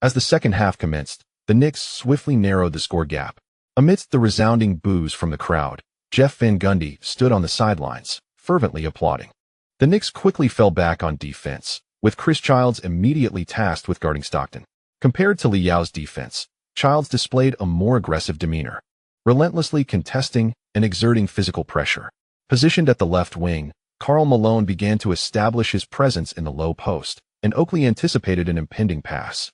As the second half commenced, the Knicks swiftly narrowed the score gap. Amidst the resounding boos from the crowd, Jeff Van Gundy stood on the sidelines, fervently applauding. The Knicks quickly fell back on defense, with Chris Childs immediately tasked with guarding Stockton. Compared to Li Yao's defense, Childs displayed a more aggressive demeanor, relentlessly contesting and exerting physical pressure. Positioned at the left wing, Karl Malone began to establish his presence in the low post, and Oakley anticipated an impending pass.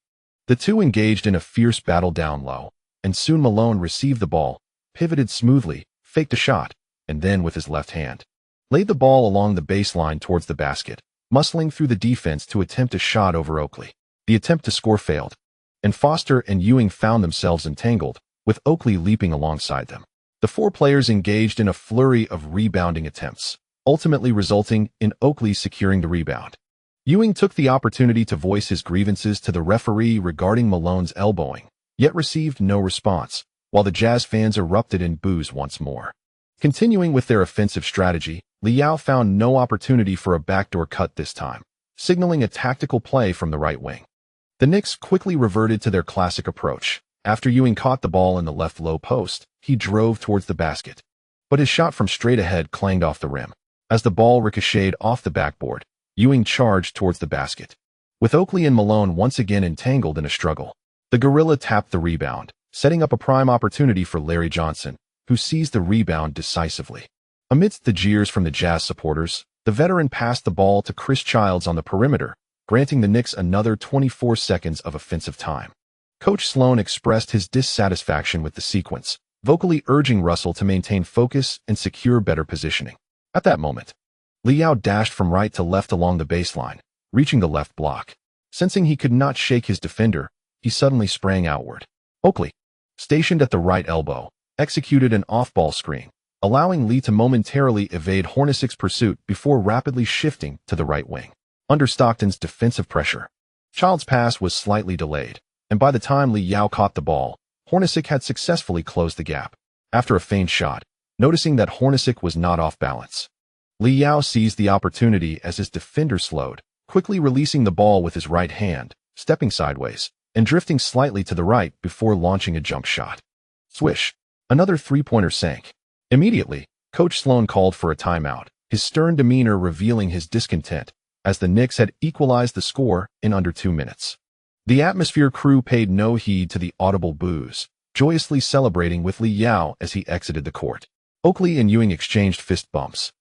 The two engaged in a fierce battle down low, and soon Malone received the ball, pivoted smoothly, faked a shot, and then with his left hand, laid the ball along the baseline towards the basket, muscling through the defense to attempt a shot over Oakley. The attempt to score failed, and Foster and Ewing found themselves entangled, with Oakley leaping alongside them. The four players engaged in a flurry of rebounding attempts, ultimately resulting in Oakley securing the rebound. Ewing took the opportunity to voice his grievances to the referee regarding Malone's elbowing, yet received no response, while the Jazz fans erupted in boos once more. Continuing with their offensive strategy, Li Yao found no opportunity for a backdoor cut this time, signaling a tactical play from the right wing. The Knicks quickly reverted to their classic approach. After Ewing caught the ball in the left low post, he drove towards the basket. But his shot from straight ahead clanged off the rim. As the ball ricocheted off the backboard, Ewing charged towards the basket. With Oakley and Malone once again entangled in a struggle, the Gorilla tapped the rebound, setting up a prime opportunity for Larry Johnson, who seized the rebound decisively. Amidst the jeers from the Jazz supporters, the veteran passed the ball to Chris Childs on the perimeter, granting the Knicks another 24 seconds of offensive time. Coach Sloan expressed his dissatisfaction with the sequence, vocally urging Russell to maintain focus and secure better positioning. At that moment, Li Yao dashed from right to left along the baseline, reaching the left block. Sensing he could not shake his defender, he suddenly sprang outward. Oakley, stationed at the right elbow, executed an off-ball screen, allowing Li to momentarily evade Hornacek's pursuit before rapidly shifting to the right wing. Under Stockton's defensive pressure, Childs' pass was slightly delayed, and by the time Li Yao caught the ball, Hornacek had successfully closed the gap. After a feigned shot, noticing that Hornacek was not off balance, Li Yao seized the opportunity as his defender slowed, quickly releasing the ball with his right hand, stepping sideways, and drifting slightly to the right before launching a jump shot. Swish! Another three-pointer sank. Immediately, Coach Sloan called for a timeout, his stern demeanor revealing his discontent, as the Knicks had equalized the score in under 2 minutes. The Atmosphere crew paid no heed to the audible boos, joyously celebrating with Li Yao as he exited the court. Oakley and Ewing exchanged fist bumps.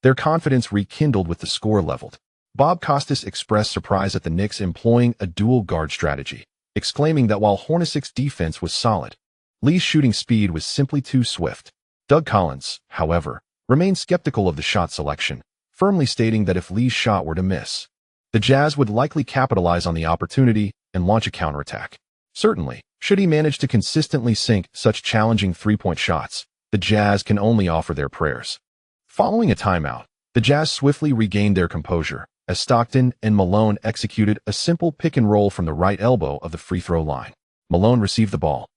Their confidence rekindled with the score leveled. Bob Costas expressed surprise at the Knicks employing a dual guard strategy, exclaiming that while Hornacek's defense was solid, Li's shooting speed was simply too swift. Doug Collins, however, remained skeptical of the shot selection, firmly stating that if Li's shot were to miss, the Jazz would likely capitalize on the opportunity and launch a counterattack. Certainly, should he manage to consistently sink such challenging three-point shots, the Jazz can only offer their prayers. Following a timeout, the Jazz swiftly regained their composure as Stockton and Malone executed a simple pick-and-roll from the right elbow of the free-throw line. Malone received the ball,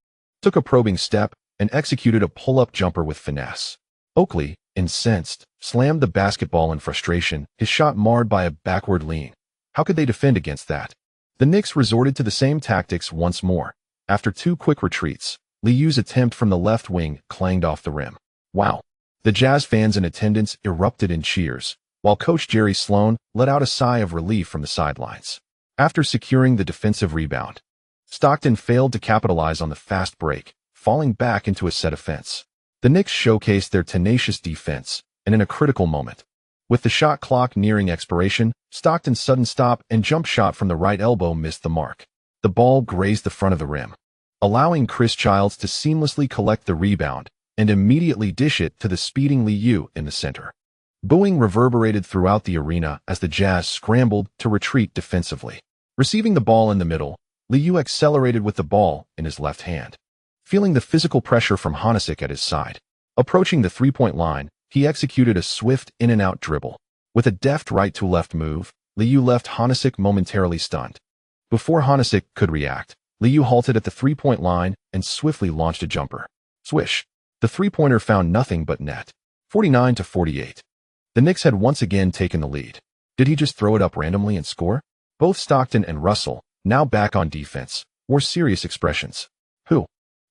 took a probing step, and executed a pull-up jumper with finesse. Oakley, incensed, slammed the basketball in frustration, his shot marred by a backward lean. How could they defend against that? The Knicks resorted to the same tactics once more. After 2 quick retreats, Li Yao's attempt from the left wing clanged off the rim. Wow! The Jazz fans in attendance erupted in cheers, while Coach Jerry Sloan let out a sigh of relief from the sidelines. After securing the defensive rebound, Stockton failed to capitalize on the fast break, falling back into a set offense. The Knicks showcased their tenacious defense, and in a critical moment, with the shot clock nearing expiration, Stockton's sudden stop and jump shot from the right elbow missed the mark. The ball grazed the front of the rim, allowing Chris Childs to seamlessly collect the rebound and immediately dish it to the speeding Li Yao in the center. Booing reverberated throughout the arena as the Jazz scrambled to retreat defensively. Receiving the ball in the middle, Li Yao accelerated with the ball in his left hand, feeling the physical pressure from Hornacek at his side. Approaching the three-point line, he executed a swift in-and-out dribble. With a deft right-to-left move, Li Yao left Hornacek momentarily stunned. Before Hornacek could react, Li Yao halted at the three-point line and swiftly launched a jumper. Swish! The three-pointer found nothing but net. 49-48. The Knicks had once again taken the lead. Did he just throw it up randomly and score? Both Stockton and Russell, now back on defense, wore serious expressions. Who?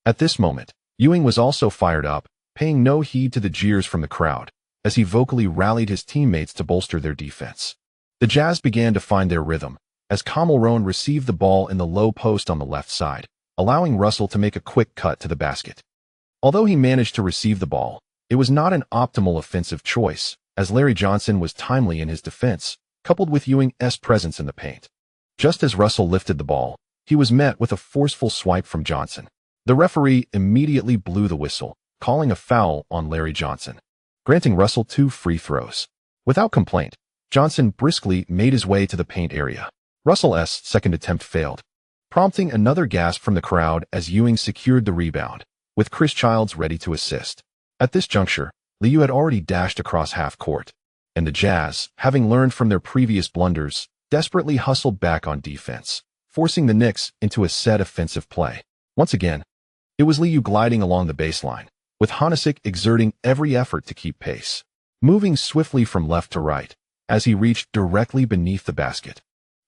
At this moment, Ewing was also fired up, paying no heed to the jeers from the crowd, as he vocally rallied his teammates to bolster their defense. The Jazz began to find their rhythm, as Karl Malone received the ball in the low post on the left side, allowing Russell to make a quick cut to the basket. Although he managed to receive the ball, it was not an optimal offensive choice, as Larry Johnson was timely in his defense, coupled with Ewing's presence in the paint. Just as Russell lifted the ball, he was met with a forceful swipe from Johnson. The referee immediately blew the whistle, calling a foul on Larry Johnson, granting Russell 2 free throws. Without complaint, Johnson briskly made his way to the paint area. Russell's second attempt failed, prompting another gasp from the crowd as Ewing secured the rebound, with Chris Childs ready to assist. At this juncture, Li Yao had already dashed across half court, and the Jazz, having learned from their previous blunders, desperately hustled back on defense, forcing the Knicks into a set offensive play. Once again, it was Li Yao gliding along the baseline, with Honisick exerting every effort to keep pace, moving swiftly from left to right, as he reached directly beneath the basket.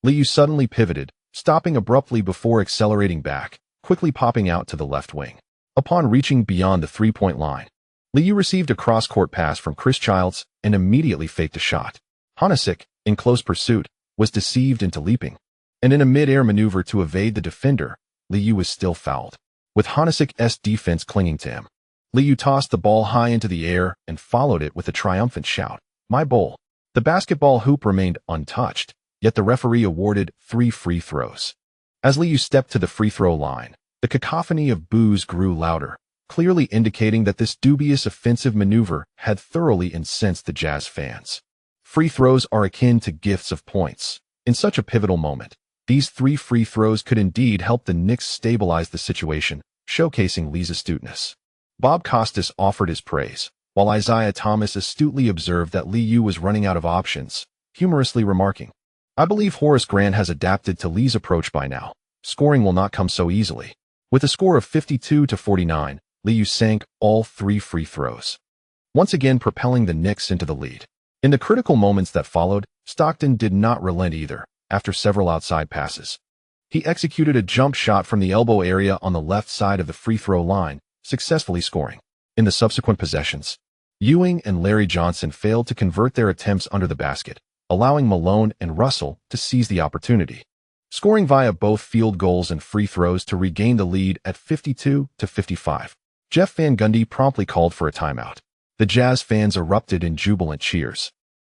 Li Yao suddenly pivoted, stopping abruptly before accelerating back, quickly popping out to the left wing. Upon reaching beyond the three-point line, Li Yao received a cross-court pass from Chris Childs and immediately faked a shot. Honisick, in close pursuit, was deceived into leaping, and in a mid-air maneuver to evade the defender, Li Yao was still fouled. With Honisick's defense clinging to him, Li Yao tossed the ball high into the air and followed it with a triumphant shout, "My bowl!" The basketball hoop remained untouched, yet the referee awarded 3 free throws. As Li Yao stepped to the free throw line, the cacophony of boos grew louder, clearly indicating that this dubious offensive maneuver had thoroughly incensed the Jazz fans. Free throws are akin to gifts of points. In such a pivotal moment, these 3 free throws could indeed help the Knicks stabilize the situation, showcasing Li's astuteness. Bob Costas offered his praise, while Isaiah Thomas astutely observed that Li Yao was running out of options, humorously remarking, "I believe Horace Grant has adapted to Li's approach by now. Scoring will not come so easily." With a score of 52-49, Li Yao sank all 3 free throws, once again propelling the Knicks into the lead. In the critical moments that followed, Stockton did not relent either. After several outside passes, he executed a jump shot from the elbow area on the left side of the free throw line, successfully scoring. In the subsequent possessions, Ewing and Larry Johnson failed to convert their attempts under the basket, allowing Malone and Russell to seize the opportunity, scoring via both field goals and free throws to regain the lead at 52-55. Jeff Van Gundy promptly called for a timeout. The Jazz fans erupted in jubilant cheers.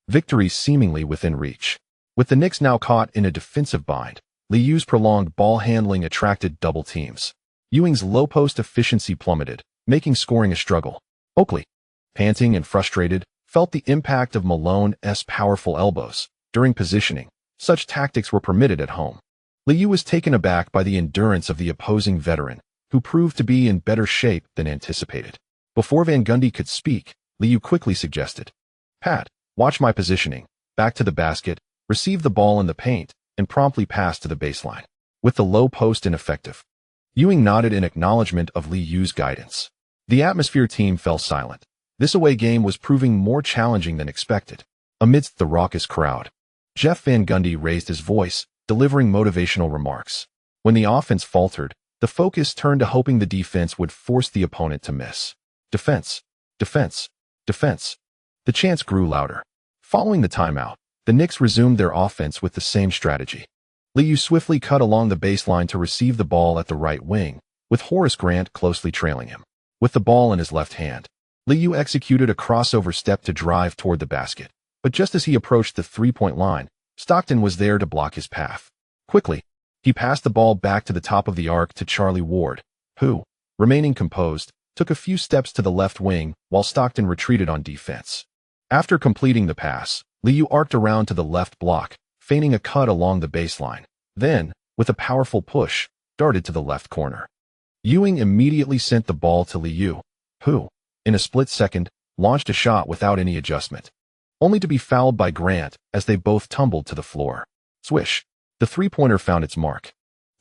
Victory seemingly within reach. With the Knicks now caught in a defensive bind, Li Yao's prolonged ball handling attracted double teams. Ewing's low post efficiency plummeted, making scoring a struggle. Oakley, panting and frustrated, felt the impact of Malone's powerful elbows. During positioning, such tactics were permitted at home. Li Yao was taken aback by the endurance of the opposing veteran, who proved to be in better shape than anticipated. Before Van Gundy could speak, Li Yao quickly suggested, "Pat, watch my positioning, back to the basket, receive the ball in the paint, and promptly pass to the baseline." With the low post ineffective, Ewing nodded in acknowledgement of Li Yao's guidance. The Atmosphere team fell silent. This away game was proving more challenging than expected. Amidst the raucous crowd, Jeff Van Gundy raised his voice, delivering motivational remarks. When the offense faltered, the focus turned to hoping the defense would force the opponent to miss. Defense, defense, defense. The chants grew louder. Following the timeout, the Knicks resumed their offense with the same strategy. Li Yao swiftly cut along the baseline to receive the ball at the right wing, with Horace Grant closely trailing him. With the ball in his left hand, Li Yao executed a crossover step to drive toward the basket, but just as he approached the three-point line, Stockton was there to block his path. Quickly, he passed the ball back to the top of the arc to Charlie Ward, who, remaining composed, took a few steps to the left wing while Stockton retreated on defense. After completing the pass, Li Yao arced around to the left block, feigning a cut along the baseline. Then, with a powerful push, darted to the left corner. Ewing immediately sent the ball to Li Yao, who, in a split second, launched a shot without any adjustment, only to be fouled by Grant as they both tumbled to the floor. Swish! The three-pointer found its mark.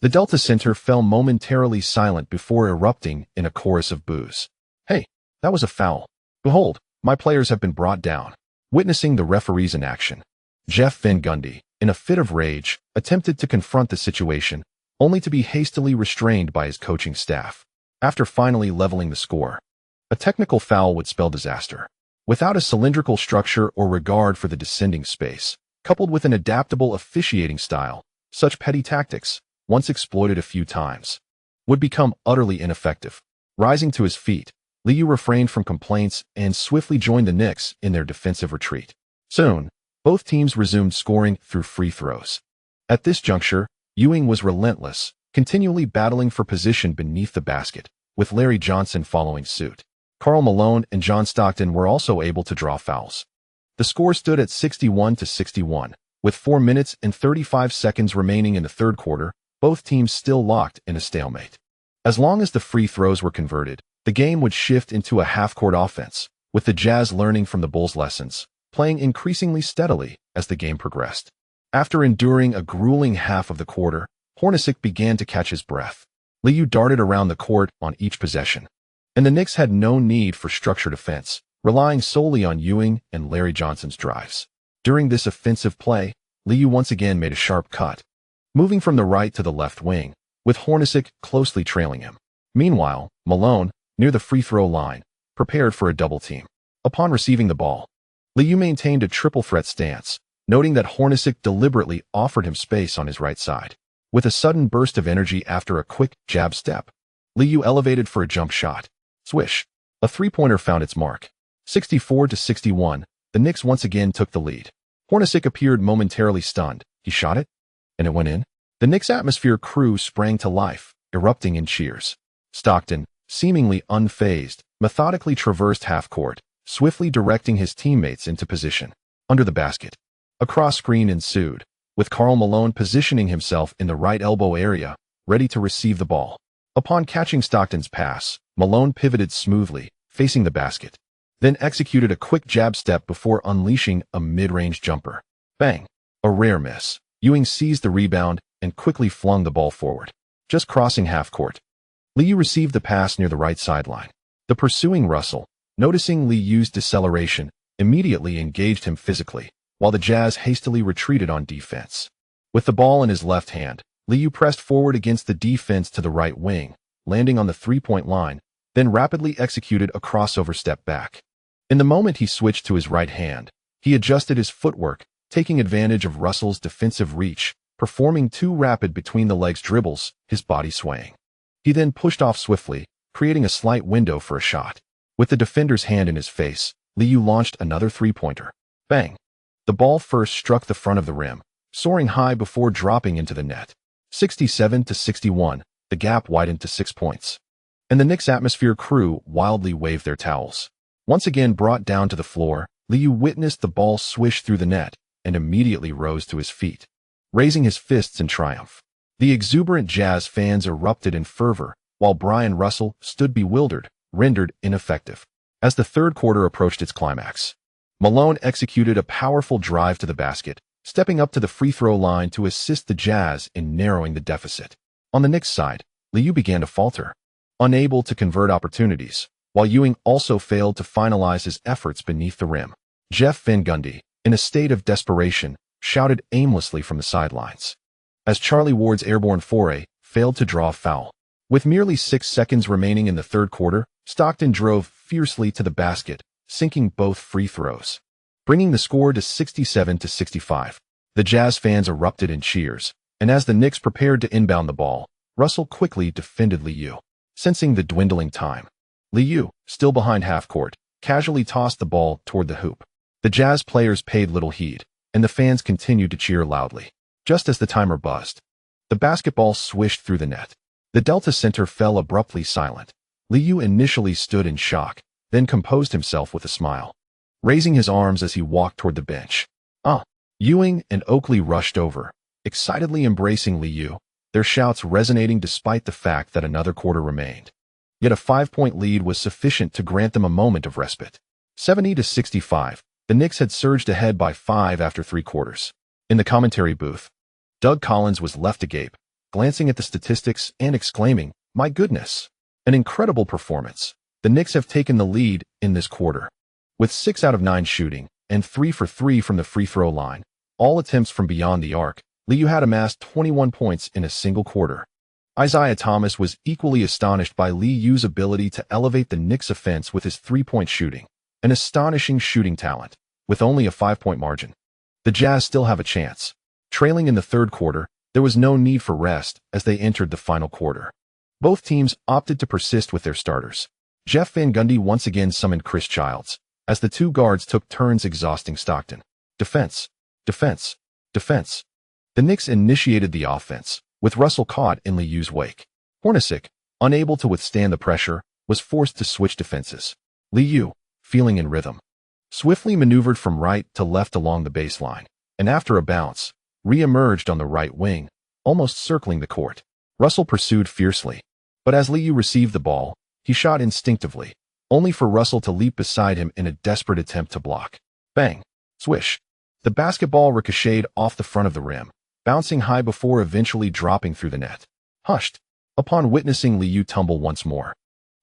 The Delta center fell momentarily silent before erupting in a chorus of boos. "Hey, that was a foul. Behold, my players have been brought down." Witnessing the referee's inaction, Jeff Van Gundy, in a fit of rage, attempted to confront the situation, only to be hastily restrained by his coaching staff. After finally leveling the score, a technical foul would spell disaster. Without a cylindrical structure or regard for the descending space, coupled with an adaptable officiating style, such petty tactics, once exploited a few times, would become utterly ineffective. Rising to his feet, Li Yao refrained from complaints and swiftly joined the Knicks in their defensive retreat. Soon, both teams resumed scoring through free throws. At this juncture, Ewing was relentless, continually battling for position beneath the basket, with Larry Johnson following suit. Karl Malone and John Stockton were also able to draw fouls. The score stood at 61-61, with 4 minutes and 35 seconds remaining in the third quarter, both teams still locked in a stalemate. As long as the free throws were converted, the game would shift into a half-court offense, with the Jazz learning from the Bulls' lessons, playing increasingly steadily as the game progressed. After enduring a grueling half of the quarter, Hornacek began to catch his breath. Li Yao darted around the court on each possession, and the Knicks had no need for structured offense, relying solely on Ewing and Larry Johnson's drives. During this offensive play, Li Yao once again made a sharp cut, moving from the right to the left wing, with Hornacek closely trailing him. Meanwhile, Malone, near the free throw line, prepared for a double team. Upon receiving the ball, Li Yao maintained a triple threat stance, noting that Hornacek deliberately offered him space on his right side. With a sudden burst of energy after a quick jab step, Li Yao elevated for a jump shot. Swish! A three-pointer found its mark. 64-61, the Knicks once again took the lead. Hornacek appeared momentarily stunned. He shot it, and it went in. The Knicks' atmosphere crew sprang to life, erupting in cheers. Stockton, seemingly unfazed, methodically traversed half-court, swiftly directing his teammates into position. Under the basket, a cross-screen ensued, with Karl Malone positioning himself in the right elbow area, ready to receive the ball. Upon catching Stockton's pass, Malone pivoted smoothly, facing the basket, then executed a quick jab step before unleashing a mid-range jumper. Bang! A rare miss. Ewing seized the rebound and quickly flung the ball forward. Just crossing half-court, Li Yao received the pass near the right sideline. The pursuing Russell, noticing Li Yao's deceleration, immediately engaged him physically, while the Jazz hastily retreated on defense. With the ball in his left hand, Li Yao pressed forward against the defense to the right wing, landing on the three-point line, then rapidly executed a crossover step back. In the moment he switched to his right hand, he adjusted his footwork, taking advantage of Russell's defensive reach, performing 2 rapid between-the-legs dribbles, his body swaying. He then pushed off swiftly, creating a slight window for a shot. With the defender's hand in his face, Li Yao launched another three-pointer. Bang! The ball first struck the front of the rim, soaring high before dropping into the net. 67-61, the gap widened to 6 points. And the Knicks' atmosphere crew wildly waved their towels. Once again brought down to the floor, Li Yao witnessed the ball swish through the net and immediately rose to his feet, raising his fists in triumph. The exuberant Jazz fans erupted in fervor, while Brian Russell stood bewildered, rendered ineffective. As the third quarter approached its climax, Malone executed a powerful drive to the basket, stepping up to the free throw line to assist the Jazz in narrowing the deficit. On the Knicks' side, Li Yao began to falter, unable to convert opportunities, while Ewing also failed to finalize his efforts beneath the rim. Jeff Van Gundy, in a state of desperation, shouted aimlessly from the sidelines, as Charlie Ward's airborne foray failed to draw a foul. With merely 6 seconds remaining in the third quarter, Stockton drove fiercely to the basket, sinking both free throws, bringing the score to 67-65. The Jazz fans erupted in cheers, and as the Knicks prepared to inbound the ball, Russell quickly defended Li Yao. Sensing the dwindling time, Li Yao, still behind half-court, casually tossed the ball toward the hoop. The Jazz players paid little heed, and the fans continued to cheer loudly. Just as the timer buzzed, the basketball swished through the net. The Delta center fell abruptly silent. Li Yao initially stood in shock, then composed himself with a smile, raising his arms as he walked toward the bench. Ewing and Oakley rushed over, excitedly embracing Li Yao, their shouts resonating despite the fact that another quarter remained. Yet a 5-point lead was sufficient to grant them a moment of respite. 70-65, the Knicks had surged ahead by 5 after 3 quarters. In the commentary booth, Doug Collins was left agape, glancing at the statistics and exclaiming, "My goodness, an incredible performance. The Knicks have taken the lead in this quarter." With 6 out of 9 shooting and 3 for 3 from the free throw line, all attempts from beyond the arc, Li Yao had amassed 21 points in a single quarter. Isaiah Thomas was equally astonished by Li Yao's ability to elevate the Knicks' offense with his three-point shooting, an astonishing shooting talent, with only a 5-point margin. The Jazz still have a chance. Trailing in the third quarter, there was no need for rest as they entered the final quarter. Both teams opted to persist with their starters. Jeff Van Gundy once again summoned Chris Childs, as the two guards took turns exhausting Stockton. Defense, defense, defense. The Knicks initiated the offense, with Russell caught in Li Yao's wake. Hornacek, unable to withstand the pressure, was forced to switch defenses. Li Yao, feeling in rhythm, swiftly maneuvered from right to left along the baseline, and after a bounce, re-emerged on the right wing, almost circling the court. Russell pursued fiercely, but as Li Yao received the ball, he shot instinctively, only for Russell to leap beside him in a desperate attempt to block. Bang! Swish! The basketball ricocheted off the front of the rim, bouncing high before eventually dropping through the net. Hushed, upon witnessing Li Yao tumble once more.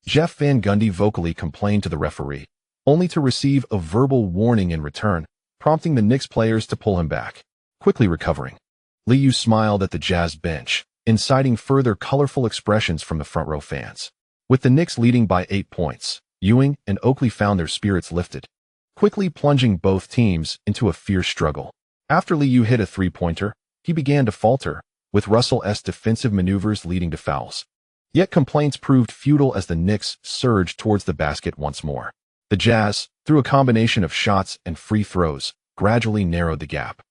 Jeff Van Gundy vocally complained to the referee, only to receive a verbal warning in return, prompting the Knicks players to pull him back. Quickly recovering, Li Yao smiled at the Jazz bench, inciting further colorful expressions from the front row fans. With the Knicks leading by 8 points, Ewing and Oakley found their spirits lifted, quickly plunging both teams into a fierce struggle. After Li Yao hit a three-pointer, he began to falter, with Russell's defensive maneuvers leading to fouls. Yet complaints proved futile as the Knicks surged towards the basket once more. The Jazz, through a combination of shots and free throws, gradually narrowed the gap.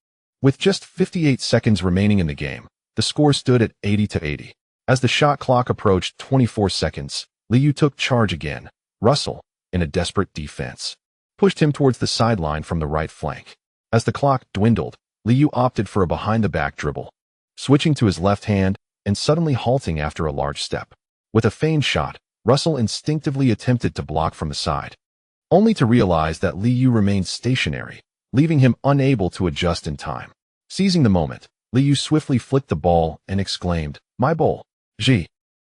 With just 58 seconds remaining in the game, the score stood at 80-80. As the shot clock approached 24 seconds, Li Yao took charge again. Russell, in a desperate defense, pushed him towards the sideline from the right flank. As the clock dwindled, Li Yao opted for a behind-the-back dribble, switching to his left hand and suddenly halting after a large step. With a feigned shot, Russell instinctively attempted to block from the side, only to realize that Li Yao remained stationary, leaving him unable to adjust in time. Seizing the moment, Li Yao swiftly flicked the ball and exclaimed, "My ball, G."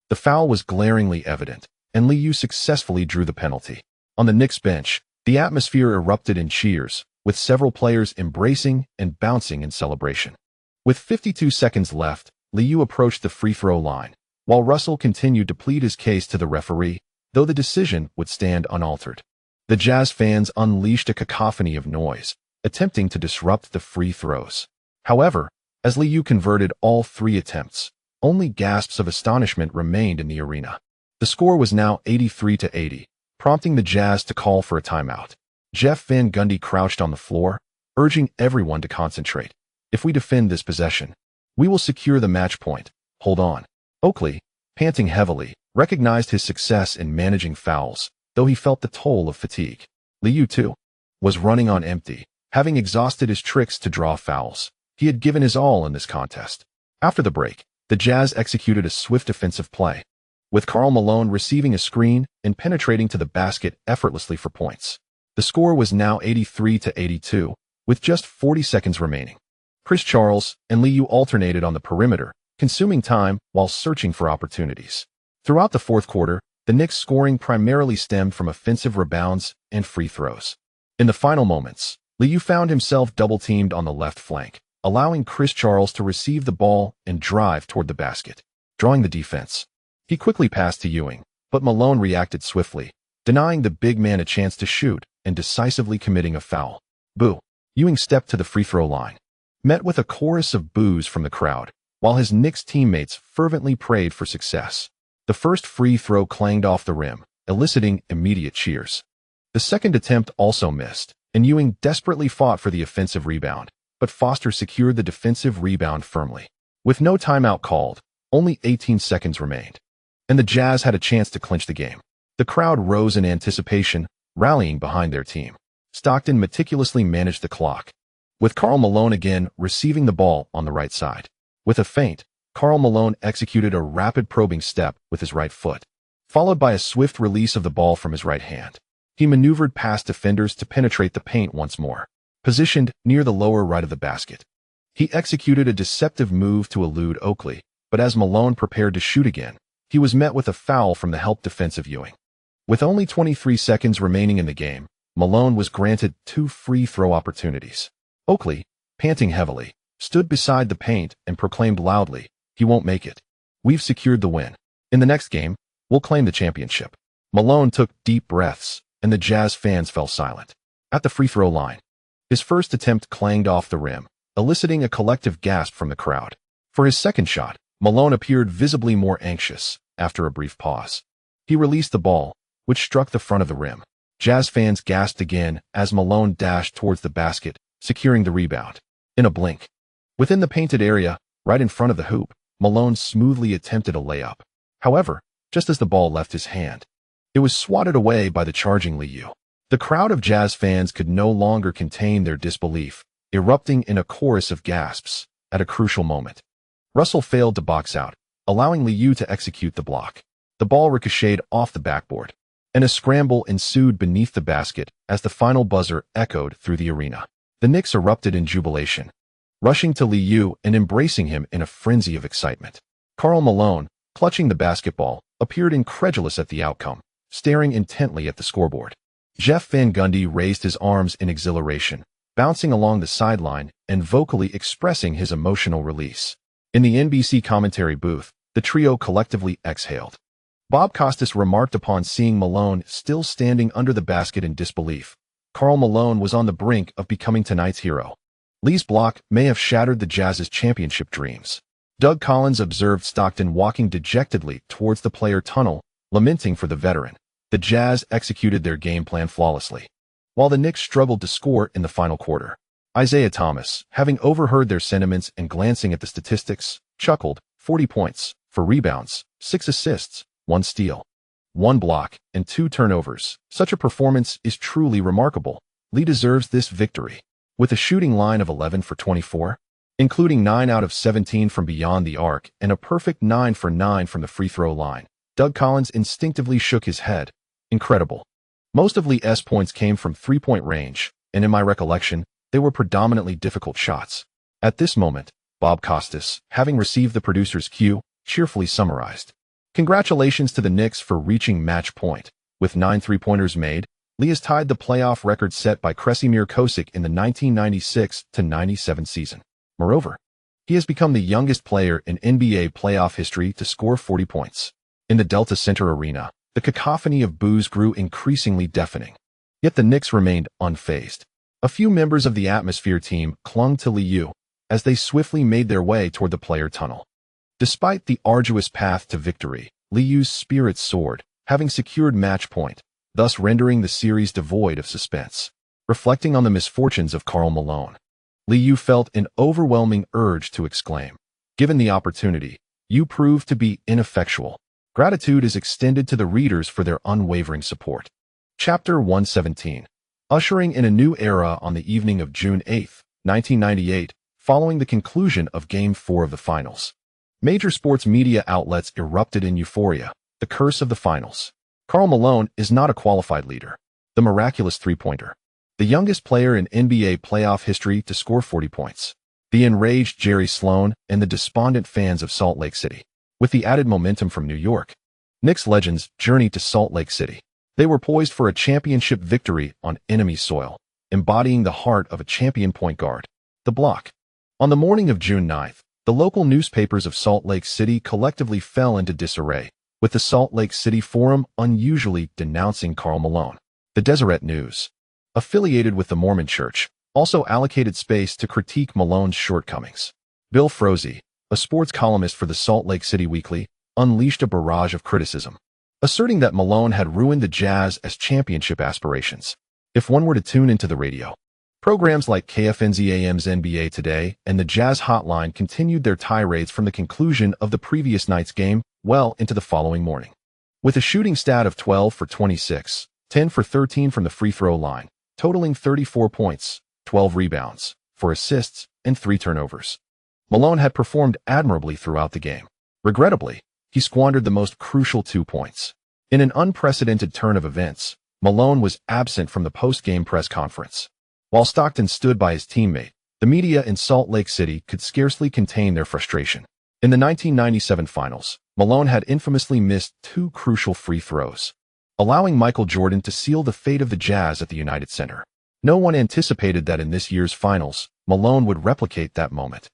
The foul was glaringly evident, and Li Yao successfully drew the penalty. On the Knicks bench, the atmosphere erupted in cheers, with several players embracing and bouncing in celebration. With 52 seconds left, Li Yao approached the free throw line, while Russell continued to plead his case to the referee, though the decision would stand unaltered. The Jazz fans unleashed a cacophony of noise, attempting to disrupt the free throws. However, as Li Yao converted all 3 attempts, only gasps of astonishment remained in the arena. The score was now 83-80, prompting the Jazz to call for a timeout. Jeff Van Gundy crouched on the floor, urging everyone to concentrate. "If we defend this possession, we will secure the match point. Hold on." Oakley, panting heavily, recognized his success in managing fouls, though he felt the toll of fatigue. Li Yao, too, was running on empty, having exhausted his tricks to draw fouls. He had given his all in this contest. After the break, the Jazz executed a swift offensive play, with Karl Malone receiving a screen and penetrating to the basket effortlessly for points. The score was now 83-82, with just 40 seconds remaining. Chris Charles and Li Yao alternated on the perimeter, consuming time while searching for opportunities. Throughout the fourth quarter, the Knicks' scoring primarily stemmed from offensive rebounds and free throws. In the final moments, Li Yao found himself double-teamed on the left flank, allowing Chris Charles to receive the ball and drive toward the basket. Drawing the defense, he quickly passed to Ewing, but Malone reacted swiftly, denying the big man a chance to shoot and decisively committing a foul. Boo! Ewing stepped to the free throw line, met with a chorus of boos from the crowd, while his Knicks teammates fervently prayed for success. The first free throw clanged off the rim, eliciting immediate cheers. The second attempt also missed, and Ewing desperately fought for the offensive rebound, but Foster secured the defensive rebound firmly. With no timeout called, only 18 seconds remained, and the Jazz had a chance to clinch the game. The crowd rose in anticipation, rallying behind their team. Stockton meticulously managed the clock, with Karl Malone again receiving the ball on the right side. With a feint, Karl Malone executed a rapid probing step with his right foot, followed by a swift release of the ball from his right hand. He maneuvered past defenders to penetrate the paint once more, positioned near the lower right of the basket. He executed a deceptive move to elude Oakley, but as Malone prepared to shoot again, he was met with a foul from the help defensive Ewing. With only 23 seconds remaining in the game, Malone was granted 2 free throw opportunities. Oakley, panting heavily, stood beside the paint and proclaimed loudly, "He won't make it." We've secured the win. In the next game, we'll claim the championship. Malone took deep breaths, and the Jazz fans fell silent. At the free throw line, his first attempt clanged off the rim, eliciting a collective gasp from the crowd. For his second shot, Malone appeared visibly more anxious. After a brief pause, he released the ball, which struck the front of the rim. Jazz fans gasped again as Malone dashed towards the basket, securing the rebound. In a blink, within the painted area, right in front of the hoop, Malone smoothly attempted a layup. However, just as the ball left his hand, it was swatted away by the charging Li Yao. The crowd of Jazz fans could no longer contain their disbelief, erupting in a chorus of gasps. At a crucial moment, Russell failed to box out, allowing Li Yao to execute the block. The ball ricocheted off the backboard, and a scramble ensued beneath the basket as the final buzzer echoed through the arena. The Knicks erupted in jubilation, rushing to Li Yao and embracing him in a frenzy of excitement. Karl Malone, clutching the basketball, appeared incredulous at the outcome, staring intently at the scoreboard. Jeff Van Gundy raised his arms in exhilaration, bouncing along the sideline and vocally expressing his emotional release. In the NBC commentary booth, the trio collectively exhaled. Bob Costas remarked upon seeing Malone still standing under the basket in disbelief. Karl Malone was on the brink of becoming tonight's hero. Lee's block may have shattered the Jazz's championship dreams. Doug Collins observed Stockton walking dejectedly towards the player tunnel, lamenting for the veteran. The Jazz executed their game plan flawlessly, while the Knicks struggled to score in the final quarter. Isaiah Thomas, having overheard their sentiments and glancing at the statistics, chuckled. 40 points, 4 rebounds, 6 assists, 1 steal, 1 block, and 2 turnovers. Such a performance is truly remarkable. Lee deserves this victory. With a shooting line of 11 for 24, including 9 out of 17 from beyond the arc and a perfect 9 for 9 from the free throw line, Doug Collins instinctively shook his head. Incredible. Most of Lee's points came from three-point range, and in my recollection, they were predominantly difficult shots. At this moment, Bob Costas, having received the producer's cue, cheerfully summarized. Congratulations to the Knicks for reaching match point. With 9 three-pointers made, Lee has tied the playoff record set by Kresimir Kosic in the 1996-97 season. Moreover, he has become the youngest player in NBA playoff history to score 40 points. In the Delta Center Arena, the cacophony of boos grew increasingly deafening. Yet the Knicks remained unfazed. A few members of the Atmosphere team clung to Li Yao as they swiftly made their way toward the player tunnel. Despite the arduous path to victory, Li Yao's spirits soared, having secured match point, thus rendering the series devoid of suspense. Reflecting on the misfortunes of Karl Malone, Li Yao felt an overwhelming urge to exclaim, "Given the opportunity, you proved to be ineffectual." Gratitude is extended to the readers for their unwavering support. Chapter 117. Ushering in a new era on the evening of June 8, 1998, following the conclusion of Game 4 of the Finals. Major sports media outlets erupted in euphoria, the curse of the Finals. Karl Malone is not a qualified leader. The miraculous three-pointer. The youngest player in NBA playoff history to score 40 points. The enraged Jerry Sloan and the despondent fans of Salt Lake City. With the added momentum from New York, Knicks legends journeyed to Salt Lake City. They were poised for a championship victory on enemy soil, embodying the heart of a champion point guard. The block. On the morning of June 9th, the local newspapers of Salt Lake City collectively fell into disarray, with the Salt Lake City Forum unusually denouncing Karl Malone. The Deseret News, affiliated with the Mormon Church, also allocated space to critique Malone's shortcomings. Bill Froese, a sports columnist for the Salt Lake City Weekly, unleashed a barrage of criticism, asserting that Malone had ruined the Jazz as championship aspirations. If one were to tune into the radio, programs like KFNZ-AM's NBA Today and the Jazz Hotline continued their tirades from the conclusion of the previous night's game well into the following morning. With a shooting stat of 12 for 26, 10 for 13 from the free throw line, totaling 34 points, 12 rebounds, 4 assists, and 3 turnovers. Malone had performed admirably throughout the game. Regrettably, he squandered the most crucial 2 points. In an unprecedented turn of events, Malone was absent from the post-game press conference. While Stockton stood by his teammate, the media in Salt Lake City could scarcely contain their frustration. In the 1997 Finals, Malone had infamously missed 2 crucial free throws, allowing Michael Jordan to seal the fate of the Jazz at the United Center. No one anticipated that in this year's Finals, Malone would replicate that moment.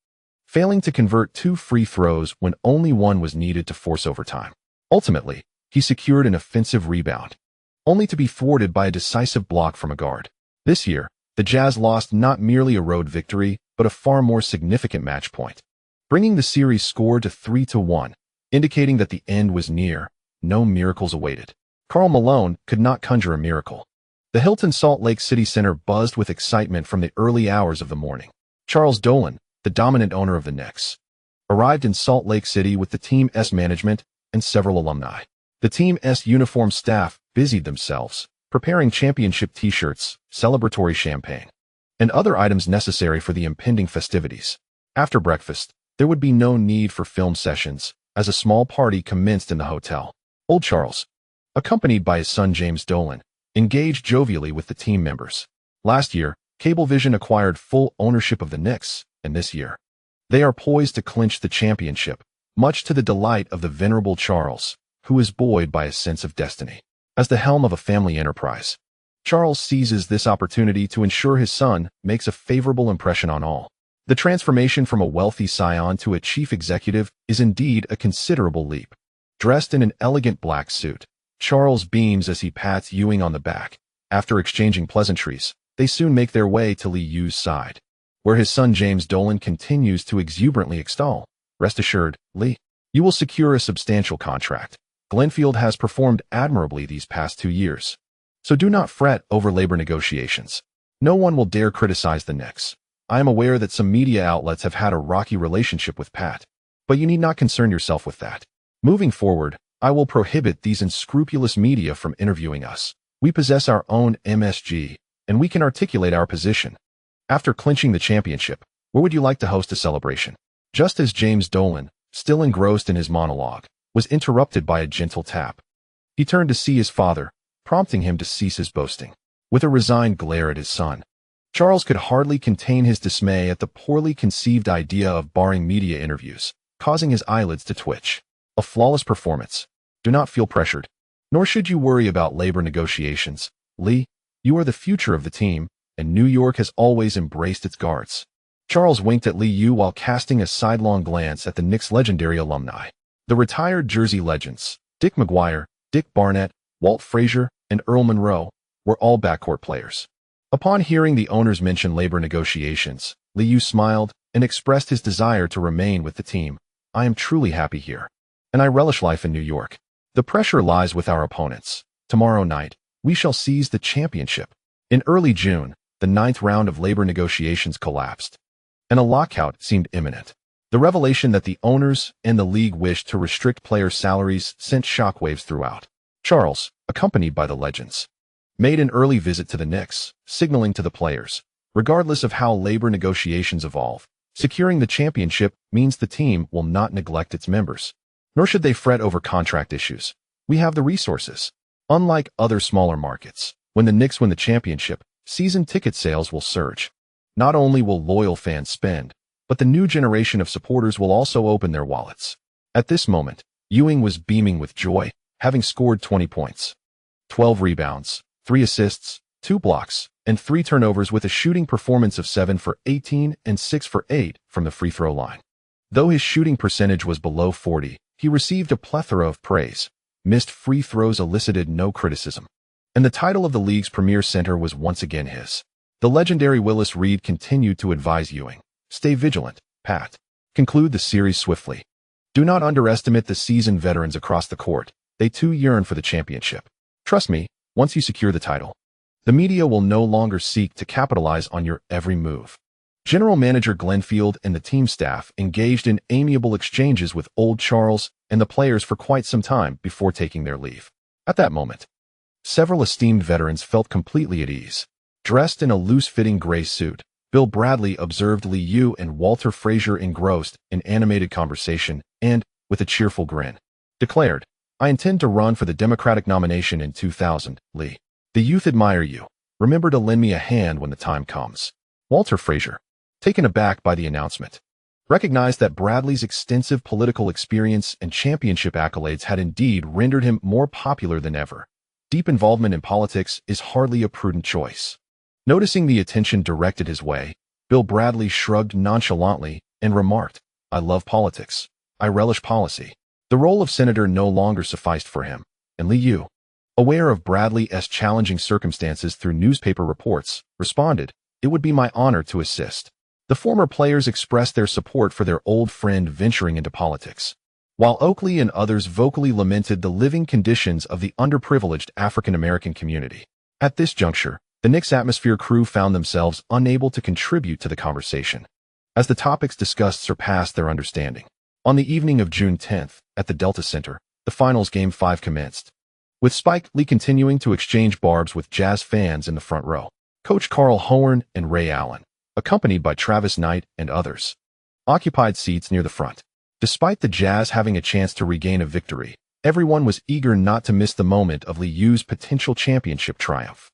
failing to convert 2 free throws when only one was needed to force overtime. Ultimately, he secured an offensive rebound, only to be thwarted by a decisive block from a guard. This year, the Jazz lost not merely a road victory, but a far more significant match point, bringing the series score to 3-1, indicating that the end was near. No miracles awaited. Karl Malone could not conjure a miracle. The Hilton Salt Lake City Center buzzed with excitement from the early hours of the morning. Charles Dolan, the dominant owner of the Knicks, arrived in Salt Lake City with the team's management and several alumni. The team's uniform staff busied themselves, preparing championship t-shirts, celebratory champagne, and other items necessary for the impending festivities. After breakfast, there would be no need for film sessions, as a small party commenced in the hotel. Old Charles, accompanied by his son James Dolan, engaged jovially with the team members. Last year, Cablevision acquired full ownership of the Knicks, and this year, they are poised to clinch the championship, much to the delight of the venerable Charles, who is buoyed by a sense of destiny. As the helm of a family enterprise, Charles seizes this opportunity to ensure his son makes a favorable impression on all. The transformation from a wealthy scion to a chief executive is indeed a considerable leap. Dressed in an elegant black suit, Charles beams as he pats Ewing on the back. After exchanging pleasantries, they soon make their way to Li Yao's side, where his son James Dolan continues to exuberantly extol. Rest assured, Li, you will secure a substantial contract. Glenfield has performed admirably these past 2 years. So do not fret over labor negotiations. No one will dare criticize the Knicks. I am aware that some media outlets have had a rocky relationship with Pat, but you need not concern yourself with that. Moving forward, I will prohibit these unscrupulous media from interviewing us. We possess our own MSG, and we can articulate our position. After clinching the championship, where would you like to host a celebration? Just as James Dolan, still engrossed in his monologue, was interrupted by a gentle tap, he turned to see his father, prompting him to cease his boasting. With a resigned glare at his son, Charles could hardly contain his dismay at the poorly conceived idea of barring media interviews, causing his eyelids to twitch. A flawless performance. Do not feel pressured. Nor should you worry about labor negotiations. Li, you are the future of the team, and New York has always embraced its guards. Charles winked at Li Yao while casting a sidelong glance at the Knicks' legendary alumni. The retired Jersey legends, Dick McGuire, Dick Barnett, Walt Frazier, and Earl Monroe, were all backcourt players. Upon hearing the owners mention labor negotiations, Li Yao smiled and expressed his desire to remain with the team. I am truly happy here, and I relish life in New York. The pressure lies with our opponents. Tomorrow night, we shall seize the championship. In early June, the 9th round of labor negotiations collapsed, and a lockout seemed imminent. The revelation that the owners and the league wished to restrict player salaries sent shockwaves throughout. Charles, accompanied by the legends, made an early visit to the Knicks, signaling to the players, regardless of how labor negotiations evolve, securing the championship means the team will not neglect its members. Nor should they fret over contract issues. We have the resources. Unlike other smaller markets, when the Knicks win the championship, season ticket sales will surge. Not only will loyal fans spend, but the new generation of supporters will also open their wallets. At this moment, Ewing was beaming with joy, having scored 20 points, 12 rebounds, 3 assists, 2 blocks, and 3 turnovers with a shooting performance of 7 for 18 and 6 for 8 from the free throw line. Though his shooting percentage was below 40, he received a plethora of praise. Missed free throws elicited no criticism, and the title of the league's premier center was once again his. The legendary Willis Reed continued to advise Ewing, "Stay vigilant, Pat. Conclude the series swiftly. Do not underestimate the seasoned veterans across the court. They too yearn for the championship. Trust me, once you secure the title, the media will no longer seek to capitalize on your every move." General Manager Glenfield and the team staff engaged in amiable exchanges with Old Charles and the players for quite some time before taking their leave. At that moment, several esteemed veterans felt completely at ease. Dressed in a loose-fitting gray suit, Bill Bradley observed Li Yao and Walter Frazier engrossed in animated conversation and, with a cheerful grin, declared, "I intend to run for the Democratic nomination in 2000, Li. The youth admire you. Remember to lend me a hand when the time comes." Walter Frazier, taken aback by the announcement, recognized that Bradley's extensive political experience and championship accolades had indeed rendered him more popular than ever. Deep involvement in politics is hardly a prudent choice. Noticing the attention directed his way, Bill Bradley shrugged nonchalantly and remarked, I love politics. I relish policy. The role of senator no longer sufficed for him, and Li Yao, aware of Bradley's challenging circumstances through newspaper reports, responded, "It would be my honor to assist." The former players expressed their support for their old friend venturing into politics, while Oakley and others vocally lamented the living conditions of the underprivileged African-American community. At this juncture, the Knicks atmosphere crew found themselves unable to contribute to the conversation, as the topics discussed surpassed their understanding. On the evening of June 10th, at the Delta Center, the Finals Game 5 commenced, with Spike Lee continuing to exchange barbs with Jazz fans in the front row. Coach Karl Malone and Ray Allen, accompanied by Travis Knight and others, occupied seats near the front. Despite the Jazz having a chance to regain a victory, everyone was eager not to miss the moment of Li Yao's potential championship triumph.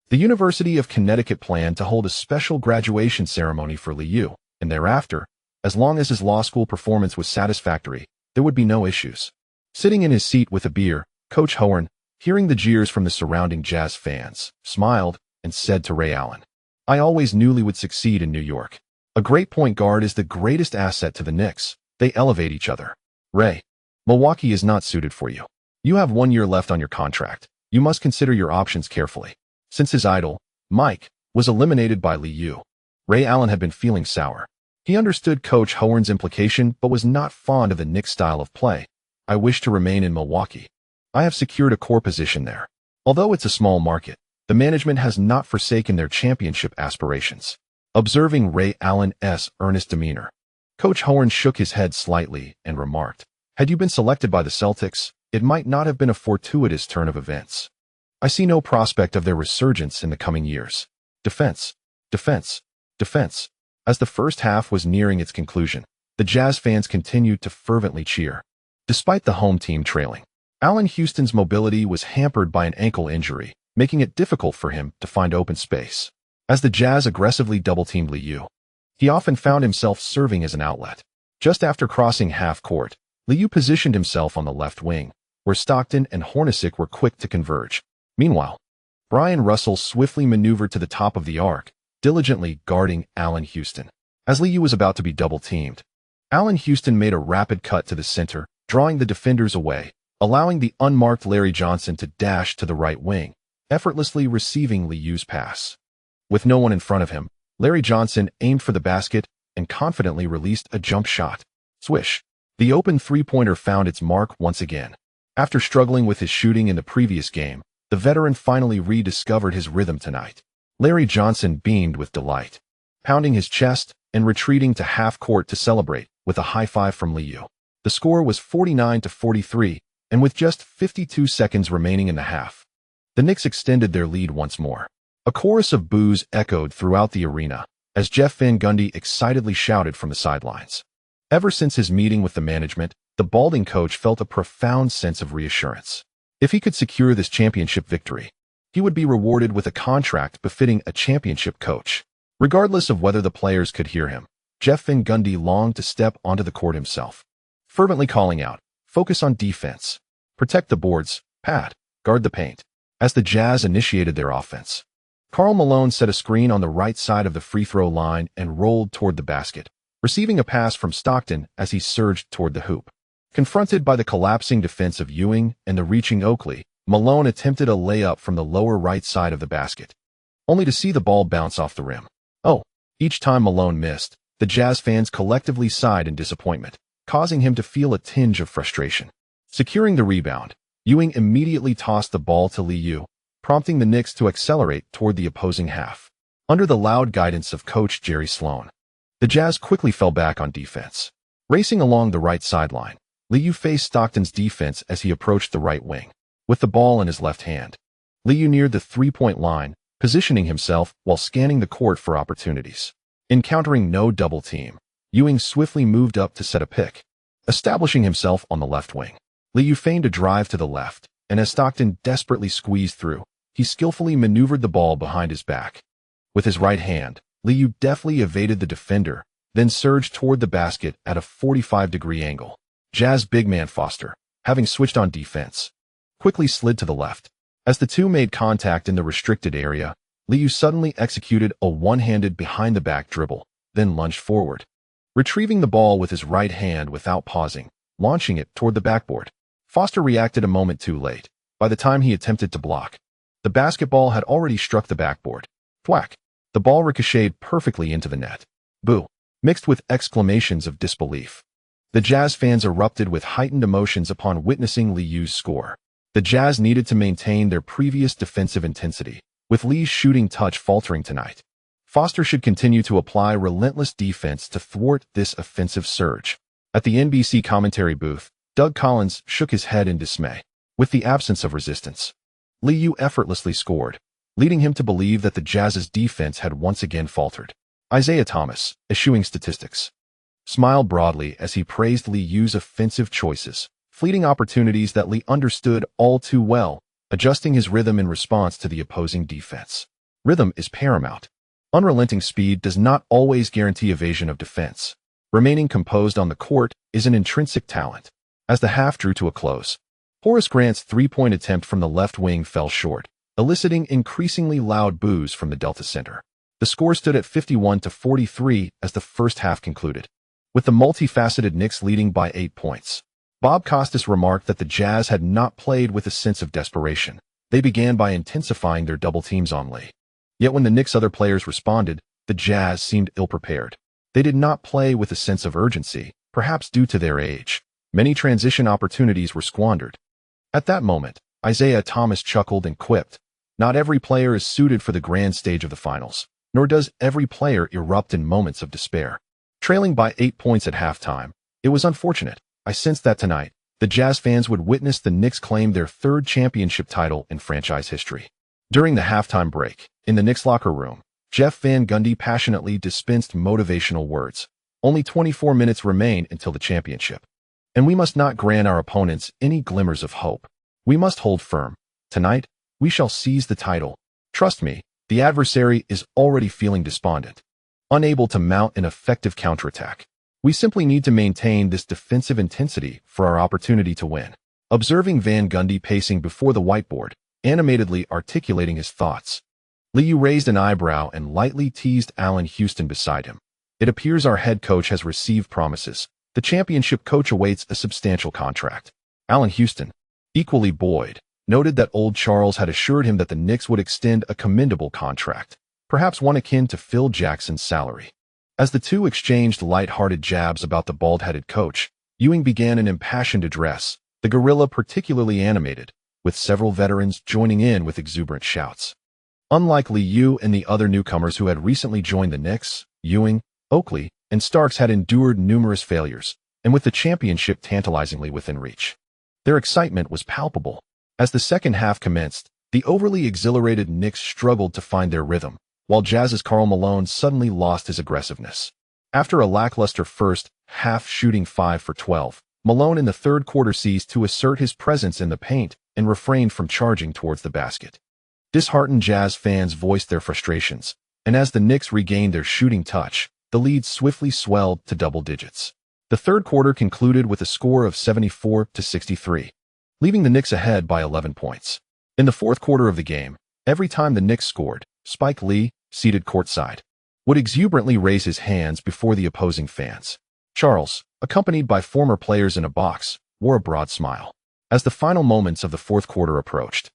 The University of Connecticut planned to hold a special graduation ceremony for Li Yao, and thereafter, as long as his law school performance was satisfactory, there would be no issues. Sitting in his seat with a beer, Coach Horn, hearing the jeers from the surrounding Jazz fans, smiled and said to Ray Allen, "I always knew Lee would succeed in New York. A great point guard is the greatest asset to the Knicks. They elevate each other. Ray, Milwaukee is not suited for you. You have 1 year left on your contract. You must consider your options carefully." Since his idol, Mike, was eliminated by Li Yao, Ray Allen had been feeling sour. He understood Coach Horn's implication but was not fond of the Knicks' style of play. "I wish to remain in Milwaukee. I have secured a core position there. Although it's a small market, the management has not forsaken their championship aspirations." Observing Ray Allen's earnest demeanor, Coach Horn shook his head slightly and remarked, "Had you been selected by the Celtics, it might not have been a fortuitous turn of events. I see no prospect of their resurgence in the coming years." Defense, defense, defense. As the first half was nearing its conclusion, the Jazz fans continued to fervently cheer. Despite the home team trailing, Allen Houston's mobility was hampered by an ankle injury, making it difficult for him to find open space. As the Jazz aggressively double-teamed Li Yao, he often found himself serving as an outlet. Just after crossing half-court, Li Yao positioned himself on the left wing, where Stockton and Hornacek were quick to converge. Meanwhile, Brian Russell swiftly maneuvered to the top of the arc, diligently guarding Allen Houston. As Li Yao was about to be double-teamed, Allen Houston made a rapid cut to the center, drawing the defenders away, allowing the unmarked Larry Johnson to dash to the right wing, effortlessly receiving Li Yao's pass. With no one in front of him, Larry Johnson aimed for the basket and confidently released a jump shot. Swish! The open three-pointer found its mark once again. After struggling with his shooting in the previous game, the veteran finally rediscovered his rhythm tonight. Larry Johnson beamed with delight, pounding his chest and retreating to half-court to celebrate with a high-five from Li Yao. The score was 49-43, and with just 52 seconds remaining in the half, the Knicks extended their lead once more. A chorus of boos echoed throughout the arena as Jeff Van Gundy excitedly shouted from the sidelines. Ever since his meeting with the management, the balding coach felt a profound sense of reassurance. If he could secure this championship victory, he would be rewarded with a contract befitting a championship coach. Regardless of whether the players could hear him, Jeff Van Gundy longed to step onto the court himself, fervently calling out, "Focus on defense. Protect the boards, Pat. Guard the paint." As the Jazz initiated their offense, Karl Malone set a screen on the right side of the free throw line and rolled toward the basket, receiving a pass from Stockton as he surged toward the hoop. Confronted by the collapsing defense of Ewing and the reaching Oakley, Malone attempted a layup from the lower right side of the basket, only to see the ball bounce off the rim. Oh! Each time Malone missed, the Jazz fans collectively sighed in disappointment, causing him to feel a tinge of frustration. Securing the rebound, Ewing immediately tossed the ball to Li Yao, prompting the Knicks to accelerate toward the opposing half. Under the loud guidance of Coach Jerry Sloan, the Jazz quickly fell back on defense. Racing along the right sideline, Li Yao faced Stockton's defense as he approached the right wing. With the ball in his left hand, Li Yao neared the three-point line, positioning himself while scanning the court for opportunities. Encountering no double team, Ewing swiftly moved up to set a pick. Establishing himself on the left wing, Li Yao feigned a drive to the left, and as Stockton desperately squeezed through, he skillfully maneuvered the ball behind his back. With his right hand, Li Yao deftly evaded the defender, then surged toward the basket at a 45-degree angle. Jazz big man Foster, having switched on defense, quickly slid to the left. As the two made contact in the restricted area, Li Yao suddenly executed a one-handed behind-the-back dribble, then lunged forward. retrieving the ball with his right hand without pausing, launching it toward the backboard. Foster reacted a moment too late. By the time he attempted to block, the basketball had already struck the backboard. Thwack! The ball ricocheted perfectly into the net. Boo! Mixed with exclamations of disbelief. The Jazz fans erupted with heightened emotions upon witnessing Li Yao's score. The Jazz needed to maintain their previous defensive intensity, with Li's shooting touch faltering tonight. Foster should continue to apply relentless defense to thwart this offensive surge. At the NBC commentary booth, Doug Collins shook his head in dismay. With the absence of resistance, Li Yao effortlessly scored, leading him to believe that the Jazz's defense had once again faltered. Isaiah Thomas, eschewing statistics, smiled broadly as he praised Li Yao's offensive choices, fleeting opportunities that Li understood all too well, adjusting his rhythm in response to the opposing defense. Rhythm is paramount. Unrelenting speed does not always guarantee evasion of defense. Remaining composed on the court is an intrinsic talent. As the half drew to a close, Horace Grant's three-point attempt from the left wing fell short, eliciting increasingly loud boos from the Delta Center. The score stood at 51-43 as the first half concluded, with the multifaceted Knicks leading by 8 points. Bob Costas remarked that the Jazz had not played with a sense of desperation. They began by intensifying their double teams on Li. Yet when the Knicks' other players responded, the Jazz seemed ill-prepared. They did not play with a sense of urgency, perhaps due to their age. Many transition opportunities were squandered. At that moment, Isaiah Thomas chuckled and quipped, "Not every player is suited for the grand stage of the finals, nor does every player erupt in moments of despair." Trailing by 8 points at halftime, it was unfortunate. I sensed that tonight, the Jazz fans would witness the Knicks claim their third championship title in franchise history. During the halftime break, in the Knicks locker room, Jeff Van Gundy passionately dispensed motivational words. Only 24 minutes remain until the championship. And we must not grant our opponents any glimmers of hope. We must hold firm. Tonight, we shall seize the title. Trust me, the adversary is already feeling despondent, unable to mount an effective counterattack. We simply need to maintain this defensive intensity for our opportunity to win. Observing Van Gundy pacing before the whiteboard, animatedly articulating his thoughts, Li Yao raised an eyebrow and lightly teased Allen Houston beside him. "It appears our head coach has received promises. The championship coach awaits a substantial contract." Allen Houston, equally buoyed, noted that old Charles had assured him that the Knicks would extend a commendable contract, perhaps one akin to Phil Jackson's salary. As the two exchanged light-hearted jabs about the bald-headed coach, Ewing began an impassioned address, the guerrilla particularly animated, with several veterans joining in with exuberant shouts. Unlike Li Yao and the other newcomers who had recently joined the Knicks, Ewing, Oakley, and Starks had endured numerous failures, and with the championship tantalizingly within reach, their excitement was palpable. As the second half commenced, the overly exhilarated Knicks struggled to find their rhythm, while Jazz's Karl Malone suddenly lost his aggressiveness. After a lackluster first half shooting 5 for 12, Malone in the third quarter ceased to assert his presence in the paint and refrained from charging towards the basket. Disheartened Jazz fans voiced their frustrations, and as the Knicks regained their shooting touch, the lead swiftly swelled to double digits. The third quarter concluded with a score of 74-63, leaving the Knicks ahead by 11 points. In the fourth quarter of the game, every time the Knicks scored, Spike Lee, seated courtside, would exuberantly raise his hands before the opposing fans. Charles, accompanied by former players in a box, wore a broad smile. As the final moments of the fourth quarter approached,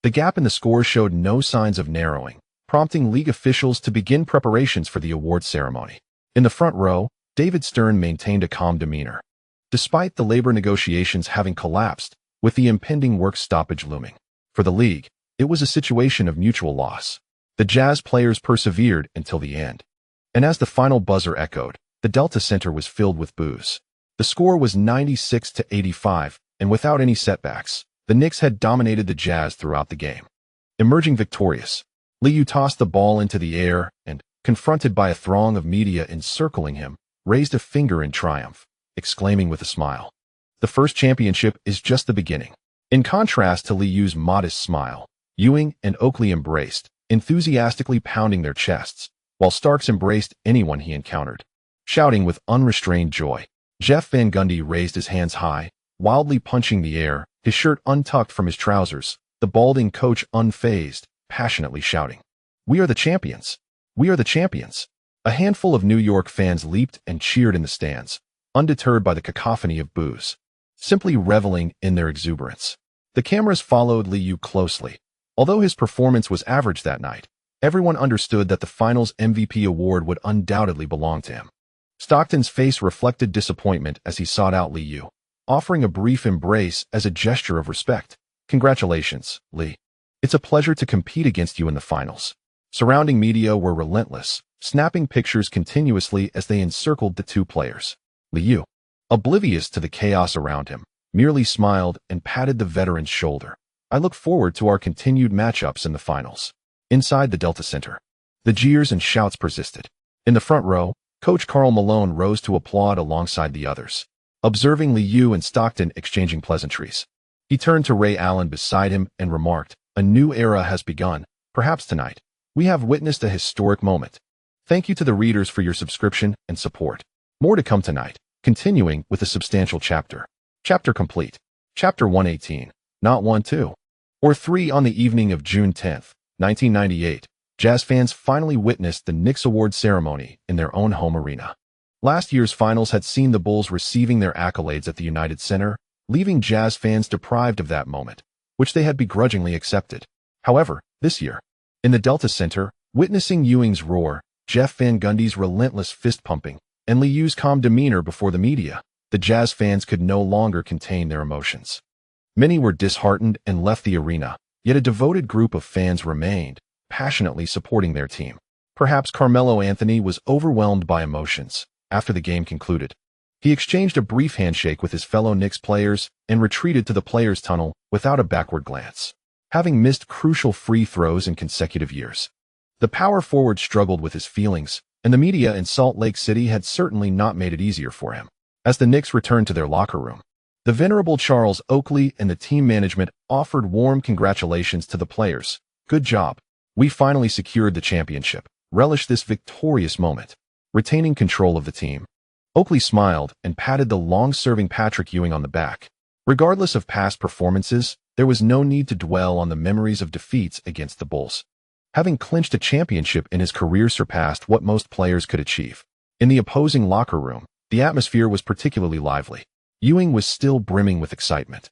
the gap in the score showed no signs of narrowing, prompting league officials to begin preparations for the award ceremony. In the front row, David Stern maintained a calm demeanor, despite the labor negotiations having collapsed, with the impending work stoppage looming. For the league, it was a situation of mutual loss. The Jazz players persevered until the end, and as the final buzzer echoed, the Delta Center was filled with boos. The score was 96-85, and without any setbacks, the Knicks had dominated the Jazz throughout the game. Emerging victorious, Li Yao tossed the ball into the air and, confronted by a throng of media encircling him, raised a finger in triumph, exclaiming with a smile, "The first championship is just the beginning." In contrast to Li Yao's modest smile, Ewing and Oakley embraced, enthusiastically pounding their chests, while Starks embraced anyone he encountered, shouting with unrestrained joy. Jeff Van Gundy raised his hands high, wildly punching the air, his shirt untucked from his trousers, the balding coach unfazed, passionately shouting, "We are the champions! We are the champions!" A handful of New York fans leaped and cheered in the stands, undeterred by the cacophony of boos, simply reveling in their exuberance. The cameras followed Li Yao closely. Although his performance was average that night, everyone understood that the finals MVP award would undoubtedly belong to him. Stockton's face reflected disappointment as he sought out Li Yao, offering a brief embrace as a gesture of respect. "Congratulations, Li. It's a pleasure to compete against you in the finals." Surrounding media were relentless, snapping pictures continuously as they encircled the two players. Li Yao, oblivious to the chaos around him, merely smiled and patted the veteran's shoulder. "I look forward to our continued matchups in the finals." Inside the Delta Center, the jeers and shouts persisted. In the front row, Coach Karl Malone rose to applaud alongside the others, observing Li Yao and Stockton exchanging pleasantries. He turned to Ray Allen beside him and remarked, "A new era has begun. Perhaps tonight, we have witnessed a historic moment. Thank you to the readers for your subscription and support. More to come tonight, continuing with a substantial chapter. Chapter complete. Chapter 118, not 1, 2, or 3. On the evening of June 10th, 1998, Jazz fans finally witnessed the Knicks award ceremony in their own home arena. Last year's finals had seen the Bulls receiving their accolades at the United Center, leaving Jazz fans deprived of that moment, which they had begrudgingly accepted. However, this year, in the Delta Center, witnessing Ewing's roar, Jeff Van Gundy's relentless fist-pumping, and Li Yao's calm demeanor before the media, the Jazz fans could no longer contain their emotions. Many were disheartened and left the arena, yet a devoted group of fans remained, passionately supporting their team. Perhaps Carmelo Anthony was overwhelmed by emotions. After the game concluded, he exchanged a brief handshake with his fellow Knicks players and retreated to the players' tunnel without a backward glance. Having missed crucial free throws in consecutive years, the power forward struggled with his feelings, and the media in Salt Lake City had certainly not made it easier for him. As the Knicks returned to their locker room, the venerable Charles Oakley and the team management offered warm congratulations to the players. "Good job. We finally secured the championship. Relish this victorious moment." Retaining control of the team, Oakley smiled and patted the long-serving Patrick Ewing on the back. Regardless of past performances, there was no need to dwell on the memories of defeats against the Bulls. Having clinched a championship in his career surpassed what most players could achieve. In the opposing locker room, the atmosphere was particularly lively. Ewing was still brimming with excitement,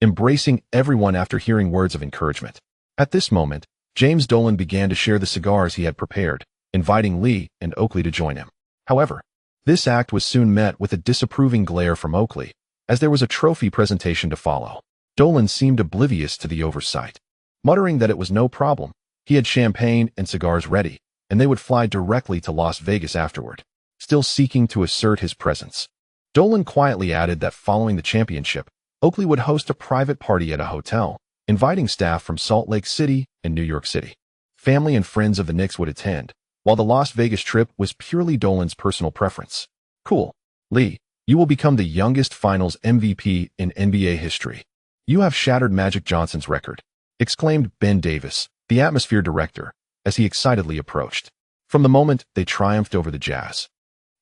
embracing everyone after hearing words of encouragement. At this moment, James Dolan began to share the cigars he had prepared, inviting Li and Oakley to join him. However, this act was soon met with a disapproving glare from Oakley, as there was a trophy presentation to follow. Dolan seemed oblivious to the oversight, muttering that it was no problem. He had champagne and cigars ready, and they would fly directly to Las Vegas afterward. Still seeking to assert his presence, Dolan quietly added that following the championship, Oakley would host a private party at a hotel, inviting staff from Salt Lake City and New York City. Family and friends of the Knicks would attend, while the Las Vegas trip was purely Dolan's personal preference. "Cool, Li, you will become the youngest finals MVP in NBA history. You have shattered Magic Johnson's record," exclaimed Ben Davis, the atmosphere director, as he excitedly approached. From the moment they triumphed over the Jazz,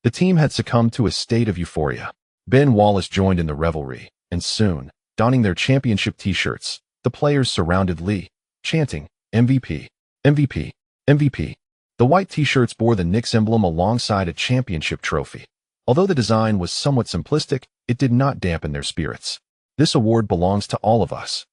the team had succumbed to a state of euphoria. Ben Wallace joined in the revelry, and soon, donning their championship t-shirts, the players surrounded Li, chanting, "MVP, MVP, MVP." The white t-shirts bore the Knicks emblem alongside a championship trophy. Although the design was somewhat simplistic, it did not dampen their spirits. "This award belongs to all of us.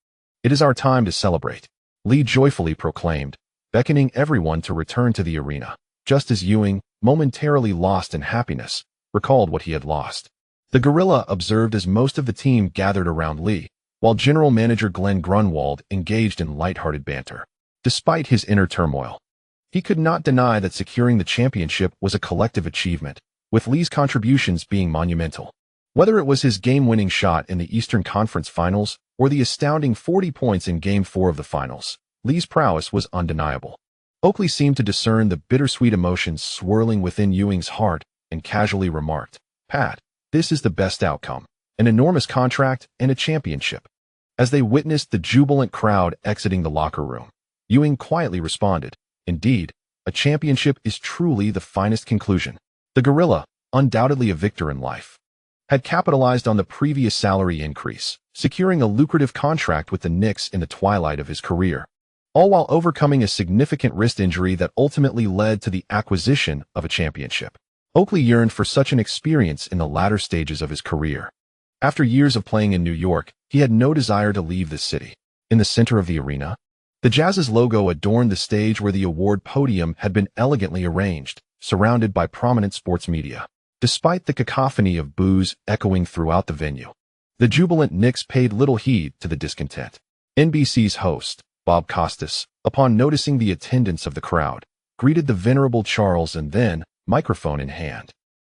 It is our time to celebrate," Li joyfully proclaimed, beckoning everyone to return to the arena, just as Ewing, momentarily lost in happiness, recalled what he had lost. The gorilla observed as most of the team gathered around Li, while General Manager Glenn Grunwald engaged in lighthearted banter. Despite his inner turmoil, he could not deny that securing the championship was a collective achievement, with Li's contributions being monumental. Whether it was his game-winning shot in the Eastern Conference Finals or the astounding 40 points in Game 4 of the Finals, Li's prowess was undeniable. Oakley seemed to discern the bittersweet emotions swirling within Ewing's heart and casually remarked, "Pat, this is the best outcome, an enormous contract and a championship." As they witnessed the jubilant crowd exiting the locker room, Ewing quietly responded, "Indeed, a championship is truly the finest conclusion." The gorilla, undoubtedly a victor in life, had capitalized on the previous salary increase, securing a lucrative contract with the Knicks in the twilight of his career. all while overcoming a significant wrist injury that ultimately led to the acquisition of a championship. Oakley yearned for such an experience in the latter stages of his career. After years of playing in New York, he had no desire to leave the city. In the center of the arena, the Jazz's logo adorned the stage where the award podium had been elegantly arranged, surrounded by prominent sports media. Despite the cacophony of boos echoing throughout the venue, the jubilant Knicks paid little heed to the discontent. NBC's host, Bob Costas, upon noticing the attendance of the crowd, greeted the venerable Charles and then, microphone in hand,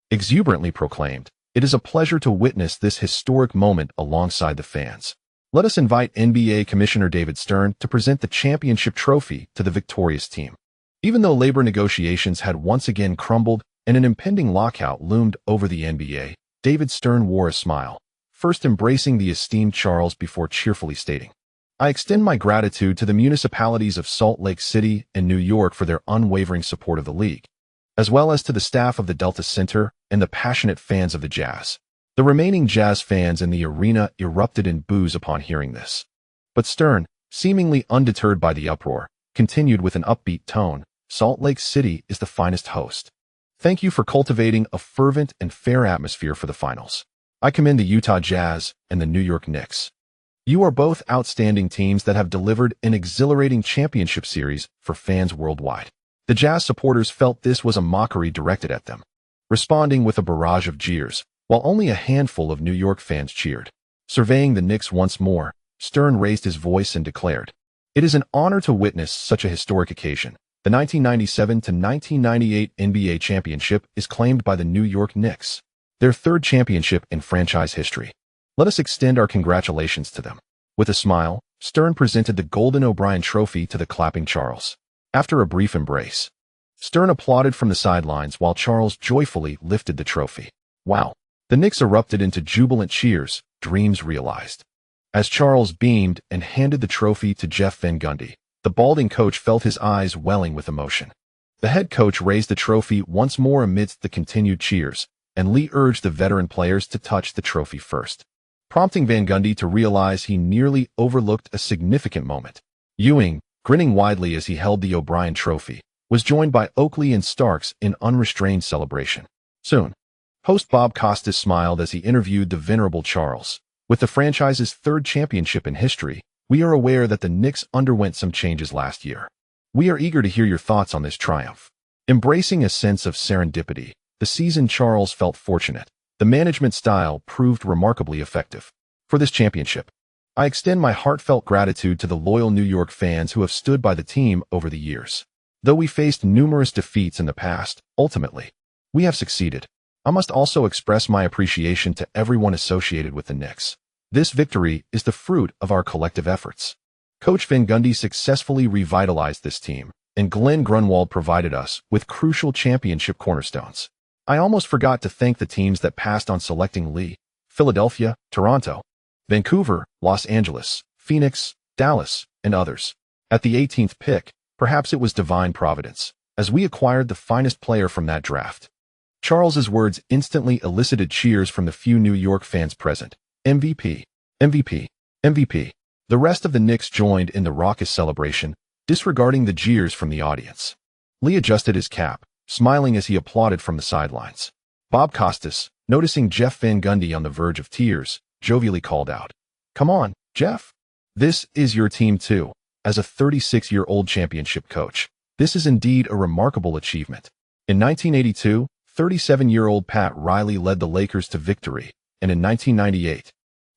exuberantly proclaimed, "It is a pleasure to witness this historic moment alongside the fans. Let us invite NBA Commissioner David Stern to present the championship trophy to the victorious team." Even though labor negotiations had once again crumbled and an impending lockout loomed over the NBA, David Stern wore a smile, first embracing the esteemed Charles before cheerfully stating, "I extend my gratitude to the municipalities of Salt Lake City and New York for their unwavering support of the league, as well as to the staff of the Delta Center and the passionate fans of the Jazz." The remaining Jazz fans in the arena erupted in boos upon hearing this. But Stern, seemingly undeterred by the uproar, continued with an upbeat tone, "Salt Lake City is the finest host. Thank you for cultivating a fervent and fair atmosphere for the finals. I commend the Utah Jazz and the New York Knicks. You are both outstanding teams that have delivered an exhilarating championship series for fans worldwide." The Jazz supporters felt this was a mockery directed at them, responding with a barrage of jeers, while only a handful of New York fans cheered. Surveying the Knicks once more, Stern raised his voice and declared, "It is an honor to witness such a historic occasion. The 1997 to 1998 NBA championship is claimed by the New York Knicks, their third championship in franchise history. Let us extend our congratulations to them." With a smile, Stern presented the Golden O'Brien Trophy to the clapping Charles. After a brief embrace, Stern applauded from the sidelines while Charles joyfully lifted the trophy. "Wow." The Knicks erupted into jubilant cheers, dreams realized. As Charles beamed and handed the trophy to Jeff Van Gundy, the balding coach felt his eyes welling with emotion. The head coach raised the trophy once more amidst the continued cheers, and Lee urged the veteran players to touch the trophy first, prompting Van Gundy to realize he nearly overlooked a significant moment. Ewing, grinning widely as he held the O'Brien Trophy, was joined by Oakley and Starks in unrestrained celebration. Soon, host Bob Costas smiled as he interviewed the venerable Charles. "With the franchise's third championship in history, we are aware that the Knicks underwent some changes last year. We are eager to hear your thoughts on this triumph." Embracing a sense of serendipity, the seasoned Charles felt fortunate. The management style proved remarkably effective. "For this championship, I extend my heartfelt gratitude to the loyal New York fans who have stood by the team over the years. Though we faced numerous defeats in the past, ultimately, we have succeeded. I must also express my appreciation to everyone associated with the Knicks. This victory is the fruit of our collective efforts. Coach Van Gundy successfully revitalized this team, and Glenn Grunwald provided us with crucial championship cornerstones. I almost forgot to thank the teams that passed on selecting Lee: Philadelphia, Toronto, Vancouver, Los Angeles, Phoenix, Dallas, and others. At the 18th pick, perhaps it was divine providence, as we acquired the finest player from that draft." Charles's words instantly elicited cheers from the few New York fans present. "MVP, MVP, MVP." The rest of the Knicks joined in the raucous celebration, disregarding the jeers from the audience. Lee adjusted his cap, smiling as he applauded from the sidelines. Bob Costas, noticing Jeff Van Gundy on the verge of tears, jovially called out, "Come on, Jeff. This is your team too." As a 36-year-old championship coach, this is indeed a remarkable achievement. In 1982, 37-year-old Pat Riley led the Lakers to victory, and in 1998,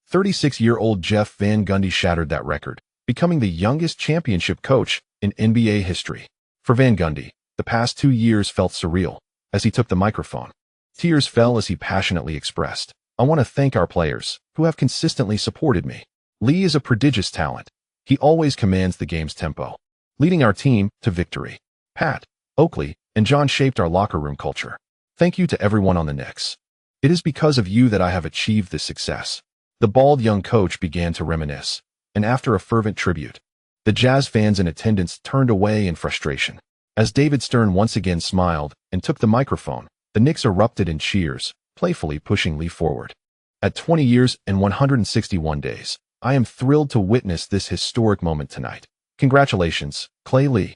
36-year-old Jeff Van Gundy shattered that record, becoming the youngest championship coach in NBA history. For Van Gundy, the past 2 years felt surreal. As he took the microphone, tears fell as he passionately expressed, "I want to thank our players, who have consistently supported me. Lee is a prodigious talent. He always commands the game's tempo, leading our team to victory. Pat, Oakley, and John shaped our locker room culture. Thank you to everyone on the Knicks. It is because of you that I have achieved this success." The bald young coach began to reminisce, and after a fervent tribute, the Jazz fans in attendance turned away in frustration. As David Stern once again smiled and took the microphone, the Knicks erupted in cheers, playfully pushing Lee forward. "At 20 years and 161 days, I am thrilled to witness this historic moment tonight. Congratulations, Clay Lee.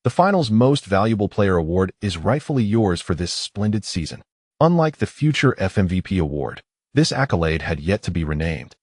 The finals Most Valuable Player award is rightfully yours for this splendid season. Unlike the future FMVP award, this accolade had yet to be renamed.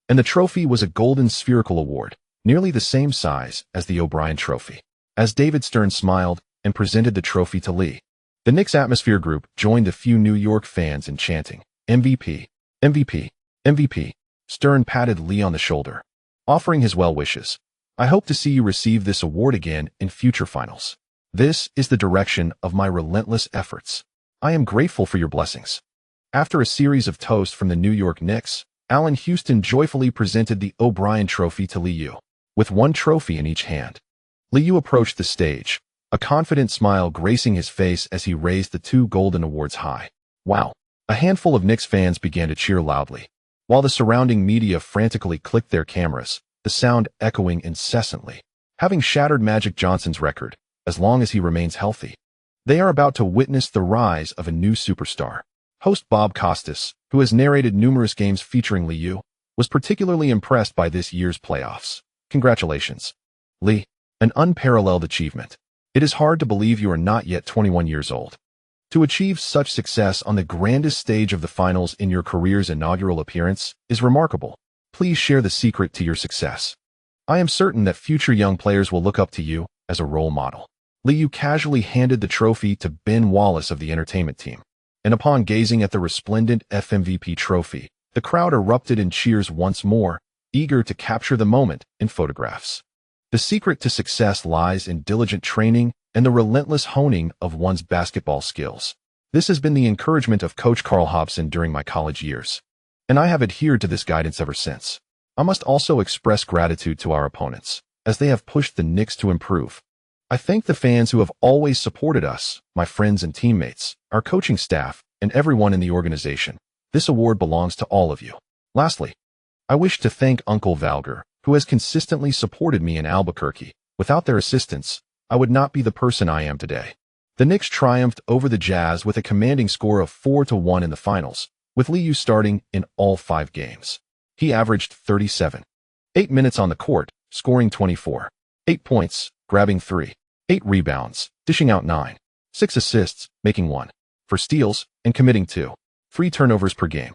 And the trophy was a golden spherical award, nearly the same size as the O'Brien Trophy. As David Stern smiled and presented the trophy to Lee, the Knicks Atmosphere Group joined a few New York fans in chanting, MVP, MVP, MVP. Stern patted Lee on the shoulder, offering his well wishes. I hope to see you receive this award again in future finals. This is the direction of my relentless efforts. I am grateful for your blessings. After a series of toasts from the New York Knicks, Allen Houston joyfully presented the O'Brien Trophy to Li Yao, with one trophy in each hand. Li Yao approached the stage, a confident smile gracing his face as he raised the two golden awards high. Wow! A handful of Knicks fans began to cheer loudly, while the surrounding media frantically clicked their cameras, the sound echoing incessantly. Having shattered Magic Johnson's record, as long as he remains healthy, they are about to witness the rise of a new superstar. Host Bob Costas, who has narrated numerous games featuring Li Yao, was particularly impressed by this year's playoffs. Congratulations, Lee. An unparalleled achievement. It is hard to believe you are not yet 21 years old. To achieve such success on the grandest stage of the finals in your career's inaugural appearance is remarkable. Please share the secret to your success. I am certain that future young players will look up to you as a role model. Li Yao casually handed the trophy to Ben Wallace of the entertainment team, and upon gazing at the resplendent FMVP trophy, the crowd erupted in cheers once more, eager to capture the moment in photographs. The secret to success lies in diligent training and the relentless honing of one's basketball skills. This has been the encouragement of Coach Carl Hobson during my college years, and I have adhered to this guidance ever since. I must also express gratitude to our opponents, as they have pushed the Knicks to improve. I thank the fans who have always supported us, my friends and teammates, our coaching staff, and everyone in the organization. This award belongs to all of you. Lastly, I wish to thank Uncle Valger, who has consistently supported me in Albuquerque. Without their assistance, I would not be the person I am today. The Knicks triumphed over the Jazz with a commanding score of 4-1 in the finals, with Li Yao starting in all 5 games. He averaged 37.8 minutes on the court, scoring 24.8 points, grabbing 3, 8 rebounds, dishing out 9, 6 assists, making 1 for steals, and committing 2, 3 turnovers per game.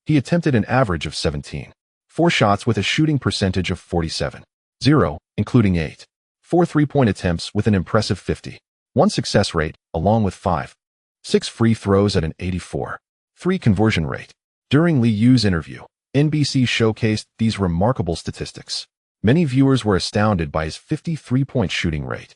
He attempted an average of 17.4 shots with a shooting percentage of 47.0, including 8.4 3-point attempts with an impressive 50.1 success rate, along with 5.6 free throws at an 84.3 conversion rate. During Li Yao's interview, NBC showcased these remarkable statistics. Many viewers were astounded by his 53-point shooting rate,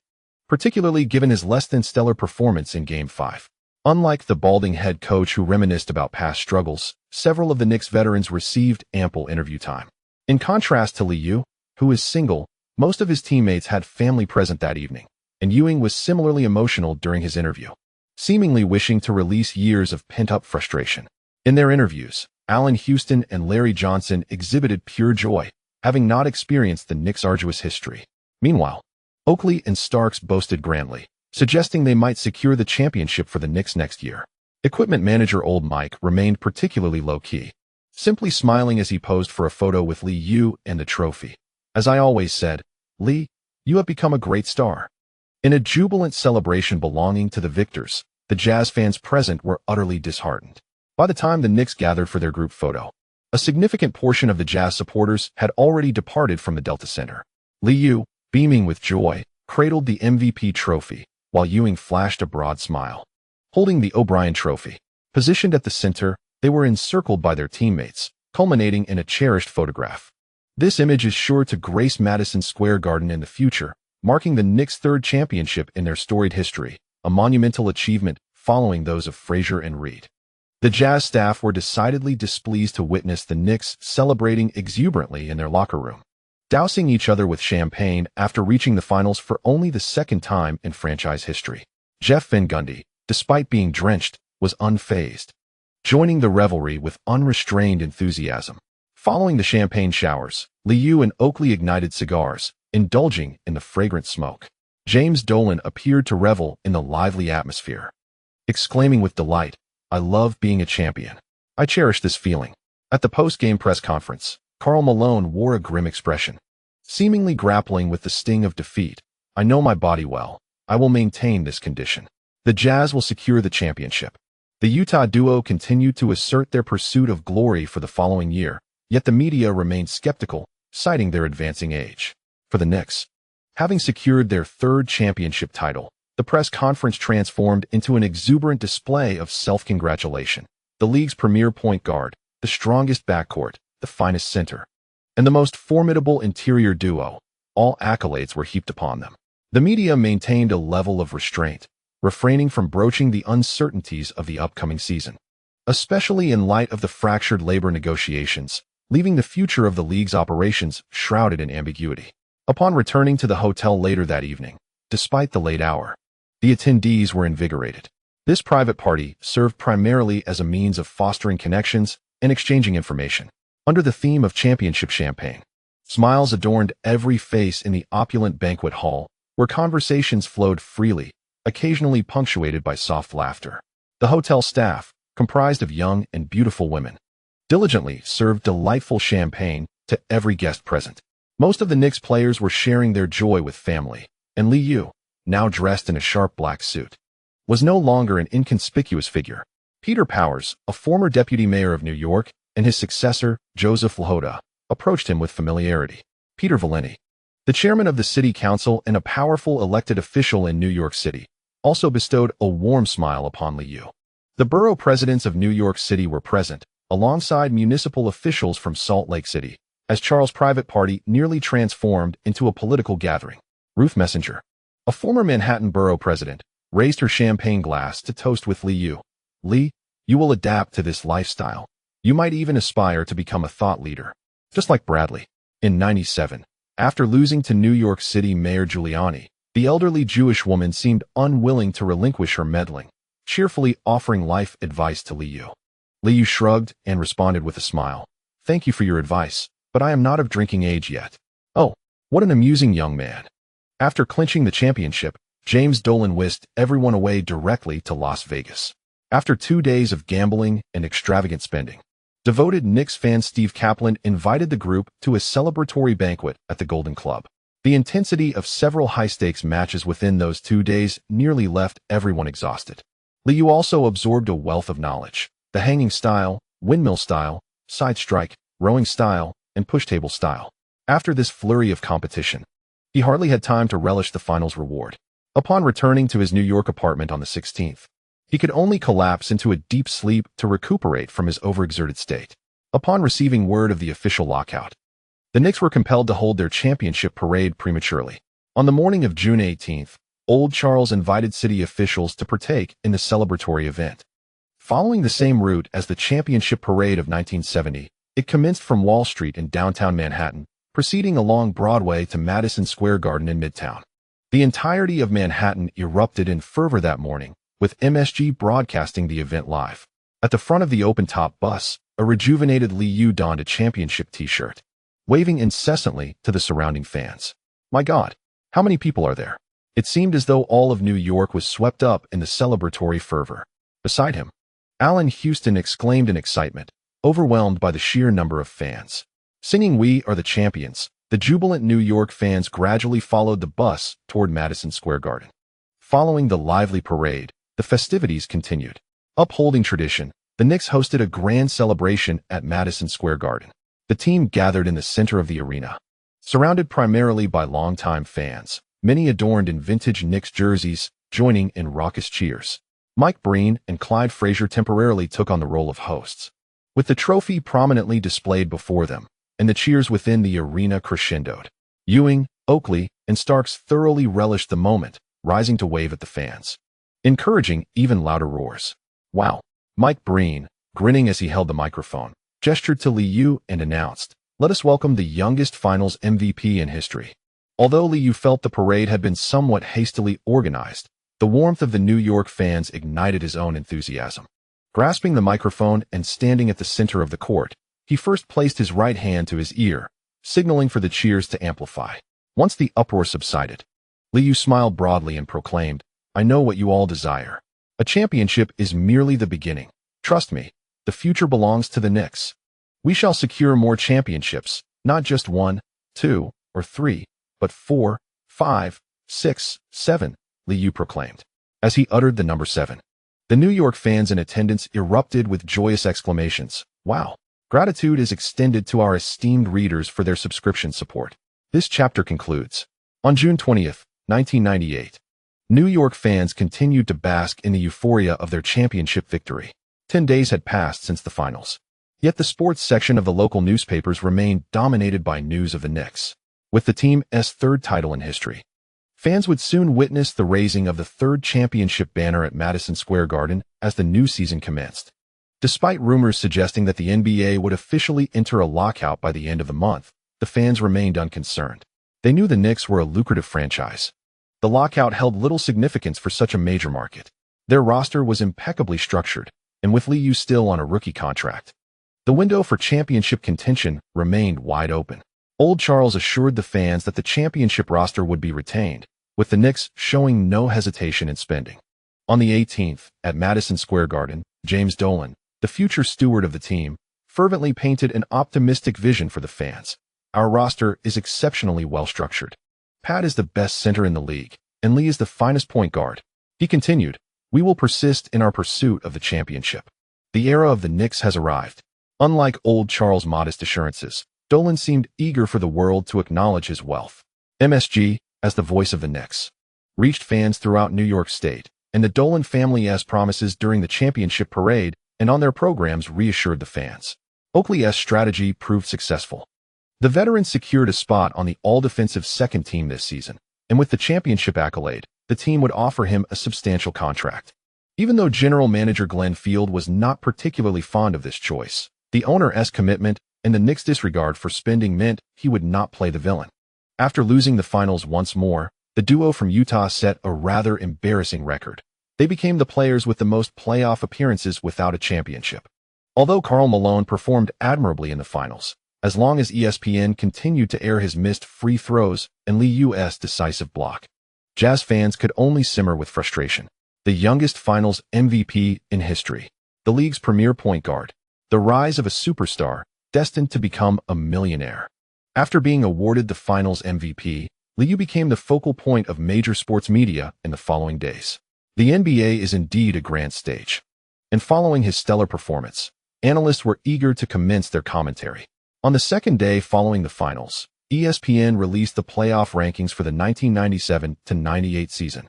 particularly given his less-than-stellar performance in Game 5. Unlike the balding head coach who reminisced about past struggles, several of the Knicks veterans received ample interview time. In contrast to Li Yao, who is single, most of his teammates had family present that evening, and Ewing was similarly emotional during his interview, seemingly wishing to release years of pent-up frustration. In their interviews, Allen Houston and Larry Johnson exhibited pure joy, having not experienced the Knicks' arduous history. Meanwhile, Oakley and Starks boasted grandly, suggesting they might secure the championship for the Knicks next year. Equipment manager Old Mike remained particularly low-key, simply smiling as he posed for a photo with Li Yao and the trophy. As I always said, Lee, you have become a great star. In a jubilant celebration belonging to the victors, the Jazz fans present were utterly disheartened. By the time the Knicks gathered for their group photo, a significant portion of the Jazz supporters had already departed from the Delta Center. Li Yao, beaming with joy, cradled the MVP trophy, while Ewing flashed a broad smile. Holding the O'Brien Trophy, positioned at the center, they were encircled by their teammates, culminating in a cherished photograph. This image is sure to grace Madison Square Garden in the future, marking the Knicks' 3rd championship in their storied history, a monumental achievement following those of Frazier and Reed. The Jazz staff were decidedly displeased to witness the Knicks celebrating exuberantly in their locker room, dousing each other with champagne after reaching the finals for only the 2nd time in franchise history. Jeff Van Gundy, despite being drenched, was unfazed, joining the revelry with unrestrained enthusiasm. Following the champagne showers, Li Yao and Oakley ignited cigars, indulging in the fragrant smoke. James Dolan appeared to revel in the lively atmosphere, exclaiming with delight, "I love being a champion. I cherish this feeling." At the post-game press conference, Karl Malone wore a grim expression. Seemingly grappling with the sting of defeat, I know my body well. I will maintain this condition. The Jazz will secure the championship. The Utah duo continued to assert their pursuit of glory for the following year, yet the media remained skeptical, citing their advancing age. For the Knicks, having secured their third championship title, the press conference transformed into an exuberant display of self-congratulation. The league's premier point guard, the strongest backcourt, the finest center, and the most formidable interior duo, all accolades were heaped upon them. The media maintained a level of restraint, refraining from broaching the uncertainties of the upcoming season, especially in light of the fractured labor negotiations, leaving the future of the league's operations shrouded in ambiguity. Upon returning to the hotel later that evening, despite the late hour, the attendees were invigorated. This private party served primarily as a means of fostering connections and exchanging information. Under the theme of championship champagne, smiles adorned every face in the opulent banquet hall, where conversations flowed freely, occasionally punctuated by soft laughter. The hotel staff, comprised of young and beautiful women, diligently served delightful champagne to every guest present. Most of the Knicks players were sharing their joy with family, and Li Yao, now dressed in a sharp black suit, was no longer an inconspicuous figure. Peter Powers, a former deputy mayor of New York, and his successor, Joseph Lahota, approached him with familiarity. Peter Valenti, the chairman of the city council and a powerful elected official in New York City, also bestowed a warm smile upon Li Yao. The borough presidents of New York City were present, alongside municipal officials from Salt Lake City, as Charles' private party nearly transformed into a political gathering. Ruth Messenger, a former Manhattan borough president, raised her champagne glass to toast with Li Yao. Li, you will adapt to this lifestyle. You might even aspire to become a thought leader, just like Bradley. In '97, after losing to New York City Mayor Giuliani, the elderly Jewish woman seemed unwilling to relinquish her meddling, cheerfully offering life advice to Li Yao. Li Yao shrugged and responded with a smile. Thank you for your advice, but I am not of drinking age yet. Oh, what an amusing young man. After clinching the championship, James Dolan whisked everyone away directly to Las Vegas. After 2 days of gambling and extravagant spending, devoted Knicks fan Steve Kaplan invited the group to a celebratory banquet at the Golden Club. The intensity of several high-stakes matches within those 2 days nearly left everyone exhausted. Li Yao also absorbed a wealth of knowledge: the hanging style, windmill style, side strike, rowing style, and push-table style. After this flurry of competition, he hardly had time to relish the finals reward. Upon returning to his New York apartment on the 16th, he could only collapse into a deep sleep to recuperate from his overexerted state. Upon receiving word of the official lockout, the Knicks were compelled to hold their championship parade prematurely. On the morning of June 18th, Old Charles invited city officials to partake in the celebratory event. Following the same route as the championship parade of 1970, it commenced from Wall Street in downtown Manhattan, proceeding along Broadway to Madison Square Garden in Midtown. The entirety of Manhattan erupted in fervor that morning, with MSG broadcasting the event live. At the front of the open-top bus, a rejuvenated Li Yao donned a championship t-shirt, waving incessantly to the surrounding fans. My God, how many people are there? It seemed as though all of New York was swept up in the celebratory fervor. Beside him, Allen Houston exclaimed in excitement, overwhelmed by the sheer number of fans. Singing "We Are the Champions," the jubilant New York fans gradually followed the bus toward Madison Square Garden. Following the lively parade, the festivities continued. Upholding tradition, the Knicks hosted a grand celebration at Madison Square Garden. The team gathered in the center of the arena, surrounded primarily by longtime fans, many adorned in vintage Knicks jerseys, joining in raucous cheers. Mike Breen and Clyde Frazier temporarily took on the role of hosts, with the trophy prominently displayed before them, and the cheers within the arena crescendoed. Ewing, Oakley, and Starks thoroughly relished the moment, rising to wave at the fans, encouraging even louder roars. Wow! Mike Breen, grinning as he held the microphone, gestured to Li Yao and announced, "Let us welcome the youngest finals MVP in history." Although Li Yao felt the parade had been somewhat hastily organized, the warmth of the New York fans ignited his own enthusiasm. Grasping the microphone and standing at the center of the court, he first placed his right hand to his ear, signaling for the cheers to amplify. Once the uproar subsided, Li Yao smiled broadly and proclaimed, "I know what you all desire. A championship is merely the beginning. Trust me, the future belongs to the Knicks. We shall secure more championships, not just 1, 2, or 3, but 4, 5, 6, 7, Li Yao proclaimed, as he uttered the number 7. The New York fans in attendance erupted with joyous exclamations. Wow! Gratitude is extended to our esteemed readers for their subscription support. This chapter concludes. On June 20th, 1998, New York fans continued to bask in the euphoria of their championship victory. 10 days had passed since the finals. Yet the sports section of the local newspapers remained dominated by news of the Knicks, with the team's third title in history. Fans would soon witness the raising of the third championship banner at Madison Square Garden as the new season commenced. Despite rumors suggesting that the NBA would officially enter a lockout by the end of the month, the fans remained unconcerned. They knew the Knicks were a lucrative franchise. The lockout held little significance for such a major market. Their roster was impeccably structured, and with Li Yao still on a rookie contract, the window for championship contention remained wide open. Old Charles assured the fans that the championship roster would be retained, with the Knicks showing no hesitation in spending. On the 18th, at Madison Square Garden, James Dolan, the future steward of the team, fervently painted an optimistic vision for the fans. Our roster is exceptionally well-structured. Pat is the best center in the league, and Lee is the finest point guard. He continued, we will persist in our pursuit of the championship. The era of the Knicks has arrived. Unlike old Charles' modest assurances, Dolan seemed eager for the world to acknowledge his wealth. MSG, as the voice of the Knicks, reached fans throughout New York State, and the Dolan family's promises during the championship parade and on their programs reassured the fans. Oakley's strategy proved successful. The veteran secured a spot on the all-defensive second team this season, and with the championship accolade, the team would offer him a substantial contract. Even though general manager Glenn Field was not particularly fond of this choice, the owner's commitment and the Knicks' disregard for spending meant he would not play the villain. After losing the finals once more, the duo from Utah set a rather embarrassing record. They became the players with the most playoff appearances without a championship. Although Karl Malone performed admirably in the finals, as long as ESPN continued to air his missed free throws and Li Yao's decisive block, Jazz fans could only simmer with frustration. The youngest finals MVP in history, the league's premier point guard, the rise of a superstar destined to become a millionaire. After being awarded the finals MVP, Li Yao became the focal point of major sports media in the following days. The NBA is indeed a grand stage. And following his stellar performance, analysts were eager to commence their commentary. On the second day following the finals, ESPN released the playoff rankings for the 1997-98 season,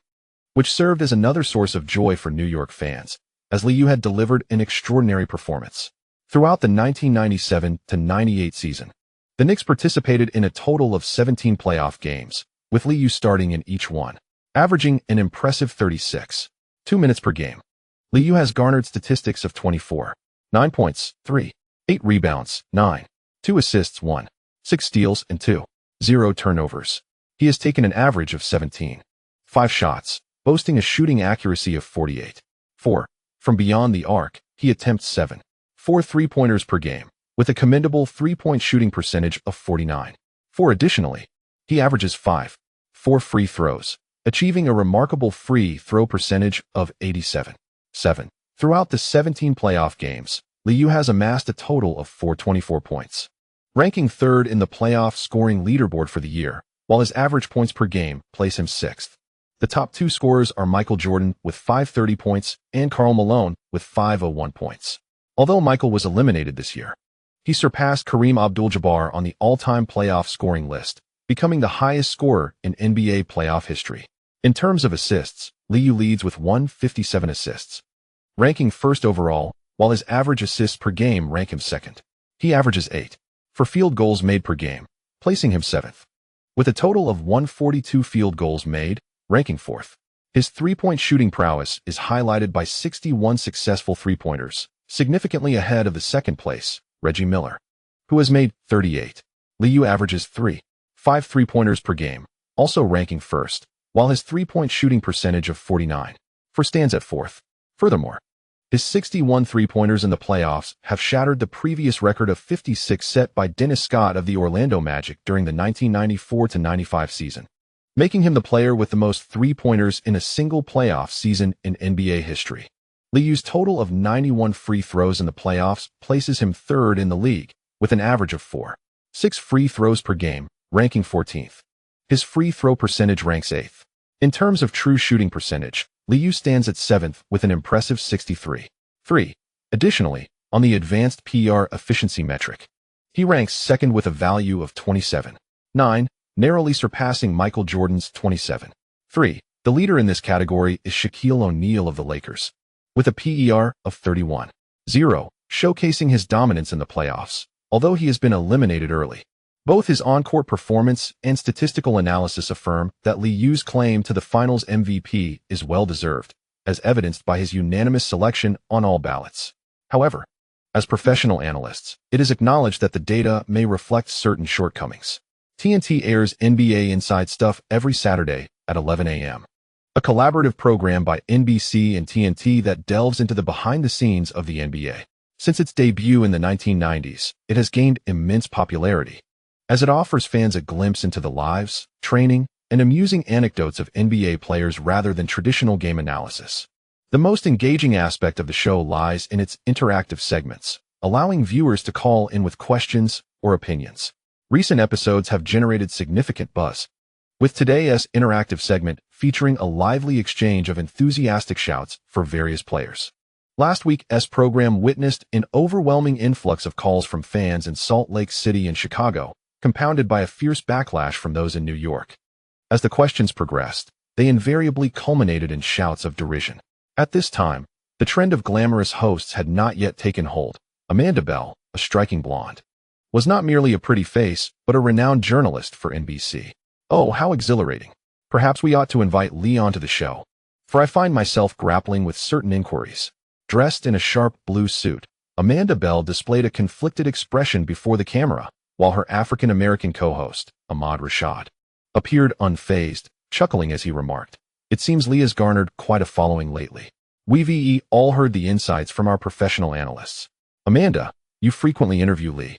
which served as another source of joy for New York fans, as Li Yao had delivered an extraordinary performance. Throughout the 1997-98 season, the Knicks participated in a total of 17 playoff games, with Li Yao starting in each one, averaging an impressive 36.2 minutes per game. Li Yao has garnered statistics of 24, 9 points, 3, 8 rebounds, 9, 2 assists, 1, 6 steals, and 2, 0 turnovers. He has taken an average of 17, 5 shots, boasting a shooting accuracy of 48, 4. From beyond the arc, he attempts 7, 4 three-pointers per game, with a commendable three-point shooting percentage of 49, 4. Additionally, he averages 5, 4 free throws, achieving a remarkable free throw percentage of 87, 7. Throughout the 17 playoff games, Li Yao has amassed a total of 424 points, ranking third in the playoff scoring leaderboard for the year, while his average points per game place him sixth. The top two scorers are Michael Jordan with 530 points and Karl Malone with 501 points. Although Michael was eliminated this year, he surpassed Kareem Abdul-Jabbar on the all-time playoff scoring list, becoming the highest scorer in NBA playoff history. In terms of assists, Li Yao leads with 157 assists, ranking first overall, while his average assists per game rank him second. He averages 8 for field goals made per game, placing him seventh, with a total of 142 field goals made, ranking fourth. His three-point shooting prowess is highlighted by 61 successful three-pointers, significantly ahead of the second place, Reggie Miller, who has made 38. Li Yao averages 5 three-pointers per game, also ranking first, while his three-point shooting percentage of 49 stands at fourth. Furthermore, his 61 three-pointers in the playoffs have shattered the previous record of 56 set by Dennis Scott of the Orlando Magic during the 1994-95 season, making him the player with the most three-pointers in a single playoff season in NBA history. Li Yao's total of 91 free throws in the playoffs places him third in the league, with an average of 6 free throws per game, ranking 14th. His free throw percentage ranks 8th. In terms of true shooting percentage, Li Yao stands at 7th with an impressive 63.3. Additionally, on the advanced PR efficiency metric, he ranks 2nd with a value of 27.9, narrowly surpassing Michael Jordan's 27.3. The leader in this category is Shaquille O'Neal of the Lakers, with a PER of 31.0, showcasing his dominance in the playoffs, although he has been eliminated early. Both his on-court performance and statistical analysis affirm that Li Yao's claim to the Finals MVP is well-deserved, as evidenced by his unanimous selection on all ballots. However, as professional analysts, it is acknowledged that the data may reflect certain shortcomings. TNT airs NBA Inside Stuff every Saturday at 11 a.m., a collaborative program by NBC and TNT that delves into the behind-the-scenes of the NBA. Since its debut in the 1990s, it has gained immense popularity, as it offers fans a glimpse into the lives, training, and amusing anecdotes of NBA players rather than traditional game analysis. The most engaging aspect of the show lies in its interactive segments, allowing viewers to call in with questions or opinions. Recent episodes have generated significant buzz, with today's interactive segment featuring a lively exchange of enthusiastic shouts for various players. Last week's program witnessed an overwhelming influx of calls from fans in Salt Lake City and Chicago, compounded by a fierce backlash from those in New York. As the questions progressed, they invariably culminated in shouts of derision. At this time, the trend of glamorous hosts had not yet taken hold. Amanda Bell, a striking blonde, was not merely a pretty face, but a renowned journalist for NBC. Oh, how exhilarating. Perhaps we ought to invite Li onto the show, for I find myself grappling with certain inquiries. Dressed in a sharp blue suit, Amanda Bell displayed a conflicted expression before the camera, while her African-American co-host, Ahmad Rashad, appeared unfazed, chuckling as he remarked, "It seems Li has garnered quite a following lately." We've all heard the insights from our professional analysts. Amanda, you frequently interview Li.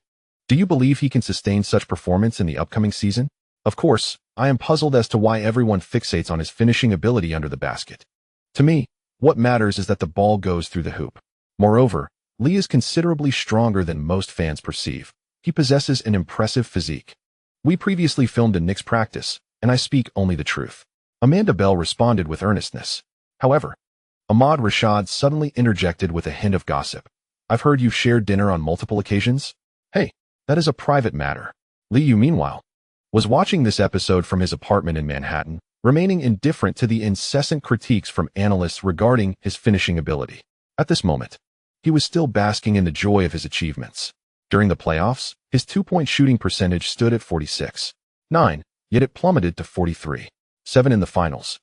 Do you believe he can sustain such performance in the upcoming season? Of course, I am puzzled as to why everyone fixates on his finishing ability under the basket. To me, what matters is that the ball goes through the hoop. Moreover, Li is considerably stronger than most fans perceive. He possesses an impressive physique. We previously filmed a Knicks practice, and I speak only the truth. Amanda Bell responded with earnestness. However, Ahmad Rashad suddenly interjected with a hint of gossip. "I've heard you've shared dinner on multiple occasions?" "Hey, that is a private matter." Li Yao, meanwhile, was watching this episode from his apartment in Manhattan, remaining indifferent to the incessant critiques from analysts regarding his finishing ability. At this moment, he was still basking in the joy of his achievements. During the playoffs, his two-point shooting percentage stood at 46.9, yet it plummeted to 43.7 in the finals.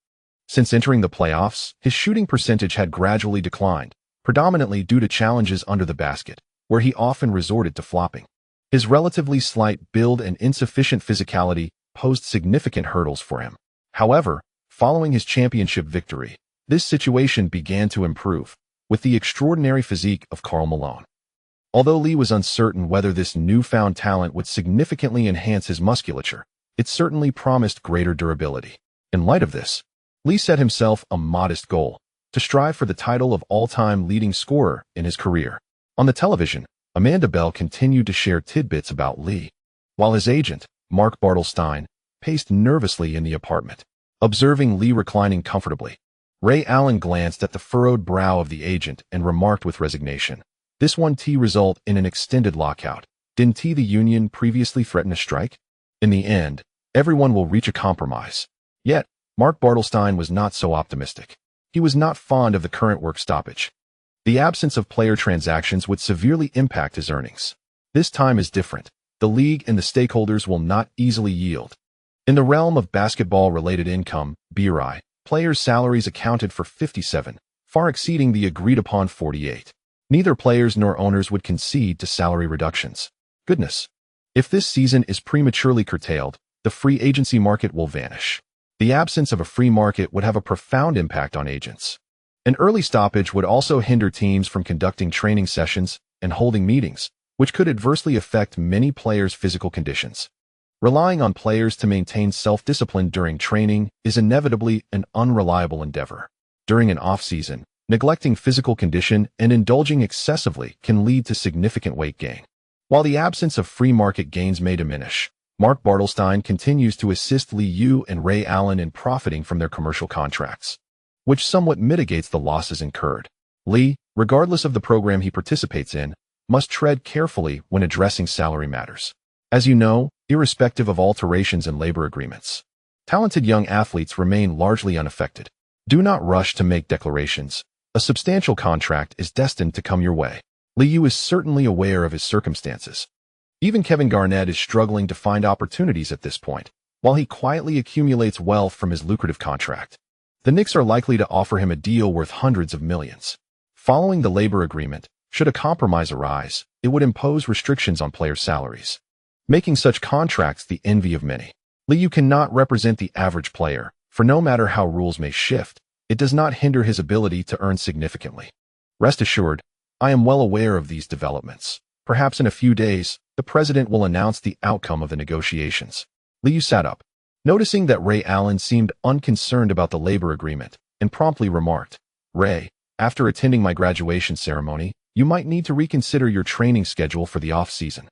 Since entering the playoffs, his shooting percentage had gradually declined, predominantly due to challenges under the basket, where he often resorted to flopping. His relatively slight build and insufficient physicality posed significant hurdles for him. However, following his championship victory, this situation began to improve, with the extraordinary physique of Karl Malone. Although Li was uncertain whether this newfound talent would significantly enhance his musculature, it certainly promised greater durability. In light of this, Li set himself a modest goal, to strive for the title of all-time leading scorer in his career. On the television, Amanda Bell continued to share tidbits about Li, while his agent, Mark Bartelstein, paced nervously in the apartment. Observing Li reclining comfortably, Ray Allen glanced at the furrowed brow of the agent and remarked with resignation, "This won't result in an extended lockout. Didn't the union previously threaten a strike? In the end, everyone will reach a compromise." Yet, Mark Bartelstein was not so optimistic. He was not fond of the current work stoppage. The absence of player transactions would severely impact his earnings. This time is different. The league and the stakeholders will not easily yield. In the realm of basketball-related income, BRI, players' salaries accounted for 57, far exceeding the agreed-upon 48. Neither players nor owners would concede to salary reductions. Goodness. If this season is prematurely curtailed, the free agency market will vanish. The absence of a free market would have a profound impact on agents. An early stoppage would also hinder teams from conducting training sessions and holding meetings, which could adversely affect many players' physical conditions. Relying on players to maintain self-discipline during training is inevitably an unreliable endeavor. During an off-season, neglecting physical condition and indulging excessively can lead to significant weight gain. While the absence of free market gains may diminish, Mark Bartelstein continues to assist Li Yao and Ray Allen in profiting from their commercial contracts, which somewhat mitigates the losses incurred. Li, regardless of the program he participates in, must tread carefully when addressing salary matters. As you know, irrespective of alterations in labor agreements, talented young athletes remain largely unaffected. Do not rush to make declarations. A substantial contract is destined to come your way. Li Yao is certainly aware of his circumstances. Even Kevin Garnett is struggling to find opportunities at this point, while he quietly accumulates wealth from his lucrative contract. The Knicks are likely to offer him a deal worth hundreds of millions. Following the labor agreement, should a compromise arise, it would impose restrictions on players' salaries, making such contracts the envy of many. Li Yao cannot represent the average player, for no matter how rules may shift, it does not hinder his ability to earn significantly. Rest assured, I am well aware of these developments. Perhaps in a few days, the president will announce the outcome of the negotiations. Li Yao sat up, noticing that Ray Allen seemed unconcerned about the labor agreement, and promptly remarked, "Ray, after attending my graduation ceremony, you might need to reconsider your training schedule for the off-season."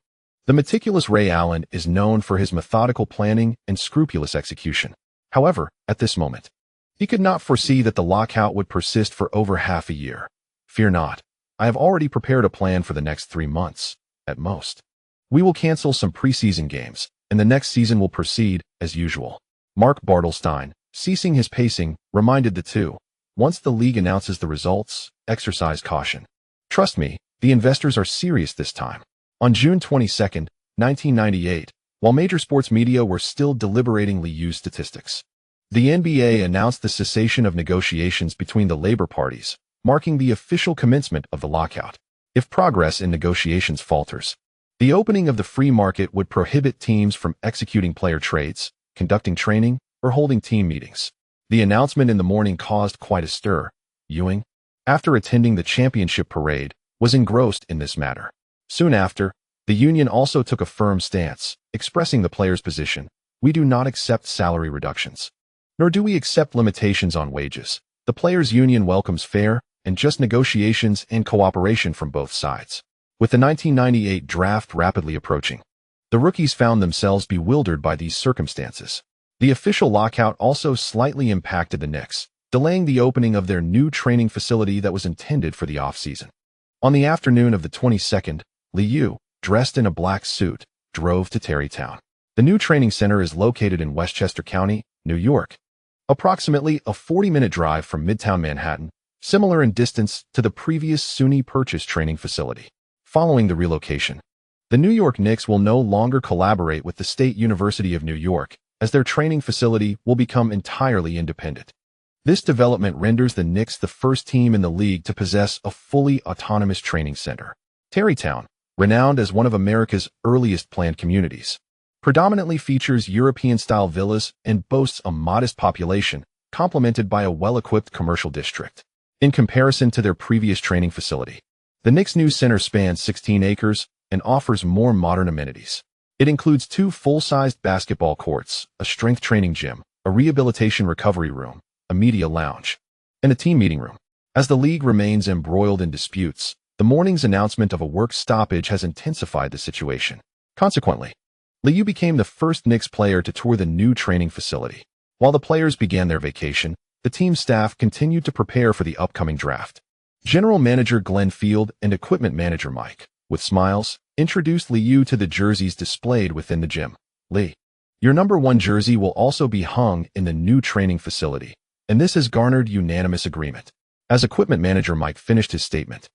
The meticulous Ray Allen is known for his methodical planning and scrupulous execution. However, at this moment, he could not foresee that the lockout would persist for over half a year. "Fear not. I have already prepared a plan for the next 3 months, at most. We will cancel some preseason games, and the next season will proceed as usual." Mark Bartelstein, ceasing his pacing, reminded the two, "Once the league announces the results, exercise caution. Trust me, the investors are serious this time." On June 22, 1998, while major sports media were still deliberating Li Yao's statistics, the NBA announced the cessation of negotiations between the labor parties, marking the official commencement of the lockout. If progress in negotiations falters, the opening of the free market would prohibit teams from executing player trades, conducting training, or holding team meetings. The announcement in the morning caused quite a stir. Ewing, after attending the championship parade, was engrossed in this matter. Soon after, the union also took a firm stance, expressing the players' position: "We do not accept salary reductions, nor do we accept limitations on wages." The players' union welcomes fair and just negotiations and cooperation from both sides. With the 1998 draft rapidly approaching, the rookies found themselves bewildered by these circumstances. The official lockout also slightly impacted the Knicks, delaying the opening of their new training facility that was intended for the off-season. On the afternoon of the 22nd, Li Yao, dressed in a black suit, drove to Tarrytown. The new training center is located in Westchester County, New York, approximately a 40-minute drive from Midtown Manhattan, similar in distance to the previous SUNY Purchase training facility. Following the relocation, the New York Knicks will no longer collaborate with the State University of New York, as their training facility will become entirely independent. This development renders the Knicks the first team in the league to possess a fully autonomous training center. Tarrytown, renowned as one of America's earliest planned communities, predominantly features European-style villas and boasts a modest population, complemented by a well-equipped commercial district. In comparison to their previous training facility, the Knicks' new center spans 16 acres and offers more modern amenities. It includes 2 full-sized basketball courts, a strength training gym, a rehabilitation recovery room, a media lounge, and a team meeting room. As the league remains embroiled in disputes, the morning's announcement of a work stoppage has intensified the situation. Consequently, Li Yao became the first Knicks player to tour the new training facility. While the players began their vacation, the team staff continued to prepare for the upcoming draft. General Manager Glenn Field and Equipment Manager Mike, with smiles, introduced Li Yao to the jerseys displayed within the gym. "Li, your number 1 jersey will also be hung in the new training facility, and this has garnered unanimous agreement." As Equipment Manager Mike finished his statement,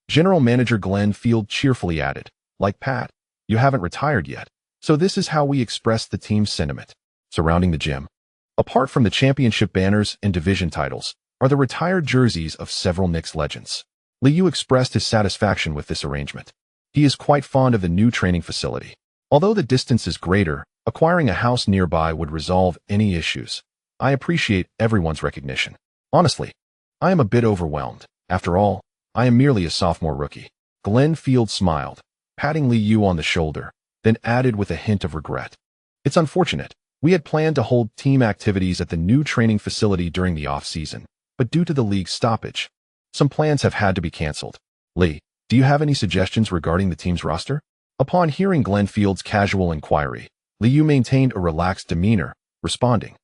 General Manager Glenn Field cheerfully added, "Like Pat, you haven't retired yet, so this is how we express the team's sentiment." Surrounding the gym, apart from the championship banners and division titles, are the retired jerseys of several Knicks legends. Li Yao expressed his satisfaction with this arrangement. He is quite fond of the new training facility. Although the distance is greater, acquiring a house nearby would resolve any issues. "I appreciate everyone's recognition. Honestly, I am a bit overwhelmed. After all, I am merely a sophomore rookie." Glenn Field smiled, patting Li Yao on the shoulder, then added with a hint of regret, "It's unfortunate. We had planned to hold team activities at the new training facility during the off-season, but due to the league's stoppage, some plans have had to be canceled. Li, do you have any suggestions regarding the team's roster?" Upon hearing Glenn Field's casual inquiry, Li Yao maintained a relaxed demeanor, responding,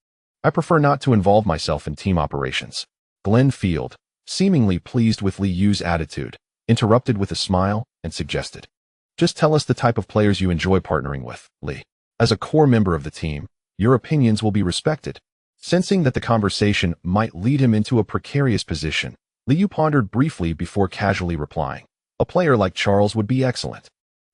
"I prefer not to involve myself in team operations." Glenn Field, seemingly pleased with Li Yao's attitude, interrupted with a smile and suggested, "Just tell us the type of players you enjoy partnering with, Li. As a core member of the team, your opinions will be respected." Sensing that the conversation might lead him into a precarious position, Li Yao pondered briefly before casually replying, "A player like Charles would be excellent."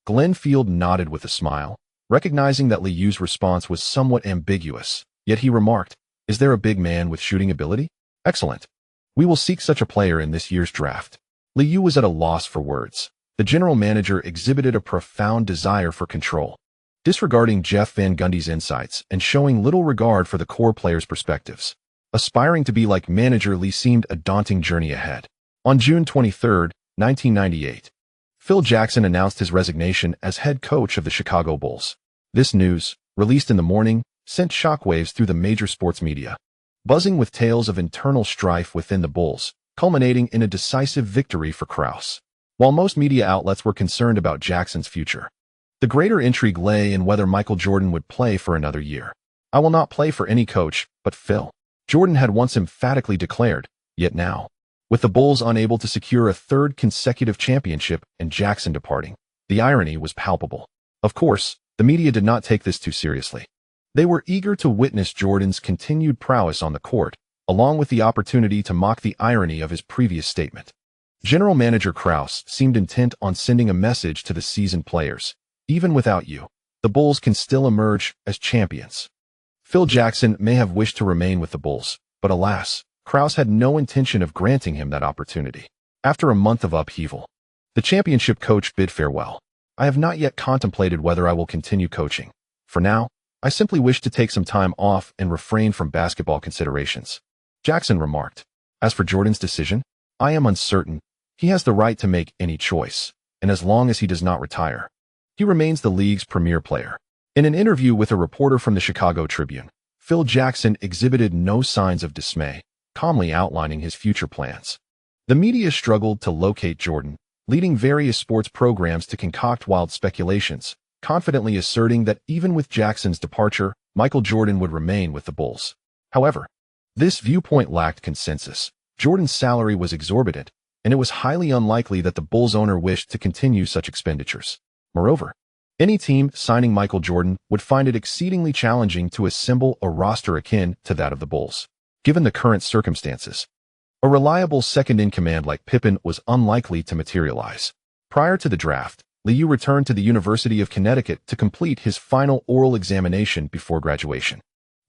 Glenn Field nodded with a smile, recognizing that Li Yao's response was somewhat ambiguous, yet he remarked, "Is there a big man with shooting ability? Excellent. We will seek such a player in this year's draft." Li Yao was at a loss for words. The general manager exhibited a profound desire for control, disregarding Jeff Van Gundy's insights and showing little regard for the core players' perspectives. Aspiring to be like manager Li seemed a daunting journey ahead. On June 23, 1998, Phil Jackson announced his resignation as head coach of the Chicago Bulls. This news, released in the morning, sent shockwaves through the major sports media, buzzing with tales of internal strife within the Bulls, culminating in a decisive victory for Krause. While most media outlets were concerned about Jackson's future, the greater intrigue lay in whether Michael Jordan would play for another year. "I will not play for any coach but Phil," Jordan had once emphatically declared, yet now, with the Bulls unable to secure a third consecutive championship and Jackson departing, the irony was palpable. Of course, the media did not take this too seriously. They were eager to witness Jordan's continued prowess on the court, along with the opportunity to mock the irony of his previous statement. General Manager Krause seemed intent on sending a message to the seasoned players. "Even without you, the Bulls can still emerge as champions." Phil Jackson may have wished to remain with the Bulls, but alas, Krause had no intention of granting him that opportunity. After a month of upheaval, the championship coach bid farewell. "I have not yet contemplated whether I will continue coaching. For now, I simply wish to take some time off and refrain from basketball considerations," Jackson remarked. "As for Jordan's decision, I am uncertain. He has the right to make any choice, and as long as he does not retire, he remains the league's premier player." In an interview with a reporter from the Chicago Tribune, Phil Jackson exhibited no signs of dismay, calmly outlining his future plans. The media struggled to locate Jordan, leading various sports programs to concoct wild speculations, confidently asserting that even with Jackson's departure, Michael Jordan would remain with the Bulls. However, this viewpoint lacked consensus. Jordan's salary was exorbitant, and it was highly unlikely that the Bulls owner wished to continue such expenditures. Moreover, any team signing Michael Jordan would find it exceedingly challenging to assemble a roster akin to that of the Bulls. Given the current circumstances, a reliable second-in-command like Pippen was unlikely to materialize. Prior to the draft, Li Yao returned to the University of Connecticut to complete his final oral examination before graduation.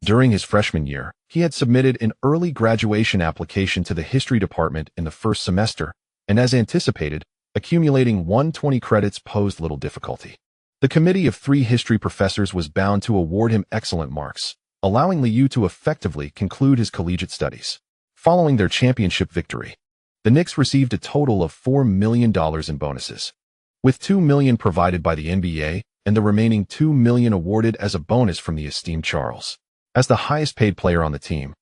During his freshman year, he had submitted an early graduation application to the history department in the first semester, and as anticipated, accumulating 120 credits posed little difficulty. The committee of 3 history professors was bound to award him excellent marks, allowing Li Yao to effectively conclude his collegiate studies. Following their championship victory, the Knicks received a total of $4 million in bonuses, with $2 million provided by the NBA and the remaining $2 million awarded as a bonus from the esteemed Charles. As the highest-paid player on the team,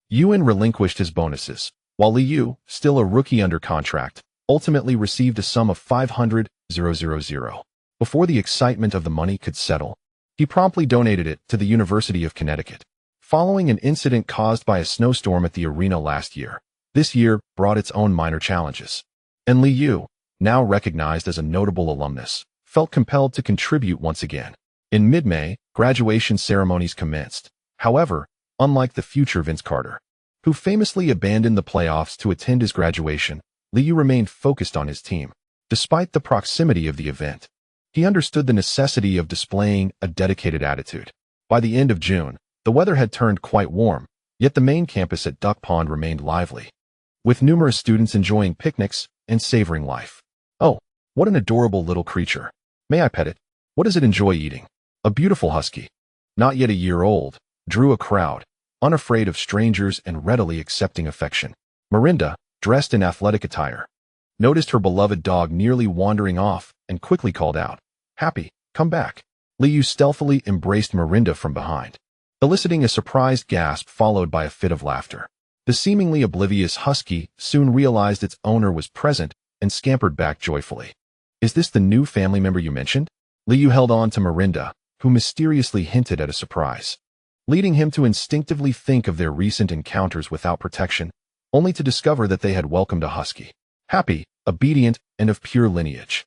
Ewing relinquished his bonuses, while Li Yao, still a rookie under contract, ultimately received a sum of $500,000. Before the excitement of the money could settle, he promptly donated it to the University of Connecticut. Following an incident caused by a snowstorm at the arena last year, this year brought its own minor challenges. And Li Yao, now recognized as a notable alumnus, felt compelled to contribute once again. In mid-May, graduation ceremonies commenced. However, unlike the future Vince Carter, who famously abandoned the playoffs to attend his graduation, Li Yao remained focused on his team. Despite the proximity of the event, he understood the necessity of displaying a dedicated attitude. By the end of June, the weather had turned quite warm, yet the main campus at Duck Pond remained lively, with numerous students enjoying picnics and savoring life. "Oh, what an adorable little creature. May I pet it? What does it enjoy eating?" A beautiful husky, not yet a year old, drew a crowd, unafraid of strangers and readily accepting affection. Miranda, dressed in athletic attire, noticed her beloved dog nearly wandering off and quickly called out, "Happy, come back." Li Yao stealthily embraced Miranda from behind, eliciting a surprised gasp followed by a fit of laughter. The seemingly oblivious husky soon realized its owner was present and scampered back joyfully. "Is this the new family member you mentioned?" Li Yao held on to Miranda, who mysteriously hinted at a surprise, leading him to instinctively think of their recent encounters without protection, only to discover that they had welcomed a husky. Happy, obedient, and of pure lineage.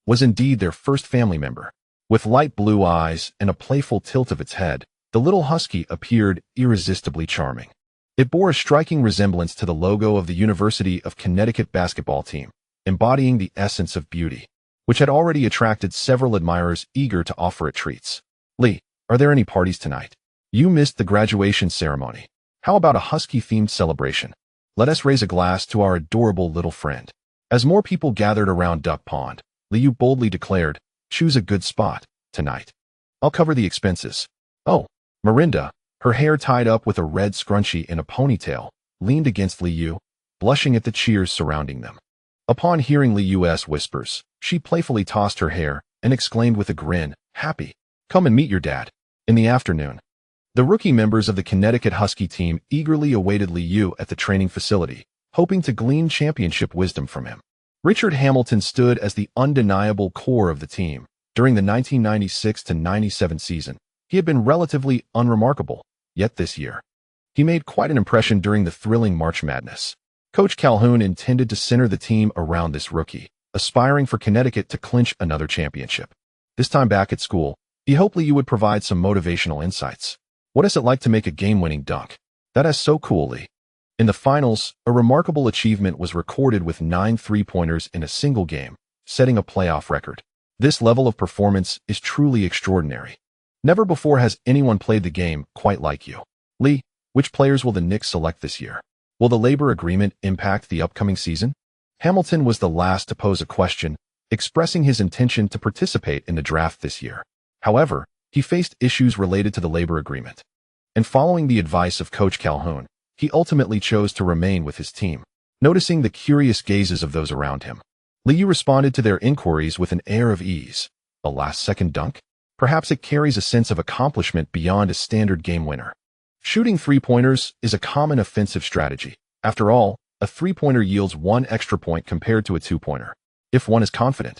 Was indeed their first family member. With light blue eyes and a playful tilt of its head, the little husky appeared irresistibly charming. It bore a striking resemblance to the logo of the University of Connecticut basketball team, embodying the essence of beauty, which had already attracted several admirers eager to offer it treats. Lee, are there any parties tonight? You missed the graduation ceremony. How about a husky-themed celebration? Let us raise a glass to our adorable little friend. As more people gathered around Duck Pond, Li Yao boldly declared, choose a good spot, tonight. I'll cover the expenses. Oh, Mirinda, her hair tied up with a red scrunchie in a ponytail, leaned against Li Yao, blushing at the cheers surrounding them. Upon hearing Li Yao's whispers, she playfully tossed her hair and exclaimed with a grin, happy. Come and meet your dad. In the afternoon, the rookie members of the Connecticut Husky team eagerly awaited Li Yao at the training facility, hoping to glean championship wisdom from him. Richard Hamilton stood as the undeniable core of the team. During the 1996-97 season, he had been relatively unremarkable, yet this year, he made quite an impression during the thrilling March Madness. Coach Calhoun intended to center the team around this rookie, aspiring for Connecticut to clinch another championship. This time back at school, he hoped Li Yao would provide some motivational insights. What is it like to make a game-winning dunk? That is so cool, Lee. In the finals, a remarkable achievement was recorded with 9 three-pointers in a single game, setting a playoff record. This level of performance is truly extraordinary. Never before has anyone played the game quite like you. Lee, which players will the Knicks select this year? Will the labor agreement impact the upcoming season? Hamilton was the last to pose a question, expressing his intention to participate in the draft this year. However, he faced issues related to the labor agreement. And following the advice of Coach Calhoun, he ultimately chose to remain with his team. Noticing the curious gazes of those around him, Li Yao responded to their inquiries with an air of ease. A last-second dunk? Perhaps it carries a sense of accomplishment beyond a standard game winner. Shooting three-pointers is a common offensive strategy. After all, a three-pointer yields 1 extra point compared to a two-pointer. If one is confident,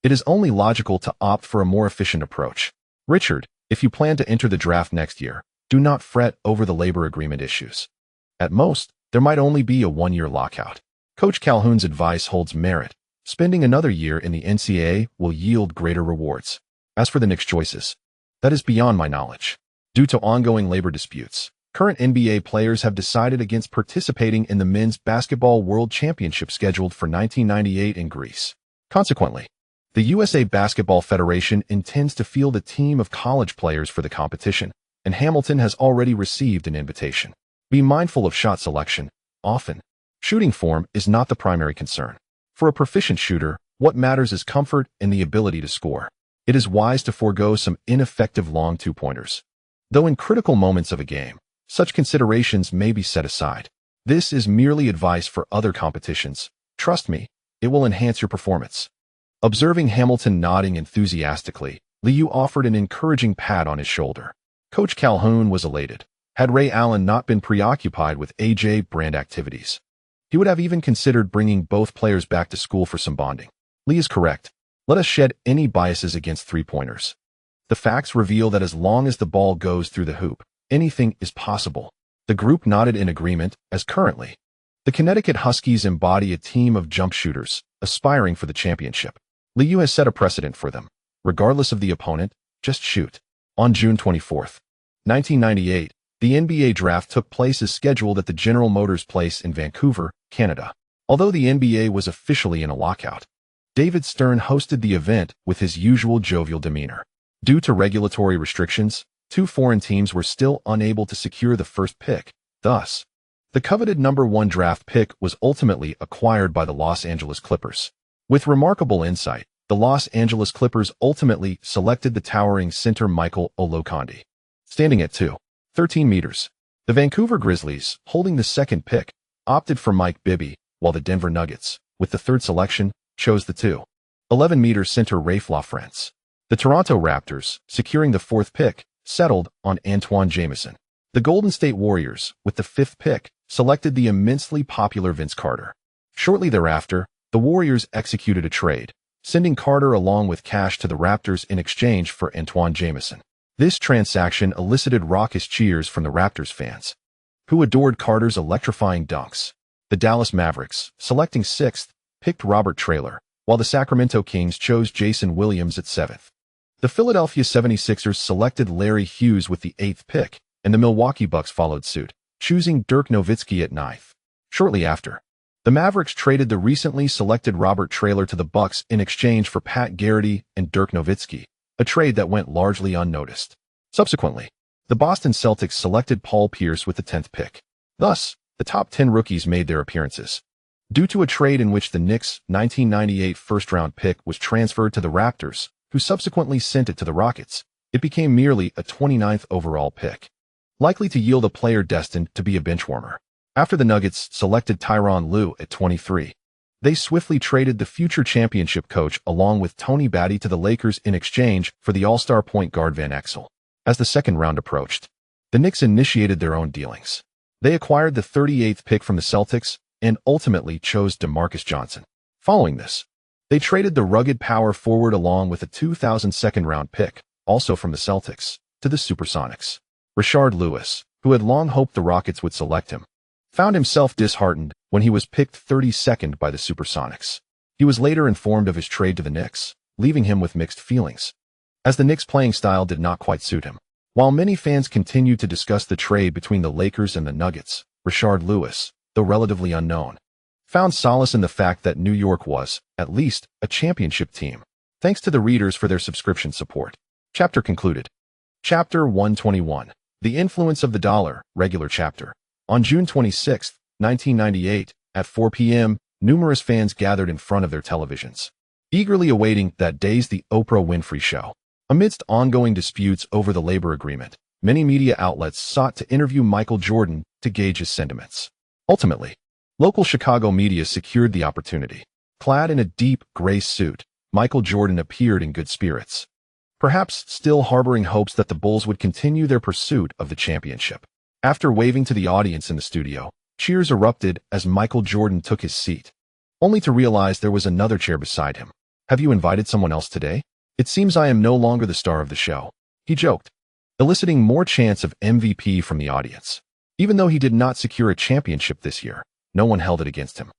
it is only logical to opt for a more efficient approach. Richard, if you plan to enter the draft next year, do not fret over the labor agreement issues. At most, there might only be a 1-year lockout. Coach Calhoun's advice holds merit. Spending another year in the NCAA will yield greater rewards. As for the Knicks' choices, that is beyond my knowledge. Due to ongoing labor disputes, current NBA players have decided against participating in the Men's Basketball World Championship scheduled for 1998 in Greece. Consequently, the USA Basketball Federation intends to field a team of college players for the competition, and Hamilton has already received an invitation. Be mindful of shot selection. Often, shooting form is not the primary concern. For a proficient shooter, what matters is comfort and the ability to score. It is wise to forego some ineffective long two-pointers. Though in critical moments of a game, such considerations may be set aside. This is merely advice for other competitions. Trust me, it will enhance your performance. Observing Hamilton nodding enthusiastically, Li Yao offered an encouraging pat on his shoulder. Coach Calhoun was elated. Had Ray Allen not been preoccupied with A.J. Brand activities, he would have even considered bringing both players back to school for some bonding. Lee is correct. Let us shed any biases against three-pointers. The facts reveal that as long as the ball goes through the hoop, anything is possible. The group nodded in agreement, as currently, the Connecticut Huskies embody a team of jump shooters, aspiring for the championship. Li Yao has set a precedent for them. Regardless of the opponent, just shoot. On June 24, 1998, the NBA draft took place as scheduled at the General Motors Place in Vancouver, Canada. Although the NBA was officially in a lockout, David Stern hosted the event with his usual jovial demeanor. Due to regulatory restrictions, 2 foreign teams were still unable to secure the first pick. Thus, the coveted number 1 draft pick was ultimately acquired by the Los Angeles Clippers. With remarkable insight, the Los Angeles Clippers ultimately selected the towering center Michael Olowokandi, standing at 2.13 meters. The Vancouver Grizzlies, holding the second pick, opted for Mike Bibby, while the Denver Nuggets, with the third selection, chose the 2.11-meter center Rafe LaFrentz. The Toronto Raptors, securing the 4th pick, settled on Antoine Jamison. The Golden State Warriors, with the 5th pick, selected the immensely popular Vince Carter. Shortly thereafter, the Warriors executed a trade, sending Carter along with cash to the Raptors in exchange for Antoine Jamison. This transaction elicited raucous cheers from the Raptors fans, who adored Carter's electrifying dunks. The Dallas Mavericks, selecting 6th, picked Robert Traylor, while the Sacramento Kings chose Jason Williams at 7th. The Philadelphia 76ers selected Larry Hughes with the 8th pick, and the Milwaukee Bucks followed suit, choosing Dirk Nowitzki at 9th. Shortly after, the Mavericks traded the recently selected Robert Traylor to the Bucks in exchange for Pat Garrity and Dirk Nowitzki, a trade that went largely unnoticed. Subsequently, the Boston Celtics selected Paul Pierce with the 10th pick. Thus, the top 10 rookies made their appearances. Due to a trade in which the Knicks' 1998 first-round pick was transferred to the Raptors, who subsequently sent it to the Rockets, it became merely a 29th overall pick, likely to yield a player destined to be a benchwarmer. After the Nuggets selected Tyronn Lue at 23, they swiftly traded the future championship coach along with Tony Batty to the Lakers in exchange for the all-star point guard Van Exel. As the second round approached, the Knicks initiated their own dealings. They acquired the 38th pick from the Celtics and ultimately chose DeMarcus Johnson. Following this, they traded the rugged power forward along with a 2000 second-round pick, also from the Celtics, to the Supersonics. Rashard Lewis, who had long hoped the Rockets would select him, found himself disheartened when he was picked 32nd by the Supersonics. He was later informed of his trade to the Knicks, leaving him with mixed feelings, as the Knicks' playing style did not quite suit him. While many fans continued to discuss the trade between the Lakers and the Nuggets, Rashard Lewis, though relatively unknown, found solace in the fact that New York was, at least, a championship team. Thanks to the readers for their subscription support. Chapter concluded. Chapter 121. The Influence of the Dollar, regular chapter. On June 26, 1998, at 4 p.m., numerous fans gathered in front of their televisions, eagerly awaiting that day's The Oprah Winfrey Show. Amidst ongoing disputes over the labor agreement, many media outlets sought to interview Michael Jordan to gauge his sentiments. Ultimately, local Chicago media secured the opportunity. Clad in a deep gray suit, Michael Jordan appeared in good spirits, perhaps still harboring hopes that the Bulls would continue their pursuit of the championship. After waving to the audience in the studio, cheers erupted as Michael Jordan took his seat, only to realize there was another chair beside him. "Have you invited someone else today? It seems I am no longer the star of the show," he joked, eliciting more chants of MVP from the audience. Even though he did not secure a championship this year, no one held it against him.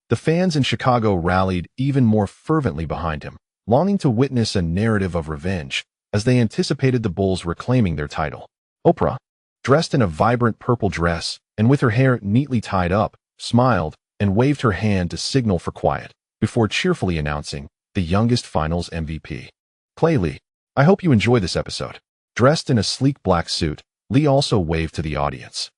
The fans in Chicago rallied even more fervently behind him, longing to witness a narrative of revenge as they anticipated the Bulls reclaiming their title. Oprah, dressed in a vibrant purple dress and with her hair neatly tied up, smiled and waved her hand to signal for quiet before cheerfully announcing the youngest finals MVP. Clay Lee. I hope you enjoy this episode. Dressed in a sleek black suit, Lee also waved to the audience,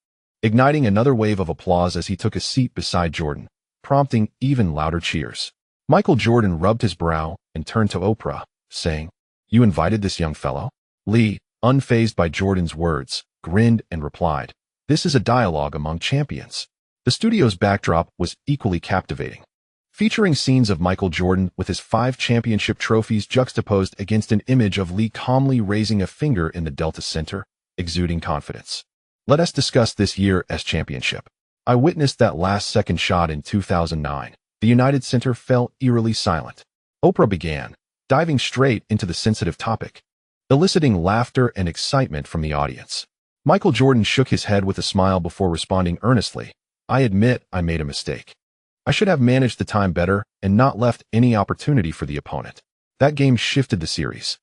igniting another wave of applause as he took a seat beside Jordan, prompting even louder cheers. Michael Jordan rubbed his brow and turned to Oprah, saying, "You invited this young fellow?" Lee, unfazed by Jordan's words, grinned and replied, "This is a dialogue among champions." The studio's backdrop was equally captivating, featuring scenes of Michael Jordan with his 5 championship trophies juxtaposed against an image of Lee calmly raising a finger in the Delta Center, exuding confidence. "Let us discuss this year's championship. I witnessed that last-second shot in 2009. The United Center fell eerily silent." Oprah began, diving straight into the sensitive topic, eliciting laughter and excitement from the audience. Michael Jordan shook his head with a smile before responding earnestly, "I admit I made a mistake. I should have managed the time better and not left any opportunity for the opponent. That game shifted the series.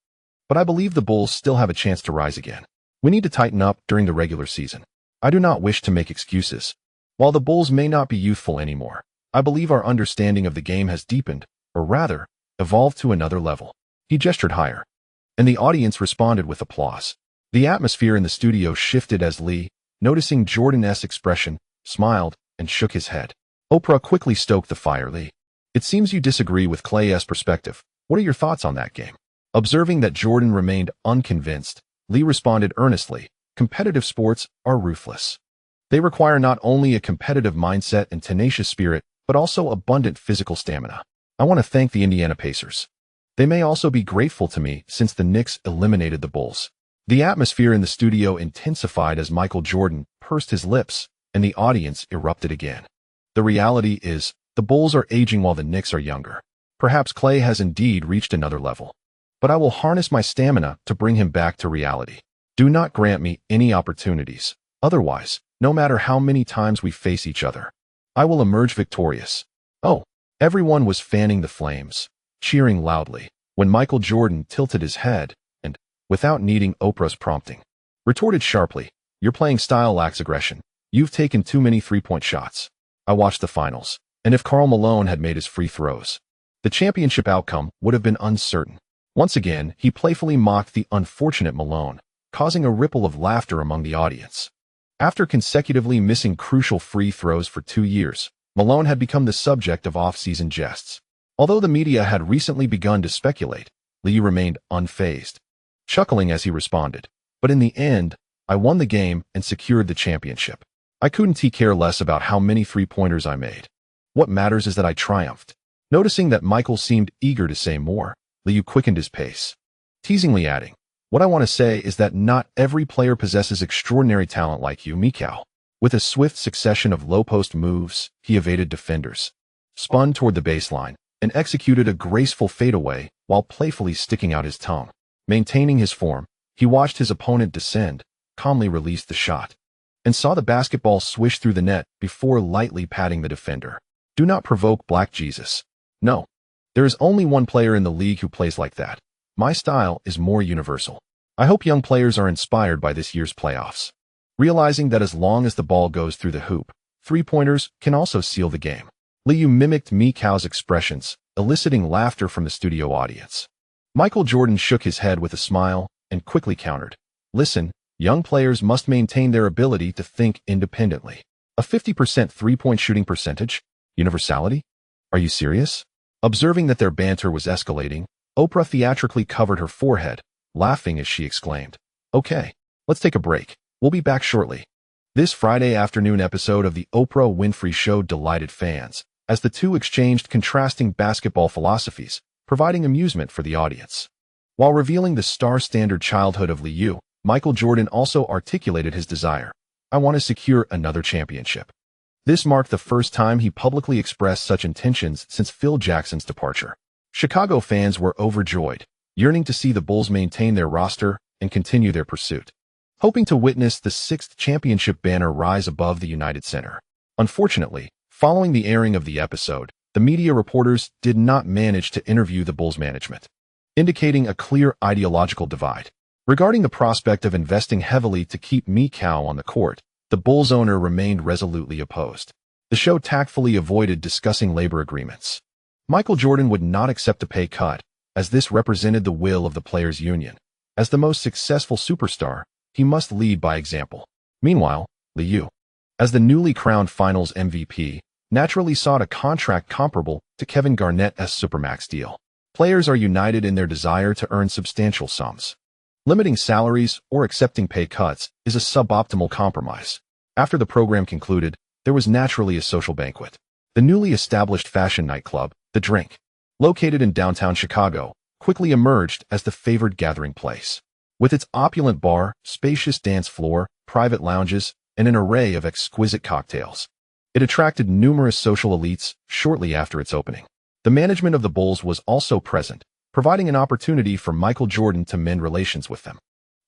But I believe the Bulls still have a chance to rise again. We need to tighten up during the regular season. I do not wish to make excuses. While the Bulls may not be youthful anymore, I believe our understanding of the game has deepened, or rather, evolved to another level." He gestured higher, and the audience responded with applause. The atmosphere in the studio shifted as Lee, noticing Jordan's expression, smiled and shook his head. Oprah quickly stoked the fire. "Lee, it seems you disagree with Clay's perspective. What are your thoughts on that game?" Observing that Jordan remained unconvinced, Lee responded earnestly, "Competitive sports are ruthless. They require not only a competitive mindset and tenacious spirit, but also abundant physical stamina. I want to thank the Indiana Pacers. They may also be grateful to me since the Knicks eliminated the Bulls." The atmosphere in the studio intensified as Michael Jordan pursed his lips, and the audience erupted again. "The reality is, the Bulls are aging while the Knicks are younger. Perhaps Clay has indeed reached another level. But I will harness my stamina to bring him back to reality." Do not grant me any opportunities. Otherwise, no matter how many times we face each other, I will emerge victorious. Oh, everyone was fanning the flames, cheering loudly, when Michael Jordan tilted his head and, without needing Oprah's prompting, retorted sharply, "Your playing style lacks aggression. You've taken too many three-point shots." I watched the finals, and if Karl Malone had made his free throws, the championship outcome would have been uncertain. Once again, he playfully mocked the unfortunate Malone, causing a ripple of laughter among the audience. After consecutively missing crucial free throws for 2 years, Malone had become the subject of off-season jests. Although the media had recently begun to speculate, Li Yao remained unfazed, chuckling as he responded, "But in the end, I won the game and secured the championship. I couldn't care less about how many three-pointers I made. What matters is that I triumphed." Noticing that Michael seemed eager to say more, Li Yao quickened his pace, teasingly adding, "What I want to say is that not every player possesses extraordinary talent like you, Mikal." With a swift succession of low-post moves, he evaded defenders, spun toward the baseline, and executed a graceful fadeaway while playfully sticking out his tongue. Maintaining his form, he watched his opponent descend, calmly released the shot, and saw the basketball swish through the net before lightly patting the defender. Do not provoke Black Jesus. No. There is only one player in the league who plays like that. My style is more universal. I hope young players are inspired by this year's playoffs, realizing that as long as the ball goes through the hoop, three-pointers can also seal the game. Li Yao mimicked Mikal's expressions, eliciting laughter from the studio audience. Michael Jordan shook his head with a smile and quickly countered, "Listen, young players must maintain their ability to think independently. A 50% three-point shooting percentage? Universality? Are you serious?" Observing that their banter was escalating, Oprah theatrically covered her forehead, laughing as she exclaimed, "Okay, let's take a break. We'll be back shortly." This Friday afternoon episode of The Oprah Winfrey Show delighted fans, as the two exchanged contrasting basketball philosophies, providing amusement for the audience. While revealing the star-standard childhood of Li Yao, Michael Jordan also articulated his desire, "I want to secure another championship." This marked the first time he publicly expressed such intentions since Phil Jackson's departure. Chicago fans were overjoyed, yearning to see the Bulls maintain their roster and continue their pursuit, hoping to witness the 6th championship banner rise above the United Center. Unfortunately, following the airing of the episode, the media reporters did not manage to interview the Bulls management, indicating a clear ideological divide. Regarding the prospect of investing heavily to keep Mikal on the court, the Bulls owner remained resolutely opposed. The show tactfully avoided discussing labor agreements. Michael Jordan would not accept a pay cut, as this represented the will of the players' union. As the most successful superstar, he must lead by example. Meanwhile, Li Yao, as the newly crowned Finals MVP, naturally sought a contract comparable to Kevin Garnett's Supermax deal. Players are united in their desire to earn substantial sums. Limiting salaries or accepting pay cuts is a suboptimal compromise. After the program concluded, there was naturally a social banquet. The newly established fashion nightclub, The Drink, located in downtown Chicago, quickly emerged as the favored gathering place. With its opulent bar, spacious dance floor, private lounges, and an array of exquisite cocktails, it attracted numerous social elites shortly after its opening. The management of the Bulls was also present, providing an opportunity for Michael Jordan to mend relations with them.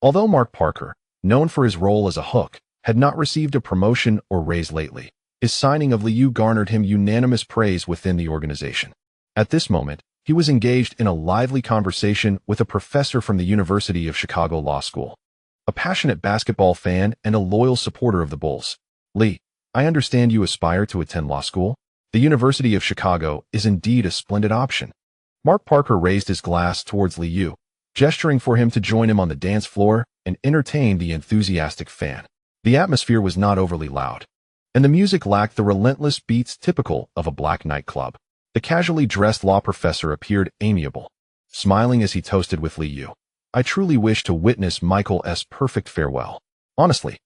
Although Mark Parker, known for his role as a hook, had not received a promotion or raise lately, his signing of Li Yao garnered him unanimous praise within the organization. At this moment, he was engaged in a lively conversation with a professor from the University of Chicago Law School, a passionate basketball fan and a loyal supporter of the Bulls. "Li, I understand you aspire to attend law school. The University of Chicago is indeed a splendid option." Mark Parker raised his glass towards Li Yao, gesturing for him to join him on the dance floor and entertain the enthusiastic fan. The atmosphere was not overly loud, and the music lacked the relentless beats typical of a black nightclub. The casually dressed law professor appeared amiable, smiling as he toasted with Li Yao. "I truly wish to witness Michael's perfect farewell. Honestly,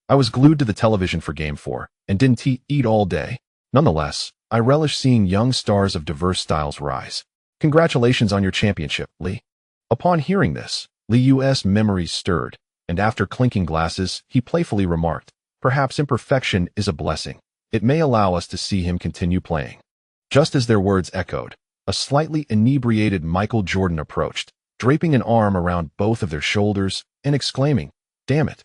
I was glued to the television for Game 4 and didn't eat all day. Nonetheless, I relish seeing young stars of diverse styles rise. Congratulations on your championship, Li." Upon hearing this, Li Yao's memories stirred, and after clinking glasses, he playfully remarked, "Perhaps imperfection is a blessing. It may allow us to see him continue playing." Just as their words echoed, a slightly inebriated Michael Jordan approached, draping an arm around both of their shoulders and exclaiming, Damn it.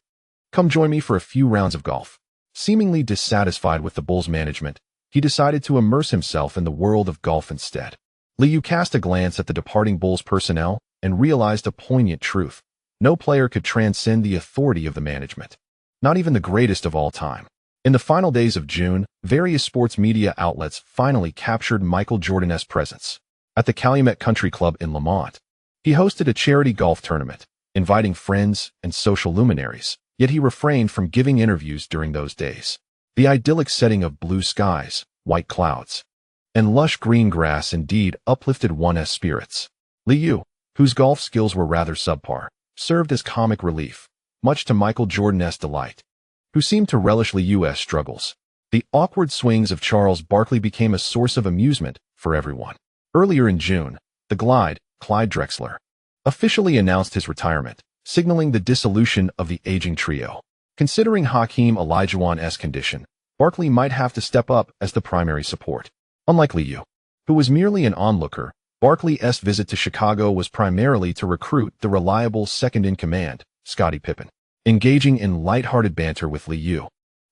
Come join me for a few rounds of golf. Seemingly dissatisfied with the Bulls' management, he decided to immerse himself in the world of golf instead. Li Yao cast a glance at the departing Bulls personnel and realized a poignant truth. No player could transcend the authority of the management. Not even the greatest of all time. In the final days of June, various sports media outlets finally captured Michael Jordan's presence at the Calumet Country Club in Lamont. He hosted a charity golf tournament, inviting friends and social luminaries, yet he refrained from giving interviews during those days. The idyllic setting of blue skies, white clouds, and lush green grass indeed uplifted one's spirits. Li Yao, whose golf skills were rather subpar, served as comic relief, much to Michael Jordan's delight, who seemed to relish Li Yao's struggles. The awkward swings of Charles Barkley became a source of amusement for everyone. Earlier in June, the Clyde Drexler, officially announced his retirement, signaling the dissolution of the aging trio. Considering Hakeem Olajuwon's condition, Barkley might have to step up as the primary support. Unlike Li Yao, who was merely an onlooker, Barkley's visit to Chicago was primarily to recruit the reliable second-in-command, Scottie Pippen. Engaging in light-hearted banter with Li Yao,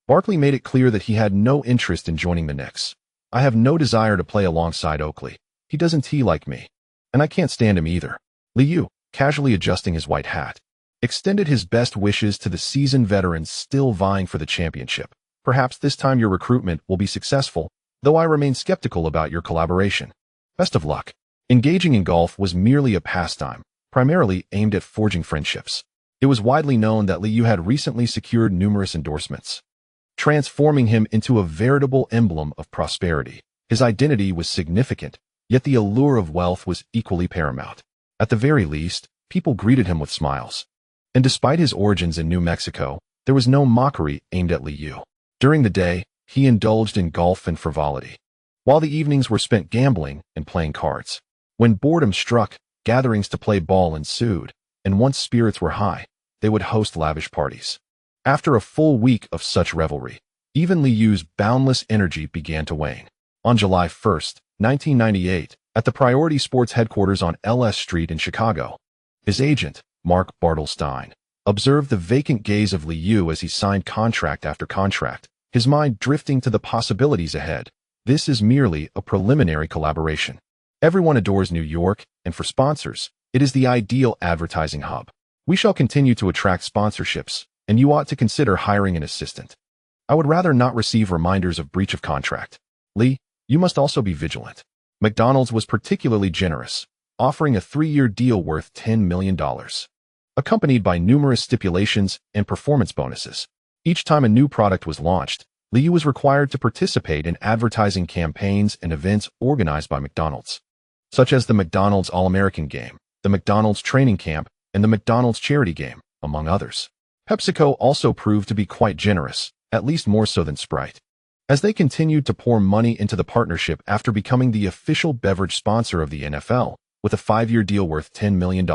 Barkley made it clear that he had no interest in joining the Knicks. I have no desire to play alongside Oakley. He doesn't tee like me. And I can't stand him either. Li Yao, casually adjusting his white hat, extended his best wishes to the seasoned veterans still vying for the championship. Perhaps this time your recruitment will be successful, though I remain skeptical about your collaboration. Best of luck. Engaging in golf was merely a pastime, primarily aimed at forging friendships. It was widely known that Li Yao had recently secured numerous endorsements, transforming him into a veritable emblem of prosperity. His identity was significant, yet the allure of wealth was equally paramount. At the very least, people greeted him with smiles. And despite his origins in New Mexico, there was no mockery aimed at Li Yao. During the day, he indulged in golf and frivolity, while the evenings were spent gambling and playing cards. When boredom struck, gatherings to play ball ensued, and once spirits were high, they would host lavish parties. After a full week of such revelry, even Li Yao's boundless energy began to wane. On July 1, 1998, at the Priority Sports headquarters on LS Street in Chicago, his agent, Mark Bartelstein, observed the vacant gaze of Li Yao as he signed contract after contract, his mind drifting to the possibilities ahead. This is merely a preliminary collaboration. Everyone adores New York, and for sponsors, it is the ideal advertising hub. We shall continue to attract sponsorships, and you ought to consider hiring an assistant. I would rather not receive reminders of breach of contract. Li, you must also be vigilant. McDonald's was particularly generous, offering a 3-year deal worth $10 million, accompanied by numerous stipulations and performance bonuses. Each time a new product was launched, Li Yao was required to participate in advertising campaigns and events organized by McDonald's, such as the McDonald's All-American Game, the McDonald's Training Camp, and the McDonald's Charity Game, among others. PepsiCo also proved to be quite generous, at least more so than Sprite, as they continued to pour money into the partnership after becoming the official beverage sponsor of the NFL, with a 5-year deal worth $10 million,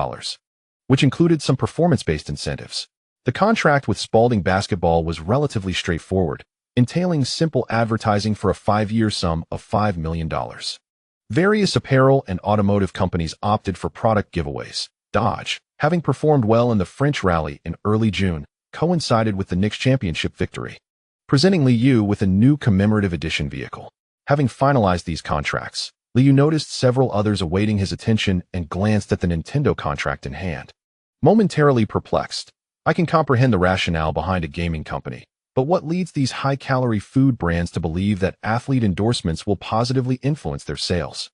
which included some performance-based incentives. The contract with Spalding Basketball was relatively straightforward, entailing simple advertising for a 5-year sum of $5 million. Various apparel and automotive companies opted for product giveaways. Dodge, having performed well in the French Rally in early June, coincided with the Knicks championship victory, presenting Li Yao with a new commemorative edition vehicle. Having finalized these contracts, Li Yao noticed several others awaiting his attention and glanced at the Nintendo contract in hand. Momentarily perplexed, I can comprehend the rationale behind a gaming company, but what leads these high-calorie food brands to believe that athlete endorsements will positively influence their sales?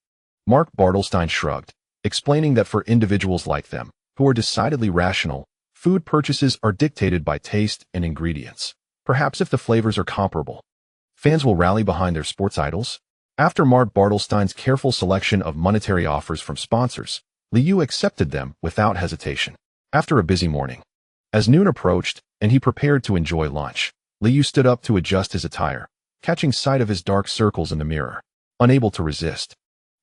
Mark Bartelstein shrugged, explaining that for individuals like them, who are decidedly rational, food purchases are dictated by taste and ingredients. Perhaps if the flavors are comparable, fans will rally behind their sports idols. After Mark Bartelstein's careful selection of monetary offers from sponsors, Li Yao accepted them without hesitation. After a busy morning, as noon approached and he prepared to enjoy lunch, Li Yao stood up to adjust his attire, catching sight of his dark circles in the mirror. Unable to resist,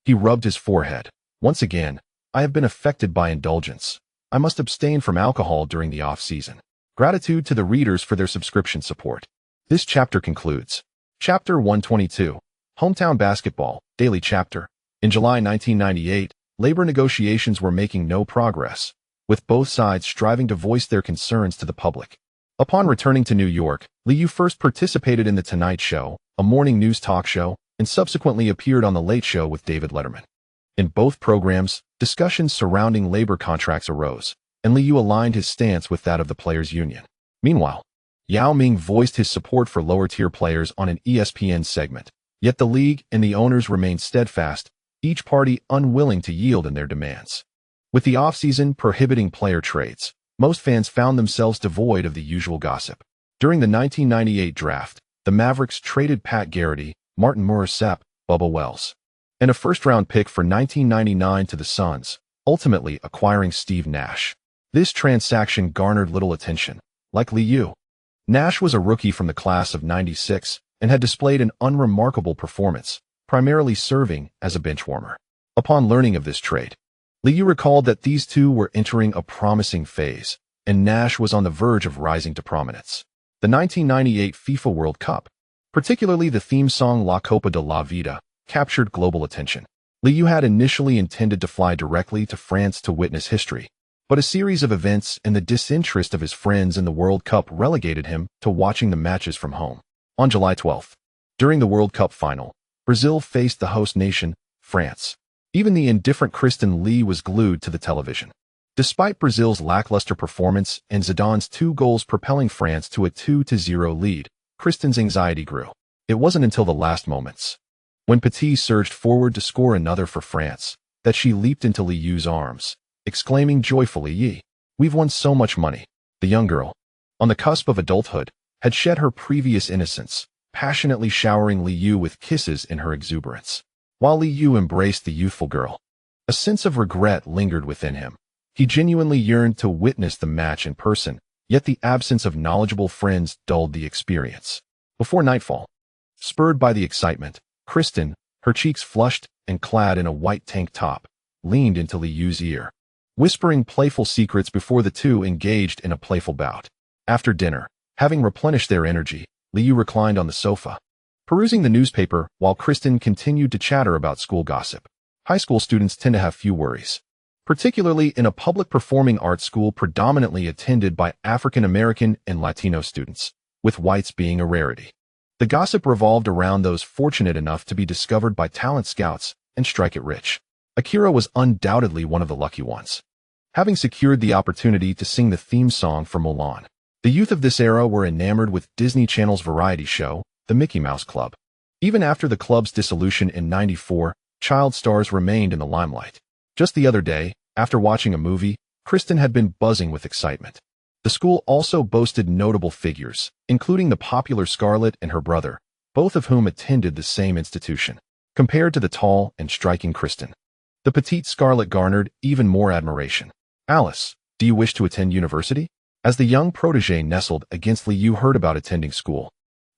he rubbed his forehead. Once again, I have been affected by indulgence. I must abstain from alcohol during the off-season. Gratitude to the readers for their subscription support. This chapter concludes. Chapter 122. Hometown Basketball, Daily Chapter. In July 1998, labor negotiations were making no progress. with both sides striving to voice their concerns to the public. Upon returning to New York, Li Yao first participated in The Tonight Show, a morning news talk show, and subsequently appeared on The Late Show with David Letterman. In both programs, discussions surrounding labor contracts arose, and Li Yao aligned his stance with that of the players' union. Meanwhile, Yao Ming voiced his support for lower-tier players on an ESPN segment, yet the league and the owners remained steadfast, each party unwilling to yield in their demands. With the offseason prohibiting player trades, most fans found themselves devoid of the usual gossip. During the 1998 draft, the Mavericks traded Pat Garrity, Martin Morissette, Bubba Wells, and a first-round pick for 1999 to the Suns, ultimately acquiring Steve Nash. This transaction garnered little attention. Like Li Yao, Nash was a rookie from the class of '96 and had displayed an unremarkable performance, primarily serving as a bench warmer. Upon learning of this trade, Li Yao recalled that these two were entering a promising phase, and Nash was on the verge of rising to prominence. The 1998 FIFA World Cup, particularly the theme song La Copa de la Vida, captured global attention. Li Yao had initially intended to fly directly to France to witness history, but a series of events and the disinterest of his friends in the World Cup relegated him to watching the matches from home. On July 12th, during the World Cup final, Brazil faced the host nation, France. Even the indifferent Kristen Lee was glued to the television. Despite Brazil's lackluster performance and Zidane's 2 goals propelling France to a 2-0 lead, Kristen's anxiety grew. It wasn't until the last moments, when Petit surged forward to score another for France, that she leaped into Li Yao's arms, exclaiming joyfully, "Yi, we've won so much money." The young girl, on the cusp of adulthood, had shed her previous innocence, passionately showering Li Yao with kisses in her exuberance. While Li Yao embraced the youthful girl, a sense of regret lingered within him. He genuinely yearned to witness the match in person, yet the absence of knowledgeable friends dulled the experience. Before nightfall, spurred by the excitement, Kristen, her cheeks flushed and clad in a white tank top, leaned into Li Yao's ear, whispering playful secrets before the two engaged in a playful bout. After dinner, having replenished their energy, Li Yao reclined on the sofa, perusing the newspaper while Kristen continued to chatter about school gossip. High school students tend to have few worries, particularly in a public performing arts school predominantly attended by African American and Latino students, with whites being a rarity. The gossip revolved around those fortunate enough to be discovered by talent scouts and strike it rich. Akira was undoubtedly one of the lucky ones, having secured the opportunity to sing the theme song for Mulan. The youth of this era were enamored with Disney Channel's variety show, The Mickey Mouse Club. Even after the club's dissolution in '94, child stars remained in the limelight. Just the other day, after watching a movie, Kristen had been buzzing with excitement. The school also boasted notable figures, including the popular Scarlett and her brother, both of whom attended the same institution. Compared to the tall and striking Kristen, the petite Scarlett garnered even more admiration. "Alice, do you wish to attend university?" As the young protégé nestled against Li Yao heard about attending school,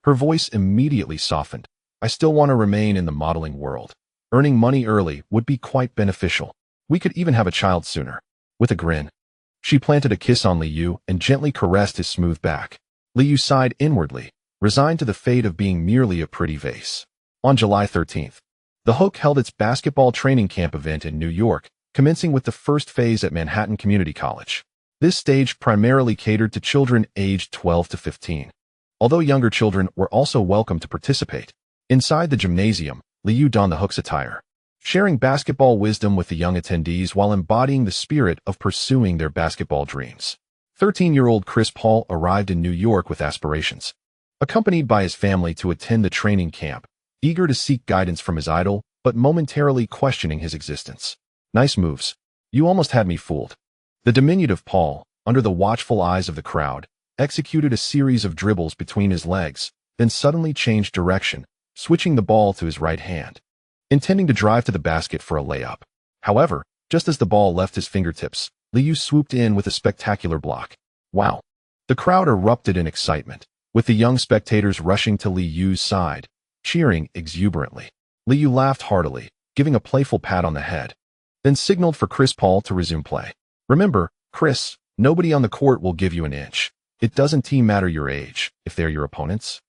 her voice immediately softened. "I still want to remain in the modeling world. Earning money early would be quite beneficial. We could even have a child sooner." With a grin, she planted a kiss on Li Yao and gently caressed his smooth back. Li Yao sighed inwardly, resigned to the fate of being merely a pretty vase. On July 13th, the Hook held its basketball training camp event in New York, commencing with the first phase at Manhattan Community College. This stage primarily catered to children aged 12 to 15, although younger children were also welcome to participate. Inside the gymnasium, Li Yao donned the Hook's attire, sharing basketball wisdom with the young attendees while embodying the spirit of pursuing their basketball dreams. 13-year-old Chris Paul arrived in New York with aspirations, accompanied by his family to attend the training camp, eager to seek guidance from his idol, but momentarily questioning his existence. "Nice moves. You almost had me fooled." The diminutive Paul, under the watchful eyes of the crowd, executed a series of dribbles between his legs, then suddenly changed direction, switching the ball to his right hand, intending to drive to the basket for a layup. However, just as the ball left his fingertips, Li Yao swooped in with a spectacular block. "Wow!" The crowd erupted in excitement, with the young spectators rushing to Li Yao's side, cheering exuberantly. Li Yao laughed heartily, giving a playful pat on the head, then signaled for Chris Paul to resume play. "Remember, Chris, nobody on the court will give you an inch. It doesn't matter your age, if they're your opponents.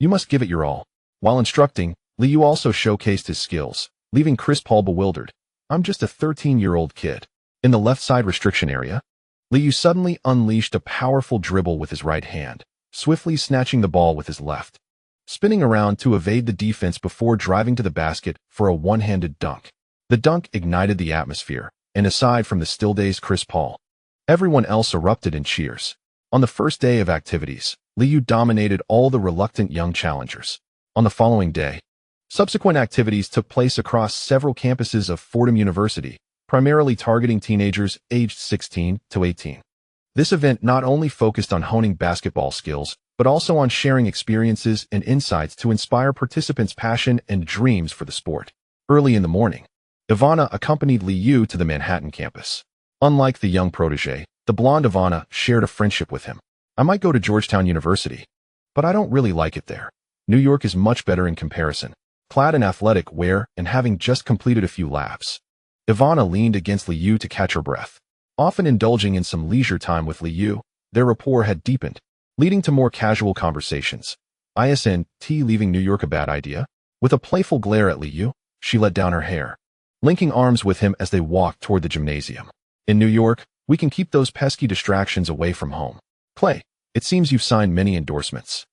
You must give it your all." While instructing, Li Yao also showcased his skills, leaving Chris Paul bewildered. "I'm just a 13-year-old kid." In the left side restriction area, Li Yao suddenly unleashed a powerful dribble with his right hand, swiftly snatching the ball with his left, spinning around to evade the defense before driving to the basket for a one-handed dunk. The dunk ignited the atmosphere, and aside from the still-dazed Chris Paul, everyone else erupted in cheers. On the first day of activities, Li Yao dominated all the reluctant young challengers. On the following day, subsequent activities took place across several campuses of Fordham University, primarily targeting teenagers aged 16 to 18. This event not only focused on honing basketball skills, but also on sharing experiences and insights to inspire participants' passion and dreams for the sport. Early in the morning, Ivana accompanied Li Yao to the Manhattan campus. Unlike the young protege, the blonde Ivana shared a friendship with him. I might go to Georgetown University, but I don't really like it there. New York is much better in comparison. Clad in athletic wear and having just completed a few laps, Ivana leaned against Li Yao to catch her breath. Often indulging in some leisure time with Li Yao, their rapport had deepened, leading to more casual conversations. Isn't leaving New York a bad idea? With a playful glare at Li Yao, she let down her hair, linking arms with him as they walked toward the gymnasium. In New York, we can keep those pesky distractions away from home. Clay, it seems you've signed many endorsements.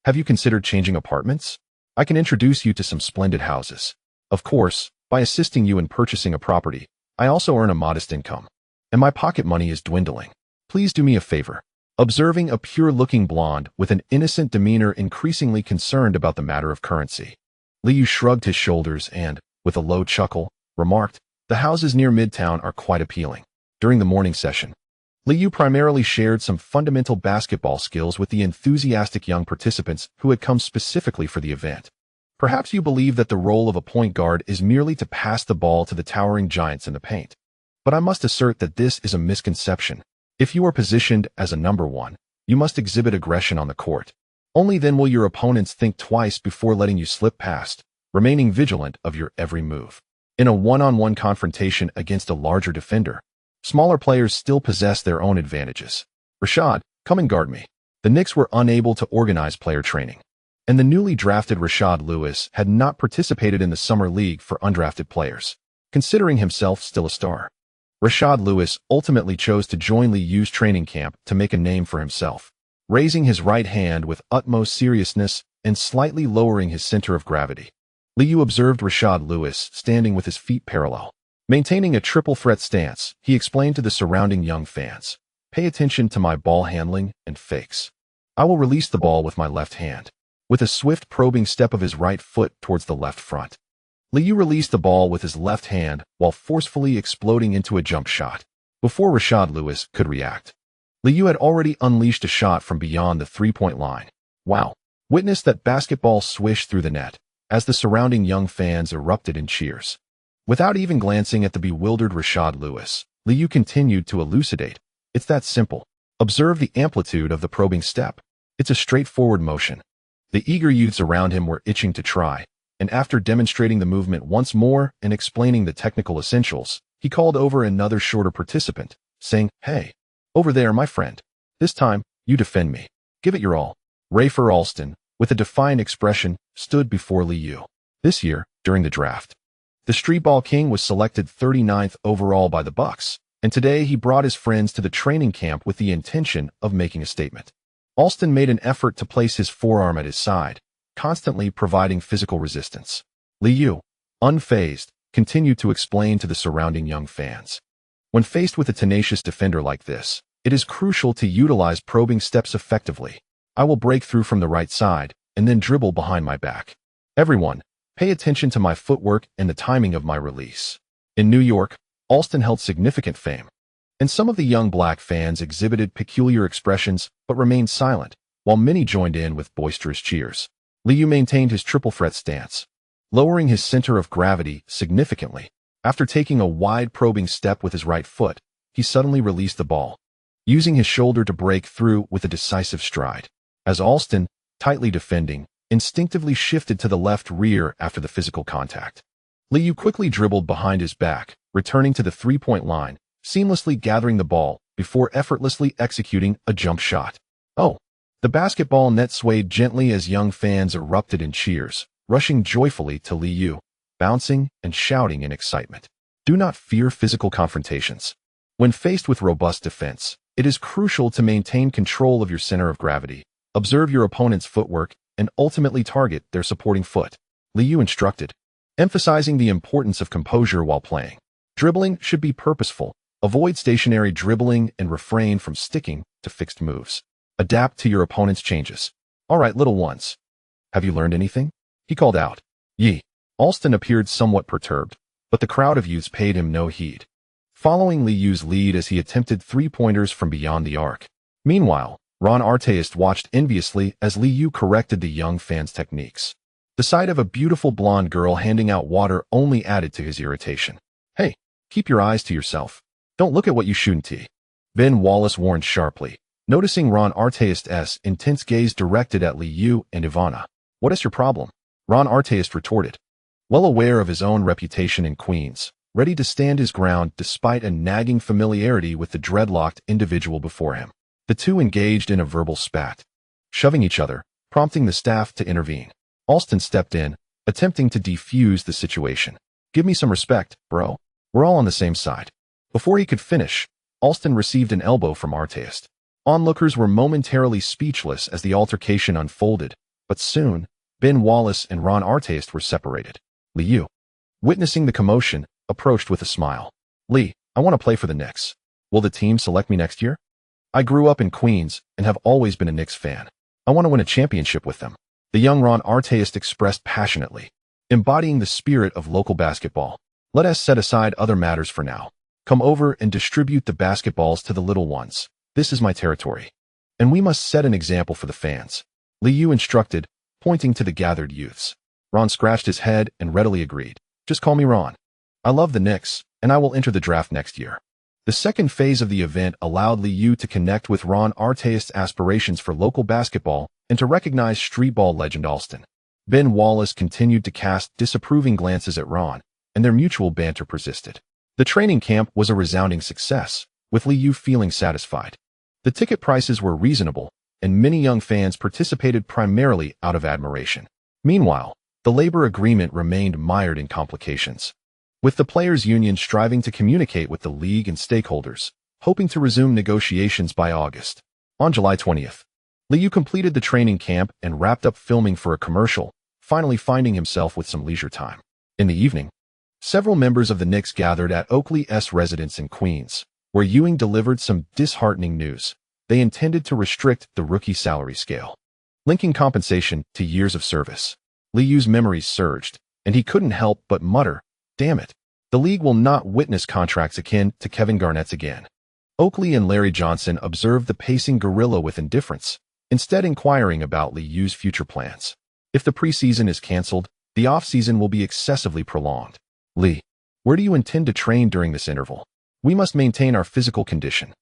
Have you considered changing apartments? I can introduce you to some splendid houses. Of course, by assisting you in purchasing a property, I also earn a modest income, and my pocket money is dwindling. Please do me a favor. Observing a pure-looking blonde with an innocent demeanor increasingly concerned about the matter of currency, Li Yao shrugged his shoulders and, with a low chuckle, remarked, "The houses near Midtown are quite appealing." During the morning session, Li Yao primarily shared some fundamental basketball skills with the enthusiastic young participants who had come specifically for the event. Perhaps you believe that the role of a point guard is merely to pass the ball to the towering giants in the paint. But I must assert that this is a misconception. If you are positioned as a number one, you must exhibit aggression on the court. Only then will your opponents think twice before letting you slip past, remaining vigilant of your every move. In a one-on-one confrontation against a larger defender, smaller players still possess their own advantages. Rashad, come and guard me. The Knicks were unable to organize player training, and the newly drafted Rashad Lewis had not participated in the summer league for undrafted players, considering himself still a star. Rashad Lewis ultimately chose to join Li Yao's training camp to make a name for himself, raising his right hand with utmost seriousness and slightly lowering his center of gravity. Li Yao observed Rashad Lewis standing with his feet parallel. Maintaining a triple threat stance, he explained to the surrounding young fans, "Pay attention to my ball handling and fakes. I will release the ball with my left hand." With a swift probing step of his right foot towards the left front, Li Yao released the ball with his left hand while forcefully exploding into a jump shot. Before Rashad Lewis could react, Li Yao had already unleashed a shot from beyond the three-point line. Wow! Witness that basketball swish through the net, as the surrounding young fans erupted in cheers. Without even glancing at the bewildered Rashad Lewis, Li Yao continued to elucidate. "It's that simple. Observe the amplitude of the probing step. It's a straightforward motion." The eager youths around him were itching to try, and after demonstrating the movement once more and explaining the technical essentials, he called over another shorter participant, saying, "Hey, over there, my friend. This time, you defend me. Give it your all." Rafer Alston, with a defiant expression, stood before Li Yao. This year, during the draft, the Streetball King was selected 39th overall by the Bucks, and today he brought his friends to the training camp with the intention of making a statement. Alston made an effort to place his forearm at his side, constantly providing physical resistance. Li Yao, unfazed, continued to explain to the surrounding young fans. When faced with a tenacious defender like this, it is crucial to utilize probing steps effectively. I will break through from the right side, and then dribble behind my back. Everyone, pay attention to my footwork and the timing of my release. In New York, Alston held significant fame, and some of the young black fans exhibited peculiar expressions but remained silent, while many joined in with boisterous cheers. Li Yao maintained his triple threat stance, lowering his center of gravity significantly. After taking a wide probing step with his right foot, he suddenly released the ball, using his shoulder to break through with a decisive stride. As Alston, tightly defending, instinctively shifted to the left rear after the physical contact, Li Yao quickly dribbled behind his back, returning to the three-point line, seamlessly gathering the ball before effortlessly executing a jump shot. Oh! The basketball net swayed gently as young fans erupted in cheers, rushing joyfully to Li Yao, bouncing and shouting in excitement. Do not fear physical confrontations. When faced with robust defense, It is crucial to maintain control of your center of gravity, observe your opponent's footwork, and ultimately target their supporting foot. Li Yao instructed, emphasizing the importance of composure while playing. Dribbling should be purposeful. Avoid stationary dribbling and refrain from sticking to fixed moves. Adapt to your opponent's changes. All right, little ones. Have you learned anything? He called out. Yi. Alston appeared somewhat perturbed, but the crowd of youths paid him no heed, following Li Yao's lead as he attempted three-pointers from beyond the arc. Meanwhile, Ron Artest watched enviously as Li Yao corrected the young fan's techniques. The sight of a beautiful blonde girl handing out water only added to his irritation. Hey, keep your eyes to yourself. Don't look at what you shouldn't. Ben Wallace warned sharply, noticing Ron Artest's intense gaze directed at Li Yao and Ivana. What is your problem? Ron Artest retorted, well aware of his own reputation in Queens, ready to stand his ground despite a nagging familiarity with the dreadlocked individual before him. The two engaged in a verbal spat, shoving each other, prompting the staff to intervene. Alston stepped in, attempting to defuse the situation. Give me some respect, bro. We're all on the same side. Before he could finish, Alston received an elbow from Artest. Onlookers were momentarily speechless as the altercation unfolded, but soon, Ben Wallace and Ron Artest were separated. Li Yao, witnessing the commotion, approached with a smile. Lee, I want to play for the Knicks. Will the team select me next year? I grew up in Queens and have always been a Knicks fan. I want to win a championship with them. The young Ron Artest expressed passionately, embodying the spirit of local basketball. Let us set aside other matters for now. Come over and distribute the basketballs to the little ones. This is my territory. And we must set an example for the fans. Li Yao instructed, pointing to the gathered youths. Ron scratched his head and readily agreed. Just call me Ron. I love the Knicks, and I will enter the draft next year. The second phase of the event allowed Li Yao to connect with Ron Artest's aspirations for local basketball and to recognize streetball legend Alston. Ben Wallace continued to cast disapproving glances at Ron, and their mutual banter persisted. The training camp was a resounding success, with Li Yao feeling satisfied. The ticket prices were reasonable, and many young fans participated primarily out of admiration. Meanwhile, the labor agreement remained mired in complications, with the players' union striving to communicate with the league and stakeholders, hoping to resume negotiations by August. On July 20th, Li Yao completed the training camp and wrapped up filming for a commercial, finally finding himself with some leisure time. In the evening, several members of the Knicks gathered at Oakley's residence in Queens, where Ewing delivered some disheartening news. They intended to restrict the rookie salary scale, linking compensation to years of service. Li Yao's memories surged, and he couldn't help but mutter, damn it, the league will not witness contracts akin to Kevin Garnett's again. Oakley and Larry Johnson observed the pacing gorilla with indifference, instead inquiring about Li Yao's future plans. If the preseason is canceled, the offseason will be excessively prolonged. Li, where do you intend to train during this interval? We must maintain our physical condition.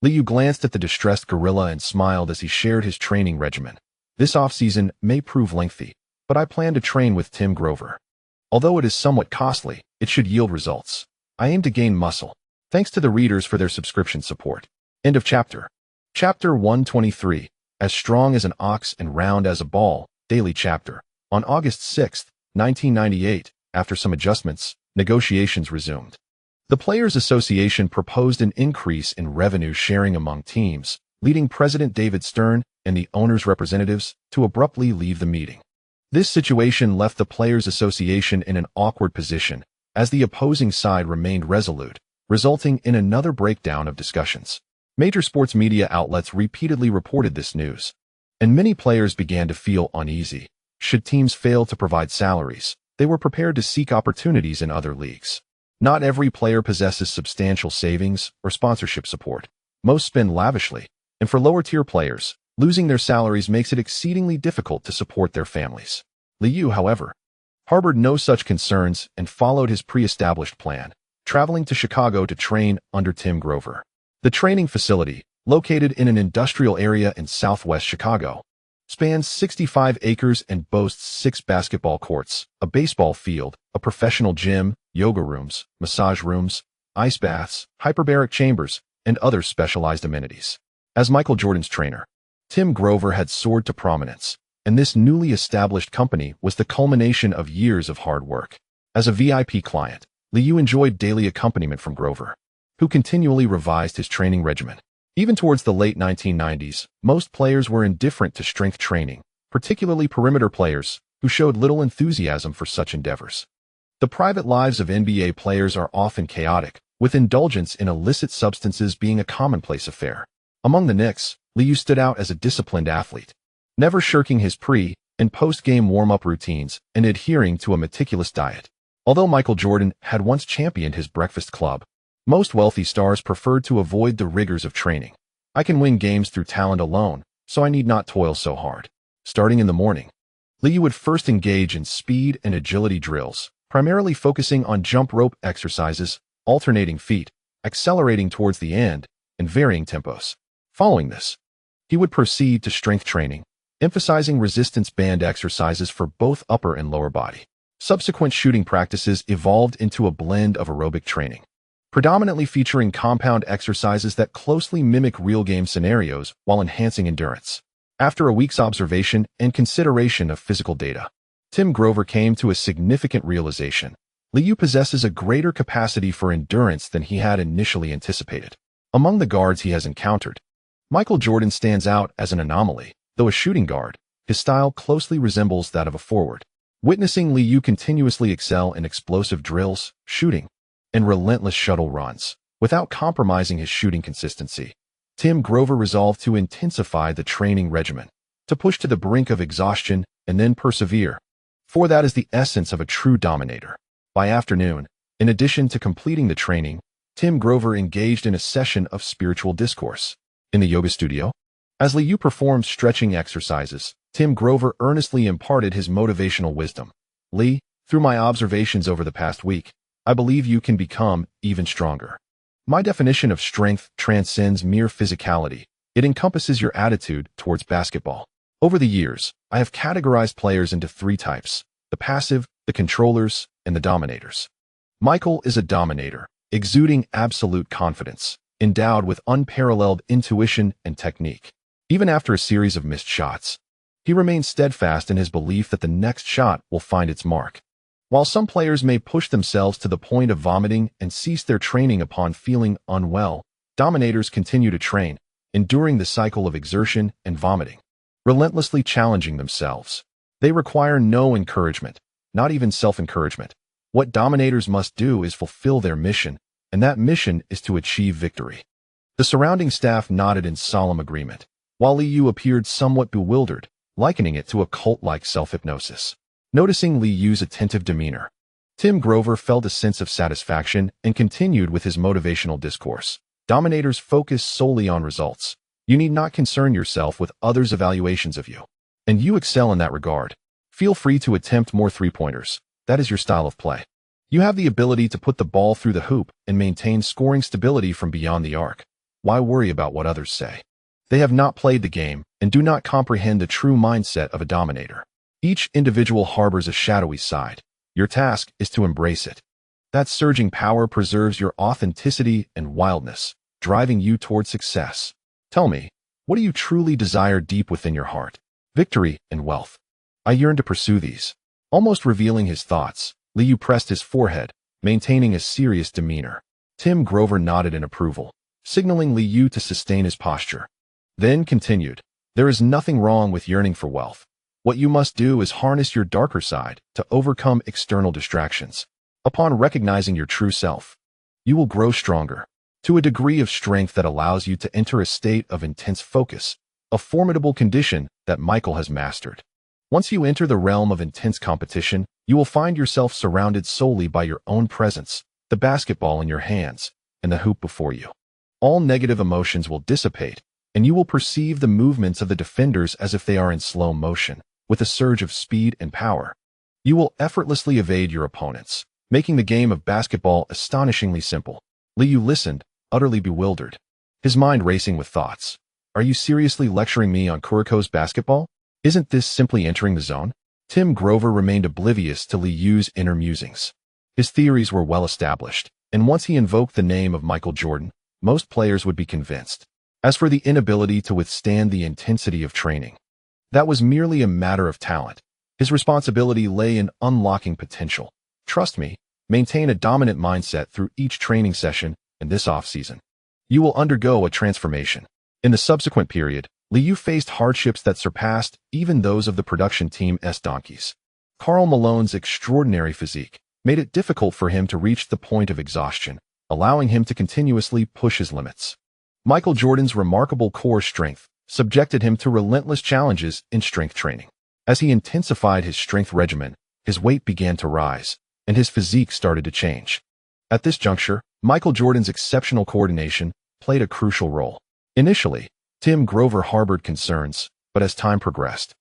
Li Yao glanced at the distressed gorilla and smiled as he shared his training regimen. This offseason may prove lengthy, but I plan to train with Tim Grover. Although it is somewhat costly, it should yield results. I aim to gain muscle. Thanks to the readers for their subscription support. End of chapter. Chapter 123, As Strong as an Ox and Round as a Ball, daily chapter. On August 6, 1998, after some adjustments, negotiations resumed. The Players Association proposed an increase in revenue sharing among teams, leading President David Stern and the owners' representatives to abruptly leave the meeting. This situation left the Players Association in an awkward position, as the opposing side remained resolute, resulting in another breakdown of discussions. Major sports media outlets repeatedly reported this news, and many players began to feel uneasy. Should teams fail to provide salaries, they were prepared to seek opportunities in other leagues. Not every player possesses substantial savings or sponsorship support. Most spend lavishly, and for lower-tier players, losing their salaries makes it exceedingly difficult to support their families. Li Yao, however, harbored no such concerns and followed his pre-established plan, traveling to Chicago to train under Tim Grover. The training facility, located in an industrial area in southwest Chicago, spans 65 acres and boasts 6 basketball courts, a baseball field, a professional gym, yoga rooms, massage rooms, ice baths, hyperbaric chambers, and other specialized amenities. As Michael Jordan's trainer, Tim Grover had soared to prominence, and this newly established company was the culmination of years of hard work. As a VIP client, Li Yao enjoyed daily accompaniment from Grover, who continually revised his training regimen. Even towards the late 1990s, most players were indifferent to strength training, particularly perimeter players, who showed little enthusiasm for such endeavors. The private lives of NBA players are often chaotic, with indulgence in illicit substances being a commonplace affair. Among the Knicks, Li Yao stood out as a disciplined athlete, never shirking his pre- and post-game warm-up routines and adhering to a meticulous diet. Although Michael Jordan had once championed his breakfast club, most wealthy stars preferred to avoid the rigors of training. I can win games through talent alone, so I need not toil so hard. Starting in the morning, Li Yao would first engage in speed and agility drills, primarily focusing on jump rope exercises, alternating feet, accelerating towards the end, and varying tempos. Following this, he would proceed to strength training, emphasizing resistance band exercises for both upper and lower body. Subsequent shooting practices evolved into a blend of aerobic training, predominantly featuring compound exercises that closely mimic real-game scenarios while enhancing endurance. After a week's observation and consideration of physical data, Tim Grover came to a significant realization. Li Yao possesses a greater capacity for endurance than he had initially anticipated. Among the guards he has encountered, Michael Jordan stands out as an anomaly. Though a shooting guard, his style closely resembles that of a forward. Witnessing Li Yao continuously excel in explosive drills, shooting, and relentless shuttle runs, without compromising his shooting consistency, Tim Grover resolved to intensify the training regimen, to push to the brink of exhaustion and then persevere. For that is the essence of a true dominator. By afternoon, in addition to completing the training, Tim Grover engaged in a session of spiritual discourse. In the yoga studio, as Li Yao performed stretching exercises, Tim Grover earnestly imparted his motivational wisdom. Li, through my observations over the past week, I believe you can become even stronger. My definition of strength transcends mere physicality. It encompasses your attitude towards basketball. Over the years, I have categorized players into three types: the passive, the controllers, and the dominators. Michael is a dominator, exuding absolute confidence, endowed with unparalleled intuition and technique. Even after a series of missed shots, he remains steadfast in his belief that the next shot will find its mark. While some players may push themselves to the point of vomiting and cease their training upon feeling unwell, dominators continue to train, enduring the cycle of exertion and vomiting, relentlessly challenging themselves. They require no encouragement, not even self-encouragement. What dominators must do is fulfill their mission, and that mission is to achieve victory. The surrounding staff nodded in solemn agreement, while Li Yao appeared somewhat bewildered, likening it to a cult-like self-hypnosis. Noticing Li Yao's attentive demeanor, Tim Grover felt a sense of satisfaction and continued with his motivational discourse. Dominators focus solely on results. You need not concern yourself with others' evaluations of you, and you excel in that regard. Feel free to attempt more three-pointers. That is your style of play. You have the ability to put the ball through the hoop and maintain scoring stability from beyond the arc. Why worry about what others say? They have not played the game and do not comprehend the true mindset of a dominator. Each individual harbors a shadowy side. Your task is to embrace it. That surging power preserves your authenticity and wildness, driving you toward success. Tell me, what do you truly desire deep within your heart? Victory and wealth. I yearn to pursue these. Almost revealing his thoughts, Li Yao pressed his forehead, maintaining a serious demeanor. Tim Grover nodded in approval, signaling Li Yao to sustain his posture. Then continued, there is nothing wrong with yearning for wealth. What you must do is harness your darker side to overcome external distractions. Upon recognizing your true self, you will grow stronger, to a degree of strength that allows you to enter a state of intense focus, a formidable condition that Michael has mastered. Once you enter the realm of intense competition, you will find yourself surrounded solely by your own presence, the basketball in your hands, and the hoop before you. All negative emotions will dissipate, and you will perceive the movements of the defenders as if they are in slow motion, with a surge of speed and power. You will effortlessly evade your opponents, making the game of basketball astonishingly simple. Li Yao listened, utterly bewildered, his mind racing with thoughts. Are you seriously lecturing me on Kuriko's basketball? Isn't this simply entering the zone? Tim Grover remained oblivious to Li Yao's inner musings. His theories were well established, and once he invoked the name of Michael Jordan, most players would be convinced. As for the inability to withstand the intensity of training, that was merely a matter of talent. His responsibility lay in unlocking potential. Trust me, maintain a dominant mindset through each training session in this off-season. You will undergo a transformation. In the subsequent period, Li Yao faced hardships that surpassed even those of the production team's donkeys. Karl Malone's extraordinary physique made it difficult for him to reach the point of exhaustion, allowing him to continuously push his limits. Michael Jordan's remarkable core strength subjected him to relentless challenges in strength training. As he intensified his strength regimen, his weight began to rise, and his physique started to change. At this juncture, Michael Jordan's exceptional coordination played a crucial role. Initially, Tim Grover harbored concerns, but as time progressed,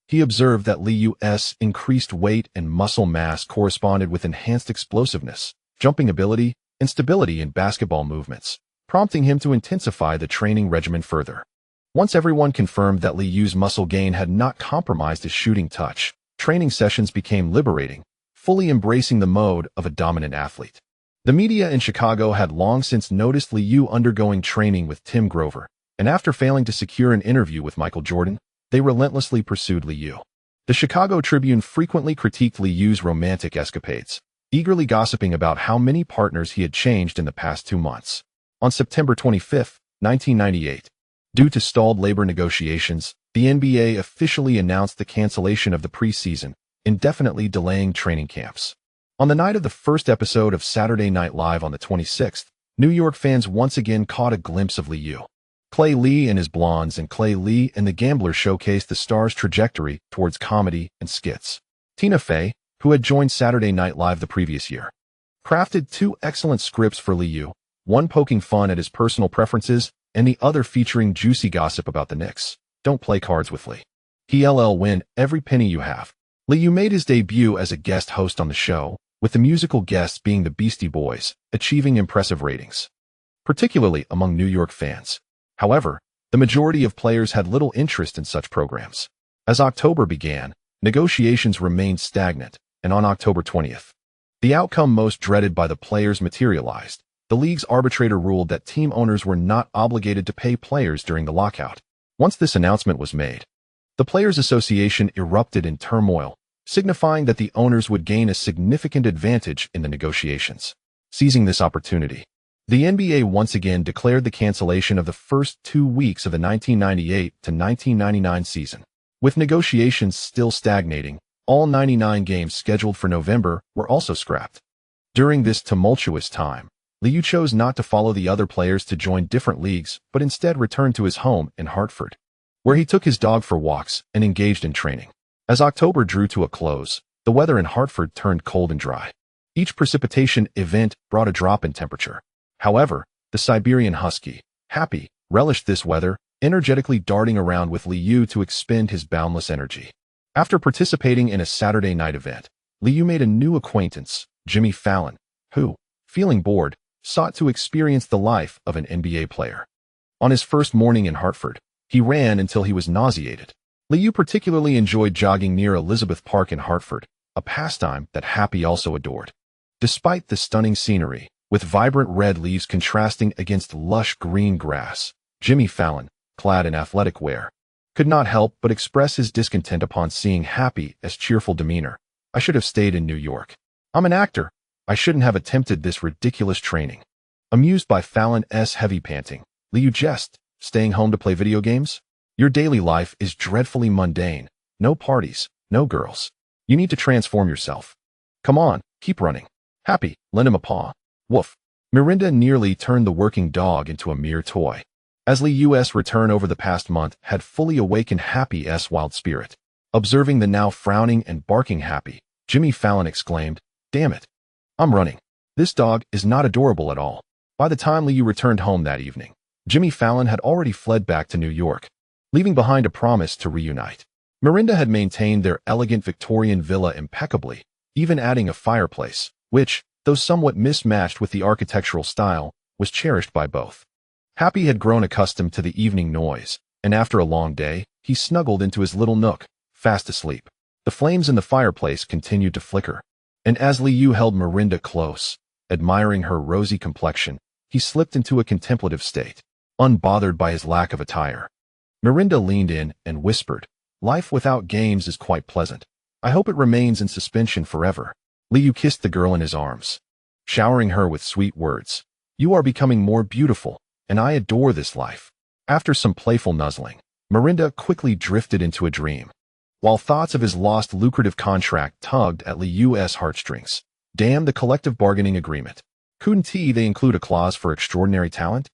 he observed that Li Yao's increased weight and muscle mass corresponded with enhanced explosiveness, jumping ability, and stability in basketball movements, prompting him to intensify the training regimen further. Once everyone confirmed that Li Yao's muscle gain had not compromised his shooting touch, training sessions became liberating, fully embracing the mode of a dominant athlete. The media in Chicago had long since noticed Li Yao undergoing training with Tim Grover, and after failing to secure an interview with Michael Jordan, they relentlessly pursued Li Yao. The Chicago Tribune frequently critiqued Li Yao's romantic escapades, eagerly gossiping about how many partners he had changed in the past 2 months. On September 25, 1998, due to stalled labor negotiations, the NBA officially announced the cancellation of the preseason, indefinitely delaying training camps. On the night of the first episode of Saturday Night Live on the 26th, New York fans once again caught a glimpse of Li Yao. Clay Lee and his Blondes and Clay Lee and the Gambler showcased the star's trajectory towards comedy and skits. Tina Fey, who had joined Saturday Night Live the previous year, crafted 2 excellent scripts for Li Yao, one poking fun at his personal preferences and the other featuring juicy gossip about the Knicks. Don't play cards with Li. He'll win every penny you have. Li Yao made his debut as a guest host on the show, with the musical guests being the Beastie Boys, achieving impressive ratings, particularly among New York fans. However, the majority of players had little interest in such programs. As October began, negotiations remained stagnant, and on October 20th, the outcome most dreaded by the players materialized. The league's arbitrator ruled that team owners were not obligated to pay players during the lockout. Once this announcement was made, the Players Association erupted in turmoil, signifying that the owners would gain a significant advantage in the negotiations. Seizing this opportunity, the NBA once again declared the cancellation of the first 2 weeks of the 1998 to 1999 season. With negotiations still stagnating, all 99 games scheduled for November were also scrapped. During this tumultuous time, Li Yao chose not to follow the other players to join different leagues, but instead returned to his home in Hartford, where he took his dog for walks and engaged in training. As October drew to a close, the weather in Hartford turned cold and dry. Each precipitation event brought a drop in temperature. However, the Siberian husky, Happy, relished this weather, energetically darting around with Li Yao to expend his boundless energy. After participating in a Saturday night event, Li Yao made a new acquaintance, Jimmy Fallon, who, feeling bored, sought to experience the life of an NBA player. On his first morning in Hartford, he ran until he was nauseated. Li Yao particularly enjoyed jogging near Elizabeth Park in Hartford, a pastime that Happy also adored. Despite the stunning scenery, with vibrant red leaves contrasting against lush green grass, Jimmy Fallon, clad in athletic wear, could not help but express his discontent upon seeing Happy's cheerful demeanor. I should have stayed in New York. I'm an actor. I shouldn't have attempted this ridiculous training. Amused by Fallon's heavy panting, Li Yao jested, staying home to play video games? Your daily life is dreadfully mundane. No parties, no girls. You need to transform yourself. Come on, keep running. Happy, lend him a paw. Woof. Mirinda nearly turned the working dog into a mere toy. As Li Yao's return over the past month had fully awakened Happy's wild spirit. Observing the now frowning and barking Happy, Jimmy Fallon exclaimed, "Damn it. I'm running. This dog is not adorable at all." By the time Li Yao returned home that evening, Jimmy Fallon had already fled back to New York, leaving behind a promise to reunite. Mirinda had maintained their elegant Victorian villa impeccably, even adding a fireplace, which, though somewhat mismatched with the architectural style, was cherished by both. Happy had grown accustomed to the evening noise, and after a long day, he snuggled into his little nook, fast asleep. The flames in the fireplace continued to flicker, and as Li Yao held Mirinda close, admiring her rosy complexion, he slipped into a contemplative state, unbothered by his lack of attire. Mirinda leaned in and whispered, "Life without games is quite pleasant. I hope it remains in suspension forever." Li Yao kissed the girl in his arms, showering her with sweet words. "You are becoming more beautiful, and I adore this life. After some playful nuzzling, Miranda quickly drifted into a dream. While thoughts of his lost lucrative contract tugged at Li Yao's heartstrings, damn the collective bargaining agreement. Couldn't they include a clause for extraordinary talent?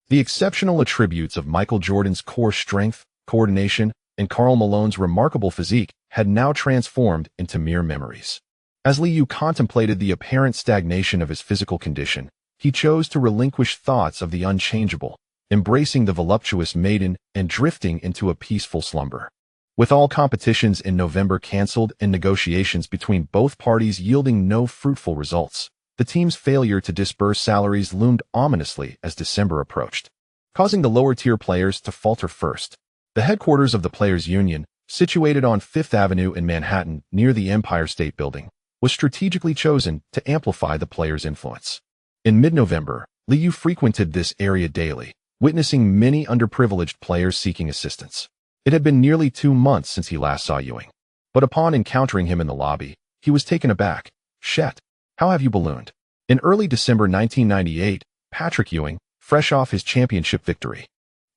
The exceptional attributes of Michael Jordan's core strength, coordination, and Karl Malone's remarkable physique had now transformed into mere memories. As Li Yao contemplated the apparent stagnation of his physical condition, he chose to relinquish thoughts of the unchangeable, embracing the voluptuous maiden and drifting into a peaceful slumber. With all competitions in November cancelled and negotiations between both parties yielding no fruitful results, the team's failure to disburse salaries loomed ominously as December approached, causing the lower-tier players to falter first. The headquarters of the Players' Union, situated on Fifth Avenue in Manhattan near the Empire State Building, was strategically chosen to amplify the players' influence. In mid-November, Li Yao frequented this area daily, witnessing many underprivileged players seeking assistance. It had been nearly 2 months since he last saw Ewing, but upon encountering him in the lobby, he was taken aback. "Shet, how have you ballooned?" In early December 1998, Patrick Ewing, fresh off his championship victory,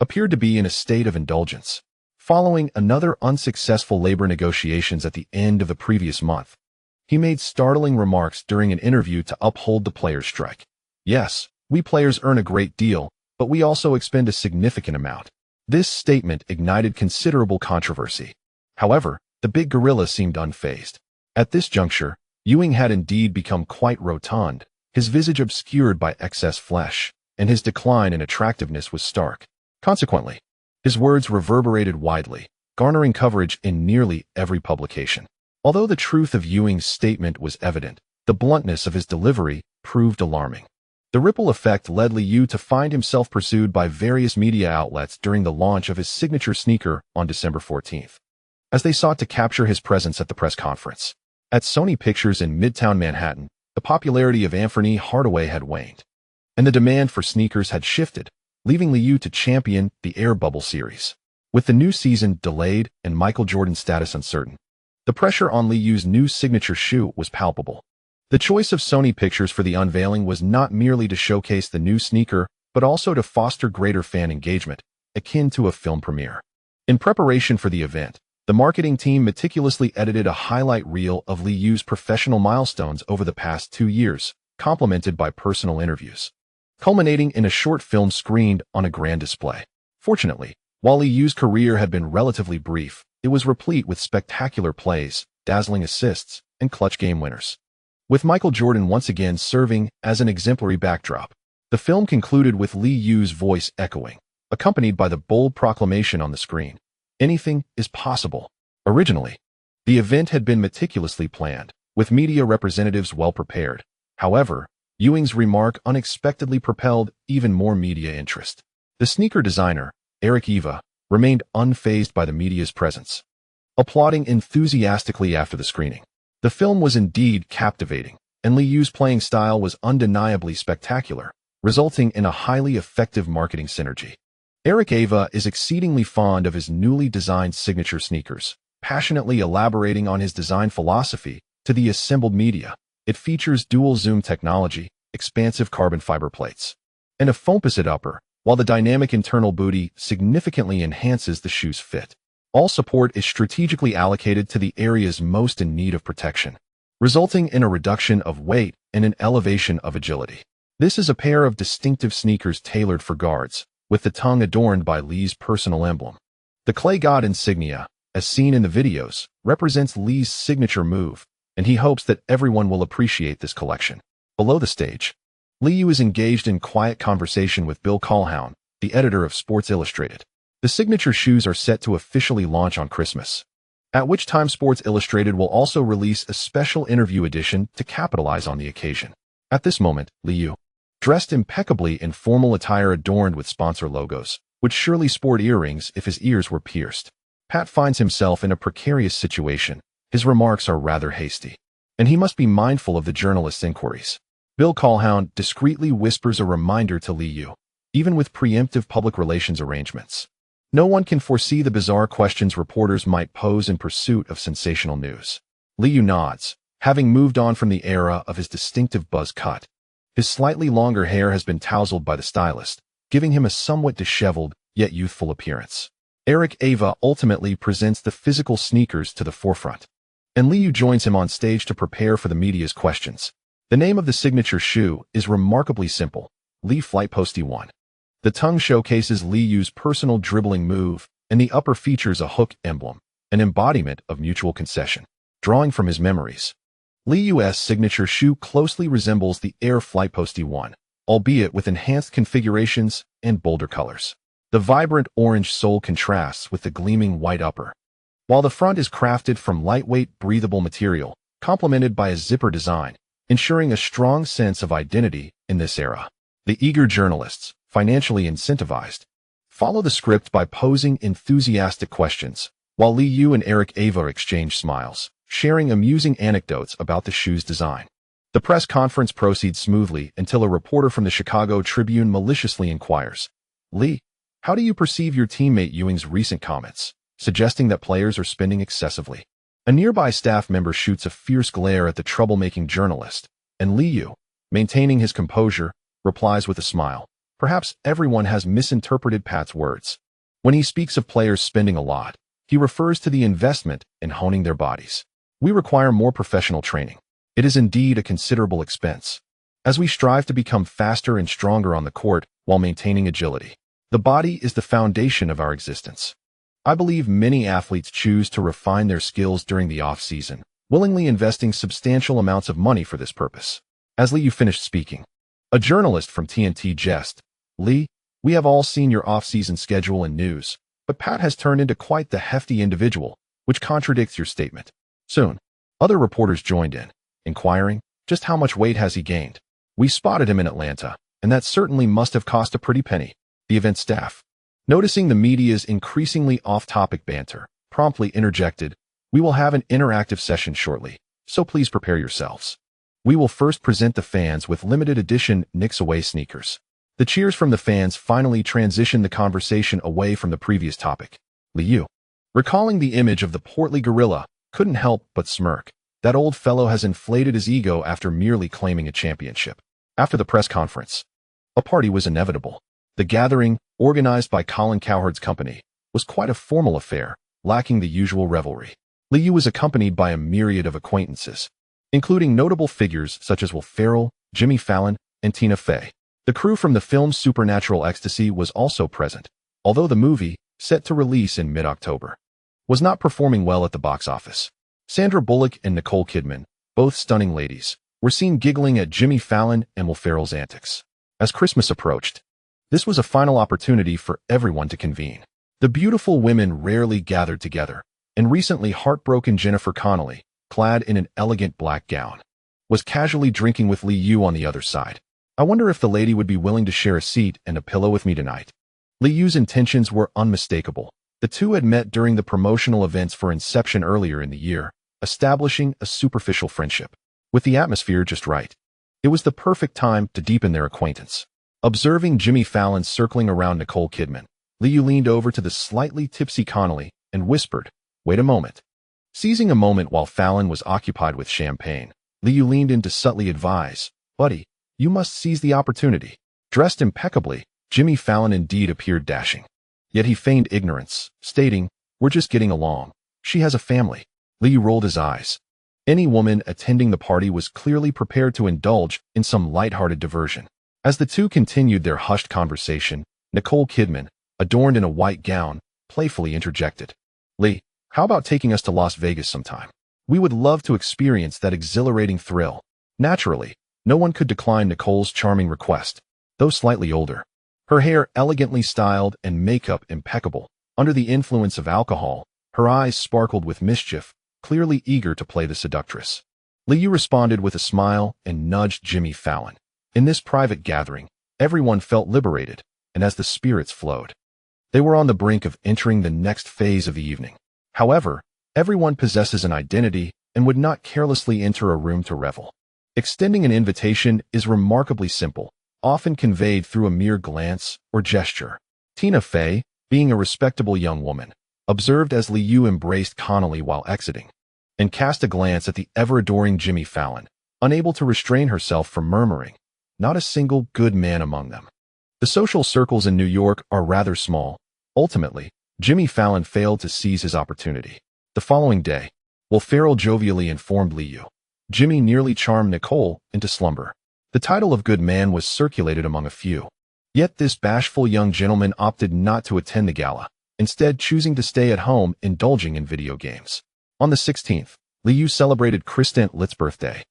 appeared to be in a state of indulgence. Following another unsuccessful labor negotiations at the end of the previous month, he made startling remarks during an interview to uphold the players' strike. "Yes, we players earn a great deal, but we also expend a significant amount." This statement ignited considerable controversy. However, the big gorilla seemed unfazed. At this juncture, Ewing had indeed become quite rotund, his visage obscured by excess flesh, and his decline in attractiveness was stark. Consequently, his words reverberated widely, garnering coverage in nearly every publication. Although the truth of Ewing's statement was evident, the bluntness of his delivery proved alarming. The ripple effect led Li Yao to find himself pursued by various media outlets during the launch of his signature sneaker on December 14th, as they sought to capture his presence at the press conference. At Sony Pictures in Midtown Manhattan, the popularity of Anthony Hardaway had waned, and the demand for sneakers had shifted, leaving Li Yao to champion the Air Bubble series. With the new season delayed and Michael Jordan's status uncertain, the pressure on Li Yao's new signature shoe was palpable. The choice of Sony Pictures for the unveiling was not merely to showcase the new sneaker, but also to foster greater fan engagement, akin to a film premiere. In preparation for the event, the marketing team meticulously edited a highlight reel of Li Yao's professional milestones over the past 2 years, complemented by personal interviews, culminating in a short film screened on a grand display. Fortunately, while Li Yao's career had been relatively brief, it was replete with spectacular plays, dazzling assists, and clutch game winners. With Michael Jordan once again serving as an exemplary backdrop, the film concluded with Li Yao's voice echoing, accompanied by the bold proclamation on the screen, "Anything is possible." Originally, the event had been meticulously planned, with media representatives well prepared. However, Ewing's remark unexpectedly propelled even more media interest. The sneaker designer, Eric Eva, remained unfazed by the media's presence, applauding enthusiastically after the screening. The film was indeed captivating, and Li Yao's playing style was undeniably spectacular, resulting in a highly effective marketing synergy. Eric Eva is exceedingly fond of his newly designed signature sneakers, passionately elaborating on his design philosophy to the assembled media. It features dual zoom technology, expansive carbon fiber plates, and a foamposite upper, while the dynamic internal booty significantly enhances the shoe's fit. All support is strategically allocated to the areas most in need of protection, resulting in a reduction of weight and an elevation of agility. This is a pair of distinctive sneakers tailored for guards, with the tongue adorned by Li's personal emblem. The clay god insignia, as seen in the videos, represents Li's signature move, and he hopes that everyone will appreciate this collection. Below the stage, Li Yao is engaged in quiet conversation with Bill Callahan, the editor of Sports Illustrated. The signature shoes are set to officially launch on Christmas, at which time Sports Illustrated will also release a special interview edition to capitalize on the occasion. At this moment, Li Yao, dressed impeccably in formal attire adorned with sponsor logos, would surely sport earrings if his ears were pierced. Pat finds himself in a precarious situation. His remarks are rather hasty, and he must be mindful of the journalist's inquiries. Bill Callahan discreetly whispers a reminder to Li Yao, even with preemptive public relations arrangements. No one can foresee the bizarre questions reporters might pose in pursuit of sensational news. Li Yao nods, having moved on from the era of his distinctive buzz cut. His slightly longer hair has been tousled by the stylist, giving him a somewhat disheveled yet youthful appearance. Eric Ava ultimately presents the physical sneakers to the forefront, and Li Yao joins him on stage to prepare for the media's questions. The name of the signature shoe is remarkably simple, Li Posty 1. The tongue showcases Li Yao's personal dribbling move, and the upper features a hook emblem, an embodiment of mutual concession. Drawing from his memories, Li Yao's signature shoe closely resembles the Air Posty 1, albeit with enhanced configurations and bolder colors. The vibrant orange sole contrasts with the gleaming white upper, while the front is crafted from lightweight, breathable material, complemented by a zipper design, ensuring a strong sense of identity in this era. The eager journalists, financially incentivized, follow the script by posing enthusiastic questions, while Li Yao and Eric Ava exchange smiles, sharing amusing anecdotes about the shoe's design. The press conference proceeds smoothly until a reporter from the Chicago Tribune maliciously inquires, "Li, how do you perceive your teammate Ewing's recent comments, suggesting that players are spending excessively?" A nearby staff member shoots a fierce glare at the troublemaking journalist, and Li Yao, maintaining his composure, replies with a smile, "Perhaps everyone has misinterpreted Pat's words. When he speaks of players spending a lot, he refers to the investment in honing their bodies. We require more professional training. It is indeed a considerable expense, as we strive to become faster and stronger on the court while maintaining agility. The body is the foundation of our existence. I believe many athletes choose to refine their skills during the off-season, willingly investing substantial amounts of money for this purpose." As Li Yao finished speaking, a journalist from TNT jested, "Li, we have all seen your off-season schedule and news, but Pat has turned into quite the hefty individual, which contradicts your statement." Soon, other reporters joined in, inquiring, "Just how much weight has he gained? We spotted him in Atlanta, and that certainly must have cost a pretty penny." The event staff, noticing the media's increasingly off-topic banter, promptly interjected, "We will have an interactive session shortly, so please prepare yourselves. We will first present the fans with limited edition Knicks away sneakers." The cheers from the fans finally transitioned the conversation away from the previous topic. Li Yao, recalling the image of the portly gorilla, couldn't help but smirk. That old fellow has inflated his ego after merely claiming a championship. After the press conference, a party was inevitable. The gathering, organized by Colin Cowherd's company, was quite a formal affair, lacking the usual revelry. Li Yao was accompanied by a myriad of acquaintances, including notable figures such as Will Ferrell, Jimmy Fallon, and Tina Fey. The crew from the film Supernatural Ecstasy was also present, although the movie, set to release in mid-October, was not performing well at the box office. Sandra Bullock and Nicole Kidman, both stunning ladies, were seen giggling at Jimmy Fallon and Will Ferrell's antics. As Christmas approached, this was a final opportunity for everyone to convene. The beautiful women rarely gathered together, and recently heartbroken Jennifer Connelly, clad in an elegant black gown, was casually drinking with Li Yao on the other side. "I wonder if the lady would be willing to share a seat and a pillow with me tonight." Li Yao's intentions were unmistakable. The two had met during the promotional events for Inception earlier in the year, establishing a superficial friendship. With the atmosphere just right, it was the perfect time to deepen their acquaintance. Observing Jimmy Fallon circling around Nicole Kidman, Li Yao leaned over to the slightly tipsy Connelly and whispered, "Wait a moment." Seizing a moment while Fallon was occupied with champagne, Li Yao leaned in to subtly advise, "Buddy, you must seize the opportunity." Dressed impeccably, Jimmy Fallon indeed appeared dashing. Yet he feigned ignorance, stating, "We're just getting along. She has a family." Li Yao rolled his eyes. Any woman attending the party was clearly prepared to indulge in some lighthearted diversion. As the two continued their hushed conversation, Nicole Kidman, adorned in a white gown, playfully interjected, "Li, how about taking us to Las Vegas sometime? We would love to experience that exhilarating thrill." Naturally, no one could decline Nicole's charming request, though slightly older. Her hair elegantly styled and makeup impeccable. Under the influence of alcohol, her eyes sparkled with mischief, clearly eager to play the seductress. Li Yao responded with a smile and nudged Jimmy Fallon. In this private gathering, everyone felt liberated, and as the spirits flowed, they were on the brink of entering the next phase of the evening. However, everyone possesses an identity and would not carelessly enter a room to revel. Extending an invitation is remarkably simple, often conveyed through a mere glance or gesture. Tina Fey, being a respectable young woman, observed as Li Yao embraced Connelly while exiting, and cast a glance at the ever-adoring Jimmy Fallon, unable to restrain herself from murmuring, "Not a single good man among them." The social circles in New York are rather small. Ultimately, Jimmy Fallon failed to seize his opportunity. The following day, Will Ferrell jovially informed Li Yao, Jimmy nearly charmed Nicole into slumber. The title of good man was circulated among a few. Yet this bashful young gentleman opted not to attend the gala, instead choosing to stay at home indulging in video games. On the 16th, Li Yao celebrated Kristen Litt's birthday,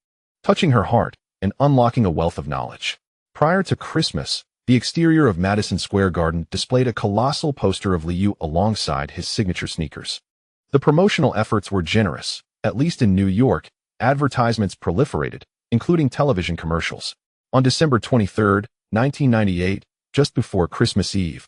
touching her heart and unlocking a wealth of knowledge. Prior to Christmas, the exterior of Madison Square Garden displayed a colossal poster of Li Yao alongside his signature sneakers. The promotional efforts were generous. At least in New York, advertisements proliferated, including television commercials. On December 23, 1998, just before Christmas Eve,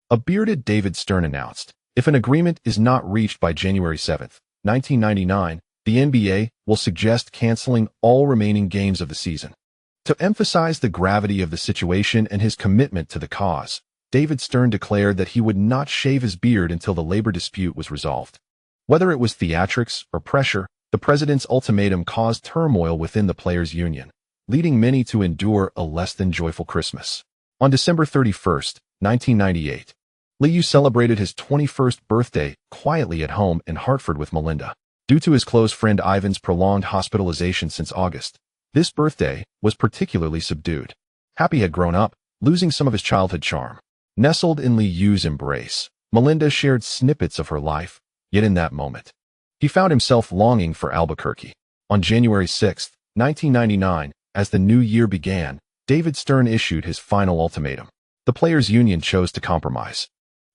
a bearded David Stern announced, if an agreement is not reached by January 7, 1999, the NBA will suggest canceling all remaining games of the season. To emphasize the gravity of the situation and his commitment to the cause, David Stern declared that he would not shave his beard until the labor dispute was resolved. Whether it was theatrics or pressure, the president's ultimatum caused turmoil within the players' union, leading many to endure a less than joyful Christmas. On December 31, 1998, Li Yao celebrated his 21st birthday quietly at home in Hartford with Melinda. Due to his close friend Ivan's prolonged hospitalization since August, this birthday was particularly subdued. Happy had grown up, losing some of his childhood charm. Nestled in Li Yao's embrace, Melinda shared snippets of her life, yet in that moment, he found himself longing for Albuquerque. On January 6, 1999, as the new year began, David Stern issued his final ultimatum. The players' union chose to compromise,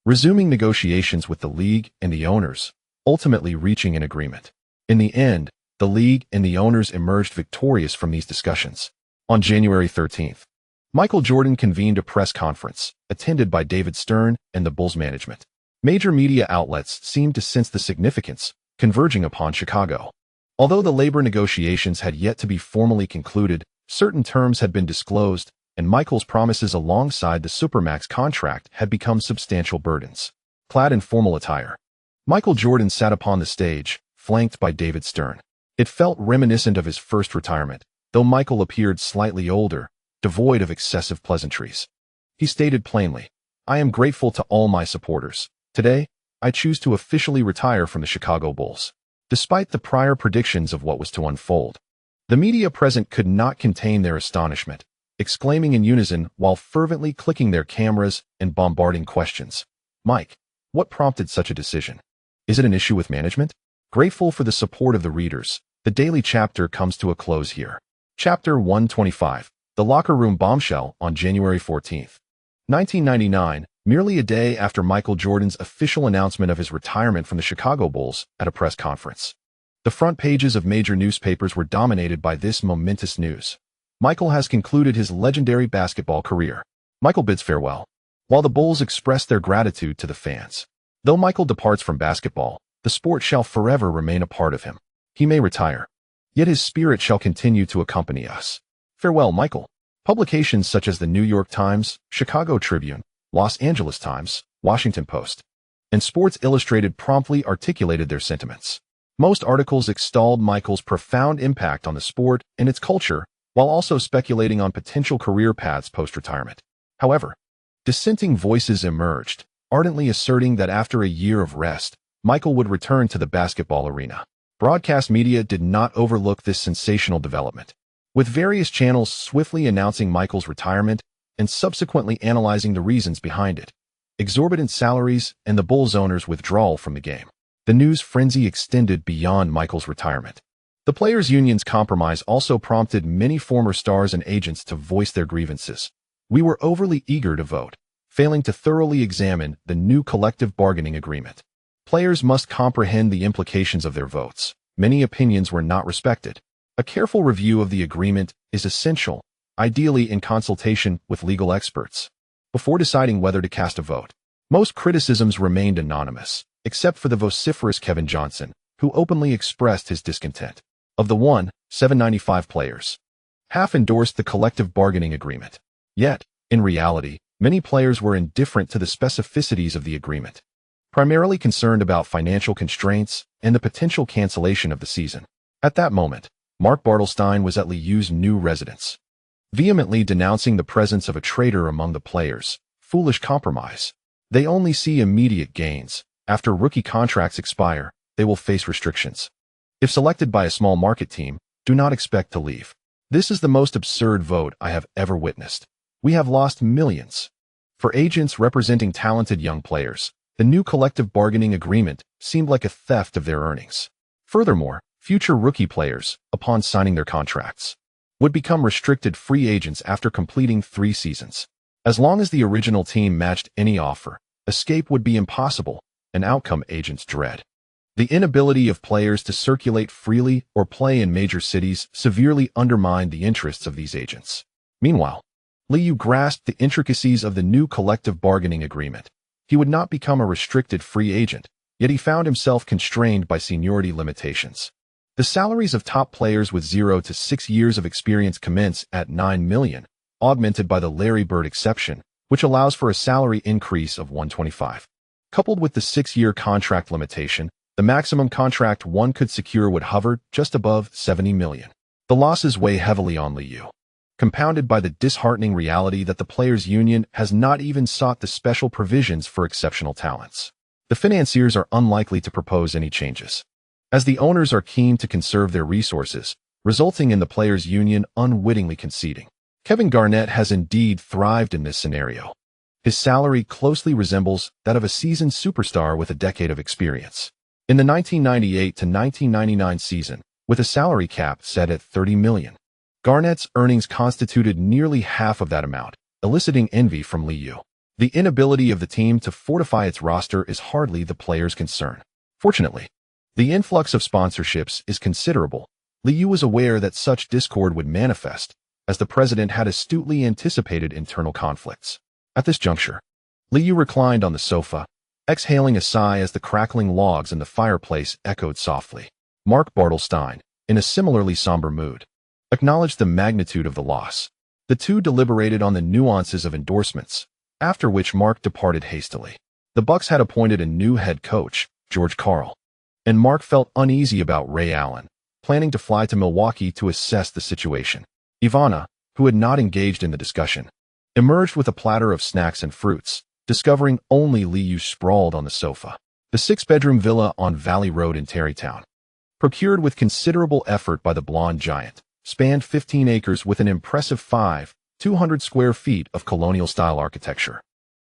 resuming negotiations with the league and the owners, ultimately reaching an agreement. In the end, the league and the owners emerged victorious from these discussions. On January 13th, Michael Jordan convened a press conference, attended by David Stern and the Bulls management. Major media outlets seemed to sense the significance, converging upon Chicago. Although the labor negotiations had yet to be formally concluded, certain terms had been disclosed, and Michael's promises alongside the Supermax contract had become substantial burdens. Clad in formal attire, Michael Jordan sat upon the stage, flanked by David Stern. It felt reminiscent of his first retirement, though Michael appeared slightly older, devoid of excessive pleasantries. He stated plainly, "I am grateful to all my supporters. Today, I choose to officially retire from the Chicago Bulls." Despite the prior predictions of what was to unfold, the media present could not contain their astonishment, exclaiming in unison while fervently clicking their cameras and bombarding questions. "Mike, what prompted such a decision? Is it an issue with management?" Grateful for the support of the readers, the daily chapter comes to a close here. Chapter 125, The Locker Room Bombshell on January 14, 1999, merely a day after Michael Jordan's official announcement of his retirement from the Chicago Bulls at a press conference. The front pages of major newspapers were dominated by this momentous news. Michael has concluded his legendary basketball career. Michael bids farewell. While the Bulls express their gratitude to the fans. Though Michael departs from basketball, the sport shall forever remain a part of him. He may retire, yet his spirit shall continue to accompany us. Farewell, Michael. Publications such as the New York Times, Chicago Tribune, Los Angeles Times, Washington Post, and Sports Illustrated promptly articulated their sentiments. Most articles extolled Michael's profound impact on the sport and its culture, while also speculating on potential career paths post-retirement. However, dissenting voices emerged, ardently asserting that after a year of rest, Michael would return to the basketball arena. Broadcast media did not overlook this sensational development, with various channels swiftly announcing Michael's retirement and subsequently analyzing the reasons behind it. Exorbitant salaries and the Bulls' owners' withdrawal from the game. The news frenzy extended beyond Michael's retirement. The players' union's compromise also prompted many former stars and agents to voice their grievances. "We were overly eager to vote, failing to thoroughly examine the new collective bargaining agreement. Players must comprehend the implications of their votes. Many opinions were not respected. A careful review of the agreement is essential, ideally in consultation with legal experts, before deciding whether to cast a vote." Most criticisms remained anonymous, except for the vociferous Kevin Johnson, who openly expressed his discontent. Of the 795 players, half endorsed the collective bargaining agreement. Yet, in reality, many players were indifferent to the specificities of the agreement, primarily concerned about financial constraints and the potential cancellation of the season. At that moment, Mark Bartelstein was at Li Yao's new residence. vehemently denouncing the presence of a traitor among the players. Foolish compromise. They only see immediate gains. After rookie contracts expire, they will face restrictions. If selected by a small market team, do not expect to leave. This is the most absurd vote I have ever witnessed. We have lost millions. For agents representing talented young players, the new collective bargaining agreement seemed like a theft of their earnings. Furthermore, future rookie players, upon signing their contracts, would become restricted free agents after completing 3 seasons. As long as the original team matched any offer, escape would be impossible, an outcome agents dread. The inability of players to circulate freely or play in major cities severely undermined the interests of these agents. Meanwhile, Li Yao grasped the intricacies of the new collective bargaining agreement. He would not become a restricted free agent, yet he found himself constrained by seniority limitations. The salaries of top players with 0 to 6 years of experience commence at $9 million, augmented by the Larry Bird exception, which allows for a salary increase of $125. Coupled with the 6-year contract limitation, the maximum contract one could secure would hover just above $70 million. The losses weigh heavily on Li Yao, compounded by the disheartening reality that the players' union has not even sought the special provisions for exceptional talents. The financiers are unlikely to propose any changes, as the owners are keen to conserve their resources, resulting in the players' union unwittingly conceding. Kevin Garnett has indeed thrived in this scenario. His salary closely resembles that of a seasoned superstar with a decade of experience. In the 1998 to 1999 season, with a salary cap set at $30 million, Garnett's earnings constituted nearly half of that amount, eliciting envy from Li Yao. The inability of the team to fortify its roster is hardly the players' concern. Fortunately, the influx of sponsorships is considerable. Li Yao was aware that such discord would manifest, as the president had astutely anticipated internal conflicts. At this juncture, Li Yao reclined on the sofa, exhaling a sigh as the crackling logs in the fireplace echoed softly. Mark Bartelstein, in a similarly somber mood, acknowledged the magnitude of the loss. The two deliberated on the nuances of endorsements, after which Mark departed hastily. The Bucks had appointed a new head coach, George Karl, and Mark felt uneasy about Ray Allen, planning to fly to Milwaukee to assess the situation. Ivana, who had not engaged in the discussion, emerged with a platter of snacks and fruits, discovering only Li Yao sprawled on the sofa. The 6-bedroom villa on Valley Road in Tarrytown, procured with considerable effort by the blonde giant, spanned 15 acres with an impressive 200 square feet of colonial-style architecture,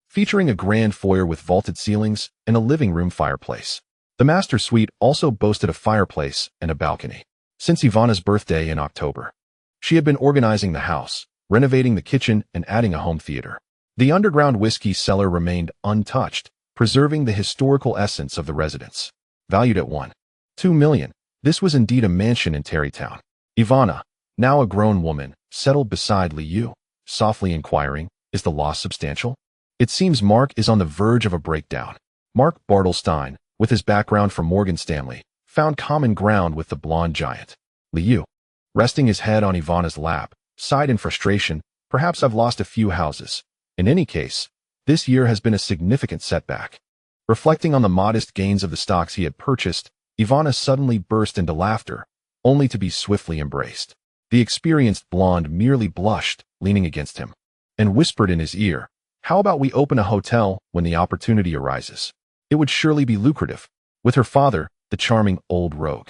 featuring a grand foyer with vaulted ceilings and a living room fireplace. The master suite also boasted a fireplace and a balcony. Since Ivana's birthday in October, she had been organizing the house, renovating the kitchen, and adding a home theater. The underground whiskey cellar remained untouched, preserving the historical essence of the residence. Valued at $1.2 million, this was indeed a mansion in Tarrytown. Ivana, now a grown woman, settled beside Li Yao, softly inquiring, "Is the loss substantial?" It seems Mark is on the verge of a breakdown. Mark Bartelstein, with his background from Morgan Stanley, found common ground with the blonde giant. Li Yao, resting his head on Ivana's lap, sighed in frustration, "Perhaps I've lost a few houses. In any case, this year has been a significant setback." Reflecting on the modest gains of the stocks he had purchased, Ivana suddenly burst into laughter, only to be swiftly embraced. The experienced blonde merely blushed, leaning against him, and whispered in his ear, "How about we open a hotel when the opportunity arises? It would surely be lucrative." With her father, the charming old rogue,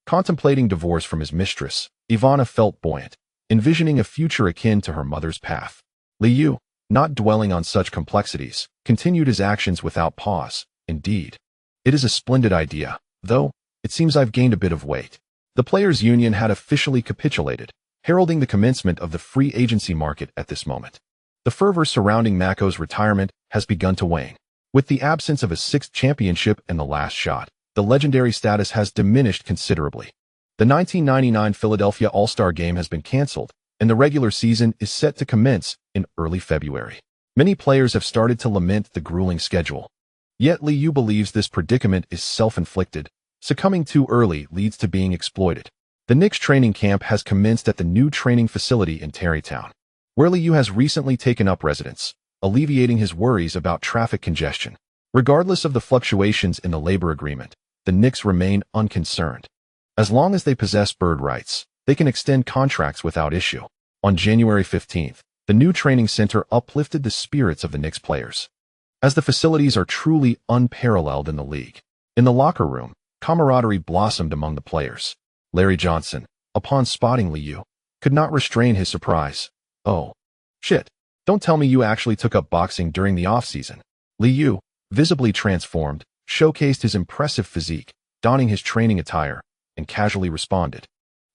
contemplating divorce from his mistress, Ivana felt buoyant, envisioning a future akin to her mother's path. Li Yao, not dwelling on such complexities, continued his actions without pause. "Indeed, it is a splendid idea, though it seems I've gained a bit of weight." The players' union had officially capitulated, heralding the commencement of the free agency market at this moment. The fervor surrounding Mako's retirement has begun to wane. With the absence of a 6th championship and the last shot, the legendary status has diminished considerably. The 1999 Philadelphia All-Star Game has been canceled, and the regular season is set to commence in early February. Many players have started to lament the grueling schedule. Yet Li Yao believes this predicament is self-inflicted. Succumbing too early leads to being exploited. The Knicks training camp has commenced at the new training facility in Tarrytown, where Li Yao has recently taken up residence, alleviating his worries about traffic congestion. Regardless of the fluctuations in the labor agreement, the Knicks remain unconcerned. As long as they possess bird rights, they can extend contracts without issue. On January 15th, the new training center uplifted the spirits of the Knicks players, as the facilities are truly unparalleled in the league. In the locker room, camaraderie blossomed among the players. Larry Johnson, upon spotting Li Yao, could not restrain his surprise. "Oh, shit. Don't tell me you actually took up boxing during the off-season." Li Yao, visibly transformed, showcased his impressive physique, donning his training attire, and casually responded,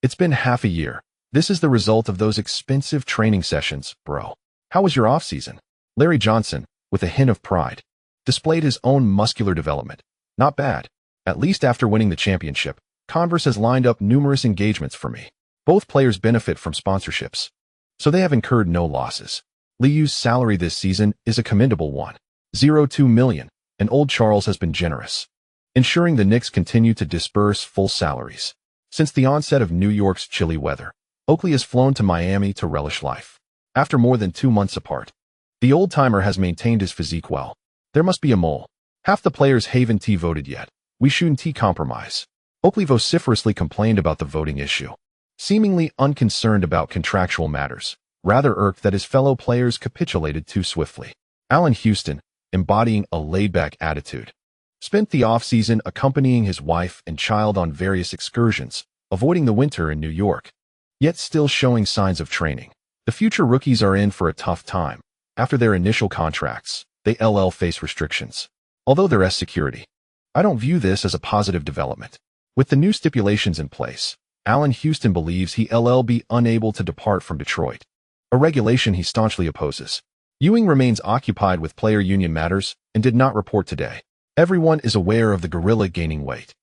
"It's been half a year. This is the result of those expensive training sessions, bro. How was your off-season?" Larry Johnson, with a hint of pride, displayed his own muscular development. "Not bad. At least after winning the championship, Converse has lined up numerous engagements for me. Both players benefit from sponsorships, so they have incurred no losses. Li Yao's salary this season is a commendable $1.02 million, and old Charles has been generous, ensuring the Knicks continue to disburse full salaries. Since the onset of New York's chilly weather, Oakley has flown to Miami to relish life. After more than 2 months apart, the old-timer has maintained his physique well. There must be a mole. Half the players haven't voted yet. We shouldn't compromise." Oakley vociferously complained about the voting issue, seemingly unconcerned about contractual matters, rather irked that his fellow players capitulated too swiftly. Allen Houston, embodying a laid-back attitude, spent the off-season accompanying his wife and child on various excursions, avoiding the winter in New York, yet still showing signs of training. The future rookies are in for a tough time. After their initial contracts, they face restrictions, although they're security. I don't view this as a positive development. With the new stipulations in place, Allen Houston believes he'll be unable to depart from Detroit, a regulation he staunchly opposes. Ewing remains occupied with player union matters and did not report today. Everyone is aware of the gorilla gaining weight.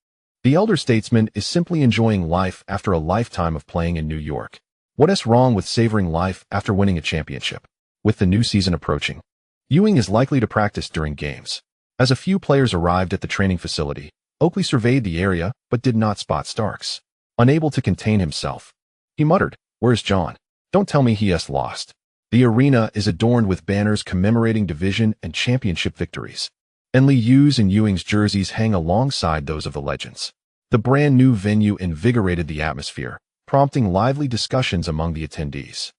The elder statesman is simply enjoying life after a lifetime of playing in New York. What's wrong with savoring life after winning a championship? With the new season approaching, Ewing is likely to practice during games. As a few players arrived at the training facility, Oakley surveyed the area but did not spot Starks. Unable to contain himself, he muttered, "Where's John? Don't tell me he has lost." The arena is adorned with banners commemorating division and championship victories, and Li Yao's and Ewing's jerseys hang alongside those of the legends. The brand new venue invigorated the atmosphere, prompting lively discussions among the attendees.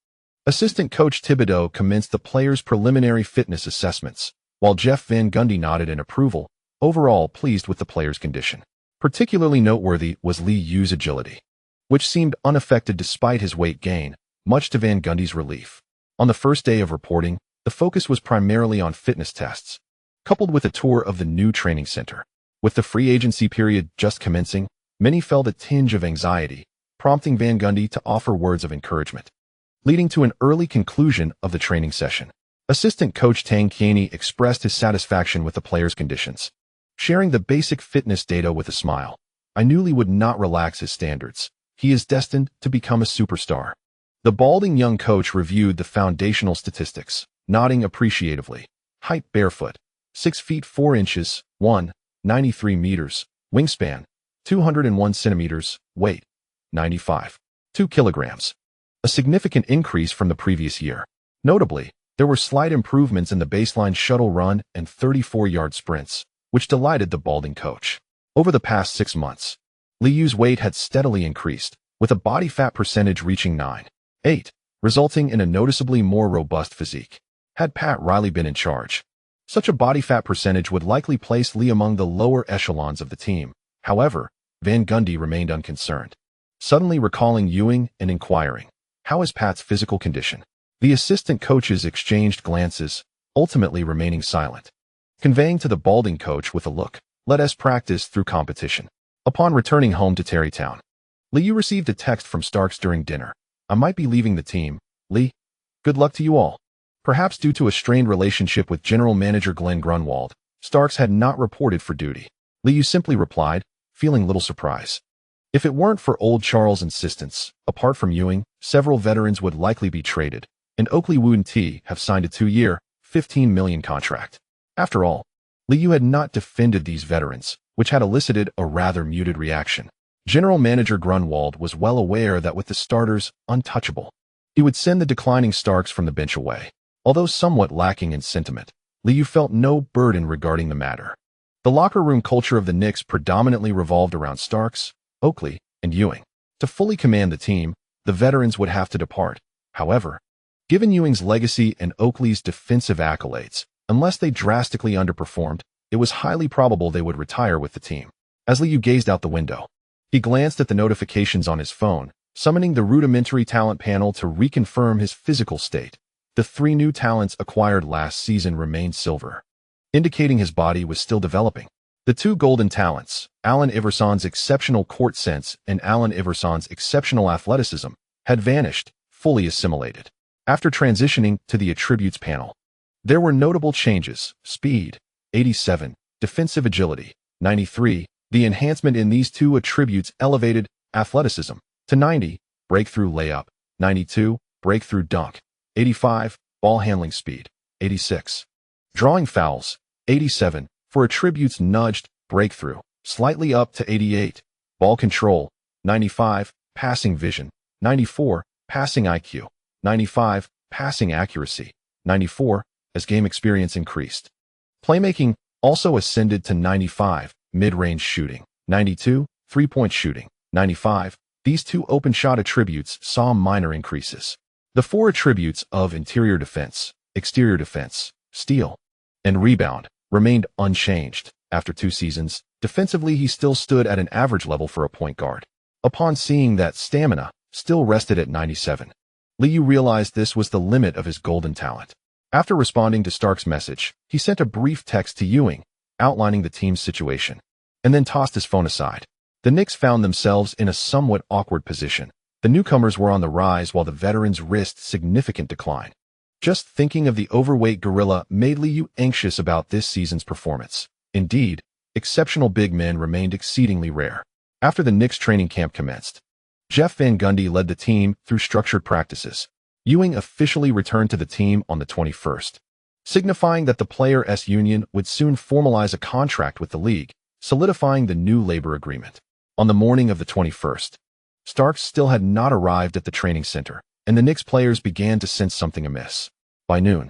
Assistant coach Thibodeau commenced the players' preliminary fitness assessments, while Jeff Van Gundy nodded in approval, overall pleased with the players' condition. Particularly noteworthy was Li Yao's agility, which seemed unaffected despite his weight gain, much to Van Gundy's relief. On the first day of reporting, the focus was primarily on fitness tests, coupled with a tour of the new training center. With the free agency period just commencing, many felt a tinge of anxiety, prompting Van Gundy to offer words of encouragement, leading to an early conclusion of the training session. Assistant coach Tang Kiani expressed his satisfaction with the players' conditions, sharing the basic fitness data with a smile. "I knew Li would not relax his standards. He is destined to become a superstar." The balding young coach reviewed the foundational statistics, nodding appreciatively. Height barefoot, 6 feet 4 inches, 193 meters, wingspan, 201 centimeters, weight, 95.2 kilograms. A significant increase from the previous year. Notably, there were slight improvements in the baseline shuttle run and 34-yard sprints, which delighted the balding coach. Over the past 6 months, Li Yao's weight had steadily increased, with a body fat percentage reaching 9.8, resulting in a noticeably more robust physique. Had Pat Riley been in charge, such a body fat percentage would likely place Li among the lower echelons of the team. However, Van Gundy remained unconcerned, suddenly recalling Ewing and inquiring, "How is Pat's physical condition?" The assistant coaches exchanged glances, ultimately remaining silent, conveying to the balding coach with a look, "Let us practice through competition." Upon returning home to Terrytown, Li Yao received a text from Starks during dinner. "I might be leaving the team, Li. Good luck to you all." Perhaps due to a strained relationship with general manager Glenn Grunwald, Starks had not reported for duty. Li Yao simply replied, feeling little surprise. If it weren't for old Charles' insistence, apart from Ewing, several veterans would likely be traded, and Oakley wouldn't have signed a 2-year, $15 million contract. After all, Li Yao had not defended these veterans, which had elicited a rather muted reaction. General Manager Grunwald was well aware that with the starters untouchable, he would send the declining Starks from the bench away. Although somewhat lacking in sentiment, Li Yao felt no burden regarding the matter. The locker room culture of the Knicks predominantly revolved around Starks, Oakley, and Ewing. To fully command the team, the veterans would have to depart, However, given Ewing's legacy and Oakley's defensive accolades, unless they drastically underperformed, it was highly probable they would retire with the team. As Li Yao gazed out the window, he glanced at the notifications on his phone, summoning the rudimentary talent panel to reconfirm his physical state. The 3 new talents acquired last season remained silver, indicating his body was still developing. The 2 golden talents, Allen Iverson's exceptional court sense and Allen Iverson's exceptional athleticism, had vanished, fully assimilated. After transitioning to the attributes panel, there were notable changes: speed, 87, defensive agility, 93. The enhancement in these 2 attributes elevated athleticism to 90, breakthrough layup, 92, breakthrough dunk, 85, ball handling speed, 86. Drawing fouls, 87, for attributes nudged, breakthrough, slightly up to 88. Ball control, 95, passing vision, 94, passing IQ, 95, passing accuracy, 94, as game experience increased. Playmaking also ascended to 95, mid-range shooting, 92, three-point shooting, 95. These 2 open shot attributes saw minor increases. The 4 attributes of interior defense, exterior defense, steal, and rebound remained unchanged. After 2 seasons, defensively he still stood at an average level for a point guard. Upon seeing that stamina still rested at 97, Li Yao realized this was the limit of his golden talent. After responding to Stark's message, he sent a brief text to Ewing, outlining the team's situation, and then tossed his phone aside. The Knicks found themselves in a somewhat awkward position. The newcomers were on the rise while the veterans risked significant decline. Just thinking of the overweight gorilla made Li Yao anxious about this season's performance. Indeed, exceptional big men remained exceedingly rare. After the Knicks training camp commenced, Jeff Van Gundy led the team through structured practices. Ewing officially returned to the team on the 21st, signifying that the players' union would soon formalize a contract with the league, solidifying the new labor agreement. On the morning of the 21st, Starks still had not arrived at the training center, and the Knicks players began to sense something amiss. By noon,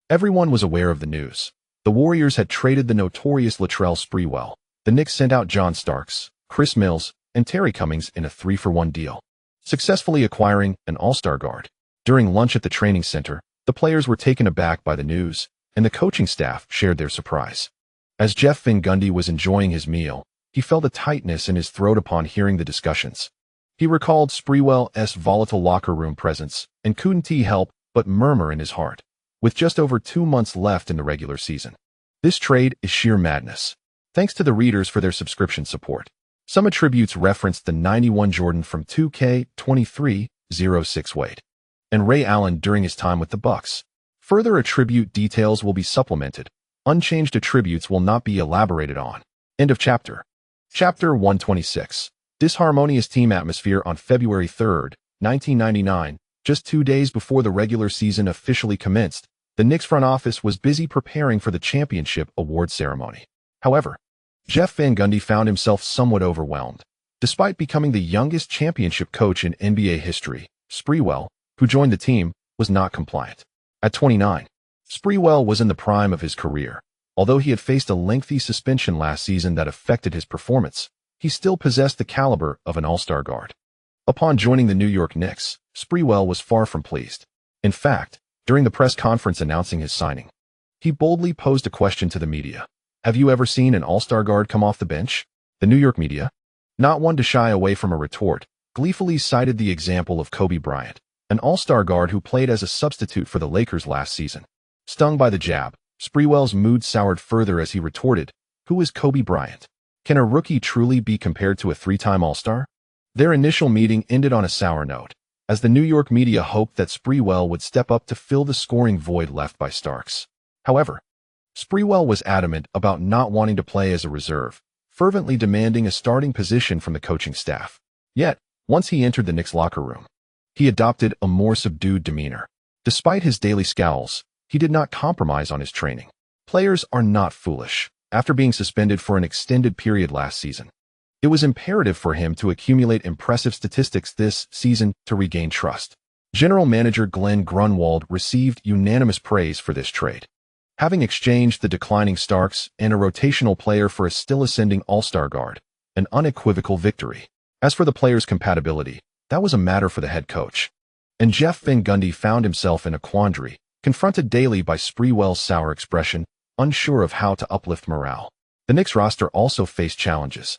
everyone was aware of the news. The Warriors had traded the notorious Latrell Sprewell. The Knicks sent out John Starks, Chris Mills, and Terry Cummings in a 3-for-1 deal, successfully acquiring an all-star guard. During lunch at the training center, the players were taken aback by the news, and the coaching staff shared their surprise. As Jeff Van Gundy was enjoying his meal, he felt a tightness in his throat upon hearing the discussions. He recalled Sprewell's volatile locker room presence and couldn't help but murmur in his heart. With just over 2 months left in the regular season, this trade is sheer madness. Thanks to the readers for their subscription support. Some attributes referenced the 91 Jordan from 2K23-06 Wade and Ray Allen during his time with the Bucks. Further attribute details will be supplemented. Unchanged attributes will not be elaborated on. End of chapter. Chapter 126. Disharmonious team atmosphere. On February 3, 1999, just 2 days before the regular season officially commenced, the Knicks front office was busy preparing for the championship award ceremony. However, Jeff Van Gundy found himself somewhat overwhelmed. Despite becoming the youngest championship coach in NBA history, Sprewell, who joined the team, was not compliant. At 29, Sprewell was in the prime of his career. Although he had faced a lengthy suspension last season that affected his performance, he still possessed the caliber of an all-star guard. Upon joining the New York Knicks, Sprewell was far from pleased. In fact, during the press conference announcing his signing, he boldly posed a question to the media. Have you ever seen an all-star guard come off the bench? The New York media, not one to shy away from a retort, gleefully cited the example of Kobe Bryant, an all-star guard who played as a substitute for the Lakers last season. Stung by the jab, Sprewell's mood soured further as he retorted, "Who is Kobe Bryant? Can a rookie truly be compared to a 3-time All-Star?" Their initial meeting ended on a sour note, as the New York media hoped that Sprewell would step up to fill the scoring void left by Starks. However, Sprewell was adamant about not wanting to play as a reserve, fervently demanding a starting position from the coaching staff. Yet, once he entered the Knicks locker room, he adopted a more subdued demeanor. Despite his daily scowls, he did not compromise on his training. Players are not foolish. After being suspended for an extended period last season, it was imperative for him to accumulate impressive statistics this season to regain trust. General manager Glenn Grunwald received unanimous praise for this trade, having exchanged the declining Starks and a rotational player for a still ascending all-star guard, an unequivocal victory. As for the players' compatibility, that was a matter for the head coach. And Jeff Van Gundy found himself in a quandary, confronted daily by Sprewell's sour expression, unsure of how to uplift morale. The Knicks roster also faced challenges,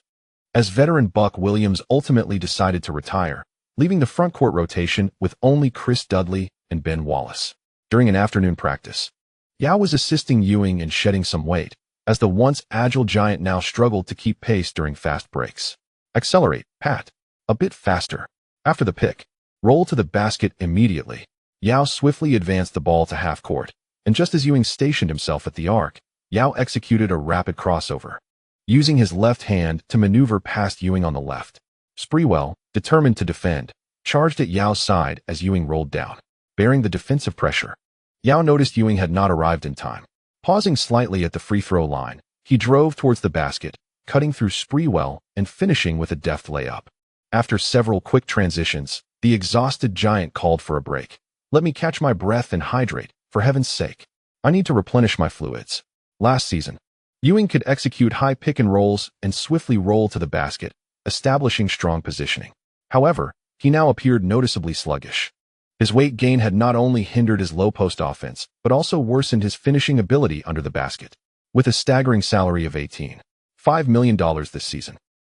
as veteran Buck Williams ultimately decided to retire, leaving the front court rotation with only Chris Dudley and Ben Wallace. During an afternoon practice, Yao was assisting Ewing in shedding some weight, as the once agile giant now struggled to keep pace during fast breaks. Accelerate, Pat. A bit faster. After the pick, roll to the basket immediately. Yao swiftly advanced the ball to half court, and just as Ewing stationed himself at the arc, Yao executed a rapid crossover, using his left hand to maneuver past Ewing on the left. Sprewell, determined to defend, charged at Yao's side as Ewing rolled down, bearing the defensive pressure. Yao noticed Ewing had not arrived in time. Pausing slightly at the free throw line, he drove towards the basket, cutting through Sprewell and finishing with a deft layup. After several quick transitions, the exhausted giant called for a break. "Let me catch my breath and hydrate, for heaven's sake. I need to replenish my fluids." Last season, Ewing could execute high pick and rolls and swiftly roll to the basket, establishing strong positioning. However, he now appeared noticeably sluggish. His weight gain had not only hindered his low-post offense, but also worsened his finishing ability under the basket. With a staggering salary of $18.5 million this season,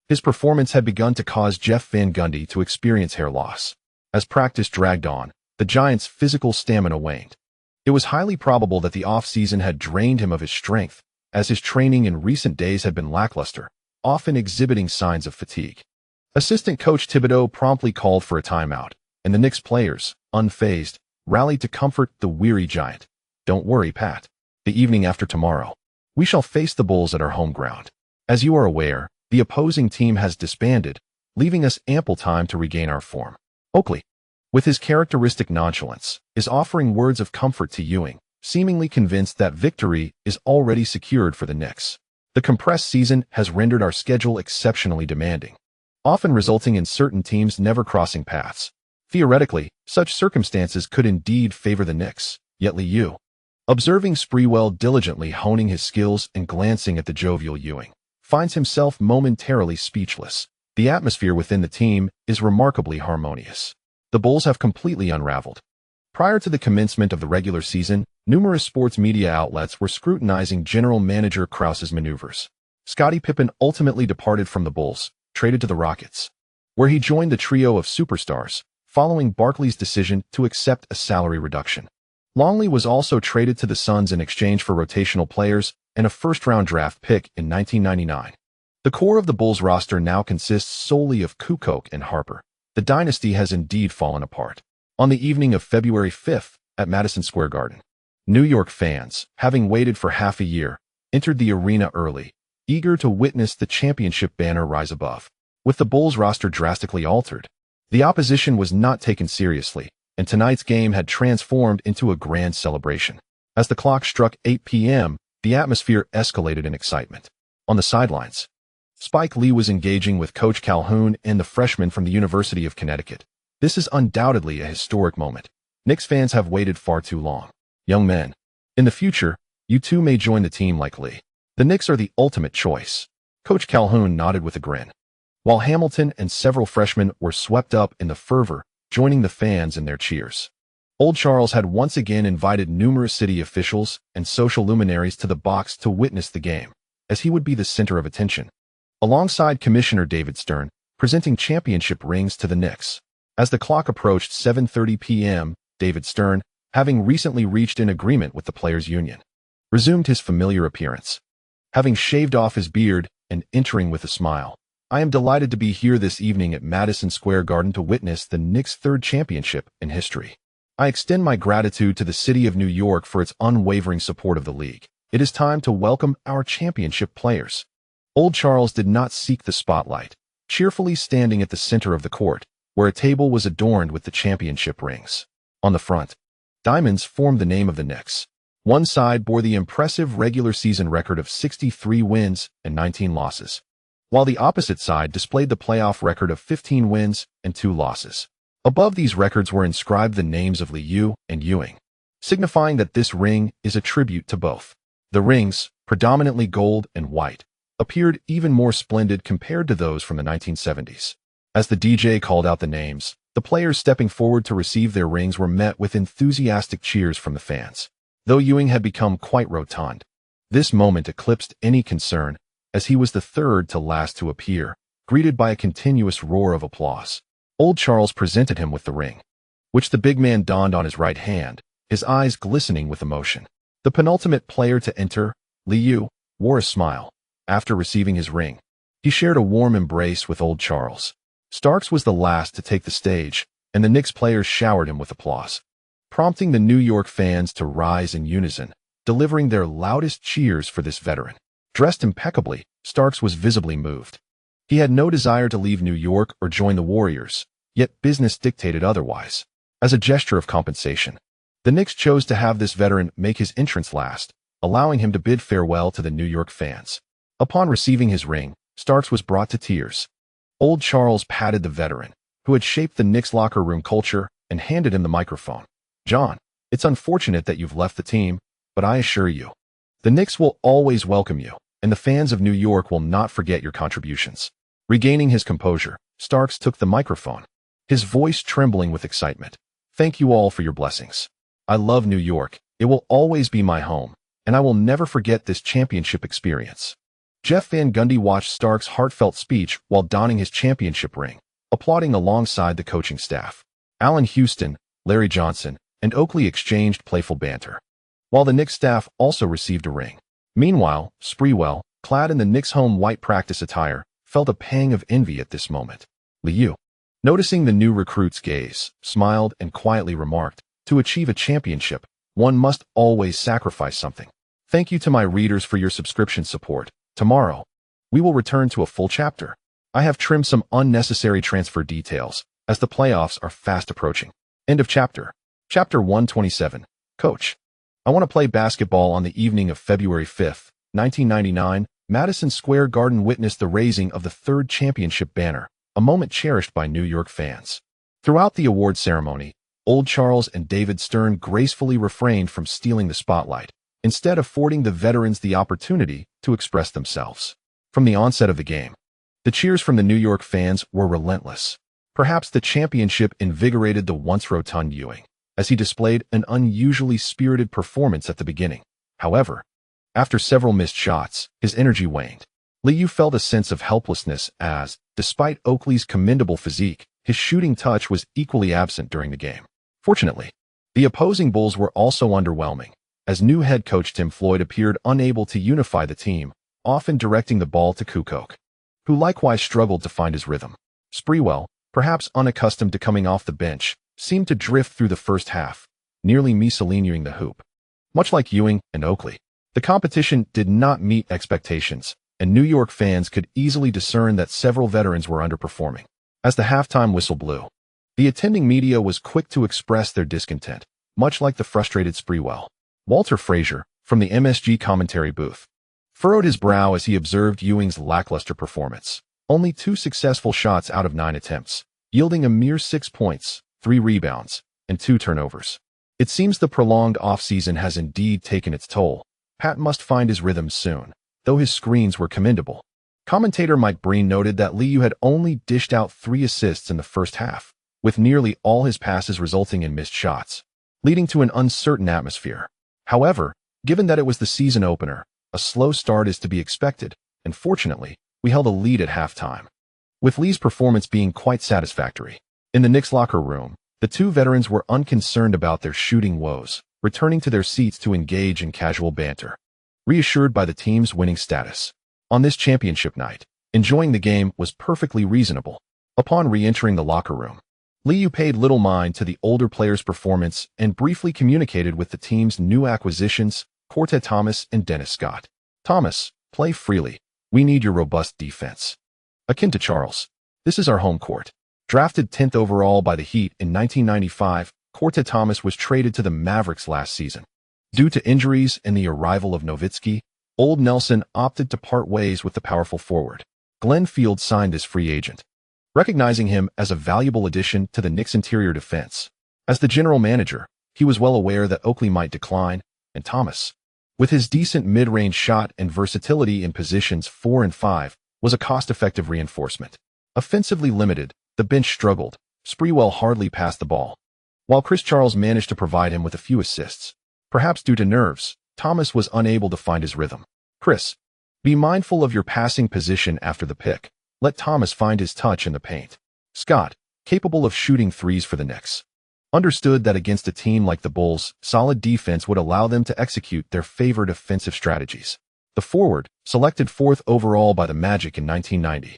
his performance had begun to cause Jeff Van Gundy to experience hair loss. As practice dragged on, the Giants' physical stamina waned. It was highly probable that the off-season had drained him of his strength, as his training in recent days had been lackluster, often exhibiting signs of fatigue. Assistant coach Thibodeau promptly called for a timeout, and the Knicks players, unfazed, rallied to comfort the weary giant. "Don't worry, Pat. The evening after tomorrow, we shall face the Bulls at our home ground. As you are aware, the opposing team has disbanded, leaving us ample time to regain our form." Oakley, with his characteristic nonchalance, is offering words of comfort to Ewing, seemingly convinced that victory is already secured for the Knicks. "The compressed season has rendered our schedule exceptionally demanding, often resulting in certain teams never crossing paths. Theoretically, such circumstances could indeed favor the Knicks, yet Li Yao, observing Sprewell diligently honing his skills and glancing at the jovial Ewing, finds himself momentarily speechless. The atmosphere within the team is remarkably harmonious. The Bulls have completely unraveled. Prior to the commencement of the regular season, numerous sports media outlets were scrutinizing general manager Krause's maneuvers. Scottie Pippen ultimately departed from the Bulls, traded to the Rockets, where he joined the trio of superstars, following Barkley's decision to accept a salary reduction. Longley was also traded to the Suns in exchange for rotational players and a first-round draft pick in 1999. The core of the Bulls roster now consists solely of Kukoc and Harper. The dynasty has indeed fallen apart. On the evening of February 5th, at Madison Square Garden, New York fans, having waited for half a year, entered the arena early, eager to witness the championship banner rise above. With the Bulls roster drastically altered, the opposition was not taken seriously, and tonight's game had transformed into a grand celebration. As the clock struck 8 p.m., the atmosphere escalated in excitement. On the sidelines, Spike Lee was engaging with Coach Calhoun and the freshman from the University of Connecticut. "This is undoubtedly a historic moment. Knicks fans have waited far too long. Young men, in the future, you too may join the team like Lee. The Knicks are the ultimate choice." Coach Calhoun nodded with a grin, while Hamilton and several freshmen were swept up in the fervor, joining the fans in their cheers. Old Charles had once again invited numerous city officials and social luminaries to the box to witness the game, as he would be the center of attention, alongside Commissioner David Stern, presenting championship rings to the Knicks. As the clock approached 7:30 p.m., David Stern, having recently reached an agreement with the players' union, resumed his familiar appearance. Having shaved off his beard and entering with a smile, "I am delighted to be here this evening at Madison Square Garden to witness the Knicks' third championship in history. I extend my gratitude to the city of New York for its unwavering support of the league. It is time to welcome our championship players." Old Charles did not seek the spotlight, cheerfully standing at the center of the court, where a table was adorned with the championship rings. On the front, diamonds formed the name of the Knicks. One side bore the impressive regular season record of 63 wins and 19 losses, while the opposite side displayed the playoff record of 15 wins and 2 losses. Above these records were inscribed the names of Li Yao and Ewing, signifying that this ring is a tribute to both. The rings, predominantly gold and white, appeared even more splendid compared to those from the 1970s. As the DJ called out the names, The players stepping forward to receive their rings were met with enthusiastic cheers from the fans. Though Ewing had become quite rotund, this moment eclipsed any concern, as he was the third to last to appear, greeted by a continuous roar of applause. Old Charles presented him with the ring, which the big man donned on his right hand, his eyes glistening with emotion. The penultimate player to enter, Li Yao, wore a smile. After receiving his ring, he shared a warm embrace with Old Charles. Starks was the last to take the stage, and the Knicks players showered him with applause, prompting the New York fans to rise in unison, delivering their loudest cheers for this veteran. Dressed impeccably, Starks was visibly moved. He had no desire to leave New York or join the Warriors, yet business dictated otherwise. As a gesture of compensation, the Knicks chose to have this veteran make his entrance last, allowing him to bid farewell to the New York fans. Upon receiving his ring, Starks was brought to tears. Old Charles patted the veteran, who had shaped the Knicks locker room culture, and handed him the microphone. "John, it's unfortunate that you've left the team, but I assure you, the Knicks will always welcome you, and the fans of New York will not forget your contributions." Regaining his composure, Starks took the microphone, his voice trembling with excitement. "Thank you all for your blessings. I love New York. It will always be my home, and I will never forget this championship experience." Jeff Van Gundy watched Starks' heartfelt speech while donning his championship ring, applauding alongside the coaching staff. Allen Houston, Larry Johnson, and Oakley exchanged playful banter, while the Knicks staff also received a ring. Meanwhile, Sprewell, clad in the Knicks' home white practice attire, felt a pang of envy at this moment. Li Yao, noticing the new recruit's gaze, smiled and quietly remarked, "To achieve a championship, one must always sacrifice something. Thank you to my readers for your subscription support. Tomorrow, we will return to a full chapter. I have trimmed some unnecessary transfer details, as the playoffs are fast approaching." End of chapter. Chapter 127. Coach. I want to play basketball. On the evening of February 5, 1999, Madison Square Garden witnessed the raising of the third championship banner, a moment cherished by New York fans. Throughout the award ceremony, Old Charles and David Stern gracefully refrained from stealing the spotlight, instead affording the veterans the opportunity to express themselves. From the onset of the game, the cheers from the New York fans were relentless. Perhaps the championship invigorated the once rotund Ewing, as he displayed an unusually spirited performance at the beginning. However, after several missed shots, his energy waned. Li Yao felt a sense of helplessness as, despite Oakley's commendable physique, his shooting touch was equally absent during the game. Fortunately, the opposing Bulls were also underwhelming, as new head coach Tim Floyd appeared unable to unify the team, often directing the ball to Kukoc, who likewise struggled to find his rhythm. Sprewell, perhaps unaccustomed to coming off the bench, seemed to drift through the first half, nearly miscellaneing the hoop. Much like Ewing and Oakley, the competition did not meet expectations, and New York fans could easily discern that several veterans were underperforming. As the halftime whistle blew, the attending media was quick to express their discontent, much like the frustrated Sprewell. Walter Frazier, from the MSG commentary booth, furrowed his brow as he observed Ewing's lackluster performance. Only 2 successful shots out of 9 attempts, yielding a mere 6 points, 3 rebounds, and 2 turnovers. It seems the prolonged offseason has indeed taken its toll. Pat must find his rhythm soon, though his screens were commendable. Commentator Mike Breen noted that Li Yao had only dished out 3 assists in the first half, with nearly all his passes resulting in missed shots, leading to an uncertain atmosphere. However, given that it was the season opener, a slow start is to be expected, and fortunately, we held a lead at halftime, with Li's performance being quite satisfactory. In the Knicks locker room, the 2 veterans were unconcerned about their shooting woes, returning to their seats to engage in casual banter, reassured by the team's winning status. On this championship night, enjoying the game was perfectly reasonable. Upon re-entering the locker room, Li Yao paid little mind to the older players' performance and briefly communicated with the team's new acquisitions, Cortez Thomas and Dennis Scott. "Thomas, play freely. We need your robust defense." Akin to Charles, this is our home court. Drafted 10th overall by the Heat in 1995, Cortez Thomas was traded to the Mavericks last season. Due to injuries and the arrival of Nowitzki, Old Nelson opted to part ways with the powerful forward. Glenn Field signed as free agent, recognizing him as a valuable addition to the Knicks' interior defense. As the general manager, he was well aware that Oakley might decline, and Thomas, with his decent mid-range shot and versatility in positions 4 and 5, was a cost-effective reinforcement. Offensively limited, the bench struggled, Sprewell hardly passed the ball, while Chris Charles managed to provide him with a few assists. Perhaps due to nerves, Thomas was unable to find his rhythm. Chris, be mindful of your passing position after the pick. Let Thomas find his touch in the paint. Scott, capable of shooting threes for the Knicks, understood that against a team like the Bulls, solid defense would allow them to execute their favored offensive strategies. The forward, selected 4th overall by the Magic in 1990,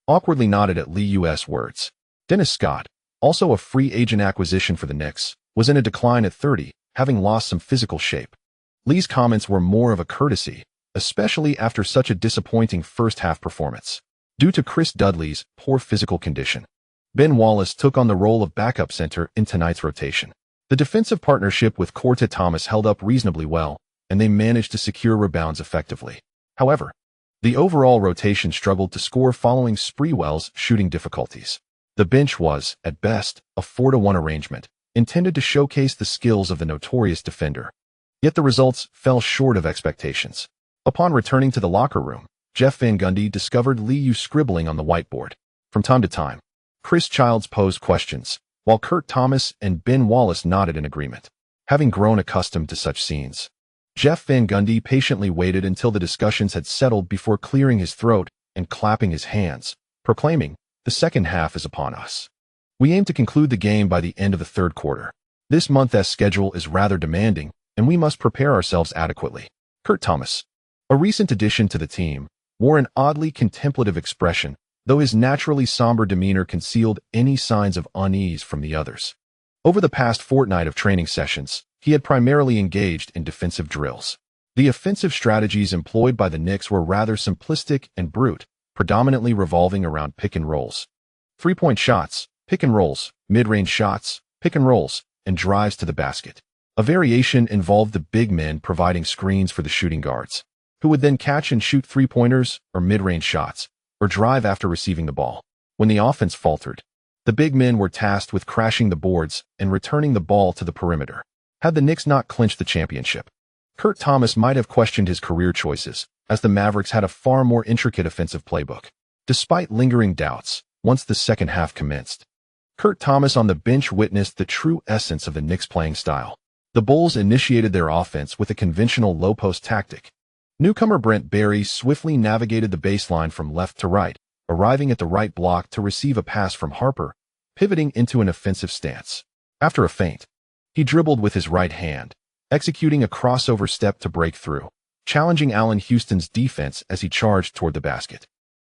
awkwardly nodded at Li's words. Dennis Scott, also a free agent acquisition for the Knicks, was in a decline at 30, having lost some physical shape. Li's comments were more of a courtesy, especially after such a disappointing first-half performance. Due to Chris Dudley's poor physical condition, Ben Wallace took on the role of backup center in tonight's rotation. The defensive partnership with Corta Thomas held up reasonably well, and they managed to secure rebounds effectively. However, the overall rotation struggled to score following Sprewell's shooting difficulties. The bench was, at best, a 4-to-1 arrangement, intended to showcase the skills of the notorious defender. Yet the results fell short of expectations. Upon returning to the locker room, Jeff Van Gundy discovered Li Yao scribbling on the whiteboard. From time to time, Chris Childs posed questions, while Kurt Thomas and Ben Wallace nodded in agreement. Having grown accustomed to such scenes, Jeff Van Gundy patiently waited until the discussions had settled before clearing his throat and clapping his hands, proclaiming, "The second half is upon us. We aim to conclude the game by the end of the third quarter. This month's schedule is rather demanding, and we must prepare ourselves adequately." Kurt Thomas, a recent addition to the team, wore an oddly contemplative expression, though his naturally somber demeanor concealed any signs of unease from the others. Over the past fortnight of training sessions, he had primarily engaged in defensive drills. The offensive strategies employed by the Knicks were rather simplistic and brute, predominantly revolving around pick and rolls. 3-point shots, pick and rolls, mid-range shots, pick and rolls, and drives to the basket. A variation involved the big men providing screens for the shooting guards, who would then catch and shoot 3-pointers or mid-range shots, or drive after receiving the ball. When the offense faltered, the big men were tasked with crashing the boards and returning the ball to the perimeter. Had the Knicks not clinched the championship, Kurt Thomas might have questioned his career choices, as the Mavericks had a far more intricate offensive playbook. Despite lingering doubts, once the second half commenced, Kurt Thomas on the bench witnessed the true essence of the Knicks' playing style. The Bulls initiated their offense with a conventional low-post tactic. Newcomer Brent Barry swiftly navigated the baseline from left to right, arriving at the right block to receive a pass from Harper, pivoting into an offensive stance. After a feint, he dribbled with his right hand, executing a crossover step to break through, challenging Allen Houston's defense as he charged toward the basket.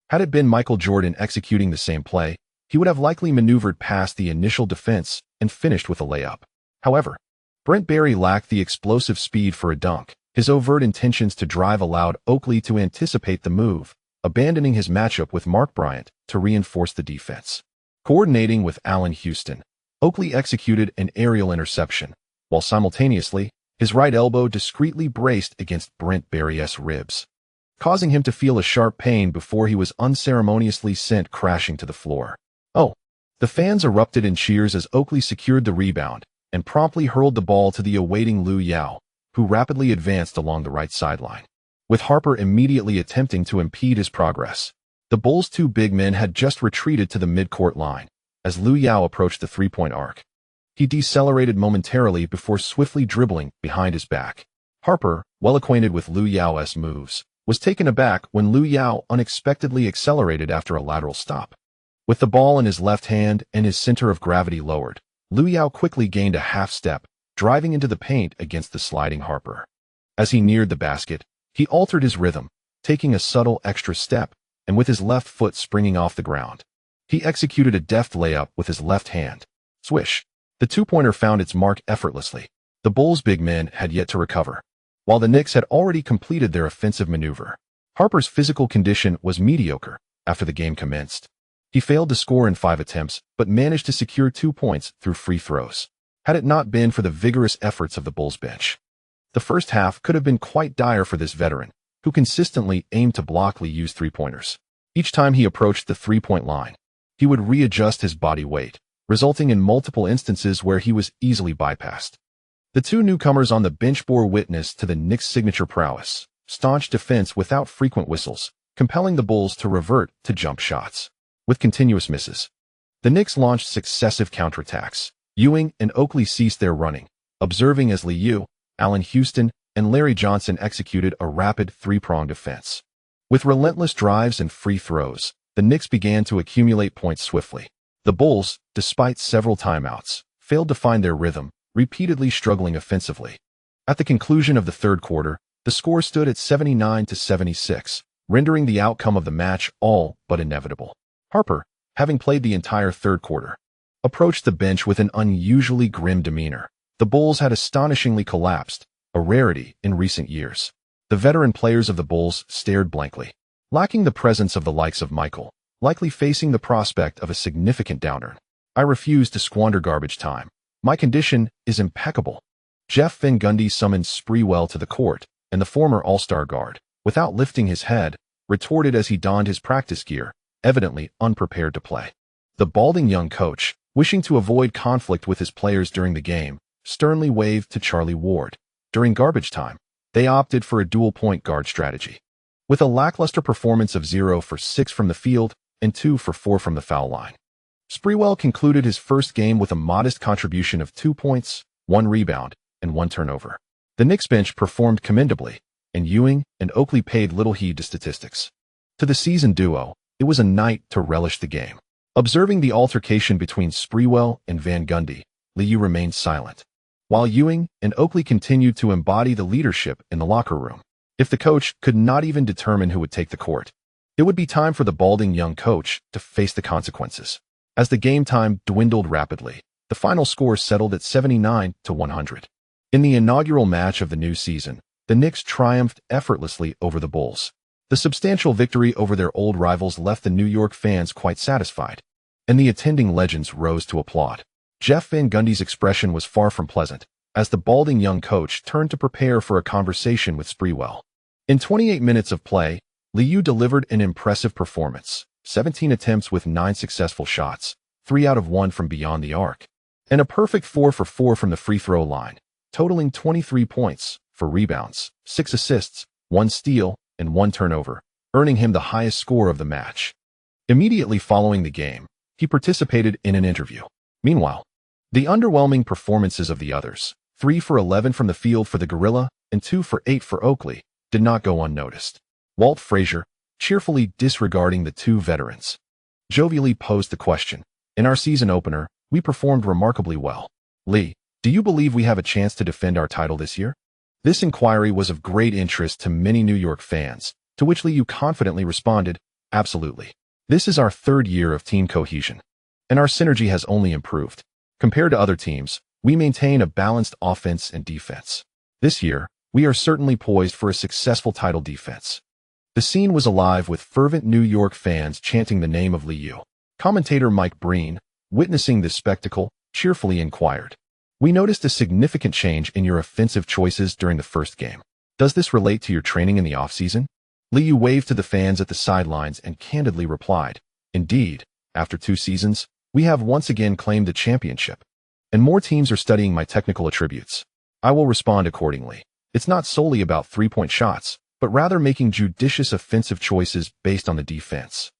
Had it been Michael Jordan executing the same play, he would have likely maneuvered past the initial defense and finished with a layup. However, Brent Barry lacked the explosive speed for a dunk. His overt intentions to drive allowed Oakley to anticipate the move, abandoning his matchup with Mark Bryant to reinforce the defense. Coordinating with Allen Houston, Oakley executed an aerial interception, while simultaneously, his right elbow discreetly braced against Brent Barry's ribs, causing him to feel a sharp pain before he was unceremoniously sent crashing to the floor. Oh! The fans erupted in cheers as Oakley secured the rebound and promptly hurled the ball to the awaiting Li Yao, who rapidly advanced along the right sideline. With Harper immediately attempting to impede his progress, the Bulls' two big men had just retreated to the midcourt line as Li Yao approached the three-point arc. He decelerated momentarily before swiftly dribbling behind his back. Harper, well acquainted with Li Yao's moves, was taken aback when Li Yao unexpectedly accelerated after a lateral stop. With the ball in his left hand and his center of gravity lowered, Li Yao quickly gained a half step, driving into the paint against the sliding Harper. As he neared the basket, he altered his rhythm, taking a subtle extra step, and with his left foot springing off the ground, he executed a deft layup with his left hand. Swish! The two-pointer found its mark effortlessly. The Bulls' big men had yet to recover, while the Knicks had already completed their offensive maneuver. Harper's physical condition was mediocre after the game commenced. He failed to score in 5 attempts, but managed to secure 2 points through free throws. Had it not been for the vigorous efforts of the Bulls bench, the first half could have been quite dire for this veteran, who consistently aimed to block Li Yao's three-pointers. Each time he approached the three-point line, he would readjust his body weight, resulting in multiple instances where he was easily bypassed. The two newcomers on the bench bore witness to the Knicks' signature prowess, staunch defense without frequent whistles, compelling the Bulls to revert to jump shots. With continuous misses, The Knicks launched successive counterattacks. Ewing and Oakley ceased their running, observing as Li Yao, Allen Houston, and Larry Johnson executed a rapid three-pronged offense. With relentless drives and free throws, the Knicks began to accumulate points swiftly. The Bulls, despite several timeouts, failed to find their rhythm, repeatedly struggling offensively. At the conclusion of the third quarter, the score stood at 79-76, rendering the outcome of the match all but inevitable. Harper, having played the entire third quarter, approached the bench with an unusually grim demeanor. The Bulls had astonishingly collapsed, a rarity in recent years. The veteran players of the Bulls stared blankly, lacking the presence of the likes of Michael, likely facing the prospect of a significant downturn. I refuse to squander garbage time. My condition is impeccable. Jeff Van Gundy summoned Sprewell to the court, and the former All-Star guard, without lifting his head, retorted as he donned his practice gear, evidently unprepared to play. The balding young coach, wishing to avoid conflict with his players during the game, sternly waved to Charlie Ward. During garbage time, they opted for a dual-point guard strategy. With a lackluster performance of 0 for 6 from the field and 2 for 4 from the foul line, Sprewell concluded his first game with a modest contribution of 2 points, 1 rebound, and 1 turnover. The Knicks bench performed commendably, and Ewing and Oakley paid little heed to statistics. To the seasoned duo, it was a night to relish the game. Observing the altercation between Sprewell and Van Gundy, Li Yao remained silent, while Ewing and Oakley continued to embody the leadership in the locker room. If the coach could not even determine who would take the court, it would be time for the balding young coach to face the consequences. As the game time dwindled rapidly, the final score settled at 79-100. In the inaugural match of the new season, the Knicks triumphed effortlessly over the Bulls. The substantial victory over their old rivals left the New York fans quite satisfied, and the attending legends rose to applaud. Jeff Van Gundy's expression was far from pleasant, as the balding young coach turned to prepare for a conversation with Sprewell. In 28 minutes of play, Li Yao delivered an impressive performance, 17 attempts with 9 successful shots, 3 out of 1 from beyond the arc, and a perfect 4 for 4 from the free throw line, totaling 23 points, 4 rebounds, 6 assists, 1 steal, and 1 turnover, earning him the highest score of the match. Immediately following the game, he participated in an interview. Meanwhile, the underwhelming performances of the others, 3 for 11 from the field for the Gorilla and 2 for 8 for Oakley, did not go unnoticed. Walt Frazier, cheerfully disregarding the two veterans, jovially posed the question, "In our season opener, we performed remarkably well. Lee, do you believe we have a chance to defend our title this year?" This inquiry was of great interest to many New York fans, to which Li Yao confidently responded, "Absolutely. This is our 3rd year of team cohesion, and our synergy has only improved. Compared to other teams, we maintain a balanced offense and defense. This year, we are certainly poised for a successful title defense." The scene was alive with fervent New York fans chanting the name of Li Yao. Commentator Mike Breen, witnessing this spectacle, cheerfully inquired, "We noticed a significant change in your offensive choices during the first game. Does this relate to your training in the offseason?" Li Yao waved to the fans at the sidelines and candidly replied, "Indeed, after 2 seasons, we have once again claimed the championship, and more teams are studying my technical attributes. I will respond accordingly. It's not solely about 3-point shots, but rather making judicious offensive choices based on the defense."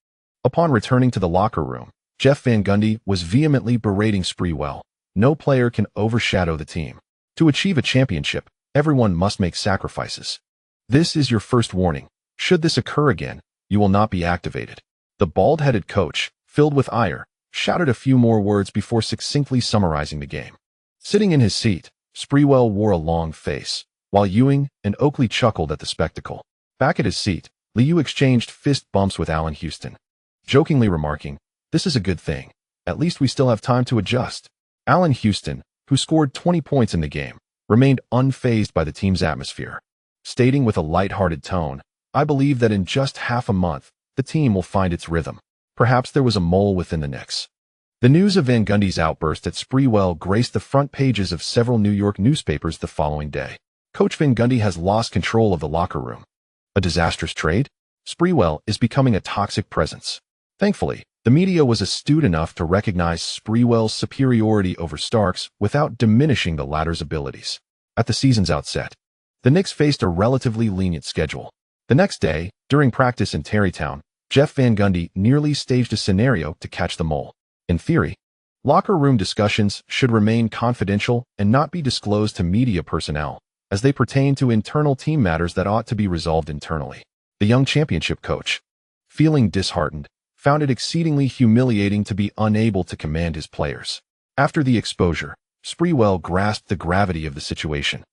Upon returning to the locker room, Jeff Van Gundy was vehemently berating Sprewell. No player can overshadow the team. To achieve a championship, everyone must make sacrifices. This is your first warning. Should this occur again, you will not be activated. The bald-headed coach, filled with ire, shouted a few more words before succinctly summarizing the game. Sitting in his seat, Sprewell wore a long face, while Ewing and Oakley chuckled at the spectacle. Back at his seat, Li Yao exchanged fist bumps with Allen Houston, jokingly remarking, "This is a good thing. At least we still have time to adjust." Allen Houston, who scored 20 points in the game, remained unfazed by the team's atmosphere, stating with a light-hearted tone, "I believe that in just half a month, the team will find its rhythm." Perhaps there was a mole within the Knicks. The news of Van Gundy's outburst at Sprewell graced the front pages of several New York newspapers the following day. Coach Van Gundy has lost control of the locker room. A disastrous trade? Sprewell is becoming a toxic presence. Thankfully, the media was astute enough to recognize Sprewell's superiority over Starks without diminishing the latter's abilities. At the season's outset, the Knicks faced a relatively lenient schedule. The next day, during practice in Tarrytown, Jeff Van Gundy nearly staged a scenario to catch the mole. In theory, locker room discussions should remain confidential and not be disclosed to media personnel, as they pertain to internal team matters that ought to be resolved internally. The young championship coach, feeling disheartened, found it exceedingly humiliating to be unable to command his players. After the exposure, Sprewell grasped the gravity of the situation,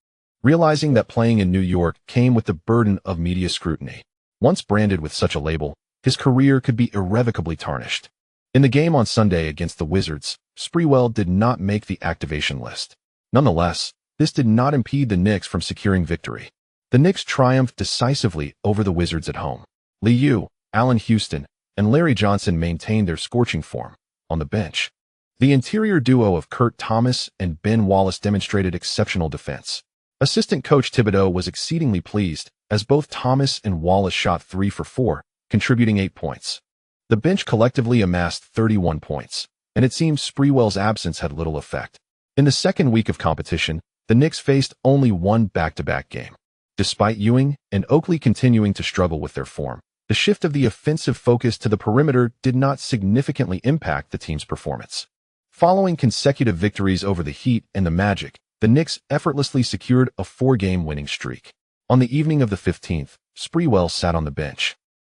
realizing that playing in New York came with the burden of media scrutiny. Once branded with such a label, his career could be irrevocably tarnished. In the game on Sunday against the Wizards, Sprewell did not make the activation list. Nonetheless, this did not impede the Knicks from securing victory. The Knicks triumphed decisively over the Wizards at home. Li Yao, Allen Houston, and Larry Johnson maintained their scorching form. On the bench, the interior duo of Kurt Thomas and Ben Wallace demonstrated exceptional defense. Assistant coach Thibodeau was exceedingly pleased, as both Thomas and Wallace shot 3 for 4, contributing 8 points. The bench collectively amassed 31 points, and it seems Sprewell's absence had little effect. In the second week of competition, the Knicks faced only one back-to-back game. Despite Ewing and Oakley continuing to struggle with their form, the shift of the offensive focus to the perimeter did not significantly impact the team's performance. Following consecutive victories over the Heat and the Magic, the Knicks effortlessly secured a 4-game winning streak. On the evening of the 15th, Sprewell sat on the bench,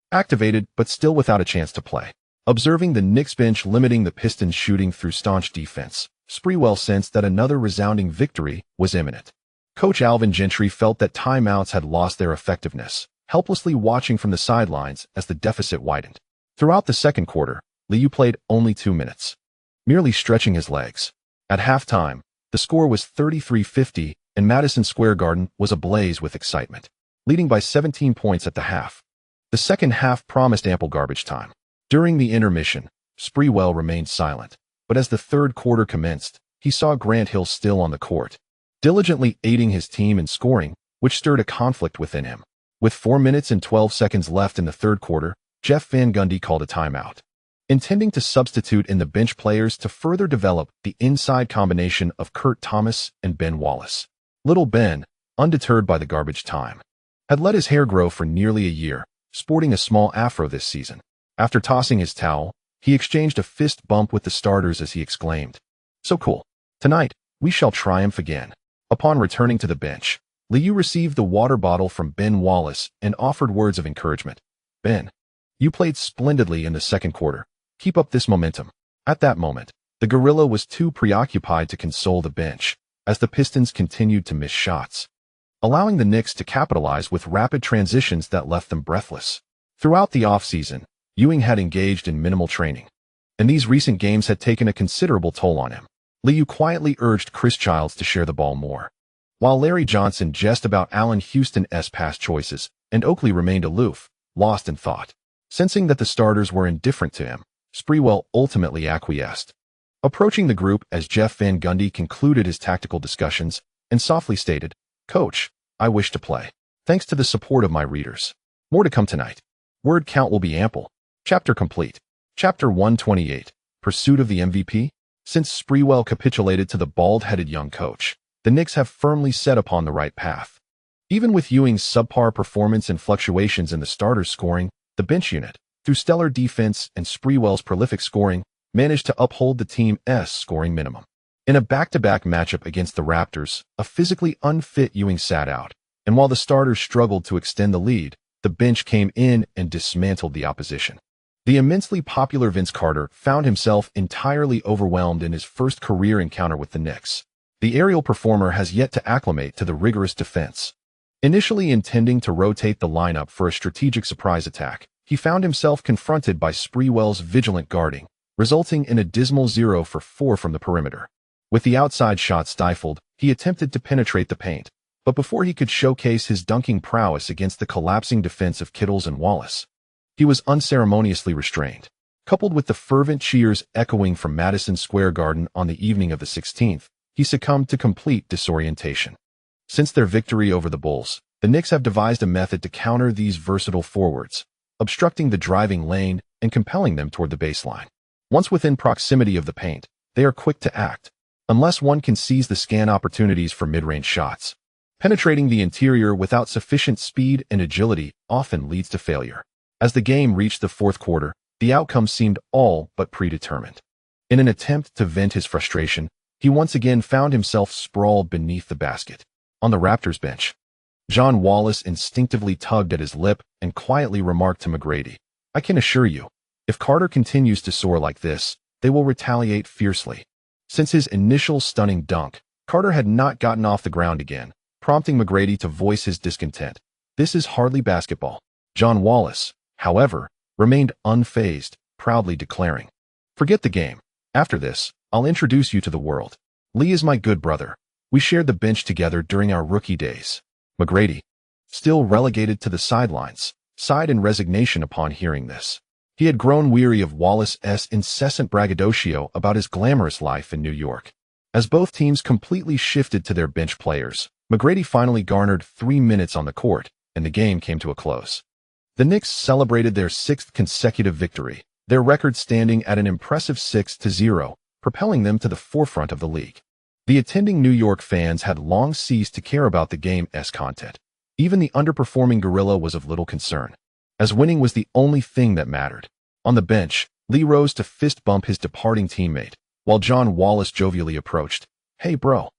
activated but still without a chance to play. Observing the Knicks bench limiting the Pistons' shooting through staunch defense, Sprewell sensed that another resounding victory was imminent. Coach Alvin Gentry felt that timeouts had lost their effectiveness, helplessly watching from the sidelines as the deficit widened. Throughout the second quarter, Li Yao played only 2 minutes, merely stretching his legs. At halftime, the score was 33-50, and Madison Square Garden was ablaze with excitement, leading by 17 points at the half. The second half promised ample garbage time. During the intermission, Sprewell remained silent, but as the third quarter commenced, he saw Grant Hill still on the court, diligently aiding his team in scoring, which stirred a conflict within him. With 4 minutes and 12 seconds left in the third quarter, Jeff Van Gundy called a timeout, intending to substitute in the bench players to further develop the inside combination of Kurt Thomas and Ben Wallace. Little Ben, undeterred by the garbage time, had let his hair grow for nearly a year, sporting a small afro this season. After tossing his towel, he exchanged a fist bump with the starters as he exclaimed, "So cool. Tonight, we shall triumph again." Upon returning to the bench, Li Yao received the water bottle from Ben Wallace and offered words of encouragement. "Ben, you played splendidly in the second quarter. Keep up this momentum." At that moment, the gorilla was too preoccupied to console the bench, as the Pistons continued to miss shots, allowing the Knicks to capitalize with rapid transitions that left them breathless. Throughout the offseason, Ewing had engaged in minimal training, and these recent games had taken a considerable toll on him. Li Yao quietly urged Chris Childs to share the ball more, while Larry Johnson jested about Allen Houston's pass choices, and Oakley remained aloof, lost in thought. Sensing that the starters were indifferent to him, Sprewell ultimately acquiesced, approaching the group as Jeff Van Gundy concluded his tactical discussions, and softly stated, "Coach, I wish to play. Thanks to the support of my readers. More to come tonight. Word count will be ample." Chapter complete. Chapter 128. Pursuit of the MVP? Since Sprewell capitulated to the bald-headed young coach, the Knicks have firmly set upon the right path. Even with Ewing's subpar performance and fluctuations in the starters' scoring, the bench unit, through stellar defense and Sprewell's prolific scoring, managed to uphold the team's scoring minimum. In a back-to-back matchup against the Raptors, a physically unfit Ewing sat out, and while the starters struggled to extend the lead, the bench came in and dismantled the opposition. The immensely popular Vince Carter found himself entirely overwhelmed in his first career encounter with the Knicks. The aerial performer has yet to acclimate to the rigorous defense. Initially intending to rotate the lineup for a strategic surprise attack, he found himself confronted by Sprewell's vigilant guarding, resulting in a dismal 0 for 4 from the perimeter. With the outside shot stifled, he attempted to penetrate the paint, but before he could showcase his dunking prowess against the collapsing defense of Kittles and Wallace, he was unceremoniously restrained. Coupled with the fervent cheers echoing from Madison Square Garden on the evening of the 16th, he succumbed to complete disorientation. Since their victory over the Bulls, the Knicks have devised a method to counter these versatile forwards, obstructing the driving lane and compelling them toward the baseline. Once within proximity of the paint, they are quick to act, unless one can seize the scant opportunities for mid-range shots. Penetrating the interior without sufficient speed and agility often leads to failure. As the game reached the fourth quarter, the outcome seemed all but predetermined. In an attempt to vent his frustration, he once again found himself sprawled beneath the basket. On the Raptors bench, John Wallace instinctively tugged at his lip and quietly remarked to McGrady, "I can assure you, if Carter continues to soar like this, they will retaliate fiercely." Since his initial stunning dunk, Carter had not gotten off the ground again, prompting McGrady to voice his discontent. "This is hardly basketball." John Wallace, however, remained unfazed, proudly declaring, "Forget the game. After this, I'll introduce you to the world. Lee is my good brother. We shared the bench together during our rookie days." McGrady, still relegated to the sidelines, sighed in resignation upon hearing this. He had grown weary of Wallace's incessant braggadocio about his glamorous life in New York. As both teams completely shifted to their bench players, McGrady finally garnered 3 minutes on the court, and the game came to a close. The Knicks celebrated their 6th consecutive victory, their record standing at an impressive 6-0, propelling them to the forefront of the league. The attending New York fans had long ceased to care about the game's content. Even the underperforming Gorilla was of little concern, as winning was the only thing that mattered. On the bench, Lee rose to fist bump his departing teammate, while John Wallace jovially approached. "Hey bro,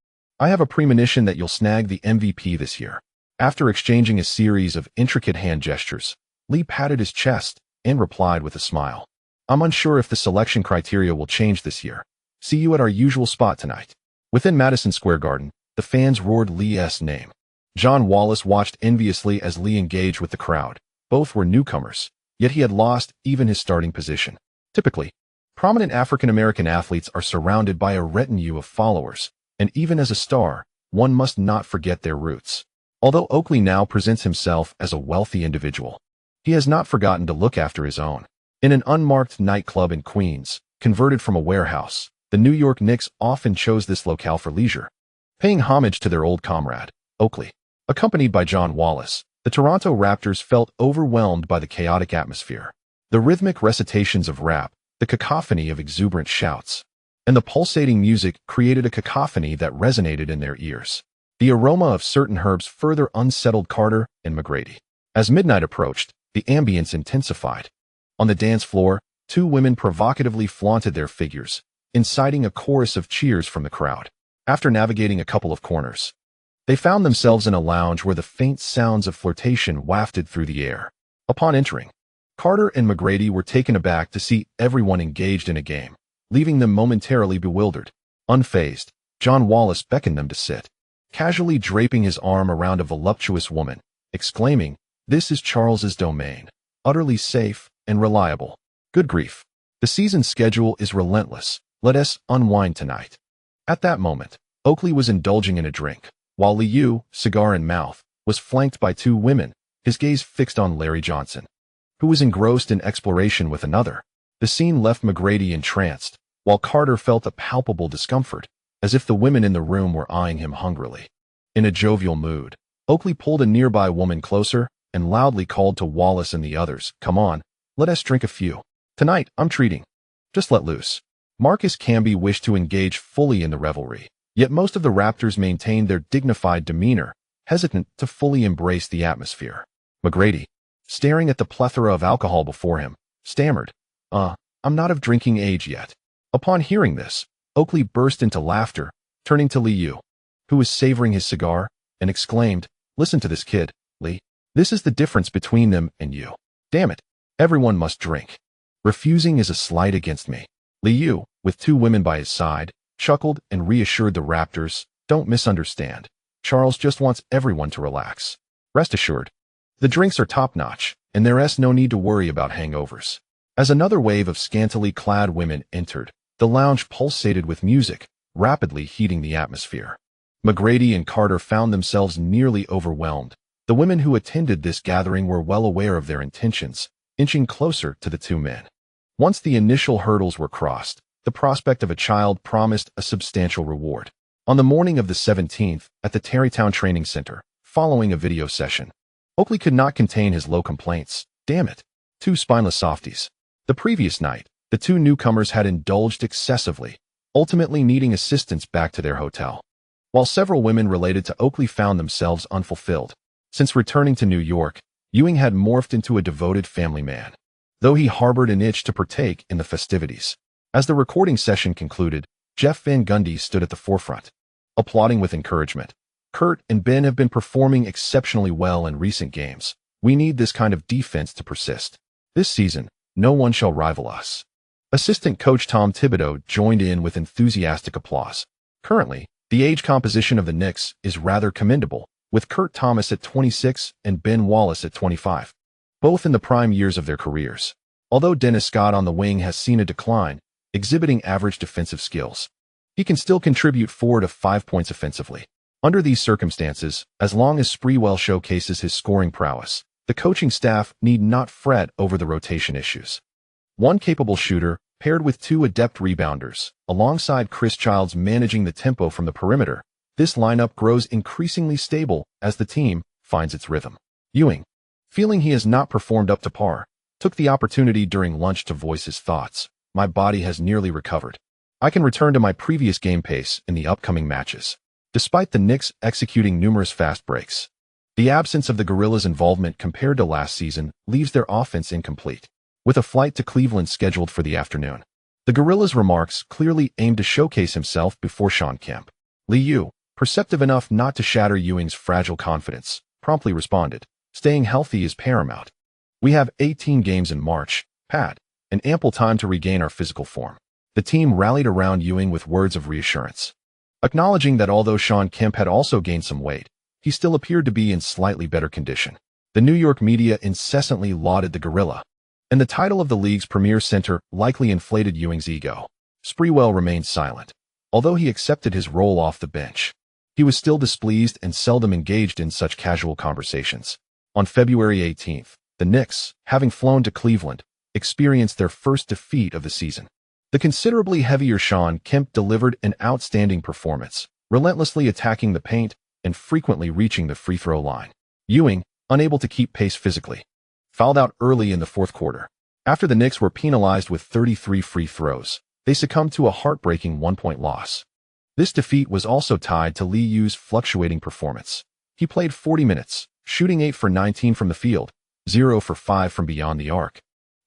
I have a premonition that you'll snag the MVP this year." After exchanging a series of intricate hand gestures, Lee patted his chest and replied with a smile, "I'm unsure if the selection criteria will change this year. See you at our usual spot tonight." Within Madison Square Garden, the fans roared Lee's name. John Wallace watched enviously as Lee engaged with the crowd. Both were newcomers, yet he had lost even his starting position. Typically, prominent African-American athletes are surrounded by a retinue of followers, and even as a star, one must not forget their roots. Although Oakley now presents himself as a wealthy individual, he has not forgotten to look after his own. In an unmarked nightclub in Queens, converted from a warehouse, the New York Knicks often chose this locale for leisure, paying homage to their old comrade, Oakley. Accompanied by John Wallace, the Toronto Raptors felt overwhelmed by the chaotic atmosphere. The rhythmic recitations of rap, the cacophony of exuberant shouts, and the pulsating music created a cacophony that resonated in their ears. The aroma of certain herbs further unsettled Carter and McGrady. As midnight approached, the ambience intensified. On the dance floor, 2 women provocatively flaunted their figures, inciting a chorus of cheers from the crowd. After navigating a couple of corners, they found themselves in a lounge where the faint sounds of flirtation wafted through the air. Upon entering, Carter and McGrady were taken aback to see everyone engaged in a game, leaving them momentarily bewildered. Unfazed, John Wallace beckoned them to sit, casually draping his arm around a voluptuous woman, exclaiming, "This is Charles's domain, utterly safe and reliable. Good grief. The season schedule is relentless. Let us unwind tonight." At that moment, Oakley was indulging in a drink, while Li Yao, cigar in mouth, was flanked by 2 women, his gaze fixed on Larry Johnson, who was engrossed in exploration with another. The scene left McGrady entranced, while Carter felt a palpable discomfort, as if the women in the room were eyeing him hungrily. In a jovial mood, Oakley pulled a nearby woman closer and loudly called to Wallace and the others, "Come on, let us drink a few. Tonight, I'm treating. Just let loose." Marcus Camby wished to engage fully in the revelry, yet most of the Raptors maintained their dignified demeanor, hesitant to fully embrace the atmosphere. McGrady, staring at the plethora of alcohol before him, stammered, I'm not of drinking age yet." Upon hearing this, Oakley burst into laughter, turning to Li Yao, who was savoring his cigar, and exclaimed, "Listen to this kid, Lee. This is the difference between them and you. Damn it, everyone must drink. Refusing is a slight against me." Li Yao, with 2 women by his side, chuckled and reassured the Raptors, "Don't misunderstand. Charles just wants everyone to relax. Rest assured, the drinks are top-notch, and there's no need to worry about hangovers." As another wave of scantily clad women entered, the lounge pulsated with music, rapidly heating the atmosphere. McGrady and Carter found themselves nearly overwhelmed. The women who attended this gathering were well aware of their intentions, inching closer to the 2 men. Once the initial hurdles were crossed, the prospect of a child promised a substantial reward. On the morning of the 17th, at the Tarrytown Training Center, following a video session, Oakley could not contain his low complaints. Damn it, 2 spineless softies. The previous night, the 2 newcomers had indulged excessively, ultimately needing assistance back to their hotel. While several women related to Oakley found themselves unfulfilled. Since returning to New York, Ewing had morphed into a devoted family man, though he harbored an itch to partake in the festivities. As the recording session concluded, Jeff Van Gundy stood at the forefront, applauding with encouragement. Kurt and Ben have been performing exceptionally well in recent games. We need this kind of defense to persist. This season, no one shall rival us. Assistant coach Tom Thibodeau joined in with enthusiastic applause. Currently, the age composition of the Knicks is rather commendable, with Kurt Thomas at 26 and Ben Wallace at 25, both in the prime years of their careers. Although Dennis Scott on the wing has seen a decline, exhibiting average defensive skills, he can still contribute 4 to 5 points offensively. Under these circumstances, as long as Sprewell showcases his scoring prowess, the coaching staff need not fret over the rotation issues. One capable shooter, paired with 2 adept rebounders, alongside Chris Childs managing the tempo from the perimeter, this lineup grows increasingly stable as the team finds its rhythm. Ewing, feeling he has not performed up to par, took the opportunity during lunch to voice his thoughts. My body has nearly recovered. I can return to my previous game pace in the upcoming matches. Despite the Knicks executing numerous fast breaks, the absence of the Gorillas' involvement compared to last season leaves their offense incomplete. With a flight to Cleveland scheduled for the afternoon, the Gorillas' remarks clearly aimed to showcase himself before Shawn Kemp. Li Yao, perceptive enough not to shatter Ewing's fragile confidence, promptly responded, "Staying healthy is paramount. We have 18 games in March, Pat, and ample time to regain our physical form." The team rallied around Ewing with words of reassurance, acknowledging that although Shawn Kemp had also gained some weight, he still appeared to be in slightly better condition. The New York media incessantly lauded the Gorilla, and the title of the league's premier center likely inflated Ewing's ego. Sprewell remained silent. Although he accepted his role off the bench, he was still displeased and seldom engaged in such casual conversations. On February 18th, the Knicks, having flown to Cleveland, experienced their first defeat of the season. The considerably heavier Shawn Kemp delivered an outstanding performance, relentlessly attacking the paint and frequently reaching the free throw line. Ewing, unable to keep pace physically, fouled out early in the fourth quarter. After the Knicks were penalized with 33 free throws, they succumbed to a heartbreaking 1-point loss. This defeat was also tied to Li Yao's fluctuating performance. He played 40 minutes, shooting 8 for 19 from the field, 0 for 5 from beyond the arc,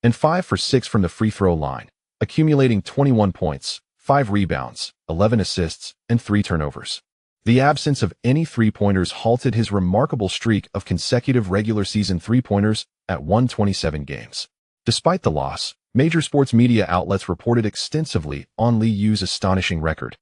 and 5 for 6 from the free throw line, accumulating 21 points, 5 rebounds, 11 assists, and 3 turnovers. The absence of any three-pointers halted his remarkable streak of consecutive regular season three-pointers at 127 games. Despite the loss, major sports media outlets reported extensively on Li Yao's astonishing record,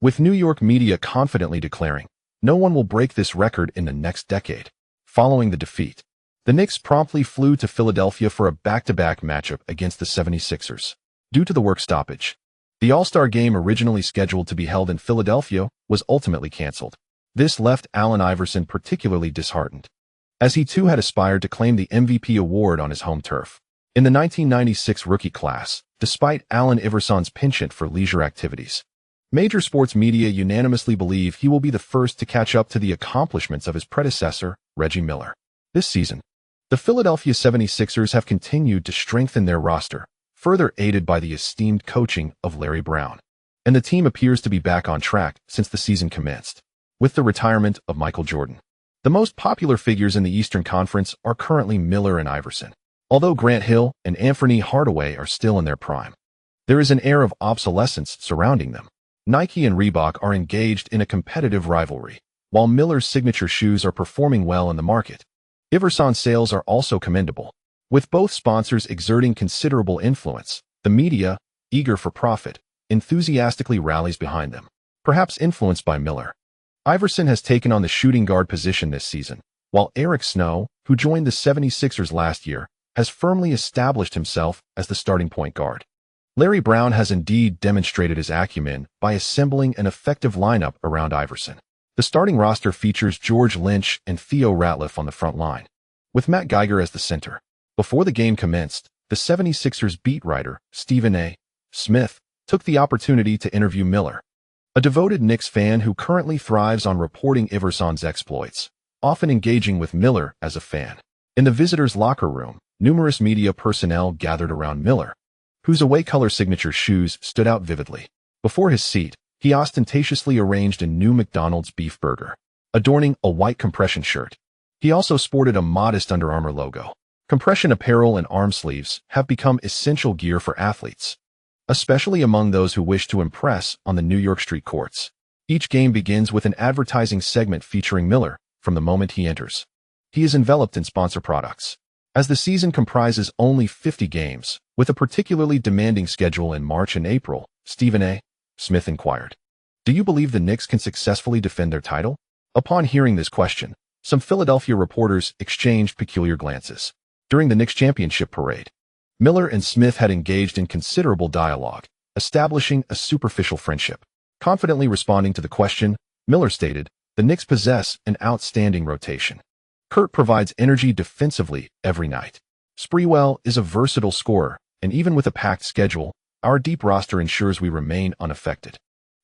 with New York media confidently declaring, "No one will break this record in the next decade." Following the defeat, the Knicks promptly flew to Philadelphia for a back-to-back matchup against the 76ers. Due to the work stoppage, the All-Star game originally scheduled to be held in Philadelphia was ultimately canceled. This left Allen Iverson particularly disheartened, as he too had aspired to claim the MVP award on his home turf. In the 1996 rookie class, despite Allen Iverson's penchant for leisure activities, major sports media unanimously believe he will be the first to catch up to the accomplishments of his predecessor, Reggie Miller. This season, the Philadelphia 76ers have continued to strengthen their roster, further aided by the esteemed coaching of Larry Brown, and the team appears to be back on track since the season commenced. With the retirement of Michael Jordan, the most popular figures in the Eastern Conference are currently Miller and Iverson. Although Grant Hill and Anthony Hardaway are still in their prime, there is an air of obsolescence surrounding them. Nike and Reebok are engaged in a competitive rivalry, while Miller's signature shoes are performing well in the market. Iverson's sales are also commendable. With both sponsors exerting considerable influence, the media, eager for profit, enthusiastically rallies behind them. Perhaps influenced by Miller, Iverson has taken on the shooting guard position this season, while Eric Snow, who joined the 76ers last year, has firmly established himself as the starting point guard. Larry Brown has indeed demonstrated his acumen by assembling an effective lineup around Iverson. The starting roster features George Lynch and Theo Ratliff on the front line, with Matt Geiger as the center. Before the game commenced, the 76ers beat writer, Stephen A. Smith, took the opportunity to interview Miller, a devoted Knicks fan who currently thrives on reporting Iverson's exploits, often engaging with Miller as a fan. In the visitors' locker room, numerous media personnel gathered around Miller, whose away color signature shoes stood out vividly. Before his seat, he ostentatiously arranged a new McDonald's beef burger, adorning a white compression shirt. He also sported a modest Under Armour logo. Compression apparel and arm sleeves have become essential gear for athletes, especially among those who wish to impress on the New York street courts. Each game begins with an advertising segment featuring Miller from the moment he enters. He is enveloped in sponsor products. As the season comprises only 50 games, with a particularly demanding schedule in March and April, Stephen A. Smith inquired, "Do you believe the Knicks can successfully defend their title?" Upon hearing this question, some Philadelphia reporters exchanged peculiar glances. During the Knicks championship parade, Miller and Smith had engaged in considerable dialogue, establishing a superficial friendship. Confidently responding to the question, Miller stated, "The Knicks possess an outstanding rotation. Kurt provides energy defensively every night. Sprewell is a versatile scorer, and even with a packed schedule, our deep roster ensures we remain unaffected.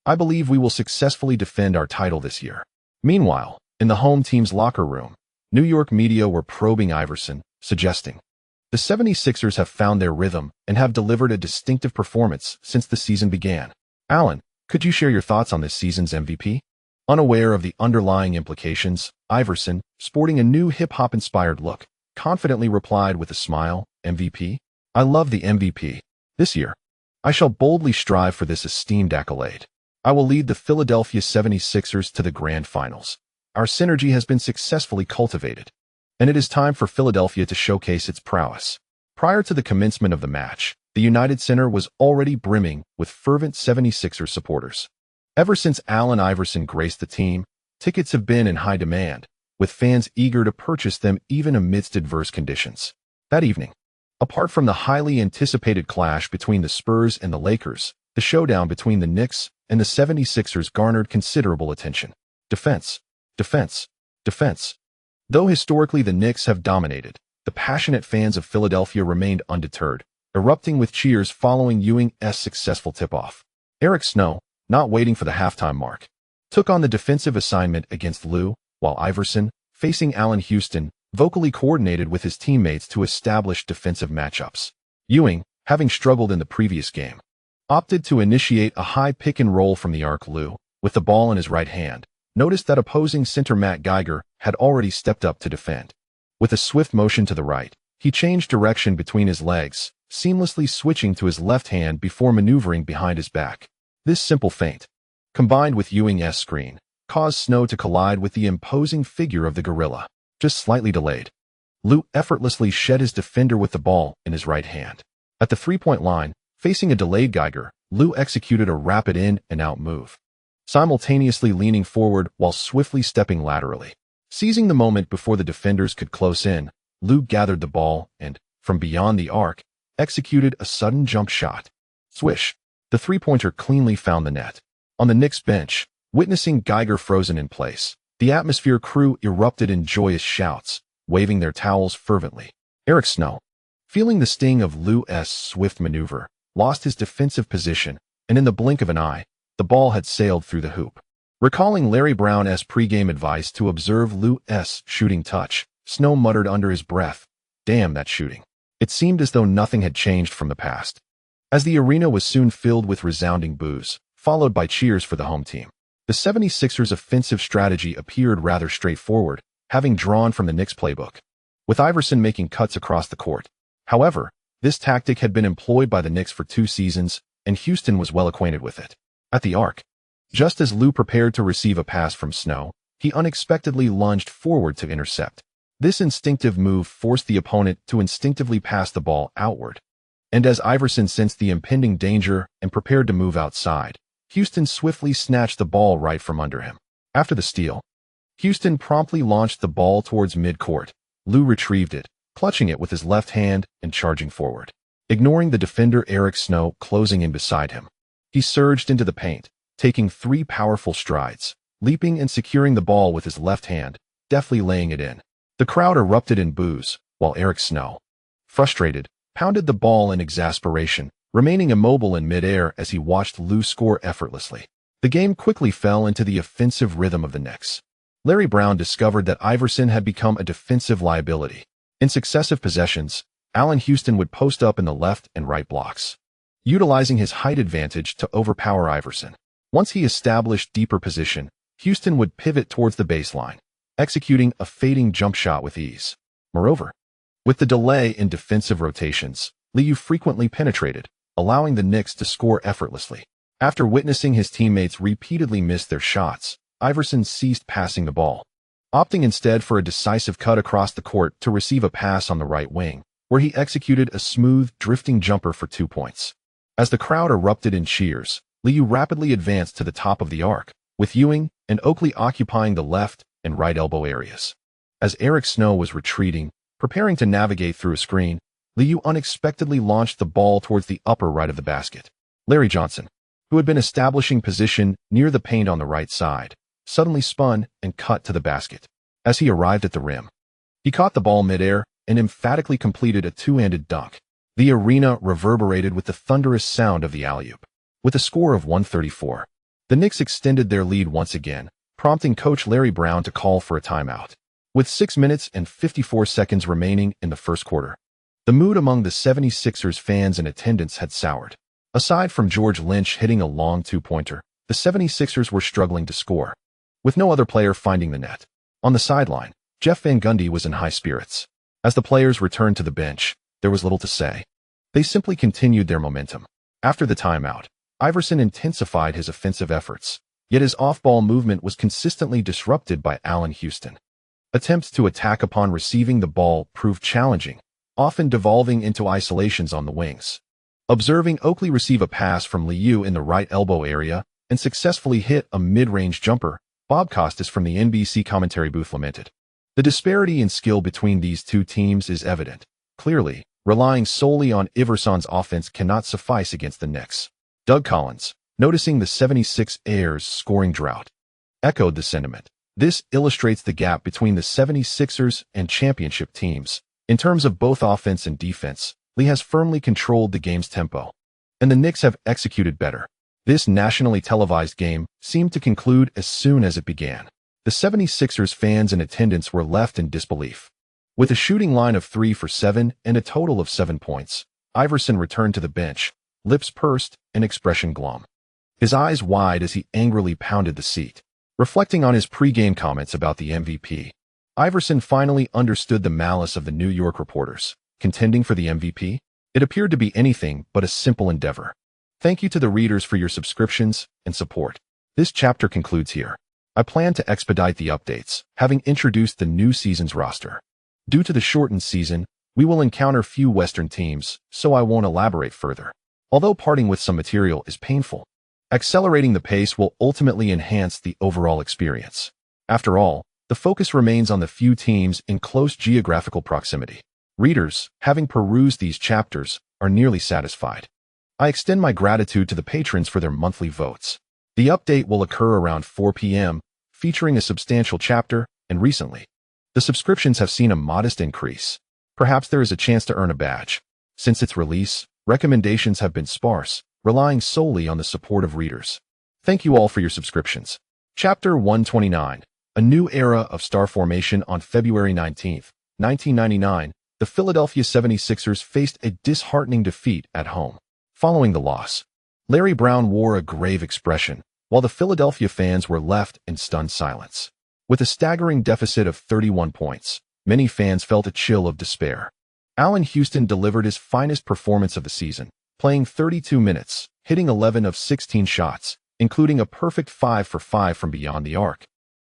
I believe we will successfully defend our title this year." Meanwhile, in the home team's locker room, New York media were probing Iverson, suggesting, "The 76ers have found their rhythm and have delivered a distinctive performance since the season began." Alan, could you share your thoughts on this season's MVP? Unaware of the underlying implications, Iverson, sporting a new hip-hop-inspired look, confidently replied with a smile, "MVP? I love the MVP. This year, I shall boldly strive for this esteemed accolade. I will lead the Philadelphia 76ers to the grand finals. Our synergy has been successfully cultivated, and it is time for Philadelphia to showcase its prowess." Prior to the commencement of the match, the United Center was already brimming with fervent 76ers supporters. Ever since Allen Iverson graced the team, tickets have been in high demand, with fans eager to purchase them even amidst adverse conditions. That evening, apart from the highly anticipated clash between the Spurs and the Lakers, the showdown between the Knicks and the 76ers garnered considerable attention. Defense, defense, defense. Though historically the Knicks have dominated, the passionate fans of Philadelphia remained undeterred, erupting with cheers following Ewing's successful tip-off. Eric Snow, not waiting for the halftime mark, took on the defensive assignment against Lou, while Iverson, facing Allen Houston, vocally coordinated with his teammates to establish defensive matchups. Ewing, having struggled in the previous game, opted to initiate a high pick-and-roll from the arc. Lou, with the ball in his right hand, noticed that opposing center Matt Geiger had already stepped up to defend. With a swift motion to the right, he changed direction between his legs, seamlessly switching to his left hand before maneuvering behind his back. This simple feint, combined with Ewing's screen, caused Snow to collide with the imposing figure of the gorilla. Just slightly delayed, Lou effortlessly shed his defender with the ball in his right hand. At the three-point line, facing a delayed Geiger, Lou executed a rapid in-and-out move, simultaneously leaning forward while swiftly stepping laterally. Seizing the moment before the defenders could close in, Lou gathered the ball and, from beyond the arc, executed a sudden jump shot. Swish! The three-pointer cleanly found the net. On the Knicks bench, witnessing Geiger frozen in place, the atmosphere crew erupted in joyous shouts, waving their towels fervently. Eric Snow, feeling the sting of Lou's swift maneuver, lost his defensive position, and in the blink of an eye, the ball had sailed through the hoop. Recalling Larry Brown's pregame advice to observe Lou's shooting touch, Snow muttered under his breath, "Damn that shooting." It seemed as though nothing had changed from the past. As the arena was soon filled with resounding boos, followed by cheers for the home team, the 76ers' offensive strategy appeared rather straightforward, having drawn from the Knicks playbook, with Iverson making cuts across the court. However, this tactic had been employed by the Knicks for 2 seasons, and Houston was well acquainted with it. At the arc, just as Lou prepared to receive a pass from Snow, he unexpectedly lunged forward to intercept. This instinctive move forced the opponent to instinctively pass the ball outward. And as Iverson sensed the impending danger and prepared to move outside, Houston swiftly snatched the ball right from under him. After the steal, Houston promptly launched the ball towards midcourt. Lou retrieved it, clutching it with his left hand and charging forward. Ignoring the defender Eric Snow closing in beside him, he surged into the paint, taking 3 powerful strides, leaping and securing the ball with his left hand, deftly laying it in. The crowd erupted in boos, while Eric Snow, frustrated, pounded the ball in exasperation, remaining immobile in midair as he watched Lou score effortlessly. The game quickly fell into the offensive rhythm of the Knicks. Larry Brown discovered that Iverson had become a defensive liability. In successive possessions, Allen Houston would post up in the left and right blocks, utilizing his height advantage to overpower Iverson. Once he established deeper position, Houston would pivot towards the baseline, executing a fading jump shot with ease. Moreover, with the delay in defensive rotations, Li Yao frequently penetrated, allowing the Knicks to score effortlessly. After witnessing his teammates repeatedly miss their shots, Iverson ceased passing the ball, opting instead for a decisive cut across the court to receive a pass on the right wing, where he executed a smooth, drifting jumper for 2 points. As the crowd erupted in cheers, Li Yao rapidly advanced to the top of the arc, with Ewing and Oakley occupying the left and right elbow areas. As Eric Snow was retreating, preparing to navigate through a screen, Li Yao unexpectedly launched the ball towards the upper right of the basket. Larry Johnson, who had been establishing position near the paint on the right side, suddenly spun and cut to the basket. As he arrived at the rim, he caught the ball midair and emphatically completed a two-handed dunk. The arena reverberated with the thunderous sound of the alley-oop. With a score of 134, the Knicks extended their lead once again, prompting coach Larry Brown to call for a timeout. With 6 minutes and 54 seconds remaining in the first quarter, the mood among the 76ers fans in attendance had soured. Aside from George Lynch hitting a long two-pointer, the 76ers were struggling to score, with no other player finding the net. On the sideline, Jeff Van Gundy was in high spirits. As the players returned to the bench, there was little to say. They simply continued their momentum. After the timeout, Iverson intensified his offensive efforts, yet his off-ball movement was consistently disrupted by Allen Houston. Attempts to attack upon receiving the ball proved challenging, often devolving into isolations on the wings. Observing Oakley receive a pass from Li Yao in the right elbow area and successfully hit a mid-range jumper, Bob Costas from the NBC commentary booth lamented. The disparity in skill between these two teams is evident. Clearly, relying solely on Iverson's offense cannot suffice against the Knicks. Doug Collins, noticing the 76ers scoring drought, echoed the sentiment. This illustrates the gap between the 76ers and championship teams. In terms of both offense and defense, Lee has firmly controlled the game's tempo, and the Knicks have executed better. This nationally televised game seemed to conclude as soon as it began. The 76ers fans in attendance were left in disbelief. With a shooting line of 3 for 7 and a total of 7 points, Iverson returned to the bench, lips pursed and expression glum, his eyes wide as he angrily pounded the seat. Reflecting on his pre-game comments about the MVP, Iverson finally understood the malice of the New York reporters. Contending for the MVP? It appeared to be anything but a simple endeavor. Thank you to the readers for your subscriptions and support. This chapter concludes here. I plan to expedite the updates, having introduced the new season's roster. Due to the shortened season, we will encounter few Western teams, so I won't elaborate further. Although parting with some material is painful, accelerating the pace will ultimately enhance the overall experience. After all, the focus remains on the few teams in close geographical proximity. Readers, having perused these chapters, are nearly satisfied. I extend my gratitude to the patrons for their monthly votes. The update will occur around 4 p.m., featuring a substantial chapter, and recently, the subscriptions have seen a modest increase. Perhaps there is a chance to earn a badge. Since its release, recommendations have been sparse, relying solely on the support of readers. Thank you all for your subscriptions. Chapter 129, A New Era of Star Formation. On February 19, 1999, the Philadelphia 76ers faced a disheartening defeat at home. Following the loss, Larry Brown wore a grave expression, while the Philadelphia fans were left in stunned silence. With a staggering deficit of 31 points, many fans felt a chill of despair. Allen Houston delivered his finest performance of the season, playing 32 minutes, hitting 11 of 16 shots, including a perfect 5 for 5 from beyond the arc,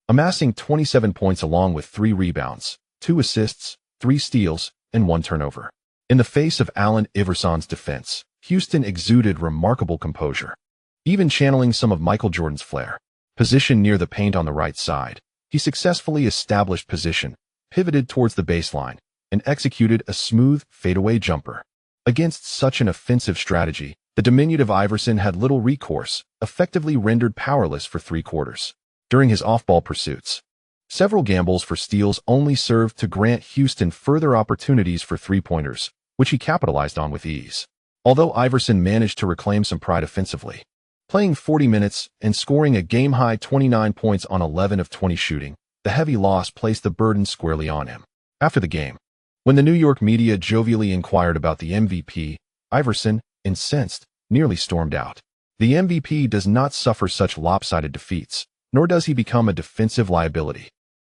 amassing 27 points along with 3 rebounds, 2 assists, 3 steals, and 1 turnover. In the face of Allen Iverson's defense, Houston exuded remarkable composure, even channeling some of Michael Jordan's flair. Positioned near the paint on the right side, he successfully established position, pivoted towards the baseline, and executed a smooth fadeaway jumper. Against such an offensive strategy, the diminutive Iverson had little recourse, effectively rendered powerless for 3 quarters. During his off-ball pursuits, several gambles for steals only served to grant Houston further opportunities for three-pointers, which he capitalized on with ease. Although Iverson managed to reclaim some pride offensively, playing 40 minutes and scoring a game-high 29 points on 11 of 20 shooting, the heavy loss placed the burden squarely on him. After the game, when the New York media jovially inquired about the MVP, Iverson, incensed, nearly stormed out. The MVP does not suffer such lopsided defeats, nor does he become a defensive liability.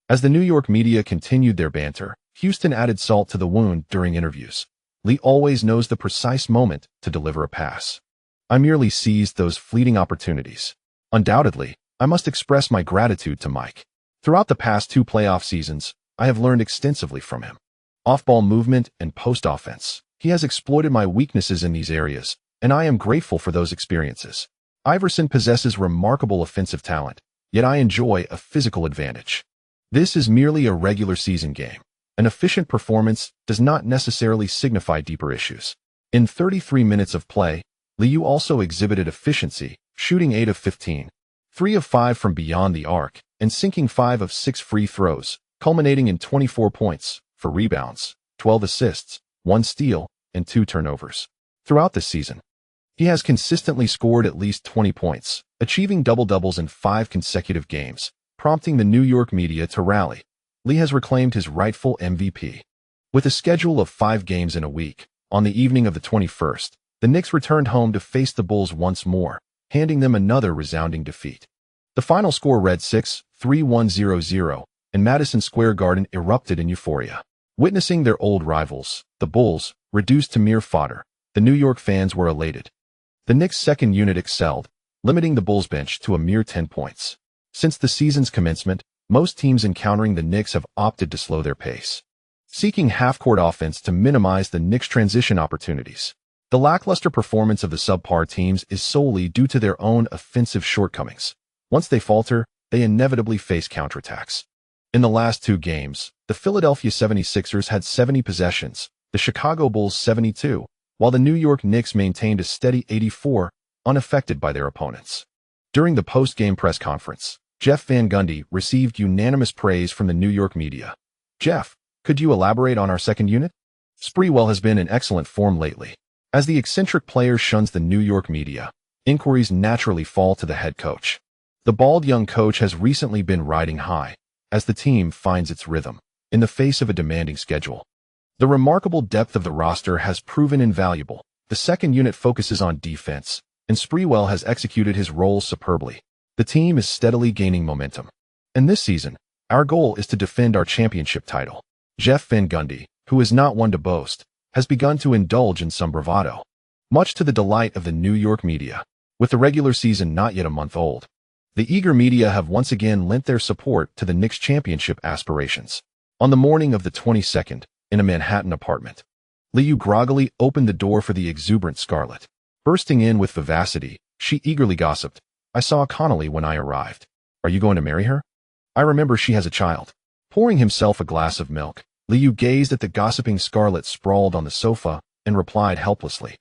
As the New York media continued their banter, Houston added salt to the wound during interviews. Li always knows the precise moment to deliver a pass. I merely seized those fleeting opportunities. Undoubtedly, I must express my gratitude to Mike. Throughout the past 2 playoff seasons, I have learned extensively from him. Off-ball movement and post-offense. He has exploited my weaknesses in these areas, and I am grateful for those experiences. Iverson possesses remarkable offensive talent, yet I enjoy a physical advantage. This is merely a regular season game. An efficient performance does not necessarily signify deeper issues. In 33 minutes of play, Li Yao also exhibited efficiency, shooting 8 of 15, 3 of 5 from beyond the arc, and sinking 5 of 6 free throws, culminating in 24 points, 4 rebounds, 12 assists, 1 steal, and 2 turnovers. Throughout this season, he has consistently scored at least 20 points, achieving double-doubles in 5 consecutive games, prompting the New York media to rally. Li has reclaimed his rightful MVP. With a schedule of 5 games in a week, on the evening of the 21st, the Knicks returned home to face the Bulls once more, handing them another resounding defeat. The final score read 6-3-1-0-0, and Madison Square Garden erupted in euphoria. Witnessing their old rivals, the Bulls, reduced to mere fodder, the New York fans were elated. The Knicks' second unit excelled, limiting the Bulls' bench to a mere 10 points. Since the season's commencement, most teams encountering the Knicks have opted to slow their pace, seeking half-court offense to minimize the Knicks' transition opportunities. The lackluster performance of the subpar teams is solely due to their own offensive shortcomings. Once they falter, they inevitably face counterattacks. In the last 2 games, the Philadelphia 76ers had 70 possessions, the Chicago Bulls 72, while the New York Knicks maintained a steady 84, unaffected by their opponents. During the post-game press conference, Jeff Van Gundy received unanimous praise from the New York media. "Jeff, could you elaborate on our second unit?" Sprewell has been in excellent form lately. As the eccentric player shuns the New York media, inquiries naturally fall to the head coach. The bald young coach has recently been riding high, as the team finds its rhythm, in the face of a demanding schedule. The remarkable depth of the roster has proven invaluable. The second unit focuses on defense, and Sprewell has executed his role superbly. The team is steadily gaining momentum. And this season, our goal is to defend our championship title. Jeff Van Gundy, who is not one to boast, has begun to indulge in some bravado, much to the delight of the New York media. With the regular season not yet a month old, the eager media have once again lent their support to the Knicks' championship aspirations. On the morning of the 22nd, in a Manhattan apartment, Li Yao groggily opened the door for the exuberant Scarlett. Bursting in with vivacity, she eagerly gossiped, "I saw Connolly when I arrived. Are you going to marry her? I remember she has a child." Pouring himself a glass of milk, Li Yao gazed at the gossiping Scarlett sprawled on the sofa and replied helplessly,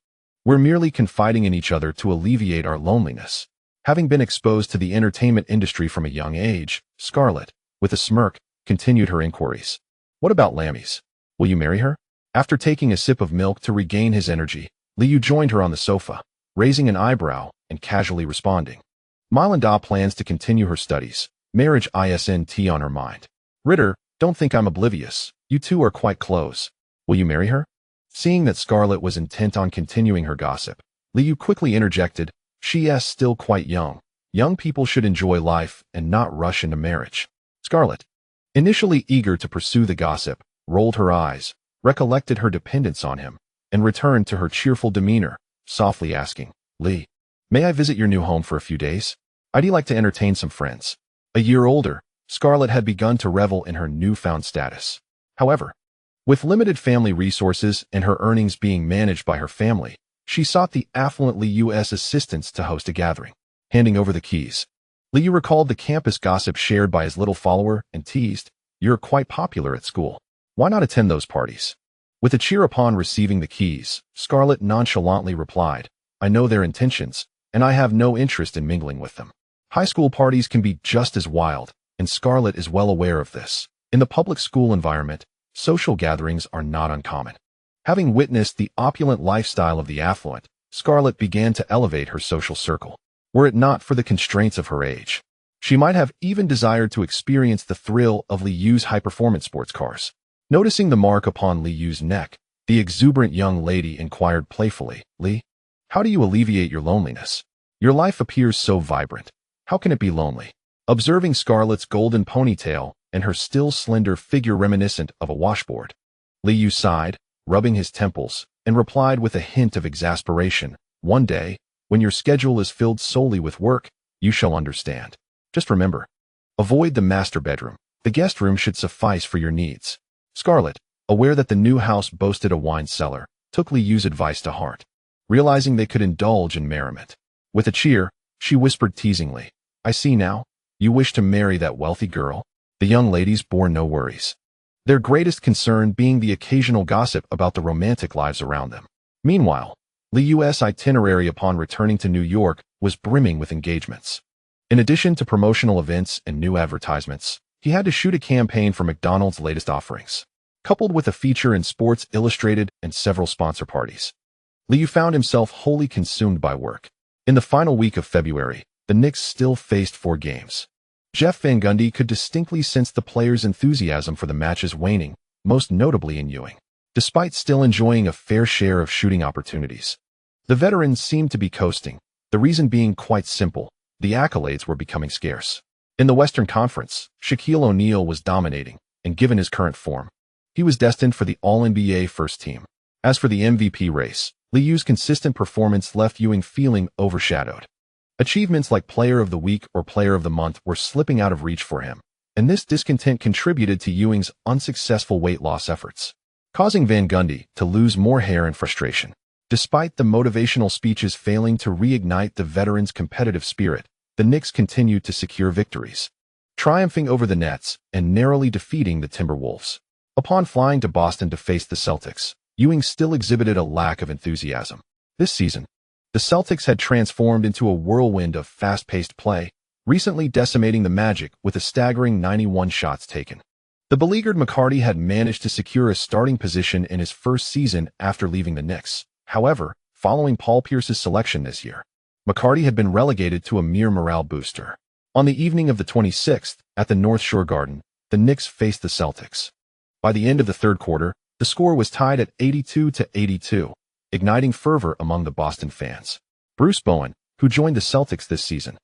"We're merely confiding in each other to alleviate our loneliness." Having been exposed to the entertainment industry from a young age, Scarlett, with a smirk, continued her inquiries. "What about Lammy's? Will you marry her?" After taking a sip of milk to regain his energy, Li Yao joined her on the sofa, raising an eyebrow and casually responding. Mylinda plans to continue her studies, marriage isn't on her mind. "Ritter, don't think I'm oblivious. You two are quite close. Will you marry her?" Seeing that Scarlett was intent on continuing her gossip, Li Yao quickly interjected, "She's still quite young. Young people should enjoy life and not rush into marriage." Scarlett, initially eager to pursue the gossip, rolled her eyes, recollected her dependence on him, and returned to her cheerful demeanor, softly asking, "Li, may I visit your new home for a few days? I'd like to entertain some friends." A year older, Scarlett had begun to revel in her newfound status. However, with limited family resources and her earnings being managed by her family, she sought the affluent Li Yao's assistance to host a gathering. Handing over the keys, Li Yao recalled the campus gossip shared by his little follower and teased, "You're quite popular at school. Why not attend those parties?" With a cheer upon receiving the keys, Scarlett nonchalantly replied, "I know their intentions, and I have no interest in mingling with them." High school parties can be just as wild, and Scarlett is well aware of this. In the public school environment, social gatherings are not uncommon. Having witnessed the opulent lifestyle of the affluent, Scarlett began to elevate her social circle. Were it not for the constraints of her age, she might have even desired to experience the thrill of Li Yao's high-performance sports cars. Noticing the mark upon Li Yao's neck, the exuberant young lady inquired playfully, "Li, how do you alleviate your loneliness? Your life appears so vibrant. How can it be lonely?" Observing Scarlett's golden ponytail and her still slender figure reminiscent of a washboard, Li Yao sighed, rubbing his temples, and replied with a hint of exasperation, "One day, when your schedule is filled solely with work, you shall understand. Just remember, avoid the master bedroom. The guest room should suffice for your needs." Scarlett, aware that the new house boasted a wine cellar, took Li Yao's advice to heart. Realizing they could indulge in merriment. With a cheer, she whispered teasingly, "I see now. You wish to marry that wealthy girl?" The young ladies bore no worries, their greatest concern being the occasional gossip about the romantic lives around them. Meanwhile, Li Yao's itinerary upon returning to New York was brimming with engagements. In addition to promotional events and new advertisements, he had to shoot a campaign for McDonald's latest offerings, coupled with a feature in Sports Illustrated and several sponsor parties. Li Yao found himself wholly consumed by work. In the final week of February, the Knicks still faced 4 games. Jeff Van Gundy could distinctly sense the players' enthusiasm for the matches waning, most notably in Ewing. Despite still enjoying a fair share of shooting opportunities, the veterans seemed to be coasting, the reason being quite simple: the accolades were becoming scarce. In the Western Conference, Shaquille O'Neal was dominating, and given his current form, he was destined for the All-NBA first team. As for the MVP race, Li Yao's consistent performance left Ewing feeling overshadowed. Achievements like Player of the Week or Player of the Month were slipping out of reach for him, and this discontent contributed to Ewing's unsuccessful weight loss efforts, causing Van Gundy to lose more hair in frustration. Despite the motivational speeches failing to reignite the veterans' competitive spirit, the Knicks continued to secure victories, triumphing over the Nets and narrowly defeating the Timberwolves. Upon flying to Boston to face the Celtics, Ewing still exhibited a lack of enthusiasm. This season, the Celtics had transformed into a whirlwind of fast-paced play, recently decimating the Magic with a staggering 91 shots taken. The beleaguered McCarty had managed to secure a starting position in his first season after leaving the Knicks. However, following Paul Pierce's selection this year, McCarty had been relegated to a mere morale booster. On the evening of the 26th, at the North Shore Garden, the Knicks faced the Celtics. By the end of the third quarter, the score was tied at 82-82. Igniting fervor among the Boston fans. Bruce Bowen, who joined the Celtics this season,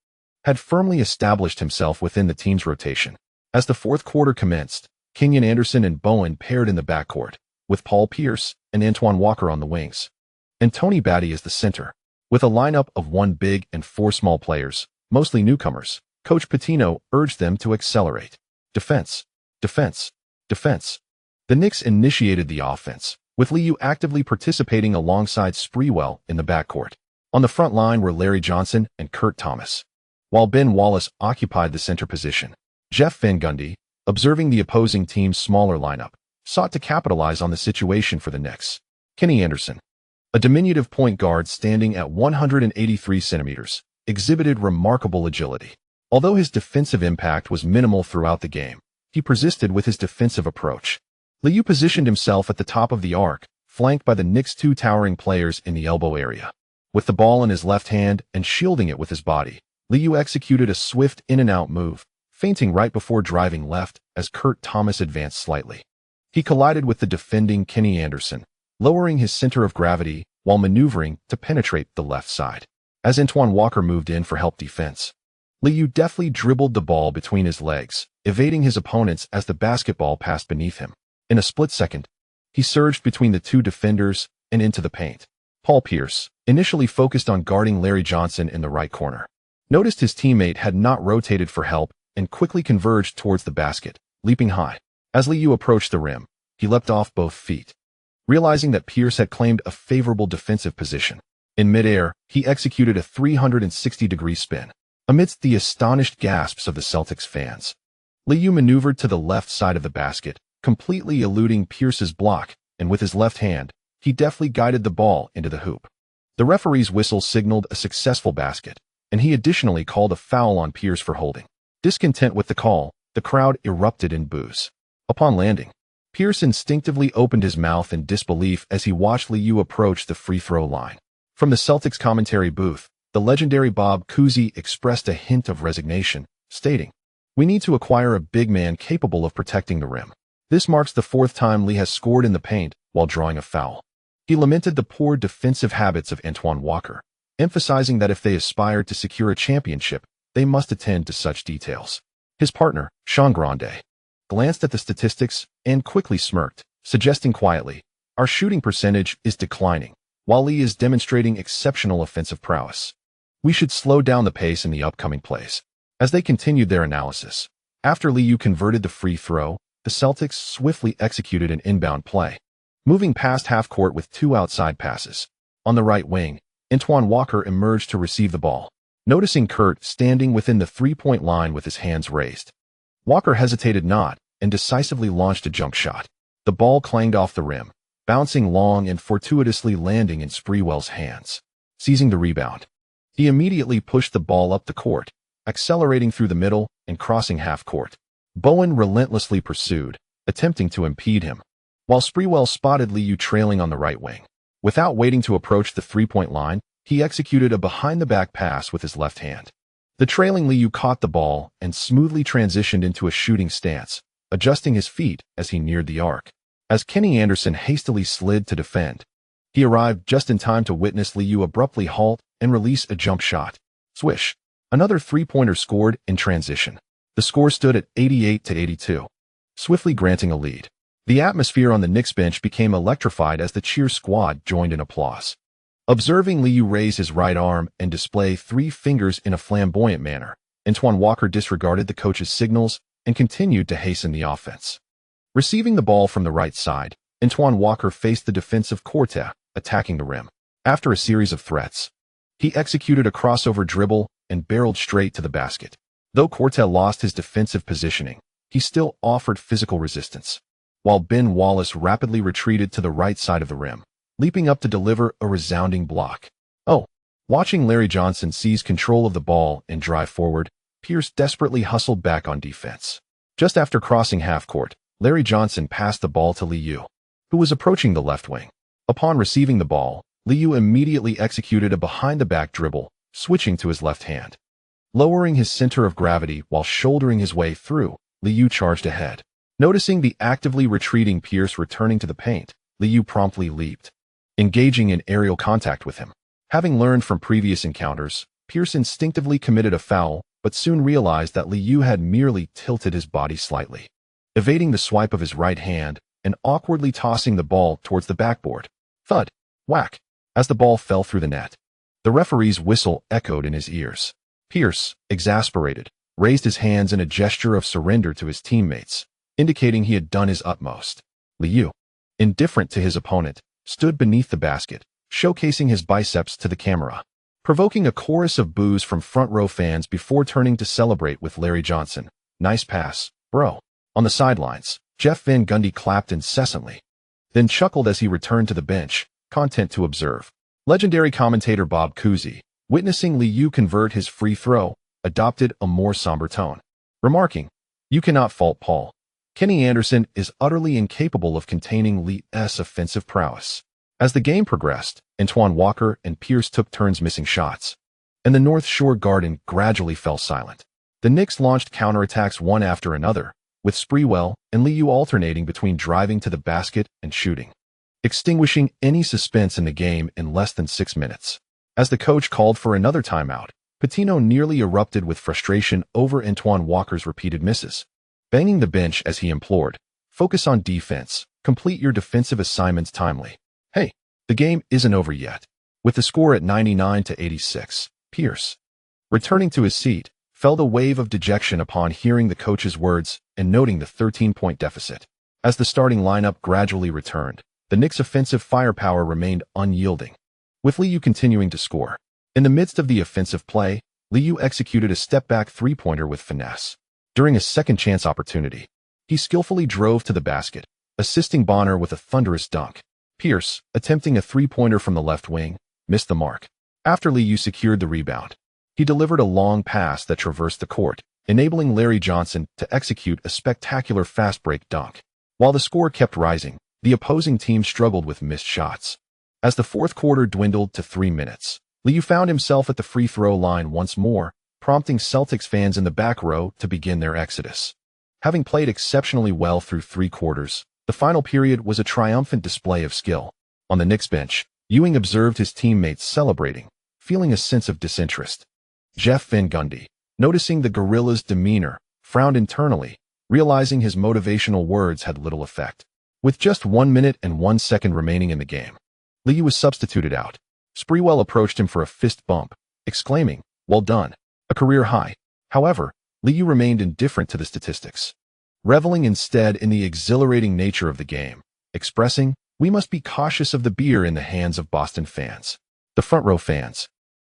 had firmly established himself within the team's rotation. As the fourth quarter commenced, Kenyon Anderson and Bowen paired in the backcourt, with Paul Pierce and Antoine Walker on the wings, and Tony Batty as the center. With a lineup of 1 big and 4 small players, mostly newcomers, Coach Pitino urged them to accelerate. Defense, defense, defense. The Knicks initiated the offense, with Li Yao actively participating alongside Sprewell in the backcourt. On the front line were Larry Johnson and Kurt Thomas, while Ben Wallace occupied the center position. Jeff Van Gundy, observing the opposing team's smaller lineup, sought to capitalize on the situation for the Knicks. Kenny Anderson, a diminutive point guard standing at 183 centimeters, exhibited remarkable agility. Although his defensive impact was minimal throughout the game, he persisted with his defensive approach. Li Yao positioned himself at the top of the arc, flanked by the Knicks' 2 towering players in the elbow area. With the ball in his left hand and shielding it with his body, Li Yao executed a swift in-and-out move, feinting right before driving left as Kurt Thomas advanced slightly. He collided with the defending Kenny Anderson, lowering his center of gravity while maneuvering to penetrate the left side. As Antoine Walker moved in for help defense, Li Yao deftly dribbled the ball between his legs, evading his opponents as the basketball passed beneath him. In a split second, he surged between the 2 defenders and into the paint. Paul Pierce, initially focused on guarding Larry Johnson in the right corner, noticed his teammate had not rotated for help and quickly converged towards the basket, leaping high. As Li Yao approached the rim, he leapt off both feet, realizing that Pierce had claimed a favorable defensive position. In midair, he executed a 360-degree spin. Amidst the astonished gasps of the Celtics fans, Li Yao maneuvered to the left side of the basket, completely eluding Pierce's block, and with his left hand, he deftly guided the ball into the hoop. The referee's whistle signaled a successful basket, and he additionally called a foul on Pierce for holding. Discontent with the call, the crowd erupted in boos. Upon landing, Pierce instinctively opened his mouth in disbelief as he watched Li Yao approach the free throw line. From the Celtics commentary booth, the legendary Bob Cousy expressed a hint of resignation, stating, "We need to acquire a big man capable of protecting the rim." This marks the 4th time Li has scored in the paint while drawing a foul. He lamented the poor defensive habits of Antoine Walker, emphasizing that if they aspired to secure a championship, they must attend to such details. His partner, Sean Grande, glanced at the statistics and quickly smirked, suggesting quietly, Our shooting percentage is declining, while Li is demonstrating exceptional offensive prowess. We should slow down the pace in the upcoming plays. As they continued their analysis, after Li Yao converted the free throw, the Celtics swiftly executed an inbound play, moving past half court with 2 outside passes. On the right wing, Antoine Walker emerged to receive the ball. Noticing Kurt standing within the 3-point line with his hands raised, Walker hesitated not and decisively launched a jump shot. The ball clanged off the rim, bouncing long and fortuitously landing in Sprewell's hands. Seizing the rebound, he immediately pushed the ball up the court, accelerating through the middle and crossing half court. Bowen relentlessly pursued, attempting to impede him, while Sprewell spotted Li Yao trailing on the right wing. Without waiting to approach the 3-point line, he executed a behind-the-back pass with his left hand. The trailing Li Yao caught the ball and smoothly transitioned into a shooting stance, adjusting his feet as he neared the arc. As Kenny Anderson hastily slid to defend, he arrived just in time to witness Li Yao abruptly halt and release a jump shot. Swish! Another 3-pointer scored in transition. The score stood at 88-82, swiftly granting a lead. The atmosphere on the Knicks bench became electrified as the cheer squad joined in applause. Observing Li Yao raise his right arm and display 3 fingers in a flamboyant manner, Antoine Walker disregarded the coach's signals and continued to hasten the offense. Receiving the ball from the right side, Antoine Walker faced the defensive quartet, attacking the rim. After a series of threats, he executed a crossover dribble and barreled straight to the basket. Though Quartet lost his defensive positioning, he still offered physical resistance, while Ben Wallace rapidly retreated to the right side of the rim, leaping up to deliver a resounding block. Watching Larry Johnson seize control of the ball and drive forward, Pierce desperately hustled back on defense. Just after crossing half court, Larry Johnson passed the ball to Li Yao, who was approaching the left wing. Upon receiving the ball, Li Yao immediately executed a behind-the-back dribble, switching to his left hand. Lowering his center of gravity while shouldering his way through, Li Yao charged ahead. Noticing the actively retreating Pierce returning to the paint, Li Yao promptly leaped, engaging in aerial contact with him. Having learned from previous encounters, Pierce instinctively committed a foul, but soon realized that Li Yao had merely tilted his body slightly, evading the swipe of his right hand and awkwardly tossing the ball towards the backboard. Thud! Whack! As the ball fell through the net, the referee's whistle echoed in his ears. Pierce, exasperated, raised his hands in a gesture of surrender to his teammates, indicating he had done his utmost. Li Yao, indifferent to his opponent, stood beneath the basket, showcasing his biceps to the camera, provoking a chorus of boos from front-row fans before turning to celebrate with Larry Johnson. Nice pass, bro. On the sidelines, Jeff Van Gundy clapped incessantly, then chuckled as he returned to the bench, content to observe. Legendary commentator Bob Cousy, witnessing Li Yao convert his free throw, adopted a more somber tone, remarking, "You cannot fault Paul. Kenny Anderson is utterly incapable of containing Li's offensive prowess." As the game progressed, Antoine Walker and Pierce took turns missing shots, and the North Shore Garden gradually fell silent. The Knicks launched counterattacks one after another, with Sprewell and Li Yao alternating between driving to the basket and shooting, extinguishing any suspense in the game in less than 6 minutes. As the coach called for another timeout, Pitino nearly erupted with frustration over Antoine Walker's repeated misses, banging the bench as he implored, "Focus on defense, complete your defensive assignments timely." Hey, the game isn't over yet. With the score at 99-86, Pierce, returning to his seat, felt a wave of dejection upon hearing the coach's words and noting the 13-point deficit. As the starting lineup gradually returned, the Knicks' offensive firepower remained unyielding, with Li Yao continuing to score. In the midst of the offensive play, Li Yao executed a step-back 3-pointer with finesse. During a second-chance opportunity, he skillfully drove to the basket, assisting Bonner with a thunderous dunk. Pierce, attempting a 3-pointer from the left wing, missed the mark. After Li Yao secured the rebound, he delivered a long pass that traversed the court, enabling Larry Johnson to execute a spectacular fast-break dunk. While the score kept rising, the opposing team struggled with missed shots. As the fourth quarter dwindled to 3 minutes, Li Yao found himself at the free throw line once more, prompting Celtics fans in the back row to begin their exodus. Having played exceptionally well through 3 quarters, the final period was a triumphant display of skill. On the Knicks bench, Ewing observed his teammates celebrating, feeling a sense of disinterest. Jeff Van Gundy, noticing the gorilla's demeanor, frowned internally, realizing his motivational words had little effect. With just 1 minute and 1 second remaining in the game, Li Yao was substituted out. Sprewell approached him for a fist bump, exclaiming, "Well done, a career high." However, Li Yao remained indifferent to the statistics, reveling instead in the exhilarating nature of the game, expressing, "We must be cautious of the beer in the hands of Boston fans." The front row fans,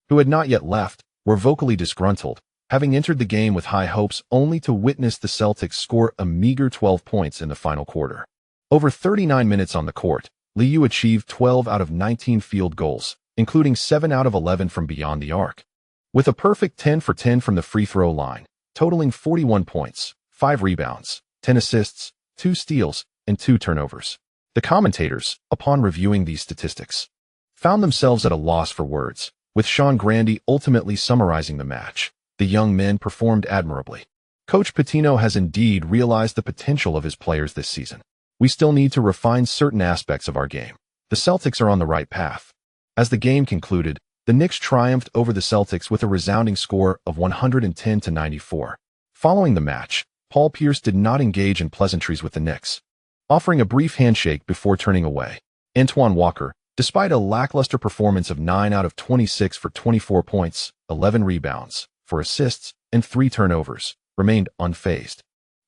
who had not yet left, were vocally disgruntled, having entered the game with high hopes only to witness the Celtics score a meager 12 points in the final quarter. Over 39 minutes on the court, Li Yao achieved 12 out of 19 field goals, including 7 out of 11 from beyond the arc, with a perfect 10 for 10 from the free throw line, totaling 41 points, 5 rebounds, 10 assists, 2 steals, and 2 turnovers. The commentators, upon reviewing these statistics, found themselves at a loss for words, with Sean Grandy ultimately summarizing the match. "The young men performed admirably. Coach Pitino has indeed realized the potential of his players this season. We still need to refine certain aspects of our game. The Celtics are on the right path." As the game concluded, the Knicks triumphed over the Celtics with a resounding score of 110-94. Following the match, Paul Pierce did not engage in pleasantries with the Knicks, offering a brief handshake before turning away. Antoine Walker, despite a lackluster performance of 9 out of 26 for 24 points, 11 rebounds, 4 assists, and 3 turnovers, remained unfazed,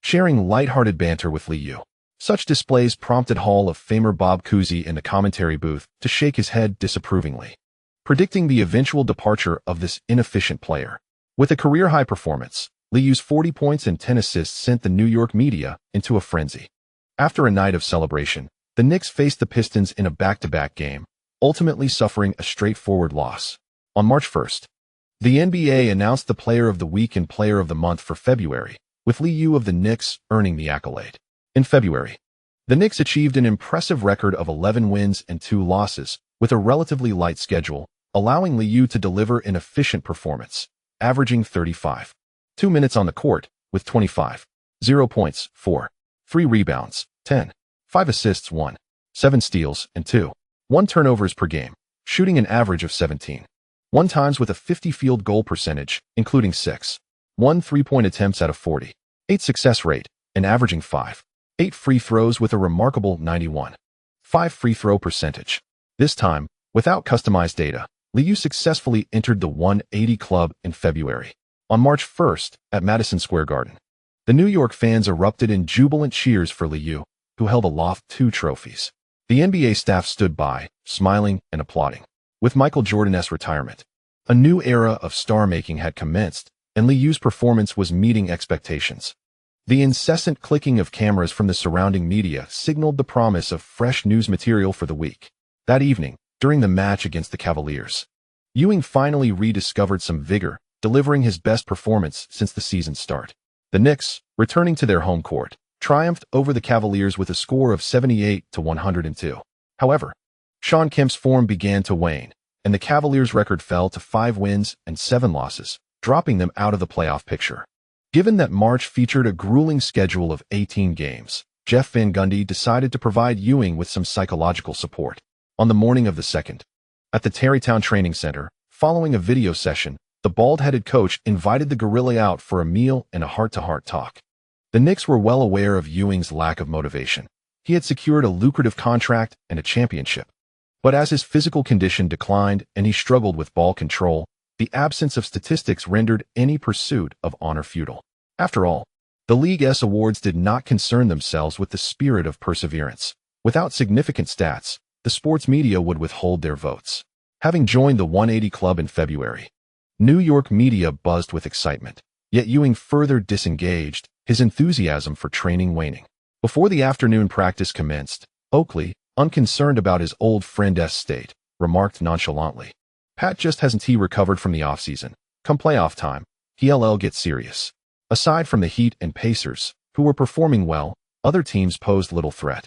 sharing lighthearted banter with Li Yao. Such displays prompted Hall of Famer Bob Cousy in the commentary booth to shake his head disapprovingly, predicting the eventual departure of this inefficient player. With a career-high performance, Li Yao's 40 points and 10 assists sent the New York media into a frenzy. After a night of celebration, the Knicks faced the Pistons in a back-to-back game, ultimately suffering a straightforward loss. On March 1st, the NBA announced the Player of the Week and Player of the Month for February, with Li Yao of the Knicks earning the accolade. In February, the Knicks achieved an impressive record of 11 wins and 2 losses, with a relatively light schedule, allowing Li Yao to deliver an efficient performance, averaging 35. 2 minutes on the court, with 25. 0 points, 4. 3 rebounds, 10. 5 assists, 1. 7 steals, and 2. 1 turnovers per game, shooting an average of 17. 1 times with a 50 field goal percentage, including 6. 1 3-point attempts out of 40. 8 success rate, and averaging 5. 8 free throws with a remarkable 91. 5 free throw percentage. This time, without customized data, Li Yao successfully entered the 180 club in February. On March 1st, at Madison Square Garden, the New York fans erupted in jubilant cheers for Li Yao, who held aloft 2 trophies. The NBA staff stood by, smiling and applauding. With Michael Jordan's retirement, a new era of star-making had commenced, and Li Yao's performance was meeting expectations. The incessant clicking of cameras from the surrounding media signaled the promise of fresh news material for the week. That evening, during the match against the Cavaliers, Ewing finally rediscovered some vigor, delivering his best performance since the season's start. The Knicks, returning to their home court, triumphed over the Cavaliers with a score of 78-102. However, Shawn Kemp's form began to wane, and the Cavaliers' record fell to 5 wins and 7 losses, dropping them out of the playoff picture. Given that March featured a grueling schedule of 18 games, Jeff Van Gundy decided to provide Ewing with some psychological support. On the morning of the 2nd, at the Tarrytown Training Center, following a video session, the bald-headed coach invited the gorilla out for a meal and a heart-to-heart talk. The Knicks were well aware of Ewing's lack of motivation. He had secured a lucrative contract and a championship. But as his physical condition declined and he struggled with ball control, the absence of statistics rendered any pursuit of honor futile. After all, the League's awards did not concern themselves with the spirit of perseverance. Without significant stats, the sports media would withhold their votes. Having joined the 180 club in February, New York media buzzed with excitement. Yet Ewing further disengaged, his enthusiasm for training waning. Before the afternoon practice commenced, Oakley, unconcerned about his old friend's state, remarked nonchalantly, "Pat just hasn't he recovered from the offseason. Come playoff time, he'll get serious." Aside from the Heat and Pacers, who were performing well, other teams posed little threat.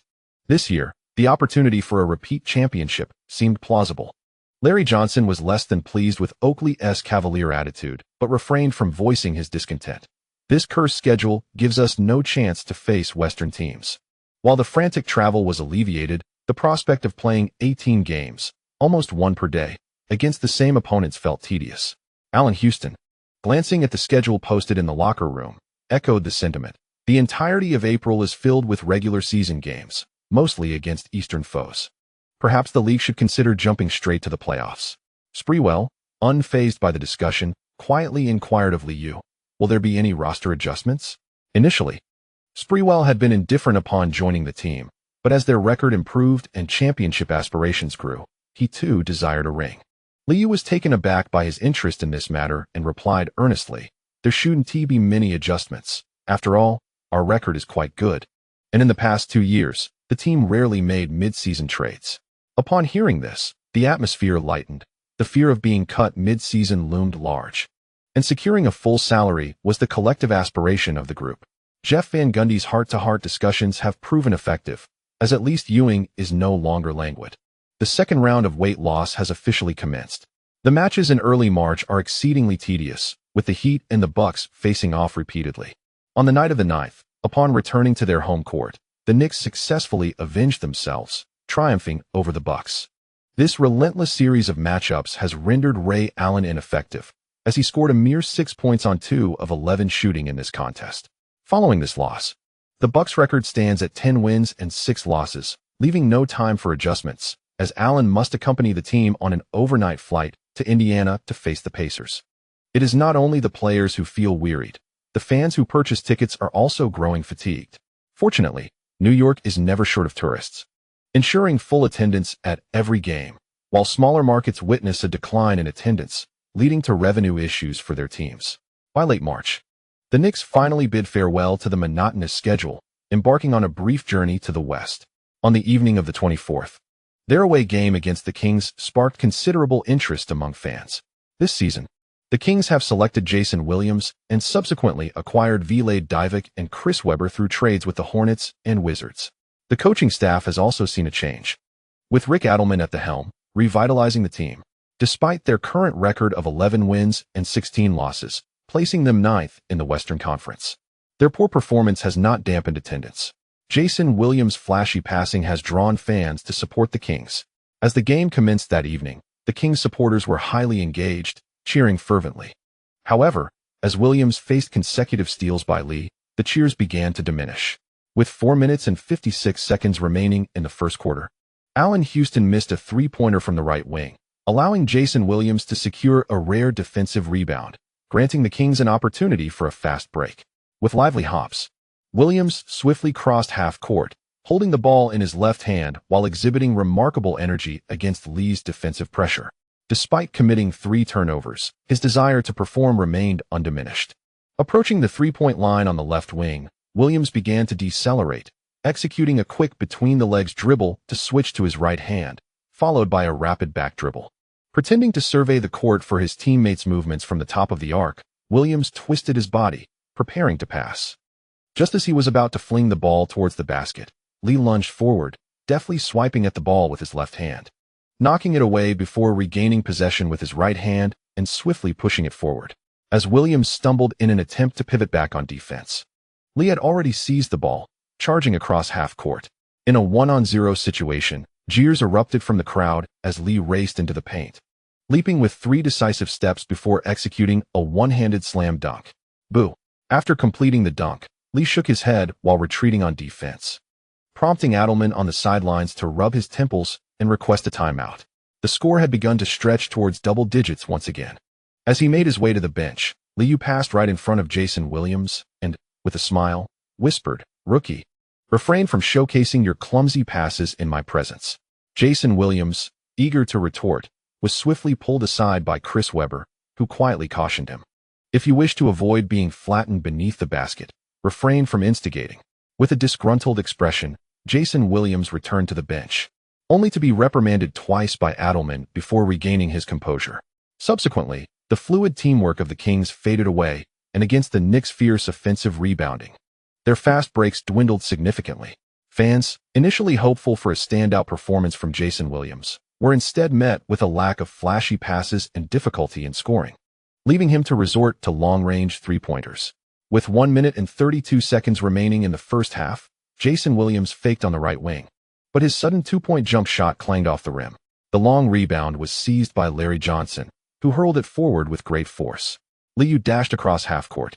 This year, the opportunity for a repeat championship seemed plausible. Larry Johnson was less than pleased with Oakley's cavalier attitude, but refrained from voicing his discontent. "This cursed schedule gives us no chance to face Western teams." While the frantic travel was alleviated, the prospect of playing 18 games, almost 1 per day, against the same opponents felt tedious. Allen Houston, glancing at the schedule posted in the locker room, echoed the sentiment. "The entirety of April is filled with regular season games. mostly against Eastern foes. Perhaps the league should consider jumping straight to the playoffs. Sprewell, unfazed by the discussion, quietly inquired of Li Yao, will there be any roster adjustments? Initially, Sprewell had been indifferent upon joining the team, but as their record improved and championship aspirations grew, he too desired a ring. Li Yao was taken aback by his interest in this matter and replied earnestly, there shouldn't be many adjustments. After all, our record is quite good. And in the past 2 years, the team rarely made mid-season trades. Upon hearing this, the atmosphere lightened. The fear of being cut mid-season loomed large. And securing a full salary was the collective aspiration of the group. Jeff Van Gundy's heart-to-heart discussions have proven effective, as at least Ewing is no longer languid. The second round of weight loss has officially commenced. The matches in early March are exceedingly tedious, with the Heat and the Bucks facing off repeatedly. On the night of the 9th, upon returning to their home court, the Knicks successfully avenged themselves, triumphing over the Bucks. This relentless series of matchups has rendered Ray Allen ineffective, as he scored a mere 6 points on 2 of 11 shooting in this contest. Following this loss, the Bucks' record stands at 10 wins and 6 losses, leaving no time for adjustments, as Allen must accompany the team on an overnight flight to Indiana to face the Pacers. It is not only the players who feel wearied. The fans who purchase tickets are also growing fatigued. Fortunately, New York is never short of tourists, ensuring full attendance at every game, while smaller markets witness a decline in attendance, leading to revenue issues for their teams. By late March, the Knicks finally bid farewell to the monotonous schedule, embarking on a brief journey to the West. On the evening of the 24th, their away game against the Kings sparked considerable interest among fans. This season, the Kings have selected Jason Williams and subsequently acquired Vlade Divac and Chris Webber through trades with the Hornets and Wizards. The coaching staff has also seen a change, with Rick Adelman at the helm, revitalizing the team. Despite their current record of 11 wins and 16 losses, placing them 9th in the Western Conference. Their poor performance has not dampened attendance. Jason Williams' flashy passing has drawn fans to support the Kings. As the game commenced that evening, the Kings supporters were highly engaged, cheering fervently. However, as Williams faced consecutive steals by Lee, the cheers began to diminish. With 4 minutes and 56 seconds remaining in the first quarter, Allen Houston missed a three-pointer from the right wing, allowing Jason Williams to secure a rare defensive rebound, granting the Kings an opportunity for a fast break. With lively hops, Williams swiftly crossed half court, holding the ball in his left hand while exhibiting remarkable energy against Lee's defensive pressure. Despite committing 3 turnovers, his desire to perform remained undiminished. Approaching the three-point line on the left wing, Williams began to decelerate, executing a quick between-the-legs dribble to switch to his right hand, followed by a rapid back dribble. Pretending to survey the court for his teammates' movements from the top of the arc, Williams twisted his body, preparing to pass. Just as he was about to fling the ball towards the basket, Lee lunged forward, deftly swiping at the ball with his left hand, knocking it away before regaining possession with his right hand and swiftly pushing it forward. As Williams stumbled in an attempt to pivot back on defense, Lee had already seized the ball, charging across half court. In a 1-on-0 situation, jeers erupted from the crowd as Lee raced into the paint, leaping with 3 decisive steps before executing a one-handed slam dunk. Boo! After completing the dunk, Lee shook his head while retreating on defense, prompting Adelman on the sidelines to rub his temples and request a timeout. The score had begun to stretch towards double digits once again. As he made his way to the bench, Li Yao passed right in front of Jason Williams and, with a smile, whispered, "Rookie, refrain from showcasing your clumsy passes in my presence." Jason Williams, eager to retort, was swiftly pulled aside by Chris Webber, who quietly cautioned him. "If you wish to avoid being flattened beneath the basket, refrain from instigating." With a disgruntled expression, Jason Williams returned to the bench, only to be reprimanded twice by Adelman before regaining his composure. Subsequently, the fluid teamwork of the Kings faded away, and against the Knicks' fierce offensive rebounding, their fast breaks dwindled significantly. Fans, initially hopeful for a standout performance from Jason Williams, were instead met with a lack of flashy passes and difficulty in scoring, leaving him to resort to long-range three-pointers. With 1 minute and 32 seconds remaining in the first half, Jason Williams faked on the right wing, but his sudden 2-point jump shot clanged off the rim. The long rebound was seized by Larry Johnson, who hurled it forward with great force. Li Yao dashed across half court,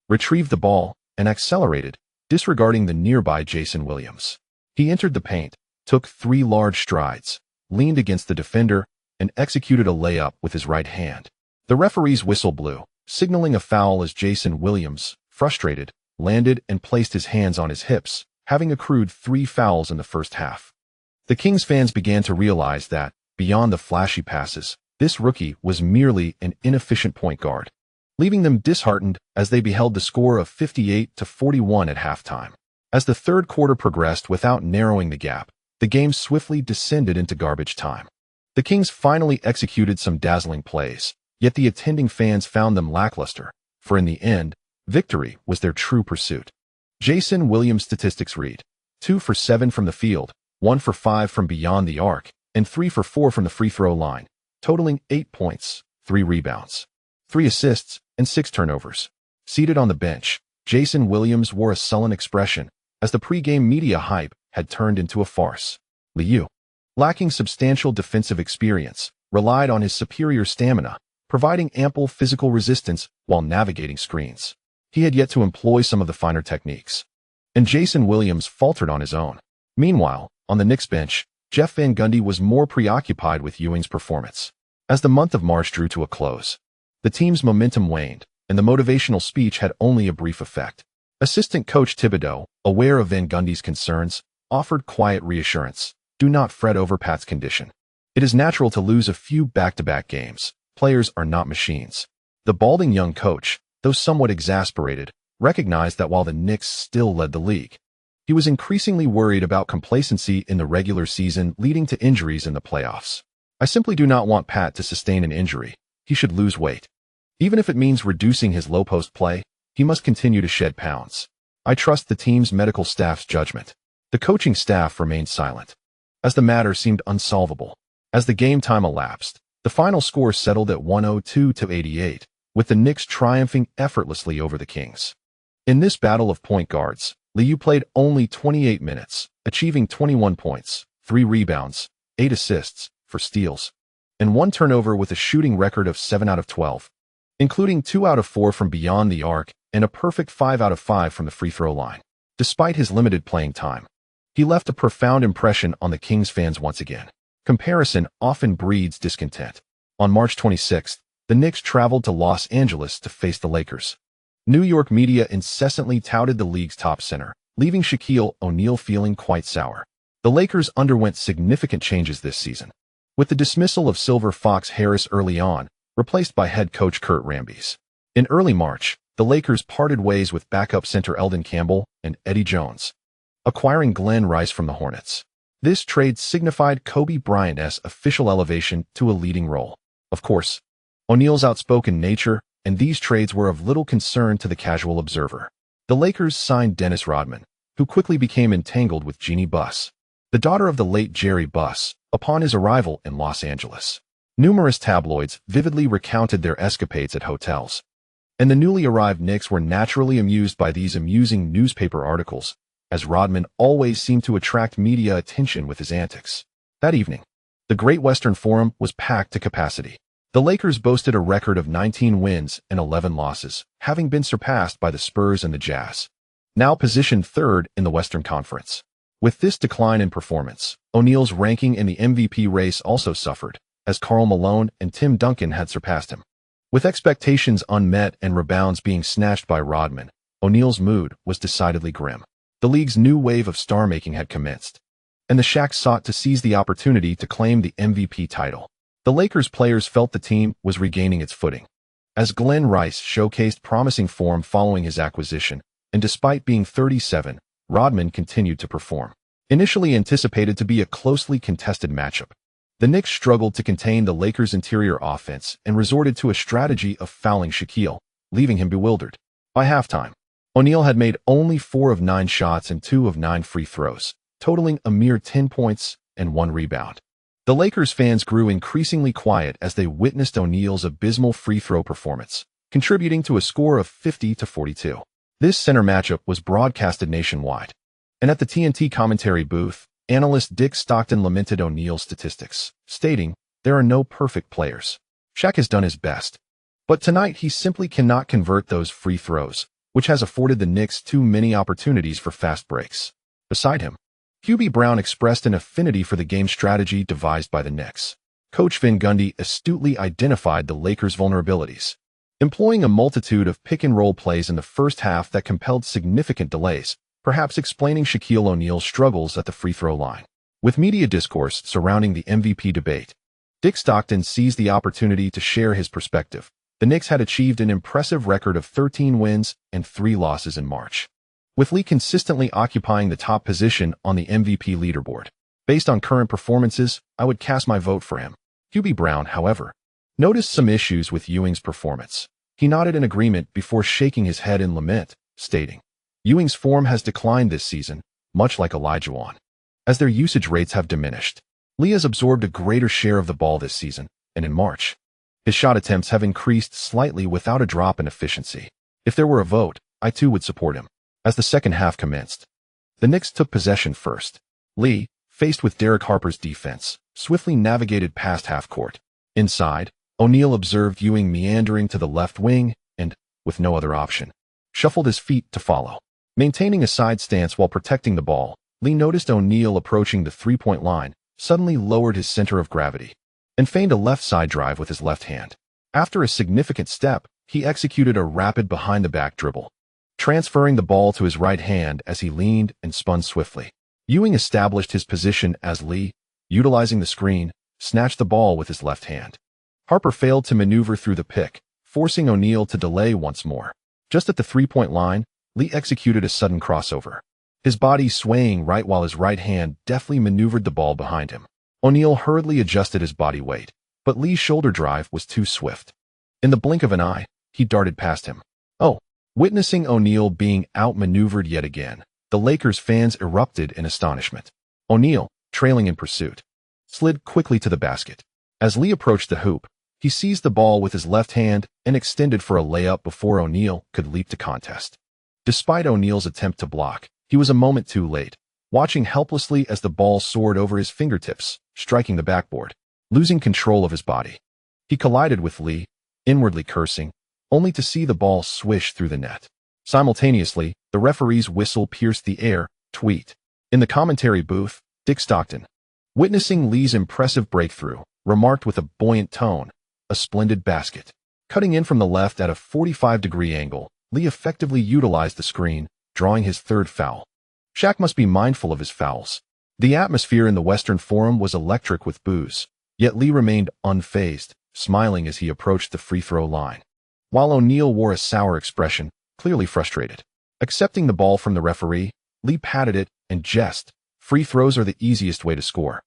retrieved the ball, and accelerated, disregarding the nearby Jason Williams. He entered the paint, took 3 large strides, leaned against the defender, and executed a layup with his right hand. The referee's whistle blew, signaling a foul as Jason Williams, frustrated, landed and placed his hands on his hips, having accrued 3 fouls in the first half. The Kings fans began to realize that, beyond the flashy passes, this rookie was merely an inefficient point guard, leaving them disheartened as they beheld the score of 58-41 at halftime. As the third quarter progressed without narrowing the gap, the game swiftly descended into garbage time. The Kings finally executed some dazzling plays, yet the attending fans found them lackluster, for in the end, victory was their true pursuit. Jason Williams' statistics read: 2 for 7 from the field, 1 for 5 from beyond the arc, and 3 for 4 from the free throw line, totaling 8 points, 3 rebounds, 3 assists, and 6 turnovers. Seated on the bench, Jason Williams wore a sullen expression, as the pre-game media hype had turned into a farce. Li Yao, lacking substantial defensive experience, relied on his superior stamina, providing ample physical resistance while navigating screens. He had yet to employ some of the finer techniques, and Jason Williams faltered on his own. Meanwhile, on the Knicks bench, Jeff Van Gundy was more preoccupied with Ewing's performance. As the month of March drew to a close, the team's momentum waned, and the motivational speech had only a brief effect. Assistant coach Thibodeau, aware of Van Gundy's concerns, offered quiet reassurance: "Do not fret over Pat's condition. It is natural to lose a few back-to-back games. Players are not machines." The balding young coach, though somewhat exasperated, recognized that while the Knicks still led the league, he was increasingly worried about complacency in the regular season leading to injuries in the playoffs. "I simply do not want Pat to sustain an injury. He should lose weight. Even if it means reducing his low-post play, he must continue to shed pounds. I trust the team's medical staff's judgment." The coaching staff remained silent, as the matter seemed unsolvable. As the game time elapsed, the final score settled at 102-88, with the Knicks triumphing effortlessly over the Kings. In this battle of point guards, Li Yao played only 28 minutes, achieving 21 points, 3 rebounds, 8 assists, 4 steals, and 1 turnover with a shooting record of 7 out of 12, including 2 out of 4 from beyond the arc and a perfect 5 out of 5 from the free throw line. Despite his limited playing time, he left a profound impression on the Kings fans once again. Comparison often breeds discontent. On March 26th, the Knicks traveled to Los Angeles to face the Lakers. New York media incessantly touted the league's top center, leaving Shaquille O'Neal feeling quite sour. The Lakers underwent significant changes this season, with the dismissal of Silver Fox Harris early on, replaced by head coach Kurt Rambis. In early March, the Lakers parted ways with backup center Eldon Campbell and Eddie Jones, acquiring Glenn Rice from the Hornets. This trade signified Kobe Bryant's official elevation to a leading role. Of course, O'Neal's outspoken nature and these trades were of little concern to the casual observer. The Lakers signed Dennis Rodman, who quickly became entangled with Jeannie Buss, the daughter of the late Jerry Buss, upon his arrival in Los Angeles. Numerous tabloids vividly recounted their escapades at hotels, and the newly arrived Knicks were naturally amused by these amusing newspaper articles, as Rodman always seemed to attract media attention with his antics. That evening, the Great Western Forum was packed to capacity. The Lakers boasted a record of 19 wins and 11 losses, having been surpassed by the Spurs and the Jazz, now positioned third in the Western Conference. With this decline in performance, O'Neal's ranking in the MVP race also suffered, as Karl Malone and Tim Duncan had surpassed him. With expectations unmet and rebounds being snatched by Rodman, O'Neal's mood was decidedly grim. The league's new wave of star-making had commenced, and the Shaq sought to seize the opportunity to claim the MVP title. The Lakers players felt the team was regaining its footing, as Glenn Rice showcased promising form following his acquisition, and despite being 37, Rodman continued to perform. Initially anticipated to be a closely contested matchup, the Knicks struggled to contain the Lakers' interior offense and resorted to a strategy of fouling Shaquille, leaving him bewildered. By halftime, O'Neal had made only 4 of 9 shots and 2 of 9 free throws, totaling a mere 10 points and 1 rebound. The Lakers fans grew increasingly quiet as they witnessed O'Neal's abysmal free throw performance, contributing to a score of 50-42. This center matchup was broadcasted nationwide, and at the TNT commentary booth, analyst Dick Stockton lamented O'Neal's statistics, stating, "There are no perfect players. Shaq has done his best, but tonight he simply cannot convert those free throws, which has afforded the Knicks too many opportunities for fast breaks." Beside him, Hubie Brown expressed an affinity for the game strategy devised by the Knicks. Coach Gundy astutely identified the Lakers' vulnerabilities, employing a multitude of pick-and-roll plays in the first half that compelled significant delays, perhaps explaining Shaquille O'Neal's struggles at the free-throw line. With media discourse surrounding the MVP debate, Dick Stockton seized the opportunity to share his perspective. The Knicks had achieved an impressive record of 13 wins and 3 losses in March, with Li consistently occupying the top position on the MVP leaderboard. Based on current performances, I would cast my vote for him. Hubie Brown, however, noticed some issues with Ewing's performance. He nodded in agreement before shaking his head in lament, stating, Ewing's form has declined this season, much like Olajuwon, as their usage rates have diminished. Li has absorbed a greater share of the ball this season, and in March, his shot attempts have increased slightly without a drop in efficiency. If there were a vote, I too would support him. As the second half commenced, the Knicks took possession first. Li, faced with Derek Harper's defense, swiftly navigated past half-court. Inside, O'Neal observed Ewing meandering to the left wing and, with no other option, shuffled his feet to follow. Maintaining a side stance while protecting the ball, Li noticed O'Neal approaching the three-point line, suddenly lowered his center of gravity, and feigned a left side drive with his left hand. After a significant step, he executed a rapid behind-the-back dribble, transferring the ball to his right hand as he leaned and spun swiftly. Ewing established his position as Li, utilizing the screen, snatched the ball with his left hand. Harper failed to maneuver through the pick, forcing O'Neal to delay once more. Just at the three-point line, Li executed a sudden crossover, his body swaying right while his right hand deftly maneuvered the ball behind him. O'Neal hurriedly adjusted his body weight, but Li's shoulder drive was too swift. In the blink of an eye, he darted past him. Witnessing O'Neal being outmaneuvered yet again, the Lakers fans erupted in astonishment. O'Neal, trailing in pursuit, slid quickly to the basket. As Li approached the hoop, he seized the ball with his left hand and extended for a layup before O'Neal could leap to contest. Despite O'Neal's attempt to block, he was a moment too late, watching helplessly as the ball soared over his fingertips, striking the backboard. Losing control of his body, he collided with Li, inwardly cursing, only to see the ball swish through the net. Simultaneously, the referee's whistle pierced the air. Tweet. In the commentary booth, Dick Stockton, witnessing Li's impressive breakthrough, remarked with a buoyant tone, "A splendid basket." Cutting in from the left at a 45-degree angle, Li effectively utilized the screen, drawing his third foul. Shaq must be mindful of his fouls. The atmosphere in the Western Forum was electric with boos, yet Li remained unfazed, smiling as he approached the free-throw line, while O'Neal wore a sour expression, clearly frustrated. Accepting the ball from the referee, Li patted it and jested, "Free throws are the easiest way to score.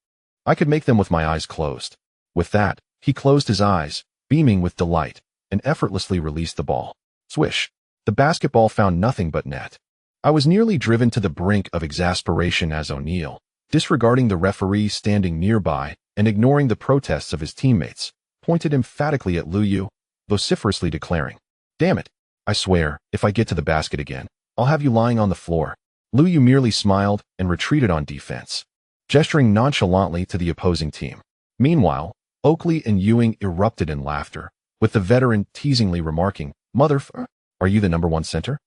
I could make them with my eyes closed." With that, he closed his eyes, beaming with delight, and effortlessly released the ball. Swish. The basketball found nothing but net. I was nearly driven to the brink of exasperation as O'Neal, disregarding the referee standing nearby and ignoring the protests of his teammates, pointed emphatically at Liu, vociferously declaring, "Damn it, I swear, if I get to the basket again, I'll have you lying on the floor." Liu merely smiled and retreated on defense, gesturing nonchalantly to the opposing team. Meanwhile, Oakley and Ewing erupted in laughter, with the veteran teasingly remarking, "Are you the #1 center?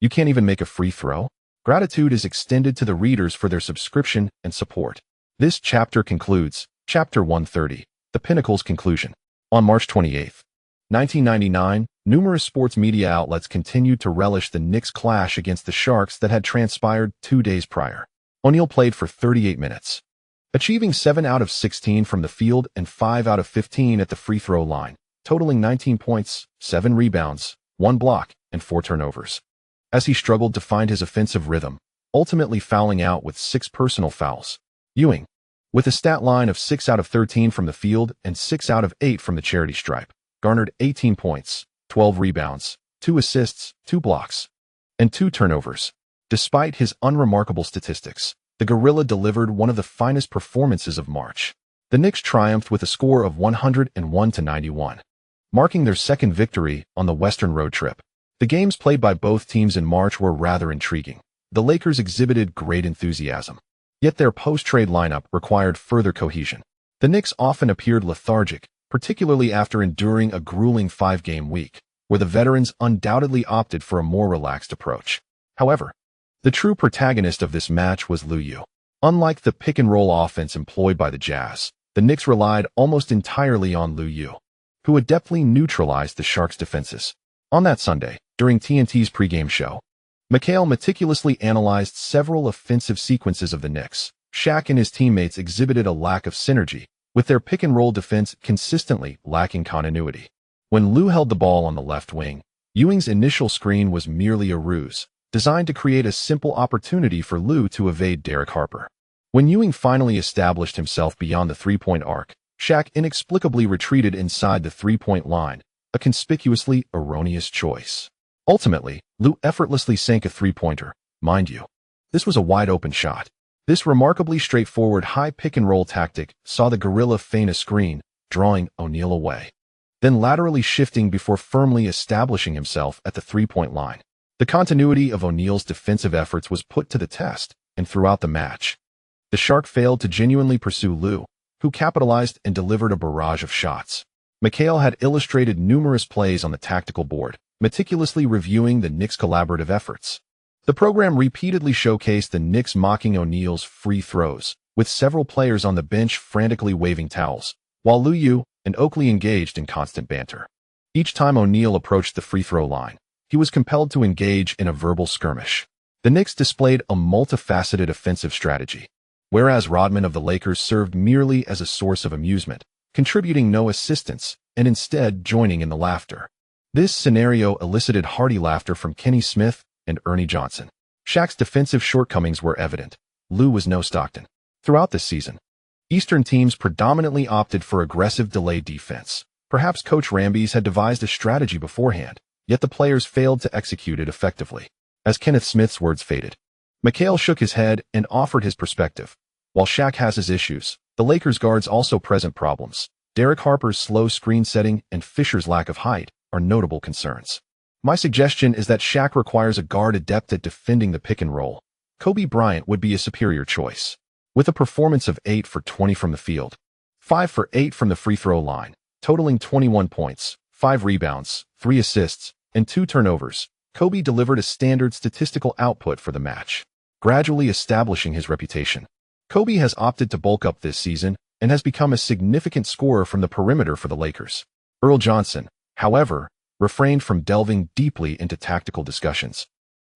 You can't even make a free throw?" Gratitude is extended to the readers for their subscription and support. This chapter concludes, Chapter 130, The Pinnacle's Conclusion. On March 28, 1999, numerous sports media outlets continued to relish the Knicks' clash against the Sharks that had transpired 2 days prior. O'Neal played for 38 minutes, achieving 7 out of 16 from the field and 5 out of 15 at the free throw line, totaling 19 points, 7 rebounds, 1 block, and 4 turnovers. As he struggled to find his offensive rhythm, ultimately fouling out with 6 personal fouls. Ewing, with a stat line of 6 out of 13 from the field and 6 out of 8 from the charity stripe, garnered 18 points, 12 rebounds, 2 assists, 2 blocks, and 2 turnovers. Despite his unremarkable statistics, the Gorilla delivered one of the finest performances of March. The Knicks triumphed with a score of 101-91, marking their second victory on the Western road trip. The games played by both teams in March were rather intriguing. The Lakers exhibited great enthusiasm, yet their post-trade lineup required further cohesion. The Knicks often appeared lethargic, particularly after enduring a grueling 5-game week, where the veterans undoubtedly opted for a more relaxed approach. However, the true protagonist of this match was Liu. Unlike the pick-and-roll offense employed by the Jazz, the Knicks relied almost entirely on Li Yao, who adeptly neutralized the Sharks' defenses. On that Sunday, during TNT's pregame show, McHale meticulously analyzed several offensive sequences of the Knicks. Shaq and his teammates exhibited a lack of synergy, with their pick-and-roll defense consistently lacking continuity. When Lou held the ball on the left wing, Ewing's initial screen was merely a ruse, designed to create a simple opportunity for Lou to evade Derek Harper. When Ewing finally established himself beyond the three-point arc, Shaq inexplicably retreated inside the three-point line, a conspicuously erroneous choice. Ultimately, Lou effortlessly sank a three-pointer, mind you. This was a wide-open shot. This remarkably straightforward high pick-and-roll tactic saw the gorilla feign a screen, drawing O'Neal away, then laterally shifting before firmly establishing himself at the three-point line. The continuity of O'Neal's defensive efforts was put to the test, and throughout the match, the Shark failed to genuinely pursue Lou, who capitalized and delivered a barrage of shots. McHale had illustrated numerous plays on the tactical board, meticulously reviewing the Knicks' collaborative efforts. The program repeatedly showcased the Knicks mocking O'Neal's free throws, with several players on the bench frantically waving towels, while Li Yao and Oakley engaged in constant banter. Each time O'Neal approached the free throw line, he was compelled to engage in a verbal skirmish. The Knicks displayed a multifaceted offensive strategy, whereas Rodman of the Lakers served merely as a source of amusement, contributing no assistance and instead joining in the laughter. This scenario elicited hearty laughter from Kenny Smith and Ernie Johnson. Shaq's defensive shortcomings were evident. Lou was no Stockton. Throughout this season, Eastern teams predominantly opted for aggressive delay defense. Perhaps Coach Rambies had devised a strategy beforehand, yet the players failed to execute it effectively. As Kenneth Smith's words faded, McHale shook his head and offered his perspective. While Shaq has his issues, the Lakers guards also present problems. Derek Harper's slow screen setting and Fisher's lack of height are notable concerns. My suggestion is that Shaq requires a guard adept at defending the pick and roll. Kobe Bryant would be a superior choice. With a performance of 8 for 20 from the field, 5 for 8 from the free throw line, totaling 21 points, 5 rebounds, 3 assists, and 2 turnovers, Kobe delivered a standard statistical output for the match, gradually establishing his reputation. Kobe has opted to bulk up this season and has become a significant scorer from the perimeter for the Lakers. Earl Johnson, however, refrained from delving deeply into tactical discussions,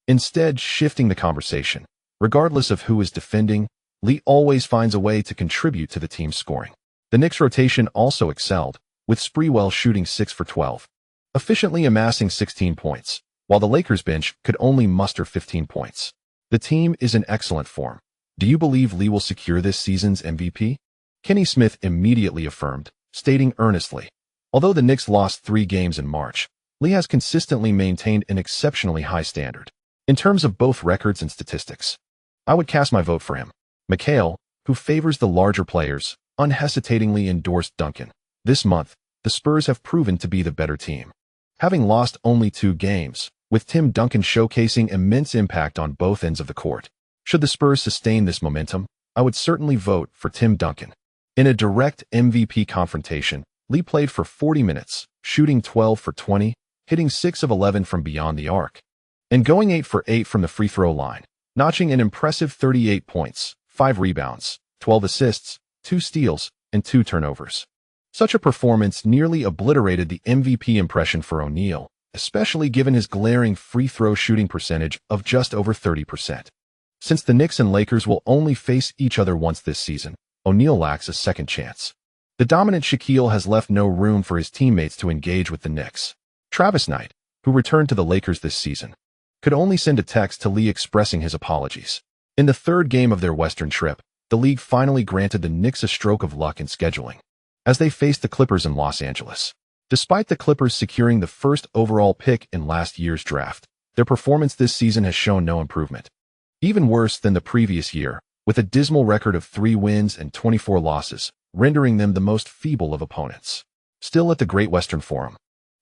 instead shifting the conversation. Regardless of who is defending, Lee always finds a way to contribute to the team's scoring. The Knicks' rotation also excelled, with Sprewell shooting 6 for 12, efficiently amassing 16 points, while the Lakers bench could only muster 15 points. The team is in excellent form. Do you believe Lee will secure this season's MVP? Kenny Smith immediately affirmed, stating earnestly, although the Knicks lost 3 games in March, Lee has consistently maintained an exceptionally high standard. In terms of both records and statistics, I would cast my vote for him. McHale, who favors the larger players, unhesitatingly endorsed Duncan. This month, the Spurs have proven to be the better team, having lost only 2 games, with Tim Duncan showcasing immense impact on both ends of the court. Should the Spurs sustain this momentum, I would certainly vote for Tim Duncan. In a direct MVP confrontation, Lee played for 40 minutes, shooting 12 for 20, hitting 6 of 11 from beyond the arc, and going 8 for 8 from the free throw line, notching an impressive 38 points, 5 rebounds, 12 assists, 2 steals, and 2 turnovers. Such a performance nearly obliterated the MVP impression for O'Neal, especially given his glaring free throw shooting percentage of just over 30%. Since the Knicks and Lakers will only face each other once this season, O'Neal lacks a second chance. The dominant Shaquille has left no room for his teammates to engage with the Knicks. Travis Knight, who returned to the Lakers this season, could only send a text to Lee expressing his apologies. In the 3rd game of their Western trip, the league finally granted the Knicks a stroke of luck in scheduling, as they faced the Clippers in Los Angeles. Despite the Clippers securing the 1st overall pick in last year's draft, their performance this season has shown no improvement. Even worse than the previous year, with a dismal record of 3 wins and 24 losses, rendering them the most feeble of opponents. Still at the Great Western Forum,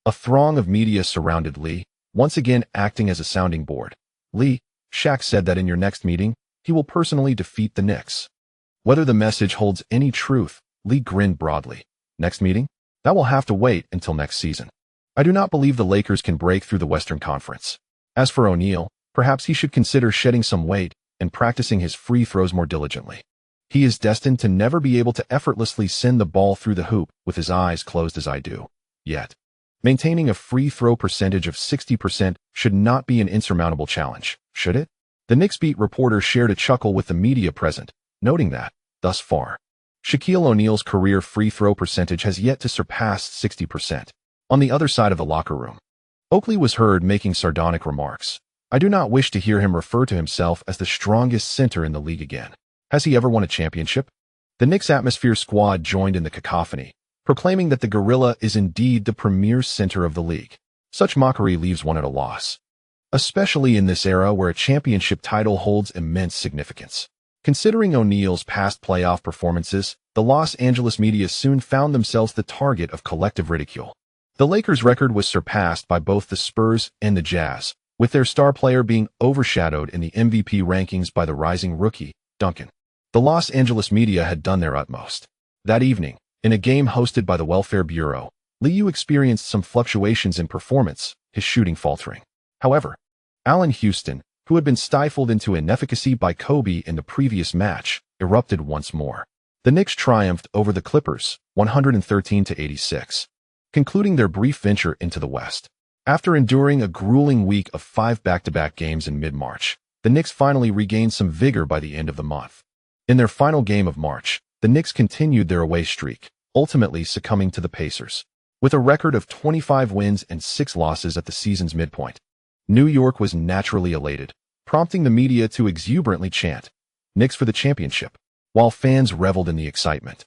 a throng of media surrounded Lee, once again acting as a sounding board. Lee, Shaq said that in your next meeting, he will personally defeat the Knicks. Whether the message holds any truth, Lee grinned broadly. Next meeting? That will have to wait until next season. I do not believe the Lakers can break through the Western Conference. As for O'Neal, perhaps he should consider shedding some weight and practicing his free throws more diligently. He is destined to never be able to effortlessly send the ball through the hoop with his eyes closed as I do. Yet, maintaining a free throw percentage of 60% should not be an insurmountable challenge, should it? The Knicks beat reporter shared a chuckle with the media present, noting that, thus far, Shaquille O'Neal's career free throw percentage has yet to surpass 60%. On the other side of the locker room, Oakley was heard making sardonic remarks. I do not wish to hear him refer to himself as the strongest center in the league again. Has he ever won a championship? The Knicks Atmosphere squad joined in the cacophony, proclaiming that the gorilla is indeed the premier center of the league. Such mockery leaves one at a loss, especially in this era where a championship title holds immense significance. Considering O'Neal's past playoff performances, the Los Angeles media soon found themselves the target of collective ridicule. The Lakers' record was surpassed by both the Spurs and the Jazz, with their star player being overshadowed in the MVP rankings by the rising rookie, Duncan. The Los Angeles media had done their utmost. That evening, in a game hosted by the Welfare Bureau, Li Yao experienced some fluctuations in performance, his shooting faltering. However, Allen Houston, who had been stifled into inefficacy by Kobe in the previous match, erupted once more. The Knicks triumphed over the Clippers, 113-86, concluding their brief venture into the West. After enduring a grueling week of 5 back-to-back games in mid-March, the Knicks finally regained some vigor by the end of the month. In their final game of March, the Knicks continued their away streak, ultimately succumbing to the Pacers. With a record of 25 wins and 6 losses at the season's midpoint, New York was naturally elated, prompting the media to exuberantly chant, "Knicks for the championship," while fans reveled in the excitement.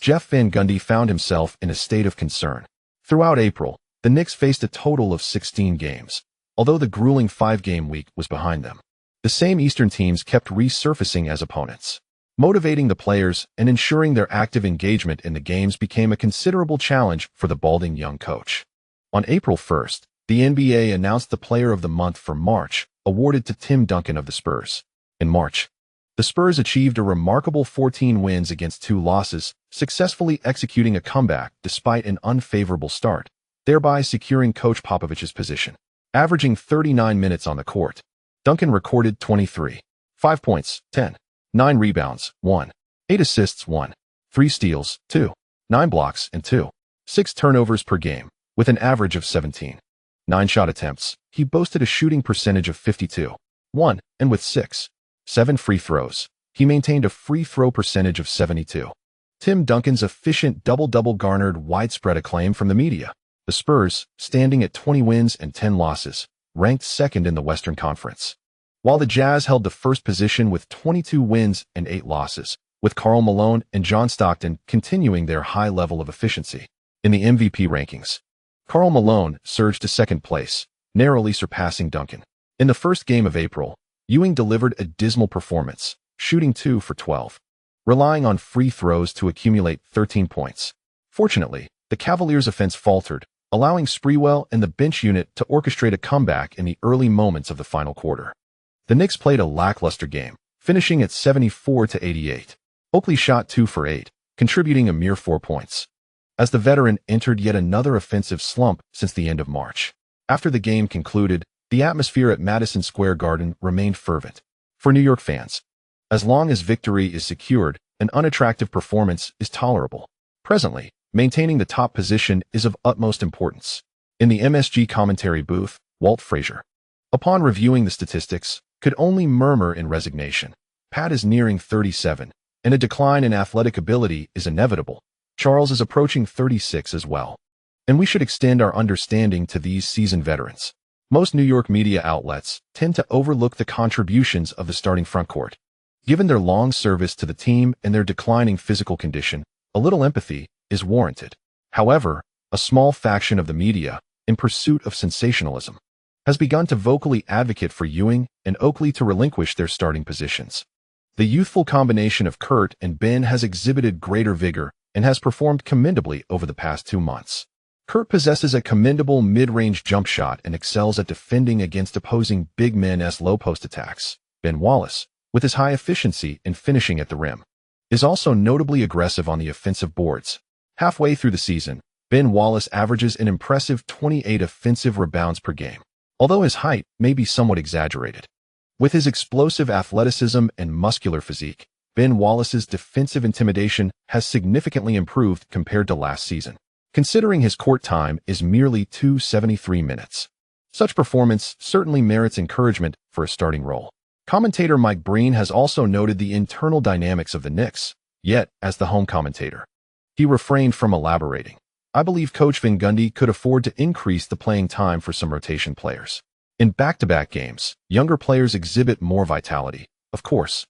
Jeff Van Gundy found himself in a state of concern. Throughout April, the Knicks faced a total of 16 games, although the grueling 5-game week was behind them. The same Eastern teams kept resurfacing as opponents. Motivating the players and ensuring their active engagement in the games became a considerable challenge for the balding young coach. On April 1st, the NBA announced the Player of the Month for March, awarded to Tim Duncan of the Spurs. In March, the Spurs achieved a remarkable 14 wins against 2 losses, successfully executing a comeback despite an unfavorable start, thereby securing Coach Popovich's position. Averaging 39 minutes on the court, Duncan recorded 23.5 points, 10.9 rebounds, 1.8 assists, 1.3 steals, 2.9 blocks, and 2.6 turnovers per game, with an average of 17.9 shot attempts. He boasted a shooting percentage of 52.1, and with 6.7 free throws, he maintained a free throw percentage of 72. Tim Duncan's efficient double-double garnered widespread acclaim from the media. The Spurs, standing at 20 wins and 10 losses, ranked second in the Western Conference, while the Jazz held the first position with 22 wins and 8 losses, with Karl Malone and John Stockton continuing their high level of efficiency. In the MVP rankings, Karl Malone surged to second place, narrowly surpassing Duncan. In the first game of April, Ewing delivered a dismal performance, shooting 2 for 12, relying on free throws to accumulate 13 points. Fortunately, the Cavaliers' offense faltered, allowing Sprewell and the bench unit to orchestrate a comeback in the early moments of the final quarter. The Knicks played a lackluster game, finishing at 74-88. Oakley shot 2 for 8, contributing a mere 4 points, as the veteran entered yet another offensive slump since the end of March. After the game concluded, the atmosphere at Madison Square Garden remained fervent. For New York fans, as long as victory is secured, an unattractive performance is tolerable. Presently, maintaining the top position is of utmost importance. In the MSG commentary booth, Walt Frazier, upon reviewing the statistics, could only murmur in resignation. Pat is nearing 37, and a decline in athletic ability is inevitable. Charles is approaching 36 as well. And we should extend our understanding to these seasoned veterans. Most New York media outlets tend to overlook the contributions of the starting frontcourt. Given their long service to the team and their declining physical condition, a little empathy is warranted. However, a small faction of the media, in pursuit of sensationalism, has begun to vocally advocate for Ewing and Oakley to relinquish their starting positions. The youthful combination of Kurt and Ben has exhibited greater vigor and has performed commendably over the past 2 months. Kurt possesses a commendable mid-range jump shot and excels at defending against opposing big men's low-post attacks. Ben Wallace, with his high efficiency in finishing at the rim, is also notably aggressive on the offensive boards. Halfway through the season, Ben Wallace averages an impressive 28 offensive rebounds per game, although his height may be somewhat exaggerated. With his explosive athleticism and muscular physique, Ben Wallace's defensive intimidation has significantly improved compared to last season, considering his court time is merely 273 minutes. Such performance certainly merits encouragement for a starting role. Commentator Mike Breen has also noted the internal dynamics of the Knicks, yet, as the home commentator, he refrained from elaborating. I believe Coach Van Gundy could afford to increase the playing time for some rotation players. In back-to-back games, younger players exhibit more vitality, of course.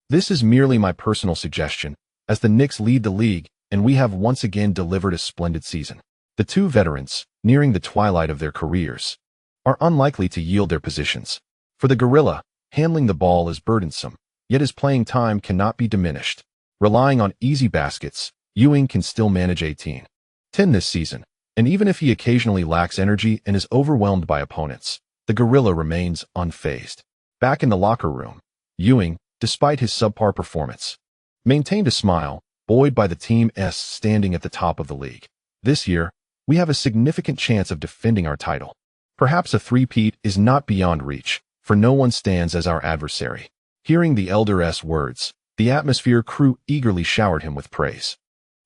This is merely my personal suggestion, as the Knicks lead the league and we have once again delivered a splendid season. The two veterans, nearing the twilight of their careers, are unlikely to yield their positions. For the Gorilla, handling the ball is burdensome, yet his playing time cannot be diminished. Relying on easy baskets, Ewing can still manage 18-10 this season, and even if he occasionally lacks energy and is overwhelmed by opponents, the Gorilla remains unfazed. Back in the locker room, Ewing, despite his subpar performance, maintained a smile, buoyed by the team's standing at the top of the league. This year, we have a significant chance of defending our title. Perhaps a three-peat is not beyond reach, for no one stands as our adversary. Hearing the elder's words, the atmosphere crew eagerly showered him with praise.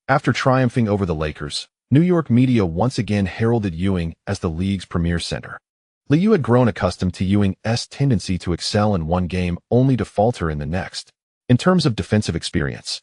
After triumphing over the Lakers, New York media once again heralded Ewing as the league's premier center. Li Yao had grown accustomed to Ewing's tendency to excel in one game only to falter in the next. In terms of defensive experience,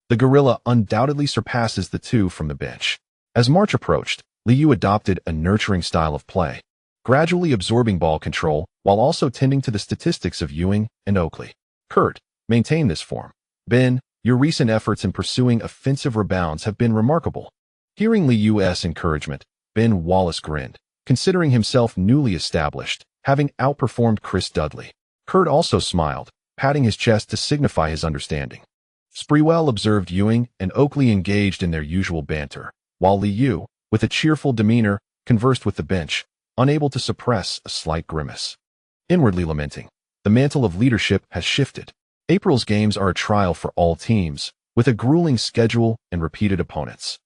the Gorilla undoubtedly surpasses the two from the bench. As March approached, Li Yao adopted a nurturing style of play, gradually absorbing ball control while also tending to the statistics of Ewing and Oakley. Kurt, maintain this form. Ben, your recent efforts in pursuing offensive rebounds have been remarkable. Hearing Li Yao's encouragement, Ben Wallace grinned, considering himself newly established, having outperformed Chris Dudley. Kurt also smiled, patting his chest to signify his understanding. Sprewell observed Ewing and Oakley engaged in their usual banter, while Li Yao, with a cheerful demeanor, conversed with the bench, unable to suppress a slight grimace. Inwardly lamenting, the mantle of leadership has shifted. April's games are a trial for all teams, with a grueling schedule and repeated opponents,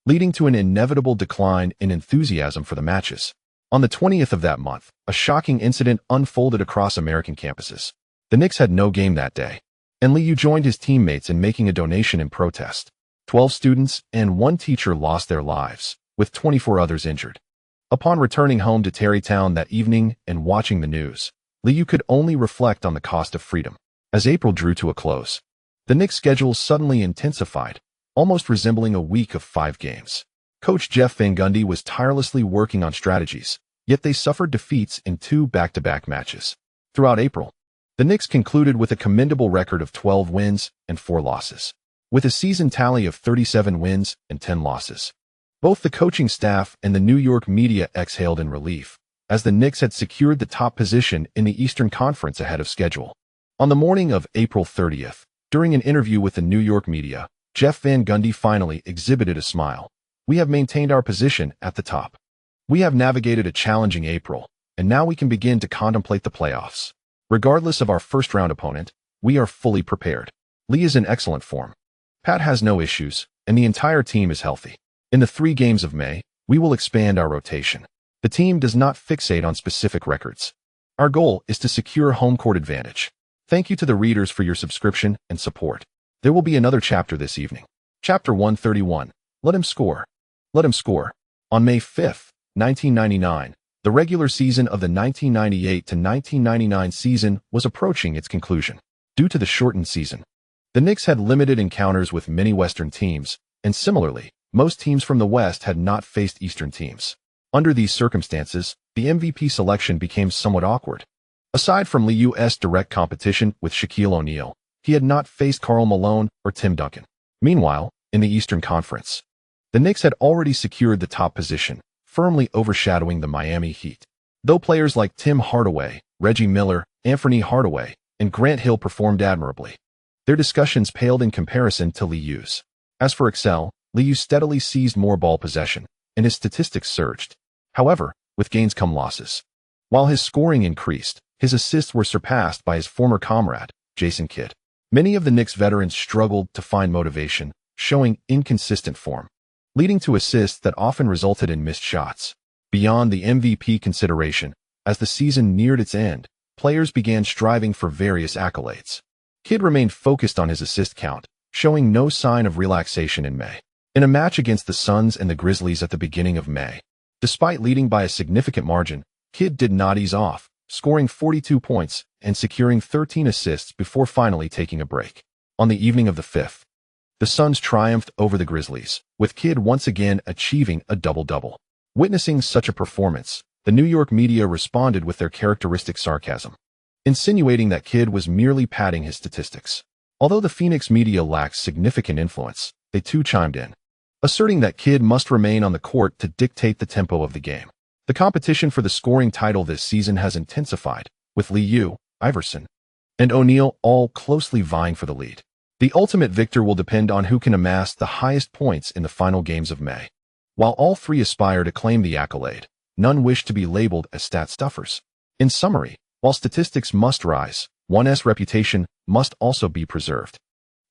leading to an inevitable decline in enthusiasm for the matches. On the 20th of that month, a shocking incident unfolded across American campuses. The Knicks had no game that day, and Li Yao joined his teammates in making a donation in protest. 12 students and 1 teacher lost their lives, with 24 others injured. Upon returning home to Tarrytown that evening and watching the news, Li Yao could only reflect on the cost of freedom. As April drew to a close, the Knicks' schedule suddenly intensified, almost resembling a week of 5 games. Coach Jeff Van Gundy was tirelessly working on strategies, yet they suffered defeats in 2 back-to-back matches. Throughout April, the Knicks concluded with a commendable record of 12 wins and 4 losses, with a season tally of 37 wins and 10 losses. Both the coaching staff and the New York media exhaled in relief, as the Knicks had secured the top position in the Eastern Conference ahead of schedule. On the morning of April 30th, during an interview with the New York media, Jeff Van Gundy finally exhibited a smile. We have maintained our position at the top. We have navigated a challenging April, and now we can begin to contemplate the playoffs. Regardless of our first-round opponent, we are fully prepared. Lee is in excellent form. Pat has no issues, and the entire team is healthy. In the 3 games of May, we will expand our rotation. The team does not fixate on specific records. Our goal is to secure home court advantage. Thank you to the readers for your subscription and support. There will be another chapter this evening. Chapter 131. Let him score. Let him score. On May 5, 1999, the regular season of the 1998 to 1999 season was approaching its conclusion. Due to the shortened season, the Knicks had limited encounters with many Western teams, and similarly, most teams from the West had not faced Eastern teams. Under these circumstances, the MVP selection became somewhat awkward. Aside from Li Yao's direct competition with Shaquille O'Neal, he had not faced Karl Malone or Tim Duncan. Meanwhile, in the Eastern Conference, the Knicks had already secured the top position, firmly overshadowing the Miami Heat. Though players like Tim Hardaway, Reggie Miller, Anthony Hardaway, and Grant Hill performed admirably, their discussions paled in comparison to Li Yao's. As for Excel, Li Yao steadily seized more ball possession, and his statistics surged. However, with gains come losses. While his scoring increased, his assists were surpassed by his former comrade, Jason Kidd. Many of the Knicks veterans struggled to find motivation, showing inconsistent form, leading to assists that often resulted in missed shots. Beyond the MVP consideration, as the season neared its end, players began striving for various accolades. Kidd remained focused on his assist count, showing no sign of relaxation in May. In a match against the Suns and the Grizzlies at the beginning of May, despite leading by a significant margin, Kidd did not ease off, scoring 42 points and securing 13 assists before finally taking a break. On the evening of the 5th, the Suns triumphed over the Grizzlies, with Kidd once again achieving a double-double. Witnessing such a performance, the New York media responded with their characteristic sarcasm, insinuating that Kidd was merely padding his statistics. Although the Phoenix media lacked significant influence, they too chimed in, asserting that Kidd must remain on the court to dictate the tempo of the game. The competition for the scoring title this season has intensified, with Li Yao, Iverson, and O'Neal all closely vying for the lead. The ultimate victor will depend on who can amass the highest points in the final games of May. While all three aspire to claim the accolade, none wish to be labeled as stat stuffers. In summary, while statistics must rise, one's reputation must also be preserved.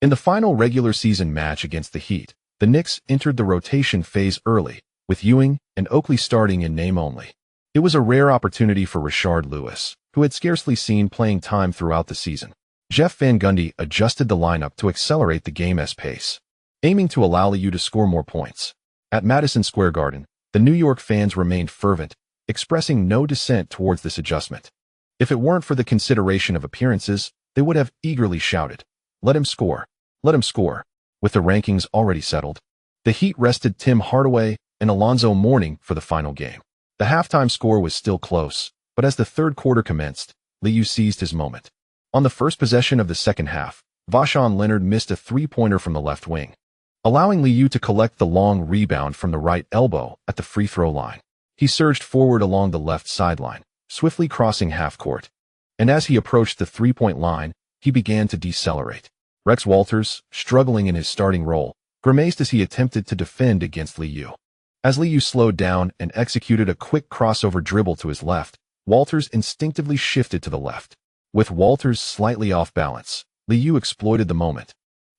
In the final regular season match against the Heat, the Knicks entered the rotation phase early, with Ewing and Oakley starting in name only. It was a rare opportunity for Rashard Lewis, who had scarcely seen playing time throughout the season. Jeff Van Gundy adjusted the lineup to accelerate the game's pace, aiming to allow Li Yao to score more points. At Madison Square Garden, the New York fans remained fervent, expressing no dissent towards this adjustment. If it weren't for the consideration of appearances, they would have eagerly shouted, "Let him score! Let him score!" With the rankings already settled, the Heat rested Tim Hardaway and Alonzo Mourning for the final game. The halftime score was still close, but as the third quarter commenced, Li Yao seized his moment. On the first possession of the second half, Vashon Leonard missed a three-pointer from the left wing, allowing Li Yao to collect the long rebound from the right elbow at the free throw line. He surged forward along the left sideline, swiftly crossing half-court, and as he approached the three-point line, he began to decelerate. Rex Walters, struggling in his starting role, grimaced as he attempted to defend against Li Yao. As Li Yao slowed down and executed a quick crossover dribble to his left, Walters instinctively shifted to the left. With Walters slightly off balance, Li Yao exploited the moment,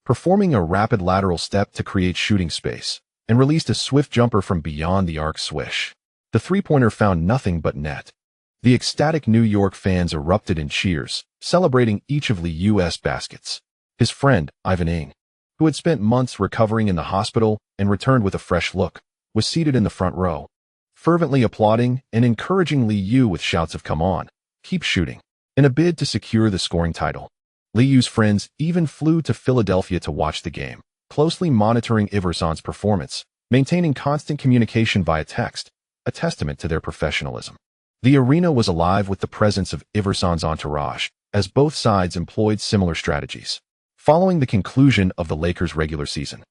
performing a rapid lateral step to create shooting space, and released a swift jumper from beyond the arc swish. The three-pointer found nothing but net. The ecstatic New York fans erupted in cheers, celebrating each of Li Yao's baskets. His friend, Ivan Ng, who had spent months recovering in the hospital and returned with a fresh look, was seated in the front row, fervently applauding and encouraging Li Yao with shouts of "Come on, keep shooting," in a bid to secure the scoring title. Li Yao's friends even flew to Philadelphia to watch the game, closely monitoring Iverson's performance, maintaining constant communication via text, a testament to their professionalism. The arena was alive with the presence of Iverson's entourage, as both sides employed similar strategies. Following the conclusion of the Lakers' regular season,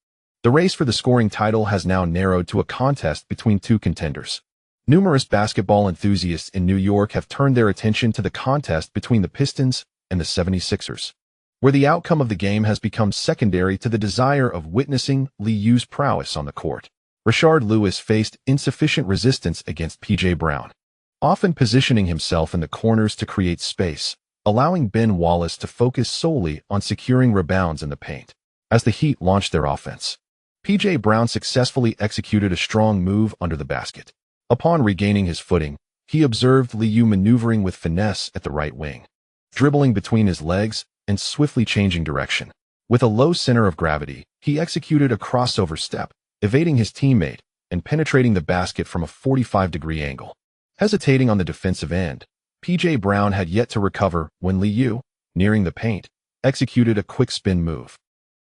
the race for the scoring title has now narrowed to a contest between two contenders. Numerous basketball enthusiasts in New York have turned their attention to the contest between the Pistons and the 76ers, where the outcome of the game has become secondary to the desire of witnessing Li Yao's prowess on the court. Rashard Lewis faced insufficient resistance against P.J. Brown, often positioning himself in the corners to create space, allowing Ben Wallace to focus solely on securing rebounds in the paint. As the Heat launched their offense, P.J. Brown successfully executed a strong move under the basket. Upon regaining his footing, he observed Li Yao maneuvering with finesse at the right wing, dribbling between his legs and swiftly changing direction. With a low center of gravity, he executed a crossover step, evading his teammate and penetrating the basket from a 45-degree angle. Hesitating on the defensive end, P.J. Brown had yet to recover when Li Yao, nearing the paint, executed a quick spin move,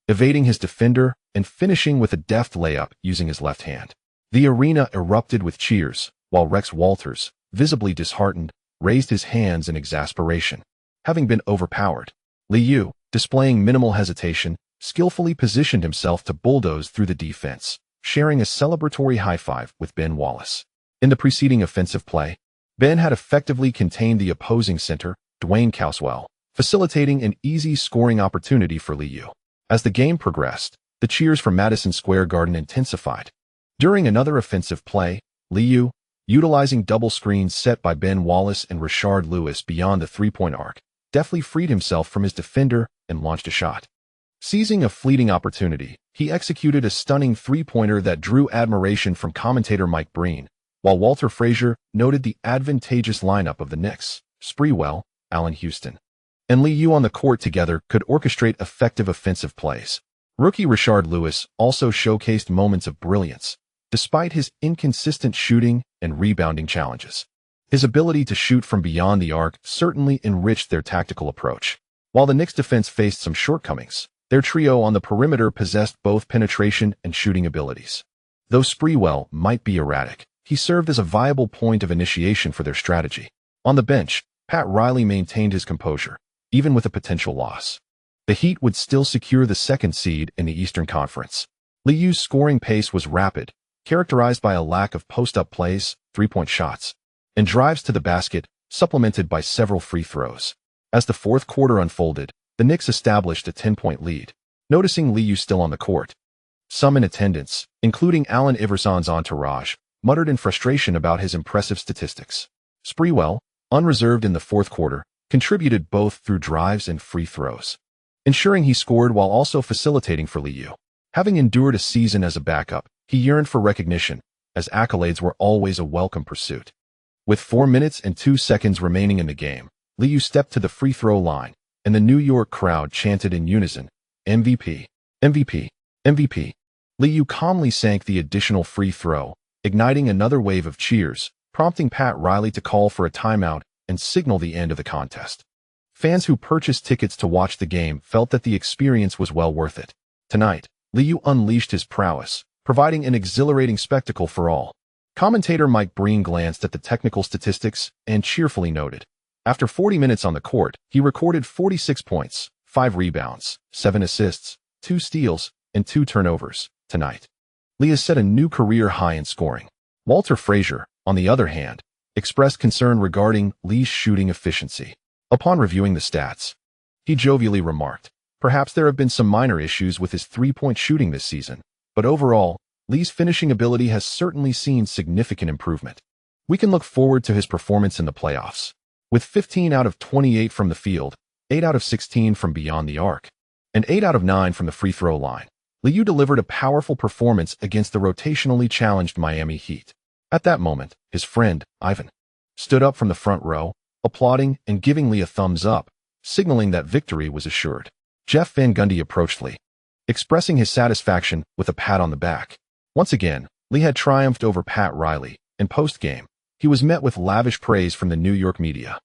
evading his defender and finishing with a deft layup using his left hand. The arena erupted with cheers, while Rex Walters, visibly disheartened, raised his hands in exasperation. Having been overpowered, Li Yao, displaying minimal hesitation, skillfully positioned himself to bulldoze through the defense, sharing a celebratory high-five with Ben Wallace. In the preceding offensive play, Ben had effectively contained the opposing center, Dwayne Caswell, facilitating an easy scoring opportunity for Li Yao. As the game progressed, the cheers from Madison Square Garden intensified. During another offensive play, Li Yao, utilizing double screens set by Ben Wallace and Rashard Lewis beyond the three-point arc, deftly freed himself from his defender and launched a shot. Seizing a fleeting opportunity, he executed a stunning three-pointer that drew admiration from commentator Mike Breen, while Walter Frazier noted the advantageous lineup of the Knicks: Sprewell, Allen Houston, and Li Yao on the court together could orchestrate effective offensive plays. Rookie Rashard Lewis also showcased moments of brilliance, despite his inconsistent shooting and rebounding challenges. His ability to shoot from beyond the arc certainly enriched their tactical approach. While the Knicks' defense faced some shortcomings, their trio on the perimeter possessed both penetration and shooting abilities. Though Sprewell might be erratic, he served as a viable point of initiation for their strategy. On the bench, Pat Riley maintained his composure, even with a potential loss. The Heat would still secure the second seed in the Eastern Conference. Li Yao's scoring pace was rapid, characterized by a lack of post-up plays, three-point shots, and drives to the basket, supplemented by several free throws. As the fourth quarter unfolded, the Knicks established a 10-point lead. Noticing Li Yao still on the court, some in attendance, including Allen Iverson's entourage, muttered in frustration about his impressive statistics. Sprewell, unreserved in the fourth quarter, contributed both through drives and free throws, ensuring he scored while also facilitating for Li Yao. Having endured a season as a backup, he yearned for recognition, as accolades were always a welcome pursuit. With 4 minutes and 2 seconds remaining in the game, Li Yao stepped to the free throw line, and the New York crowd chanted in unison, "MVP, MVP, MVP." Li Yao calmly sank the additional free throw, igniting another wave of cheers, prompting Pat Riley to call for a timeout and signal the end of the contest. Fans who purchased tickets to watch the game felt that the experience was well worth it. Tonight, Li Yao unleashed his prowess, providing an exhilarating spectacle for all. Commentator Mike Breen glanced at the technical statistics and cheerfully noted, after 40 minutes on the court, he recorded 46 points, 5 rebounds, 7 assists, 2 steals, and 2 turnovers tonight. Li has set a new career high in scoring. Walter Frazier, on the other hand, expressed concern regarding Li's shooting efficiency. Upon reviewing the stats, he jovially remarked, "Perhaps there have been some minor issues with his three-point shooting this season, but overall, Li's finishing ability has certainly seen significant improvement. We can look forward to his performance in the playoffs." With 15 out of 28 from the field, 8 out of 16 from beyond the arc, and 8 out of 9 from the free throw line, Li Yao delivered a powerful performance against the rotationally challenged Miami Heat. At that moment, his friend, Ivan, stood up from the front row, applauding and giving Li a thumbs up, signaling that victory was assured. Jeff Van Gundy approached Li, expressing his satisfaction with a pat on the back. Once again, Li had triumphed over Pat Riley, and post-game, he was met with lavish praise from the New York media.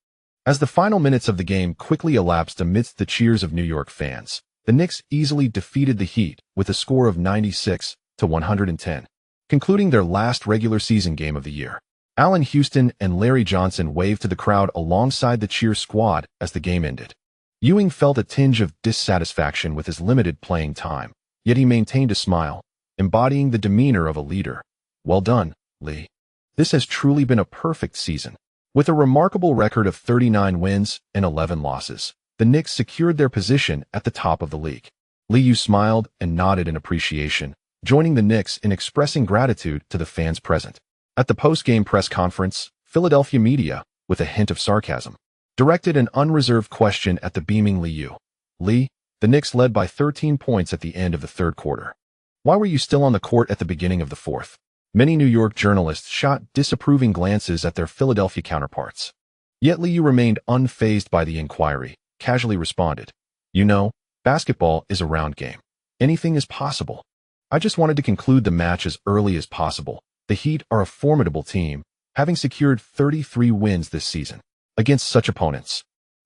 As the final minutes of the game quickly elapsed amidst the cheers of New York fans, the Knicks easily defeated the Heat with a score of 96-110, concluding their last regular season game of the year. Allen Houston and Larry Johnson waved to the crowd alongside the cheer squad as the game ended. Ewing felt a tinge of dissatisfaction with his limited playing time, yet he maintained a smile, embodying the demeanor of a leader. "Well done, Li. This has truly been a perfect season." With a remarkable record of 39 wins and 11 losses, the Knicks secured their position at the top of the league. Li Yao smiled and nodded in appreciation, joining the Knicks in expressing gratitude to the fans present. At the post-game press conference, Philadelphia media, with a hint of sarcasm, directed an unreserved question at the beaming Li Yao. "Li, the Knicks led by 13 points at the end of the third quarter. Why were you still on the court at the beginning of the fourth?" Many New York journalists shot disapproving glances at their Philadelphia counterparts. Yet Li Yao remained unfazed by the inquiry, casually responded, "You know, basketball is a round game. Anything is possible. I just wanted to conclude the match as early as possible. The Heat are a formidable team, having secured 33 wins this season. Against such opponents,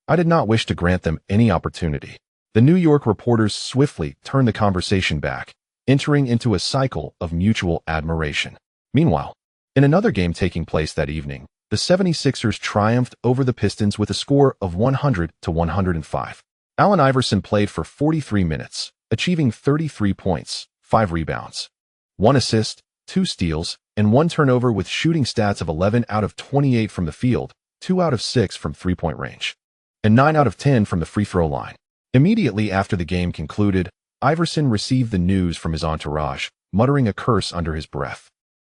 I did not wish to grant them any opportunity." The New York reporters swiftly turned the conversation back, entering into a cycle of mutual admiration. Meanwhile, in another game taking place that evening, the 76ers triumphed over the Pistons with a score of 100-105. Allen Iverson played for 43 minutes, achieving 33 points, 5 rebounds, 1 assist, 2 steals, and 1 turnover with shooting stats of 11 out of 28 from the field, 2 out of 6 from three-point range, and 9 out of 10 from the free throw line. Immediately after the game concluded, Iverson received the news from his entourage, muttering a curse under his breath,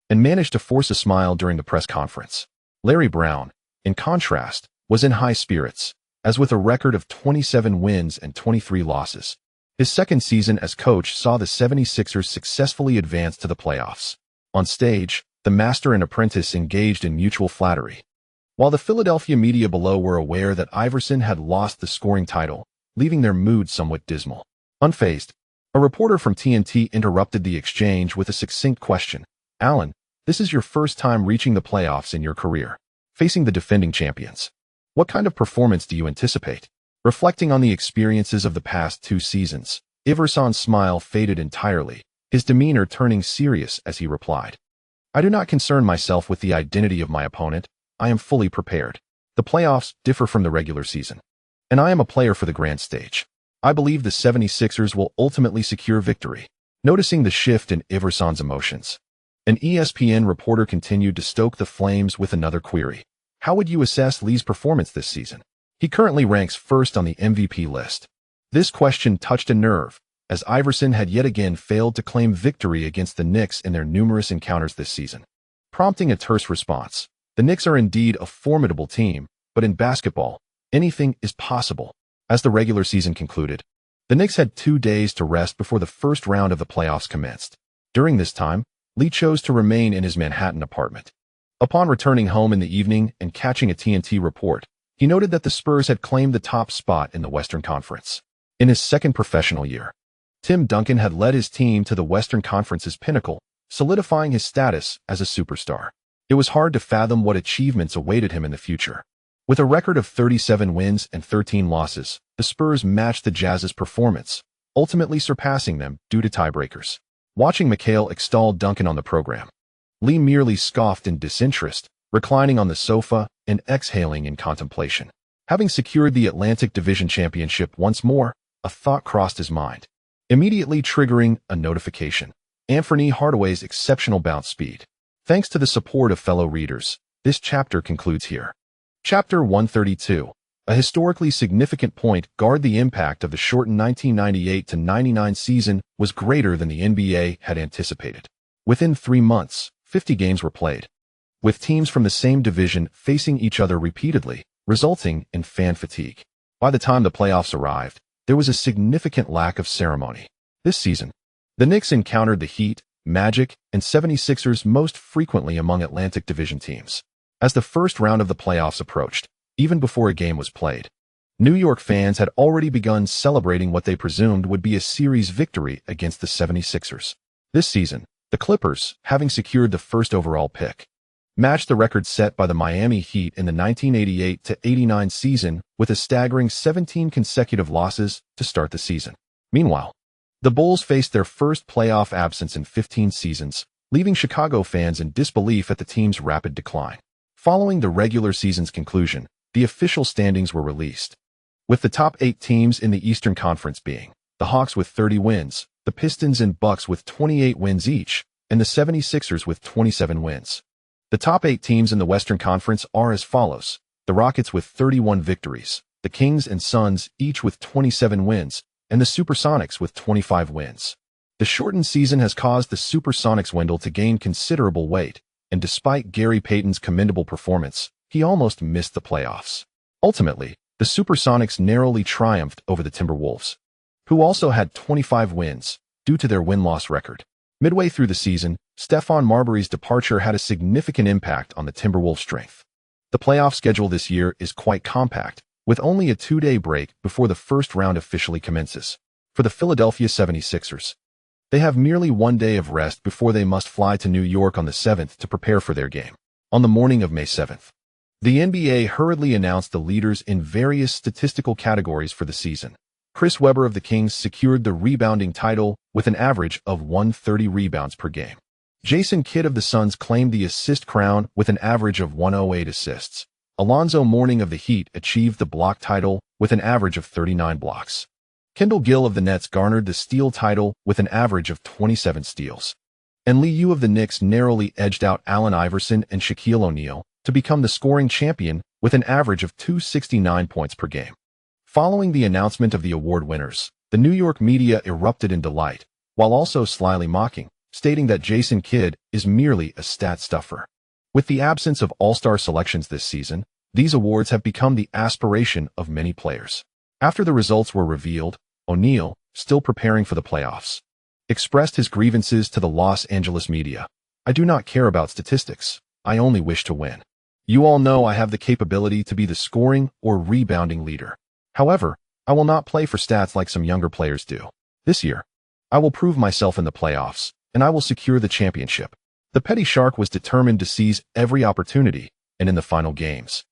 and managed to force a smile during the press conference. Larry Brown, in contrast, was in high spirits, as with a record of 27 wins and 23 losses. His second season as coach saw the 76ers successfully advance to the playoffs. On stage, the master and apprentice engaged in mutual flattery, While the Philadelphia media below were aware that Iverson had lost the scoring title, leaving their mood somewhat dismal. Unfazed, a reporter from TNT interrupted the exchange with a succinct question. Allen, this is your first time reaching the playoffs in your career, facing the defending champions. What kind of performance do you anticipate? Reflecting on the experiences of the past 2 seasons, Iverson's smile faded entirely, his demeanor turning serious as he replied. I do not concern myself with the identity of my opponent. I am fully prepared. The playoffs differ from the regular season, and I am a player for the grand stage. I believe the 76ers will ultimately secure victory. Noticing the shift in Iverson's emotions, an ESPN reporter continued to stoke the flames with another query. How would you assess Li's performance this season? He currently ranks first on the MVP list. This question touched a nerve, as Iverson had yet again failed to claim victory against the Knicks in their numerous encounters this season. Prompting a terse response, the Knicks are indeed a formidable team, but in basketball, anything is possible. As the regular season concluded, the Knicks had 2 days to rest before the first round of the playoffs commenced. During this time, Li chose to remain in his Manhattan apartment. Upon returning home in the evening and catching a TNT report, he noted that the Spurs had claimed the top spot in the Western Conference. In his second professional year, Tim Duncan had led his team to the Western Conference's pinnacle, solidifying his status as a superstar. It was hard to fathom what achievements awaited him in the future. With a record of 37 wins and 13 losses, the Spurs matched the Jazz's performance, ultimately surpassing them due to tiebreakers. Watching McHale extol Duncan on the program, Li merely scoffed in disinterest, reclining on the sofa and exhaling in contemplation. Having secured the Atlantic Division Championship once more, a thought crossed his mind, immediately triggering a notification. Anthony Hardaway's exceptional bounce speed. Thanks to the support of fellow readers, this chapter concludes here. Chapter 132. A historically significant point guard. The impact of the shortened 1998-99 season was greater than the NBA had anticipated. Within 3 months, 50 games were played, with teams from the same division facing each other repeatedly, resulting in fan fatigue. By the time the playoffs arrived, there was a significant lack of ceremony. This season, the Knicks encountered the Heat, Magic, and 76ers most frequently among Atlantic Division teams. As the first round of the playoffs approached, even before a game was played, New York fans had already begun celebrating what they presumed would be a series victory against the 76ers. This season, the Clippers, having secured the first overall pick, matched the record set by the Miami Heat in the 1988-89 season with a staggering 17 consecutive losses to start the season. Meanwhile, the Bulls faced their first playoff absence in 15 seasons, leaving Chicago fans in disbelief at the team's rapid decline. Following the regular season's conclusion, the official standings were released, with the top 8 teams in the Eastern Conference being the Hawks with 30 wins, the Pistons and Bucks with 28 wins each, and the 76ers with 27 wins. The top 8 teams in the Western Conference are as follows: the Rockets with 31 victories, the Kings and Suns each with 27 wins, and the Supersonics with 25 wins. The shortened season has caused the Supersonics dwindle to gain considerable weight, and despite Gary Payton's commendable performance, he almost missed the playoffs. Ultimately, the Supersonics narrowly triumphed over the Timberwolves, who also had 25 wins, due to their win-loss record. Midway through the season, Stephon Marbury's departure had a significant impact on the Timberwolves' strength. The playoff schedule this year is quite compact, with only a 2-day break before the first round officially commences. For the Philadelphia 76ers, they have merely 1 day of rest before they must fly to New York on the 7th to prepare for their game. On the morning of May 7th, the NBA hurriedly announced the leaders in various statistical categories for the season. Chris Webber of the Kings secured the rebounding title with an average of 130 rebounds per game. Jason Kidd of the Suns claimed the assist crown with an average of 108 assists. Alonzo Mourning of the Heat achieved the block title with an average of 39 blocks. Kendall Gill of the Nets garnered the steal title with an average of 27 steals. And Li Yao of the Knicks narrowly edged out Allen Iverson and Shaquille O'Neal to become the scoring champion with an average of 269 points per game. Following the announcement of the award winners, the New York media erupted in delight, while also slyly mocking, stating that Jason Kidd is merely a stat stuffer. With the absence of all-star selections this season, these awards have become the aspiration of many players. After the results were revealed, O'Neal, still preparing for the playoffs, expressed his grievances to the Los Angeles media. "I do not care about statistics. I only wish to win." You all know I have the capability to be the scoring or rebounding leader. However, I will not play for stats like some younger players do. This year, I will prove myself in the playoffs, and I will secure the championship. The Petty Shark was determined to seize every opportunity, and in the final games,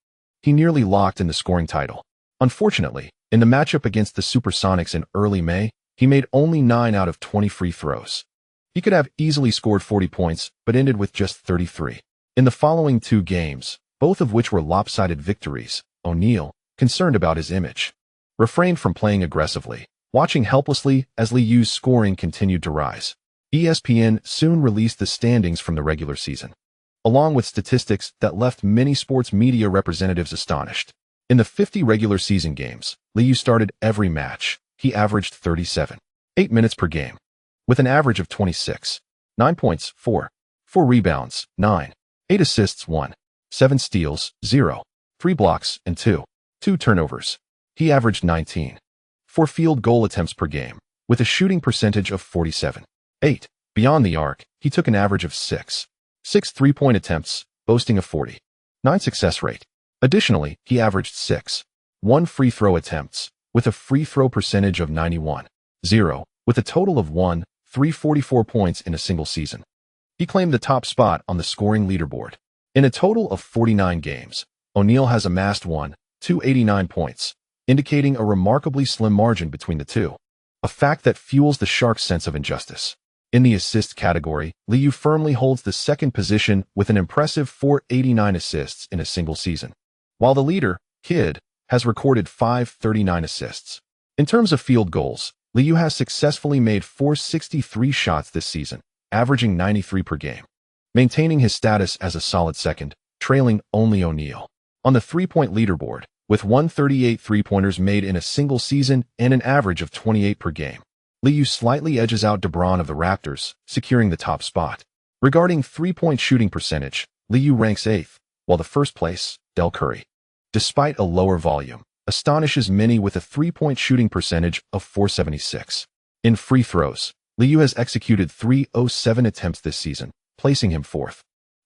he nearly locked in the scoring title. Unfortunately, in the matchup against the Supersonics in early May, he made only 9 out of 20 free throws. He could have easily scored 40 points, but ended with just 33. In the following 2 games, both of which were lopsided victories, O'Neal, concerned about his image, refrained from playing aggressively, watching helplessly as Li Yao's scoring continued to rise. ESPN soon released the standings from the regular season, along with statistics that left many sports media representatives astonished. In the 50 regular season games, Li Yao started every match. He averaged 37.8 minutes per game, with an average of 26, 9 points, 4 rebounds, 9, 8 assists, 1, 7 steals, 0, 3 blocks, and 2 turnovers. He averaged 19.4 field goal attempts per game, with a shooting percentage of 47.8. Beyond the arc, he took an average of 6 3-point attempts, boasting a 49 success rate. Additionally, he averaged 1 free throw attempts, with a free throw percentage of 91.0, with a total of 344 points in a single season. He claimed the top spot on the scoring leaderboard. In a total of 49 games, O'Neal has amassed 289 points, indicating a remarkably slim margin between the two, a fact that fuels the Sharks' sense of injustice. In the assist category, Li Yao firmly holds the second position with an impressive 489 assists in a single season, while the leader, Kidd, has recorded 539 assists. In terms of field goals, Li Yao has successfully made 463 shots this season, averaging 93 per game, maintaining his status as a solid second, trailing only O'Neal. On the three-point leaderboard, with 138 three-pointers made in a single season and an average of 28 per game, Li Yao slightly edges out DeBron of the Raptors, securing the top spot. Regarding three-point shooting percentage, Li Yao ranks 8th, while the first place, Del Curry, despite a lower volume, astonishes many with a three-point shooting percentage of 476. In free throws, Li Yao has executed 307 attempts this season, placing him 4th,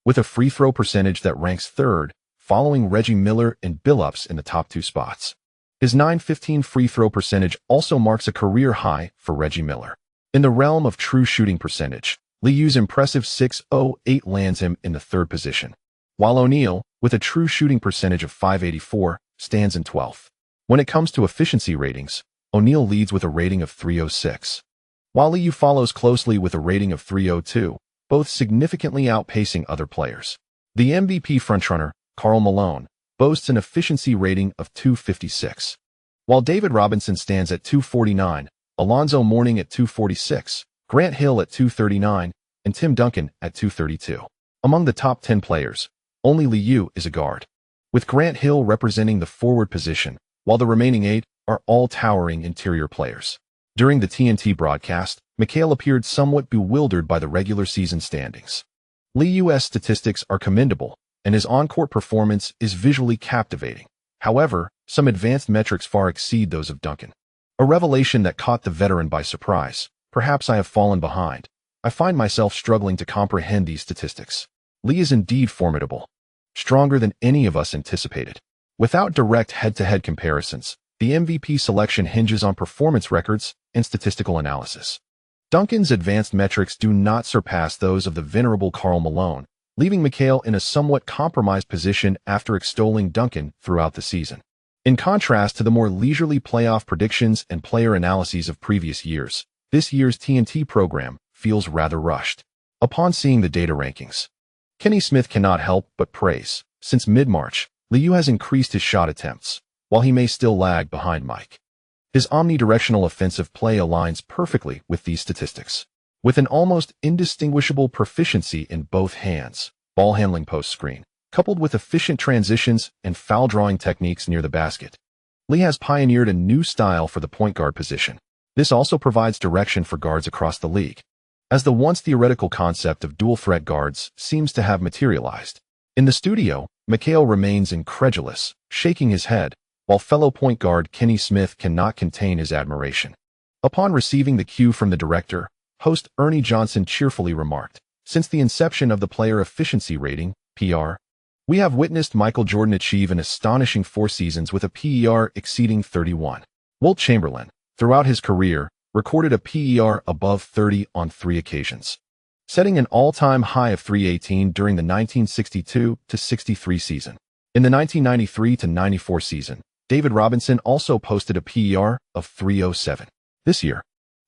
with a free throw percentage that ranks 3rd, following Reggie Miller and Billups in the top 2 spots. His 915 free throw percentage also marks a career high for Reggie Miller. In the realm of true shooting percentage, Li Yao's impressive 608 lands him in the 3rd position, while O'Neal, with a true shooting percentage of 584, stands in 12th. When it comes to efficiency ratings, O'Neal leads with a rating of 306, while Li Yao follows closely with a rating of 302, both significantly outpacing other players. The MVP frontrunner, Karl Malone, boasts an efficiency rating of 256, while David Robinson stands at 249, Alonzo Mourning at 246, Grant Hill at 239, and Tim Duncan at 232. Among the top 10 players, only Li Yao is a guard, with Grant Hill representing the forward position, while the remaining 8 are all towering interior players. During the TNT broadcast, McHale appeared somewhat bewildered by the regular season standings. Li Yao's statistics are commendable, and his on-court performance is visually captivating. However, some advanced metrics far exceed those of Duncan. A revelation that caught the veteran by surprise. Perhaps I have fallen behind. I find myself struggling to comprehend these statistics. Li is indeed formidable, stronger than any of us anticipated. Without direct head-to-head comparisons, the MVP selection hinges on performance records and statistical analysis. Duncan's advanced metrics do not surpass those of the venerable Karl Malone, leaving McHale in a somewhat compromised position after extolling Duncan throughout the season. In contrast to the more leisurely playoff predictions and player analyses of previous years, this year's TNT program feels rather rushed. Upon seeing the data rankings, Kenny Smith cannot help but praise. Since mid-March, Li Yao has increased his shot attempts, while he may still lag behind Mike. His omnidirectional offensive play aligns perfectly with these statistics. With an almost indistinguishable proficiency in both hands, ball handling post-screen, coupled with efficient transitions and foul-drawing techniques near the basket, Li has pioneered a new style for the point guard position. This also provides direction for guards across the league, as the once theoretical concept of dual-threat guards seems to have materialized. In the studio, McHale remains incredulous, shaking his head, while fellow point guard Kenny Smith cannot contain his admiration. Upon receiving the cue from the director, host Ernie Johnson cheerfully remarked, "Since the inception of the player efficiency rating, PR, We have witnessed Michael Jordan achieve an astonishing 4 seasons with a PER exceeding 31. Wilt Chamberlain, throughout his career, recorded a PER above 30 on 3 occasions, setting an all-time high of 318 during the 1962-63 season. In the 1993-94 season, David Robinson also posted a PER of 307. This year,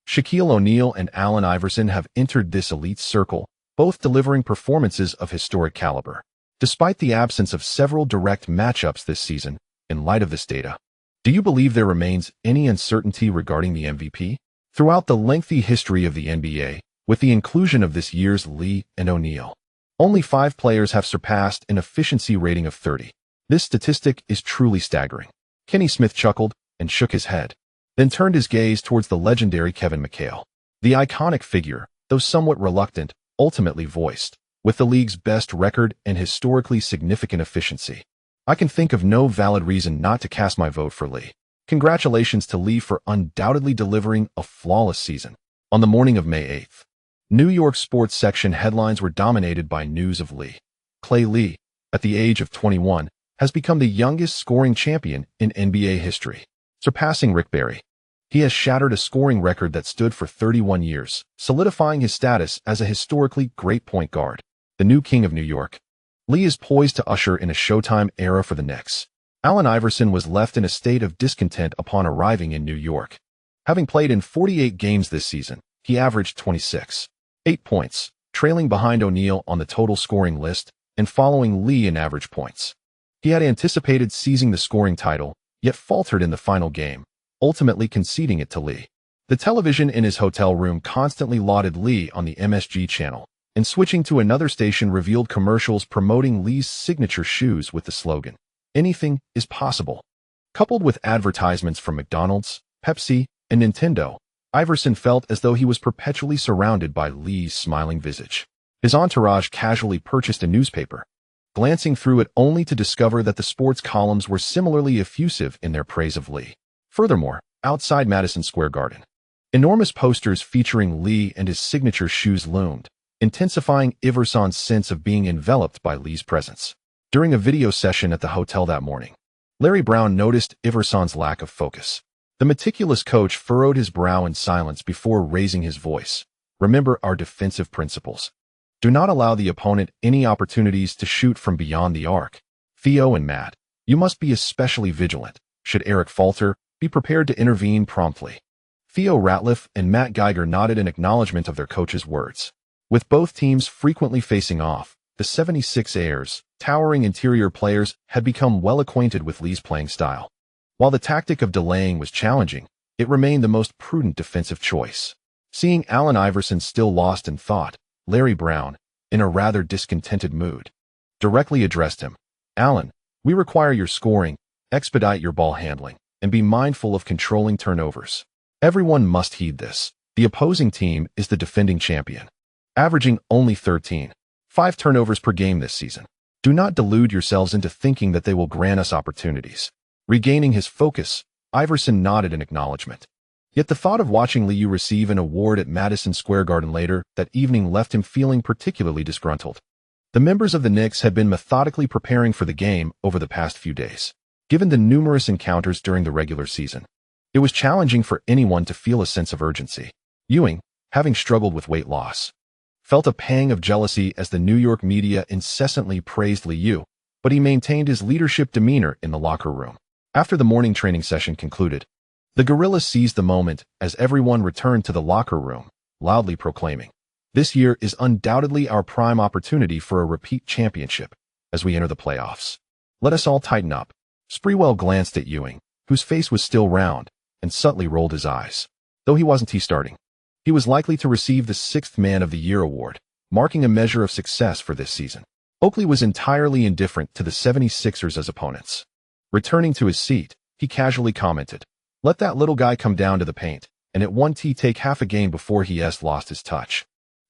Shaquille O'Neal and Allen Iverson have entered this elite circle, both delivering performances of historic caliber. Despite the absence of several direct matchups this season, in light of this data, do you believe there remains any uncertainty regarding the MVP? Throughout the lengthy history of the NBA, with the inclusion of this year's Lee and O'Neal, only 5 players have surpassed an efficiency rating of 30. This statistic is truly staggering. Kenny Smith chuckled and shook his head, then turned his gaze towards the legendary Kevin McHale. The iconic figure, though somewhat reluctant, ultimately voiced, with the league's best record and historically significant efficiency, I can think of no valid reason not to cast my vote for Lee. Congratulations to Lee for undoubtedly delivering a flawless season. On the morning of May 8th, New York sports section headlines were dominated by news of Lee. Clay Lee, at the age of 21, has become the youngest scoring champion in NBA history, surpassing Rick Barry. He has shattered a scoring record that stood for 31 years, solidifying his status as a historically great point guard. The new king of New York, Lee is poised to usher in a Showtime era for the Knicks. Allen Iverson was left in a state of discontent upon arriving in New York. Having played in 48 games this season, he averaged 26.8 points, trailing behind O'Neal on the total scoring list and following Lee in average points. He had anticipated seizing the scoring title, yet faltered in the final game, ultimately conceding it to Lee. The television in his hotel room constantly lauded Lee on the MSG channel, and switching to another station revealed commercials promoting Lee's signature shoes with the slogan, "Anything is possible." Coupled with advertisements from McDonald's, Pepsi, and Nintendo, Iverson felt as though he was perpetually surrounded by Lee's smiling visage. His entourage casually purchased a newspaper, glancing through it only to discover that the sports columns were similarly effusive in their praise of Lee. Furthermore, outside Madison Square Garden, enormous posters featuring Lee and his signature shoes loomed, intensifying Iverson's sense of being enveloped by Lee's presence. During a video session at the hotel that morning, Larry Brown noticed Iverson's lack of focus. The meticulous coach furrowed his brow in silence before raising his voice. "Remember our defensive principles. Do not allow the opponent any opportunities to shoot from beyond the arc. Theo and Matt, you must be especially vigilant. Should Eric falter, be prepared to intervene promptly." Theo Ratliff and Matt Geiger nodded in acknowledgement of their coach's words. With both teams frequently facing off, the 76ers, towering interior players, had become well acquainted with Lee's playing style. While the tactic of delaying was challenging, it remained the most prudent defensive choice. Seeing Allen Iverson still lost in thought, Larry Brown, in a rather discontented mood, directly addressed him. "Allen, we require your scoring, expedite your ball handling, and be mindful of controlling turnovers. Everyone must heed this. The opposing team is the defending champion, averaging only 13.5 turnovers per game this season. Do not delude yourselves into thinking that they will grant us opportunities." Regaining his focus, Iverson nodded in acknowledgement. Yet the thought of watching Liu receive an award at Madison Square Garden later that evening left him feeling particularly disgruntled. The members of the Knicks had been methodically preparing for the game over the past few days. Given the numerous encounters during the regular season, it was challenging for anyone to feel a sense of urgency. Ewing, having struggled with weight loss, felt a pang of jealousy as the New York media incessantly praised Liu, but he maintained his leadership demeanor in the locker room. After the morning training session concluded, the Gorilla seized the moment as everyone returned to the locker room, loudly proclaiming, "This year is undoubtedly our prime opportunity for a repeat championship as we enter the playoffs. Let us all tighten up." Sprewell glanced at Ewing, whose face was still round, and subtly rolled his eyes. Though he wasn't starting, he was likely to receive the 6th Man of the Year award, marking a measure of success for this season. Oakley was entirely indifferent to the 76ers as opponents. Returning to his seat, he casually commented, "Let that little guy come down to the paint, and it won't take half a game before he lost his touch."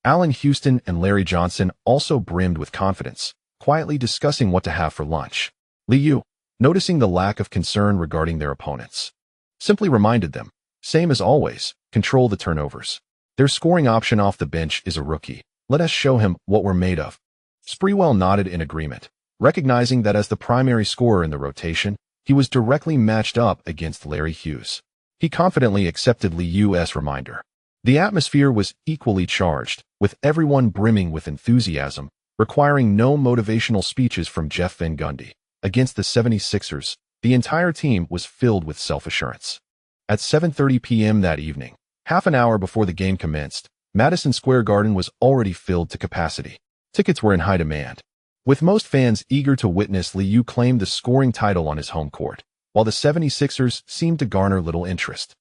Allen Houston and Larry Johnson also brimmed with confidence, quietly discussing what to have for lunch. Liu, noticing the lack of concern regarding their opponents, simply reminded them, "Same as always, control the turnovers. Their scoring option off the bench is a rookie. Let us show him what we're made of." Sprewell nodded in agreement, Recognizing that as the primary scorer in the rotation, he was directly matched up against Larry Hughes. He confidently accepted Li Yao's reminder. The atmosphere was equally charged, with everyone brimming with enthusiasm, requiring no motivational speeches from Jeff Van Gundy. Against the 76ers, the entire team was filled with self-assurance. At 7:30 p.m. that evening, half an hour before the game commenced, Madison Square Garden was already filled to capacity. Tickets were in high demand, with most fans eager to witness Li Yao claim the scoring title on his home court, while the 76ers seemed to garner little interest.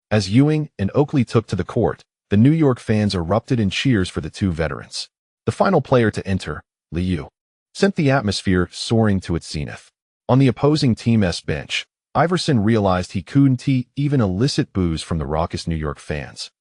As Ewing and Oakley took to the court, the New York fans erupted in cheers for the two veterans. The final player to enter, Li Yao, sent the atmosphere soaring to its zenith. On the opposing team's bench, Iverson realized he couldn't even elicit boos from the raucous New York fans,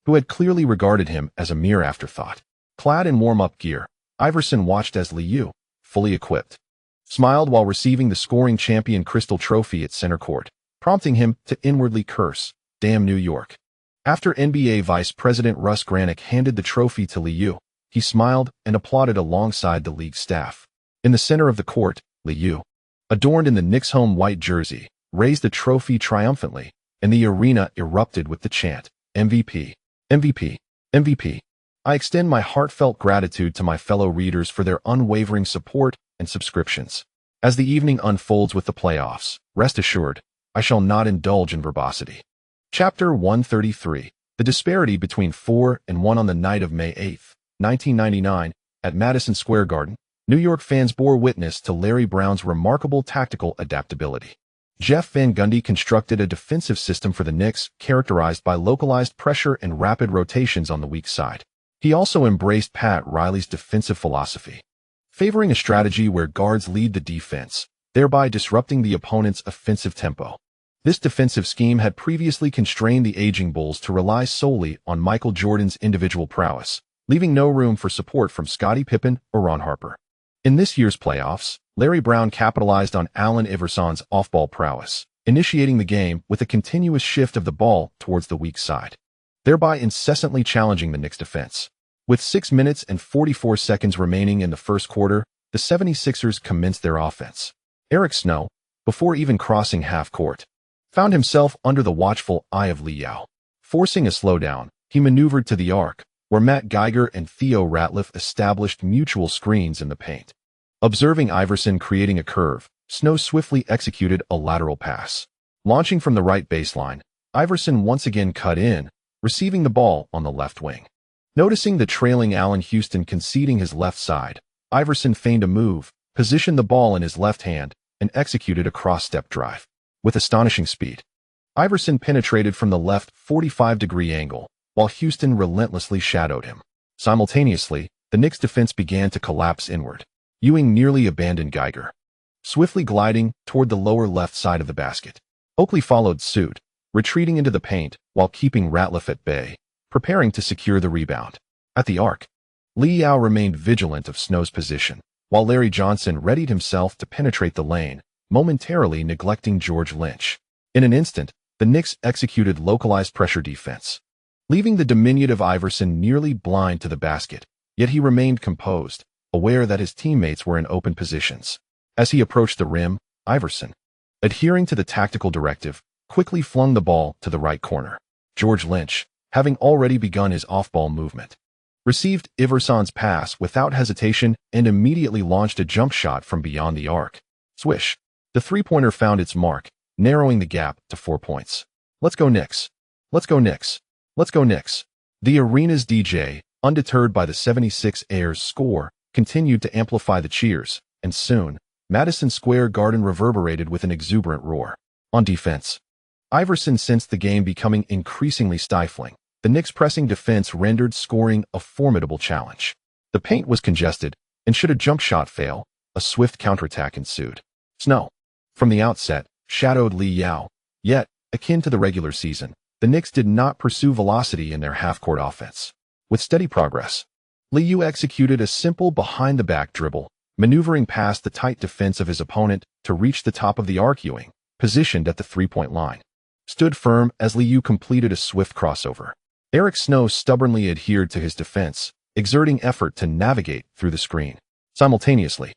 who had clearly regarded him as a mere afterthought. Clad in warm-up gear, Iverson watched as Li Yao, fully equipped, smiled while receiving the scoring champion crystal trophy at center court, prompting him to inwardly curse, "Damn New York." After NBA Vice President Russ Granick handed the trophy to Li Yao, he smiled and applauded alongside the league staff. In the center of the court, Li Yao, adorned in the Knicks' home white jersey, raised the trophy triumphantly, and the arena erupted with the chant, "MVP, MVP, MVP." I extend my heartfelt gratitude to my fellow readers for their unwavering support and subscriptions. As the evening unfolds with the playoffs, rest assured, I shall not indulge in verbosity. Chapter 133. The disparity between 4 and 1 on the night of May 8, 1999, at Madison Square Garden, New York fans bore witness to Larry Brown's remarkable tactical adaptability. Jeff Van Gundy constructed a defensive system for the Knicks characterized by localized pressure and rapid rotations on the weak side. He also embraced Pat Riley's defensive philosophy, favoring a strategy where guards lead the defense, thereby disrupting the opponent's offensive tempo. This defensive scheme had previously constrained the aging Bulls to rely solely on Michael Jordan's individual prowess, leaving no room for support from Scottie Pippen or Ron Harper. In this year's playoffs, Larry Brown capitalized on Allen Iverson's off-ball prowess, initiating the game with a continuous shift of the ball towards the weak side, thereby incessantly challenging the Knicks' defense. With 6 minutes and 44 seconds remaining in the first quarter, the 76ers commenced their offense. Eric Snow, before even crossing half court, found himself under the watchful eye of Li Yao. Forcing a slowdown, he maneuvered to the arc, where Matt Geiger and Theo Ratliff established mutual screens in the paint. Observing Iverson creating a curve, Snow swiftly executed a lateral pass. Launching from the right baseline, Iverson once again cut in, receiving the ball on the left wing. Noticing the trailing Allen Houston conceding his left side, Iverson feigned a move, positioned the ball in his left hand, and executed a cross-step drive. With astonishing speed, Iverson penetrated from the left 45-degree angle, while Houston relentlessly shadowed him. Simultaneously, the Knicks' defense began to collapse inward. Ewing nearly abandoned Geiger, swiftly gliding toward the lower left side of the basket. Oakley followed suit, retreating into the paint while keeping Ratliff at bay, preparing to secure the rebound. At the arc, Li Yao remained vigilant of Snow's position, while Larry Johnson readied himself to penetrate the lane, momentarily neglecting George Lynch. In an instant, the Knicks executed localized pressure defense, leaving the diminutive Iverson nearly blind to the basket, yet he remained composed, aware that his teammates were in open positions. As he approached the rim, Iverson, adhering to the tactical directive, quickly flung the ball to the right corner. George Lynch, having already begun his off-ball movement, received Iverson's pass without hesitation and immediately launched a jump shot from beyond the arc. Swish! The three-pointer found its mark, narrowing the gap to 4 points. "Let's go Knicks! Let's go Knicks! Let's go Knicks!" The arena's DJ, undeterred by the 76ers' score, continued to amplify the cheers, and soon, Madison Square Garden reverberated with an exuberant roar. On defense, Iverson sensed the game becoming increasingly stifling. The Knicks' pressing defense rendered scoring a formidable challenge. The paint was congested, and should a jump shot fail, a swift counterattack ensued. Snow, from the outset, shadowed Li Yao, yet, akin to the regular season, the Knicks did not pursue velocity in their half-court offense. With steady progress, Li Yao executed a simple behind-the-back dribble, maneuvering past the tight defense of his opponent to reach the top of the arc. Ewing, positioned at the three-point line, stood firm as Li Yao completed a swift crossover. Eric Snow stubbornly adhered to his defense, exerting effort to navigate through the screen. Simultaneously,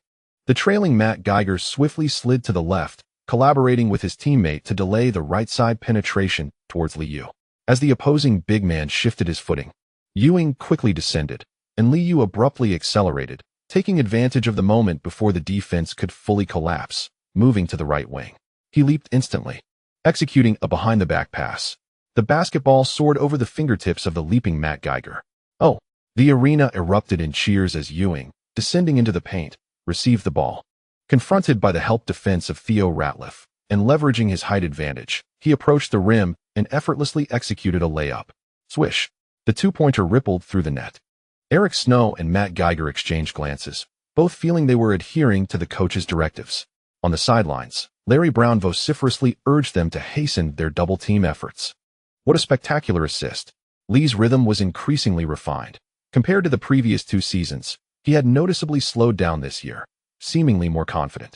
The trailing Matt Geiger swiftly slid to the left, collaborating with his teammate to delay the right-side penetration towards Li Yao. As the opposing big man shifted his footing, Ewing quickly descended, and Li Yao abruptly accelerated, taking advantage of the moment before the defense could fully collapse, moving to the right wing. He leaped instantly, executing a behind-the-back pass. The basketball soared over the fingertips of the leaping Matt Geiger. Oh! The arena erupted in cheers as Ewing, descending into the paint, received the ball. Confronted by the help defense of Theo Ratliff, and leveraging his height advantage, he approached the rim and effortlessly executed a layup. Swish! The two-pointer rippled through the net. Eric Snow and Matt Geiger exchanged glances, both feeling they were adhering to the coach's directives. On the sidelines, Larry Brown vociferously urged them to hasten their double-team efforts. What a spectacular assist! Lee's rhythm was increasingly refined. Compared to the previous 2 seasons, he had noticeably slowed down this year, seemingly more confident.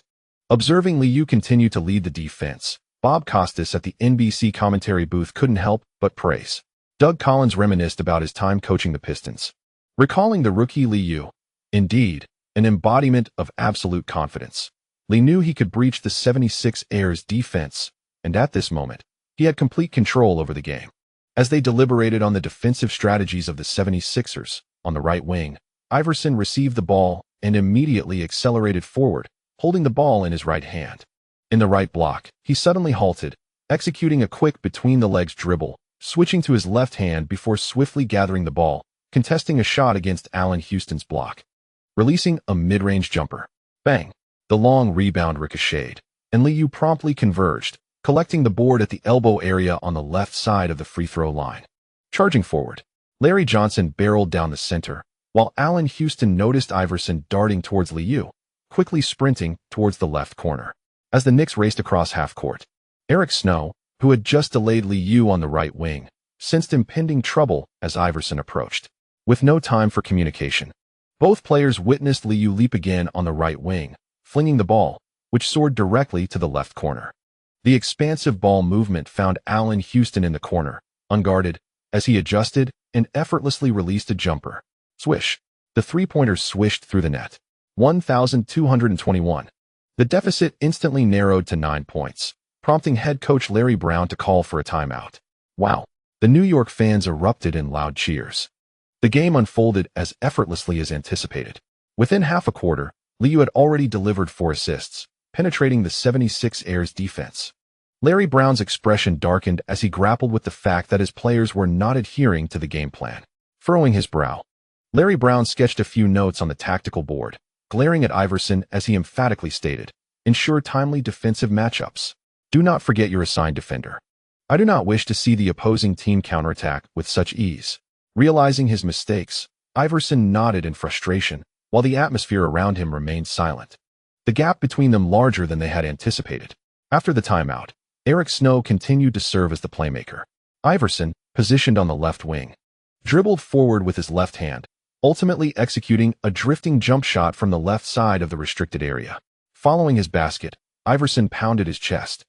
Observing Li Yao continue to lead the defense, Bob Costas at the NBC commentary booth couldn't help but praise. Doug Collins reminisced about his time coaching the Pistons, recalling the rookie Li Yao. Indeed, an embodiment of absolute confidence. Li knew he could breach the 76ers defense, and at this moment, he had complete control over the game. As they deliberated on the defensive strategies of the 76ers, on the right wing, Iverson received the ball and immediately accelerated forward, holding the ball in his right hand. In the right block, he suddenly halted, executing a quick between-the-legs dribble, switching to his left hand before swiftly gathering the ball, contesting a shot against Allen Houston's block. Releasing a mid-range jumper. Bang! The long rebound ricocheted, and Li Yao promptly converged, collecting the board at the elbow area on the left side of the free-throw line. Charging forward, Larry Johnson barreled down the center, while Allen Houston noticed Iverson darting towards Li Yao, quickly sprinting towards the left corner. As the Knicks raced across half-court, Eric Snow, who had just delayed Li Yao on the right wing, sensed impending trouble as Iverson approached. With no time for communication, both players witnessed Li Yao leap again on the right wing, flinging the ball, which soared directly to the left corner. The expansive ball movement found Allen Houston in the corner, unguarded, as he adjusted and effortlessly released a jumper. Swish! The three-pointer swished through the net. 1,221. The deficit instantly narrowed to 9 points, prompting head coach Larry Brown to call for a timeout. Wow! The New York fans erupted in loud cheers. The game unfolded as effortlessly as anticipated. Within half a quarter, Li Yao had already delivered 4 assists, penetrating the 76ers defense. Larry Brown's expression darkened as he grappled with the fact that his players were not adhering to the game plan. Furrowing his brow, Larry Brown sketched a few notes on the tactical board, glaring at Iverson as he emphatically stated, "Ensure timely defensive matchups. Do not forget your assigned defender. I do not wish to see the opposing team counterattack with such ease." Realizing his mistakes, Iverson nodded in frustration, while the atmosphere around him remained silent. The gap between them larger than they had anticipated. After the timeout, Eric Snow continued to serve as the playmaker. Iverson, positioned on the left wing, dribbled forward with his left hand, ultimately executing a drifting jump shot from the left side of the restricted area. Following his basket, Iverson pounded his chest,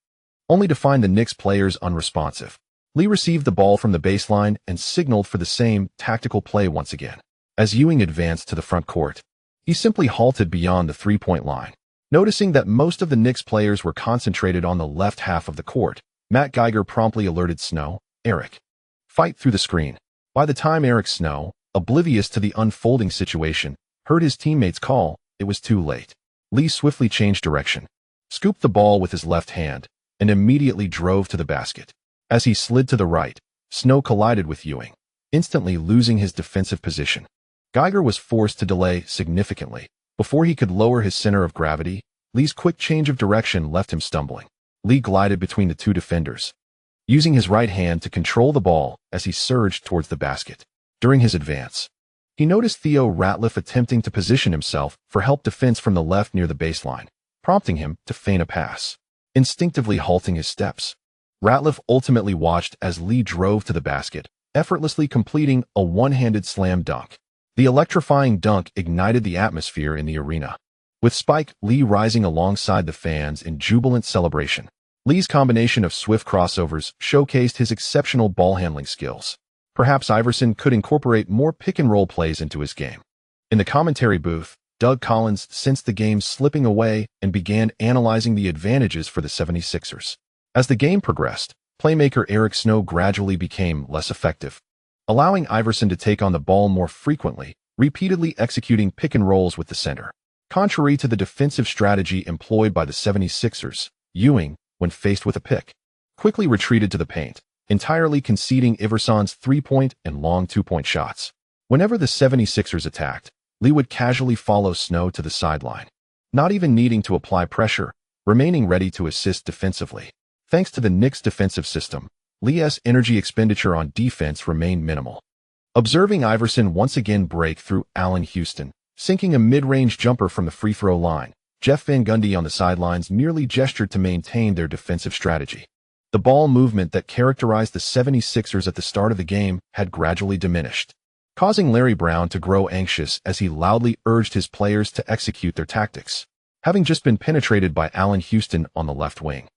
only to find the Knicks players unresponsive. Lee received the ball from the baseline and signaled for the same tactical play once again. As Ewing advanced to the front court, he simply halted beyond the three-point line. Noticing that most of the Knicks players were concentrated on the left half of the court, Matt Geiger promptly alerted Snow, "Eric, fight through the screen." By the time Eric Snow, oblivious to the unfolding situation, heard his teammates call, it was too late. Lee swiftly changed direction, scooped the ball with his left hand, and immediately drove to the basket. As he slid to the right, Snow collided with Ewing, instantly losing his defensive position. Geiger was forced to delay significantly. Before he could lower his center of gravity, Lee's quick change of direction left him stumbling. Lee glided between the two defenders, using his right hand to control the ball as he surged towards the basket. During his advance, he noticed Theo Ratliff attempting to position himself for help defense from the left near the baseline, prompting him to feign a pass. Instinctively halting his steps, Ratliff ultimately watched as Lee drove to the basket, effortlessly completing a one-handed slam dunk. The electrifying dunk ignited the atmosphere in the arena, with Spike Lee rising alongside the fans in jubilant celebration. Lee's combination of swift crossovers showcased his exceptional ball-handling skills. Perhaps Iverson could incorporate more pick-and-roll plays into his game. In the commentary booth, Doug Collins sensed the game slipping away and began analyzing the advantages for the 76ers. As the game progressed, playmaker Eric Snow gradually became less effective, allowing Iverson to take on the ball more frequently, repeatedly executing pick and rolls with the center. Contrary to the defensive strategy employed by the 76ers, Ewing, when faced with a pick, quickly retreated to the paint, entirely conceding Iverson's three-point and long two-point shots. Whenever the 76ers attacked, Lee would casually follow Snow to the sideline, not even needing to apply pressure, remaining ready to assist defensively. Thanks to the Knicks' defensive system, Lee's energy expenditure on defense remained minimal. Observing Iverson once again break through Allen Houston, sinking a mid-range jumper from the free throw line, Jeff Van Gundy on the sidelines merely gestured to maintain their defensive strategy. The ball movement that characterized the 76ers at the start of the game had gradually diminished, causing Larry Brown to grow anxious as he loudly urged his players to execute their tactics, having just been penetrated by Allen Houston on the left wing.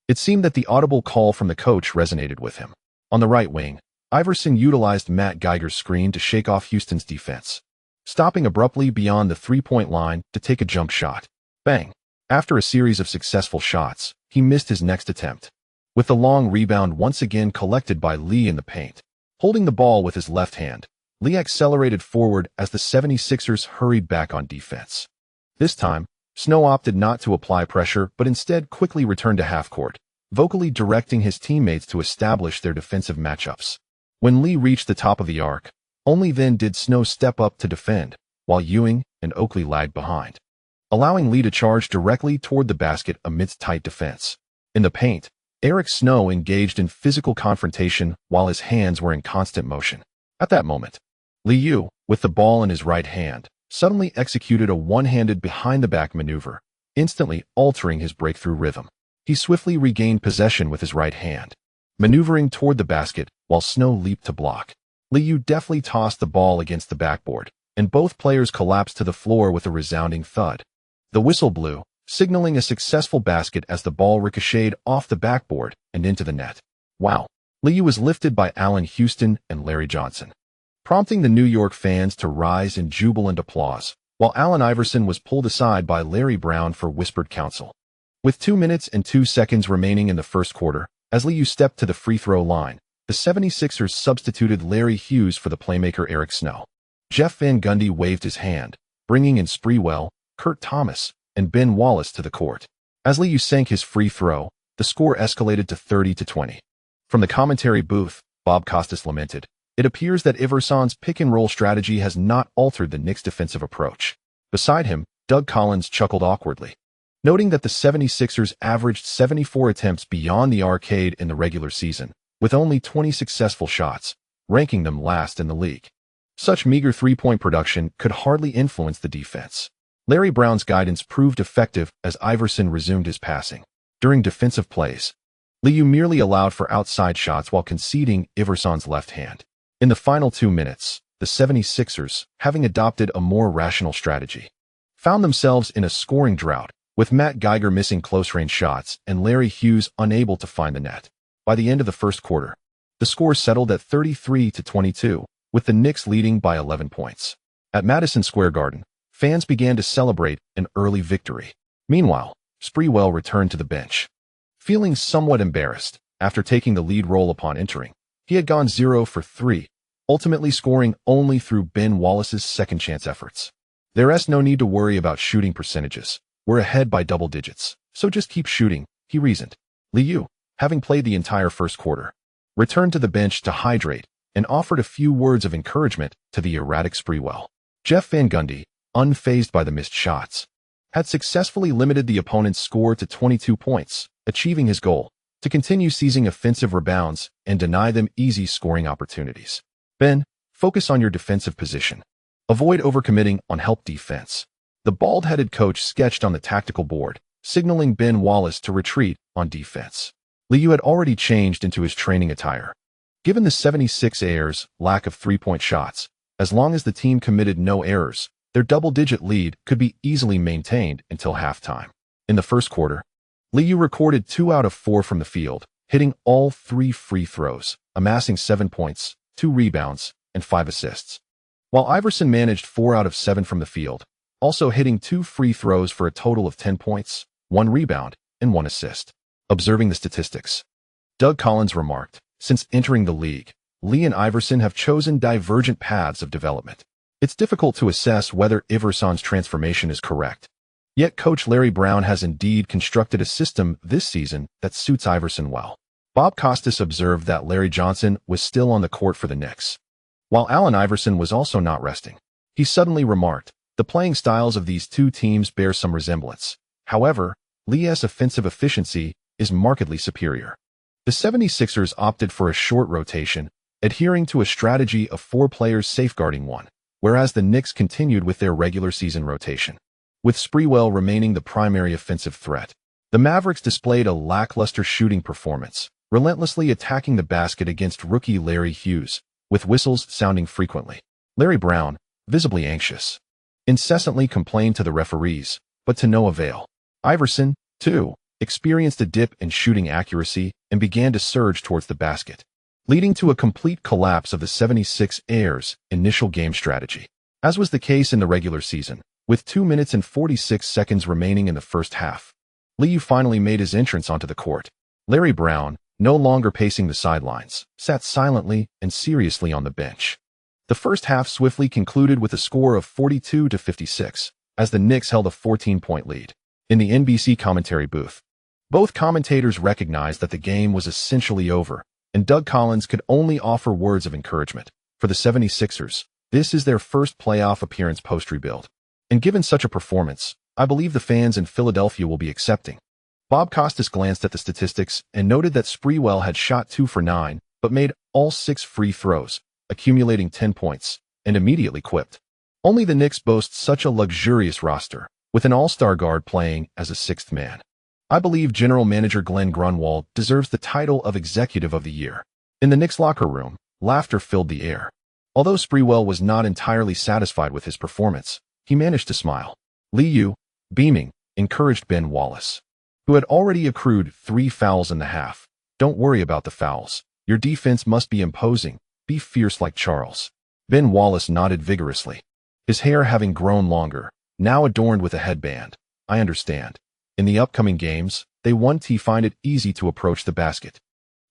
It seemed that the audible call from the coach resonated with him. On the right wing, Iverson utilized Matt Geiger's screen to shake off Houston's defense, stopping abruptly beyond the three-point line to take a jump shot. Bang! After a series of successful shots, he missed his next attempt, with the long rebound once again collected by Lee in the paint. Holding the ball with his left hand, Lee accelerated forward as the 76ers hurried back on defense. This time, Snow opted not to apply pressure but instead quickly returned to half-court, vocally directing his teammates to establish their defensive matchups. When Lee reached the top of the arc, only then did Snow step up to defend, while Ewing and Oakley lagged behind, allowing Lee to charge directly toward the basket amidst tight defense. In the paint, Eric Snow engaged in physical confrontation while his hands were in constant motion. At that moment, Li Yao, with the ball in his right hand, suddenly executed a one-handed behind-the-back maneuver, instantly altering his breakthrough rhythm. He swiftly regained possession with his right hand, maneuvering toward the basket while Snow leaped to block. Li Yao deftly tossed the ball against the backboard, and both players collapsed to the floor with a resounding thud. The whistle blew, signaling a successful basket as the ball ricocheted off the backboard and into the net. Wow! Li Yao was lifted by Allen Houston and Larry Johnson, prompting the New York fans to rise in jubilant applause, while Allen Iverson was pulled aside by Larry Brown for whispered counsel. With 2 minutes and 2 seconds remaining in the first quarter, as Li Yao stepped to the free throw line, the 76ers substituted Larry Hughes for the playmaker Eric Snow. Jeff Van Gundy waved his hand, bringing in Sprewell, Kurt Thomas, and Ben Wallace to the court. As Li Yao sank his free throw, the score escalated to 30-20. From the commentary booth, Bob Costas lamented, "It appears that Iverson's pick-and-roll strategy has not altered the Knicks' defensive approach." Beside him, Doug Collins chuckled awkwardly, noting that the 76ers averaged 74 attempts beyond the arcade in the regular season, with only 20 successful shots, ranking them last in the league. Such meager three-point production could hardly influence the defense. Larry Brown's guidance proved effective as Iverson resumed his passing. During defensive plays, Li Yao merely allowed for outside shots while conceding Iverson's left hand. In the final 2 minutes, the 76ers, having adopted a more rational strategy, found themselves in a scoring drought, with Matt Geiger missing close-range shots and Larry Hughes unable to find the net. By the end of the first quarter, the score settled at 33-22, with the Knicks leading by 11 points. At Madison Square Garden, fans began to celebrate an early victory. Meanwhile, Sprewell returned to the bench. Feeling somewhat embarrassed, after taking the lead role upon entering, he had gone 0 for 3, ultimately scoring only through Ben Wallace's second-chance efforts. "There's no need to worry about shooting percentages. We're ahead by double digits, so just keep shooting," he reasoned. Li Yao, having played the entire first quarter, returned to the bench to hydrate and offered a few words of encouragement to the erratic Sprewell. Jeff Van Gundy, unfazed by the missed shots, had successfully limited the opponent's score to 22 points, achieving his goal to continue seizing offensive rebounds and deny them easy scoring opportunities. "Ben, focus on your defensive position. Avoid overcommitting on help defense," the bald-headed coach sketched on the tactical board, signaling Ben Wallace to retreat on defense. Li Yao had already changed into his training attire. Given the 76ers' lack of three-point shots, as long as the team committed no errors, their double-digit lead could be easily maintained until halftime. In the first quarter, Li Yao recorded 2 out of 4 from the field, hitting all 3 free throws, amassing 7 points, 2 rebounds, and 5 assists. While Iverson managed 4 out of 7 from the field, also hitting 2 free throws for a total of 10 points, 1 rebound, and 1 assist. Observing the statistics, Doug Collins remarked, "Since entering the league, Li and Iverson have chosen divergent paths of development. It's difficult to assess whether Iverson's transformation is correct. Yet Coach Larry Brown has indeed constructed a system this season that suits Iverson well." Bob Costas observed that Larry Johnson was still on the court for the Knicks, while Allen Iverson was also not resting. He suddenly remarked, "The playing styles of these two teams bear some resemblance. However, Li's offensive efficiency is markedly superior." The 76ers opted for a short rotation, adhering to a strategy of 4 players safeguarding one, whereas the Knicks continued with their regular season rotation, with Sprewell remaining the primary offensive threat. The Mavericks displayed a lackluster shooting performance, relentlessly attacking the basket against rookie Larry Hughes, with whistles sounding frequently. Larry Brown, visibly anxious, incessantly complained to the referees, but to no avail. Iverson, too, experienced a dip in shooting accuracy and began to surge towards the basket, leading to a complete collapse of the 76ers' initial game strategy. As was the case in the regular season, with 2 minutes and 46 seconds remaining in the first half, Li Yao finally made his entrance onto the court. Larry Brown, no longer pacing the sidelines, sat silently and seriously on the bench. The first half swiftly concluded with a score of 42-56, as the Knicks held a 14-point lead. In the NBC commentary booth, both commentators recognized that the game was essentially over, and Doug Collins could only offer words of encouragement. For the 76ers, this is their first playoff appearance post-rebuild. And given such a performance, I believe the fans in Philadelphia will be accepting. Bob Costas glanced at the statistics and noted that Sprewell had shot 2 for 9, but made all 6 free throws, accumulating 10 points, and immediately quipped, "Only the Knicks boast such a luxurious roster, with an all-star guard playing as a 6th man. I believe General Manager Glenn Grunwald deserves the title of Executive of the Year." In the Knicks locker room, laughter filled the air. Although Sprewell was not entirely satisfied with his performance, he managed to smile. Li Yao, beaming, encouraged Ben Wallace, who had already accrued 3 fouls in the half. "Don't worry about the fouls. Your defense must be imposing. Be fierce like Charles." Ben Wallace nodded vigorously, his hair having grown longer, now adorned with a headband. "I understand. In the upcoming games, they want to find it easy to approach the basket.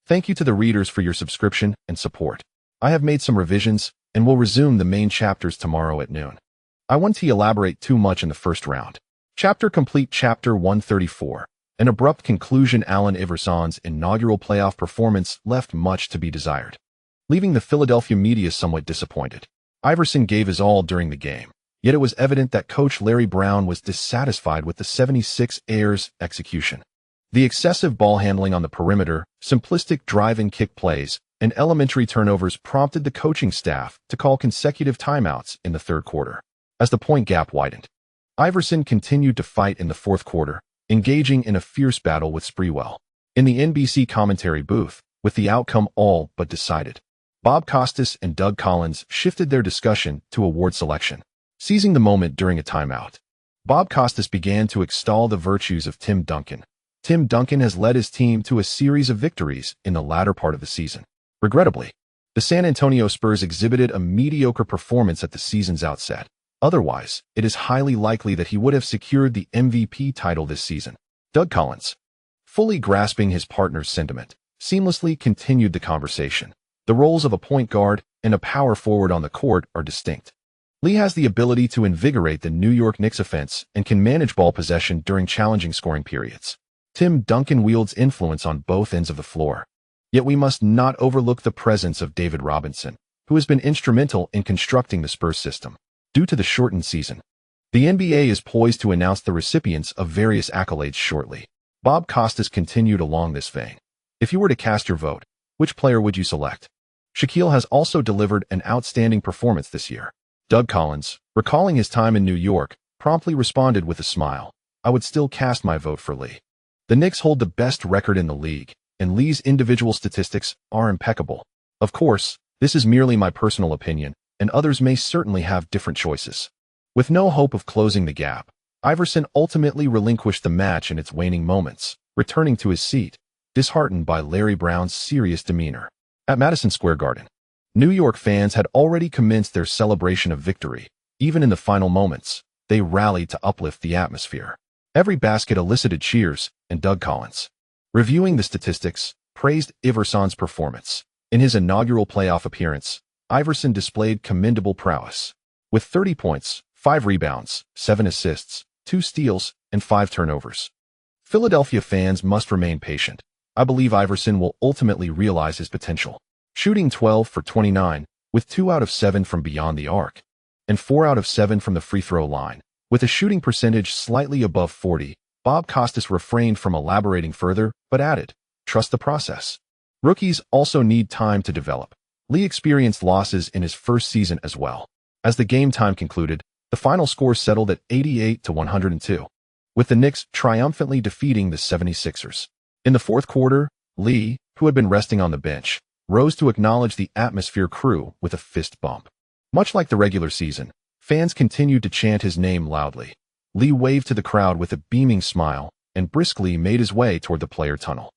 Thank you to the readers for your subscription and support. I have made some revisions and will resume the main chapters tomorrow at noon. I want to elaborate too much in the first round." Chapter complete. Chapter 134. An abrupt conclusion. Allen Iverson's inaugural playoff performance left much to be desired, leaving the Philadelphia media somewhat disappointed. Iverson gave his all during the game, yet it was evident that Coach Larry Brown was dissatisfied with the 76ers' execution. The excessive ball handling on the perimeter, simplistic drive and kick plays, and elementary turnovers prompted the coaching staff to call consecutive timeouts in the third quarter. As the point gap widened, Iverson continued to fight in the fourth quarter, engaging in a fierce battle with Sprewell. In the NBC commentary booth, with the outcome all but decided, Bob Costas and Doug Collins shifted their discussion to award selection. Seizing the moment during a timeout, Bob Costas began to extol the virtues of Tim Duncan. Tim Duncan has led his team to a series of victories in the latter part of the season. Regrettably, the San Antonio Spurs exhibited a mediocre performance at the season's outset. Otherwise, it is highly likely that he would have secured the MVP title this season. Doug Collins, fully grasping his partner's sentiment, seamlessly continued the conversation. The roles of a point guard and a power forward on the court are distinct. Li has the ability to invigorate the New York Knicks offense and can manage ball possession during challenging scoring periods. Tim Duncan wields influence on both ends of the floor. Yet we must not overlook the presence of David Robinson, who has been instrumental in constructing the Spurs system. Due to the shortened season, the NBA is poised to announce the recipients of various accolades shortly. Bob Costas continued along this vein. If you were to cast your vote, which player would you select? Shaquille has also delivered an outstanding performance this year. Doug Collins, recalling his time in New York, promptly responded with a smile. "I would still cast my vote for Li. The Knicks hold the best record in the league, and Li's individual statistics are impeccable. Of course, this is merely my personal opinion, and others may certainly have different choices." With no hope of closing the gap, Iverson ultimately relinquished the match in its waning moments, returning to his seat, disheartened by Larry Brown's serious demeanor. At Madison Square Garden, New York fans had already commenced their celebration of victory. Even in the final moments, they rallied to uplift the atmosphere. Every basket elicited cheers, and Doug Collins, reviewing the statistics, praised Iverson's performance. In his inaugural playoff appearance, Iverson displayed commendable prowess. With 30 points, 5 rebounds, 7 assists, 2 steals, and 5 turnovers. Philadelphia fans must remain patient. I believe Iverson will ultimately realize his potential. Shooting 12 for 29, with 2 out of 7 from beyond the arc, and 4 out of 7 from the free throw line. With a shooting percentage slightly above 40, Bob Costas refrained from elaborating further, but added, "Trust the process." Rookies also need time to develop. Li experienced losses in his first season as well. As the game time concluded, the final score settled at 88-102, with the Knicks triumphantly defeating the 76ers. In the fourth quarter, Li, who had been resting on the bench, rose to acknowledge the atmosphere crew with a fist bump. Much like the regular season, fans continued to chant his name loudly. Li waved to the crowd with a beaming smile and briskly made his way toward the player tunnel.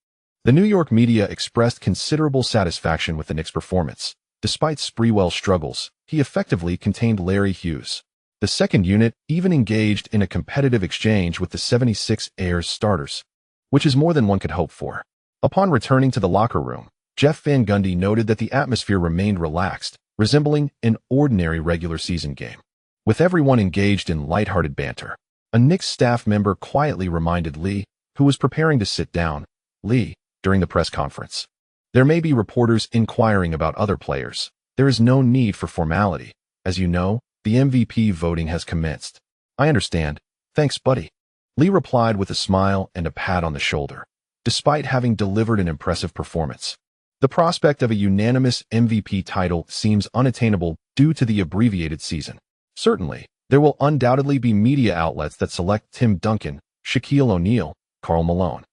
The New York media expressed considerable satisfaction with the Knicks' performance. Despite Sprewell's struggles, he effectively contained Larry Hughes. The second unit even engaged in a competitive exchange with the 76ers starters, which is more than one could hope for. Upon returning to the locker room, Jeff Van Gundy noted that the atmosphere remained relaxed, resembling an ordinary regular season game. With everyone engaged in lighthearted banter, a Knicks staff member quietly reminded Li, who was preparing to sit down, "Li, during the press conference, there may be reporters inquiring about other players. There is no need for formality. As you know, the MVP voting has commenced." "I understand. Thanks, buddy," Li replied with a smile and a pat on the shoulder. Despite having delivered an impressive performance, the prospect of a unanimous MVP title seems unattainable due to the abbreviated season. Certainly, there will undoubtedly be media outlets that select Tim Duncan, Shaquille O'Neal, Karl Malone,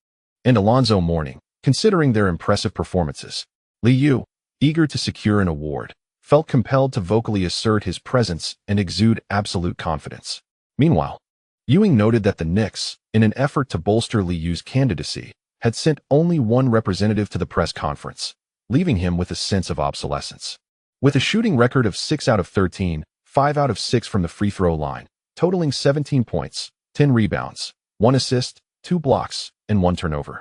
and Alonzo Mourning, considering their impressive performances. Li Yao, eager to secure an award, felt compelled to vocally assert his presence and exude absolute confidence. Meanwhile, Ewing noted that the Knicks, in an effort to bolster Li Yao's candidacy, had sent only one representative to the press conference, leaving him with a sense of obsolescence. With a shooting record of 6 out of 13, 5 out of 6 from the free throw line, totaling 17 points, 10 rebounds, 1 assist, 2 blocks, and 1 turnover.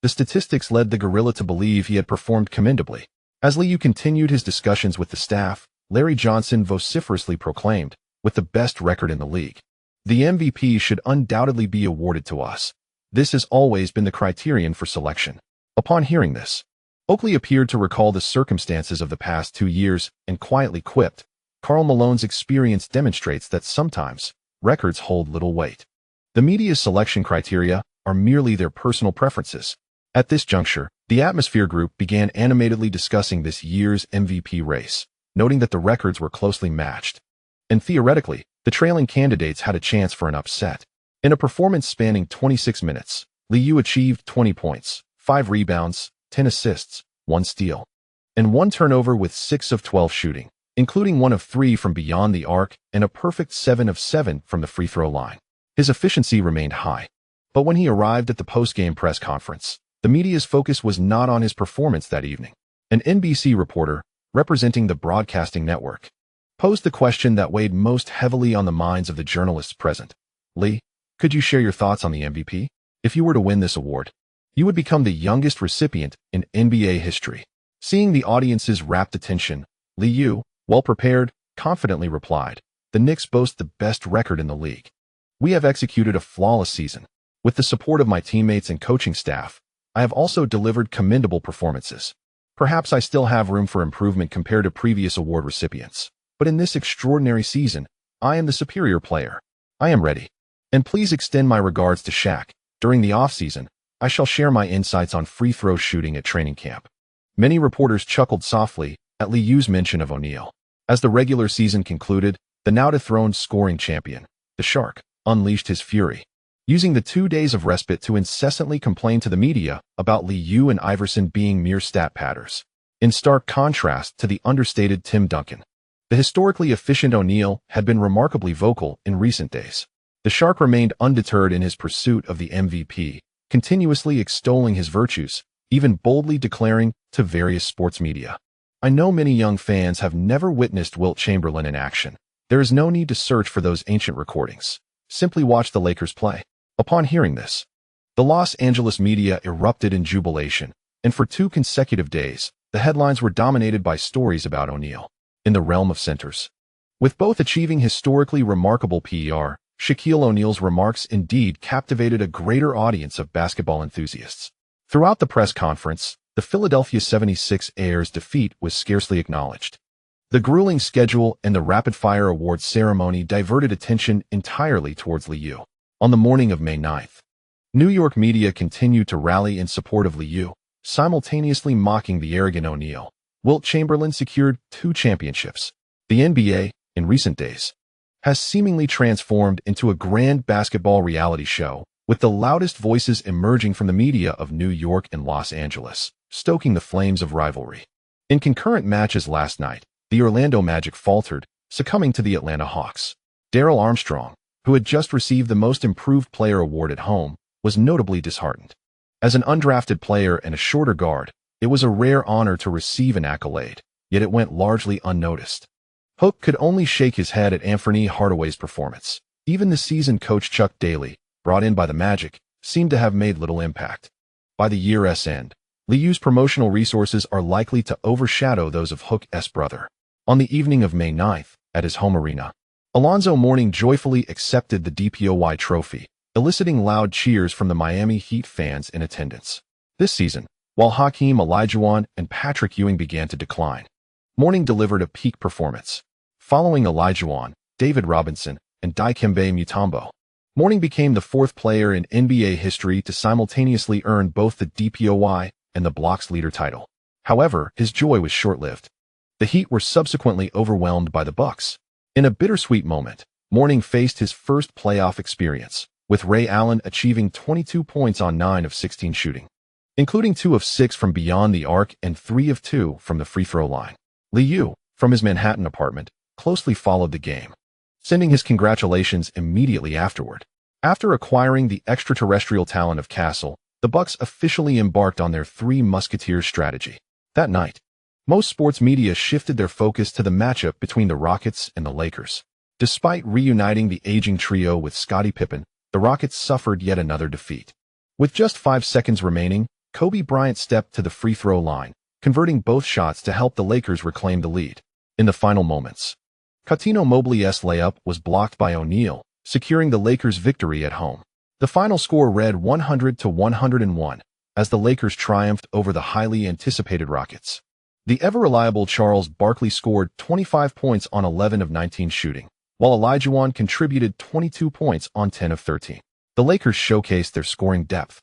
The statistics led the gorilla to believe he had performed commendably. As Li Yao continued his discussions with the staff, Larry Johnson vociferously proclaimed, "With the best record in the league, the MVP should undoubtedly be awarded to us. This has always been the criterion for selection." Upon hearing this, Oakley appeared to recall the circumstances of the past 2 years and quietly quipped, "Karl Malone's experience demonstrates that sometimes records hold little weight. The media's selection criteria are merely their personal preferences." At this juncture, the Atmosphere Group began animatedly discussing this year's MVP race, noting that the records were closely matched, and theoretically, the trailing candidates had a chance for an upset. In a performance spanning 26 minutes, Li Yao achieved 20 points, 5 rebounds, 10 assists, 1 steal, and 1 turnover with 6 of 12 shooting, including 1 of 3 from beyond the arc and a perfect 7 of 7 from the free throw line. His efficiency remained high, but when he arrived at the post-game press conference, the media's focus was not on his performance that evening. An NBC reporter, representing the broadcasting network, posed the question that weighed most heavily on the minds of the journalists present. "Li, could you share your thoughts on the MVP? If you were to win this award, you would become the youngest recipient in NBA history." Seeing the audience's rapt attention, Li Yao, well prepared, confidently replied, "The Knicks boast the best record in the league. We have executed a flawless season. With the support of my teammates and coaching staff, I have also delivered commendable performances. Perhaps I still have room for improvement compared to previous award recipients, but in this extraordinary season, I am the superior player. I am ready. And please extend my regards to Shaq. During the offseason, I shall share my insights on free throw shooting at training camp." Many reporters chuckled softly at Li Yao's mention of O'Neal. As the regular season concluded, the now-dethroned scoring champion, the Shark, unleashed his fury, using the 2 days of respite to incessantly complain to the media about Li Yao and Iverson being mere stat padders, in stark contrast to the understated Tim Duncan. The historically efficient O'Neal had been remarkably vocal in recent days. The Shark remained undeterred in his pursuit of the MVP, continuously extolling his virtues, even boldly declaring to various sports media, "I know many young fans have never witnessed Wilt Chamberlain in action. There is no need to search for those ancient recordings. Simply watch the Lakers play. Upon hearing this, the Los Angeles media erupted in jubilation, and for 2 consecutive days, the headlines were dominated by stories about O'Neal. In the realm of centers, with both achieving historically remarkable PER, Shaquille O'Neal's remarks indeed captivated a greater audience of basketball enthusiasts. Throughout the press conference, the Philadelphia 76ers' defeat was scarcely acknowledged. The grueling schedule and the rapid-fire awards ceremony diverted attention entirely towards Li Yao. On the morning of May 9th, New York media continued to rally in support of Li Yao, simultaneously mocking the arrogant O'Neal. Wilt Chamberlain secured 2 championships. The NBA, in recent days, has seemingly transformed into a grand basketball reality show, with the loudest voices emerging from the media of New York and Los Angeles, stoking the flames of rivalry. In concurrent matches last night, the Orlando Magic faltered, succumbing to the Atlanta Hawks. Darrell Armstrong, who had just received the Most Improved Player award at home, was notably disheartened. As an undrafted player and a shorter guard, it was a rare honor to receive an accolade, yet it went largely unnoticed. Hook could only shake his head at Anthony Hardaway's performance. Even the seasoned coach Chuck Daly, brought in by the Magic, seemed to have made little impact. By the year's end, Li Yao's promotional resources are likely to overshadow those of Hook's brother. On the evening of May 9th, at his home arena, Alonzo Mourning joyfully accepted the DPOY trophy, eliciting loud cheers from the Miami Heat fans in attendance. This season, while Hakeem Olajuwon and Patrick Ewing began to decline, Mourning delivered a peak performance. Following Olajuwon, David Robinson, and Dikembe Mutombo, Mourning became the 4th player in NBA history to simultaneously earn both the DPOY and the blocks leader title. However, his joy was short-lived. The Heat were subsequently overwhelmed by the Bucks. In a bittersweet moment, Mourning faced his first playoff experience, with Ray Allen achieving 22 points on 9 of 16 shooting, including 2 of 6 from beyond the arc and 3 of 2 from the free throw line. Li Yao, from his Manhattan apartment, closely followed the game, sending his congratulations immediately afterward. After acquiring the extraterrestrial talent of Castle, the Bucks officially embarked on their 3 Musketeers strategy. That night, most sports media shifted their focus to the matchup between the Rockets and the Lakers. Despite reuniting the aging trio with Scottie Pippen, the Rockets suffered yet another defeat. With just 5 seconds remaining, Kobe Bryant stepped to the free throw line, converting both shots to help the Lakers reclaim the lead. In the final moments, Cuttino Mobley's layup was blocked by O'Neal, securing the Lakers' victory at home. The final score read 100-101, as the Lakers triumphed over the highly anticipated Rockets. The ever-reliable Charles Barkley scored 25 points on 11 of 19 shooting, while Olajuwon contributed 22 points on 10 of 13. The Lakers showcased their scoring depth,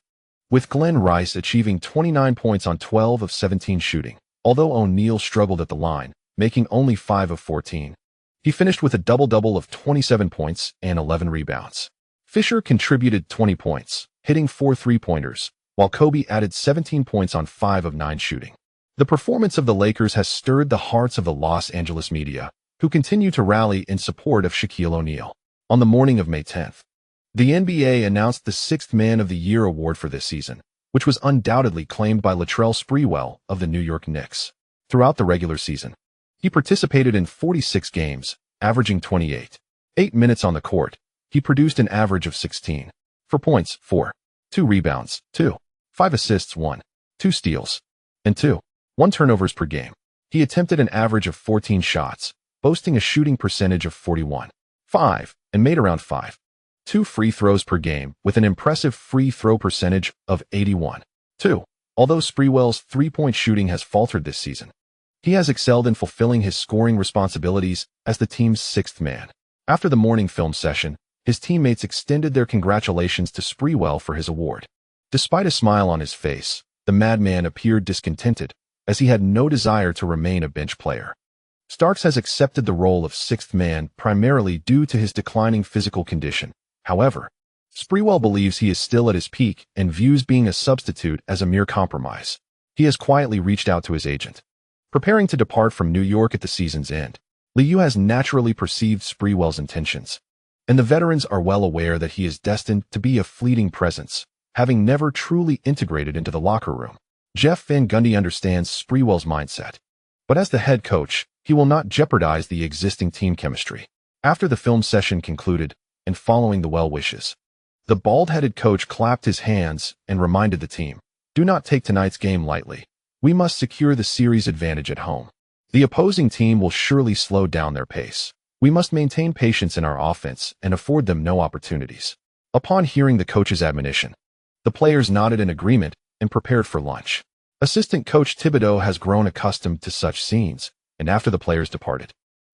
with Glenn Rice achieving 29 points on 12 of 17 shooting, although O'Neal struggled at the line, making only 5 of 14. He finished with a double-double of 27 points and 11 rebounds. Fisher contributed 20 points, hitting 4 three-pointers, while Kobe added 17 points on 5 of 9 shooting. The performance of the Lakers has stirred the hearts of the Los Angeles media, who continue to rally in support of Shaquille O'Neal. On the morning of May 10th, the NBA announced the 6th Man of the Year award for this season, which was undoubtedly claimed by Latrell Sprewell of the New York Knicks. Throughout the regular season, he participated in 46 games, averaging 28 minutes on the court. He produced an average of 16 points, 2 rebounds, 5 assists, 2 steals, and 1 turnovers per game. He attempted an average of 14 shots, boasting a shooting percentage of 41.5, and made around 2 free throws per game, with an impressive free throw percentage of 81.2. Although Sprewell's three-point shooting has faltered this season, he has excelled in fulfilling his scoring responsibilities as the team's 6th man. After the morning film session, his teammates extended their congratulations to Sprewell for his award. Despite a smile on his face, the madman appeared discontented, as he had no desire to remain a bench player. Starks has accepted the role of 6th man primarily due to his declining physical condition. However, Sprewell believes he is still at his peak and views being a substitute as a mere compromise. He has quietly reached out to his agent. Preparing to depart from New York at the season's end, Li Yao has naturally perceived Sprewell's intentions, and the veterans are well aware that he is destined to be a fleeting presence, having never truly integrated into the locker room. Jeff Van Gundy understands Sprewell's mindset, but as the head coach, he will not jeopardize the existing team chemistry. After the film session concluded, and following the well wishes, the bald-headed coach clapped his hands and reminded the team, "Do not take tonight's game lightly. We must secure the series advantage at home. The opposing team will surely slow down their pace. We must maintain patience in our offense and afford them no opportunities." Upon hearing the coach's admonition, the players nodded in agreement and prepared for lunch. Assistant coach Thibodeau has grown accustomed to such scenes, and after the players departed,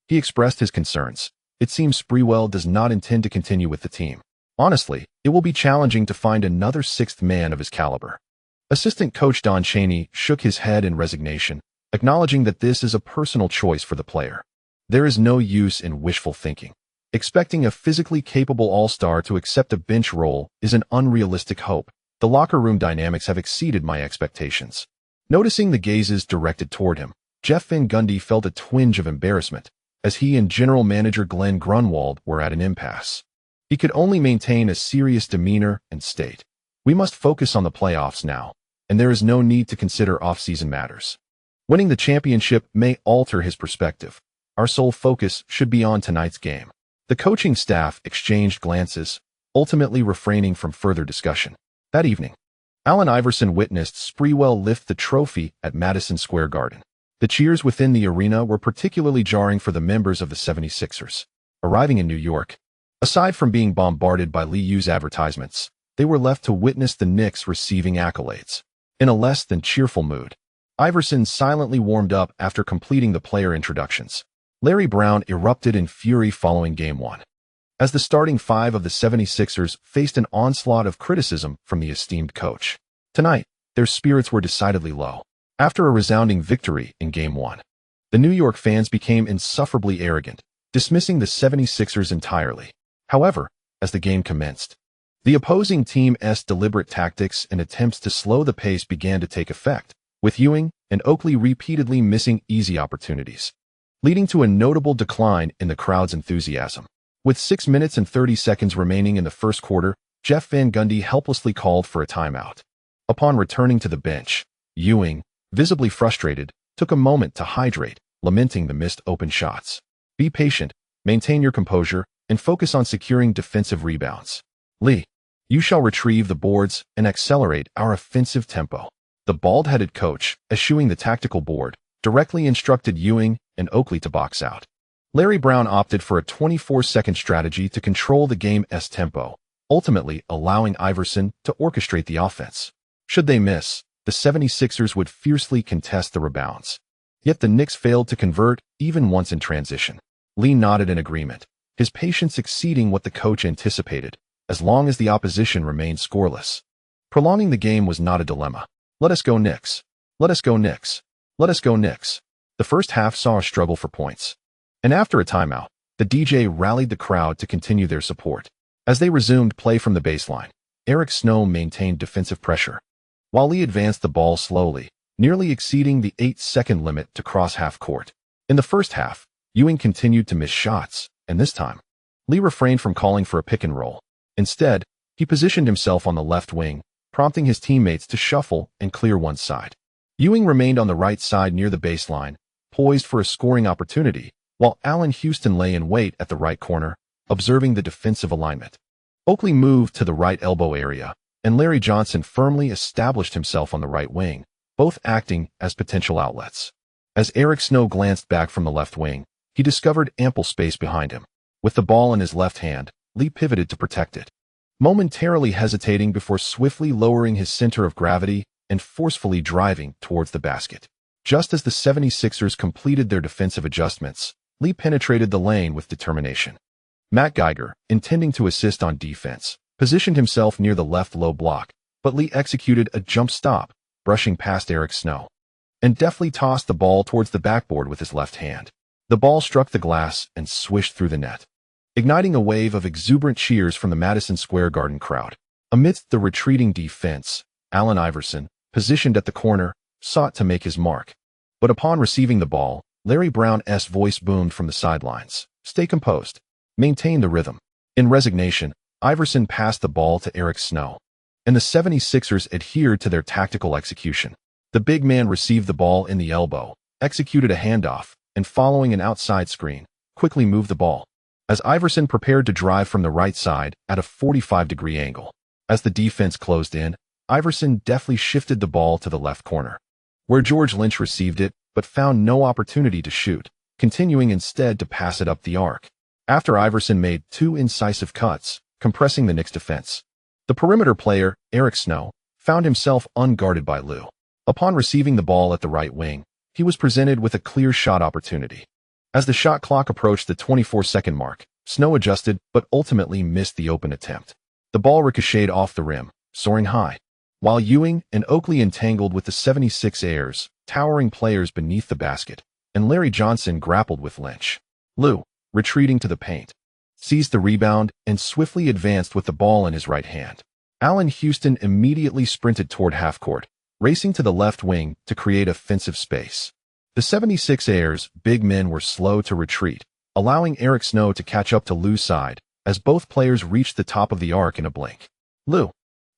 he expressed his concerns. It seems Sprewell does not intend to continue with the team. Honestly, it will be challenging to find another sixth man of his caliber. Assistant coach Don Chaney shook his head in resignation, acknowledging that this is a personal choice for the player. There is no use in wishful thinking. Expecting a physically capable all-star to accept a bench role is an unrealistic hope. The locker room dynamics have exceeded my expectations. Noticing the gazes directed toward him, Jeff Van Gundy felt a twinge of embarrassment, as he and general manager Glenn Grunwald were at an impasse. He could only maintain a serious demeanor and state, "We must focus on the playoffs now, and there is no need to consider off-season matters." Winning the championship may alter his perspective. Our sole focus should be on tonight's game. The coaching staff exchanged glances, ultimately refraining from further discussion. That evening, Allen Iverson witnessed Sprewell lift the trophy at Madison Square Garden. The cheers within the arena were particularly jarring for the members of the 76ers. Arriving in New York, aside from being bombarded by Li Yao's advertisements, they were left to witness the Knicks receiving accolades. In a less than cheerful mood, Iverson silently warmed up after completing the player introductions. Larry Brown erupted in fury following Game 1. As the starting five of the 76ers faced an onslaught of criticism from the esteemed coach. Tonight, their spirits were decidedly low. After a resounding victory in Game 1, the New York fans became insufferably arrogant, dismissing the 76ers entirely. However, as the game commenced, the opposing team's deliberate tactics and attempts to slow the pace began to take effect, with Ewing and Oakley repeatedly missing easy opportunities, leading to a notable decline in the crowd's enthusiasm. With 6 minutes and 30 seconds remaining in the first quarter, Jeff Van Gundy helplessly called for a timeout. Upon returning to the bench, Ewing, visibly frustrated, took a moment to hydrate, lamenting the missed open shots. "Be patient, maintain your composure, and focus on securing defensive rebounds. Lee, you shall retrieve the boards and accelerate our offensive tempo." The bald-headed coach, eschewing the tactical board, directly instructed Ewing and Oakley to box out. Larry Brown opted for a 24-second strategy to control the game's tempo, ultimately allowing Iverson to orchestrate the offense. Should they miss, the 76ers would fiercely contest the rebounds. Yet the Knicks failed to convert even once in transition. Lee nodded in agreement, his patience exceeding what the coach anticipated, as long as the opposition remained scoreless. Prolonging the game was not a dilemma. "Let us go Knicks. Let us go Knicks. Let us go Knicks." The first half saw a struggle for points, and after a timeout, the DJ rallied the crowd to continue their support. As they resumed play from the baseline, Eric Snow maintained defensive pressure, while Lee advanced the ball slowly, nearly exceeding the 8-second limit to cross half court. In the first half, Ewing continued to miss shots, and this time, Lee refrained from calling for a pick and roll. Instead, he positioned himself on the left wing, prompting his teammates to shuffle and clear one side. Ewing remained on the right side near the baseline, poised for a scoring opportunity, while Allen Houston lay in wait at the right corner, observing the defensive alignment. Oakley moved to the right elbow area, and Larry Johnson firmly established himself on the right wing, both acting as potential outlets. As Eric Snow glanced back from the left wing, he discovered ample space behind him. With the ball in his left hand, Lee pivoted to protect it, momentarily hesitating before swiftly lowering his center of gravity and forcefully driving towards the basket. Just as the 76ers completed their defensive adjustments, Lee penetrated the lane with determination. Matt Geiger, intending to assist on defense, positioned himself near the left low block, but Lee executed a jump stop, brushing past Eric Snow, and deftly tossed the ball towards the backboard with his left hand. The ball struck the glass and swished through the net, igniting a wave of exuberant cheers from the Madison Square Garden crowd. Amidst the retreating defense, Allen Iverson, positioned at the corner, sought to make his mark. But upon receiving the ball, Larry Brown's voice boomed from the sidelines. "Stay composed. Maintain the rhythm." In resignation, Iverson passed the ball to Eric Snow, and the 76ers adhered to their tactical execution. The big man received the ball in the elbow, executed a handoff, and following an outside screen, quickly moved the ball. as Iverson prepared to drive from the right side at a 45-degree angle. As the defense closed in, Iverson deftly shifted the ball to the left corner, where George Lynch received it but found no opportunity to shoot, continuing instead to pass it up the arc. After Iverson made 2 incisive cuts, compressing the Knicks' defense, the perimeter player, Eric Snow, found himself unguarded by Lou. Upon receiving the ball at the right wing, he was presented with a clear shot opportunity. As the shot clock approached the 24-second mark, Snow adjusted but ultimately missed the open attempt. The ball ricocheted off the rim, soaring high, while Ewing and Oakley entangled with the 76ers, towering players beneath the basket, and Larry Johnson grappled with Lynch. Lou, retreating to the paint, seized the rebound and swiftly advanced with the ball in his right hand. Allen Houston immediately sprinted toward half-court, racing to the left wing to create offensive space. The 76ers' big men were slow to retreat, allowing Eric Snow to catch up to Lou's side as both players reached the top of the arc in a blink. Lou,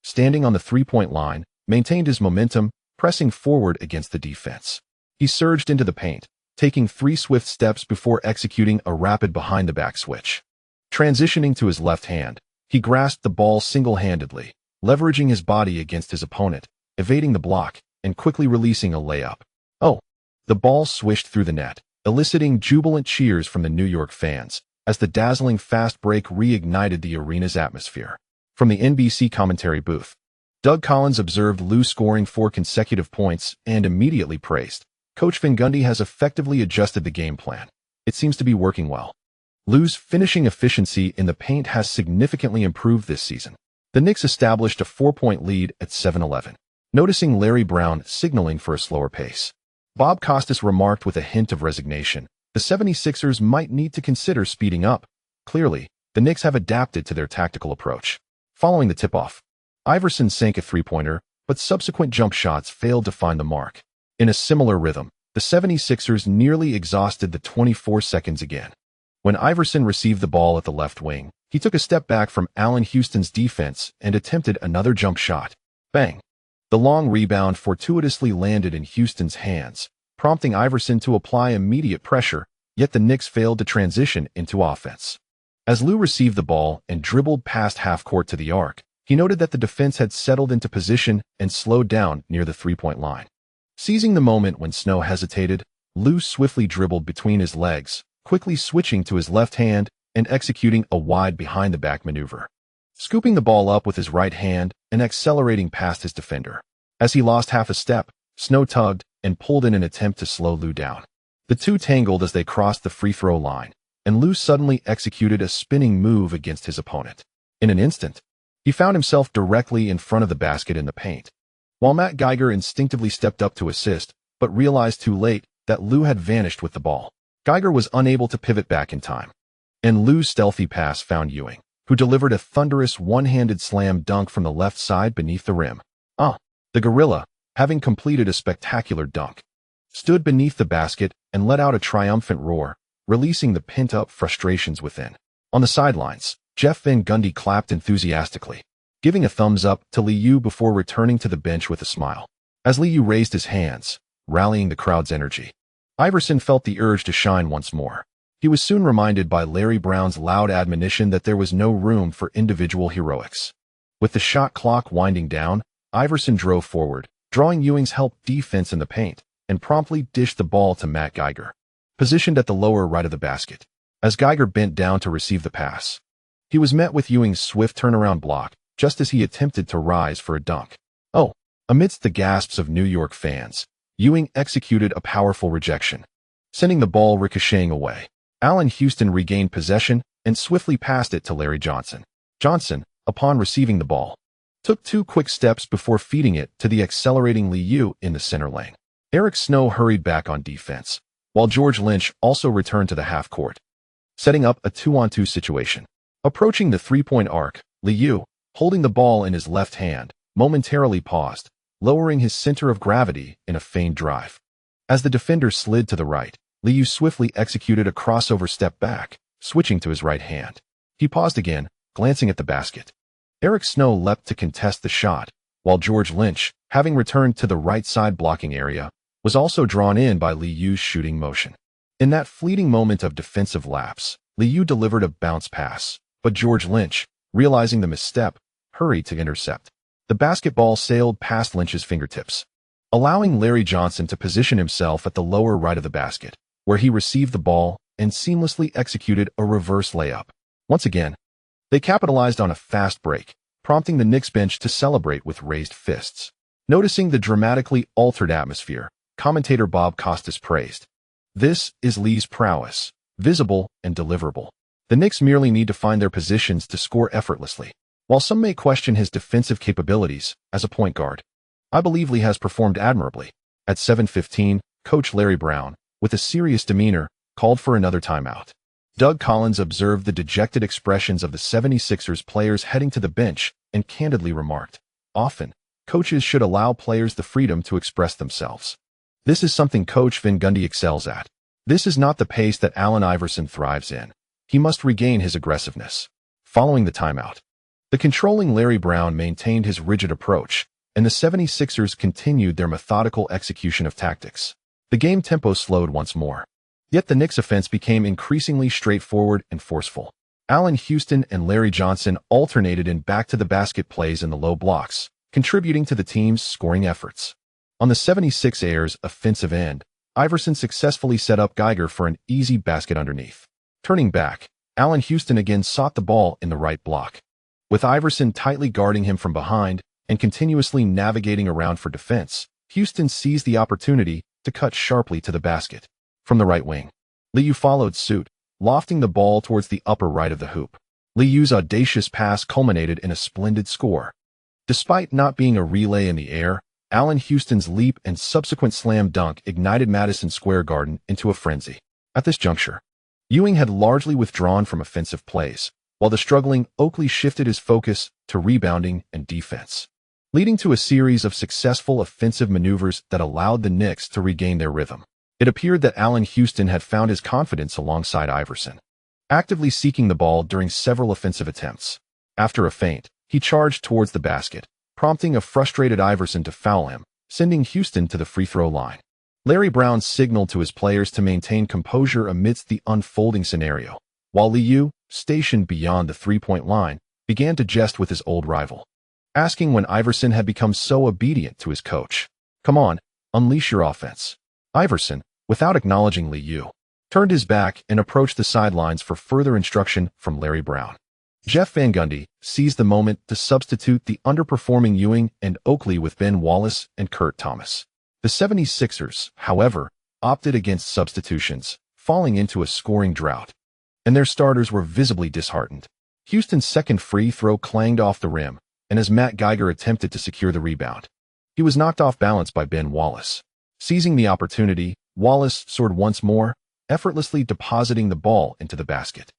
standing on the three-point line, maintained his momentum, pressing forward against the defense. He surged into the paint, taking 3 swift steps before executing a rapid behind-the-back switch. Transitioning to his left hand, he grasped the ball single-handedly, leveraging his body against his opponent, evading the block, and quickly releasing a layup. Oh! The ball swished through the net, eliciting jubilant cheers from the New York fans, as the dazzling fast break reignited the arena's atmosphere. From the NBC commentary booth, Doug Collins observed Lou scoring 4 consecutive points and immediately praised, "Coach Van Gundy has effectively adjusted the game plan. It seems to be working well." Lou's finishing efficiency in the paint has significantly improved this season. The Knicks established a 4-point lead at 7-11. Noticing Larry Brown signaling for a slower pace, Bob Costas remarked with a hint of resignation, "The 76ers might need to consider speeding up." Clearly, the Knicks have adapted to their tactical approach. Following the tip-off, Iverson sank a three-pointer, but subsequent jump shots failed to find the mark. In a similar rhythm, the 76ers nearly exhausted the 24 seconds again. When Iverson received the ball at the left wing, he took a step back from Allen Houston's defense and attempted another jump shot. Bang! The long rebound fortuitously landed in Houston's hands, prompting Iverson to apply immediate pressure, yet the Knicks failed to transition into offense. As Lou received the ball and dribbled past half-court to the arc, he noted that the defense had settled into position and slowed down near the three-point line. Seizing the moment when Snow hesitated, Lou swiftly dribbled between his legs, quickly switching to his left hand and executing a wide behind-the-back maneuver, scooping the ball up with his right hand and accelerating past his defender. As he lost half a step, Snow tugged and pulled in an attempt to slow Lou down. The two tangled as they crossed the free-throw line, and Lou suddenly executed a spinning move against his opponent. In an instant, he found himself directly in front of the basket in the paint. While Matt Geiger instinctively stepped up to assist, but realized too late that Lou had vanished with the ball. Geiger was unable to pivot back in time, and Lou's stealthy pass found Ewing, who delivered a thunderous one-handed slam dunk from the left side beneath the rim. The gorilla, having completed a spectacular dunk, stood beneath the basket and let out a triumphant roar, releasing the pent-up frustrations within. On the sidelines, Jeff Van Gundy clapped enthusiastically, giving a thumbs-up to Li Yao before returning to the bench with a smile. As Li Yao raised his hands, rallying the crowd's energy, Iverson felt the urge to shine once more. He was soon reminded by Larry Brown's loud admonition that there was no room for individual heroics. With the shot clock winding down, Iverson drove forward, drawing Ewing's help defense in the paint, and promptly dished the ball to Matt Geiger, positioned at the lower right of the basket. As Geiger bent down to receive the pass, he was met with Ewing's swift turnaround block just as he attempted to rise for a dunk. Amidst the gasps of New York fans, Ewing executed a powerful rejection, sending the ball ricocheting away. Allen Houston regained possession and swiftly passed it to Larry Johnson. Johnson, upon receiving the ball, took 2 quick steps before feeding it to the accelerating Li Yao in the center lane. Eric Snow hurried back on defense, while George Lynch also returned to the half-court, setting up a 2-on-2 situation. Approaching the three-point arc, Li Yao, holding the ball in his left hand, momentarily paused, lowering his center of gravity in a feigned drive. As the defender slid to the right, Li Yao swiftly executed a crossover step back, switching to his right hand. He paused again, glancing at the basket. Eric Snow leapt to contest the shot, while George Lynch, having returned to the right side blocking area, was also drawn in by Li Yao's shooting motion. In that fleeting moment of defensive lapse, Li Yao delivered a bounce pass, but George Lynch, realizing the misstep, hurried to intercept. The basketball sailed past Lynch's fingertips, allowing Larry Johnson to position himself at the lower right of the basket, where he received the ball and seamlessly executed a reverse layup. Once again, they capitalized on a fast break, prompting the Knicks bench to celebrate with raised fists. Noticing the dramatically altered atmosphere, commentator Bob Costas praised, "This is Li's prowess, visible and deliverable. The Knicks merely need to find their positions to score effortlessly." While some may question his defensive capabilities as a point guard, I believe Li has performed admirably. At 7:15, Coach Larry Brown, with a serious demeanor, called for another timeout. Doug Collins observed the dejected expressions of the 76ers players heading to the bench and candidly remarked, "Often, coaches should allow players the freedom to express themselves. This is something Coach Van Gundy excels at. This is not the pace that Allen Iverson thrives in. He must regain his aggressiveness." Following the timeout, the controlling Larry Brown maintained his rigid approach, and the 76ers continued their methodical execution of tactics. The game tempo slowed once more. Yet the Knicks' offense became increasingly straightforward and forceful. Allen Houston and Larry Johnson alternated in back-to-the-basket plays in the low blocks, contributing to the team's scoring efforts. On the 76ers' offensive end, Iverson successfully set up Geiger for an easy basket underneath. Turning back, Allen Houston again sought the ball in the right block. With Iverson tightly guarding him from behind and continuously navigating around for defense, Houston seized the opportunity to cut sharply to the basket. From the right wing, Li Yao followed suit, lofting the ball towards the upper right of the hoop. Li Yao's audacious pass culminated in a splendid score. Despite not being a relay in the air, Allen Houston's leap and subsequent slam dunk ignited Madison Square Garden into a frenzy. At this juncture, Ewing had largely withdrawn from offensive plays, while the struggling Oakley shifted his focus to rebounding and defense, leading to a series of successful offensive maneuvers that allowed the Knicks to regain their rhythm. It appeared that Allen Houston had found his confidence alongside Iverson, actively seeking the ball during several offensive attempts. After a feint, he charged towards the basket, prompting a frustrated Iverson to foul him, sending Houston to the free throw line. Larry Brown signaled to his players to maintain composure amidst the unfolding scenario, while Li Yao, stationed beyond the three-point line, began to jest with his old rival, asking when Iverson had become so obedient to his coach. "Come on, unleash your offense." Iverson, without acknowledging Li Yao, turned his back and approached the sidelines for further instruction from Larry Brown. Jeff Van Gundy seized the moment to substitute the underperforming Ewing and Oakley with Ben Wallace and Kurt Thomas. The 76ers, however, opted against substitutions, falling into a scoring drought, and their starters were visibly disheartened. Houston's second free throw clanged off the rim, and as Matt Geiger attempted to secure the rebound, he was knocked off balance by Ben Wallace. Seizing the opportunity, Wallace soared once more, effortlessly depositing the ball into the basket.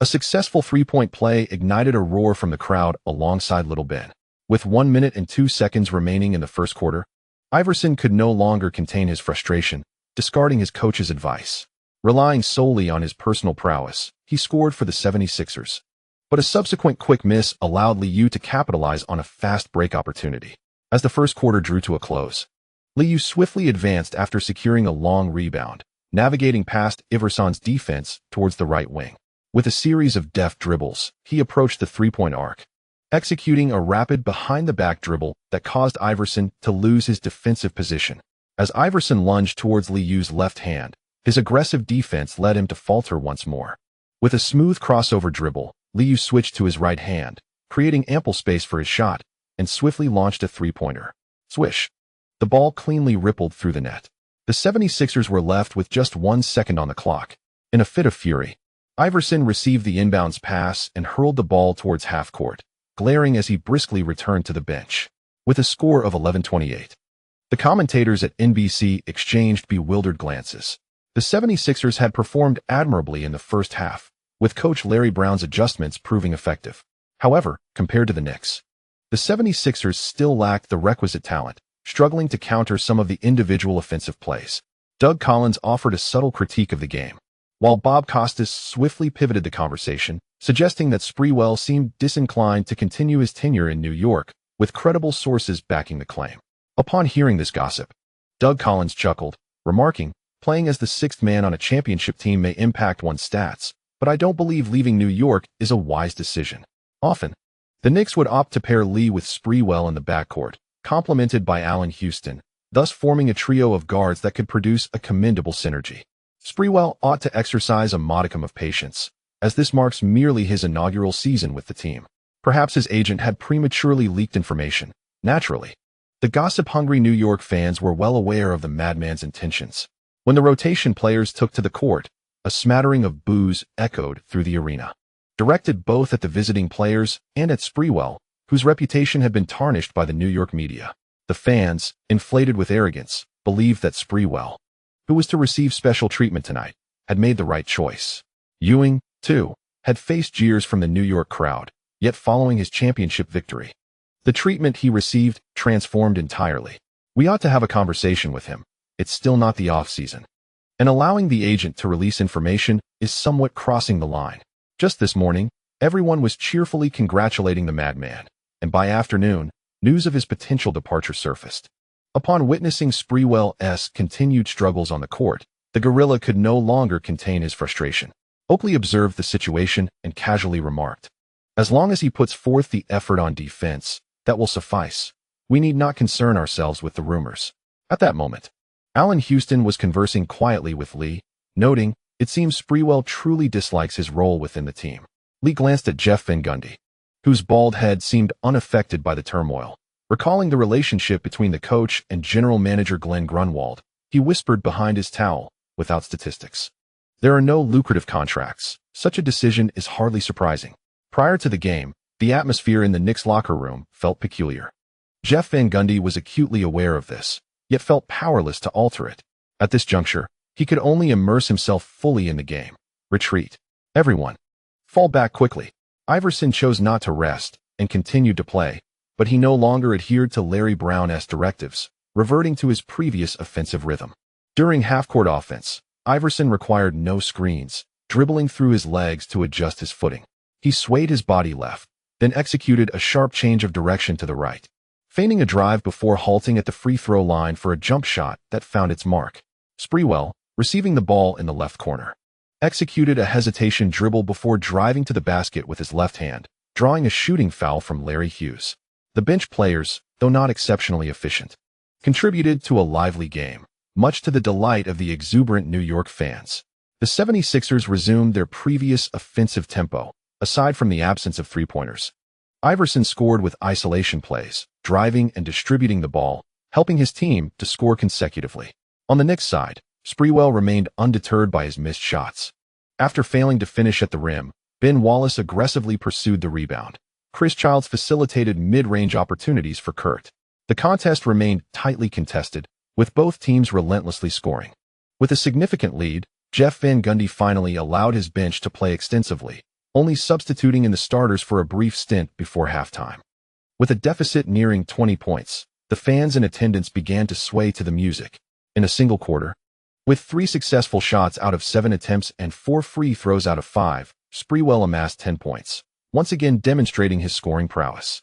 A successful three-point play ignited a roar from the crowd alongside Little Ben. With 1 minute and 2 seconds remaining in the first quarter, Iverson could no longer contain his frustration, discarding his coach's advice. Relying solely on his personal prowess, he scored for the 76ers. But a subsequent quick miss allowed Li Yao to capitalize on a fast break opportunity. As the first quarter drew to a close, Li Yao swiftly advanced after securing a long rebound, navigating past Iverson's defense towards the right wing. With a series of deft dribbles, he approached the three-point arc, executing a rapid behind-the-back dribble that caused Iverson to lose his defensive position. As Iverson lunged towards Li Yao's left hand, his aggressive defense led him to falter once more. With a smooth crossover dribble, Li Yao switched to his right hand, creating ample space for his shot, and swiftly launched a three-pointer. Swish! The ball cleanly rippled through the net. The 76ers were left with just 1 second on the clock. In a fit of fury, Iverson received the inbounds pass and hurled the ball towards half-court, glaring as he briskly returned to the bench. With a score of 11-28, the commentators at NBC exchanged bewildered glances. The 76ers had performed admirably in the first half, with Coach Larry Brown's adjustments proving effective. However, compared to the Knicks, the 76ers still lacked the requisite talent, struggling to counter some of the individual offensive plays. Doug Collins offered a subtle critique of the game, while Bob Costas swiftly pivoted the conversation, suggesting that Sprewell seemed disinclined to continue his tenure in New York, with credible sources backing the claim. Upon hearing this gossip, Doug Collins chuckled, remarking, "Playing as the sixth man on a championship team may impact one's stats, but I don't believe leaving New York is a wise decision. Often, the Knicks would opt to pair Li with Sprewell in the backcourt, complemented by Allen Houston, thus forming a trio of guards that could produce a commendable synergy. Sprewell ought to exercise a modicum of patience, as this marks merely his inaugural season with the team. Perhaps his agent had prematurely leaked information. Naturally, the gossip-hungry New York fans were well aware of the madman's intentions. When the rotation players took to the court, a smattering of boos echoed through the arena, directed both at the visiting players and at Sprewell, whose reputation had been tarnished by the New York media. The fans, inflated with arrogance, believed that Sprewell, who was to receive special treatment tonight, had made the right choice. Ewing, too, had faced jeers from the New York crowd, yet following his championship victory, the treatment he received transformed entirely. We ought to have a conversation with him. It's still not the off-season. And allowing the agent to release information is somewhat crossing the line. Just this morning, everyone was cheerfully congratulating the madman, and by afternoon, news of his potential departure surfaced. Upon witnessing Sprewell's continued struggles on the court, the gorilla could no longer contain his frustration. Oakley observed the situation and casually remarked, "As long as he puts forth the effort on defense, that will suffice. We need not concern ourselves with the rumors." At that moment, Allen Houston was conversing quietly with Li, noting, "It seems Sprewell truly dislikes his role within the team." Li glanced at Jeff Van Gundy, whose bald head seemed unaffected by the turmoil. Recalling the relationship between the coach and general manager Glenn Grunwald, he whispered behind his towel, "Without statistics, there are no lucrative contracts. Such a decision is hardly surprising." Prior to the game, the atmosphere in the Knicks locker room felt peculiar. Jeff Van Gundy was acutely aware of this, yet felt powerless to alter it. At this juncture, he could only immerse himself fully in the game. Retreat. Everyone. Fall back quickly. Iverson chose not to rest and continued to play, but he no longer adhered to Larry Brown's directives, reverting to his previous offensive rhythm. During half-court offense, Iverson required no screens, dribbling through his legs to adjust his footing. He swayed his body left, then executed a sharp change of direction to the right, feigning a drive before halting at the free throw line for a jump shot that found its mark. Sprewell, receiving the ball in the left corner, executed a hesitation dribble before driving to the basket with his left hand, drawing a shooting foul from Larry Hughes. The bench players, though not exceptionally efficient, contributed to a lively game, much to the delight of the exuberant New York fans. The 76ers resumed their previous offensive tempo, aside from the absence of three-pointers. Iverson scored with isolation plays, driving and distributing the ball, helping his team to score consecutively. On the Knicks side, Sprewell remained undeterred by his missed shots. After failing to finish at the rim, Ben Wallace aggressively pursued the rebound. Chris Childs facilitated mid-range opportunities for Kurt. The contest remained tightly contested, with both teams relentlessly scoring. With a significant lead, Jeff Van Gundy finally allowed his bench to play extensively, only substituting in the starters for a brief stint before halftime. With a deficit nearing 20 points, the fans in attendance began to sway to the music. In a single quarter, with 3 successful shots out of 7 attempts and 4 free throws out of 5, Sprewell amassed 10 points, once again demonstrating his scoring prowess.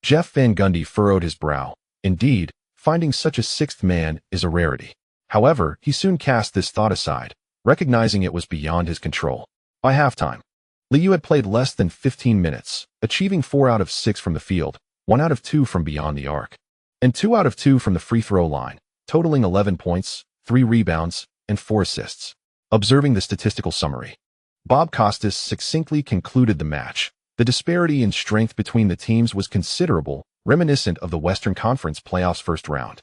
Jeff Van Gundy furrowed his brow. Indeed, finding such a sixth man is a rarity. However, he soon cast this thought aside, recognizing it was beyond his control. By halftime, Li Yao had played less than 15 minutes, achieving 4 out of 6 from the field, 1 out of 2 from beyond the arc, and 2 out of 2 from the free throw line, totaling 11 points, 3 rebounds, and 4 assists. Observing the statistical summary, Bob Costas succinctly concluded the match. The disparity in strength between the teams was considerable, reminiscent of the Western Conference playoffs first round,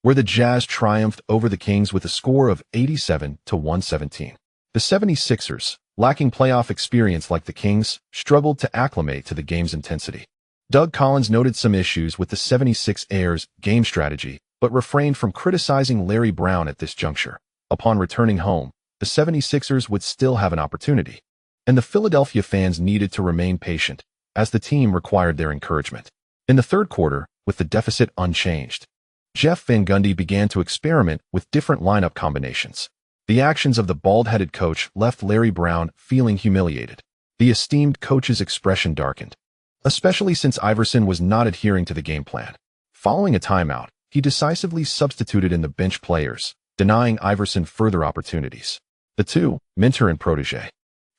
where the Jazz triumphed over the Kings with a score of 87-117. The 76ers, lacking playoff experience like the Kings, struggled to acclimate to the game's intensity. Doug Collins noted some issues with the 76ers' game strategy, but refrained from criticizing Larry Brown at this juncture. Upon returning home, the 76ers would still have an opportunity, and the Philadelphia fans needed to remain patient, as the team required their encouragement. In the third quarter, with the deficit unchanged, Jeff Van Gundy began to experiment with different lineup combinations. The actions of the bald-headed coach left Larry Brown feeling humiliated. The esteemed coach's expression darkened, especially since Iverson was not adhering to the game plan. Following a timeout, he decisively substituted in the bench players, denying Iverson further opportunities. The two, mentor and protege,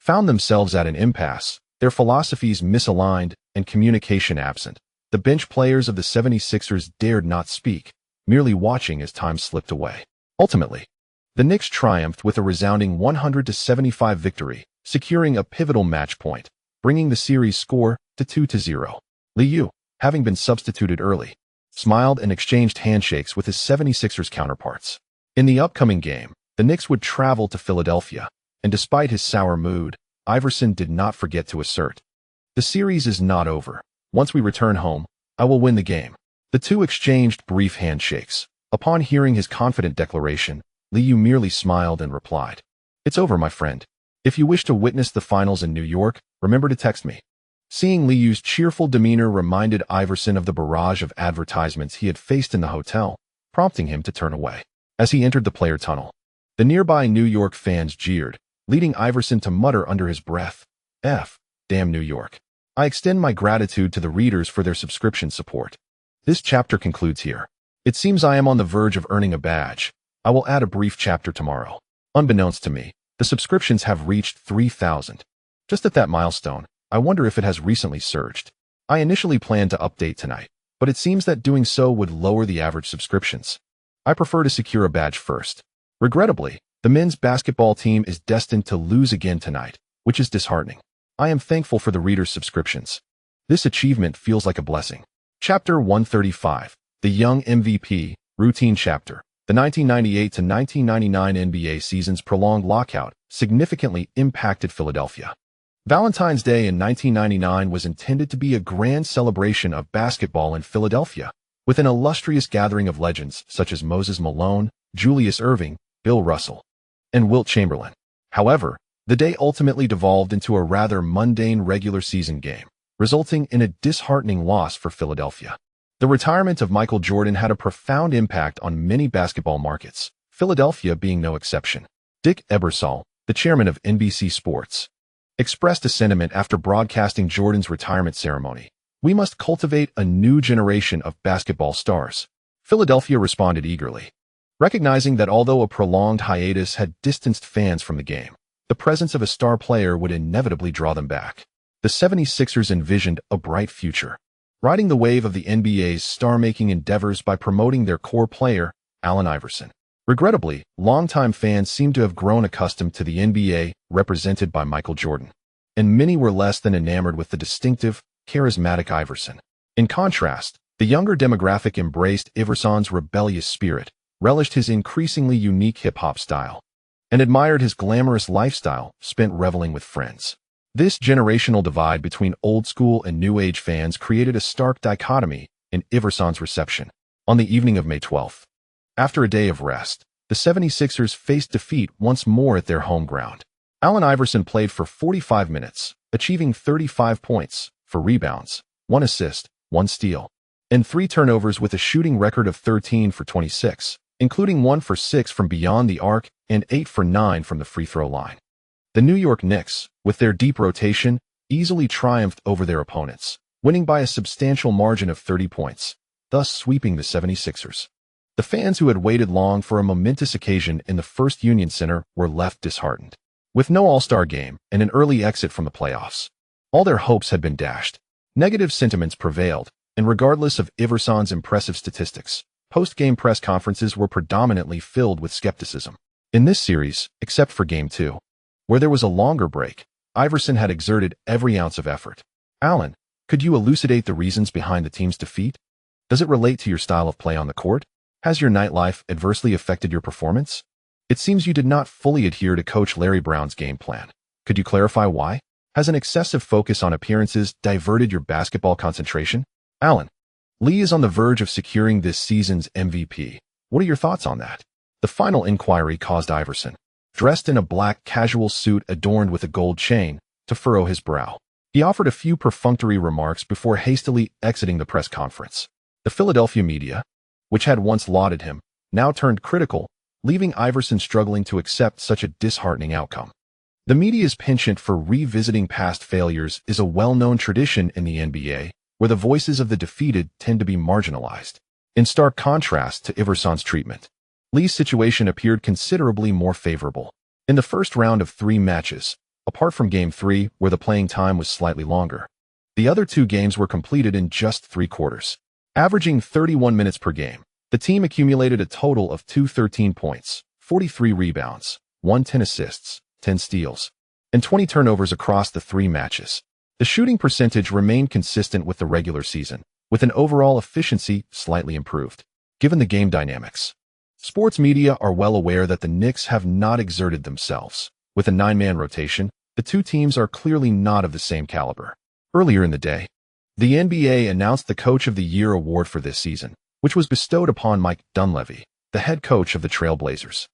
found themselves at an impasse, their philosophies misaligned and communication absent. The bench players of the 76ers dared not speak, merely watching as time slipped away. Ultimately, the Knicks triumphed with a resounding 100-75 victory, securing a pivotal match point, bringing the series score to 2-0. Li Yao, having been substituted early, smiled and exchanged handshakes with his 76ers counterparts. In the upcoming game, the Knicks would travel to Philadelphia, and despite his sour mood, Iverson did not forget to assert, "The series is not over. Once we return home, I will win the game." The two exchanged brief handshakes. Upon hearing his confident declaration, Li Yao merely smiled and replied, "It's over, my friend. If you wish to witness the finals in New York, remember to text me." Seeing Li Yao's cheerful demeanor reminded Iverson of the barrage of advertisements he had faced in the hotel, prompting him to turn away. As he entered the player tunnel, the nearby New York fans jeered, leading Iverson to mutter under his breath, "Damn New York. I extend my gratitude to the readers for their subscription support." This chapter concludes here. It seems I am on the verge of earning a badge. I will add a brief chapter tomorrow. Unbeknownst to me, the subscriptions have reached 3,000. Just at that milestone, I wonder if it has recently surged. I initially planned to update tonight, but it seems that doing so would lower the average subscriptions. I prefer to secure a badge first. Regrettably, the men's basketball team is destined to lose again tonight, which is disheartening. I am thankful for the readers' subscriptions. This achievement feels like a blessing. Chapter 135, The Young MVP, Routine Chapter. The 1998-1999 NBA season's prolonged lockout significantly impacted Philadelphia. Valentine's Day in 1999 was intended to be a grand celebration of basketball in Philadelphia, with an illustrious gathering of legends such as Moses Malone, Julius Erving, Bill Russell, and Wilt Chamberlain. However, the day ultimately devolved into a rather mundane regular season game, resulting in a disheartening loss for Philadelphia. The retirement of Michael Jordan had a profound impact on many basketball markets, Philadelphia being no exception. Dick Ebersol, the chairman of NBC Sports, expressed a sentiment after broadcasting Jordan's retirement ceremony: "We must cultivate a new generation of basketball stars." Philadelphia responded eagerly, recognizing that although a prolonged hiatus had distanced fans from the game, the presence of a star player would inevitably draw them back. The 76ers envisioned a bright future, riding the wave of the NBA's star-making endeavors by promoting their core player, Allen Iverson. Regrettably, longtime fans seem to have grown accustomed to the NBA represented by Michael Jordan, and many were less than enamored with the distinctive, charismatic Iverson. In contrast, the younger demographic embraced Iverson's rebellious spirit, relished his increasingly unique hip-hop style, and admired his glamorous lifestyle spent reveling with friends. This generational divide between old-school and new-age fans created a stark dichotomy in Iverson's reception. On the evening of May 12th, after a day of rest, the 76ers faced defeat once more at their home ground. Allen Iverson played for 45 minutes, achieving 35 points, 4 rebounds, 1 assist, 1 steal, and 3 turnovers with a shooting record of 13 for 26, including 1 for 6 from beyond the arc and 8 for 9 from the free throw line. The New York Knicks, with their deep rotation, easily triumphed over their opponents, winning by a substantial margin of 30 points, thus sweeping the 76ers. The fans who had waited long for a momentous occasion in the First Union Center were left disheartened. With no All-Star game and an early exit from the playoffs, all their hopes had been dashed. Negative sentiments prevailed, and regardless of Iverson's impressive statistics, post-game press conferences were predominantly filled with skepticism. In this series, except for Game 2, where there was a longer break, Iverson had exerted every ounce of effort. Allen, could you elucidate the reasons behind the team's defeat? Does it relate to your style of play on the court? Has your nightlife adversely affected your performance? It seems you did not fully adhere to Coach Larry Brown's game plan. Could you clarify why? Has an excessive focus on appearances diverted your basketball concentration? Allen, Lee is on the verge of securing this season's MVP. What are your thoughts on that? The final inquiry caused Iverson, dressed in a black casual suit adorned with a gold chain, to furrow his brow. He offered a few perfunctory remarks before hastily exiting the press conference. The Philadelphia media, which had once lauded him, now turned critical, leaving Iverson struggling to accept such a disheartening outcome. The media's penchant for revisiting past failures is a well-known tradition in the NBA, where the voices of the defeated tend to be marginalized. In stark contrast to Iverson's treatment, Lee's situation appeared considerably more favorable. In the first round of 3 matches, apart from Game 3, where the playing time was slightly longer. The other two games were completed in just 3 quarters. Averaging 31 minutes per game, the team accumulated a total of 213 points, 43 rebounds, 110 assists, 10 steals, and 20 turnovers across the 3 matches. The shooting percentage remained consistent with the regular season, with an overall efficiency slightly improved. Given the game dynamics, sports media are well aware that the Knicks have not exerted themselves. With a 9-man rotation, the two teams are clearly not of the same caliber. Earlier in the day, the NBA announced the Coach of the Year award for this season, which was bestowed upon Mike Dunleavy, the head coach of the Trail Blazers.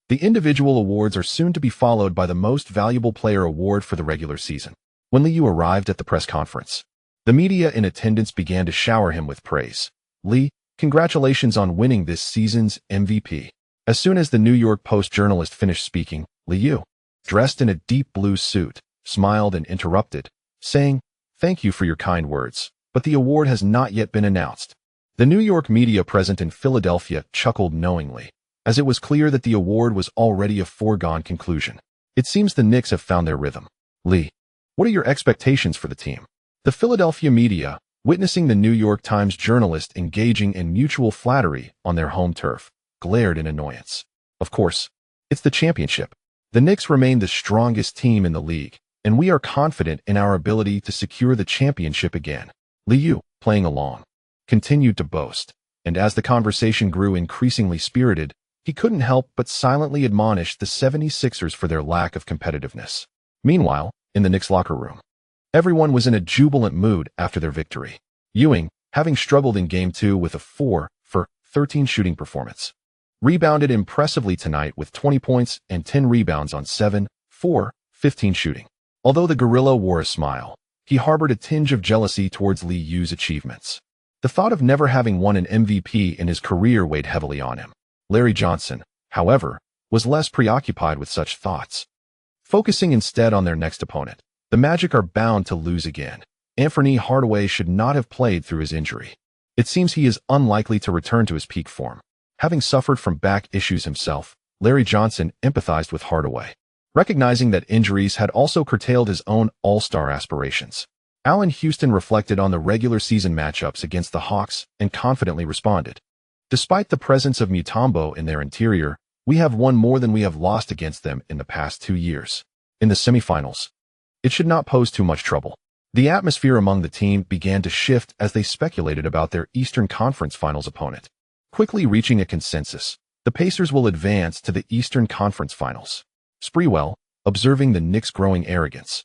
The individual awards are soon to be followed by the Most Valuable Player award for the regular season. When Li Yao arrived at the press conference, the media in attendance began to shower him with praise. "Li, congratulations on winning this season's MVP." As soon as the New York Post journalist finished speaking, Li Yao, dressed in a deep blue suit, smiled and interrupted, saying, "Thank you for your kind words, but the award has not yet been announced." The New York media present in Philadelphia chuckled knowingly, as it was clear that the award was already a foregone conclusion. It seems the Knicks have found their rhythm. "Li, what are your expectations for the team?" The Philadelphia media, witnessing the New York Times journalist engaging in mutual flattery on their home turf, glared in annoyance. "Of course, it's the championship. The Knicks remain the strongest team in the league, and we are confident in our ability to secure the championship again." Li Yao, playing along, continued to boast, and as the conversation grew increasingly spirited, he couldn't help but silently admonish the 76ers for their lack of competitiveness. Meanwhile, in the Knicks locker room, everyone was in a jubilant mood after their victory. Ewing, having struggled in Game 2 with a 4 for 13 shooting performance, rebounded impressively tonight with 20 points and 10 rebounds on 7 for 15 shooting. Although the gorilla wore a smile, he harbored a tinge of jealousy towards Li Yao's achievements. The thought of never having won an MVP in his career weighed heavily on him. Larry Johnson, however, was less preoccupied with such thoughts. Focusing instead on their next opponent, the Magic are bound to lose again. Anthony Hardaway should not have played through his injury. It seems he is unlikely to return to his peak form. Having suffered from back issues himself, Larry Johnson empathized with Hardaway, recognizing that injuries had also curtailed his own all-star aspirations. Allen Houston reflected on the regular season matchups against the Hawks and confidently responded, "Despite the presence of Mutombo in their interior, we have won more than we have lost against them in the past 2 years. In the semifinals, it should not pose too much trouble." The atmosphere among the team began to shift as they speculated about their Eastern Conference Finals opponent. Quickly reaching a consensus, the Pacers will advance to the Eastern Conference Finals. Sprewell, observing the Knicks' growing arrogance,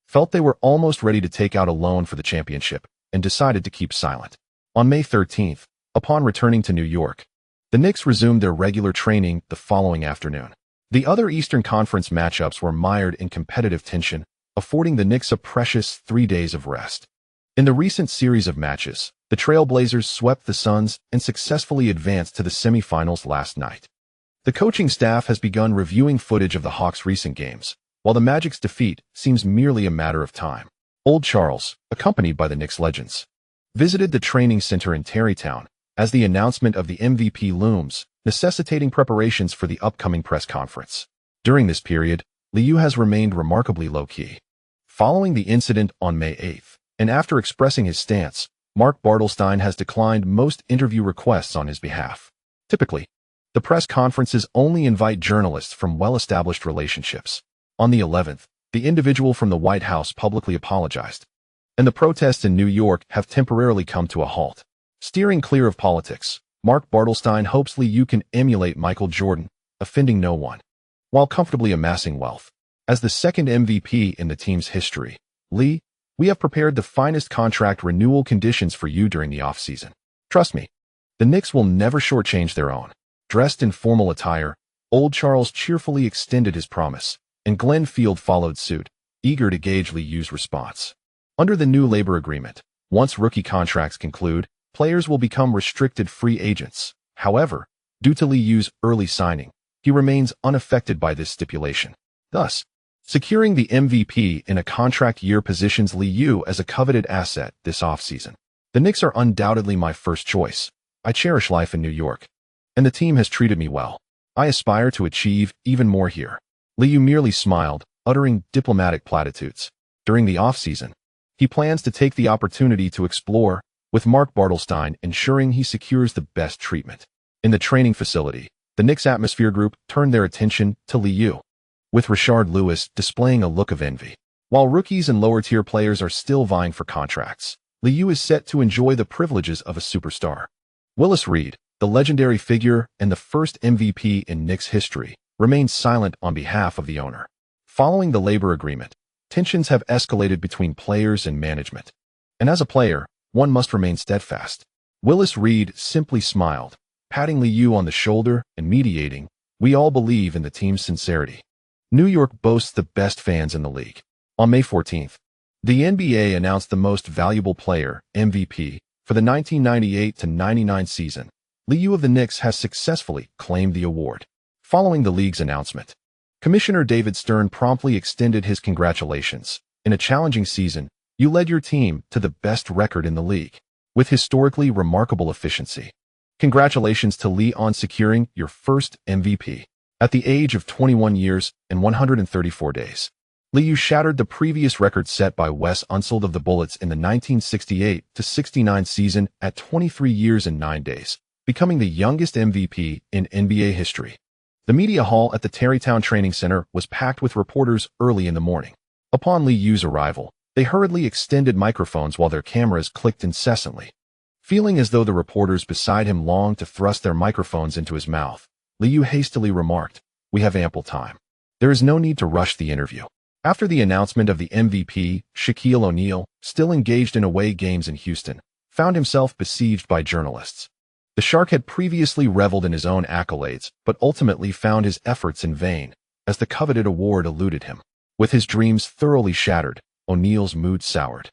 felt they were almost ready to take out a loan for the championship and decided to keep silent. On May 13th, upon returning to New York, the Knicks resumed their regular training the following afternoon. The other Eastern Conference matchups were mired in competitive tension, affording the Knicks a precious 3 days of rest. In the recent series of matches, the Trail Blazers swept the Suns and successfully advanced to the semifinals last night. The coaching staff has begun reviewing footage of the Hawks' recent games, while the Magic's defeat seems merely a matter of time. Old Charles, accompanied by the Knicks legends, visited the training center in Tarrytown as the announcement of the MVP looms, necessitating preparations for the upcoming press conference. During this period, Li Yao has remained remarkably low-key. Following the incident on May 8th, and after expressing his stance, Mark Bartelstein has declined most interview requests on his behalf. Typically, the press conferences only invite journalists from well-established relationships. On the 11th, the individual from the White House publicly apologized, and the protests in New York have temporarily come to a halt. Steering clear of politics, Mark Bartelstein hopes Li Yao can emulate Michael Jordan, offending no one, while comfortably amassing wealth. As the second MVP in the team's history, "Li, we have prepared the finest contract renewal conditions for you during the offseason. Trust me, the Knicks will never shortchange their own." Dressed in formal attire, Old Charles cheerfully extended his promise, and Glenn Field followed suit, eager to gauge Li Yao's response. Under the new labor agreement, once rookie contracts conclude, players will become restricted free agents. However, due to Li Yao's early signing, he remains unaffected by this stipulation. Thus, securing the MVP in a contract year positions Li Yao as a coveted asset this offseason. "The Knicks are undoubtedly my first choice. I cherish life in New York, and the team has treated me well. I aspire to achieve even more here." Li Yao merely smiled, uttering diplomatic platitudes. During the off-season, he plans to take the opportunity to explore, with Mark Bartelstein ensuring he secures the best treatment. In the training facility, the Knicks atmosphere group turned their attention to Li Yao, with Rashard Lewis displaying a look of envy. While rookies and lower-tier players are still vying for contracts, Li Yao is set to enjoy the privileges of a superstar. Willis Reed, the legendary figure and the first MVP in Knicks history, remains silent on behalf of the owner. Following the labor agreement, tensions have escalated between players and management. And as a player, one must remain steadfast. Willis Reed simply smiled, patting Li Yao on the shoulder and mediating, "We all believe in the team's sincerity." New York boasts the best fans in the league. On May 14th, the NBA announced the most valuable player, MVP, for the 1998-99 season. Li Yao of the Knicks has successfully claimed the award. Following the league's announcement, Commissioner David Stern promptly extended his congratulations. "In a challenging season, you led your team to the best record in the league, with historically remarkable efficiency. Congratulations to Li on securing your first MVP. At the age of 21 years and 134 days, Li Yao shattered the previous record set by Wes Unseld of the Bullets in the 1968-69 season at 23 years and 9 days, becoming the youngest MVP in NBA history. The media hall at the Tarrytown Training Center was packed with reporters early in the morning. Upon Li Yao's arrival, they hurriedly extended microphones while their cameras clicked incessantly. Feeling as though the reporters beside him longed to thrust their microphones into his mouth, Li Yao hastily remarked, "We have ample time. There is no need to rush the interview." After the announcement of the MVP, Shaquille O'Neal, still engaged in away games in Houston, found himself besieged by journalists. The Shark had previously reveled in his own accolades, but ultimately found his efforts in vain, as the coveted award eluded him. With his dreams thoroughly shattered, O'Neal's mood soured.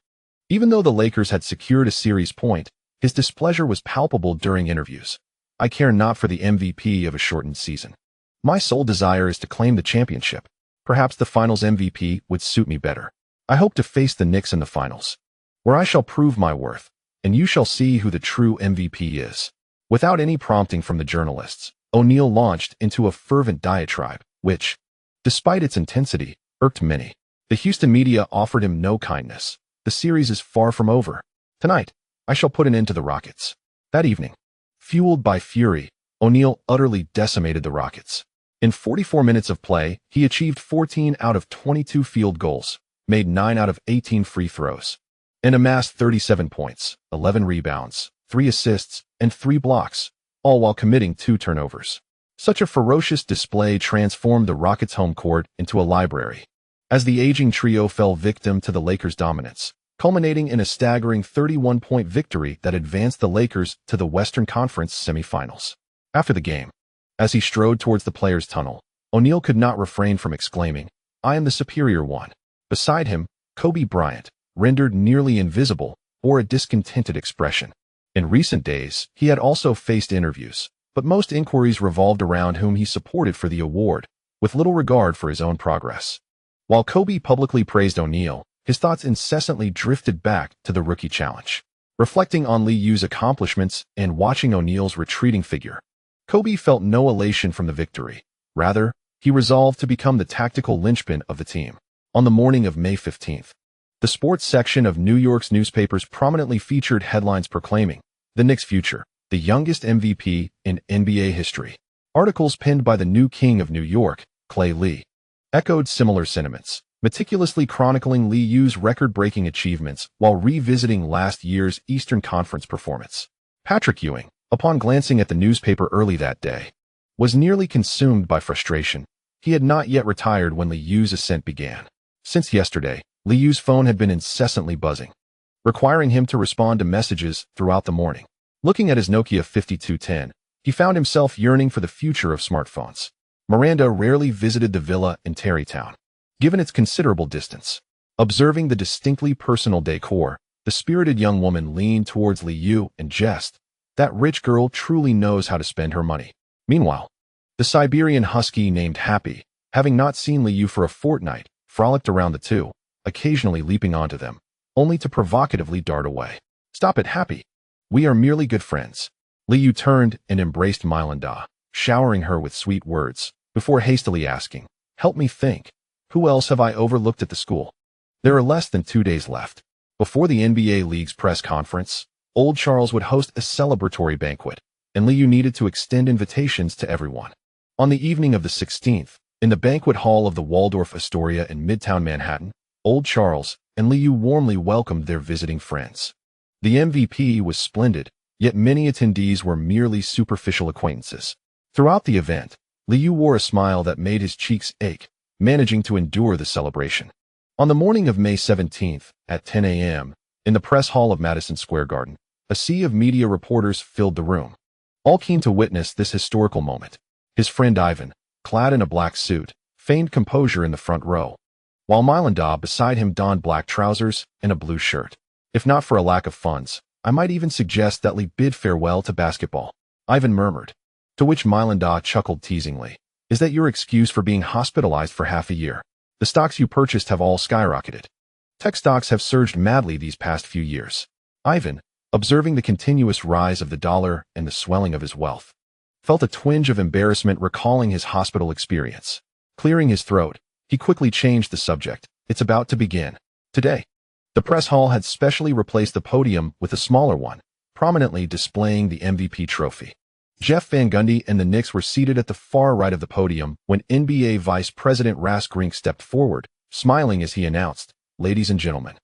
Even though the Lakers had secured a series point, his displeasure was palpable during interviews. "I care not for the MVP of a shortened season. My sole desire is to claim the championship. Perhaps the finals MVP would suit me better. I hope to face the Knicks in the finals, where I shall prove my worth, and you shall see who the true MVP is." Without any prompting from the journalists, O'Neal launched into a fervent diatribe, which, despite its intensity, irked many. The Houston media offered him no kindness. "The series is far from over. Tonight, I shall put an end to the Rockets." That evening, fueled by fury, O'Neal utterly decimated the Rockets. In 44 minutes of play, he achieved 14 out of 22 field goals, made 9 out of 18 free throws, and amassed 37 points, 11 rebounds, 3 assists, and 3 blocks, all while committing 2 turnovers. Such a ferocious display transformed the Rockets' home court into a library, as the aging trio fell victim to the Lakers' dominance, culminating in a staggering 31-point victory that advanced the Lakers to the Western Conference semifinals. After the game, as he strode towards the players' tunnel, O'Neal could not refrain from exclaiming, "I am the superior one." Beside him, Kobe Bryant, rendered nearly invisible, bore a discontented expression. In recent days, he had also faced interviews, but most inquiries revolved around whom he supported for the award, with little regard for his own progress. While Kobe publicly praised O'Neal, his thoughts incessantly drifted back to the rookie challenge. Reflecting on Li Yao's accomplishments and watching O'Neal's retreating figure, Kobe felt no elation from the victory. Rather, he resolved to become the tactical linchpin of the team. On the morning of May 15th, the sports section of New York's newspapers prominently featured headlines proclaiming, "The Knicks' future, the youngest MVP in NBA history." Articles penned by the new king of New York, Clay Lee, echoed similar sentiments, meticulously chronicling Li Yao's record-breaking achievements while revisiting last year's Eastern Conference performance. Patrick Ewing, upon glancing at the newspaper early that day, was nearly consumed by frustration. He had not yet retired when Li Yao's ascent began. Since yesterday, Li Yao's phone had been incessantly buzzing, requiring him to respond to messages throughout the morning. Looking at his Nokia 5210, he found himself yearning for the future of smartphones. Miranda rarely visited the villa in Tarrytown, given its considerable distance. Observing the distinctly personal decor, the spirited young woman leaned towards Li Yao and jested, "That rich girl truly knows how to spend her money." Meanwhile, the Siberian husky named Happy, having not seen Li Yao for a fortnight, frolicked around the two, occasionally leaping onto them, only to provocatively dart away. "Stop it, Happy. We are merely good friends." Li Yao turned and embraced Miranda, showering her with sweet words, before hastily asking, "Help me think. Who else have I overlooked at the school? There are less than 2 days left. Before the NBA League's press conference, Old Charles would host a celebratory banquet, and Li Yao needed to extend invitations to everyone. On the evening of the 16th, in the banquet hall of the Waldorf Astoria in Midtown Manhattan, Old Charles and Li Yao warmly welcomed their visiting friends. The MVP was splendid, yet many attendees were merely superficial acquaintances. Throughout the event, Li Yao wore a smile that made his cheeks ache, managing to endure the celebration. On the morning of May 17th, at 10 a.m., in the press hall of Madison Square Garden, a sea of media reporters filled the room, all keen to witness this historical moment. His friend Ivan, clad in a black suit, feigned composure in the front row, while Milinda beside him donned black trousers and a blue shirt. If not for a lack of funds, I might even suggest that Li bid farewell to basketball, Ivan murmured. To which Milinda chuckled teasingly. Is that your excuse for being hospitalized for half a year? The stocks you purchased have all skyrocketed. Tech stocks have surged madly these past few years. Ivan, observing the continuous rise of the dollar and the swelling of his wealth, felt a twinge of embarrassment recalling his hospital experience. Clearing his throat, he quickly changed the subject. It's about to begin. Today, the press hall had specially replaced the podium with a smaller one, prominently displaying the MVP trophy. Jeff Van Gundy and the Knicks were seated at the far right of the podium when NBA Vice President Ras Grink stepped forward, smiling as he announced, "Ladies and gentlemen,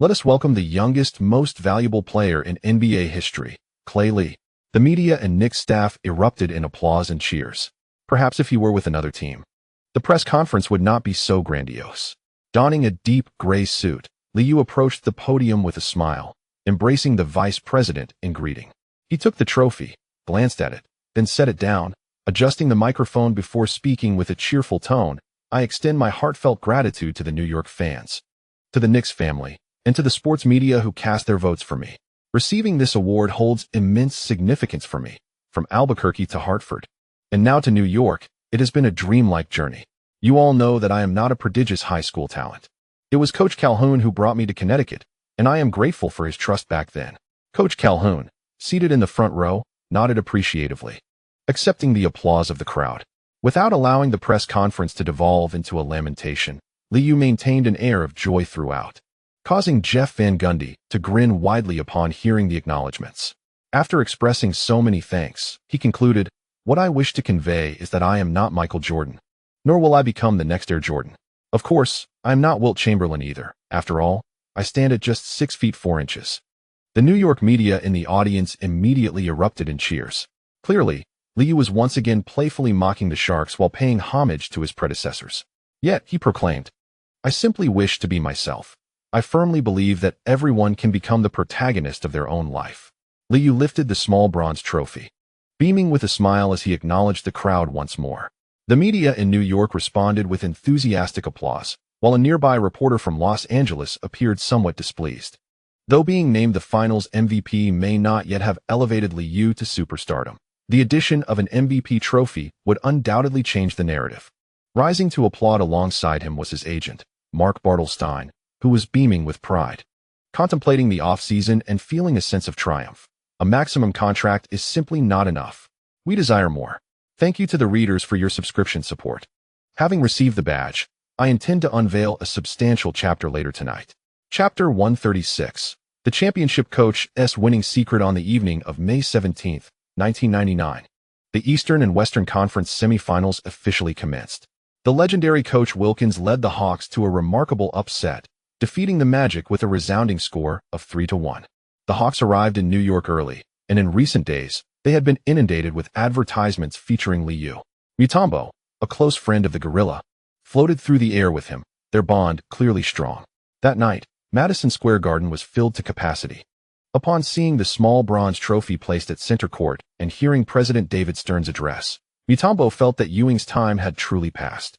let us welcome the youngest, most valuable player in NBA history, Clay Lee." The media and Knicks staff erupted in applause and cheers. Perhaps if he were with another team, the press conference would not be so grandiose. Donning a deep gray suit, Li Yao approached the podium with a smile, embracing the vice president in greeting. He took the trophy, glanced at it, then set it down, adjusting the microphone before speaking with a cheerful tone. "I extend my heartfelt gratitude to the New York fans, to the Knicks family, and to the sports media who cast their votes for me. Receiving this award holds immense significance for me, from Albuquerque to Hartford, and now to New York. It has been a dreamlike journey. You all know that I am not a prodigious high school talent. It was Coach Calhoun who brought me to Connecticut, and I am grateful for his trust back then." Coach Calhoun, seated in the front row, nodded appreciatively, accepting the applause of the crowd. Without allowing the press conference to devolve into a lamentation, Li Yao maintained an air of joy throughout, causing Jeff Van Gundy to grin widely upon hearing the acknowledgments. After expressing so many thanks, he concluded, "What I wish to convey is that I am not Michael Jordan, nor will I become the next Air Jordan. Of course, I am not Wilt Chamberlain either. After all, I stand at just 6 feet 4 inches." The New York media in the audience immediately erupted in cheers. Clearly, Li Yao was once again playfully mocking the Sharks while paying homage to his predecessors. Yet, he proclaimed, "I simply wish to be myself. I firmly believe that everyone can become the protagonist of their own life." Li Yao lifted the small bronze trophy, beaming with a smile as he acknowledged the crowd once more. The media in New York responded with enthusiastic applause, while a nearby reporter from Los Angeles appeared somewhat displeased. Though being named the finals MVP may not yet have elevated Li Yao to superstardom, the addition of an MVP trophy would undoubtedly change the narrative. Rising to applaud alongside him was his agent, Mark Bartelstein, who was beaming with pride, contemplating the offseason and feeling a sense of triumph. A maximum contract is simply not enough. We desire more. Thank you to the readers for your subscription support. Having received the badge, I intend to unveil a substantial chapter later tonight. Chapter 136, The Championship Coach's Winning Secret. On the evening of May 17, 1999, the Eastern and Western Conference semifinals officially commenced. The legendary Coach Wilkins led the Hawks to a remarkable upset, defeating the Magic with a resounding score of 3-1. The Hawks arrived in New York early, and in recent days, they had been inundated with advertisements featuring Li Yao. Mutombo, a close friend of the gorilla, floated through the air with him, their bond clearly strong. That night, Madison Square Garden was filled to capacity. Upon seeing the small bronze trophy placed at center court and hearing President David Stern's address, Mutombo felt that Ewing's time had truly passed.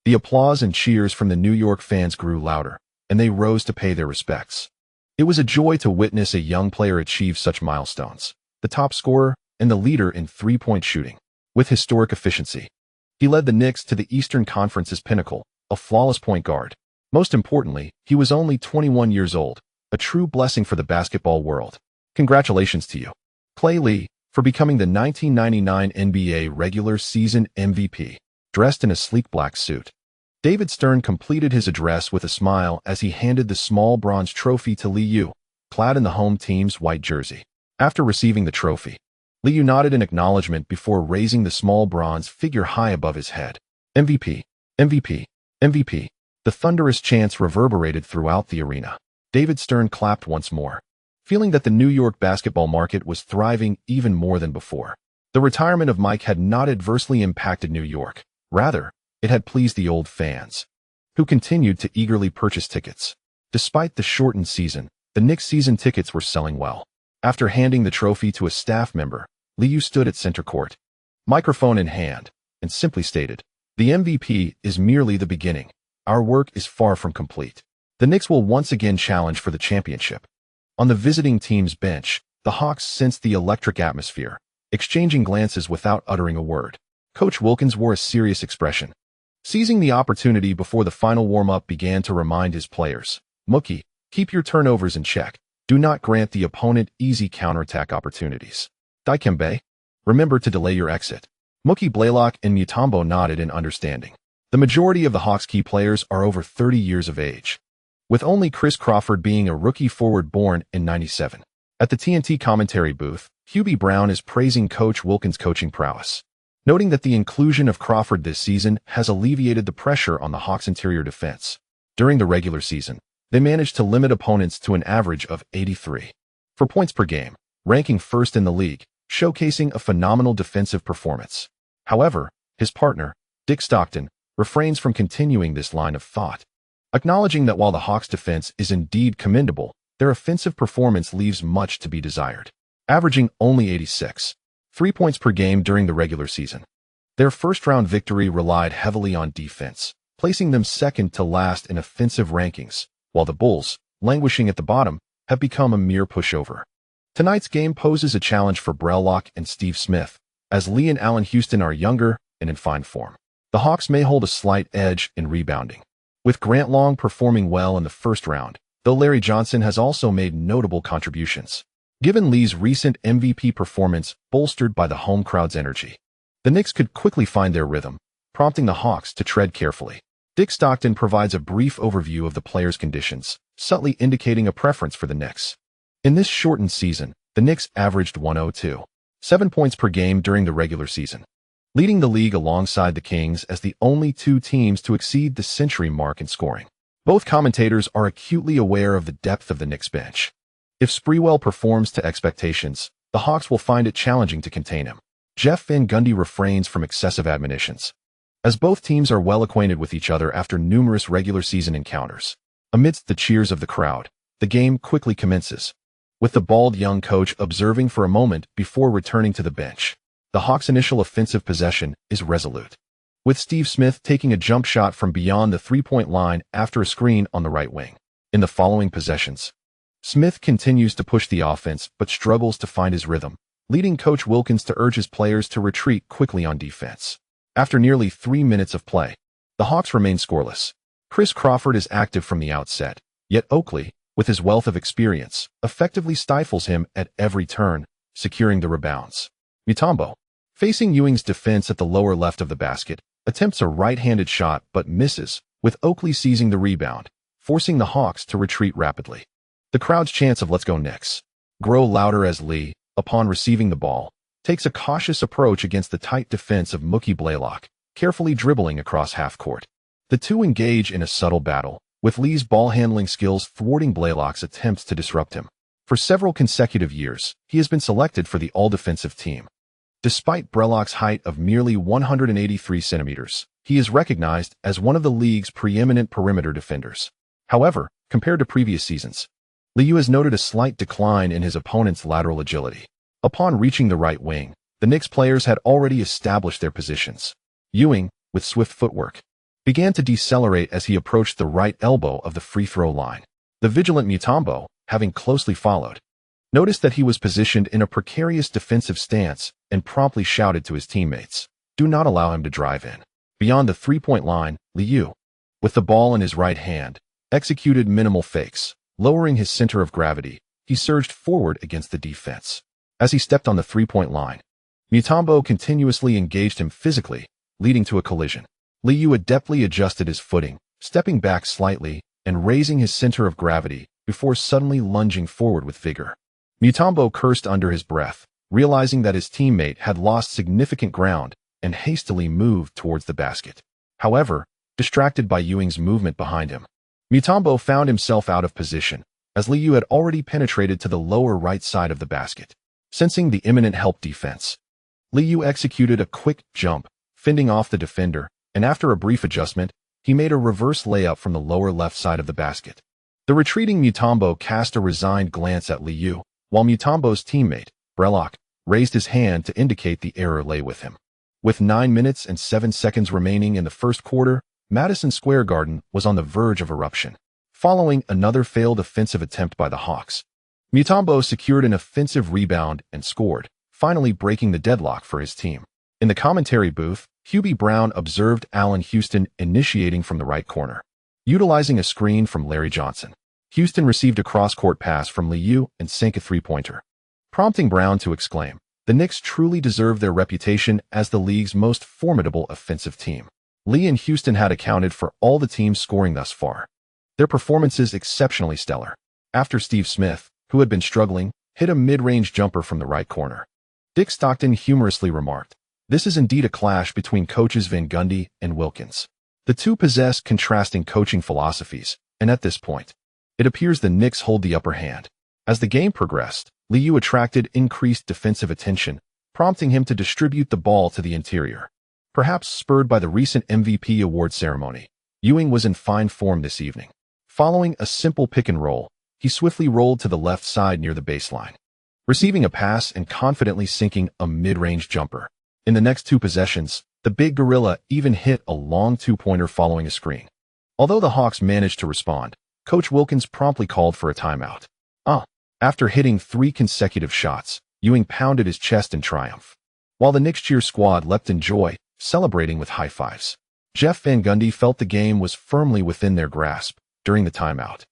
The applause and cheers from the New York fans grew louder, and they rose to pay their respects. It was a joy to witness a young player achieve such milestones, the top scorer and the leader in three-point shooting. With historic efficiency, he led the Knicks to the Eastern Conference's pinnacle, a flawless point guard. Most importantly, he was only 21 years old, a true blessing for the basketball world. Congratulations to you, Clay Lee, for becoming the 1999 NBA regular season MVP. Dressed in a sleek black suit, David Stern completed his address with a smile as he handed the small bronze trophy to Li Yao, clad in the home team's white jersey. After receiving the trophy, Li Yao nodded in acknowledgement before raising the small bronze figure high above his head. MVP, MVP, MVP. The thunderous chants reverberated throughout the arena. David Stern clapped once more, feeling that the New York basketball market was thriving even more than before. The retirement of Mike had not adversely impacted New York. Rather, it had pleased the old fans, who continued to eagerly purchase tickets. Despite the shortened season, the Knicks season tickets were selling well. After handing the trophy to a staff member, Li Yao stood at center court, microphone in hand, and simply stated, "The MVP is merely the beginning. Our work is far from complete. The Knicks will once again challenge for the championship." On the visiting team's bench, the Hawks sensed the electric atmosphere, exchanging glances without uttering a word. Coach Wilkins wore a serious expression, seizing the opportunity before the final warm-up began to remind his players, "Mookie, keep your turnovers in check. Do not grant the opponent easy counterattack opportunities. Dikembe, remember to delay your exit." Mookie Blaylock and Mutombo nodded in understanding. The majority of the Hawks' key players are over 30 years of age, with only Chris Crawford being a rookie forward born in '97. At the TNT commentary booth, Hubie Brown is praising Coach Wilkins' coaching prowess, noting that the inclusion of Crawford this season has alleviated the pressure on the Hawks' interior defense. During the regular season, they managed to limit opponents to an average of 83 for points per game, ranking first in the league, showcasing a phenomenal defensive performance. However, his partner, Dick Stockton, refrains from continuing this line of thought, acknowledging that while the Hawks' defense is indeed commendable, their offensive performance leaves much to be desired. Averaging only 86.3 points per game during the regular season, their first-round victory relied heavily on defense, placing them second to last in offensive rankings, while the Bulls, languishing at the bottom, have become a mere pushover. Tonight's game poses a challenge for Blaylock and Steve Smith, as Lee and Allen Houston are younger and in fine form. The Hawks may hold a slight edge in rebounding, with Grant Long performing well in the first round, though Larry Johnson has also made notable contributions. Given Lee's recent MVP performance bolstered by the home crowd's energy, the Knicks could quickly find their rhythm, prompting the Hawks to tread carefully. Dick Stockton provides a brief overview of the players' conditions, subtly indicating a preference for the Knicks. In this shortened season, the Knicks averaged 102.7 points per game during the regular season, leading the league alongside the Kings as the only two teams to exceed the century mark in scoring. Both commentators are acutely aware of the depth of the Knicks bench. If Sprewell performs to expectations, the Hawks will find it challenging to contain him. Jeff Van Gundy refrains from excessive admonitions, as both teams are well acquainted with each other after numerous regular season encounters. Amidst the cheers of the crowd, the game quickly commences, with the bald young coach observing for a moment before returning to the bench. The Hawks' initial offensive possession is resolute, with Steve Smith taking a jump shot from beyond the three-point line after a screen on the right wing. In the following possessions, Smith continues to push the offense but struggles to find his rhythm, leading Coach Wilkins to urge his players to retreat quickly on defense. After nearly 3 minutes of play, the Hawks remain scoreless. Chris Crawford is active from the outset, yet Oakley, with his wealth of experience, effectively stifles him at every turn, securing the rebounds. Mutombo, facing Ewing's defense at the lower left of the basket, attempts a right-handed shot but misses, with Oakley seizing the rebound, forcing the Hawks to retreat rapidly. The crowd's chants of "Let's go Knicks" grow louder as Lee, upon receiving the ball, takes a cautious approach against the tight defense of Mookie Blaylock, carefully dribbling across half-court. The two engage in a subtle battle, with Lee's ball-handling skills thwarting Blaylock's attempts to disrupt him. For several consecutive years, he has been selected for the all-defensive team. Despite Blaylock's height of merely 183 centimeters, he is recognized as one of the league's preeminent perimeter defenders. However, compared to previous seasons, Li Yao has noted a slight decline in his opponent's lateral agility. Upon reaching the right wing, the Knicks players had already established their positions. Ewing, with swift footwork, began to decelerate as he approached the right elbow of the free-throw line. The vigilant Mutombo, having closely followed, noticed that he was positioned in a precarious defensive stance and promptly shouted to his teammates, "Do not allow him to drive in." Beyond the three-point line, Li Yao, with the ball in his right hand, executed minimal fakes. Lowering his center of gravity, he surged forward against the defense. As he stepped on the three-point line, Mutombo continuously engaged him physically, leading to a collision. Li Yao adeptly adjusted his footing, stepping back slightly and raising his center of gravity before suddenly lunging forward with vigor. Mutombo cursed under his breath, realizing that his teammate had lost significant ground and hastily moved towards the basket. However, distracted by Ewing's movement behind him, Mutombo found himself out of position, as Li Yao had already penetrated to the lower right side of the basket. Sensing the imminent help defense, Li Yao executed a quick jump, fending off the defender, and after a brief adjustment, he made a reverse layup from the lower left side of the basket. The retreating Mutombo cast a resigned glance at Li Yao, while Mutombo's teammate, Brellock, raised his hand to indicate the error lay with him. With 9 minutes and 7 seconds remaining in the first quarter, Madison Square Garden was on the verge of eruption. Following another failed offensive attempt by the Hawks, Mutombo secured an offensive rebound and scored, finally breaking the deadlock for his team. In the commentary booth, Hubie Brown observed Allen Houston initiating from the right corner. Utilizing a screen from Larry Johnson, Houston received a cross-court pass from Li Yao and sank a three-pointer, prompting Brown to exclaim, "The Knicks truly deserve their reputation as the league's most formidable offensive team." Li and Houston had accounted for all the teams scoring thus far. Their performances exceptionally stellar. After Steve Smith, who had been struggling, hit a mid-range jumper from the right corner, Dick Stockton humorously remarked, "This is indeed a clash between coaches Van Gundy and Wilkins." The two possess contrasting coaching philosophies, and at this point, it appears the Knicks hold the upper hand. As the game progressed, Li Yao attracted increased defensive attention, prompting him to distribute the ball to the interior. Perhaps spurred by the recent MVP award ceremony, Ewing was in fine form this evening. Following a simple pick and roll, he swiftly rolled to the left side near the baseline, receiving a pass and confidently sinking a mid-range jumper. In the next two possessions, the big gorilla even hit a long two-pointer following a screen. Although the Hawks managed to respond, Coach Wilkins promptly called for a timeout. After hitting 3 consecutive shots, Ewing pounded his chest in triumph, while the Knicks cheer squad leapt in joy, celebrating with high fives. Jeff Van Gundy felt the game was firmly within their grasp during the timeout.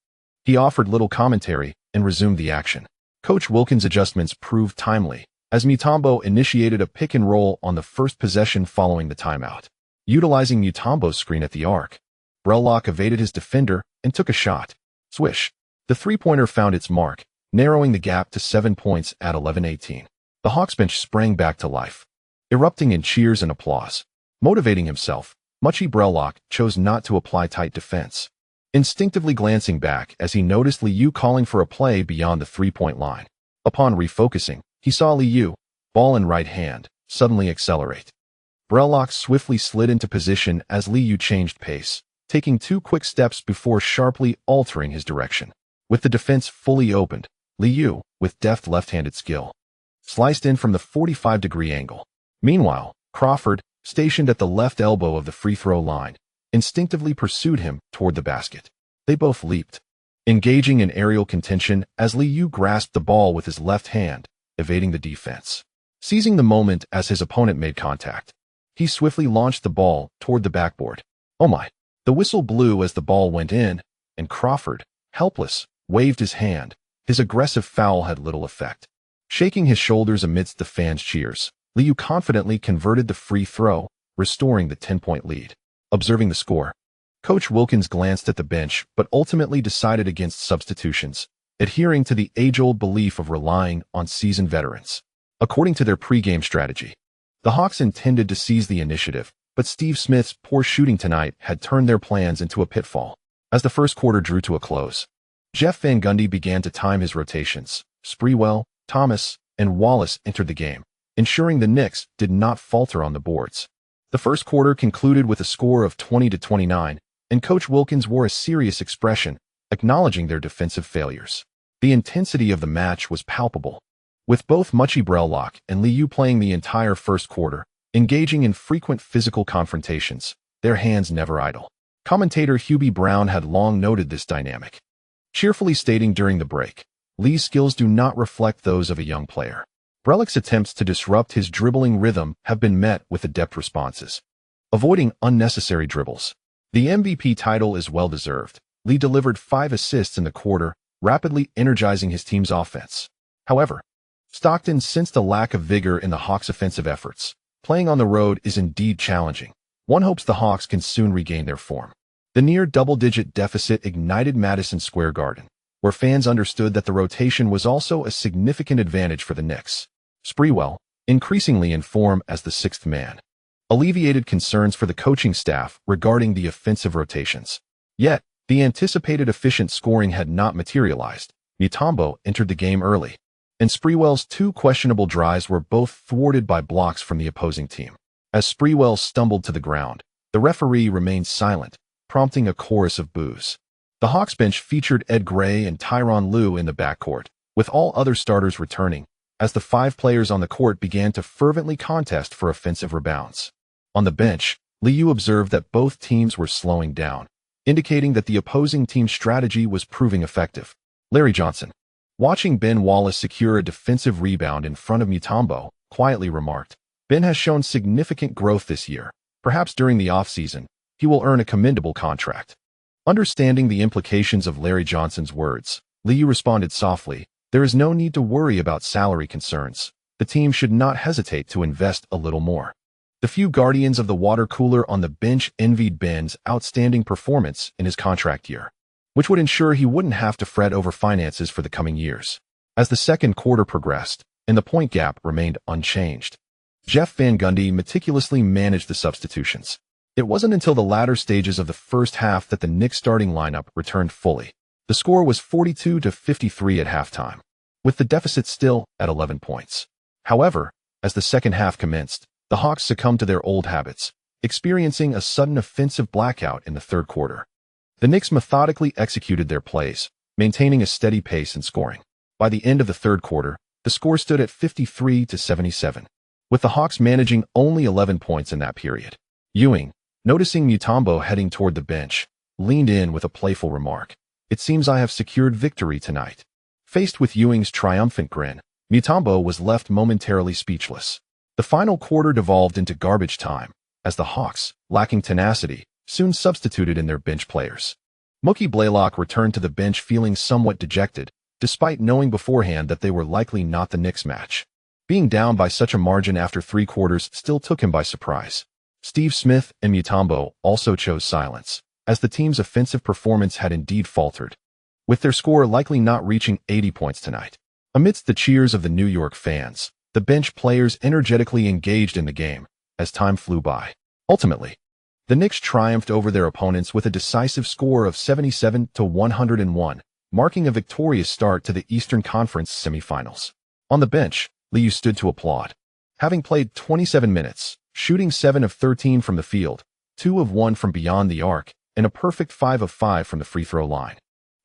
He offered little commentary and resumed the action. Coach Wilkins' adjustments proved timely, as Mutombo initiated a pick and roll on the first possession following the timeout. Utilizing Mutombo's screen at the arc, Brellock evaded his defender and took a shot. Swish! The three-pointer found its mark, narrowing the gap to 7 points at 11-18. The Hawks bench sprang back to life, erupting in cheers and applause. Motivating himself, Muchie Brellock chose not to apply tight defense, instinctively glancing back as he noticed Li Yao calling for a play beyond the three-point line. Upon refocusing, he saw Li Yao, ball in right hand, suddenly accelerate. Brellock swiftly slid into position as Li Yao changed pace, taking 2 quick steps before sharply altering his direction. With the defense fully opened, Li Yao, with deft left-handed skill, sliced in from the 45-degree angle. Meanwhile, Crawford, stationed at the left elbow of the free-throw line, instinctively pursued him toward the basket. They both leaped, engaging in aerial contention as Li Yao grasped the ball with his left hand, evading the defense. Seizing the moment as his opponent made contact, he swiftly launched the ball toward the backboard. Oh my! The whistle blew as the ball went in, and Crawford, helpless, waved his hand. His aggressive foul had little effect. Shaking his shoulders amidst the fans' cheers, Li Yao confidently converted the free throw, restoring the 10-point lead. Observing the score, Coach Wilkins glanced at the bench but ultimately decided against substitutions, adhering to the age-old belief of relying on seasoned veterans. According to their pregame strategy, the Hawks intended to seize the initiative, but Steve Smith's poor shooting tonight had turned their plans into a pitfall. As the first quarter drew to a close, Jeff Van Gundy began to time his rotations. Sprewell, Thomas, and Wallace entered the game, ensuring the Knicks did not falter on the boards. The first quarter concluded with a score of 20-29, and Coach Wilkins wore a serious expression, acknowledging their defensive failures. The intensity of the match was palpable, with both Muchie Brellock and Li Yao playing the entire first quarter, engaging in frequent physical confrontations, their hands never idle. Commentator Hubie Brown had long noted this dynamic, cheerfully stating during the break, "Lee's skills do not reflect those of a young player." Brellock's attempts to disrupt his dribbling rhythm have been met with adept responses, avoiding unnecessary dribbles. The MVP title is well-deserved. Lee delivered 5 assists in the quarter, rapidly energizing his team's offense. However, Stockton sensed a lack of vigor in the Hawks' offensive efforts. Playing on the road is indeed challenging. One hopes the Hawks can soon regain their form. The near double-digit deficit ignited Madison Square Garden, where fans understood that the rotation was also a significant advantage for the Knicks. Sprewell, increasingly in form as the sixth man, alleviated concerns for the coaching staff regarding the offensive rotations. Yet, the anticipated efficient scoring had not materialized. Mutombo entered the game early, and Sprewell's two questionable drives were both thwarted by blocks from the opposing team. As Sprewell stumbled to the ground, the referee remained silent, prompting a chorus of boos. The Hawks bench featured Ed Gray and Tyronn Lue in the backcourt, with all other starters returning, as the five players on the court began to fervently contest for offensive rebounds. On the bench, Li Yao observed that both teams were slowing down, indicating that the opposing team's strategy was proving effective. Larry Johnson, watching Ben Wallace secure a defensive rebound in front of Mutombo, quietly remarked, "Ben has shown significant growth this year. Perhaps during the offseason, he will earn a commendable contract." Understanding the implications of Larry Johnson's words, Li Yao responded softly, "There is no need to worry about salary concerns. The team should not hesitate to invest a little more." The few guardians of the water cooler on the bench envied Ben's outstanding performance in his contract year, which would ensure he wouldn't have to fret over finances for the coming years. As the second quarter progressed, and the point gap remained unchanged, Jeff Van Gundy meticulously managed the substitutions. It wasn't until the latter stages of the first half that the Knicks starting lineup returned fully. The score was 42-53 at halftime, with the deficit still at 11 points. However, as the second half commenced, the Hawks succumbed to their old habits, experiencing a sudden offensive blackout in the third quarter. The Knicks methodically executed their plays, maintaining a steady pace in scoring. By the end of the third quarter, the score stood at 53-77, with the Hawks managing only 11 points in that period. Ewing, noticing Mutombo heading toward the bench, leaned in with a playful remark, "It seems I have secured victory tonight." Faced with Ewing's triumphant grin, Mutombo was left momentarily speechless. The final quarter devolved into garbage time, as the Hawks, lacking tenacity, soon substituted in their bench players. Mookie Blaylock returned to the bench feeling somewhat dejected, despite knowing beforehand that they were likely not the Knicks match. Being down by such a margin after 3 quarters still took him by surprise. Steve Smith and Mutombo also chose silence, as the team's offensive performance had indeed faltered, with their score likely not reaching 80 points tonight. Amidst the cheers of the New York fans, the bench players energetically engaged in the game as time flew by. Ultimately, the Knicks triumphed over their opponents with a decisive score of 77-101, marking a victorious start to the Eastern Conference semifinals. On the bench, Li Yao stood to applaud. Having played 27 minutes, shooting 7 of 13 from the field, 2 of 1 from beyond the arc, and a perfect 5 of 5 from the free throw line,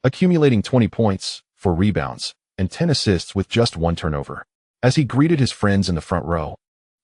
accumulating 20 points, 4 rebounds, and 10 assists with just 1 turnover. As he greeted his friends in the front row,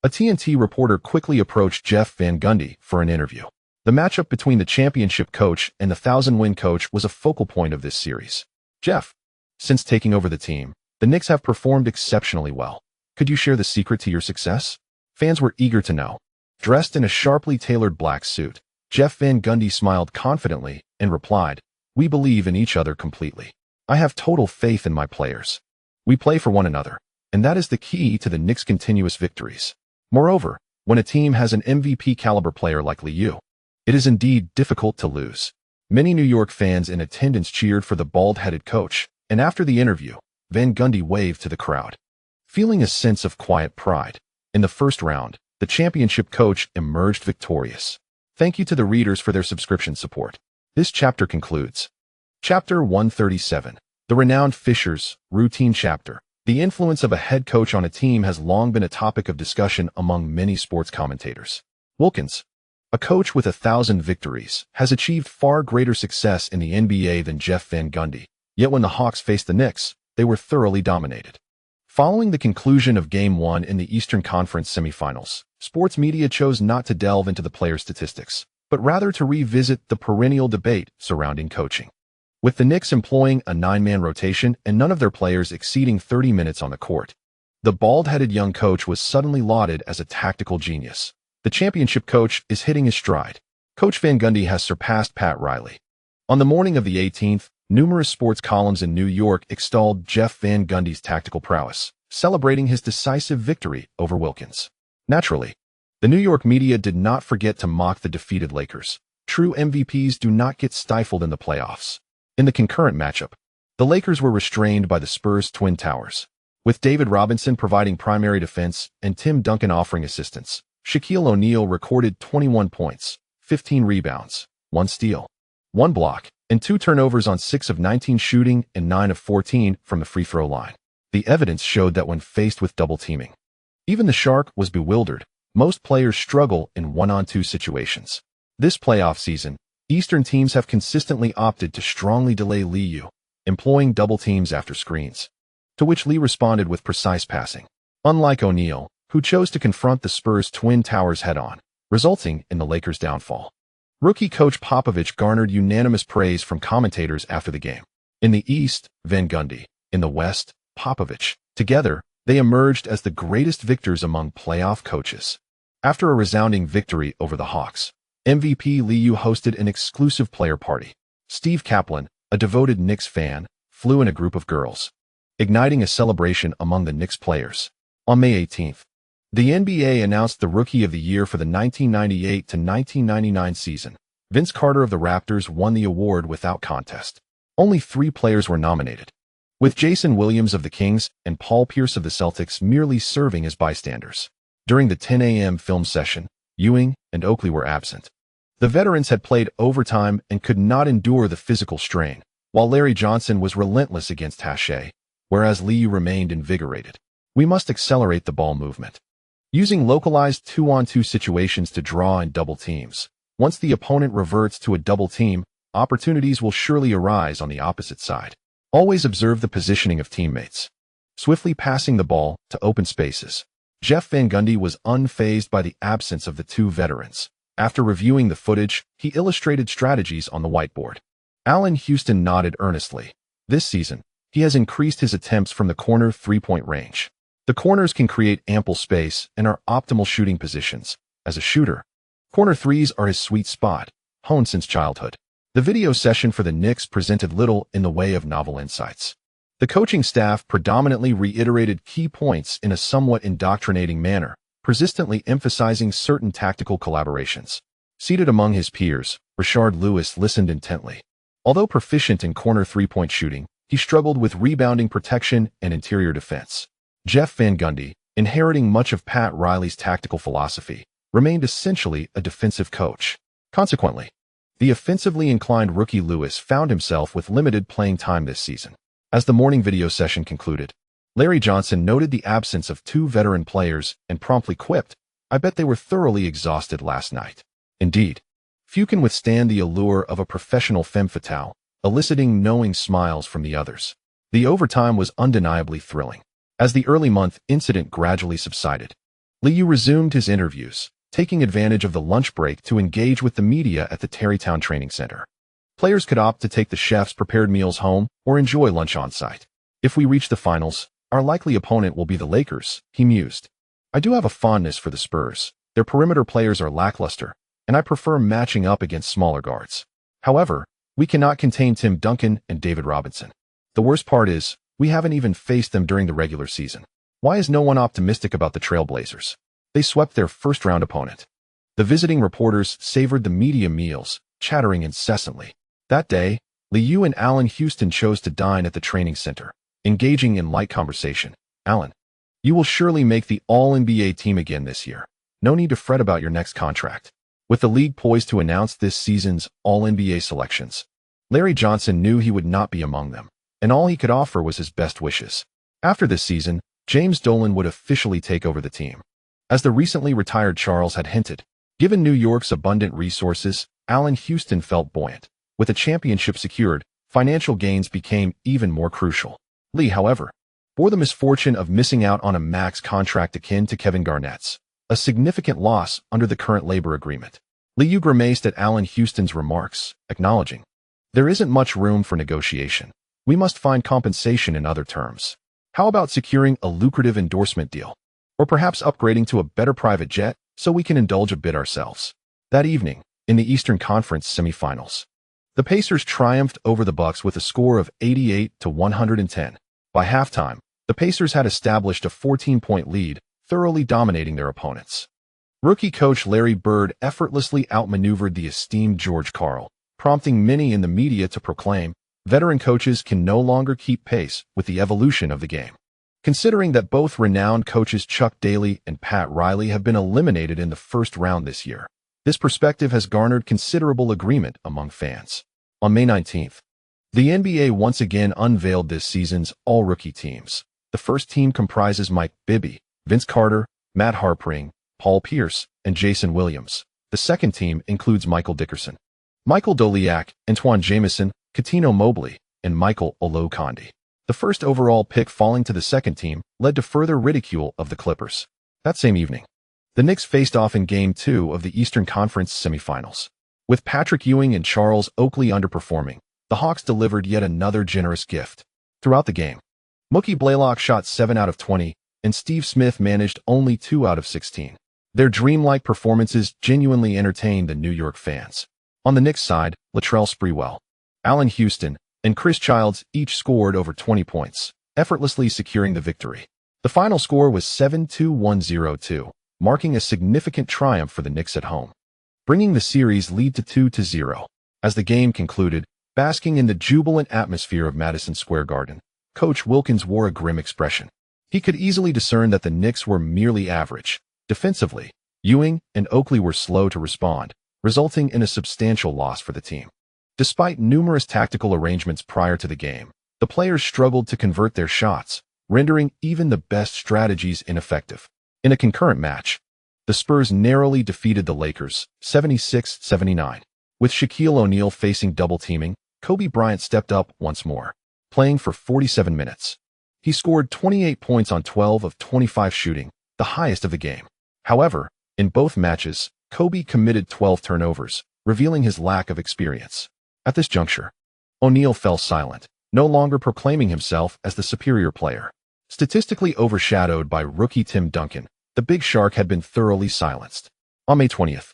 a TNT reporter quickly approached Jeff Van Gundy for an interview. The matchup between the championship coach and the 1,000-win coach was a focal point of this series. "Jeff, since taking over the team, the Knicks have performed exceptionally well. Could you share the secret to your success?" Fans were eager to know. Dressed in a sharply tailored black suit, Jeff Van Gundy smiled confidently and replied, "We believe in each other completely. I have total faith in my players. We play for one another, and that is the key to the Knicks' continuous victories. Moreover, when a team has an MVP-caliber player like Li Yao, it is indeed difficult to lose." Many New York fans in attendance cheered for the bald-headed coach, and after the interview, Van Gundy waved to the crowd. Feeling a sense of quiet pride, in the first round, the championship coach emerged victorious. Thank you to the readers for their subscription support. This chapter concludes. Chapter 137, The Renowned Fishers, Routine Chapter. The influence of a head coach on a team has long been a topic of discussion among many sports commentators. Wilkins, a coach with 1,000 victories, has achieved far greater success in the NBA than Jeff Van Gundy, yet when the Hawks faced the Knicks, they were thoroughly dominated. Following the conclusion of Game 1 in the Eastern Conference semifinals, sports media chose not to delve into the player statistics, but rather to revisit the perennial debate surrounding coaching. With the Knicks employing a 9-man rotation and none of their players exceeding 30 minutes on the court, the bald-headed young coach was suddenly lauded as a tactical genius. The championship coach is hitting his stride. Coach Van Gundy has surpassed Pat Riley. On the morning of the 18th, numerous sports columns in New York extolled Jeff Van Gundy's tactical prowess, celebrating his decisive victory over Wilkins. Naturally, The New York media did not forget to mock the defeated Lakers. True MVPs do not get stifled in the playoffs. In the concurrent matchup, the Lakers were restrained by the Spurs' Twin Towers. With David Robinson providing primary defense and Tim Duncan offering assistance, Shaquille O'Neal recorded 21 points, 15 rebounds, 1 steal, 1 block, and 2 turnovers on 6 of 19 shooting and 9 of 14 from the free throw line. The evidence showed that when faced with double teaming, even the Shark was bewildered. Most players struggle in one-on-two situations. This playoff season, Eastern teams have consistently opted to strongly delay Li Yao, employing double teams after screens, to which Li responded with precise passing. Unlike O'Neal, who chose to confront the Spurs' Twin Towers head-on, resulting in the Lakers' downfall. Rookie coach Popovich garnered unanimous praise from commentators after the game. In the East, Gundy. In the West, Popovich. Together, they emerged as the greatest victors among playoff coaches. After a resounding victory over the Hawks, MVP Li Yao hosted an exclusive player party. Steve Kaplan, a devoted Knicks fan, flew in a group of girls, igniting a celebration among the Knicks players. On May 18th, the NBA announced the Rookie of the Year for the 1998 to 1999 season. Vince Carter of the Raptors won the award without contest. Only 3 players were nominated, with Jason Williams of the Kings and Paul Pierce of the Celtics merely serving as bystanders. During the 10 a.m. film session, Ewing and Oakley were absent. The veterans had played overtime and could not endure the physical strain, while Larry Johnson was relentless against Hache, whereas Li Yao remained invigorated. We must accelerate the ball movement, using localized 2-on-2 situations to draw in double teams. Once the opponent reverts to a double team, opportunities will surely arise on the opposite side. Always observe the positioning of teammates, swiftly passing the ball to open spaces. Jeff Van Gundy was unfazed by the absence of the 2 veterans. After reviewing the footage, he illustrated strategies on the whiteboard. Allen Houston nodded earnestly. This season, he has increased his attempts from the corner 3-point range. The corners can create ample space and are optimal shooting positions. As a shooter, corner threes are his sweet spot, honed since childhood. The video session for the Knicks presented little in the way of novel insights. The coaching staff predominantly reiterated key points in a somewhat indoctrinating manner, persistently emphasizing certain tactical collaborations. Seated among his peers, Rashard Lewis listened intently. Although proficient in corner 3-point shooting, he struggled with rebounding protection and interior defense. Jeff Van Gundy, inheriting much of Pat Riley's tactical philosophy, remained essentially a defensive coach. Consequently, the offensively inclined rookie Lewis found himself with limited playing time this season. As the morning video session concluded, Larry Johnson noted the absence of 2 veteran players and promptly quipped, "I bet they were thoroughly exhausted last night." Indeed, few can withstand the allure of a professional femme fatale, eliciting knowing smiles from the others. The overtime was undeniably thrilling. As the early month incident gradually subsided, Li Yao resumed his interviews, taking advantage of the lunch break to engage with the media at the Tarrytown Training Center. Players could opt to take the chef's prepared meals home or enjoy lunch on site. "If we reach the finals, our likely opponent will be the Lakers," he mused. "I do have a fondness for the Spurs. Their perimeter players are lackluster, and I prefer matching up against smaller guards. However, we cannot contain Tim Duncan and David Robinson. The worst part is, we haven't even faced them during the regular season. Why is no one optimistic about the Trailblazers? They swept their first-round opponent." The visiting reporters savored the media meals, chattering incessantly. That day, Li Yao and Allen Houston chose to dine at the training center, engaging in light conversation. "Allen, you will surely make the All-NBA team again this year. No need to fret about your next contract." With the league poised to announce this season's All-NBA selections, Larry Johnson knew he would not be among them, and all he could offer was his best wishes. After this season, James Dolan would officially take over the team. As the recently retired Charles had hinted, given New York's abundant resources, Allen Houston felt buoyant. With a championship secured, financial gains became even more crucial. Li, however, bore the misfortune of missing out on a max contract akin to Kevin Garnett's, a significant loss under the current labor agreement. Li Yao grimaced at Allen Houston's remarks, acknowledging, "There isn't much room for negotiation. We must find compensation in other terms. How about securing a lucrative endorsement deal? Or perhaps upgrading to a better private jet so we can indulge a bit ourselves?" That evening, in the Eastern Conference semifinals, the Pacers triumphed over the Bucks with a score of 88-110. By halftime, the Pacers had established a 14-point lead, thoroughly dominating their opponents. Rookie coach Larry Bird effortlessly outmaneuvered the esteemed George Karl, prompting many in the media to proclaim, veteran coaches can no longer keep pace with the evolution of the game. Considering that both renowned coaches Chuck Daly and Pat Riley have been eliminated in the first round this year, this perspective has garnered considerable agreement among fans. On May 19th, the NBA once again unveiled this season's all-rookie teams. The first team comprises Mike Bibby, Vince Carter, Matt Harpring, Paul Pierce, and Jason Williams. The second team includes Michael Dickerson, Michael Doliak, Antoine Jamison, Cuttino Mobley, and Michael Olowokandi. The first overall pick falling to the second team led to further ridicule of the Clippers. That same evening, the Knicks faced off in Game 2 of the Eastern Conference semifinals. With Patrick Ewing and Charles Oakley underperforming, the Hawks delivered yet another generous gift. Throughout the game, Mookie Blaylock shot 7 out of 20, and Steve Smith managed only 2 out of 16. Their dreamlike performances genuinely entertained the New York fans. On the Knicks side, Latrell Sprewell, Allen Houston, and Chris Childs each scored over 20 points, effortlessly securing the victory. The final score was 7-2-1-0-2, marking a significant triumph for the Knicks at home, bringing the series lead to 2-0. As the game concluded, basking in the jubilant atmosphere of Madison Square Garden, Coach Wilkins wore a grim expression. He could easily discern that the Knicks were merely average. Defensively, Ewing and Oakley were slow to respond, resulting in a substantial loss for the team. Despite numerous tactical arrangements prior to the game, the players struggled to convert their shots, rendering even the best strategies ineffective. In a concurrent match, the Spurs narrowly defeated the Lakers, 76-79. With Shaquille O'Neal facing double-teaming, Kobe Bryant stepped up once more, playing for 47 minutes. He scored 28 points on 12 of 25 shooting, the highest of the game. However, in both matches, Kobe committed 12 turnovers, revealing his lack of experience. At this juncture, O'Neal fell silent, no longer proclaiming himself as the superior player. Statistically overshadowed by rookie Tim Duncan, the Big Shark had been thoroughly silenced. On May 20th,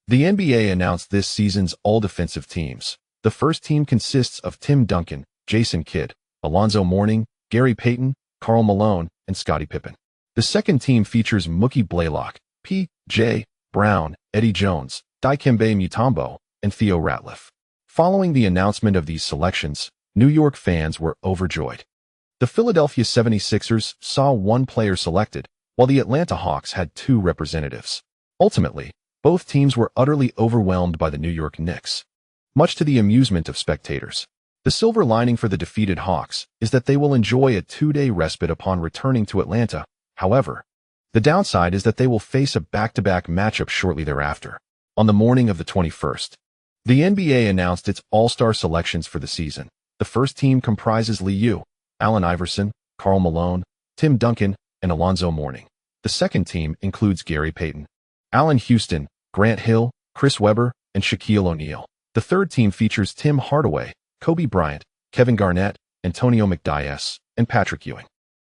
the NBA announced this season's all-defensive teams. The first team consists of Tim Duncan, Jason Kidd, Alonzo Mourning, Gary Payton, Karl Malone, and Scottie Pippen. The second team features Mookie Blaylock, P.J. Brown, Eddie Jones, Dikembe Mutombo, and Theo Ratliff. Following the announcement of these selections, New York fans were overjoyed. The Philadelphia 76ers saw one player selected, while the Atlanta Hawks had 2 representatives. Ultimately, both teams were utterly overwhelmed by the New York Knicks, much to the amusement of spectators. The silver lining for the defeated Hawks is that they will enjoy a 2-day respite upon returning to Atlanta. However, the downside is that they will face a back-to-back matchup shortly thereafter. On the morning of the 21st, the NBA announced its all-star selections for the season. The first team comprises Li Yao, Allen Iverson, Karl Malone, Tim Duncan, and Alonzo Mourning. The second team includes Gary Payton, Allen Houston, Grant Hill, Chris Webber, and Shaquille O'Neal. The third team features Tim Hardaway, Kobe Bryant, Kevin Garnett, Antonio McDyess, and Patrick Ewing.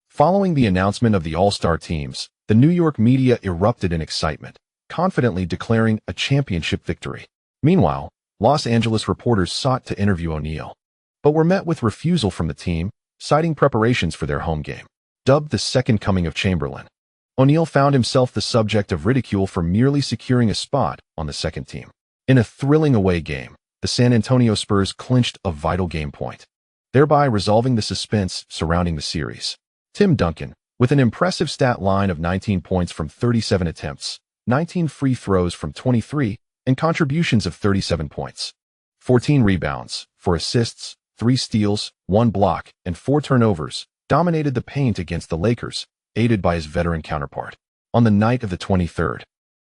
Following the announcement of the all-star teams, the New York media erupted in excitement, confidently declaring a championship victory. Meanwhile, Los Angeles reporters sought to interview O'Neal, but were met with refusal from the team, citing preparations for their home game. Dubbed the second coming of Chamberlain, O'Neal found himself the subject of ridicule for merely securing a spot on the second team. In a thrilling away game, the San Antonio Spurs clinched a vital game point, thereby resolving the suspense surrounding the series. Tim Duncan, with an impressive stat line of 19 points from 37 attempts, 19 free throws from 23, and contributions of 37 points, 14 rebounds, 4 assists, 3 steals, 1 block, and 4 turnovers, dominated the paint against the Lakers, aided by his veteran counterpart. On the night of the 23rd,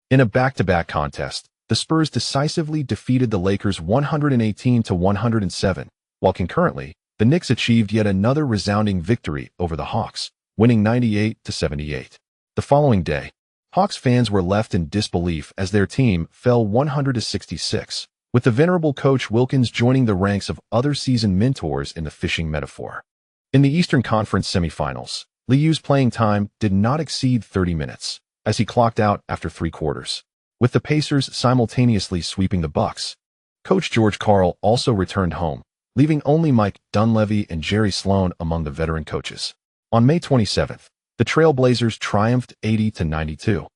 in a back-to-back contest, the Spurs decisively defeated the Lakers 118-107, while concurrently, the Knicks achieved yet another resounding victory over the Hawks, winning 98-78. The following day, Hawks fans were left in disbelief as their team fell 100-66, with the venerable Coach Wilkins joining the ranks of other seasoned mentors in the fishing metaphor. In the Eastern Conference semifinals, Li Yao's playing time did not exceed 30 minutes, as he clocked out after 3 quarters. With the Pacers simultaneously sweeping the Bucks, Coach George Karl also returned home, leaving only Mike Dunleavy and Jerry Sloan among the veteran coaches. On May 27th, the Trailblazers triumphed 80-92.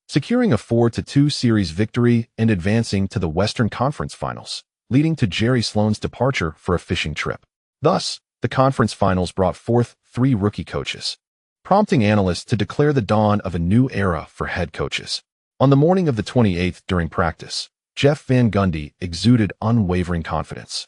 securing a 4-2 series victory and advancing to the Western Conference Finals, leading to Jerry Sloan's departure for a fishing trip. Thus, the conference finals brought forth 3 rookie coaches, prompting analysts to declare the dawn of a new era for head coaches. On the morning of the 28th during practice, Jeff Van Gundy exuded unwavering confidence,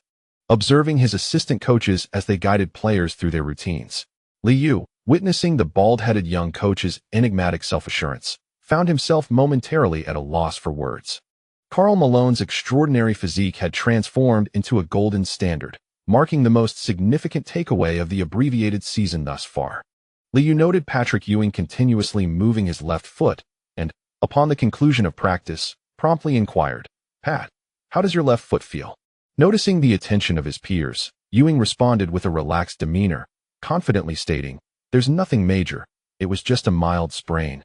observing his assistant coaches as they guided players through their routines. Li Yao, witnessing the bald-headed young coach's enigmatic self-assurance, found himself momentarily at a loss for words. Karl Malone's extraordinary physique had transformed into a golden standard, marking the most significant takeaway of the abbreviated season thus far. Li Yao noted Patrick Ewing continuously moving his left foot, and, upon the conclusion of practice, promptly inquired, "Pat, how does your left foot feel?" Noticing the attention of his peers, Ewing responded with a relaxed demeanor, confidently stating, "There's nothing major, it was just a mild sprain.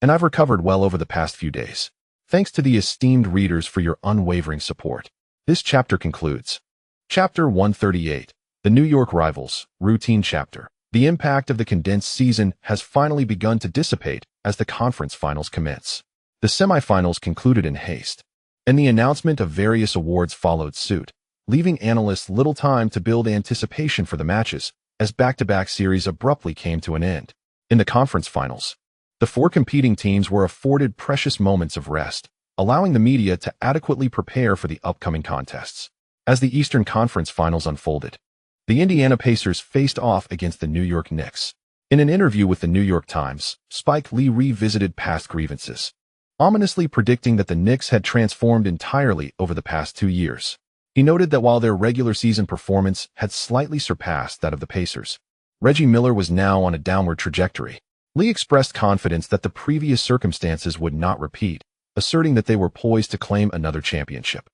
And I've recovered well over the past few days. Thanks to the esteemed readers for your unwavering support." This chapter concludes. Chapter 138, The New York Rivals, Routine Chapter. The impact of the condensed season has finally begun to dissipate as the conference finals commence. The semifinals concluded in haste, and the announcement of various awards followed suit, leaving analysts little time to build anticipation for the matches as back-to-back series abruptly came to an end. In the conference finals, the 4 competing teams were afforded precious moments of rest, allowing the media to adequately prepare for the upcoming contests. As the Eastern Conference Finals unfolded, the Indiana Pacers faced off against the New York Knicks. In an interview with the New York Times, Spike Lee revisited past grievances, ominously predicting that the Knicks had transformed entirely over the past 2 years. He noted that while their regular season performance had slightly surpassed that of the Pacers, Reggie Miller was now on a downward trajectory. Lee expressed confidence that the previous circumstances would not repeat, asserting that they were poised to claim another championship.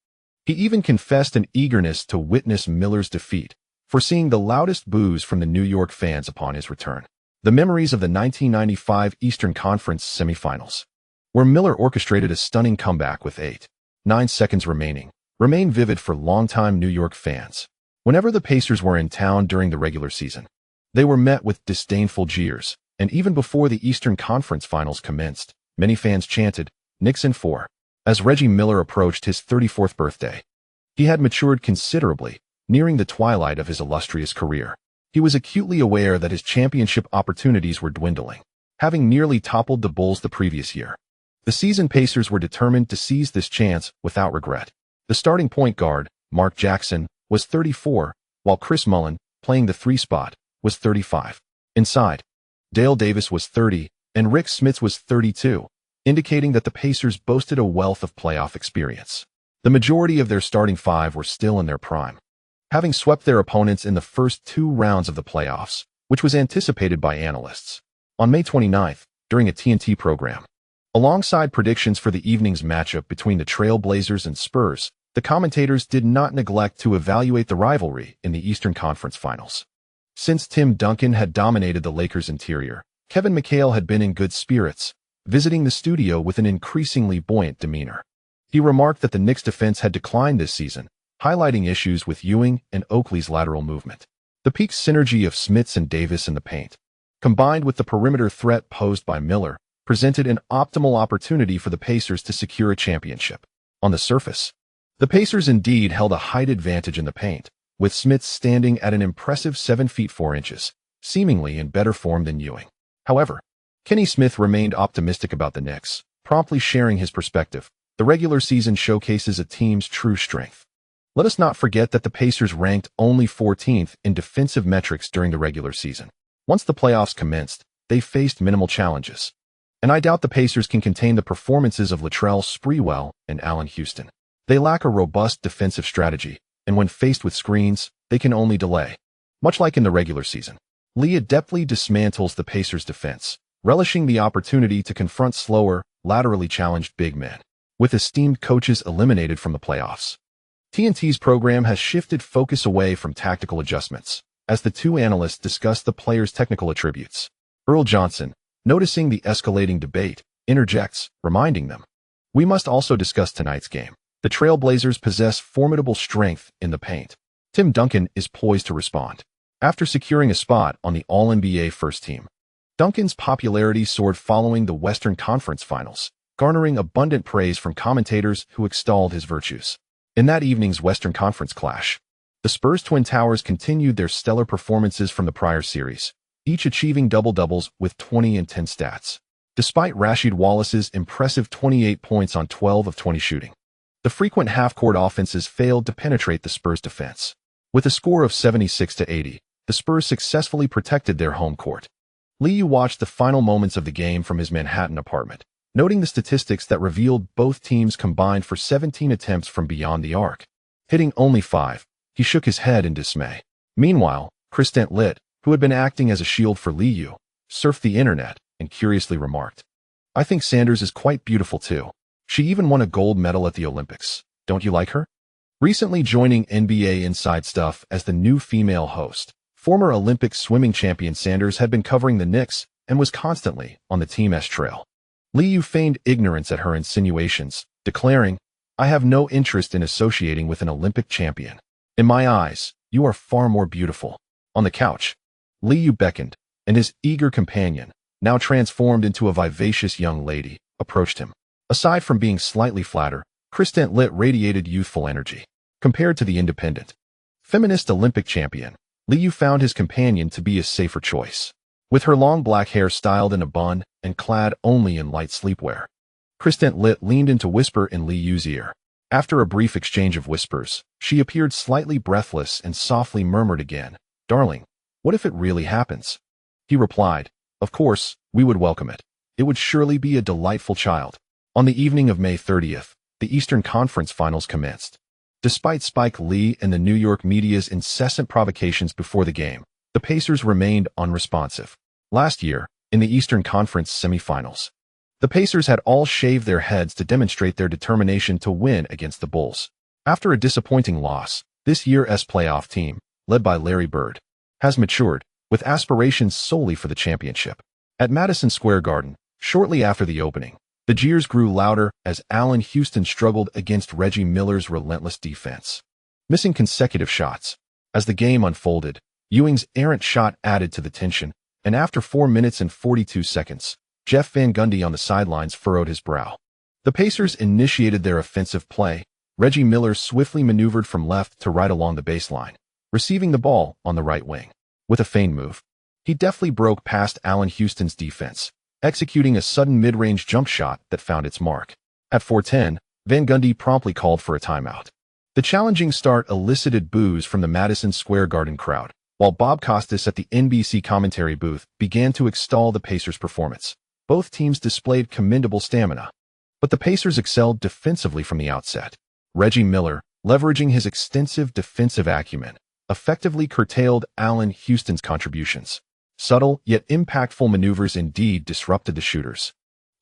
He even confessed an eagerness to witness Miller's defeat, foreseeing the loudest boos from the New York fans upon his return. The memories of the 1995 Eastern Conference semifinals, where Miller orchestrated a stunning comeback with 8.9 seconds remaining, remain vivid for longtime New York fans. Whenever the Pacers were in town during the regular season, they were met with disdainful jeers, and even before the Eastern Conference Finals commenced, many fans chanted, "Knicks in 4." As Reggie Miller approached his 34th birthday, he had matured considerably, nearing the twilight of his illustrious career. He was acutely aware that his championship opportunities were dwindling, having nearly toppled the Bulls the previous year. The seasoned Pacers were determined to seize this chance without regret. The starting point guard, Mark Jackson, was 34, while Chris Mullin, playing the 3 spot, was 35. Inside, Dale Davis was 30, and Rick Smits was 32, indicating that the Pacers boasted a wealth of playoff experience. The majority of their starting 5 were still in their prime, having swept their opponents in the first 2 rounds of the playoffs, which was anticipated by analysts. On May 29th, during a TNT program, alongside predictions for the evening's matchup between the Trail Blazers and Spurs, the commentators did not neglect to evaluate the rivalry in the Eastern Conference Finals. Since Tim Duncan had dominated the Lakers' interior, Kevin McHale had been in good spirits, visiting the studio with an increasingly buoyant demeanor. He remarked that the Knicks' defense had declined this season, highlighting issues with Ewing and Oakley's lateral movement. The peak synergy of Smits and Davis in the paint, combined with the perimeter threat posed by Miller, presented an optimal opportunity for the Pacers to secure a championship. On the surface, the Pacers indeed held a height advantage in the paint, with Smits standing at an impressive 7 feet 4 inches, seemingly in better form than Ewing. However, Kenny Smith remained optimistic about the Knicks, promptly sharing his perspective. The regular season showcases a team's true strength. Let us not forget that the Pacers ranked only 14th in defensive metrics during the regular season. Once the playoffs commenced, they faced minimal challenges. And I doubt the Pacers can contain the performances of Latrell Sprewell and Allen Houston. They lack a robust defensive strategy, and when faced with screens, they can only delay. Much like in the regular season, Lee adeptly dismantles the Pacers' defense, relishing the opportunity to confront slower, laterally challenged big men. With esteemed coaches eliminated from the playoffs, TNT's program has shifted focus away from tactical adjustments, as the 2 analysts discuss the players' technical attributes. Earl Johnson, noticing the escalating debate, interjects, reminding them, "We must also discuss tonight's game. The Trail Blazers possess formidable strength in the paint." Tim Duncan is poised to respond. After securing a spot on the All-NBA first team, Duncan's popularity soared following the Western Conference Finals, garnering abundant praise from commentators who extolled his virtues. In that evening's Western Conference clash, the Spurs' Twin Towers continued their stellar performances from the prior series, each achieving double-doubles with 20 and 10 stats, despite Rasheed Wallace's impressive 28 points on 12 of 20 shooting. The frequent half-court offenses failed to penetrate the Spurs' defense. With a score of 76-80, the Spurs successfully protected their home court. Li Yao watched the final moments of the game from his Manhattan apartment, noting the statistics that revealed both teams combined for 17 attempts from beyond the arc, hitting only 5. He shook his head in dismay. Meanwhile, Kristen Lit, who had been acting as a shield for Li Yao, surfed the internet and curiously remarked, "I think Sanders is quite beautiful too. She even won a gold medal at the Olympics. Don't you like her?" Recently joining NBA Inside Stuff as the new female host, former Olympic swimming champion Sanders had been covering the Knicks and was constantly on the team's trail. Li Yao feigned ignorance at her insinuations, declaring, "I have no interest in associating with an Olympic champion. In my eyes, you are far more beautiful." On the couch, Li Yao beckoned, and his eager companion, now transformed into a vivacious young lady, approached him. Aside from being slightly flatter, Kristen Lit radiated youthful energy. Compared to the independent, feminist Olympic champion, Li Yao found his companion to be a safer choice. With her long black hair styled in a bun and clad only in light sleepwear, Kristen Lit leaned in to whisper in Li Yao's ear. After a brief exchange of whispers, she appeared slightly breathless and softly murmured again, "Darling, what if it really happens?" He replied, "Of course, we would welcome it. It would surely be a delightful child." On the evening of May 30th, the Eastern Conference Finals commenced. Despite Spike Lee and the New York media's incessant provocations before the game, the Pacers remained unresponsive. Last year, in the Eastern Conference semifinals, the Pacers had all shaved their heads to demonstrate their determination to win against the Bulls. After a disappointing loss, this year's playoff team, led by Larry Bird, has matured, with aspirations solely for the championship. At Madison Square Garden, shortly after the opening, the jeers grew louder as Allen Houston struggled against Reggie Miller's relentless defense, missing consecutive shots. As the game unfolded, Ewing's errant shot added to the tension, and after 4 minutes and 42 seconds, Jeff Van Gundy on the sidelines furrowed his brow. The Pacers initiated their offensive play. Reggie Miller swiftly maneuvered from left to right along the baseline, receiving the ball on the right wing. With a feint move, he deftly broke past Allen Houston's defense, executing a sudden mid-range jump shot that found its mark. At 4:10, Van Gundy promptly called for a timeout. The challenging start elicited boos from the Madison Square Garden crowd, while Bob Costas at the NBC commentary booth began to extol the Pacers' performance. Both teams displayed commendable stamina, but the Pacers excelled defensively from the outset. Reggie Miller, leveraging his extensive defensive acumen, effectively curtailed Allen Houston's contributions. Subtle yet impactful maneuvers indeed disrupted the shooters,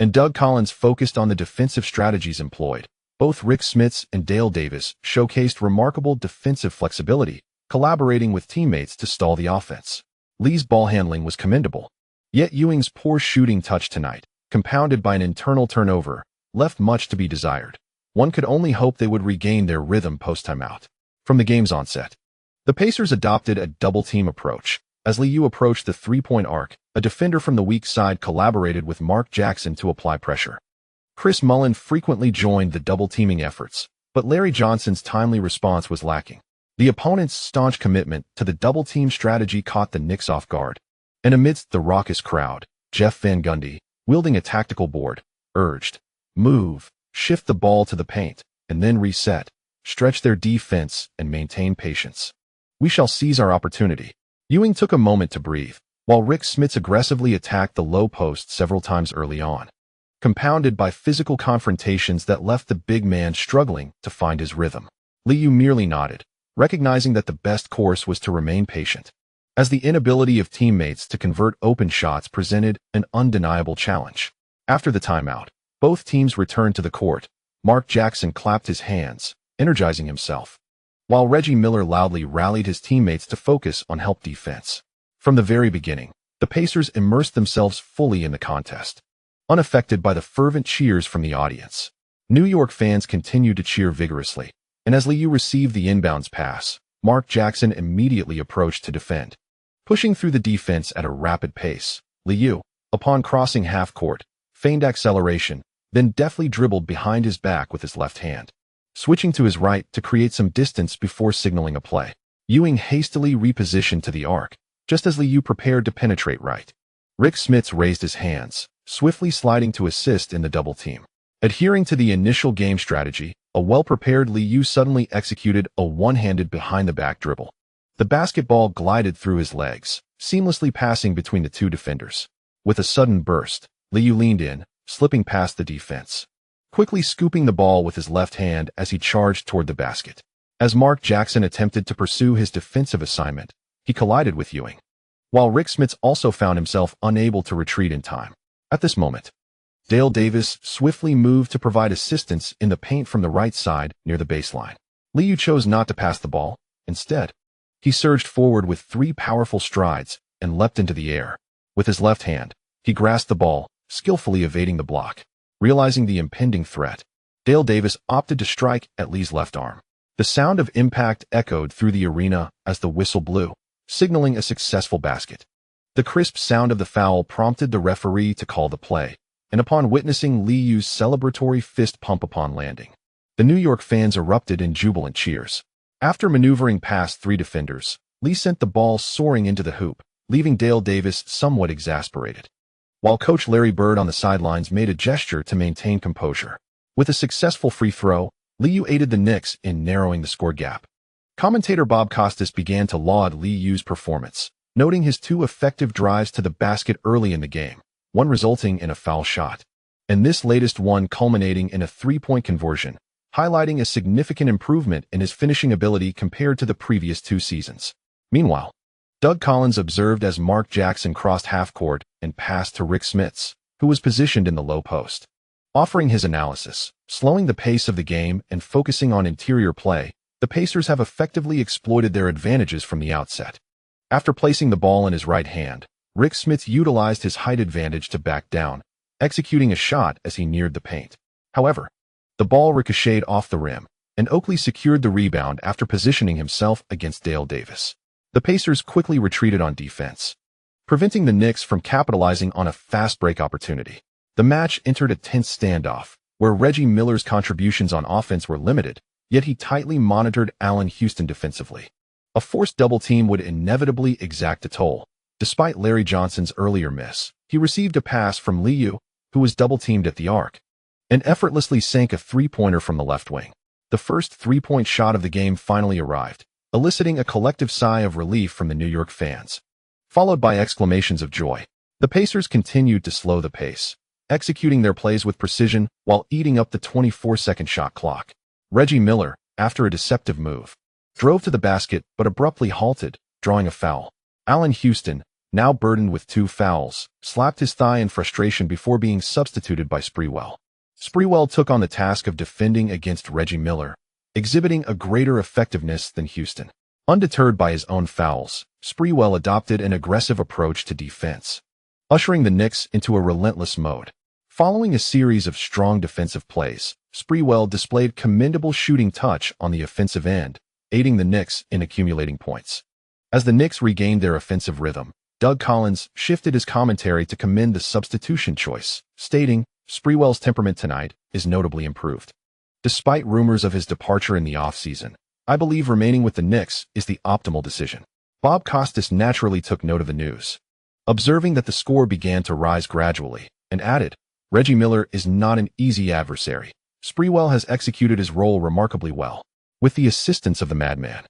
and Doug Collins focused on the defensive strategies employed. Both Rick Smits and Dale Davis showcased remarkable defensive flexibility, collaborating with teammates to stall the offense. Lee's ball handling was commendable, yet Ewing's poor shooting touch tonight, compounded by an internal turnover, left much to be desired. One could only hope they would regain their rhythm post-timeout. From the game's onset, the Pacers adopted a double-team approach. As Li Yao approached the three-point arc, a defender from the weak side collaborated with Mark Jackson to apply pressure. Chris Mullin frequently joined the double-teaming efforts, but Larry Johnson's timely response was lacking. The opponent's staunch commitment to the double-team strategy caught the Knicks off guard. And amidst the raucous crowd, Jeff Van Gundy, wielding a tactical board, urged, "Move, shift the ball to the paint, and then reset, stretch their defense, and maintain patience. We shall seize our opportunity." Ewing took a moment to breathe, while Rick Smits aggressively attacked the low post several times early on, compounded by physical confrontations that left the big man struggling to find his rhythm. Li Yao merely nodded, recognizing that the best course was to remain patient, as the inability of teammates to convert open shots presented an undeniable challenge. After the timeout, both teams returned to the court. Mark Jackson clapped his hands, energizing himself, while Reggie Miller loudly rallied his teammates to focus on help defense. From the very beginning, the Pacers immersed themselves fully in the contest, unaffected by the fervent cheers from the audience. New York fans continued to cheer vigorously, and as Li Yao received the inbounds pass, Mark Jackson immediately approached to defend. Pushing through the defense at a rapid pace, Li Yao, upon crossing half-court, feigned acceleration, then deftly dribbled behind his back with his left hand, switching to his right to create some distance before signaling a play. Ewing hastily repositioned to the arc, just as Li Yao prepared to penetrate right. Rick Smits raised his hands, swiftly sliding to assist in the double team. Adhering to the initial game strategy, a well-prepared Li Yao suddenly executed a one-handed behind-the-back dribble. The basketball glided through his legs, seamlessly passing between the two defenders. With a sudden burst, Li Yao leaned in, slipping past the defense, quickly scooping the ball with his left hand as he charged toward the basket. As Mark Jackson attempted to pursue his defensive assignment, he collided with Ewing, while Rick Smits also found himself unable to retreat in time. At this moment, Dale Davis swiftly moved to provide assistance in the paint from the right side near the baseline. Li Yao chose not to pass the ball. Instead, he surged forward with 3 powerful strides and leapt into the air. With his left hand, he grasped the ball, skillfully evading the block. Realizing the impending threat, Dale Davis opted to strike at Li's left arm. The sound of impact echoed through the arena as the whistle blew, signaling a successful basket. The crisp sound of the foul prompted the referee to call the play, and upon witnessing Li Yao's celebratory fist pump upon landing, the New York fans erupted in jubilant cheers. After maneuvering past 3 defenders, Li sent the ball soaring into the hoop, leaving Dale Davis somewhat exasperated, while Coach Larry Bird on the sidelines made a gesture to maintain composure. With a successful free throw, Li Yao aided the Knicks in narrowing the score gap. Commentator Bob Costas began to laud Li Yao's performance, noting his 2 effective drives to the basket early in the game, one resulting in a foul shot, and this latest one culminating in a 3-point conversion, highlighting a significant improvement in his finishing ability compared to the previous 2 seasons. Meanwhile, Doug Collins observed as Mark Jackson crossed half-court and passed to Rick Smits, who was positioned in the low post. Offering his analysis, slowing the pace of the game and focusing on interior play, the Pacers have effectively exploited their advantages from the outset. After placing the ball in his right hand, Rick Smits utilized his height advantage to back down, executing a shot as he neared the paint. However, the ball ricocheted off the rim, and Oakley secured the rebound after positioning himself against Dale Davis. The Pacers quickly retreated on defense, preventing the Knicks from capitalizing on a fast break opportunity. The match entered a tense standoff, where Reggie Miller's contributions on offense were limited, yet he tightly monitored Allen Houston defensively. A forced double team would inevitably exact a toll. Despite Larry Johnson's earlier miss, he received a pass from Li Yao, who was double-teamed at the arc, and effortlessly sank a 3-pointer from the left wing. The first 3-point shot of the game finally arrived, eliciting a collective sigh of relief from the New York fans, followed by exclamations of joy. The Pacers continued to slow the pace, executing their plays with precision while eating up the 24-second shot clock. Reggie Miller, after a deceptive move, drove to the basket but abruptly halted, drawing a foul. Allen Houston, now burdened with 2 fouls, slapped his thigh in frustration before being substituted by Sprewell. Sprewell took on the task of defending against Reggie Miller, exhibiting a greater effectiveness than Houston. Undeterred by his own fouls, Sprewell adopted an aggressive approach to defense, ushering the Knicks into a relentless mode. Following a series of strong defensive plays, Sprewell displayed commendable shooting touch on the offensive end, aiding the Knicks in accumulating points. As the Knicks regained their offensive rhythm, Doug Collins shifted his commentary to commend the substitution choice, stating, "Sprewell's temperament tonight is notably improved. Despite rumors of his departure in the offseason, I believe remaining with the Knicks is the optimal decision." Bob Costas naturally took note of the news, observing that the score began to rise gradually, and added, "Reggie Miller is not an easy adversary. Sprewell has executed his role remarkably well, with the assistance of the madman."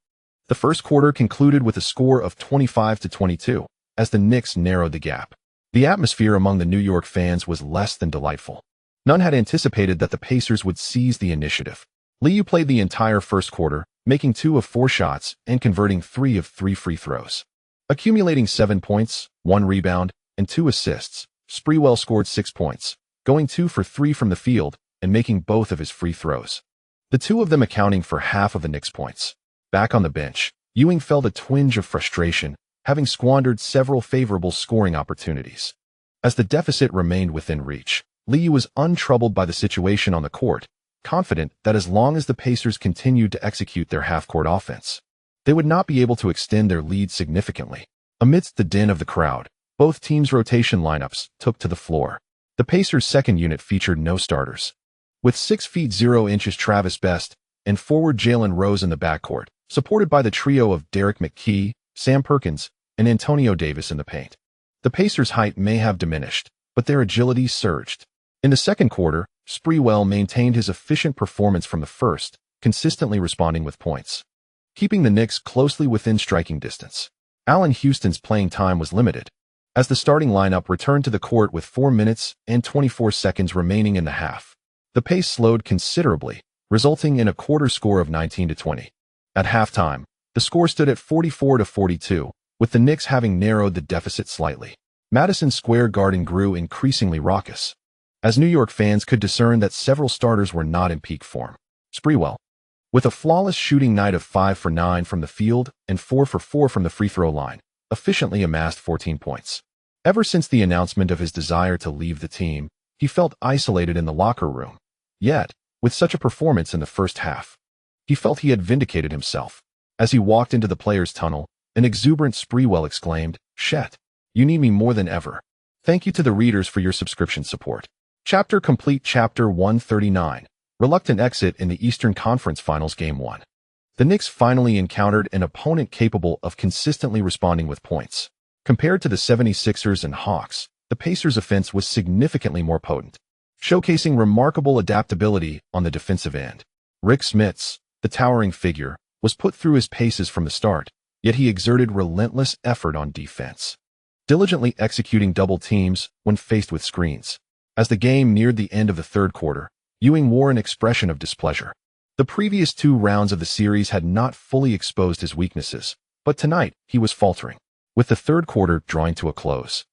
The first quarter concluded with a score of 25-22, as the Knicks narrowed the gap. The atmosphere among the New York fans was less than delightful. None had anticipated that the Pacers would seize the initiative. Li Yao played the entire first quarter, making 2 of 4 shots and converting 3 of 3 free throws. Accumulating 7 points, 1 rebound, and 2 assists, Sprewell scored 6 points, going 2 for 3 from the field and making both of his free throws, the 2 of them accounting for half of the Knicks' points. Back on the bench, Ewing felt a twinge of frustration, having squandered several favorable scoring opportunities. As the deficit remained within reach, Li Yao was untroubled by the situation on the court, confident that as long as the Pacers continued to execute their half-court offense, they would not be able to extend their lead significantly. Amidst the din of the crowd, both teams' rotation lineups took to the floor. The Pacers' second unit featured no starters. With 6 feet 0 inches Travis Best and forward Jalen Rose in the backcourt, supported by the trio of Derek McKee, Sam Perkins, and Antonio Davis in the paint. The Pacers' height may have diminished, but their agility surged. In the second quarter, Sprewell maintained his efficient performance from the first, consistently responding with points, keeping the Knicks closely within striking distance. Allen Houston's playing time was limited, as the starting lineup returned to the court with 4 minutes and 24 seconds remaining in the half. The pace slowed considerably, resulting in a quarter score of 19-20. At halftime, the score stood at 44-42, with the Knicks having narrowed the deficit slightly. Madison Square Garden grew increasingly raucous, as New York fans could discern that several starters were not in peak form. Sprewell, with a flawless shooting night of 5 for 9 from the field and 4 for 4 from the free throw line, efficiently amassed 14 points. Ever since the announcement of his desire to leave the team, he felt isolated in the locker room. Yet, with such a performance in the first half, he felt he had vindicated himself. As he walked into the players' tunnel, an exuberant Sprewell exclaimed, "Shet, you need me more than ever. Thank you to the readers for your subscription support." Chapter complete. Chapter 139. Reluctant exit in the Eastern Conference Finals Game 1. The Knicks finally encountered an opponent capable of consistently responding with points. Compared to the 76ers and Hawks, the Pacers' offense was significantly more potent, showcasing remarkable adaptability on the defensive end. Rick Smits, the towering figure, was put through his paces from the start, yet he exerted relentless effort on defense, diligently executing double teams when faced with screens. As the game neared the end of the third quarter, Ewing wore an expression of displeasure. The previous 2 rounds of the series had not fully exposed his weaknesses, but tonight he was faltering. With the third quarter drawing to a close,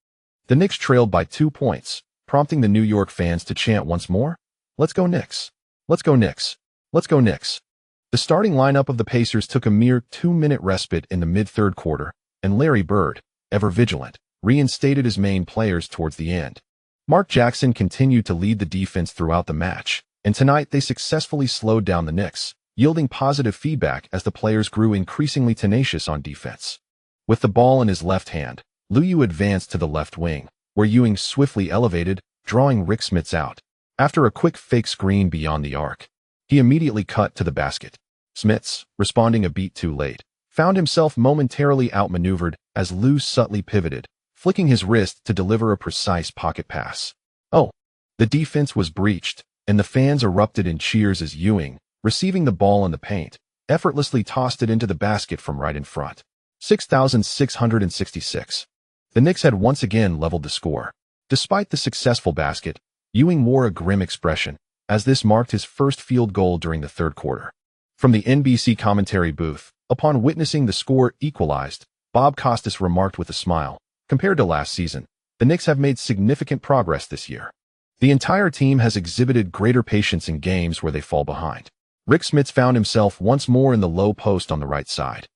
the Knicks trailed by 2 points, prompting the New York fans to chant once more, "Let's go Knicks! Let's go Knicks! Let's go Knicks!" The starting lineup of the Pacers took a mere 2-minute respite in the mid-third quarter, and Larry Bird, ever vigilant, reinstated his main players towards the end. Mark Jackson continued to lead the defense throughout the match, and tonight they successfully slowed down the Knicks, yielding positive feedback as the players grew increasingly tenacious on defense. With the ball in his left hand, Liu advanced to the left wing, where Ewing swiftly elevated, drawing Rick Smits out. After a quick fake screen beyond the arc, he immediately cut to the basket. Smits, responding a beat too late, found himself momentarily outmaneuvered as Liu subtly pivoted, flicking his wrist to deliver a precise pocket pass. Oh! The defense was breached, and the fans erupted in cheers as Ewing, receiving the ball in the paint, effortlessly tossed it into the basket from right in front. 6,666. The Knicks had once again leveled the score. Despite the successful basket, Ewing wore a grim expression, as this marked his first field goal during the third quarter. From the NBC commentary booth, upon witnessing the score equalized, Bob Costas remarked with a smile, "Compared to last season, the Knicks have made significant progress this year. The entire team has exhibited greater patience in games where they fall behind." Rick Smits found himself once more in the low post on the right side,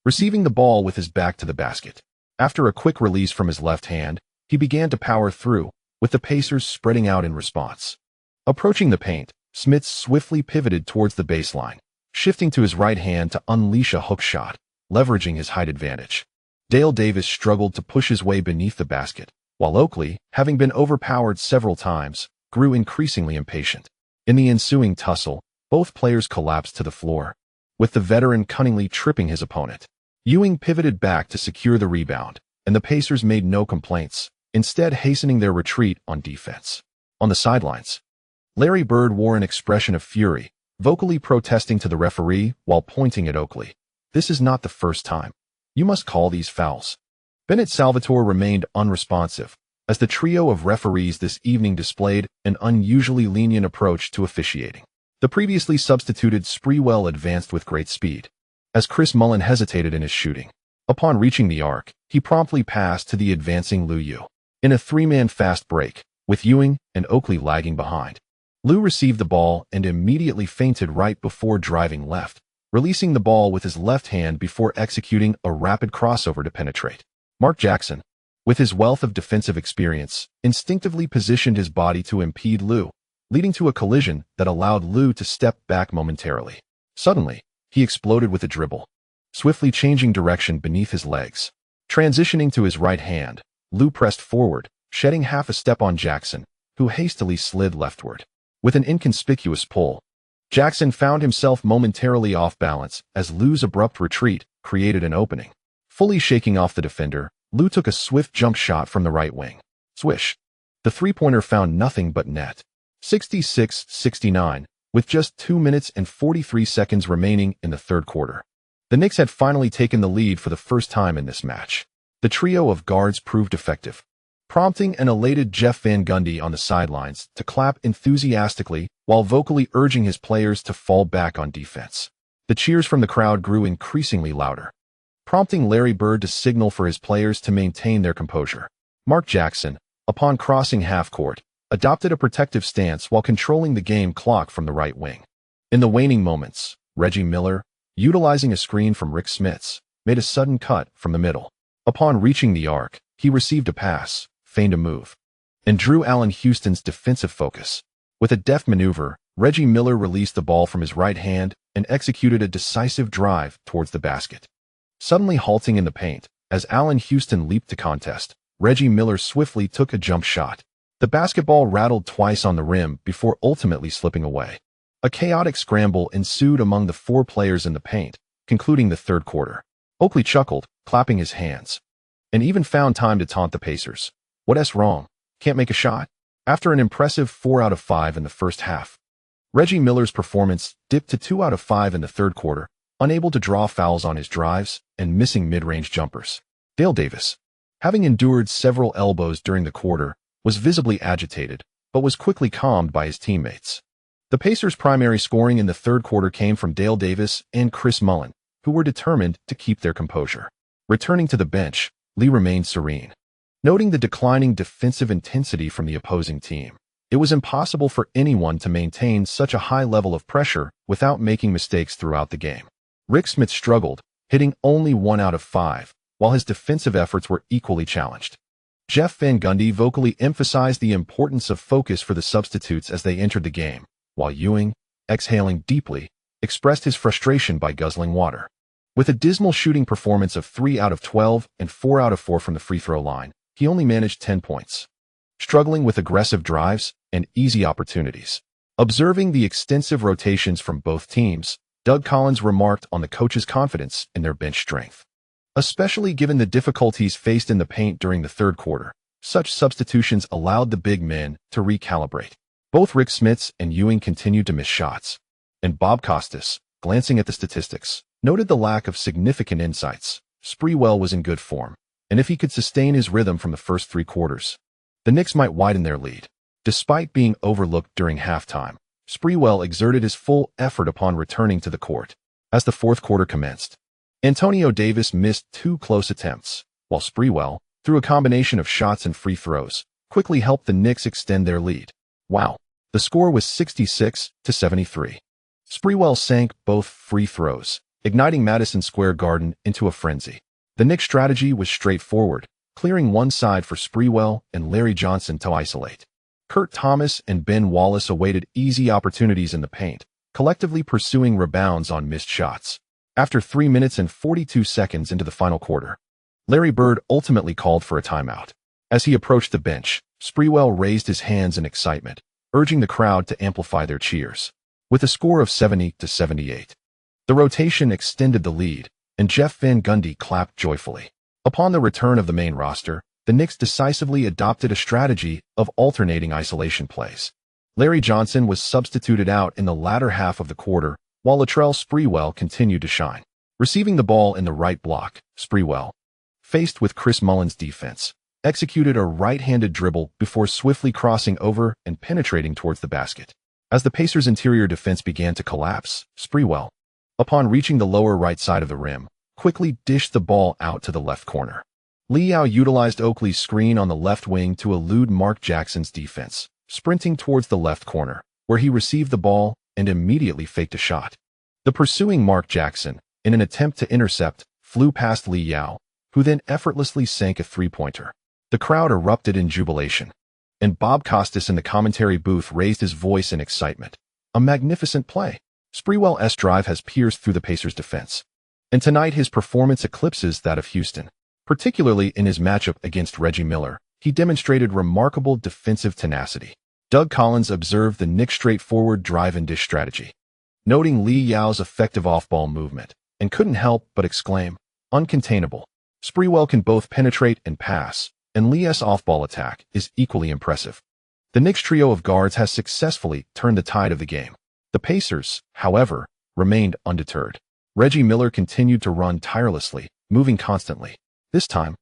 receiving the ball with his back to the basket. After a quick release from his left hand, he began to power through, with the Pacers spreading out in response. Approaching the paint, Smits swiftly pivoted towards the baseline, shifting to his right hand to unleash a hook shot, leveraging his height advantage. Dale Davis struggled to push his way beneath the basket, while Oakley, having been overpowered several times, grew increasingly impatient. In the ensuing tussle, both players collapsed to the floor, with the veteran cunningly tripping his opponent. Ewing pivoted back to secure the rebound, and the Pacers made no complaints, instead hastening their retreat on defense. On the sidelines, Larry Bird wore an expression of fury, vocally protesting to the referee while pointing at Oakley. "This is not the first time. You must call these fouls." Bennett Salvatore remained unresponsive, as the trio of referees this evening displayed an unusually lenient approach to officiating. The previously substituted Sprewell advanced with great speed, as Chris Mullin hesitated in his shooting. Upon reaching the arc, he promptly passed to the advancing Liu. In a 3-man fast break, with Ewing and Oakley lagging behind, Liu received the ball and immediately feinted right before driving left, releasing the ball with his left hand before executing a rapid crossover to penetrate. Mark Jackson, with his wealth of defensive experience, instinctively positioned his body to impede Liu, leading to a collision that allowed Liu to step back momentarily. Suddenly, he exploded with a dribble, swiftly changing direction beneath his legs. Transitioning to his right hand, Liu pressed forward, shedding half a step on Jackson, who hastily slid leftward. With an inconspicuous pull, Jackson found himself momentarily off balance as Lu's abrupt retreat created an opening. Fully shaking off the defender, Lu took a swift jump shot from the right wing. Swish. The three-pointer found nothing but net. 66-69, with just 2 minutes and 43 seconds remaining in the third quarter. The Knicks had finally taken the lead for the first time in this match. The trio of guards proved effective, prompting an elated Jeff Van Gundy on the sidelines to clap enthusiastically while vocally urging his players to fall back on defense. The cheers from the crowd grew increasingly louder, prompting Larry Bird to signal for his players to maintain their composure. Mark Jackson, upon crossing half-court, adopted a protective stance while controlling the game clock from the right wing. In the waning moments, Reggie Miller, utilizing a screen from Rick Smits, made a sudden cut from the middle. Upon reaching the arc, he received a pass, feigned a move, and drew Allen Houston's defensive focus. With a deft maneuver, Reggie Miller released the ball from his right hand and executed a decisive drive towards the basket. Suddenly halting in the paint, as Allen Houston leaped to contest, Reggie Miller swiftly took a jump shot. The basketball rattled twice on the rim before ultimately slipping away. A chaotic scramble ensued among the four players in the paint, concluding the third quarter. Oakley chuckled, clapping his hands, and even found time to taunt the Pacers. "What's wrong? Can't make a shot?" After an impressive 4 out of 5 in the first half, Reggie Miller's performance dipped to 2 out of 5 in the third quarter, unable to draw fouls on his drives and missing mid-range jumpers. Dale Davis, having endured several elbows during the quarter, was visibly agitated, but was quickly calmed by his teammates. The Pacers' primary scoring in the third quarter came from Dale Davis and Karl Malone, who were determined to keep their composure. Returning to the bench, Lee remained serene, noting the declining defensive intensity from the opposing team. It was impossible for anyone to maintain such a high level of pressure without making mistakes throughout the game. Rick Smits struggled, hitting only 1 out of 5, while his defensive efforts were equally challenged. Jeff Van Gundy vocally emphasized the importance of focus for the substitutes as they entered the game, while Ewing, exhaling deeply, expressed his frustration by guzzling water. With a dismal shooting performance of 3 out of 12 and 4 out of 4 from the free throw line, he only managed 10 points, struggling with aggressive drives and easy opportunities. Observing the extensive rotations from both teams, Doug Collins remarked on the coach's confidence in their bench strength. Especially given the difficulties faced in the paint during the third quarter, such substitutions allowed the big men to recalibrate. Both Rick Smits and Ewing continued to miss shots, and Bob Costas, glancing at the statistics, noted the lack of significant insights. Sprewell was in good form, and if he could sustain his rhythm from the first 3 quarters, the Knicks might widen their lead. Despite being overlooked during halftime, Sprewell exerted his full effort upon returning to the court. As the fourth quarter commenced, Antonio Davis missed 2 close attempts, while Sprewell, through a combination of shots and free throws, quickly helped the Knicks extend their lead. Wow! The score was 66-73. Sprewell sank both free throws, igniting Madison Square Garden into a frenzy. The Knicks' strategy was straightforward, clearing one side for Sprewell and Larry Johnson to isolate. Kurt Thomas and Ben Wallace awaited easy opportunities in the paint, collectively pursuing rebounds on missed shots. After 3 minutes and 42 seconds into the final quarter, Larry Bird ultimately called for a timeout. As he approached the bench, Sprewell raised his hands in excitement, urging the crowd to amplify their cheers. With a score of 70-78, the rotation extended the lead, and Jeff Van Gundy clapped joyfully. Upon the return of the main roster, the Knicks decisively adopted a strategy of alternating isolation plays. Larry Johnson was substituted out in the latter half of the quarter, while Latrell Sprewell continued to shine. Receiving the ball in the right block, Sprewell, faced with Karl Malone's defense, executed a right-handed dribble before swiftly crossing over and penetrating towards the basket. As the Pacers' interior defense began to collapse, Sprewell, upon reaching the lower right side of the rim, quickly dished the ball out to the left corner. Li Yao utilized Oakley's screen on the left wing to elude Mark Jackson's defense, sprinting towards the left corner, where he received the ball and immediately faked a shot. The pursuing Mark Jackson, in an attempt to intercept, flew past Li Yao, who then effortlessly sank a three-pointer. The crowd erupted in jubilation, and Bob Costas in the commentary booth raised his voice in excitement. A magnificent play. Sprewell's drive has pierced through the Pacers' defense, and tonight his performance eclipses that of Houston. Particularly in his matchup against Reggie Miller, he demonstrated remarkable defensive tenacity. Doug Collins observed the Knicks' straightforward drive-and-dish strategy, noting Li Yao's effective off-ball movement, and couldn't help but exclaim, "Uncontainable." Sprewell can both penetrate and pass, and Li's off-ball attack is equally impressive. The Knicks' trio of guards has successfully turned the tide of the game. The Pacers, however, remained undeterred. Reggie Miller continued to run tirelessly, moving constantly. This time,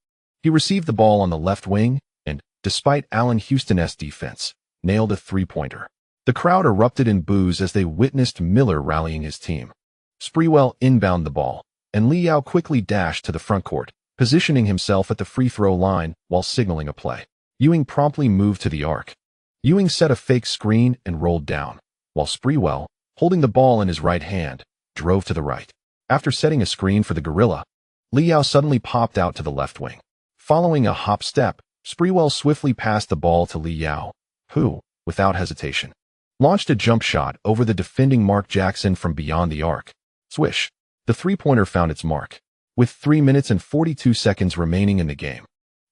he received the ball on the left wing and, despite Allen Houston's defense, nailed a three-pointer. The crowd erupted in boos as they witnessed Miller rallying his team. Sprewell inbounded the ball, and Li Yao quickly dashed to the front court, positioning himself at the free throw line while signaling a play. Ewing promptly moved to the arc. Ewing set a fake screen and rolled down, while Sprewell, holding the ball in his right hand, drove to the right. After setting a screen for the gorilla, Li Yao suddenly popped out to the left wing. Following a hop step, Sprewell swiftly passed the ball to Li Yao, who, without hesitation, launched a jump shot over the defending Mark Jackson from beyond the arc. Swish. The three-pointer found its mark. With 3 minutes and 42 seconds remaining in the game,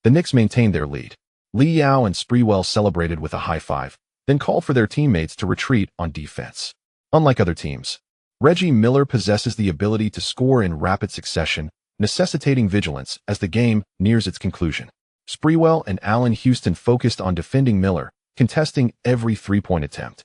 the Knicks maintained their lead. Li Yao and Sprewell celebrated with a high five, then called for their teammates to retreat on defense. Unlike other teams, Reggie Miller possesses the ability to score in rapid succession, necessitating vigilance as the game nears its conclusion. Sprewell and Allen Houston focused on defending Miller, contesting every three-point attempt.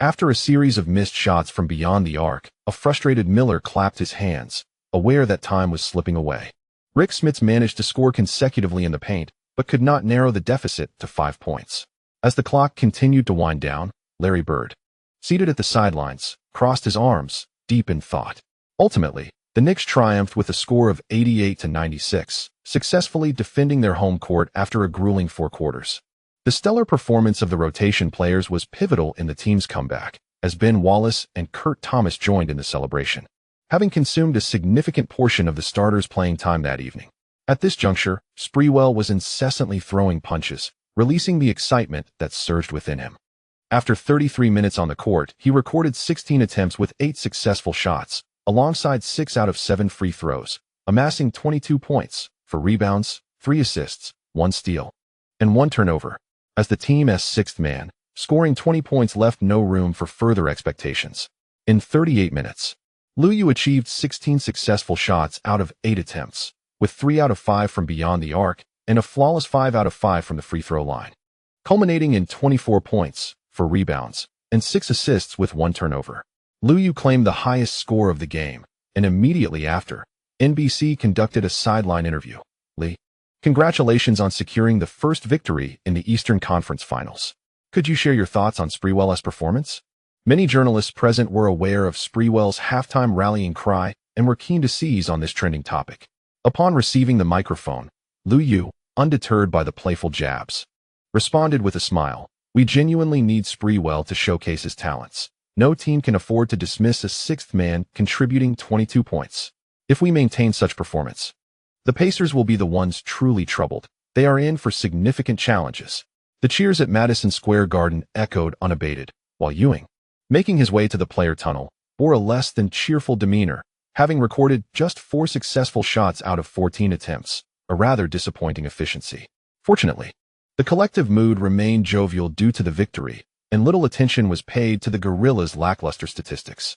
After a series of missed shots from beyond the arc, a frustrated Miller clapped his hands, aware that time was slipping away. Rick Smits managed to score consecutively in the paint, but could not narrow the deficit to 5 points. As the clock continued to wind down, Larry Bird, seated at the sidelines, crossed his arms, deep in thought. Ultimately, the Knicks triumphed with a score of 88-96, successfully defending their home court after a grueling 4 quarters. The stellar performance of the rotation players was pivotal in the team's comeback, as Ben Wallace and Kurt Thomas joined in the celebration, having consumed a significant portion of the starters' playing time that evening. At this juncture, Sprewell was incessantly throwing punches, releasing the excitement that surged within him. After 33 minutes on the court, he recorded 16 attempts with 8 successful shots, alongside 6 out of 7 free throws, amassing 22 points, 4 rebounds, 3 assists, 1 steal, and 1 turnover. As the team's sixth man, scoring 20 points left no room for further expectations. In 38 minutes, Li Yao achieved 16 successful shots out of 8 attempts, with 3 out of 5 from beyond the arc and a flawless 5 out of 5 from the free throw line, culminating in 24 points, 4 rebounds, and 6 assists with 1 turnover. Li Yao claimed the highest score of the game, and immediately after, NBC conducted a sideline interview. "Li, congratulations on securing the first victory in the Eastern Conference Finals. Could you share your thoughts on Sprewell's performance?" Many journalists present were aware of Sprewell's halftime rallying cry and were keen to seize on this trending topic. Upon receiving the microphone, Li Yao, undeterred by the playful jabs, responded with a smile, "We genuinely need Sprewell to showcase his talents. No team can afford to dismiss a sixth man contributing 22 points. If we maintain such performance, the Pacers will be the ones truly troubled. They are in for significant challenges." The cheers at Madison Square Garden echoed unabated, while Ewing, making his way to the player tunnel, bore a less than cheerful demeanor, having recorded just 4 successful shots out of 14 attempts, a rather disappointing efficiency. Fortunately, the collective mood remained jovial due to the victory, and little attention was paid to the Gorillas' lackluster statistics.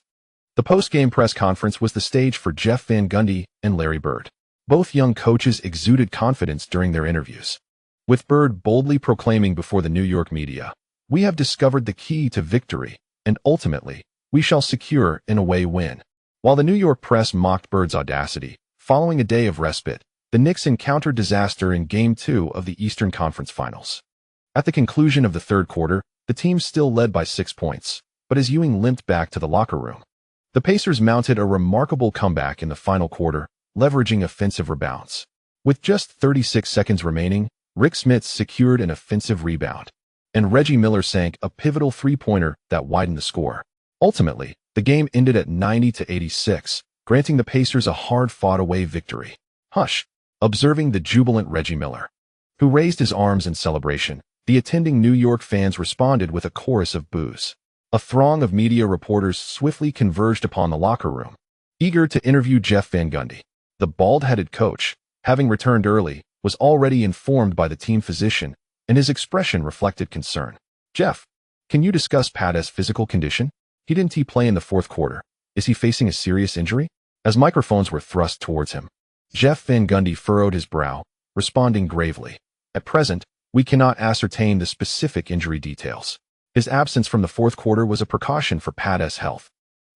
The post-game press conference was the stage for Jeff Van Gundy and Larry Bird. Both young coaches exuded confidence during their interviews, with Bird boldly proclaiming before the New York media, "We have discovered the key to victory, and ultimately, we shall secure an away win." While the New York press mocked Bird's audacity, following a day of respite, the Knicks encountered disaster in Game 2 of the Eastern Conference Finals. At the conclusion of the third quarter, the team still led by 6 points, but as Ewing limped back to the locker room, the Pacers mounted a remarkable comeback in the final quarter, leveraging offensive rebounds. With just 36 seconds remaining, Rick Smits secured an offensive rebound, and Reggie Miller sank a pivotal three-pointer that widened the score. Ultimately, the game ended at 90-86, granting the Pacers a hard-fought away victory. "Hush!" Observing the jubilant Reggie Miller, who raised his arms in celebration, the attending New York fans responded with a chorus of boos. A throng of media reporters swiftly converged upon the locker room, eager to interview Jeff Van Gundy. The bald-headed coach, having returned early, was already informed by the team physician, and his expression reflected concern. "Jeff, Can you discuss Pat's physical condition? Didn't he play in the fourth quarter? Is he facing a serious injury? As microphones were thrust towards him, Jeff Van Gundy furrowed his brow, responding gravely. At present, we cannot ascertain the specific injury details. His absence from the fourth quarter was a precaution for Pat's health.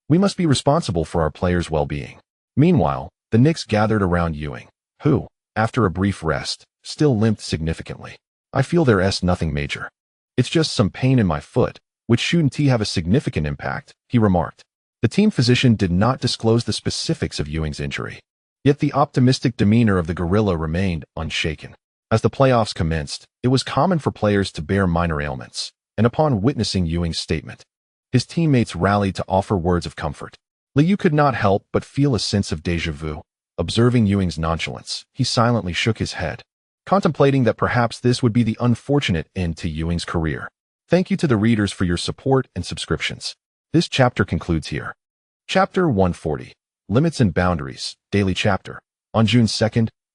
We must be responsible for our players' well-being. Meanwhile, the Knicks gathered around Ewing, who, after a brief rest, still limped significantly. I feel there's nothing major. It's just some pain in my foot, which shouldn't have a significant impact, he remarked. The team physician did not disclose the specifics of Ewing's injury. Yet the optimistic demeanor of the gorilla remained unshaken. As the playoffs commenced, it was common for players to bear minor ailments, and upon witnessing Ewing's statement, his teammates rallied to offer words of comfort. Li Yao could not help but feel a sense of déjà vu. Observing Ewing's nonchalance, he silently shook his head, contemplating that perhaps this would be the unfortunate end to Ewing's career. Thank you to the readers for your support and subscriptions. This chapter concludes here. Chapter 140, Limits and Boundaries, Daily Chapter. On June 2,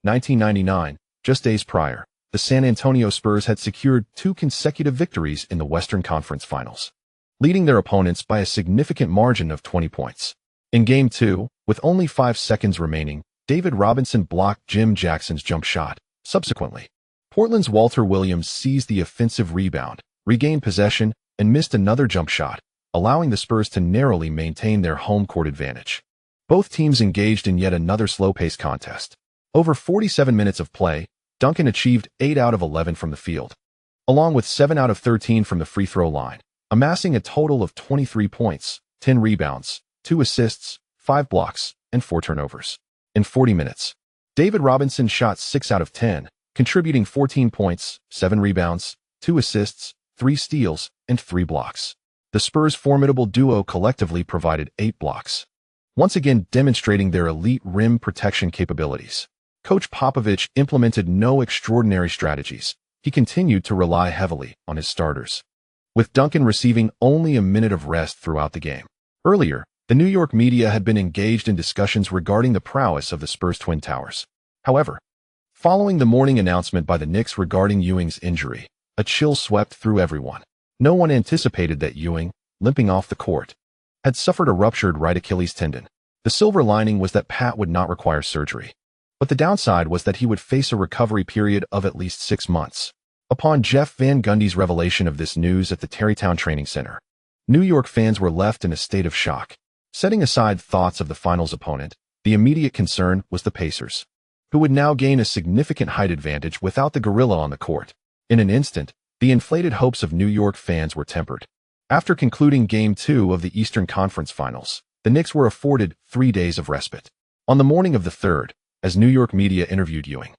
1999, just days prior, the San Antonio Spurs had secured 2 consecutive victories in the Western Conference Finals, leading their opponents by a significant margin of 20 points. In Game 2, with only 5 seconds remaining, David Robinson blocked Jim Jackson's jump shot. Subsequently, Portland's Walter Williams seized the offensive rebound, regained possession, and missed another jump shot, allowing the Spurs to narrowly maintain their home court advantage. Both teams engaged in yet another slow-paced contest. Over 47 minutes of play, Duncan achieved 8 out of 11 from the field, along with 7 out of 13 from the free throw line, amassing a total of 23 points, 10 rebounds, 2 assists, 5 blocks, and 4 turnovers. In 40 minutes, David Robinson shot 6 out of 10, contributing 14 points, 7 rebounds, 2 assists, 3 steals, and 3 blocks. The Spurs' formidable duo collectively provided 8 blocks, once again demonstrating their elite rim protection capabilities. Coach Popovich implemented no extraordinary strategies. He continued to rely heavily on his starters, with Duncan receiving only a minute of rest throughout the game. Earlier, the New York media had been engaged in discussions regarding the prowess of the Spurs' Twin Towers. However, following the morning announcement by the Knicks regarding Ewing's injury, a chill swept through everyone. No one anticipated that Ewing, limping off the court, had suffered a ruptured right Achilles tendon. The silver lining was that Pat would not require surgery, but the downside was that he would face a recovery period of at least 6 months. Upon Jeff Van Gundy's revelation of this news at the Tarrytown Training Center, New York fans were left in a state of shock. Setting aside thoughts of the finals opponent, the immediate concern was the Pacers, who would now gain a significant height advantage without the gorilla on the court. In an instant, the inflated hopes of New York fans were tempered. After concluding Game 2 of the Eastern Conference Finals, the Knicks were afforded 3 days of respite. On the morning of the 3rd, as New York media interviewed Ewing,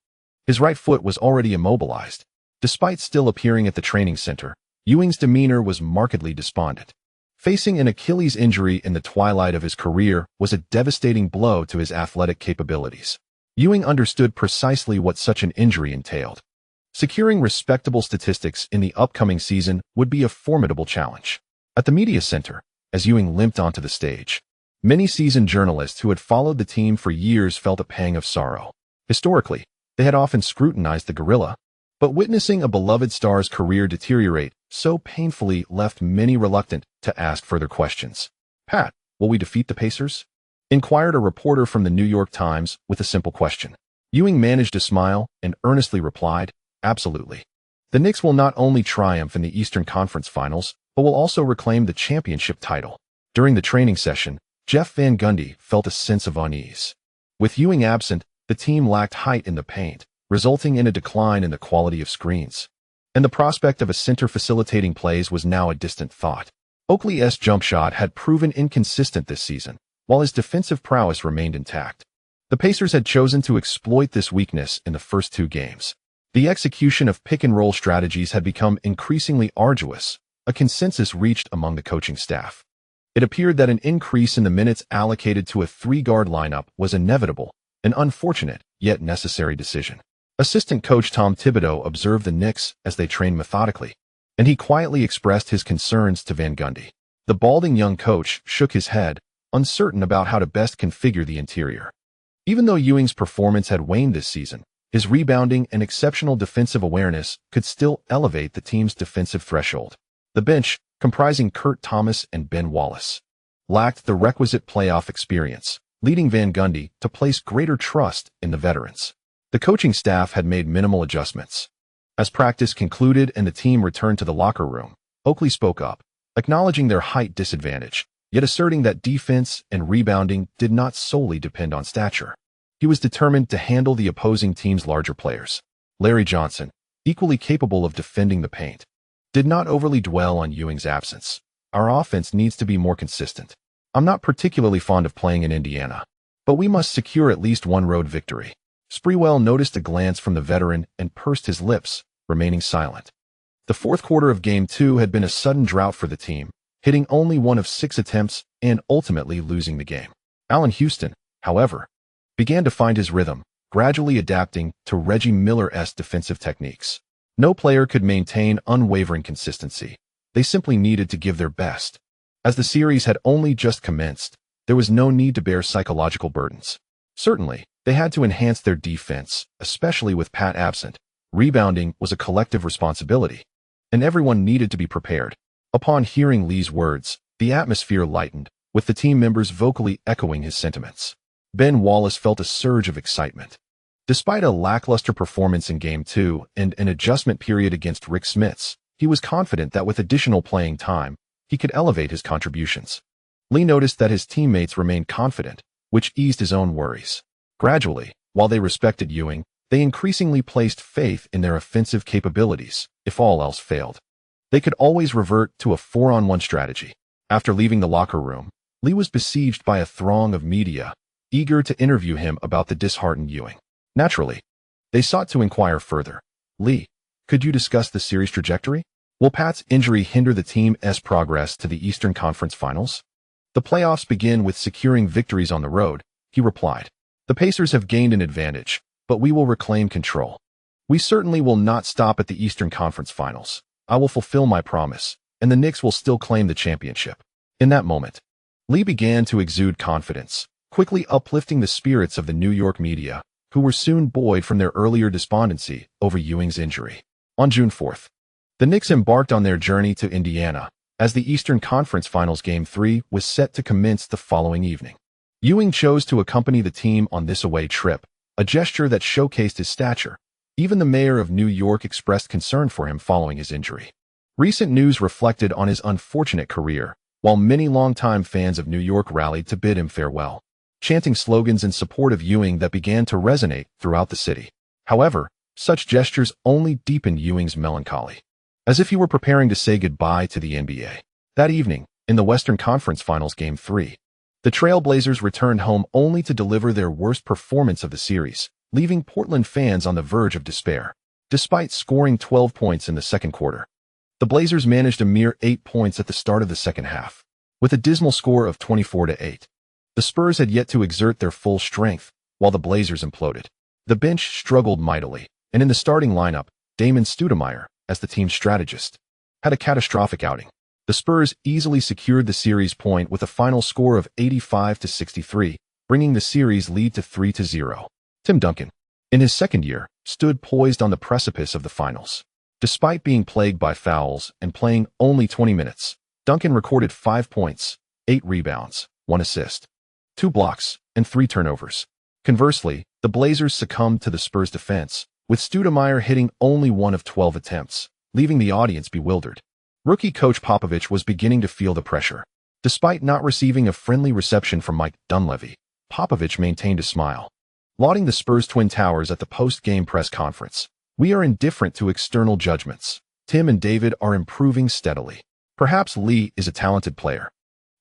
his right foot was already immobilized. Despite still appearing at the training center, Ewing's demeanor was markedly despondent. Facing an Achilles injury in the twilight of his career was a devastating blow to his athletic capabilities. Ewing understood precisely what such an injury entailed. Securing respectable statistics in the upcoming season would be a formidable challenge. At the media center, as Ewing limped onto the stage, many seasoned journalists who had followed the team for years felt a pang of sorrow. Historically, they had often scrutinized the gorilla, but witnessing a beloved star's career deteriorate so painfully left many reluctant to ask further questions. "Pat, will we defeat the Pacers?" inquired a reporter from the New York Times with a simple question. Ewing managed a smile and earnestly replied, "Absolutely. The Knicks will not only triumph in the Eastern Conference Finals, but will also reclaim the championship title." During the training session, Jeff Van Gundy felt a sense of unease. With Ewing absent, the team lacked height in the paint, resulting in a decline in the quality of screens, and the prospect of a center facilitating plays was now a distant thought. Oakley's jump shot had proven inconsistent this season, while his defensive prowess remained intact. The Pacers had chosen to exploit this weakness in the first 2 games. The execution of pick-and-roll strategies had become increasingly arduous, a consensus reached among the coaching staff. It appeared that an increase in the minutes allocated to a 3-guard lineup was inevitable, an unfortunate, yet necessary decision. Assistant coach Tom Thibodeau observed the Knicks as they trained methodically, and he quietly expressed his concerns to Van Gundy. The balding young coach shook his head, uncertain about how to best configure the interior. Even though Ewing's performance had waned this season, his rebounding and exceptional defensive awareness could still elevate the team's defensive threshold. The bench, comprising Kurt Thomas and Ben Wallace, lacked the requisite playoff experience, leading Van Gundy to place greater trust in the veterans. The coaching staff had made minimal adjustments. As practice concluded and the team returned to the locker room, Oakley spoke up, acknowledging their height disadvantage, yet asserting that defense and rebounding did not solely depend on stature. He was determined to handle the opposing team's larger players. Larry Johnson, equally capable of defending the paint, did not overly dwell on Ewing's absence. Our offense needs to be more consistent. I'm not particularly fond of playing in Indiana, but we must secure at least one road victory. Sprewell noticed a glance from the veteran and pursed his lips, remaining silent. The fourth quarter of Game 2 had been a sudden drought for the team, hitting only 1 of 6 attempts and ultimately losing the game. Allen Houston, however, began to find his rhythm, gradually adapting to Reggie Miller-esque defensive techniques. No player could maintain unwavering consistency. They simply needed to give their best. As the series had only just commenced, there was no need to bear psychological burdens. Certainly, they had to enhance their defense, especially with Pat absent. Rebounding was a collective responsibility, and everyone needed to be prepared. Upon hearing Lee's words, the atmosphere lightened, with the team members vocally echoing his sentiments. Ben Wallace felt a surge of excitement. Despite a lackluster performance in Game 2 and an adjustment period against Rick Smits, he was confident that with additional playing time, he could elevate his contributions. Lee noticed that his teammates remained confident, which eased his own worries. Gradually, while they respected Ewing, they increasingly placed faith in their offensive capabilities, if all else failed. They could always revert to a 4-on-1 strategy. After leaving the locker room, Lee was besieged by a throng of media, eager to interview him about the disheartened Ewing. Naturally, they sought to inquire further. Lee, could you discuss the series trajectory? Will Pat's injury hinder the team's progress to the Eastern Conference Finals? The playoffs begin with securing victories on the road, he replied. The Pacers have gained an advantage, but we will reclaim control. We certainly will not stop at the Eastern Conference Finals. I will fulfill my promise, and the Knicks will still claim the championship. In that moment, Lee began to exude confidence, quickly uplifting the spirits of the New York media, who were soon buoyed from their earlier despondency over Ewing's injury. On June 4th, the Knicks embarked on their journey to Indiana, as the Eastern Conference Finals Game 3 was set to commence the following evening. Ewing chose to accompany the team on this away trip, a gesture that showcased his stature. Even the mayor of New York expressed concern for him following his injury. Recent news reflected on his unfortunate career, while many longtime fans of New York rallied to bid him farewell, chanting slogans in support of Ewing that began to resonate throughout the city. However, such gestures only deepened Ewing's melancholy, as if he were preparing to say goodbye to the NBA. That evening, in the Western Conference Finals Game 3, the Trailblazers returned home only to deliver their worst performance of the series, leaving Portland fans on the verge of despair. Despite scoring 12 points in the second quarter, the Blazers managed a mere 8 points at the start of the second half, with a dismal score of 24-8. The Spurs had yet to exert their full strength, while the Blazers imploded. The bench struggled mightily, and in the starting lineup, Damon Stoudemire, as the team's strategist, had a catastrophic outing. The Spurs easily secured the series point with a final score of 85-63, bringing the series lead to 3-0. Tim Duncan, in his second year, stood poised on the precipice of the finals. Despite being plagued by fouls and playing only 20 minutes, Duncan recorded 5 points, 8 rebounds, 1 assist, 2 blocks, and 3 turnovers. Conversely, the Blazers succumbed to the Spurs' defense, with Stoudemire hitting only 1 of 12 attempts, leaving the audience bewildered. Rookie coach Popovich was beginning to feel the pressure. Despite not receiving a friendly reception from Mike Dunleavy, Popovich maintained a smile, lauding the Spurs' Twin Towers at the post-game press conference. We are indifferent to external judgments. Tim and David are improving steadily. Perhaps Lee is a talented player,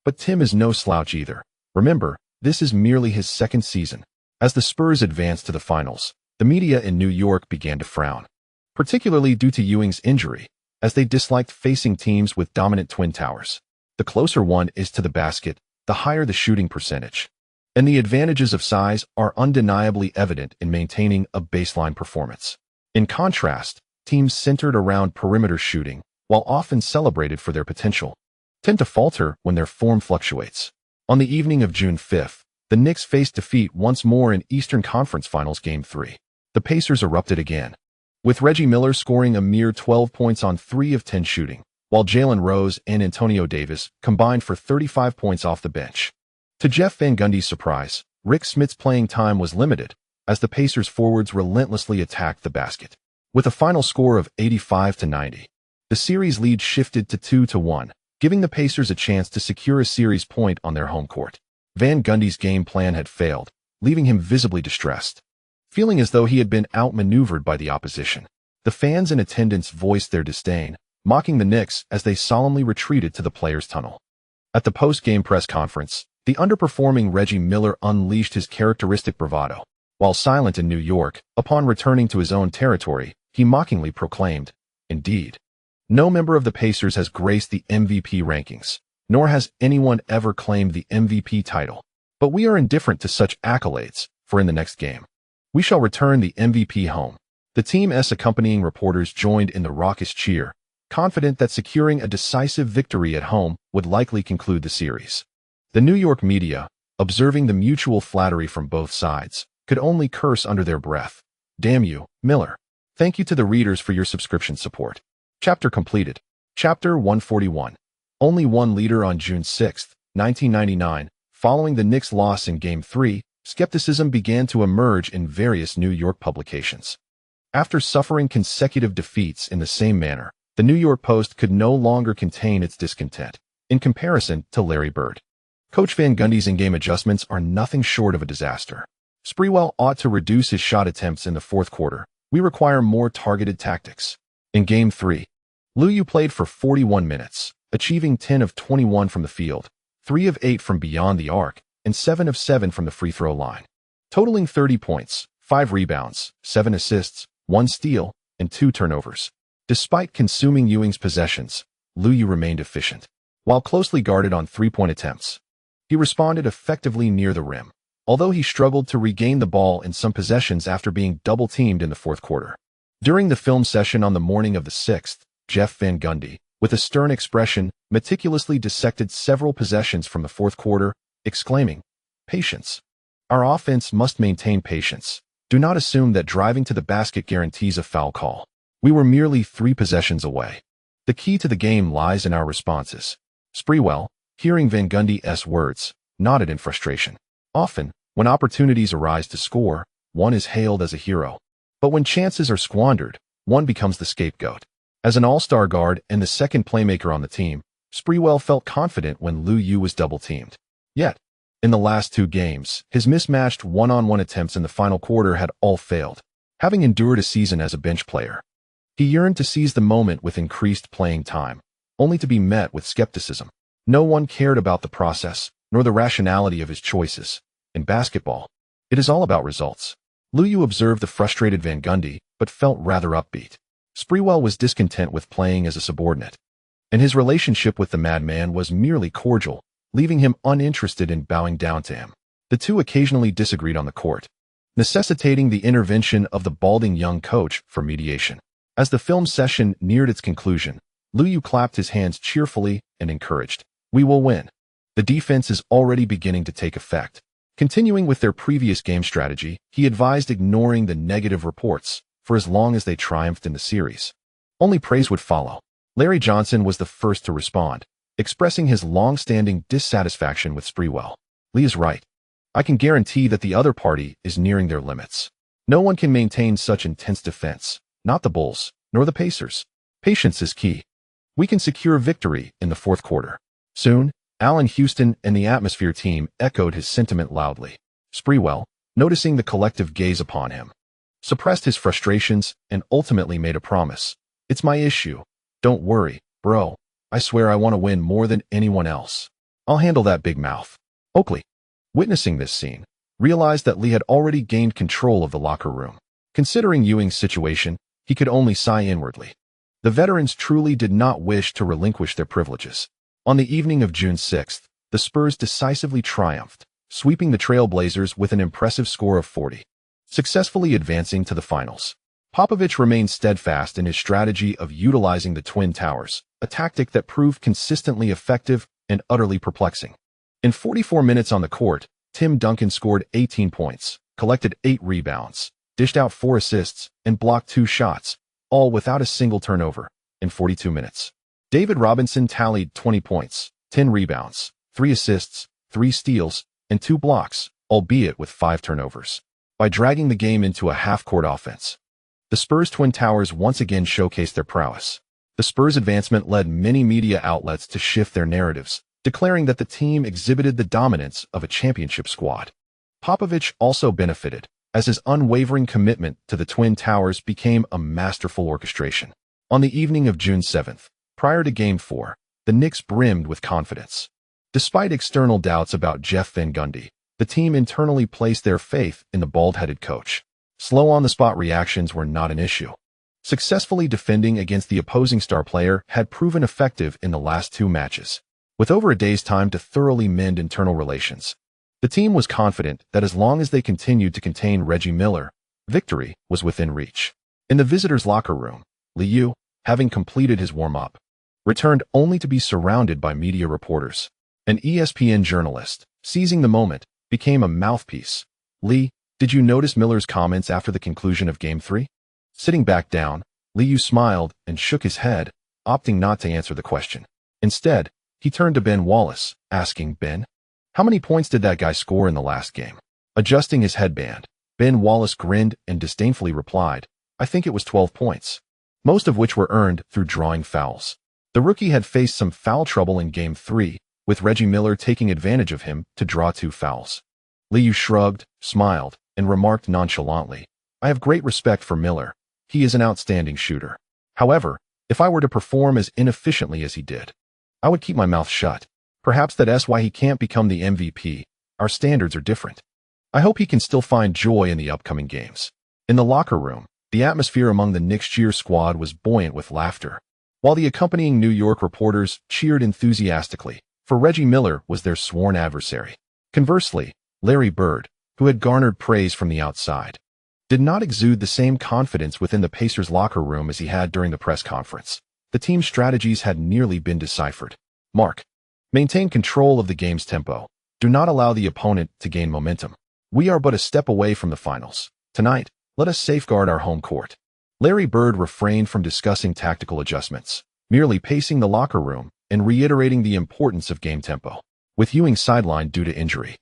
but Tim is no slouch either. Remember, this is merely his second season. As the Spurs advanced to the finals, the media in New York began to frown, particularly due to Ewing's injury, as they disliked facing teams with dominant Twin Towers. The closer one is to the basket, the higher the shooting percentage, and the advantages of size are undeniably evident in maintaining a baseline performance. In contrast, teams centered around perimeter shooting, while often celebrated for their potential, tend to falter when their form fluctuates. On the evening of June 5th, the Knicks faced defeat once more in Eastern Conference Finals Game 3. The Pacers erupted again, with Reggie Miller scoring a mere 12 points on 3 of 10 shooting. while Jalen Rose and Antonio Davis combined for 35 points off the bench. To Jeff Van Gundy's surprise, Rick Smith's playing time was limited, as the Pacers forwards relentlessly attacked the basket. With a final score of 85-90, the series lead shifted to 2-1, giving the Pacers a chance to secure a series point on their home court. Van Gundy's game plan had failed, leaving him visibly distressed. Feeling as though he had been outmaneuvered by the opposition, the fans in attendance voiced their disdain, mocking the Knicks as they solemnly retreated to the players' tunnel. At the post-game press conference, the underperforming Reggie Miller unleashed his characteristic bravado. While silent in New York, upon returning to his own territory, he mockingly proclaimed, "Indeed, no member of the Pacers has graced the MVP rankings, nor has anyone ever claimed the MVP title. But we are indifferent to such accolades, for in the next game, we shall return the MVP home." The team's accompanying reporters joined in the raucous cheer, confident that securing a decisive victory at home would likely conclude the series. The New York media, observing the mutual flattery from both sides, could only curse under their breath. "Damn you, Miller." Thank you to the readers for your subscription support. Chapter completed. Chapter 141. Only one leader on June 6, 1999. Following the Knicks' loss in Game 3, skepticism began to emerge in various New York publications. After suffering consecutive defeats in the same manner, the New York Post could no longer contain its discontent. In comparison to Larry Bird, Coach Van Gundy's in-game adjustments are nothing short of a disaster. Sprewell ought to reduce his shot attempts in the fourth quarter. We require more targeted tactics. In Game 3, Li Yao played for 41 minutes, achieving 10 of 21 from the field, 3 of 8 from beyond the arc, and 7 of 7 from the free throw line, totaling 30 points, 5 rebounds, 7 assists, 1 steal, and 2 turnovers. Despite consuming Ewing's possessions, Li Yao remained efficient. While closely guarded on three-point attempts, he responded effectively near the rim, although he struggled to regain the ball in some possessions after being double-teamed in the fourth quarter. During the film session on the morning of the 6th, Jeff Van Gundy, with a stern expression, meticulously dissected several possessions from the fourth quarter, exclaiming, "Patience. Our offense must maintain patience. Do not assume that driving to the basket guarantees a foul call. We were merely 3 possessions away. The key to the game lies in our responses." Sprewell, hearing Van Gundy's words, nodded in frustration. Often, when opportunities arise to score, one is hailed as a hero. But when chances are squandered, one becomes the scapegoat. As an all-star guard and the second playmaker on the team, Sprewell felt confident when Li Yao was double-teamed. Yet, in the last 2 games, his mismatched one-on-one attempts in the final quarter had all failed. Having endured a season as a bench player, he yearned to seize the moment with increased playing time, only to be met with skepticism. No one cared about the process, nor the rationality of his choices. In basketball, it is all about results. Li Yao observed the frustrated Van Gundy, but felt rather upbeat. Sprewell was discontent with playing as a subordinate, and his relationship with the madman was merely cordial, leaving him uninterested in bowing down to him. The two occasionally disagreed on the court, necessitating the intervention of the balding young coach for mediation. As the film session neared its conclusion, Li Yao clapped his hands cheerfully and encouraged, "We will win. The defense is already beginning to take effect." Continuing with their previous game strategy, he advised ignoring the negative reports for as long as they triumphed in the series. Only praise would follow. Larry Johnson was the first to respond, expressing his long-standing dissatisfaction with Sprewell. "Lee is right. I can guarantee that the other party is nearing their limits. No one can maintain such intense defense, not the Bulls, nor the Pacers. Patience is key. We can secure victory in the fourth quarter." Soon, Allen Houston and the Atmosphere team echoed his sentiment loudly. Sprewell, noticing the collective gaze upon him, suppressed his frustrations and ultimately made a promise. "It's my issue. Don't worry, bro. I swear I want to win more than anyone else. I'll handle that big mouth." Oakley, witnessing this scene, realized that Lee had already gained control of the locker room. Considering Ewing's situation, he could only sigh inwardly. The veterans truly did not wish to relinquish their privileges. On the evening of June 6th, the Spurs decisively triumphed, sweeping the Trail Blazers with an impressive score of 40, successfully advancing to the finals. Popovich remained steadfast in his strategy of utilizing the Twin Towers, a tactic that proved consistently effective and utterly perplexing. In 44 minutes on the court, Tim Duncan scored 18 points, collected 8 rebounds, dished out 4 assists, and blocked 2 shots, all without a single turnover, in 42 minutes. David Robinson tallied 20 points, 10 rebounds, 3 assists, 3 steals, and 2 blocks, albeit with 5 turnovers. By dragging the game into a half-court offense, the Spurs Twin Towers once again showcased their prowess. The Spurs' advancement led many media outlets to shift their narratives, declaring that the team exhibited the dominance of a championship squad. Popovich also benefited, as his unwavering commitment to the Twin Towers became a masterful orchestration. On the evening of June 7th, prior to Game 4, the Knicks brimmed with confidence. Despite external doubts about Jeff Van Gundy, the team internally placed their faith in the bald-headed coach. Slow on-the-spot reactions were not an issue. Successfully defending against the opposing star player had proven effective in the last 2 matches. With over a day's time to thoroughly mend internal relations, the team was confident that as long as they continued to contain Reggie Miller, victory was within reach. In the visitors' locker room, Li Yao, having completed his warm-up, returned only to be surrounded by media reporters. An ESPN journalist, seizing the moment, became a mouthpiece. "Li, did you notice Miller's comments after the conclusion of Game 3? Sitting back down, Li Yao smiled and shook his head, opting not to answer the question. Instead, he turned to Ben Wallace, asking, "Ben, how many points did that guy score in the last game?" Adjusting his headband, Ben Wallace grinned and disdainfully replied, "I think it was 12 points, most of which were earned through drawing fouls." The rookie had faced some foul trouble in Game 3, with Reggie Miller taking advantage of him to draw 2 fouls. Li Yao shrugged, smiled, and remarked nonchalantly, "I have great respect for Miller. He is an outstanding shooter. However, if I were to perform as inefficiently as he did, I would keep my mouth shut. Perhaps that's why he can't become the MVP. Our standards are different. I hope he can still find joy in the upcoming games." In the locker room, the atmosphere among the Knicks cheer squad was buoyant with laughter, while the accompanying New York reporters cheered enthusiastically, for Reggie Miller was their sworn adversary. Conversely, Larry Bird, who had garnered praise from the outside, did not exude the same confidence within the Pacers' locker room as he had during the press conference. The team's strategies had nearly been deciphered. Mark, maintain control of the game's tempo. Do not allow the opponent to gain momentum. We are but a step away from the finals. Tonight, let us safeguard our home court. Larry Bird refrained from discussing tactical adjustments, merely pacing the locker room and reiterating the importance of game tempo. With Ewing sidelined due to injury,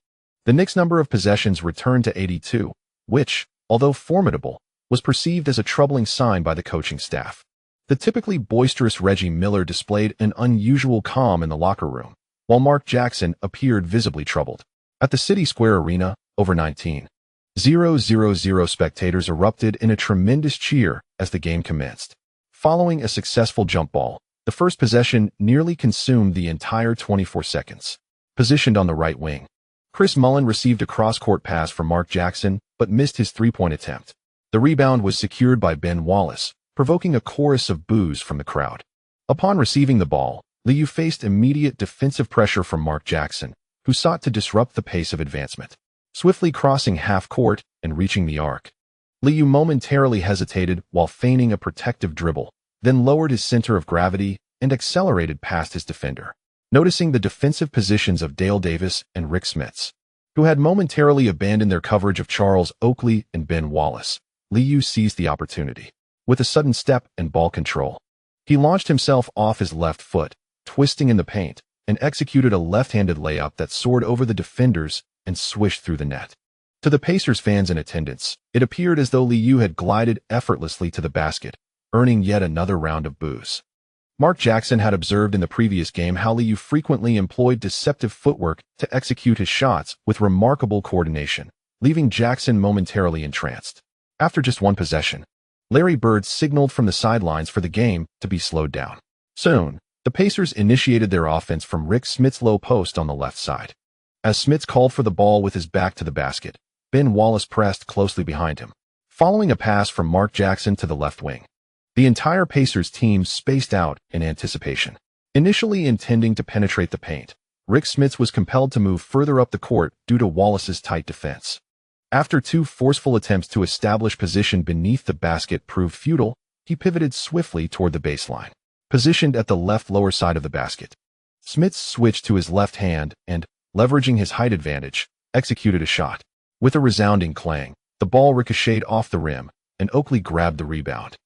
the Knicks' number of possessions returned to 82, which, although formidable, was perceived as a troubling sign by the coaching staff. The typically boisterous Reggie Miller displayed an unusual calm in the locker room, while Mark Jackson appeared visibly troubled. At the City Square Arena, over 19,000 spectators erupted in a tremendous cheer as the game commenced. Following a successful jump ball, the first possession nearly consumed the entire 24 seconds. Positioned on the right wing, Karl Malone received a cross-court pass from Mark Jackson, but missed his three-point attempt. The rebound was secured by Ben Wallace, provoking a chorus of boos from the crowd. Upon receiving the ball, Li Yao faced immediate defensive pressure from Mark Jackson, who sought to disrupt the pace of advancement. Swiftly crossing half-court and reaching the arc, Li Yao momentarily hesitated while feigning a protective dribble, then lowered his center of gravity and accelerated past his defender. Noticing the defensive positions of Dale Davis and Rick Smits, who had momentarily abandoned their coverage of Charles Oakley and Ben Wallace, Li Yao seized the opportunity. With a sudden step and ball control, he launched himself off his left foot, twisting in the paint, and executed a left-handed layup that soared over the defenders and swished through the net. To the Pacers fans in attendance, it appeared as though Li Yao had glided effortlessly to the basket, earning yet another round of boos. Mark Jackson had observed in the previous game how Li Yao frequently employed deceptive footwork to execute his shots with remarkable coordination, leaving Jackson momentarily entranced. After just one possession, Larry Bird signaled from the sidelines for the game to be slowed down. Soon, the Pacers initiated their offense from Rick Smits' low post on the left side. As Smits called for the ball with his back to the basket, Ben Wallace pressed closely behind him, following a pass from Mark Jackson to the left wing. The entire Pacers team spaced out in anticipation. Initially intending to penetrate the paint, Rick Smits was compelled to move further up the court due to Wallace's tight defense. After 2 forceful attempts to establish position beneath the basket proved futile, he pivoted swiftly toward the baseline. Positioned at the left lower side of the basket, Smits switched to his left hand and, leveraging his height advantage, executed a shot. With a resounding clang, the ball ricocheted off the rim, and Oakley grabbed the rebound.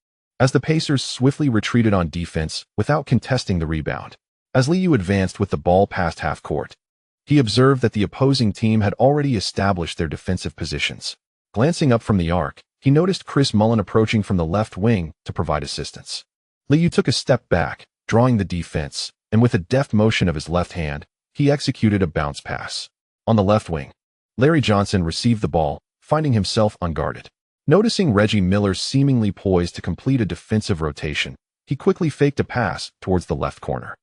as the Pacers swiftly retreated on defense without contesting the rebound. As Li Yao advanced with the ball past half court, he observed that the opposing team had already established their defensive positions. Glancing up from the arc, he noticed Karl Malone approaching from the left wing to provide assistance. Li Yao took a step back, drawing the defense, and with a deft motion of his left hand, he executed a bounce pass. On the left wing, Larry Johnson received the ball, finding himself unguarded. Noticing Reggie Miller seemingly poised to complete a defensive rotation, he quickly faked a pass towards the left corner.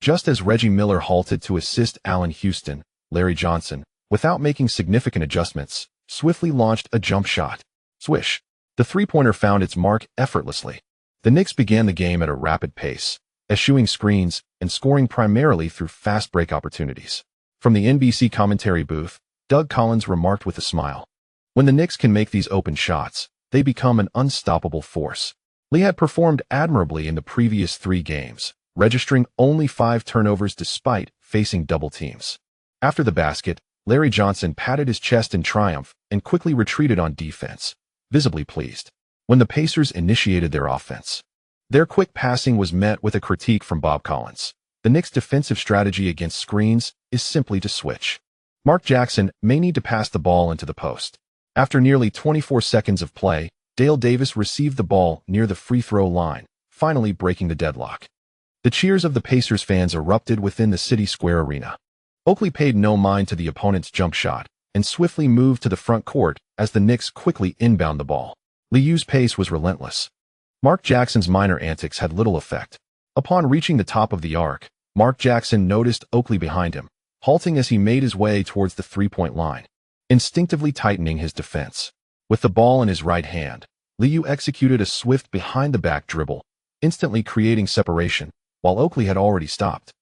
Just as Reggie Miller halted to assist Allen Houston, Larry Johnson, without making significant adjustments, swiftly launched a jump shot. Swish! The three-pointer found its mark effortlessly. The Knicks began the game at a rapid pace, eschewing screens and scoring primarily through fast break opportunities. From the NBC commentary booth, Doug Collins remarked with a smile, "When the Knicks can make these open shots, they become an unstoppable force." Li had performed admirably in the previous 3 games, registering only 5 turnovers despite facing double teams. After the basket, Larry Johnson patted his chest in triumph and quickly retreated on defense, visibly pleased. When the Pacers initiated their offense, their quick passing was met with a critique from Bob Collins. The Knicks' defensive strategy against screens is simply to switch. Mark Jackson may need to pass the ball into the post. After nearly 24 seconds of play, Dale Davis received the ball near the free throw line, finally breaking the deadlock. The cheers of the Pacers fans erupted within the City Square arena. Oakley paid no mind to the opponent's jump shot and swiftly moved to the front court as the Knicks quickly inbound the ball. Li Yao's pace was relentless. Mark Jackson's minor antics had little effect. Upon reaching the top of the arc, Mark Jackson noticed Oakley behind him, halting as he made his way towards the three-point line, instinctively tightening his defense. With the ball in his right hand, Li Yao executed a swift behind-the-back dribble, instantly creating separation, while Oakley had already stopped.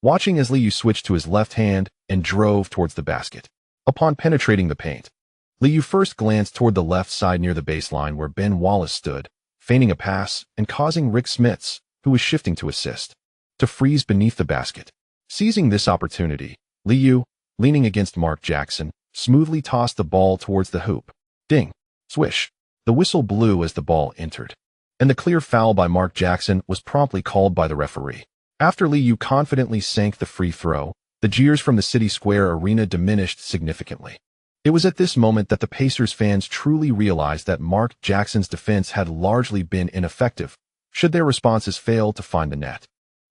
Watching as Li Yao switched to his left hand and drove towards the basket. Upon penetrating the paint, Li Yao first glanced toward the left side near the baseline where Ben Wallace stood, feigning a pass and causing Rick Smits, who was shifting to assist, to freeze beneath the basket. Seizing this opportunity, Li Yao, leaning against Mark Jackson, smoothly tossed the ball towards the hoop. Ding! Swish! The whistle blew as the ball entered, and the clear foul by Mark Jackson was promptly called by the referee. After Li Yao confidently sank the free throw, the jeers from the City Square arena diminished significantly. It was at this moment that the Pacers fans truly realized that Mark Jackson's defense had largely been ineffective. Should their responses fail to find the net,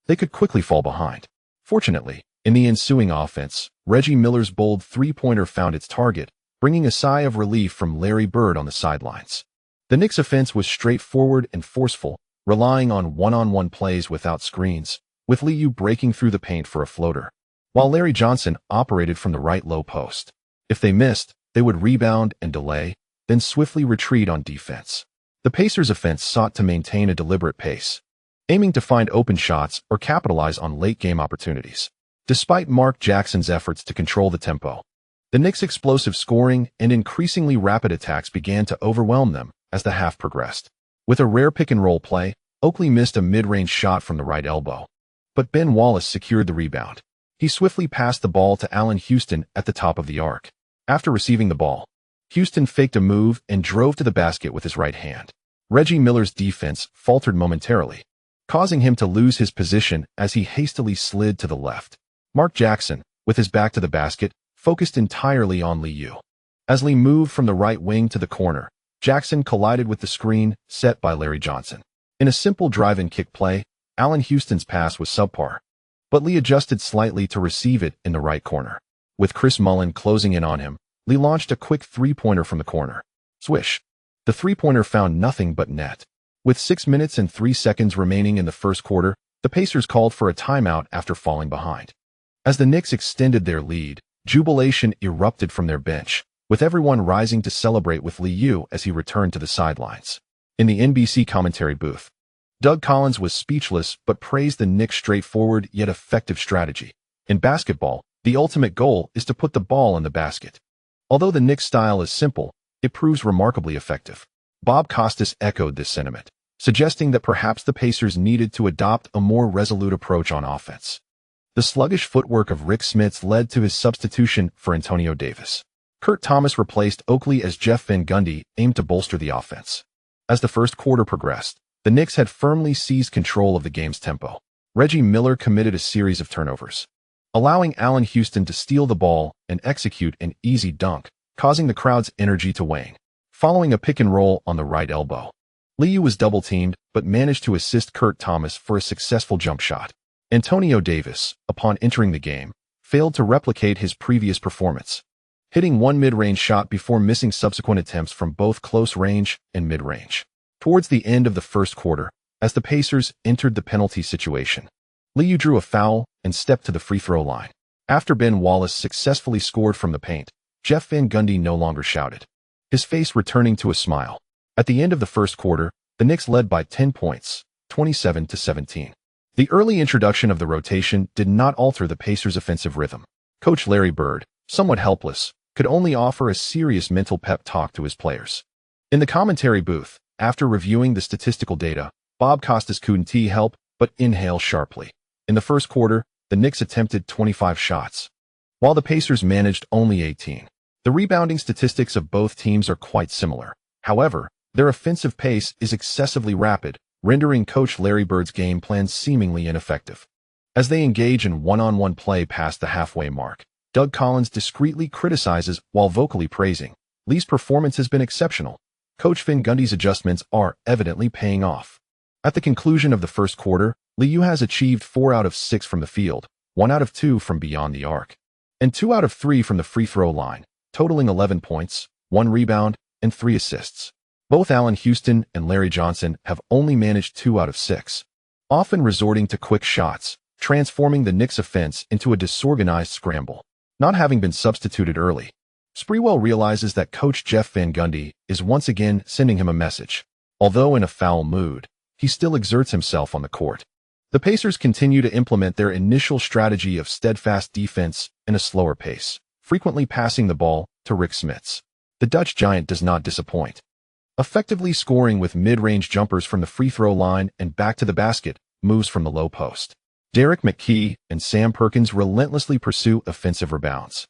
they could quickly fall behind. Fortunately, in the ensuing offense, Reggie Miller's bold three-pointer found its target, bringing a sigh of relief from Larry Bird on the sidelines. The Knicks' offense was straightforward and forceful, relying on one-on-one plays without screens, with Li Yao breaking through the paint for a floater, while Larry Johnson operated from the right low post. If they missed, they would rebound and delay, then swiftly retreat on defense. The Pacers' offense sought to maintain a deliberate pace, aiming to find open shots or capitalize on late-game opportunities. Despite Mark Jackson's efforts to control the tempo, the Knicks' explosive scoring and increasingly rapid attacks began to overwhelm them as the half progressed. With a rare pick-and-roll play, Oakley missed a mid-range shot from the right elbow, but Ben Wallace secured the rebound. He swiftly passed the ball to Allen Houston at the top of the arc. After receiving the ball, Houston faked a move and drove to the basket with his right hand. Reggie Miller's defense faltered momentarily, causing him to lose his position as he hastily slid to the left. Mark Jackson, with his back to the basket, focused entirely on Li Yao. As Li moved from the right wing to the corner, Jackson collided with the screen set by Larry Johnson. In a simple drive-and-kick play, Allen Houston's pass was subpar, but Li adjusted slightly to receive it in the right corner. With Karl Malone closing in on him, Li launched a quick three-pointer from the corner. Swish! The three-pointer found nothing but net. With 6 minutes and 3 seconds remaining in the first quarter, the Pacers called for a timeout after falling behind. As the Knicks extended their lead, jubilation erupted from their bench, with everyone rising to celebrate with Li Yao as he returned to the sidelines. In the NBC commentary booth, Doug Collins was speechless but praised the Knicks' straightforward yet effective strategy. In basketball, the ultimate goal is to put the ball in the basket. Although the Knicks' style is simple, it proves remarkably effective. Bob Costas echoed this sentiment, suggesting that perhaps the Pacers needed to adopt a more resolute approach on offense. The sluggish footwork of Rick Smits led to his substitution for Antonio Davis. Kurt Thomas replaced Oakley as Jeff Van Gundy aimed to bolster the offense. As the first quarter progressed, The Knicks had firmly seized control of the game's tempo. Reggie Miller committed a series of turnovers, allowing Allen Houston to steal the ball and execute an easy dunk, causing the crowd's energy to wane. Following a pick and roll on the right elbow, Li Yao was double-teamed but managed to assist Kurt Thomas for a successful jump shot. Antonio Davis, upon entering the game, failed to replicate his previous performance, hitting one mid-range shot before missing subsequent attempts from both close range and mid-range. Towards the end of the first quarter, as the Pacers entered the penalty situation, Li Yao drew a foul and stepped to the free throw line. After Ben Wallace successfully scored from the paint, Jeff Van Gundy no longer shouted, his face returning to a smile. At the end of the first quarter, the Knicks led by 10 points, 27-17. The early introduction of the rotation did not alter the Pacers' offensive rhythm. Coach Larry Bird, somewhat helpless, could only offer a serious mental pep talk to his players. In the commentary booth, after reviewing the statistical data, Bob Costas couldn't help but inhale sharply. In the first quarter, the Knicks attempted 25 shots, while the Pacers managed only 18. The rebounding statistics of both teams are quite similar. However, their offensive pace is excessively rapid, rendering Coach Larry Bird's game plan seemingly ineffective. As they engage in one-on-one play past the halfway mark, Doug Collins discreetly criticizes while vocally praising. Li's performance has been exceptional. Coach Van Gundy's adjustments are evidently paying off. At the conclusion of the first quarter, Li Yao has achieved 4 out of 6 from the field, 1 out of 2 from beyond the arc, and 2 out of 3 from the free throw line, totaling 11 points, 1 rebound, and 3 assists. Both Allen Houston and Larry Johnson have only managed 2 out of 6, often resorting to quick shots, transforming the Knicks' offense into a disorganized scramble. Not having been substituted early, Sprewell realizes that Coach Jeff Van Gundy is once again sending him a message. Although in a foul mood, he still exerts himself on the court. The Pacers continue to implement their initial strategy of steadfast defense and a slower pace, frequently passing the ball to Rick Smits. The Dutch giant does not disappoint, effectively scoring with mid-range jumpers from the free throw line and back to the basket, moves from the low post. Derek McKee and Sam Perkins relentlessly pursue offensive rebounds,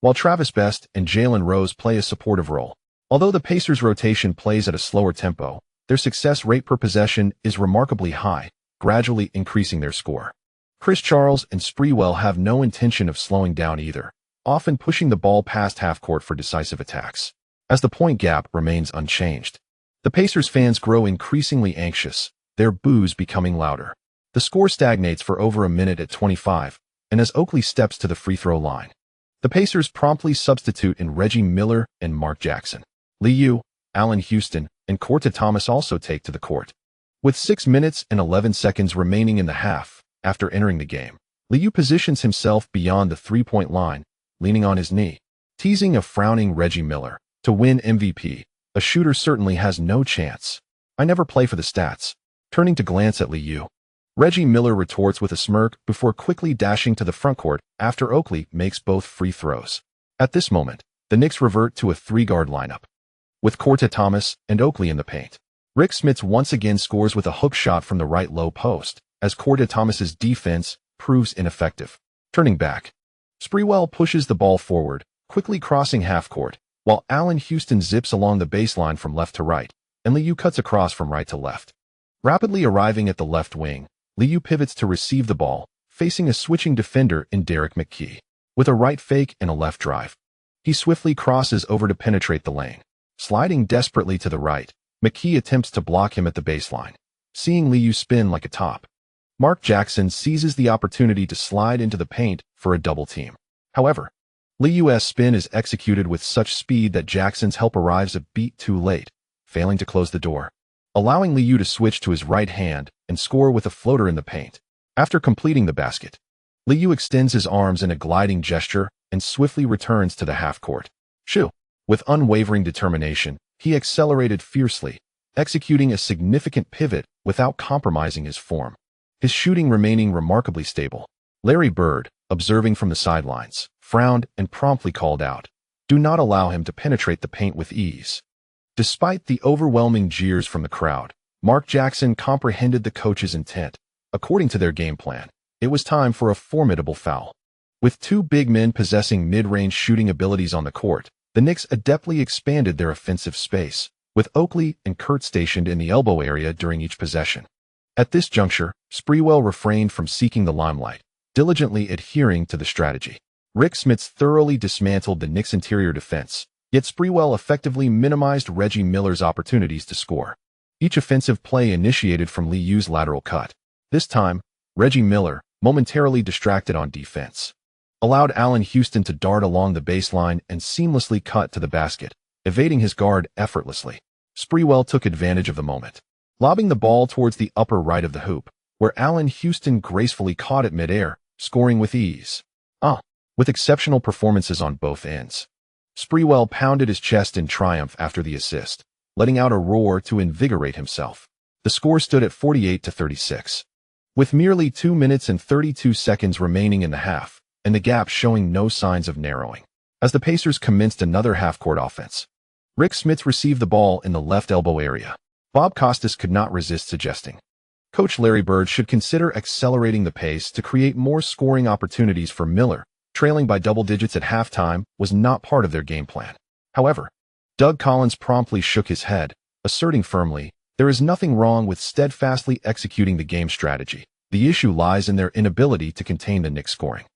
while Travis Best and Jalen Rose play a supportive role. Although the Pacers' rotation plays at a slower tempo, their success rate per possession is remarkably high, gradually increasing their score. Chris Charles and Sprewell have no intention of slowing down either, often pushing the ball past half-court for decisive attacks. As the point gap remains unchanged, the Pacers fans grow increasingly anxious, their boos becoming louder. The score stagnates for over a minute at 25, and as Oakley steps to the free throw line, the Pacers promptly substitute in Reggie Miller and Mark Jackson. Li Yao, Allen Houston, and Kurt Thomas also take to the court. With 6 minutes and 11 seconds remaining in the half, after entering the game, Li Yao positions himself beyond the three-point line, leaning on his knee, teasing a frowning Reggie Miller. To win MVP, a shooter certainly has no chance. I never play for the stats. Turning to glance at Li Yao, Reggie Miller retorts with a smirk before quickly dashing to the frontcourt after Oakley makes both free throws. At this moment, the Knicks revert to a 3-guard lineup, with Kurt Thomas and Oakley in the paint. Rick Smits once again scores with a hook shot from the right low post, as Kurt Thomas's defense proves ineffective. Turning back, Sprewell pushes the ball forward, quickly crossing half-court, while Allen Houston zips along the baseline from left to right, and Li Yao cuts across from right to left. Rapidly arriving at the left wing, Li Yao pivots to receive the ball, facing a switching defender in Derek McKee. With a right fake and a left drive, he swiftly crosses over to penetrate the lane. Sliding desperately to the right, McKee attempts to block him at the baseline. Seeing Li Yao spin like a top, Mark Jackson seizes the opportunity to slide into the paint for a double team. However, Li Yao's spin is executed with such speed that Jackson's help arrives a beat too late, failing to close the door, allowing Li Yao to switch to his right hand and score with a floater in the paint. After completing the basket, Li Yao extends his arms in a gliding gesture and swiftly returns to the half-court. Shoo! With unwavering determination, he accelerated fiercely, executing a significant pivot without compromising his form, his shooting remaining remarkably stable. Larry Bird, observing from the sidelines, frowned and promptly called out, "Do not allow him to penetrate the paint with ease." Despite the overwhelming jeers from the crowd, Mark Jackson comprehended the coach's intent. According to their game plan, it was time for a formidable foul. With 2 big men possessing mid-range shooting abilities on the court, the Knicks adeptly expanded their offensive space, with Oakley and Kurt stationed in the elbow area during each possession. At this juncture, Sprewell refrained from seeking the limelight, diligently adhering to the strategy. Rick Smits thoroughly dismantled the Knicks' interior defense, yet Sprewell effectively minimized Reggie Miller's opportunities to score. Each offensive play initiated from Li Yao's lateral cut. This time, Reggie Miller, momentarily distracted on defense, allowed Allen Houston to dart along the baseline and seamlessly cut to the basket, evading his guard effortlessly. Sprewell took advantage of the moment, lobbing the ball towards the upper right of the hoop, where Allen Houston gracefully caught it midair, scoring with ease. With exceptional performances on both ends, Sprewell pounded his chest in triumph after the assist, letting out a roar to invigorate himself. The score stood at 48-36. With merely 2 minutes and 32 seconds remaining in the half, and the gap showing no signs of narrowing, as the Pacers commenced another half-court offense. Rick Smits received the ball in the left elbow area. Bob Costas could not resist suggesting Coach Larry Bird should consider accelerating the pace to create more scoring opportunities for Miller. Trailing by double digits at halftime was not part of their game plan. However, Doug Collins promptly shook his head, asserting firmly, there is nothing wrong with steadfastly executing the game strategy. The issue lies in their inability to contain the Knicks' scoring.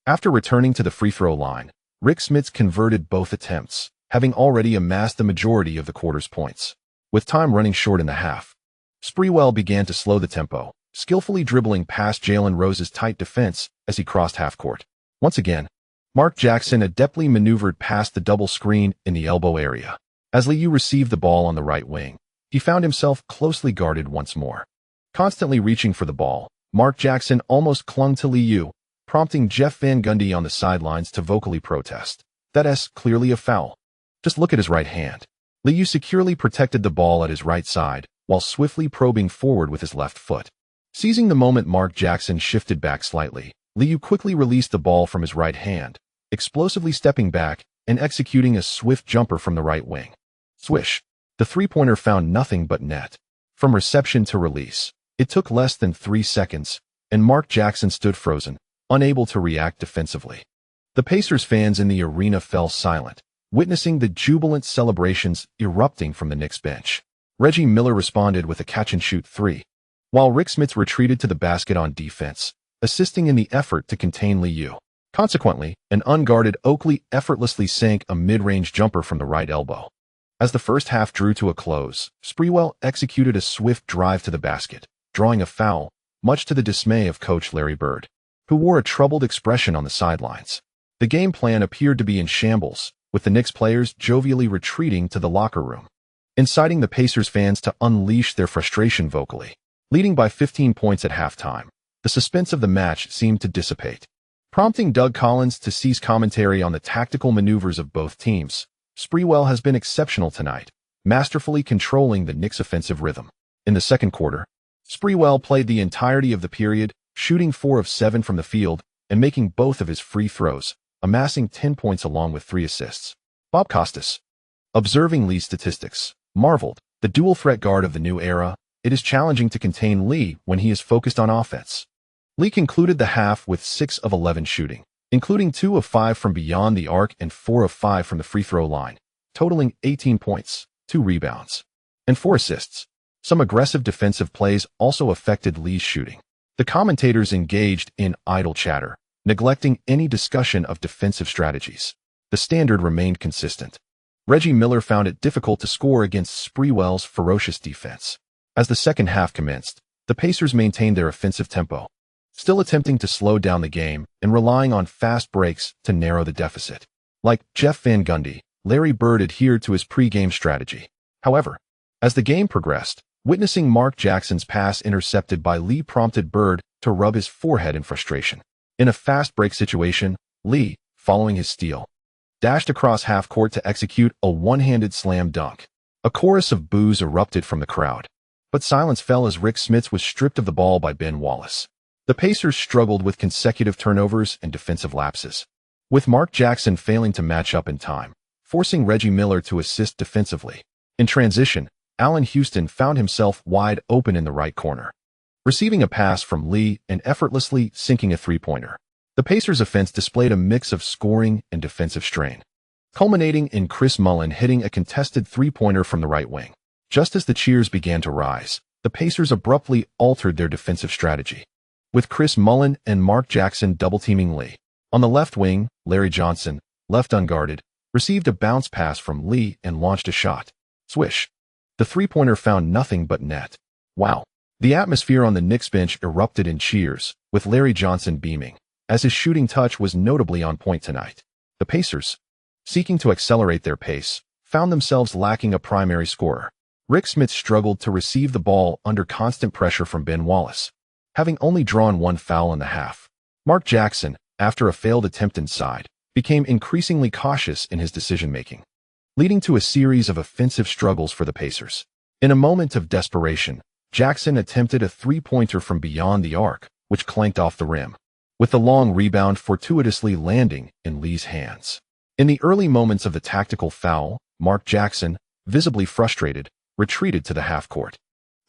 After returning to the free throw line, Rick Smits converted both attempts, having already amassed the majority of the quarter's points. With time running short in the half, Sprewell began to slow the tempo, skillfully dribbling past Jalen Rose's tight defense as he crossed half-court. Once again, Mark Jackson adeptly maneuvered past the double screen in the elbow area. As Li Yao received the ball on the right wing, he found himself closely guarded once more. Constantly reaching for the ball, Mark Jackson almost clung to Li Yao, prompting Jeff Van Gundy on the sidelines to vocally protest. That's clearly a foul. Just look at his right hand. Li Yao securely protected the ball at his right side, while swiftly probing forward with his left foot. Seizing the moment Mark Jackson shifted back slightly, Li Yao quickly released the ball from his right hand, explosively stepping back and executing a swift jumper from the right wing. Swish! The three-pointer found nothing but net. From reception to release, it took less than 3 seconds, and Mark Jackson stood frozen, unable to react defensively. The Pacers fans in the arena fell silent, witnessing the jubilant celebrations erupting from the Knicks bench. Reggie Miller responded with a catch-and-shoot three, while Rick Smits retreated to the basket on defense, assisting in the effort to contain Li Yao. Consequently, an unguarded Oakley effortlessly sank a mid-range jumper from the right elbow. As the first half drew to a close, Sprewell executed a swift drive to the basket, drawing a foul, much to the dismay of Coach Larry Bird, who wore a troubled expression on the sidelines. The game plan appeared to be in shambles, with the Knicks players jovially retreating to the locker room, inciting the Pacers fans to unleash their frustration vocally. Leading by 15 points at halftime, the suspense of the match seemed to dissipate, prompting Doug Collins to cease commentary on the tactical maneuvers of both teams. Sprewell has been exceptional tonight, masterfully controlling the Knicks' offensive rhythm. In the second quarter, Sprewell played the entirety of the period, shooting 4 of 7 from the field and making both of his free throws, amassing 10 points along with 3 assists. Bob Costas, observing Li's statistics, marveled, the dual-threat guard of the new era. It is challenging to contain Li when he is focused on offense. Li concluded the half with 6 of 11 shooting, including 2 of 5 from beyond the arc and 4 of 5 from the free throw line, totaling 18 points, 2 rebounds, and 4 assists. Some aggressive defensive plays also affected Li's shooting. The commentators engaged in idle chatter, neglecting any discussion of defensive strategies. The standard remained consistent. Reggie Miller found it difficult to score against Sprewell's ferocious defense. As the second half commenced, the Pacers maintained their offensive tempo, still attempting to slow down the game and relying on fast breaks to narrow the deficit. Like Jeff Van Gundy, Larry Bird adhered to his pre-game strategy. However, as the game progressed, witnessing Mark Jackson's pass intercepted by Li prompted Bird to rub his forehead in frustration. In a fast break situation, Li, following his steal, dashed across half-court to execute a one-handed slam dunk. A chorus of boos erupted from the crowd, but silence fell as Rick Smits was stripped of the ball by Ben Wallace. The Pacers struggled with consecutive turnovers and defensive lapses, with Mark Jackson failing to match up in time, forcing Reggie Miller to assist defensively. In transition, Allen Houston found himself wide open in the right corner, receiving a pass from Li and effortlessly sinking a three-pointer. The Pacers' offense displayed a mix of scoring and defensive strain. culminating in Karl Malone hitting a contested three-pointer from the right wing. Just as the cheers began to rise, the Pacers abruptly altered their defensive strategy, with Karl Malone and Mark Jackson double-teaming Li. On the left wing, Larry Johnson, left unguarded, received a bounce pass from Li and launched a shot. Swish. The three-pointer found nothing but net. Wow. The atmosphere on the Knicks bench erupted in cheers, with Larry Johnson beaming, as his shooting touch was notably on point tonight. The Pacers, seeking to accelerate their pace, found themselves lacking a primary scorer. Rick Smith struggled to receive the ball under constant pressure from Ben Wallace, having only drawn one foul in the half. Mark Jackson, after a failed attempt inside, became increasingly cautious in his decision-making, leading to a series of offensive struggles for the Pacers. In a moment of desperation, Jackson attempted a three-pointer from beyond the arc, which clanked off the rim, with the long rebound fortuitously landing in Li's hands. In the early moments of the tactical foul, Mark Jackson, visibly frustrated, retreated to the half-court.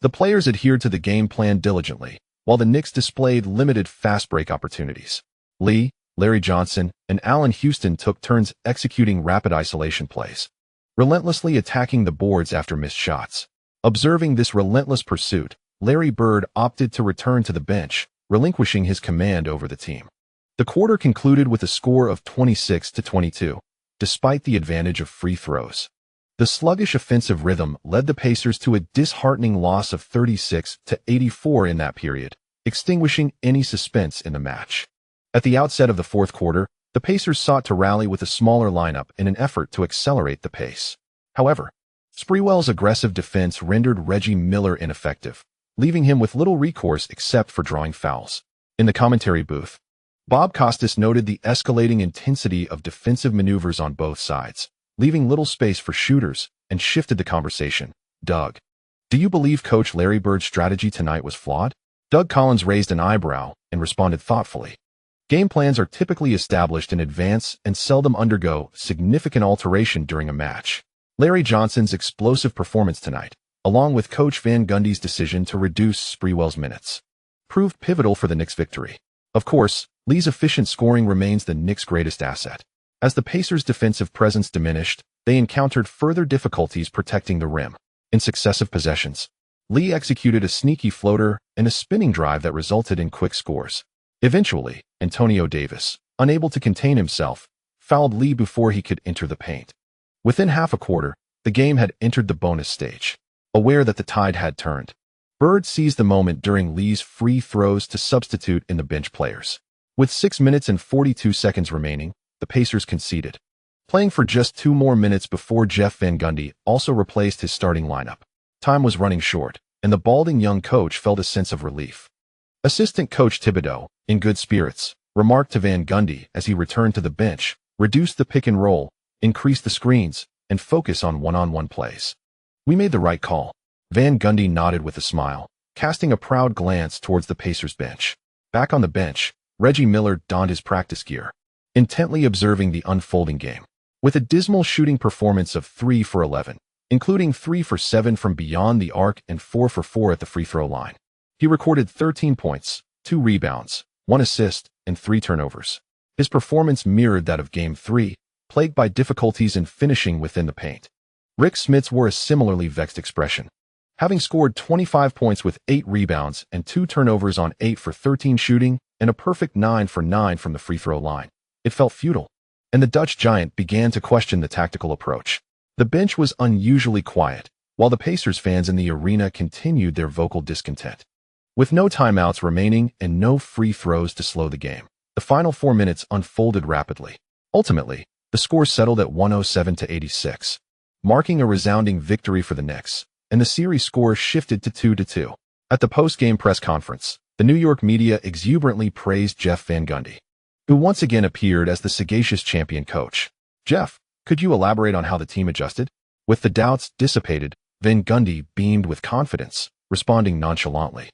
The players adhered to the game plan diligently, while the Knicks displayed limited fast-break opportunities. Li, Larry Johnson, and Allen Houston took turns executing rapid isolation plays, relentlessly attacking the boards after missed shots. Observing this relentless pursuit, Larry Bird opted to return to the bench, relinquishing his command over the team. The quarter concluded with a score of 26-22, despite the advantage of free throws. The sluggish offensive rhythm led the Pacers to a disheartening loss of 36-84 in that period, extinguishing any suspense in the match. At the outset of the fourth quarter, the Pacers sought to rally with a smaller lineup in an effort to accelerate the pace. However, Sprewell's aggressive defense rendered Reggie Miller ineffective, leaving him with little recourse except for drawing fouls. In the commentary booth, Bob Costas noted the escalating intensity of defensive maneuvers on both sides, leaving little space for shooters, and shifted the conversation. Doug, do you believe Coach Larry Bird's strategy tonight was flawed? Doug Collins raised an eyebrow and responded thoughtfully. Game plans are typically established in advance and seldom undergo significant alteration during a match. Larry Johnson's explosive performance tonight, along with Coach Van Gundy's decision to reduce Sprewell's minutes, proved pivotal for the Knicks' victory. Of course, Li's efficient scoring remains the Knicks' greatest asset. As the Pacers' defensive presence diminished, they encountered further difficulties protecting the rim. In successive possessions, Li executed a sneaky floater and a spinning drive that resulted in quick scores. Eventually, Antonio Davis, unable to contain himself, fouled Li before he could enter the paint. Within half a quarter, the game had entered the bonus stage. Aware that the tide had turned, Bird seized the moment during Li's free throws to substitute in the bench players. With 6 minutes and 42 seconds remaining, the Pacers conceded, playing for just 2 more minutes before Jeff Van Gundy also replaced his starting lineup. Time was running short, and the balding young coach felt a sense of relief. Assistant coach Thibodeau, in good spirits, remarked to Van Gundy as he returned to the bench, "Reduce the pick and roll, increase the screens, and focus on one-on-one plays." "We made the right call." Van Gundy nodded with a smile, casting a proud glance towards the Pacers bench. Back on the bench, Reggie Miller donned his practice gear, intently observing the unfolding game. With a dismal shooting performance of 3 for 11, including 3 for 7 from beyond the arc and 4 for 4 at the free throw line, he recorded 13 points, 2 rebounds, 1 assist, and 3 turnovers. His performance mirrored that of Game 3, plagued by difficulties in finishing within the paint. Rick Smits wore a similarly vexed expression. Having scored 25 points with 8 rebounds and 2 turnovers on 8 for 13 shooting and a perfect 9 for 9 from the free throw line, it felt futile, and the Dutch giant began to question the tactical approach. The bench was unusually quiet, while the Pacers fans in the arena continued their vocal discontent. With no timeouts remaining and no free throws to slow the game, the final 4 minutes unfolded rapidly. Ultimately, the score settled at 107-86, marking a resounding victory for the Knicks, and the series score shifted to 2-2. At the post-game press conference, the New York media exuberantly praised Jeff Van Gundy, who once again appeared as the sagacious champion coach. "Jeff, could you elaborate on how the team adjusted?" With the doubts dissipated, Van Gundy beamed with confidence, responding nonchalantly.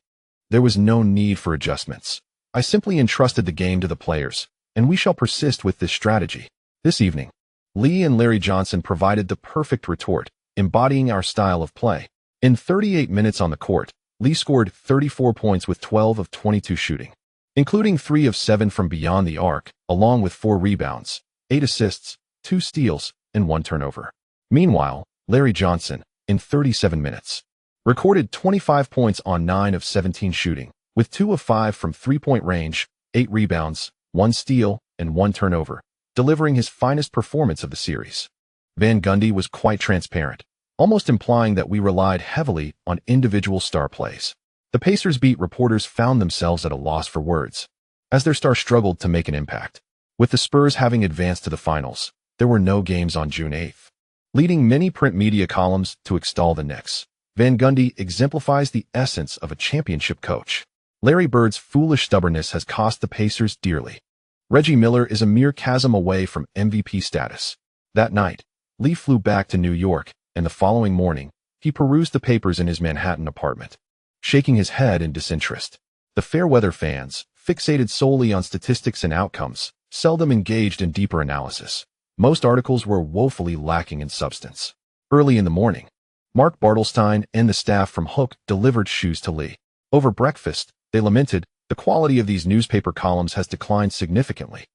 "There was no need for adjustments. I simply entrusted the game to the players, and we shall persist with this strategy." This evening, Li and Larry Johnson provided the perfect retort, embodying our style of play. In 38 minutes on the court, Li scored 34 points with 12 of 22 shooting, including 3 of 7 from beyond the arc, along with 4 rebounds, 8 assists, 2 steals, and 1 turnover. Meanwhile, Larry Johnson, in 37 minutes, recorded 25 points on 9 of 17 shooting, with 2 of 5 from three-point range, 8 rebounds, 1 steal, and 1 turnover, delivering his finest performance of the series. Van Gundy was quite transparent, almost implying that we relied heavily on individual star plays. The Pacers beat reporters found themselves at a loss for words, as their star struggled to make an impact. With the Spurs having advanced to the finals, there were no games on June 8th. Leading many print media columns to extol the Knicks, Van Gundy exemplifies the essence of a championship coach. Larry Bird's foolish stubbornness has cost the Pacers dearly. Reggie Miller is a mere chasm away from MVP status. That night, Lee flew back to New York, and the following morning, he perused the papers in his Manhattan apartment, shaking his head in disinterest. The fair-weather fans, fixated solely on statistics and outcomes, seldom engaged in deeper analysis. Most articles were woefully lacking in substance. Early in the morning, Mark Bartelstein and the staff from Hook delivered shoes to Lee. Over breakfast, they lamented, the quality of these newspaper columns has declined significantly.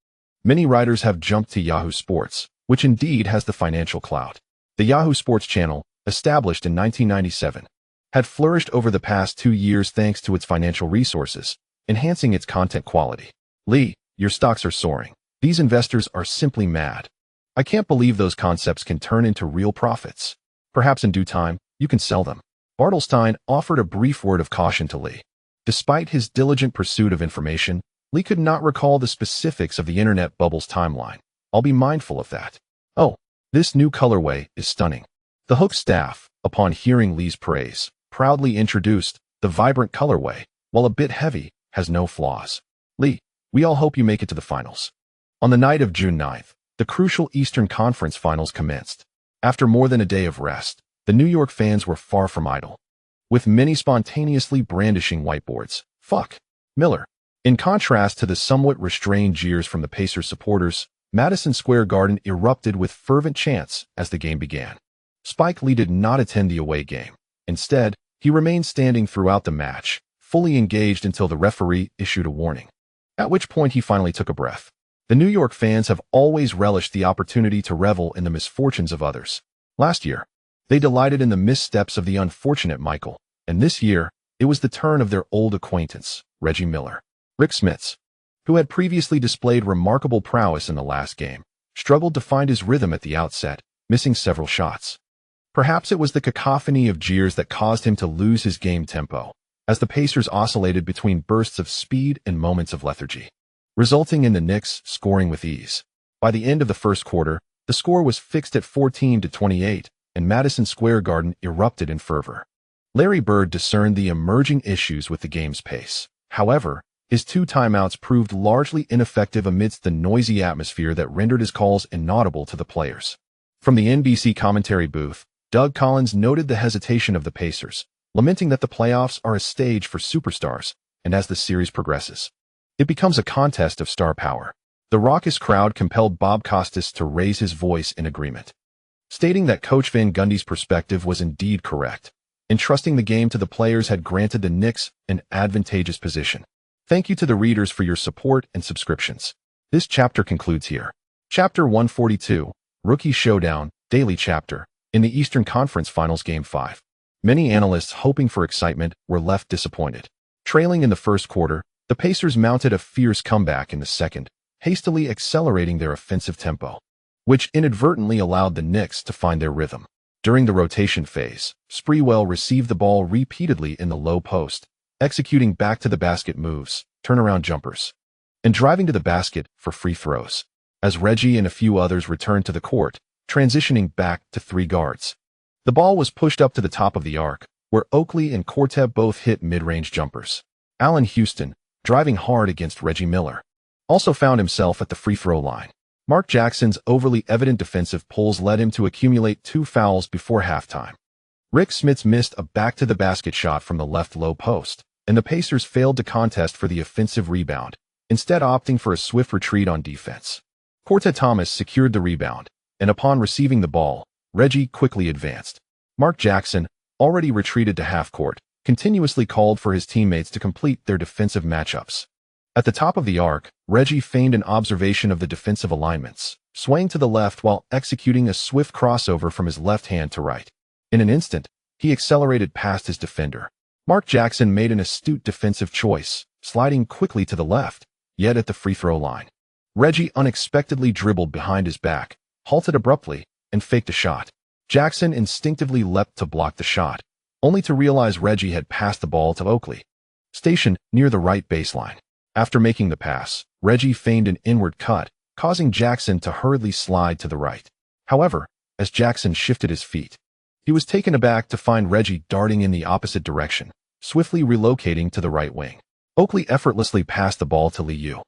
Many writers have jumped to Yahoo Sports, which indeed has the financial clout. The Yahoo Sports channel, established in 1997, had flourished over the past 2 years thanks to its financial resources, enhancing its content quality. Lee, your stocks are soaring. These investors are simply mad. I can't believe those concepts can turn into real profits. Perhaps in due time, you can sell them. Bartelstein offered a brief word of caution to Lee. Despite his diligent pursuit of information, Lee could not recall the specifics of the internet bubble's timeline. I'll be mindful of that. Oh, this new colorway is stunning. The Hook staff, upon hearing Lee's praise, proudly introduced the vibrant colorway, while a bit heavy, has no flaws. Lee, we all hope you make it to the finals. On the night of June 9th, the crucial Eastern Conference Finals commenced. After more than a day of rest, the New York fans were far from idle, with many spontaneously brandishing whiteboards. Fuck Miller. In contrast to the somewhat restrained jeers from the Pacers supporters, Madison Square Garden erupted with fervent chants as the game began. Spike Lee did not attend the away game. Instead, he remained standing throughout the match, fully engaged until the referee issued a warning, at which point he finally took a breath. The New York fans have always relished the opportunity to revel in the misfortunes of others. Last year, they delighted in the missteps of the unfortunate Michael, and this year, it was the turn of their old acquaintance, Reggie Miller. Rick Smits, who had previously displayed remarkable prowess in the last game, struggled to find his rhythm at the outset, missing several shots. Perhaps it was the cacophony of jeers that caused him to lose his game tempo, as the Pacers oscillated between bursts of speed and moments of lethargy, resulting in the Knicks scoring with ease. By the end of the first quarter, the score was fixed at 14-28, and Madison Square Garden erupted in fervor. Larry Bird discerned the emerging issues with the game's pace. However, his 2 timeouts proved largely ineffective amidst the noisy atmosphere that rendered his calls inaudible to the players. From the NBC commentary booth, Doug Collins noted the hesitation of the Pacers, lamenting that the playoffs are a stage for superstars, and as the series progresses, it becomes a contest of star power. The raucous crowd compelled Bob Costas to raise his voice in agreement, stating that Coach Van Gundy's perspective was indeed correct. Entrusting the game to the players had granted the Knicks an advantageous position. Thank you to the readers for your support and subscriptions. This chapter concludes here. Chapter 142, Rookie Showdown, Daily Chapter, in the Eastern Conference Finals Game 5. Many analysts hoping for excitement were left disappointed. Trailing in the first quarter, the Pacers mounted a fierce comeback in the second, hastily accelerating their offensive tempo, which inadvertently allowed the Knicks to find their rhythm. During the rotation phase, Sprewell received the ball repeatedly in the low post, executing back-to-the-basket moves, turnaround jumpers, and driving to the basket for free throws, as Reggie and a few others returned to the court, transitioning back to 3 guards. The ball was pushed up to the top of the arc, where Oakley and Cortez both hit mid-range jumpers. Allen Houston, driving hard against Reggie Miller, also found himself at the free throw line. Mark Jackson's overly evident defensive pulls led him to accumulate 2 fouls before halftime. Rick Smits missed a back-to-the-basket shot from the left low post, and the Pacers failed to contest for the offensive rebound, instead opting for a swift retreat on defense. Cortez Thomas secured the rebound, and upon receiving the ball, Reggie quickly advanced. Mark Jackson, already retreated to half-court, continuously called for his teammates to complete their defensive matchups. At the top of the arc, Reggie feigned an observation of the defensive alignments, swaying to the left while executing a swift crossover from his left hand to right. In an instant, he accelerated past his defender. Mark Jackson made an astute defensive choice, sliding quickly to the left, yet at the free throw line. Reggie unexpectedly dribbled behind his back, halted abruptly, and faked a shot. Jackson instinctively leapt to block the shot, only to realize Reggie had passed the ball to Oakley, stationed near the right baseline. After making the pass, Reggie feigned an inward cut, causing Jackson to hurriedly slide to the right. However, as Jackson shifted his feet, he was taken aback to find Reggie darting in the opposite direction, swiftly relocating to the right wing. Oakley effortlessly passed the ball to Li Yao,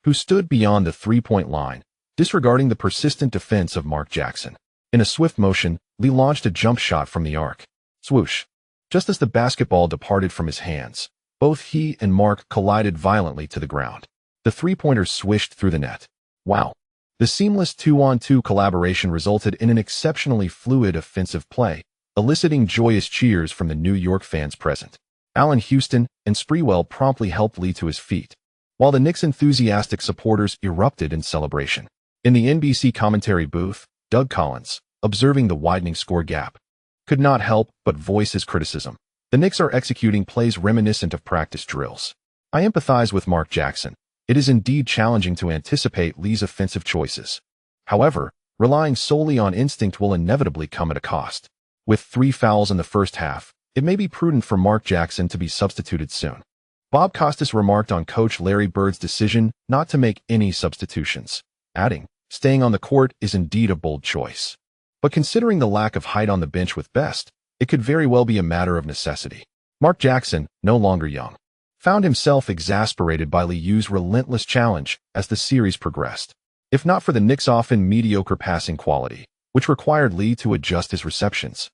who stood beyond the three-point line, disregarding the persistent defense of Mark Jackson. In a swift motion, Li launched a jump shot from the arc. Swoosh! Just as the basketball departed from his hands, both he and Mark collided violently to the ground. The three-pointer swished through the net. Wow! The seamless 2-on-2 collaboration resulted in an exceptionally fluid offensive play, eliciting joyous cheers from the New York fans present. Allen Houston and Sprewell promptly helped Li to his feet, while the Knicks' enthusiastic supporters erupted in celebration. In the NBC commentary booth, Doug Collins, observing the widening score gap, could not help but voice his criticism. The Knicks are executing plays reminiscent of practice drills. I empathize with Mark Jackson. It is indeed challenging to anticipate Li's offensive choices. However, relying solely on instinct will inevitably come at a cost. With 3 fouls in the first half, it may be prudent for Mark Jackson to be substituted soon. Bob Costas remarked on Coach Larry Bird's decision not to make any substitutions, adding, "Staying on the court is indeed a bold choice. But considering the lack of height on the bench with Best, it could very well be a matter of necessity." Mark Jackson, no longer young, found himself exasperated by Li Yao's relentless challenge as the series progressed. If not for the Knicks' often mediocre passing quality, which required Li to adjust his receptions,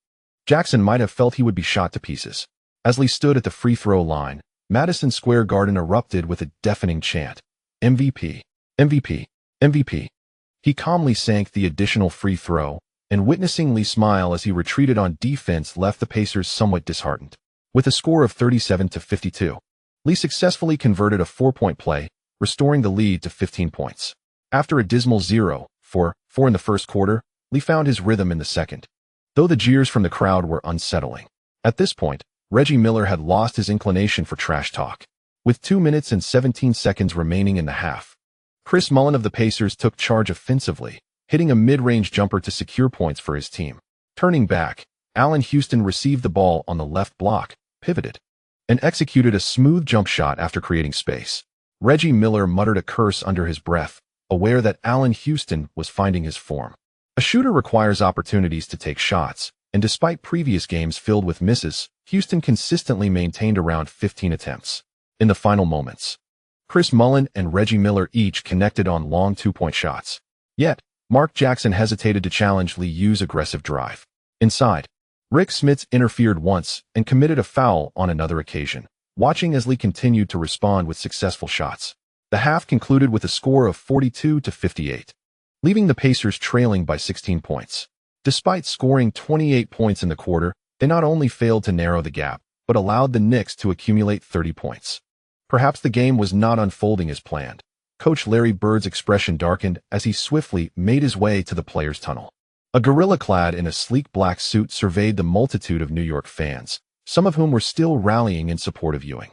Jackson might have felt he would be shot to pieces. As Li stood at the free throw line, Madison Square Garden erupted with a deafening chant. MVP, MVP, MVP. He calmly sank the additional free throw, and witnessing Li smile as he retreated on defense left the Pacers somewhat disheartened. With a score of 37-52, Li successfully converted a 4-point play, restoring the lead to 15 points. After a dismal 0-4 in the first quarter, Li found his rhythm in the second, though the jeers from the crowd were unsettling. At this point, Reggie Miller had lost his inclination for trash talk. With 2 minutes and 17 seconds remaining in the half, Karl Malone of the Pacers took charge offensively, hitting a mid-range jumper to secure points for his team. Turning back, Allen Houston received the ball on the left block, pivoted, and executed a smooth jump shot after creating space. Reggie Miller muttered a curse under his breath, aware that Allen Houston was finding his form. A shooter requires opportunities to take shots, and despite previous games filled with misses, Houston consistently maintained around 15 attempts. In the final moments, Karl Malone and Reggie Miller each connected on long 2-point shots. Yet, Mark Jackson hesitated to challenge Li Yao's aggressive drive. Inside, Rick Smits interfered once and committed a foul on another occasion, watching as Li continued to respond with successful shots. The half concluded with a score of 42-58, leaving the Pacers trailing by 16 points. Despite scoring 28 points in the quarter, they not only failed to narrow the gap, but allowed the Knicks to accumulate 30 points. Perhaps the game was not unfolding as planned. Coach Larry Bird's expression darkened as he swiftly made his way to the players' tunnel. A gorilla clad in a sleek black suit surveyed the multitude of New York fans, some of whom were still rallying in support of Ewing.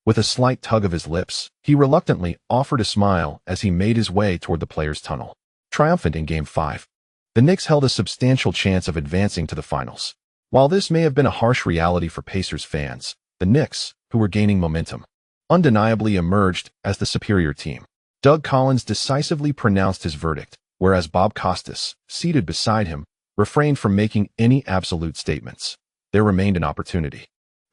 With a slight tug of his lips, he reluctantly offered a smile as he made his way toward the players' tunnel. Triumphant in Game 5, the Knicks held a substantial chance of advancing to the finals. While this may have been a harsh reality for Pacers fans, the Knicks, who were gaining momentum, undeniably emerged as the superior team. Doug Collins decisively pronounced his verdict, whereas Bob Costas, seated beside him, refrained from making any absolute statements. There remained an opportunity.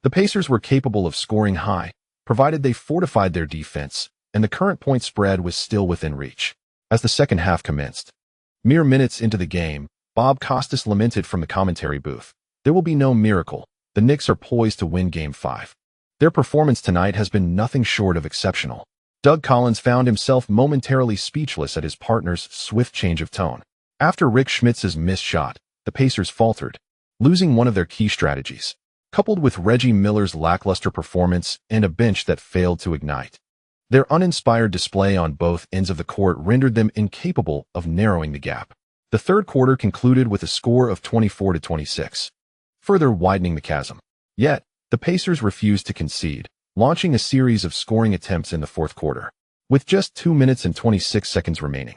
The Pacers were capable of scoring high, provided they fortified their defense, and the current point spread was still within reach. As the second half commenced, mere minutes into the game, Bob Costas lamented from the commentary booth, "There will be no miracle. The Knicks are poised to win Game 5. Their performance tonight has been nothing short of exceptional." Doug Collins found himself momentarily speechless at his partner's swift change of tone. After Rick Schmitz's missed shot, the Pacers faltered, losing one of their key strategies. Coupled with Reggie Miller's lackluster performance and a bench that failed to ignite, Their uninspired display on both ends of the court rendered them incapable of narrowing the gap. The third quarter concluded with a score of 24-26, further widening the chasm. Yet, the Pacers refused to concede, launching a series of scoring attempts in the fourth quarter. With just 2 minutes and 26 seconds remaining,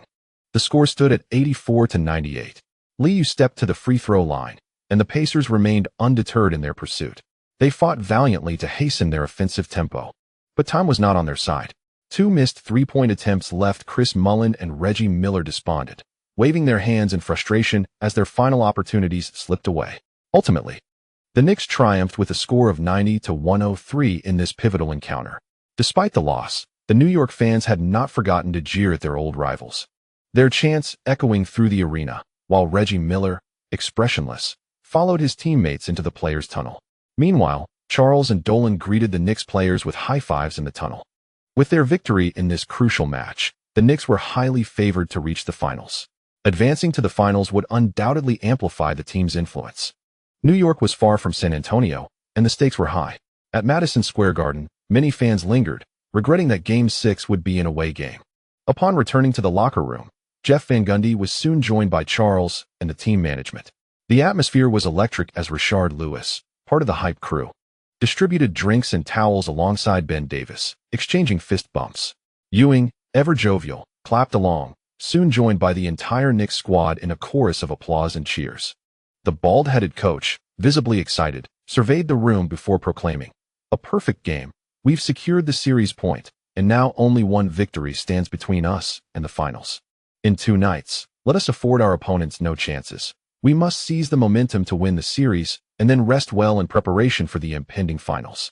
the score stood at 84-98. Li Yao stepped to the free throw line, and the Pacers remained undeterred in their pursuit. They fought valiantly to hasten their offensive tempo, but time was not on their side. 2 missed three-point attempts left Karl Malone and Reggie Miller despondent, waving their hands in frustration as their final opportunities slipped away. Ultimately, the Knicks triumphed with a score of 90-103 in this pivotal encounter. Despite the loss, the New York fans had not forgotten to jeer at their old rivals, their chants echoing through the arena, while Reggie Miller, expressionless, followed his teammates into the players' tunnel. Meanwhile, Charles and Dolan greeted the Knicks players with high fives in the tunnel. With their victory in this crucial match, the Knicks were highly favored to reach the finals. Advancing to the finals would undoubtedly amplify the team's influence. New York was far from San Antonio, and the stakes were high. At Madison Square Garden, many fans lingered, regretting that Game 6 would be an away game. Upon returning to the locker room, Jeff Van Gundy was soon joined by Charles and the team management. The atmosphere was electric as Rashard Lewis, part of the hype crew, distributed drinks and towels alongside Ben Davis, exchanging fist bumps. Ewing, ever jovial, clapped along, soon joined by the entire Knicks squad in a chorus of applause and cheers. The bald-headed coach, visibly excited, surveyed the room before proclaiming, "A perfect game. We've secured the series point, and now only one victory stands between us and the finals. In 2 nights, let us afford our opponents no chances. We must seize the momentum to win the series and then rest well in preparation for the impending finals.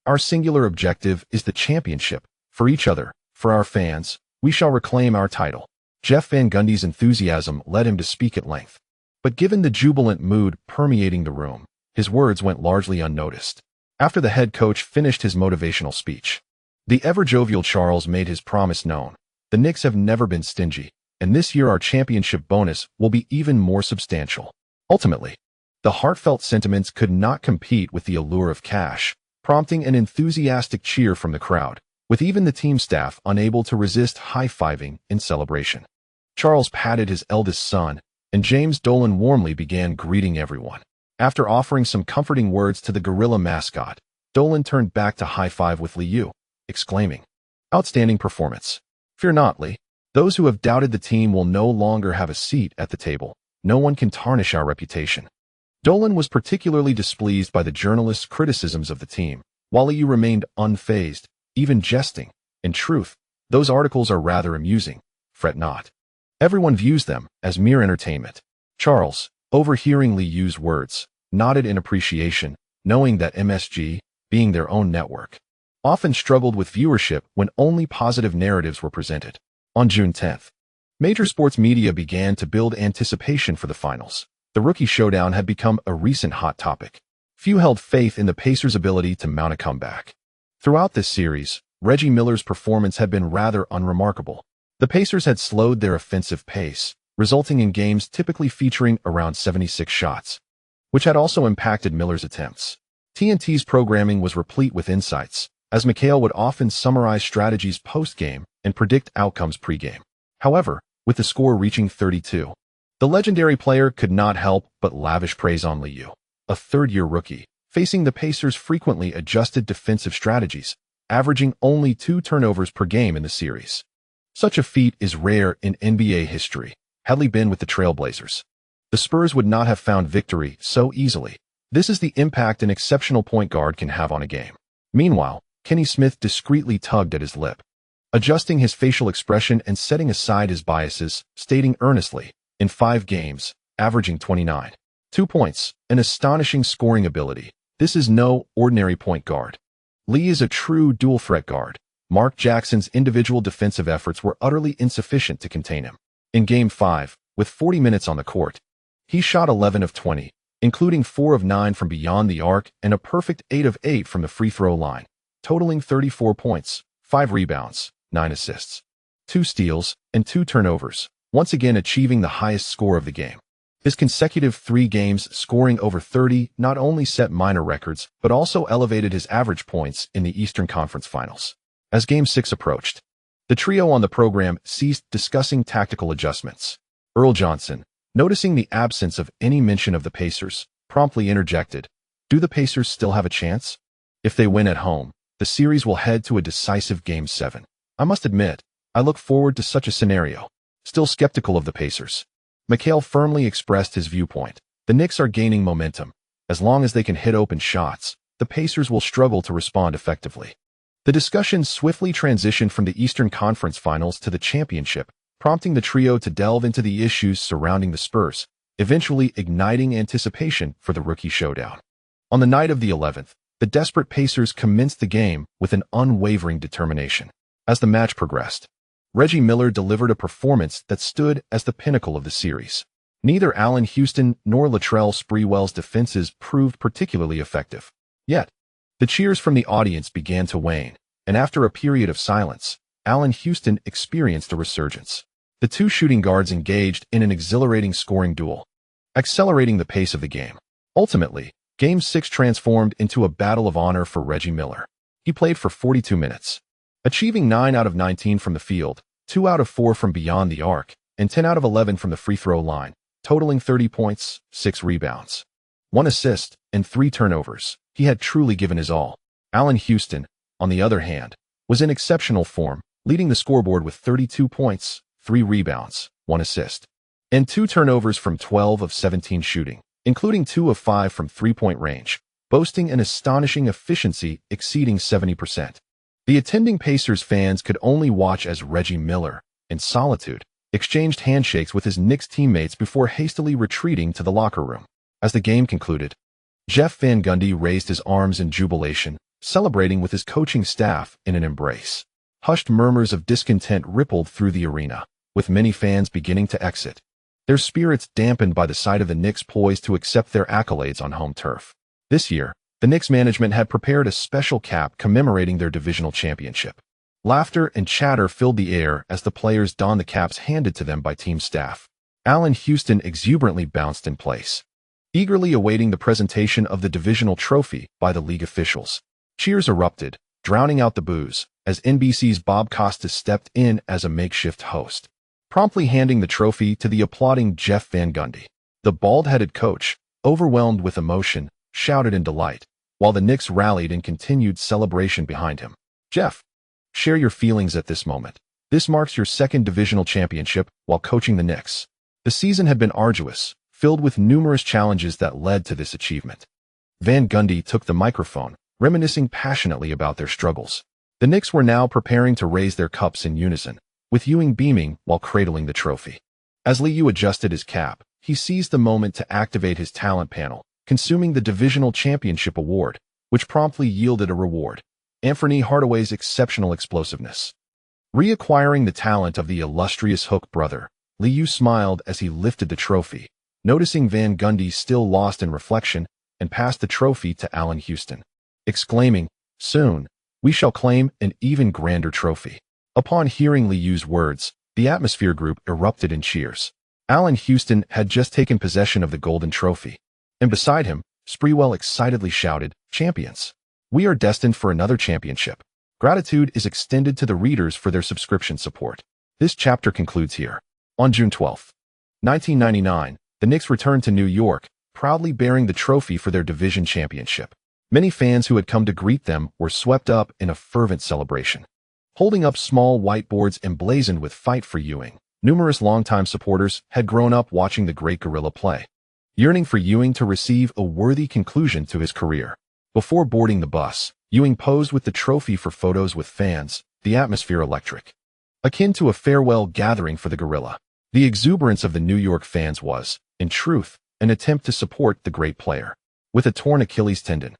Our singular objective is the championship. For each other, for our fans, we shall reclaim our title." Jeff Van Gundy's enthusiasm led him to speak at length. But given the jubilant mood permeating the room, his words went largely unnoticed. After the head coach finished his motivational speech, the ever-jovial Charles made his promise known. "The Knicks have never been stingy, and this year our championship bonus will be even more substantial." Ultimately, the heartfelt sentiments could not compete with the allure of cash, prompting an enthusiastic cheer from the crowd, with even the team staff unable to resist high-fiving in celebration. Charles patted his eldest son, and James Dolan warmly began greeting everyone. After offering some comforting words to the gorilla mascot, Dolan turned back to high-five with Li Yao, exclaiming, "Outstanding performance. Fear not, Li. Those who have doubted the team will no longer have a seat at the table. No one can tarnish our reputation." Dolan was particularly displeased by the journalists' criticisms of the team, while Li Yao remained unfazed, even jesting. "In truth, those articles are rather amusing. Fret not. Everyone views them as mere entertainment." Charles, overhearing Li Yao's words, nodded in appreciation, knowing that MSG, being their own network, often struggled with viewership when only positive narratives were presented. On June 10th, major sports media began to build anticipation for the finals. The rookie showdown had become a recent hot topic. Few held faith in the Pacers' ability to mount a comeback. Throughout this series, Reggie Miller's performance had been rather unremarkable. The Pacers had slowed their offensive pace, resulting in games typically featuring around 76 shots, which had also impacted Miller's attempts. TNT's programming was replete with insights, as McHale would often summarize strategies post-game and predict outcomes pre-game. However, with the score reaching 32, the legendary player could not help but lavish praise on Li Yao, a third-year rookie, facing the Pacers' frequently adjusted defensive strategies, averaging only 2 turnovers per game in the series. Such a feat is rare in NBA history. Had Li been with the Trailblazers, the Spurs would not have found victory so easily. This is the impact an exceptional point guard can have on a game. Meanwhile, Kenny Smith discreetly tugged at his lip, adjusting his facial expression and setting aside his biases, stating earnestly, "In 5 games, averaging 29. 2 points, an astonishing scoring ability. This is no ordinary point guard. Li is a true dual-threat guard." Mark Jackson's individual defensive efforts were utterly insufficient to contain him. In Game 5, with 40 minutes on the court, he shot 11 of 20, including 4 of 9 from beyond the arc and a perfect 8 of 8 from the free throw line, totaling 34 points, 5 rebounds, 9 assists, 2 steals, and 2 turnovers, once again achieving the highest score of the game. His consecutive 3 games scoring over 30 not only set minor records, but also elevated his average points in the Eastern Conference Finals. As Game 6 approached, the trio on the program ceased discussing tactical adjustments. Earl Johnson, noticing the absence of any mention of the Pacers, promptly interjected, "Do the Pacers still have a chance? If they win at home, the series will head to a decisive Game 7. I must admit, I look forward to such a scenario." Still skeptical of the Pacers, McHale firmly expressed his viewpoint. The Knicks are gaining momentum. As long as they can hit open shots, the Pacers will struggle to respond effectively. The discussion swiftly transitioned from the Eastern Conference Finals to the championship, prompting the trio to delve into the issues surrounding the Spurs, eventually igniting anticipation for the rookie showdown. On the night of the 11th, the desperate Pacers commenced the game with an unwavering determination. As the match progressed, Reggie Miller delivered a performance that stood as the pinnacle of the series. Neither Allen Houston nor Latrell Sprewell's defenses proved particularly effective. Yet, the cheers from the audience began to wane, and after a period of silence, Allen Houston experienced a resurgence. The two shooting guards engaged in an exhilarating scoring duel, accelerating the pace of the game. Ultimately, Game 6 transformed into a battle of honor for Reggie Miller. He played for 42 minutes, achieving 9 out of 19 from the field, 2 out of 4 from beyond the arc, and 10 out of 11 from the free throw line, totaling 30 points, 6 rebounds, 1 assist, and 3 turnovers. He had truly given his all. Allen Houston, on the other hand, was in exceptional form, leading the scoreboard with 32 points, 3 rebounds, 1 assist, and 2 turnovers from 12 of 17 shooting, including 2 of 5 from three-point range, boasting an astonishing efficiency exceeding 70%. The attending Pacers fans could only watch as Reggie Miller, in solitude, exchanged handshakes with his Knicks teammates before hastily retreating to the locker room. As the game concluded, Jeff Van Gundy raised his arms in jubilation, celebrating with his coaching staff in an embrace. Hushed murmurs of discontent rippled through the arena, with many fans beginning to exit, their spirits dampened by the sight of the Knicks poised to accept their accolades on home turf. This year, the Knicks management had prepared a special cap commemorating their divisional championship. Laughter and chatter filled the air as the players donned the caps handed to them by team staff. Allen Houston exuberantly bounced in place, eagerly awaiting the presentation of the divisional trophy by the league officials. Cheers erupted, drowning out the boos, as NBC's Bob Costas stepped in as a makeshift host, promptly handing the trophy to the applauding Jeff Van Gundy. The bald-headed coach, overwhelmed with emotion, shouted in delight, while the Knicks rallied in continued celebration behind him. "Jeff, share your feelings at this moment. This marks your second divisional championship while coaching the Knicks." The season had been arduous, filled with numerous challenges that led to this achievement. Van Gundy took the microphone, reminiscing passionately about their struggles. The Knicks were now preparing to raise their cups in unison, with Ewing beaming while cradling the trophy. As Li Yao adjusted his cap, he seized the moment to activate his talent panel, consuming the divisional championship award, which promptly yielded a reward: Anthony Hardaway's exceptional explosiveness. Reacquiring the talent of the illustrious Hook brother, Li Yao smiled as he lifted the trophy, noticing Van Gundy still lost in reflection, and passed the trophy to Allen Houston, exclaiming, "Soon, we shall claim an even grander trophy." Upon hearing Li Yao's words, the atmosphere group erupted in cheers. Allen Houston had just taken possession of the golden trophy, and beside him, Sprewell excitedly shouted, "Champions! We are destined for another championship." Gratitude is extended to the readers for their subscription support. This chapter concludes here. On June 12, 1999, the Knicks returned to New York, proudly bearing the trophy for their division championship. Many fans who had come to greet them were swept up in a fervent celebration. Holding up small whiteboards emblazoned with "Fight for Ewing," numerous longtime supporters had grown up watching the great gorilla play, yearning for Ewing to receive a worthy conclusion to his career. Before boarding the bus, Ewing posed with the trophy for photos with fans, the atmosphere electric, akin to a farewell gathering for the gorilla. The exuberance of the New York fans was, in truth, an attempt to support the great player. With a torn Achilles tendon,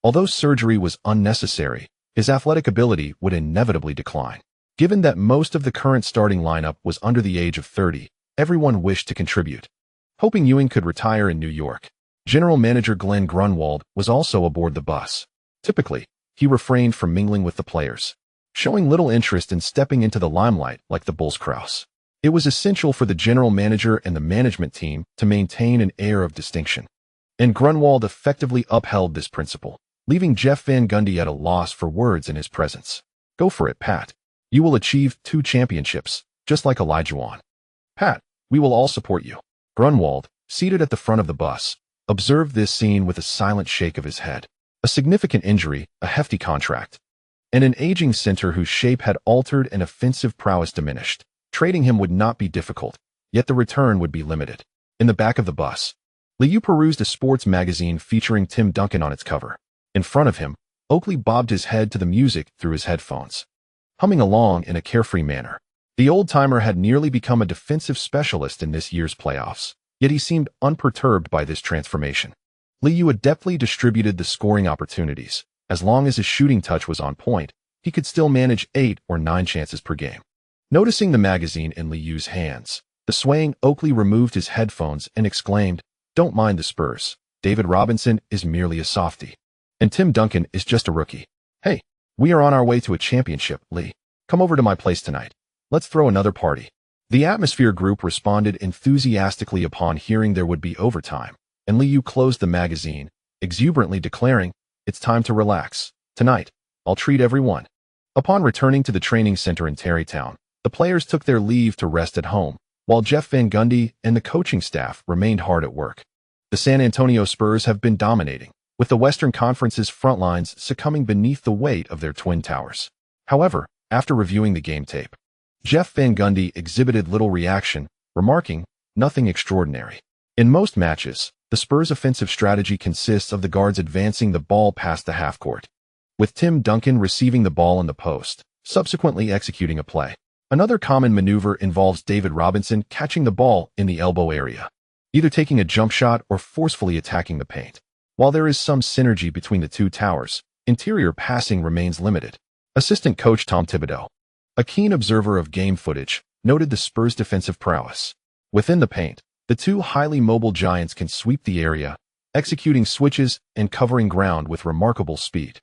although surgery was unnecessary, his athletic ability would inevitably decline. Given that most of the current starting lineup was under the age of 30, everyone wished to contribute. Hoping Ewing could retire in New York, General Manager Glenn Grunwald was also aboard the bus. Typically, he refrained from mingling with the players, showing little interest in stepping into the limelight like the Bulls Krause. It was essential for the general manager and the management team to maintain an air of distinction, and Grunwald effectively upheld this principle, leaving Jeff Van Gundy at a loss for words in his presence. Go for it, Pat. You will achieve 2 championships, just like Elijah. Pat, we will all support you. Grunwald, seated at the front of the bus, observed this scene with a silent shake of his head. A significant injury, a hefty contract, and an aging center whose shape had altered and offensive prowess diminished. Trading him would not be difficult, yet the return would be limited. In the back of the bus, Li Yao perused a sports magazine featuring Tim Duncan on its cover. In front of him, Oakley bobbed his head to the music through his headphones, humming along in a carefree manner. The old-timer had nearly become a defensive specialist in this year's playoffs, yet he seemed unperturbed by this transformation. Li Yao adeptly distributed the scoring opportunities. As long as his shooting touch was on point, he could still manage 8 or 9 chances per game. Noticing the magazine in Li Yao's hands, the swaying Oakley removed his headphones and exclaimed, "Don't mind the Spurs. David Robinson is merely a softie. And Tim Duncan is just a rookie. Hey, we are on our way to a championship, Lee. Come over to my place tonight. Let's throw another party." The Atmosphere group responded enthusiastically upon hearing there would be overtime, and Li Yao closed the magazine, exuberantly declaring, "It's time to relax. Tonight, I'll treat everyone." Upon returning to the training center in Tarrytown, the players took their leave to rest at home, while Jeff Van Gundy and the coaching staff remained hard at work. The San Antonio Spurs have been dominating, with the Western Conference's front lines succumbing beneath the weight of their twin towers. However, after reviewing the game tape, Jeff Van Gundy exhibited little reaction, remarking, "Nothing extraordinary." In most matches, the Spurs' offensive strategy consists of the guards advancing the ball past the half-court, with Tim Duncan receiving the ball in the post, subsequently executing a play. Another common maneuver involves David Robinson catching the ball in the elbow area, either taking a jump shot or forcefully attacking the paint. While there is some synergy between the two towers, interior passing remains limited. Assistant coach Tom Thibodeau, a keen observer of game footage, noted the Spurs' defensive prowess. Within the paint, the two highly mobile giants can sweep the area, executing switches and covering ground with remarkable speed.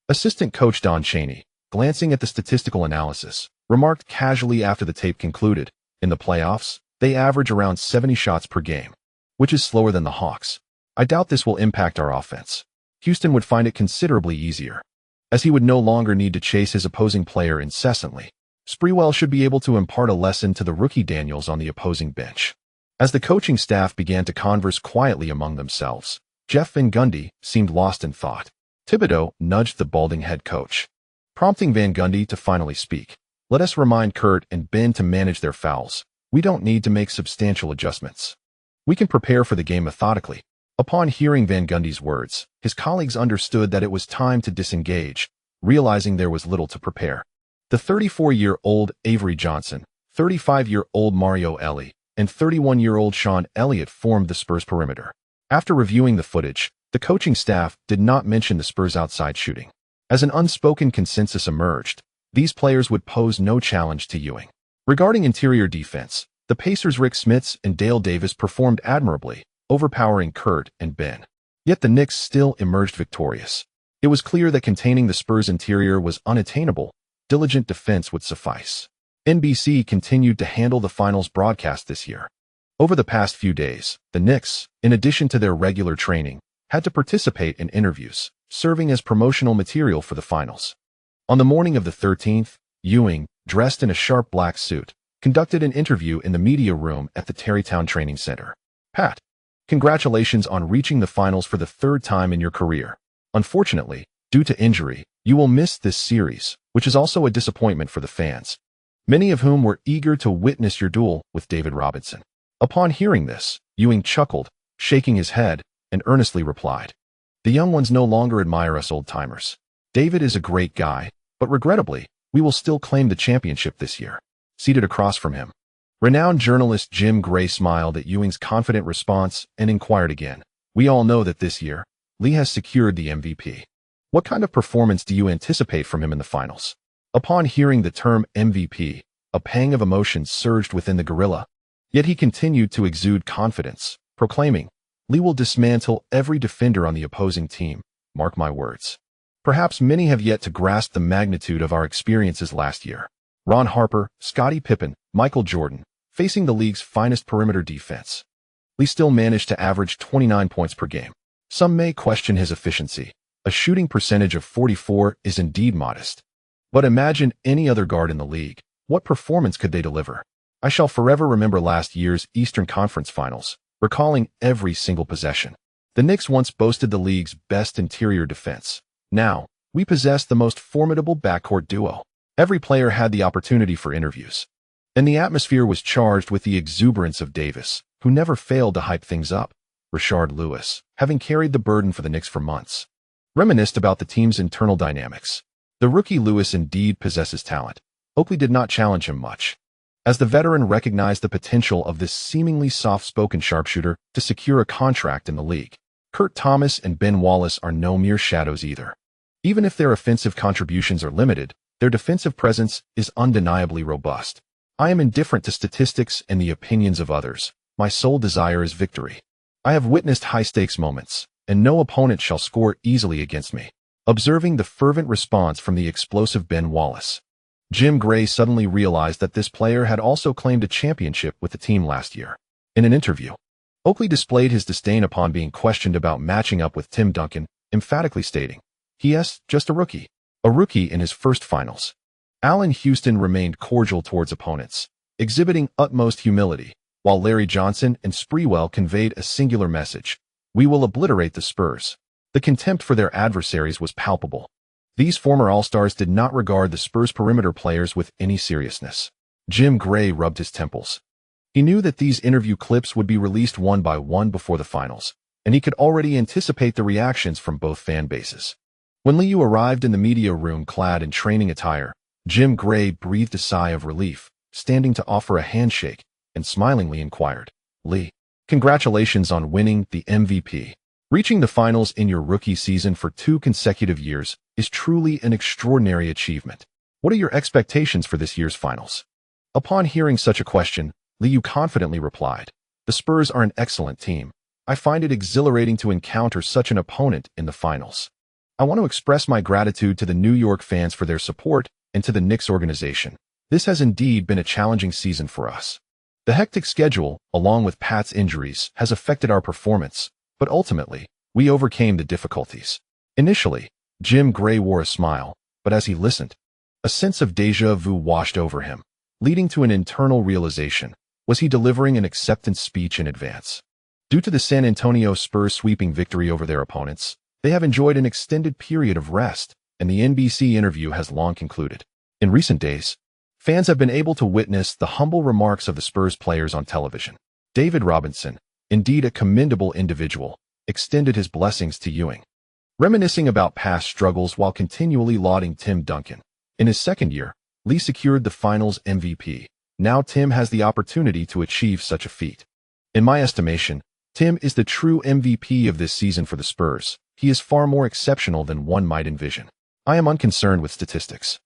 Assistant coach Don Chaney, glancing at the statistical analysis, remarked casually after the tape concluded, "In the playoffs, they average around 70 shots per game, which is slower than the Hawks. I doubt this will impact our offense. Houston would find it considerably easier, as he would no longer need to chase his opposing player incessantly. Sprewell should be able to impart a lesson to the rookie Daniels on the opposing bench." As the coaching staff began to converse quietly among themselves, Jeff Van Gundy seemed lost in thought. Thibodeau nudged the balding head coach, prompting Van Gundy to finally speak. "Let us remind Kurt and Ben to manage their fouls. We don't need to make substantial adjustments. We can prepare for the game methodically." Upon hearing Van Gundy's words, his colleagues understood that it was time to disengage, realizing there was little to prepare. The 34-year-old Avery Johnson, 35-year-old Mario Elie, and 31-year-old Sean Elliott formed the Spurs perimeter. After reviewing the footage, the coaching staff did not mention the Spurs' outside shooting. As an unspoken consensus emerged, these players would pose no challenge to Ewing. Regarding interior defense, the Pacers' Rick Smits and Dale Davis performed admirably, overpowering Kurt and Ben. Yet the Knicks still emerged victorious. It was clear that containing the Spurs' interior was unattainable. Diligent defense would suffice. NBC continued to handle the finals broadcast this year. Over the past few days, the Knicks, in addition to their regular training, had to participate in interviews, serving as promotional material for the finals. On the morning of the 13th, Ewing, dressed in a sharp black suit, conducted an interview in the media room at the Tarrytown Training Center. "Pat, congratulations on reaching the finals for the 3rd time in your career. Unfortunately, due to injury, you will miss this series, which is also a disappointment for the fans, many of whom were eager to witness your duel with David Robinson." Upon hearing this, Ewing chuckled, shaking his head, and earnestly replied, "The young ones no longer admire us old-timers. David is a great guy, but regrettably, we will still claim the championship this year." Seated across from him, renowned journalist Jim Gray smiled at Ewing's confident response and inquired again, "We all know that this year, Lee has secured the MVP. What kind of performance do you anticipate from him in the finals?" Upon hearing the term MVP, a pang of emotion surged within the gorilla, yet he continued to exude confidence, proclaiming, "Lee will dismantle every defender on the opposing team, mark my words." Perhaps many have yet to grasp the magnitude of our experiences last year. Ron Harper, Scottie Pippen, Michael Jordan, facing the league's finest perimeter defense. Lee still managed to average 29 points per game. Some may question his efficiency. A shooting percentage of 44 is indeed modest, But imagine any other guard in the league. What performance could they deliver? I shall forever remember last year's Eastern Conference Finals, recalling every single possession. The Knicks once boasted the league's best interior defense. Now, we possess the most formidable backcourt duo. Every player had the opportunity for interviews. And the atmosphere was charged with the exuberance of Davis, who never failed to hype things up. Rashard Lewis, having carried the burden for the Knicks for months, reminisced about the team's internal dynamics. The rookie Lewis indeed possesses talent. Oakley did not challenge him much, as the veteran recognized the potential of this seemingly soft-spoken sharpshooter to secure a contract in the league. Kurt Thomas and Ben Wallace are no mere shadows either. Even if their offensive contributions are limited, their defensive presence is undeniably robust. I am indifferent to statistics and the opinions of others. My sole desire is victory. I have witnessed high-stakes moments, and no opponent shall score easily against me. Observing the fervent response from the explosive Ben Wallace, Jim Gray suddenly realized that this player had also claimed a championship with the team last year. In an interview, Oakley displayed his disdain upon being questioned about matching up with Tim Duncan, emphatically stating, "He is just a rookie in his first finals." Allen Houston remained cordial towards opponents, exhibiting utmost humility, while Larry Johnson and Sprewell conveyed a singular message: "We will obliterate the Spurs." The contempt for their adversaries was palpable. These former All-Stars did not regard the Spurs' perimeter players with any seriousness. Jim Gray rubbed his temples. He knew that these interview clips would be released one by one before the finals, and he could already anticipate the reactions from both fan bases. When Li Yao arrived in the media room clad in training attire, Jim Gray breathed a sigh of relief, standing to offer a handshake, and smilingly inquired, "Li, congratulations on winning the MVP. Reaching the finals in your rookie season for 2 consecutive years is truly an extraordinary achievement. What are your expectations for this year's finals?" Upon hearing such a question, Li Yao confidently replied, "The Spurs are an excellent team. I find it exhilarating to encounter such an opponent in the finals. I want to express my gratitude to the New York fans for their support and to the Knicks organization. This has indeed been a challenging season for us. The hectic schedule, along with Pat's injuries, has affected our performance, but ultimately, we overcame the difficulties." Initially, Jim Gray wore a smile, but as he listened, a sense of déjà vu washed over him, leading to an internal realization: was he delivering an acceptance speech in advance? Due to the San Antonio Spurs' sweeping victory over their opponents, they have enjoyed an extended period of rest, and the NBC interview has long concluded. In recent days, fans have been able to witness the humble remarks of the Spurs players on television. David Robinson, indeed a commendable individual, extended his blessings to Ewing, reminiscing about past struggles while continually lauding Tim Duncan. In his second year, Li secured the Finals MVP. Now Tim has the opportunity to achieve such a feat. In my estimation, Tim is the true MVP of this season for the Spurs. He is far more exceptional than one might envision. I am unconcerned with statistics.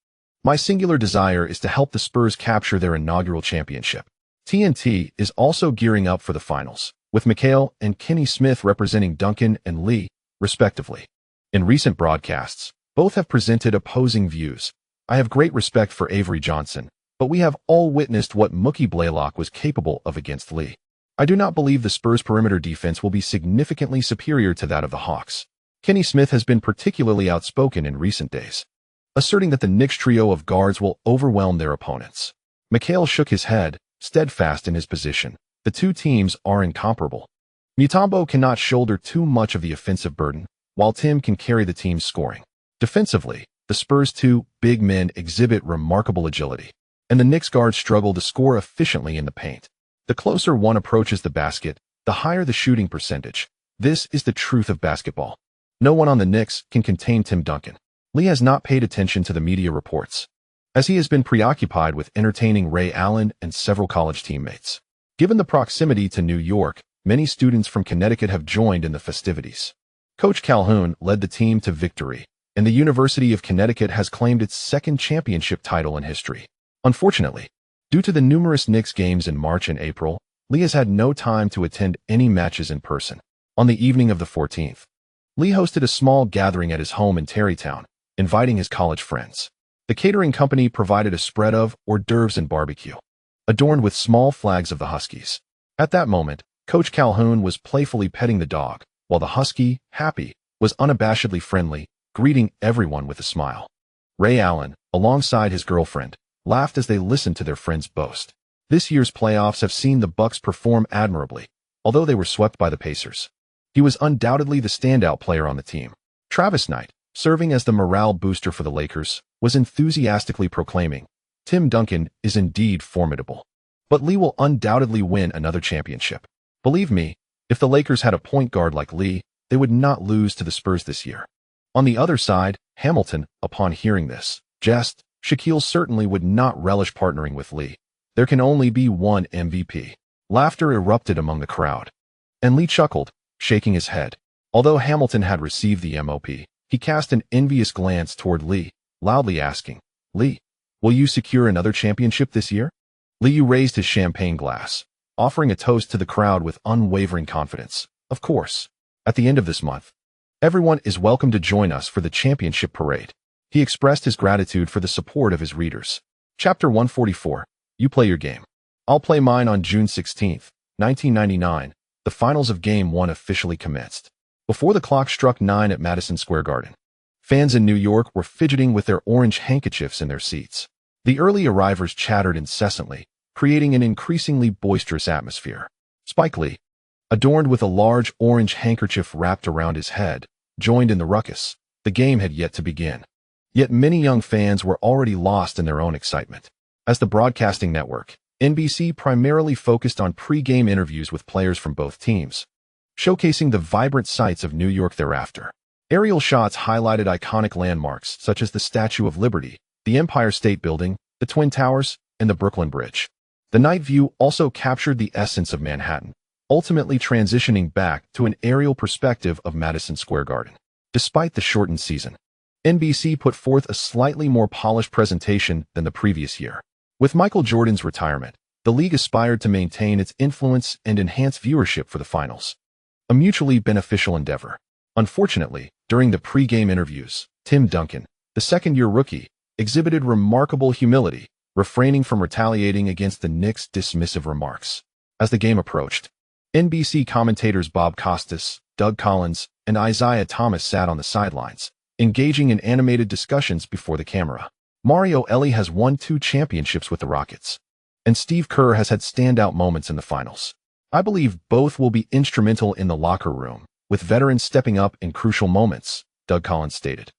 My singular desire is to help the Spurs capture their inaugural championship. TNT is also gearing up for the finals, with McHale and Kenny Smith representing Duncan and Lee, respectively. In recent broadcasts, both have presented opposing views. I have great respect for Avery Johnson, but we have all witnessed what Mookie Blaylock was capable of against Lee. I do not believe the Spurs' perimeter defense will be significantly superior to that of the Hawks. Kenny Smith has been particularly outspoken in recent days, asserting that the Knicks trio of guards will overwhelm their opponents. McHale shook his head, steadfast in his position. The two teams are incomparable. Mutombo cannot shoulder too much of the offensive burden, while Tim can carry the team's scoring. Defensively, the Spurs' two big men exhibit remarkable agility, and the Knicks guards struggle to score efficiently in the paint. The closer one approaches the basket, the higher the shooting percentage. This is the truth of basketball. No one on the Knicks can contain Tim Duncan. Lee has not paid attention to the media reports, as he has been preoccupied with entertaining Ray Allen and several college teammates. Given the proximity to New York, many students from Connecticut have joined in the festivities. Coach Calhoun led the team to victory, and the University of Connecticut has claimed its second championship title in history. Unfortunately, due to the numerous Knicks games in March and April, Lee has had no time to attend any matches in person. On the evening of the 14th, Lee hosted a small gathering at his home in Tarrytown, inviting his college friends. The catering company provided a spread of hors d'oeuvres and barbecue, adorned with small flags of the Huskies. At that moment, Coach Calhoun was playfully petting the dog, while the Husky, Happy, was unabashedly friendly, greeting everyone with a smile. Ray Allen, alongside his girlfriend, laughed as they listened to their friends boast. This year's playoffs have seen the Bucks perform admirably, although they were swept by the Pacers. He was undoubtedly the standout player on the team. Travis Knight, serving as the morale booster for the Lakers, was enthusiastically proclaiming, "Tim Duncan is indeed formidable. But Lee will undoubtedly win another championship. Believe me, if the Lakers had a point guard like Lee, they would not lose to the Spurs this year." On the other side, Hamilton, upon hearing this jest, Shaquille certainly would not relish partnering with Lee. There can only be one MVP. Laughter erupted among the crowd. And Lee chuckled, shaking his head. Although Hamilton had received the MOP, he cast an envious glance toward Lee, loudly asking, "Lee, will you secure another championship this year?" Lee raised his champagne glass, offering a toast to the crowd with unwavering confidence. "Of course. At the end of this month, everyone is welcome to join us for the championship parade." He expressed his gratitude for the support of his readers. Chapter 144. You play your game. I'll play mine. On June 16th, 1999, the finals of Game 1 officially commenced. Before the clock struck 9 at Madison Square Garden, fans in New York were fidgeting with their orange handkerchiefs in their seats. The early arrivers chattered incessantly, creating an increasingly boisterous atmosphere. Spike Lee, adorned with a large orange handkerchief wrapped around his head, joined in the ruckus. The game had yet to begin. Yet many young fans were already lost in their own excitement. As the broadcasting network, NBC primarily focused on pre-game interviews with players from both teams, showcasing the vibrant sights of New York thereafter. Aerial shots highlighted iconic landmarks such as the Statue of Liberty, the Empire State Building, the Twin Towers, and the Brooklyn Bridge. The night view also captured the essence of Manhattan, ultimately transitioning back to an aerial perspective of Madison Square Garden. Despite the shortened season, NBC put forth a slightly more polished presentation than the previous year. With Michael Jordan's retirement, the league aspired to maintain its influence and enhance viewership for the finals, a mutually beneficial endeavor. Unfortunately, during the pre-game interviews, Tim Duncan, the second-year rookie, exhibited remarkable humility, refraining from retaliating against the Knicks' dismissive remarks. As the game approached, NBC commentators Bob Costas, Doug Collins, and Isaiah Thomas sat on the sidelines, engaging in animated discussions before the camera. Mario Elie has won 2 championships with the Rockets, and Steve Kerr has had standout moments in the finals. I believe both will be instrumental in the locker room, with veterans stepping up in crucial moments, Doug Collins stated.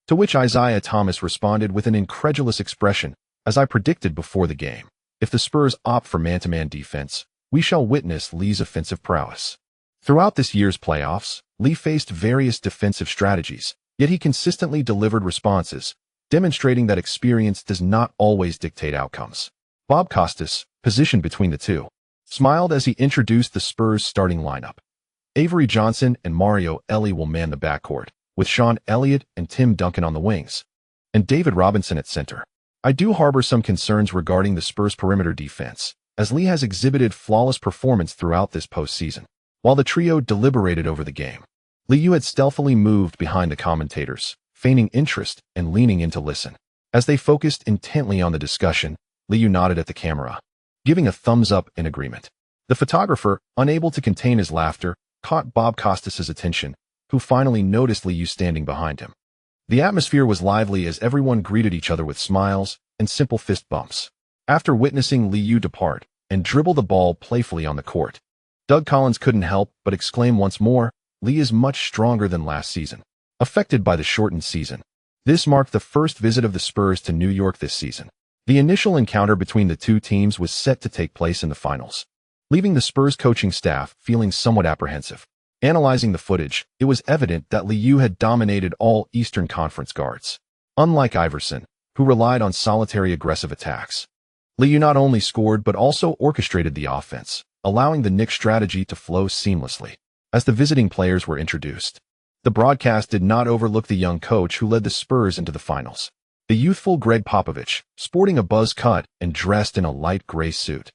To which Isaiah Thomas responded with an incredulous expression, "As I predicted before the game, if the Spurs opt for man-to-man defense, we shall witness Lee's offensive prowess." Throughout this year's playoffs, Lee faced various defensive strategies, yet he consistently delivered responses, demonstrating that experience does not always dictate outcomes. Bob Costas, positioned between the two, smiled as he introduced the Spurs' starting lineup. Avery Johnson and Mario Elie will man the backcourt, with Sean Elliott and Tim Duncan on the wings, and David Robinson at center. I do harbor some concerns regarding the Spurs' perimeter defense, as Lee has exhibited flawless performance throughout this postseason. While the trio deliberated over the game, Lee had stealthily moved behind the commentators, feigning interest and leaning in to listen. As they focused intently on the discussion, Lee nodded at the camera, giving a thumbs-up in agreement. The photographer, unable to contain his laughter, caught Bob Costas' attention, who finally noticed Lee standing behind him. The atmosphere was lively as everyone greeted each other with smiles and simple fist bumps. After witnessing Lee depart and dribble the ball playfully on the court, Doug Collins couldn't help but exclaim once more, "Lee is much stronger than last season." Affected by the shortened season, this marked the first visit of the Spurs to New York this season. The initial encounter between the two teams was set to take place in the finals, leaving the Spurs coaching staff feeling somewhat apprehensive. Analyzing the footage, it was evident that Liu had dominated all Eastern Conference guards. Unlike Iverson, who relied on solitary aggressive attacks, Liu not only scored but also orchestrated the offense, allowing the Knicks' strategy to flow seamlessly. As the visiting players were introduced, the broadcast did not overlook the young coach who led the Spurs into the finals. The youthful Greg Popovich, sporting a buzz cut and dressed in a light gray suit,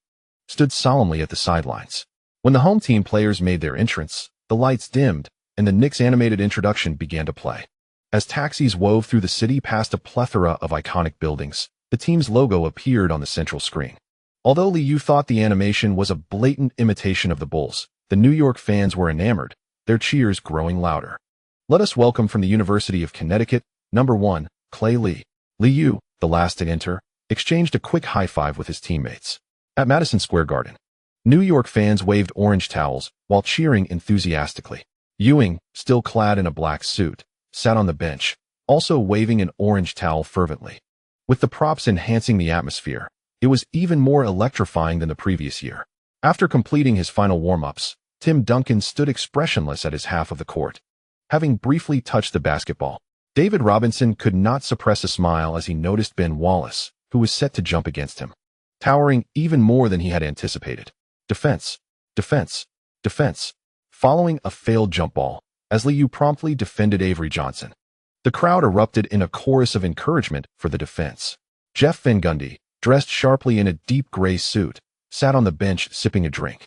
stood solemnly at the sidelines. When the home team players made their entrance, the lights dimmed, and the Knicks' animated introduction began to play. As taxis wove through the city past a plethora of iconic buildings, the team's logo appeared on the central screen. Although Liu thought the animation was a blatant imitation of the Bulls, the New York fans were enamored, their cheers growing louder. "Let us welcome from the University of Connecticut, number 1, Clay Lee." Li Yao, the last to enter, exchanged a quick high-five with his teammates. At Madison Square Garden, New York fans waved orange towels while cheering enthusiastically. Ewing, still clad in a black suit, sat on the bench, also waving an orange towel fervently. With the props enhancing the atmosphere, it was even more electrifying than the previous year. After completing his final warm-ups, Tim Duncan stood expressionless at his half of the court. Having briefly touched the basketball, David Robinson could not suppress a smile as he noticed Ben Wallace, who was set to jump against him, towering even more than he had anticipated. Defense, defense, defense, following a failed jump ball, as Li Yao promptly defended Avery Johnson. The crowd erupted in a chorus of encouragement for the defense. Jeff Van Gundy, dressed sharply in a deep gray suit, sat on the bench sipping a drink.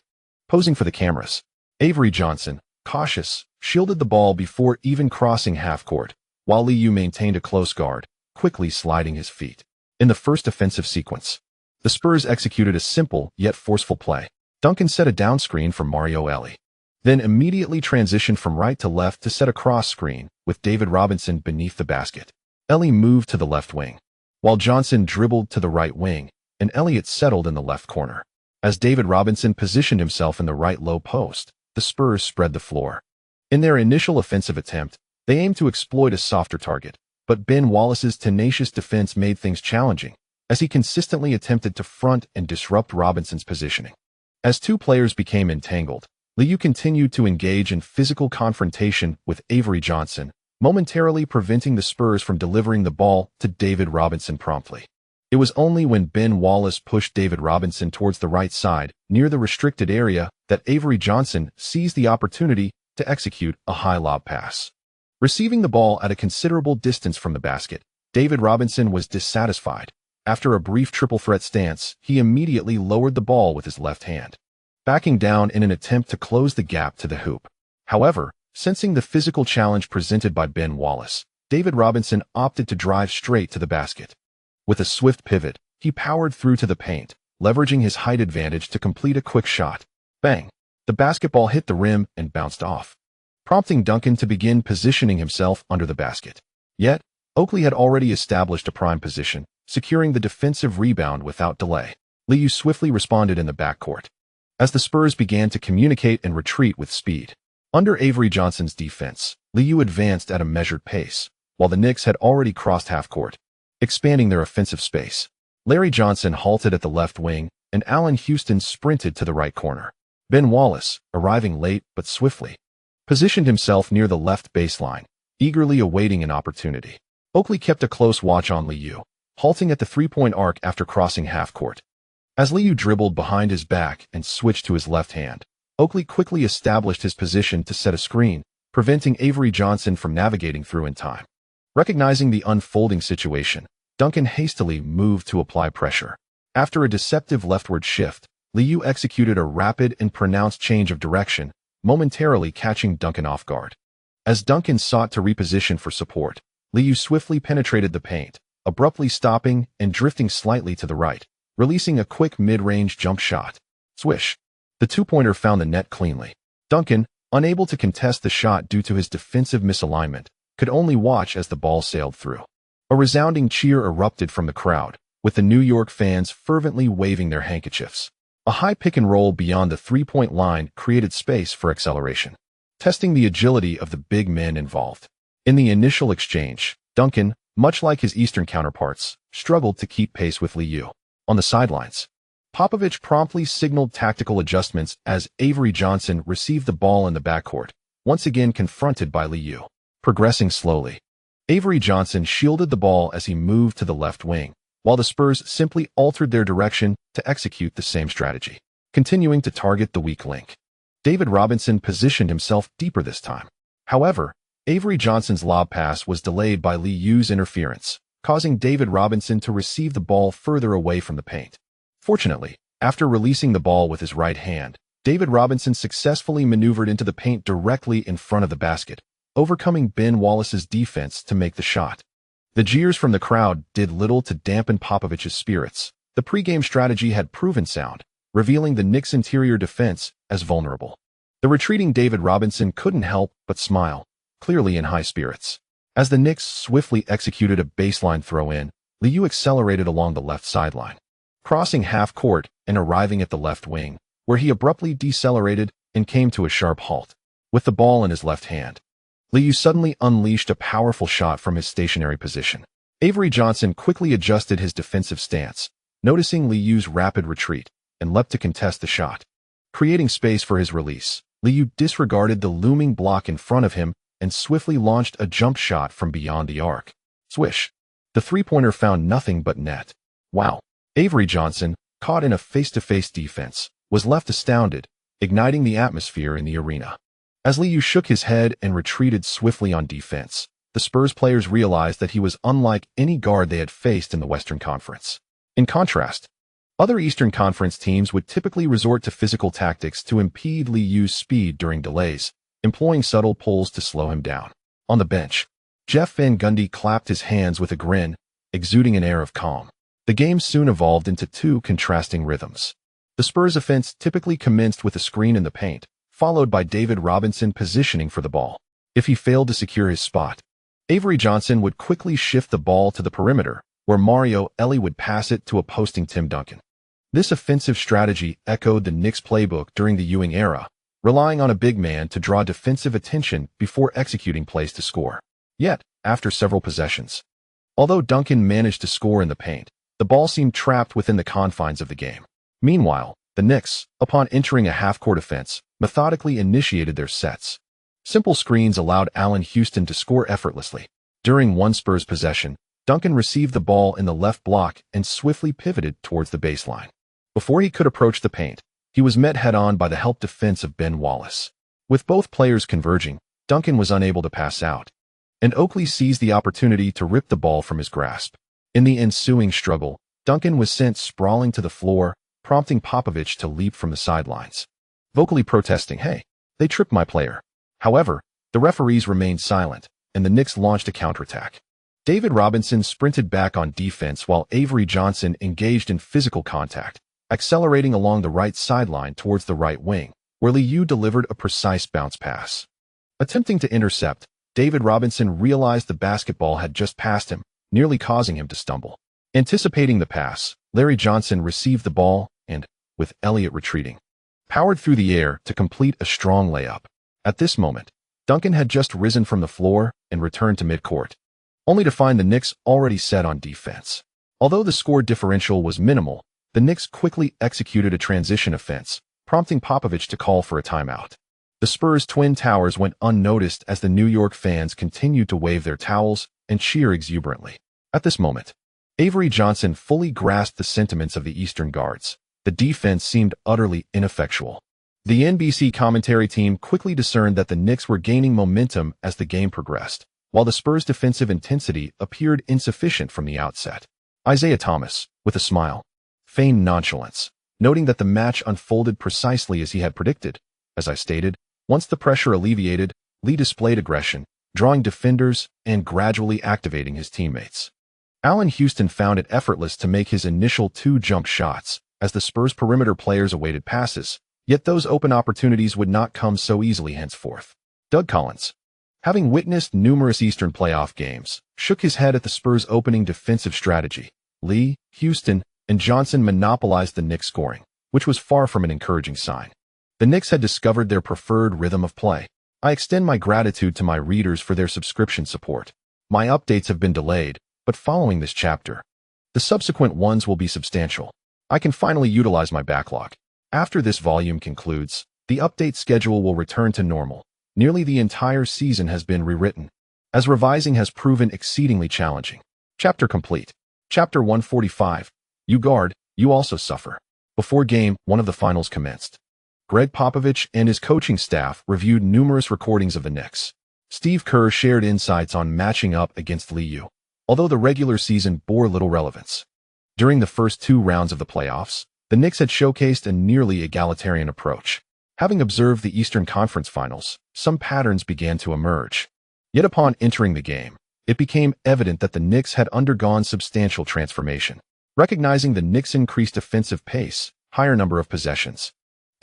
Posing for the cameras, Avery Johnson, cautious, shielded the ball before even crossing half-court, while Li Yao maintained a close guard, quickly sliding his feet. In the first offensive sequence, the Spurs executed a simple yet forceful play. Duncan set a down screen for Mario Elie, then immediately transitioned from right to left to set a cross screen with David Robinson beneath the basket. Elie moved to the left wing, while Johnson dribbled to the right wing, and Elliott settled in the left corner. As David Robinson positioned himself in the right low post, the Spurs spread the floor. In their initial offensive attempt, they aimed to exploit a softer target, but Ben Wallace's tenacious defense made things challenging, as he consistently attempted to front and disrupt Robinson's positioning. As two players became entangled, Li Yao continued to engage in physical confrontation with Avery Johnson, momentarily preventing the Spurs from delivering the ball to David Robinson promptly. It was only when Ben Wallace pushed David Robinson towards the right side, near the restricted area, that Avery Johnson seized the opportunity to execute a high lob pass. Receiving the ball at a considerable distance from the basket, David Robinson was dissatisfied. After a brief triple threat stance, he immediately lowered the ball with his left hand, backing down in an attempt to close the gap to the hoop. However, sensing the physical challenge presented by Ben Wallace, David Robinson opted to drive straight to the basket. With a swift pivot, he powered through to the paint, leveraging his height advantage to complete a quick shot. Bang! The basketball hit the rim and bounced off, prompting Duncan to begin positioning himself under the basket. Yet, Oakley had already established a prime position, securing the defensive rebound without delay. Li Yao swiftly responded in the backcourt, as the Spurs began to communicate and retreat with speed. Under Avery Johnson's defense, Li Yao advanced at a measured pace, while the Knicks had already crossed half-court, expanding their offensive space. Larry Johnson halted at the left wing, and Allen Houston sprinted to the right corner. Ben Wallace, arriving late but swiftly, positioned himself near the left baseline, eagerly awaiting an opportunity. Oakley kept a close watch on Li Yao, halting at the three-point arc after crossing half-court. As Li Yao dribbled behind his back and switched to his left hand, Oakley quickly established his position to set a screen, preventing Avery Johnson from navigating through in time. Recognizing the unfolding situation, Duncan hastily moved to apply pressure. After a deceptive leftward shift, Li Yao executed a rapid and pronounced change of direction, momentarily catching Duncan off guard. As Duncan sought to reposition for support, Li Yao swiftly penetrated the paint, abruptly stopping and drifting slightly to the right, releasing a quick mid-range jump shot. Swish! The two-pointer found the net cleanly. Duncan, unable to contest the shot due to his defensive misalignment, could only watch as the ball sailed through. A resounding cheer erupted from the crowd, with the New York fans fervently waving their handkerchiefs. A high pick-and-roll beyond the three-point line created space for acceleration, testing the agility of the big men involved. In the initial exchange, Duncan, much like his Eastern counterparts, struggled to keep pace with Li Yao. On the sidelines, Popovich promptly signaled tactical adjustments as Avery Johnson received the ball in the backcourt, once again confronted by Li Yao. Progressing slowly, Avery Johnson shielded the ball as he moved to the left wing, while the Spurs simply altered their direction to execute the same strategy, continuing to target the weak link. David Robinson positioned himself deeper this time. However, Avery Johnson's lob pass was delayed by Li Yao's interference, causing David Robinson to receive the ball further away from the paint. Fortunately, after releasing the ball with his right hand, David Robinson successfully maneuvered into the paint directly in front of the basket, overcoming Ben Wallace's defense to make the shot. The jeers from the crowd did little to dampen Popovich's spirits. The pregame strategy had proven sound, revealing the Knicks' interior defense as vulnerable. The retreating David Robinson couldn't help but smile, clearly in high spirits. As the Knicks swiftly executed a baseline throw-in, Li Yao accelerated along the left sideline, crossing half court and arriving at the left wing, where he abruptly decelerated and came to a sharp halt. With the ball in his left hand, Li Yao suddenly unleashed a powerful shot from his stationary position. Avery Johnson quickly adjusted his defensive stance, noticing Li Yao's rapid retreat, and leapt to contest the shot. Creating space for his release, Li Yao disregarded the looming block in front of him and swiftly launched a jump shot from beyond the arc. Swish! The three-pointer found nothing but net. Wow! Avery Johnson, caught in a face-to-face defense, was left astounded, igniting the atmosphere in the arena. As Li Yao shook his head and retreated swiftly on defense, the Spurs players realized that he was unlike any guard they had faced in the Western Conference. In contrast, other Eastern Conference teams would typically resort to physical tactics to impede Li Yao's speed during delays, employing subtle pulls to slow him down. On the bench, Jeff Van Gundy clapped his hands with a grin, exuding an air of calm. The game soon evolved into two contrasting rhythms. The Spurs' offense typically commenced with a screen in the paint, followed by David Robinson positioning for the ball. If he failed to secure his spot, Avery Johnson would quickly shift the ball to the perimeter, where Mario Elie would pass it to a posting Tim Duncan. This offensive strategy echoed the Knicks' playbook during the Ewing era, relying on a big man to draw defensive attention before executing plays to score. Yet, after several possessions, although Duncan managed to score in the paint, the ball seemed trapped within the confines of the game. Meanwhile, the Knicks, upon entering a half-court offense, methodically initiated their sets. Simple screens allowed Allen Houston to score effortlessly. During one Spurs possession, Duncan received the ball in the left block and swiftly pivoted towards the baseline. Before he could approach the paint, he was met head-on by the help defense of Ben Wallace. With both players converging, Duncan was unable to pass out, and Oakley seized the opportunity to rip the ball from his grasp. In the ensuing struggle, Duncan was sent sprawling to the floor, prompting Popovich to leap from the sidelines, vocally protesting, "Hey, they tripped my player." However, the referees remained silent, and the Knicks launched a counterattack. David Robinson sprinted back on defense while Avery Johnson engaged in physical contact, accelerating along the right sideline towards the right wing, where Li Yao delivered a precise bounce pass. Attempting to intercept, David Robinson realized the basketball had just passed him, nearly causing him to stumble. Anticipating the pass, Larry Johnson received the ball and, with Elliott retreating, powered through the air to complete a strong layup. At this moment, Duncan had just risen from the floor and returned to midcourt, only to find the Knicks already set on defense. Although the score differential was minimal, the Knicks quickly executed a transition offense, prompting Popovich to call for a timeout. The Spurs' Twin Towers went unnoticed as the New York fans continued to wave their towels and cheer exuberantly. At this moment, Avery Johnson fully grasped the sentiments of the Eastern guards. The defense seemed utterly ineffectual. The NBC commentary team quickly discerned that the Knicks were gaining momentum as the game progressed, while the Spurs' defensive intensity appeared insufficient from the outset. Isaiah Thomas, with a smile, feigned nonchalance, noting that the match unfolded precisely as he had predicted. As I stated, once the pressure alleviated, Lee displayed aggression, drawing defenders and gradually activating his teammates. Allen Houston found it effortless to make his initial two jump shots as the Spurs' perimeter players awaited passes, yet those open opportunities would not come so easily henceforth. Doug Collins, having witnessed numerous Eastern playoff games, shook his head at the Spurs' opening defensive strategy. Lee, Houston, and Johnson monopolized the Knicks' scoring, which was far from an encouraging sign. The Knicks had discovered their preferred rhythm of play. I extend my gratitude to my readers for their subscription support. My updates have been delayed, but following this chapter, the subsequent ones will be substantial. I can finally utilize my backlog. After this volume concludes, the update schedule will return to normal. Nearly the entire season has been rewritten, as revising has proven exceedingly challenging. Chapter complete. Chapter 145. You guard, you also suffer. Before Game 1 of the finals commenced, Greg Popovich and his coaching staff reviewed numerous recordings of the Knicks. Steve Kerr shared insights on matching up against Li Yao, although the regular season bore little relevance. During the first two rounds of the playoffs, the Knicks had showcased a nearly egalitarian approach. Having observed the Eastern Conference Finals, some patterns began to emerge. Yet upon entering the game, it became evident that the Knicks had undergone substantial transformation. Recognizing the Knicks' increased offensive pace, higher number of possessions,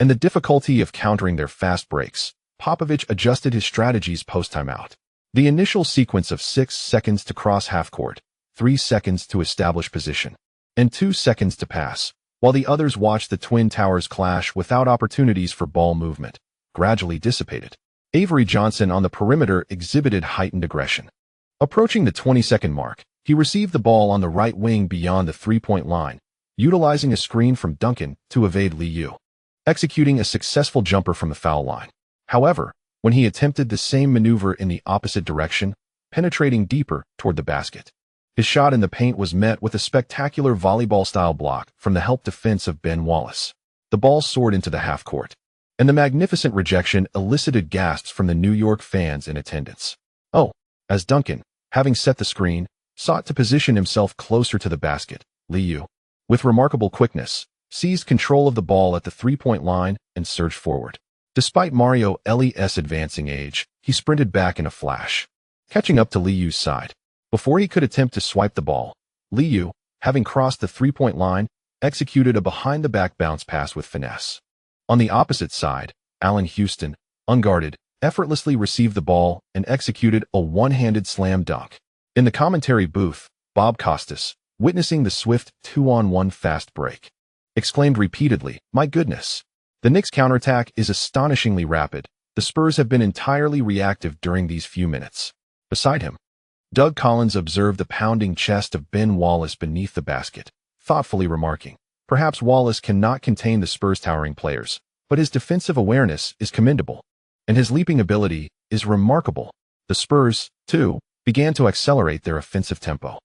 and the difficulty of countering their fast breaks, Popovich adjusted his strategies post-timeout. The initial sequence of 6 seconds to cross half-court, 3 seconds to establish position, and 2 seconds to pass, while the others watched the Twin Towers clash without opportunities for ball movement, gradually dissipated. Avery Johnson on the perimeter exhibited heightened aggression. Approaching the 20-second mark, he received the ball on the right wing beyond the three-point line, utilizing a screen from Duncan to evade Li Yao, executing a successful jumper from the foul line. However, when he attempted the same maneuver in the opposite direction, penetrating deeper toward the basket, his shot in the paint was met with a spectacular volleyball-style block from the help defense of Ben Wallace. The ball soared into the half-court, and the magnificent rejection elicited gasps from the New York fans in attendance. Oh, as Duncan, having set the screen, sought to position himself closer to the basket, Li Yao, with remarkable quickness, seized control of the ball at the three-point line and surged forward. Despite Mario Li's advancing age, he sprinted back in a flash, catching up to Li Yao's side. Before he could attempt to swipe the ball, Li Yao, having crossed the three-point line, executed a behind-the-back bounce pass with finesse. On the opposite side, Allen Houston, unguarded, effortlessly received the ball and executed a one-handed slam dunk. In the commentary booth, Bob Costas, witnessing the swift 2-on-1 fast break, exclaimed repeatedly, "My goodness! The Knicks' counterattack is astonishingly rapid. The Spurs have been entirely reactive during these few minutes." Beside him, Doug Collins observed the pounding chest of Ben Wallace beneath the basket, thoughtfully remarking, "Perhaps Wallace cannot contain the Spurs' towering players, but his defensive awareness is commendable, and his leaping ability is remarkable." The Spurs, too, began to accelerate their offensive tempo.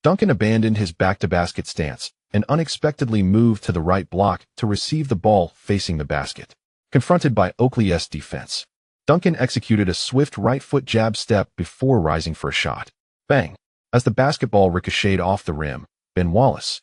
Duncan abandoned his back-to-basket stance and unexpectedly moved to the right block to receive the ball facing the basket. Confronted by Oakley's defense, Duncan executed a swift right-foot jab step before rising for a shot. Bang! As the basketball ricocheted off the rim, Ben Wallace,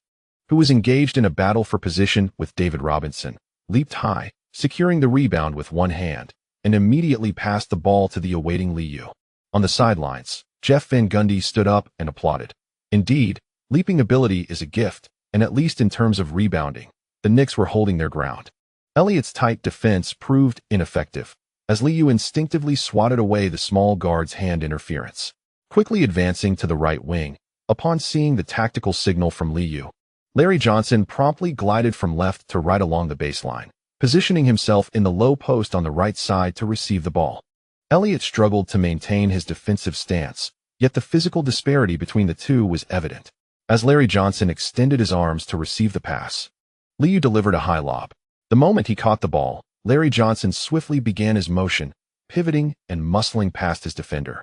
who was engaged in a battle for position with David Robinson, leaped high, securing the rebound with one hand, and immediately passed the ball to the awaiting Li Yao. On the sidelines, Jeff Van Gundy stood up and applauded. Indeed, leaping ability is a gift, and at least in terms of rebounding, the Knicks were holding their ground. Elliott's tight defense proved ineffective, as Li Yao instinctively swatted away the small guard's hand interference. Quickly advancing to the right wing, upon seeing the tactical signal from Li Yao, Larry Johnson promptly glided from left to right along the baseline, positioning himself in the low post on the right side to receive the ball. Elliott struggled to maintain his defensive stance, yet the physical disparity between the two was evident. As Larry Johnson extended his arms to receive the pass, Li Yao delivered a high lob. The moment he caught the ball, Larry Johnson swiftly began his motion, pivoting and muscling past his defender,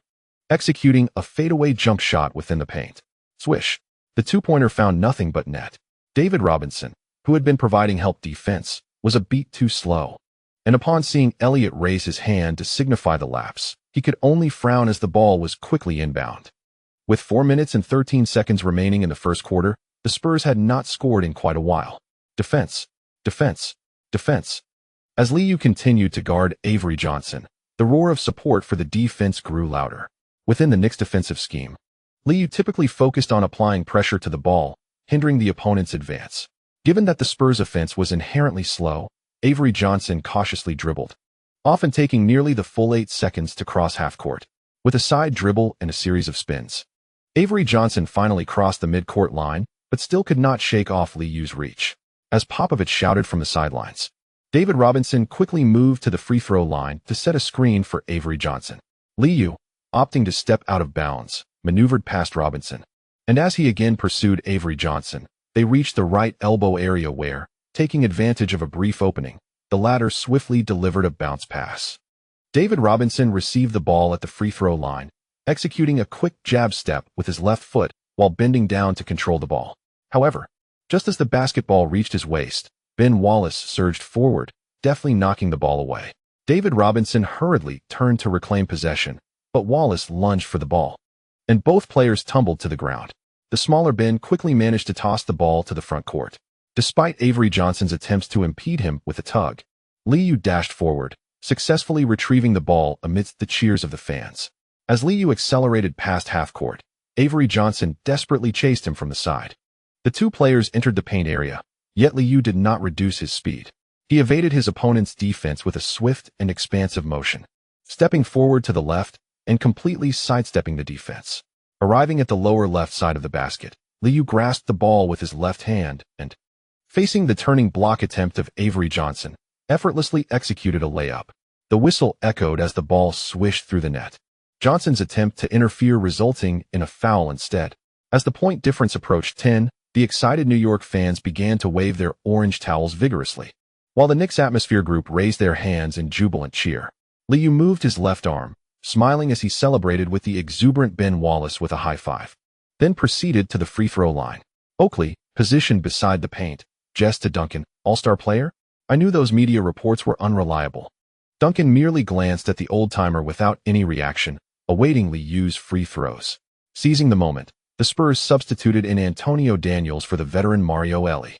executing a fadeaway jump shot within the paint. Swish! The two-pointer found nothing but net. David Robinson, who had been providing help defense, was a beat too slow, and upon seeing Elliott raise his hand to signify the lapse, he could only frown as the ball was quickly inbound. With 4 minutes and 13 seconds remaining in the first quarter, the Spurs had not scored in quite a while. Defense, defense, defense. As Li Yao continued to guard Avery Johnson, the roar of support for the defense grew louder. Within the Knicks' defensive scheme, Li Yao typically focused on applying pressure to the ball, hindering the opponent's advance. Given that the Spurs' offense was inherently slow, Avery Johnson cautiously dribbled, often taking nearly the full 8 seconds to cross half-court. With a side dribble and a series of spins, Avery Johnson finally crossed the mid-court line, but still could not shake off Li Yao's reach. As Popovich shouted from the sidelines, David Robinson quickly moved to the free-throw line to set a screen for Avery Johnson. Li Yao, opting to step out of bounds, maneuvered past Robinson, and as he again pursued Avery Johnson, they reached the right elbow area where, taking advantage of a brief opening, the latter swiftly delivered a bounce pass. David Robinson received the ball at the free-throw line, executing a quick jab step with his left foot while bending down to control the ball. However, just as the basketball reached his waist, Ben Wallace surged forward, deftly knocking the ball away. David Robinson hurriedly turned to reclaim possession, but Wallace lunged for the ball, and both players tumbled to the ground. The smaller Ben quickly managed to toss the ball to the front court. Despite Avery Johnson's attempts to impede him with a tug, Li Yao dashed forward, successfully retrieving the ball amidst the cheers of the fans. As Li Yao accelerated past half-court, Avery Johnson desperately chased him from the side. The two players entered the paint area, yet Li Yao did not reduce his speed. He evaded his opponent's defense with a swift and expansive motion, stepping forward to the left and completely sidestepping the defense. Arriving at the lower left side of the basket, Li Yao grasped the ball with his left hand and, facing the turning block attempt of Avery Johnson, effortlessly executed a layup. The whistle echoed as the ball swished through the net. Johnson's attempt to interfere resulting in a foul instead. As the point difference approached 10, the excited New York fans began to wave their orange towels vigorously, while the Knicks atmosphere group raised their hands in jubilant cheer. Li Yao moved his left arm, smiling as he celebrated with the exuberant Ben Wallace with a high five, then proceeded to the free throw line. Oakley, positioned beside the paint, gestured to Duncan, "All-star player?" I knew those media reports were unreliable. Duncan merely glanced at the old-timer without any reaction, awaiting Li Yao's free throws. Seizing the moment, the Spurs substituted in Antonio Daniels for the veteran Mario Elie.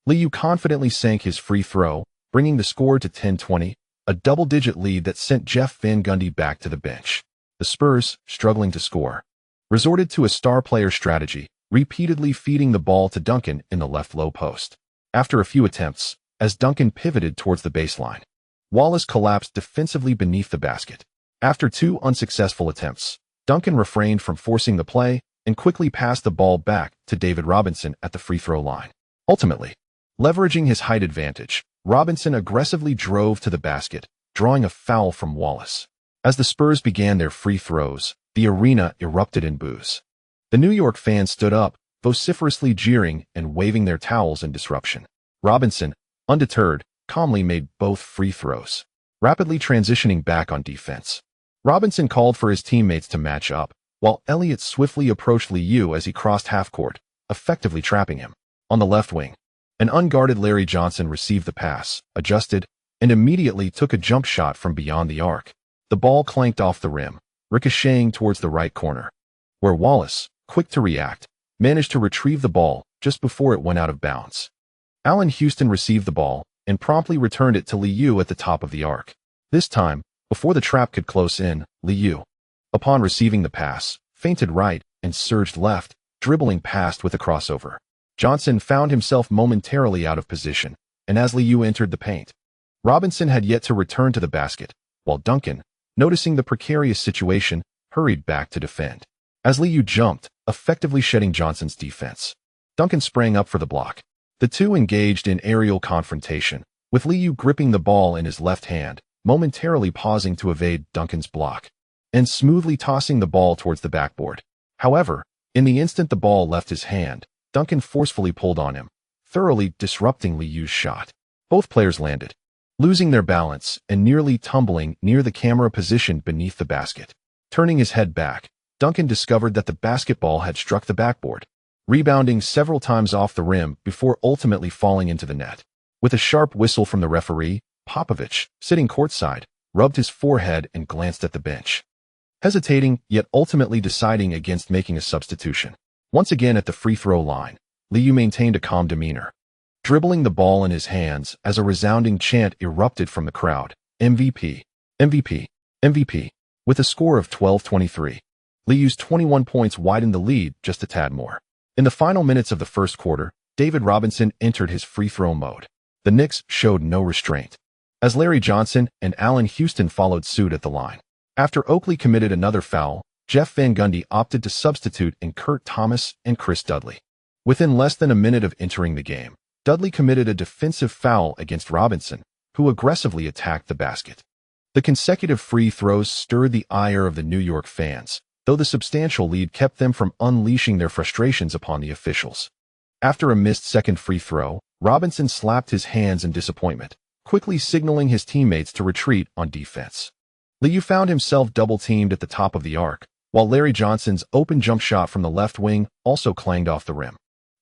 Li Yao confidently sank his free throw, bringing the score to 10-20, a double-digit lead that sent Jeff Van Gundy back to the bench. The Spurs, struggling to score, resorted to a star player strategy, repeatedly feeding the ball to Duncan in the left low post. After a few attempts, as Duncan pivoted towards the baseline, Wallace collapsed defensively beneath the basket. After 2 unsuccessful attempts, Duncan refrained from forcing the play and quickly passed the ball back to David Robinson at the free throw line. Ultimately, leveraging his height advantage, Robinson aggressively drove to the basket, drawing a foul from Wallace. As the Spurs began their free throws, the arena erupted in boos. The New York fans stood up, vociferously jeering and waving their towels in disruption. Robinson, undeterred, calmly made both free throws, rapidly transitioning back on defense. Robinson called for his teammates to match up, while Elliott swiftly approached Li Yao as he crossed half-court, effectively trapping him. On the left wing, an unguarded Larry Johnson received the pass, adjusted, and immediately took a jump shot from beyond the arc. The ball clanked off the rim, ricocheting towards the right corner, where Wallace, quick to react, managed to retrieve the ball just before it went out of bounds. Allen Houston received the ball and promptly returned it to Li Yao at the top of the arc. This time, before the trap could close in, Li Yao, upon receiving the pass, feinted right and surged left, dribbling past with a crossover. Johnson found himself momentarily out of position, and as Li Yao entered the paint, Robinson had yet to return to the basket, while Duncan, noticing the precarious situation, hurried back to defend. As Li Yao jumped, effectively shedding Johnson's defense, Duncan sprang up for the block. The two engaged in aerial confrontation, with Li Yao gripping the ball in his left hand, momentarily pausing to evade Duncan's block, and smoothly tossing the ball towards the backboard. However, in the instant the ball left his hand, Duncan forcefully pulled on him, thoroughly disrupting Li Yao's shot. Both players landed, losing their balance and nearly tumbling near the camera positioned beneath the basket. Turning his head back, Duncan discovered that the basketball had struck the backboard, rebounding several times off the rim before ultimately falling into the net. With a sharp whistle from the referee, Popovich, sitting courtside, rubbed his forehead and glanced at the bench, hesitating yet ultimately deciding against making a substitution. Once again at the free throw line, Li Yao maintained a calm demeanor, dribbling the ball in his hands as a resounding chant erupted from the crowd. MVP, MVP, MVP. With a score of 12-23, Li Yao's 21 points widened the lead just a tad more. In the final minutes of the first quarter, David Robinson entered his free throw mode. The Knicks showed no restraint, as Larry Johnson and Allen Houston followed suit at the line. After Oakley committed another foul, Jeff Van Gundy opted to substitute in Kurt Thomas and Chris Dudley. Within less than a minute of entering the game, Dudley committed a defensive foul against Robinson, who aggressively attacked the basket. The consecutive free throws stirred the ire of the New York fans, though the substantial lead kept them from unleashing their frustrations upon the officials. After a missed second free throw, Robinson slapped his hands in disappointment, quickly signaling his teammates to retreat on defense. Li Yao found himself double-teamed at the top of the arc, while Larry Johnson's open jump shot from the left wing also clanged off the rim.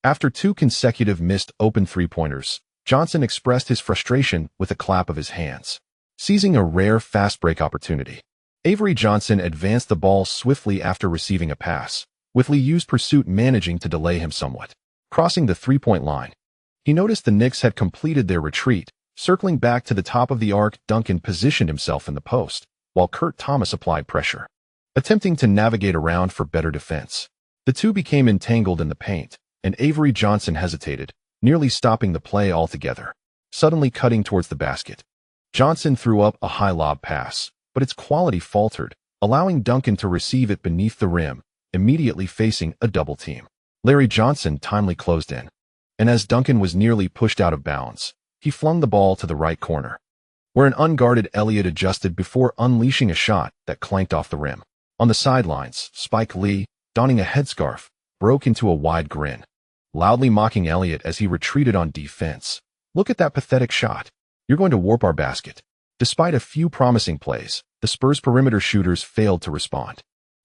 After 2 consecutive missed open three-pointers, Johnson expressed his frustration with a clap of his hands. Seizing a rare fast-break opportunity, Avery Johnson advanced the ball swiftly after receiving a pass, with Li Yao's pursuit managing to delay him somewhat. Crossing the three-point line, he noticed the Knicks had completed their retreat. Circling back to the top of the arc, Duncan positioned himself in the post, while Kurt Thomas applied pressure, attempting to navigate around for better defense. The two became entangled in the paint, and Avery Johnson hesitated, nearly stopping the play altogether. Suddenly cutting towards the basket, Johnson threw up a high lob pass, but its quality faltered, allowing Duncan to receive it beneath the rim, immediately facing a double team. Larry Johnson timely closed in, and as Duncan was nearly pushed out of bounds, he flung the ball to the right corner, where an unguarded Elliott adjusted before unleashing a shot that clanked off the rim. On the sidelines, Spike Lee, donning a headscarf, broke into a wide grin, loudly mocking Elliott as he retreated on defense. "Look at that pathetic shot. You're going to warp our basket." Despite a few promising plays, the Spurs' perimeter shooters failed to respond.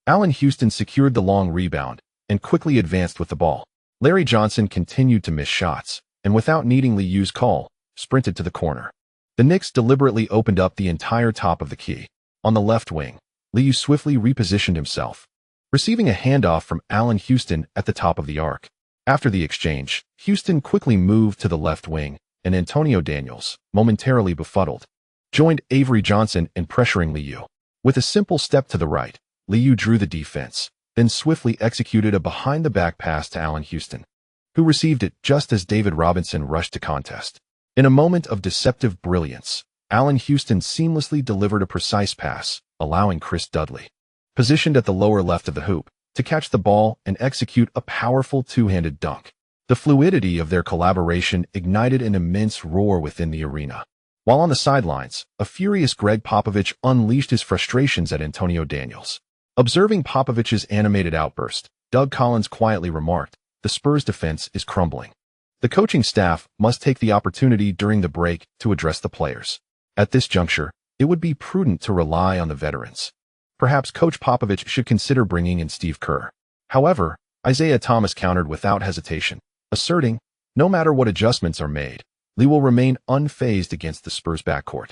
Allen Houston secured the long rebound and quickly advanced with the ball. Larry Johnson continued to miss shots, and without needing Li Yao's call, sprinted to the corner. The Knicks deliberately opened up the entire top of the key. On the left wing, Li Yao swiftly repositioned himself, receiving a handoff from Allen Houston at the top of the arc. After the exchange, Houston quickly moved to the left wing, and Antonio Daniels, momentarily befuddled, joined Avery Johnson in pressuring Li Yao. With a simple step to the right, Li Yao drew the defense, then swiftly executed a behind-the-back pass to Allen Houston, who received it just as David Robinson rushed to contest. In a moment of deceptive brilliance, Allen Houston seamlessly delivered a precise pass, allowing Chris Dudley, positioned at the lower left of the hoop, to catch the ball and execute a powerful two-handed dunk. The fluidity of their collaboration ignited an immense roar within the arena. While on the sidelines, a furious Greg Popovich unleashed his frustrations at Antonio Daniels. Observing Popovich's animated outburst, Doug Collins quietly remarked, "The Spurs' defense is crumbling. The coaching staff must take the opportunity during the break to address the players. At this juncture, it would be prudent to rely on the veterans. Perhaps Coach Popovich should consider bringing in Steve Kerr." However, Isaiah Thomas countered without hesitation, asserting, "No matter what adjustments are made, Lee will remain unfazed against the Spurs backcourt."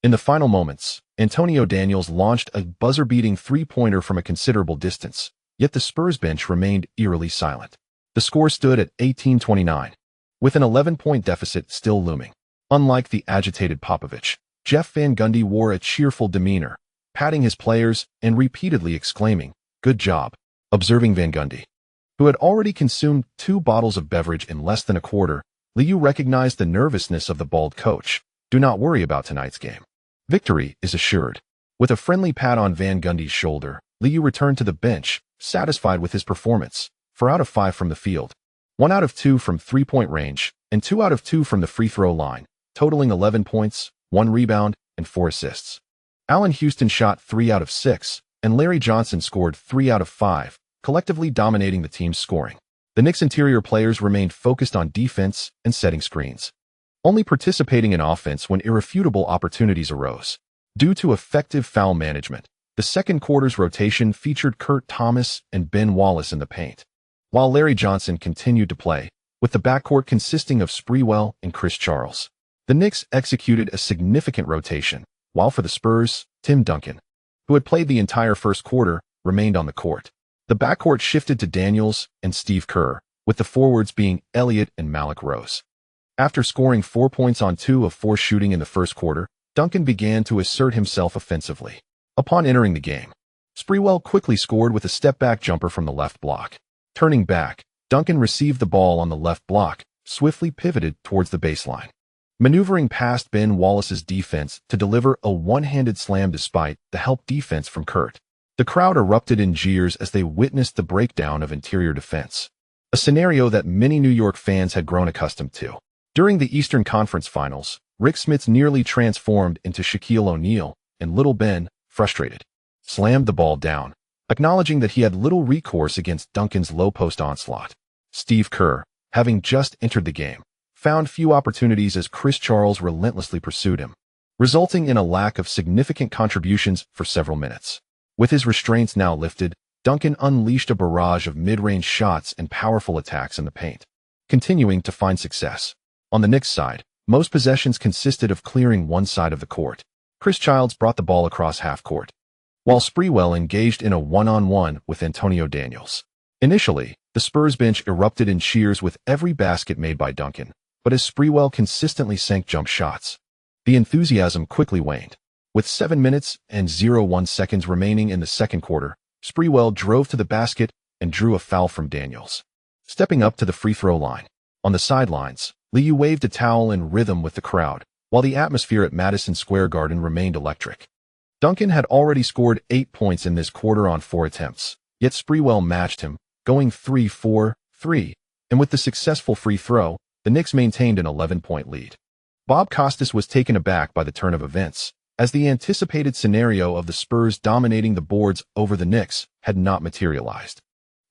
In the final moments, Antonio Daniels launched a buzzer-beating three-pointer from a considerable distance, yet the Spurs bench remained eerily silent. The score stood at 18-29, with an 11-point deficit still looming. Unlike the agitated Popovich, Jeff Van Gundy wore a cheerful demeanor, patting his players and repeatedly exclaiming, "Good job." Observing Van Gundy, who had already consumed 2 bottles of beverage in less than a quarter, Li Yao recognized the nervousness of the bald coach. "Do not worry about tonight's game. Victory is assured." With a friendly pat on Van Gundy's shoulder, Li Yao returned to the bench, satisfied with his performance. 4 out of 5 from the field, 1 out of 2 from three-point range, and 2 out of 2 from the free throw line, totaling 11 points, 1 rebound, and 4 assists. Allen Houston shot 3 out of 6, and Larry Johnson scored 3 out of 5, collectively dominating the team's scoring. The Knicks' interior players remained focused on defense and setting screens, only participating in offense when irrefutable opportunities arose. Due to effective foul management, the second quarter's rotation featured Kurt Thomas and Ben Wallace in the paint, while Larry Johnson continued to play, with the backcourt consisting of Sprewell and Chris Charles. The Knicks executed a significant rotation, while for the Spurs, Tim Duncan, who had played the entire first quarter, remained on the court. The backcourt shifted to Daniels and Steve Kerr, with the forwards being Elliott and Malik Rose. After scoring 4 points on 2 of 4 shooting in the first quarter, Duncan began to assert himself offensively. Upon entering the game, Sprewell quickly scored with a step-back jumper from the left block. Turning back, Duncan received the ball on the left block, swiftly pivoted towards the baseline, maneuvering past Ben Wallace's defense to deliver a one-handed slam despite the help defense from Kurt. The crowd erupted in jeers as they witnessed the breakdown of interior defense, a scenario that many New York fans had grown accustomed to. During the Eastern Conference Finals, Rick Smits nearly transformed into Shaquille O'Neal, and Little Ben, frustrated, slammed the ball down, acknowledging that he had little recourse against Duncan's low-post onslaught. Steve Kerr, having just entered the game, found few opportunities as Chris Charles relentlessly pursued him, resulting in a lack of significant contributions for several minutes. With his restraints now lifted, Duncan unleashed a barrage of mid-range shots and powerful attacks in the paint, continuing to find success. On the Knicks side, most possessions consisted of clearing one side of the court. Chris Childs brought the ball across half-court, while Sprewell engaged in a one-on-one with Antonio Daniels. Initially, the Spurs bench erupted in cheers with every basket made by Duncan, but as Sprewell consistently sank jump shots, the enthusiasm quickly waned. With 7 minutes and 0.1 seconds remaining in the second quarter, Sprewell drove to the basket and drew a foul from Daniels, stepping up to the free throw line. On the sidelines, Li Yao waved a towel in rhythm with the crowd, while the atmosphere at Madison Square Garden remained electric. Duncan had already scored 8 points in this quarter on 4 attempts, yet Sprewell matched him, going 3-4-3, and with the successful free throw, the Knicks maintained an 11-point lead. Bob Costas was taken aback by the turn of events, as the anticipated scenario of the Spurs dominating the boards over the Knicks had not materialized.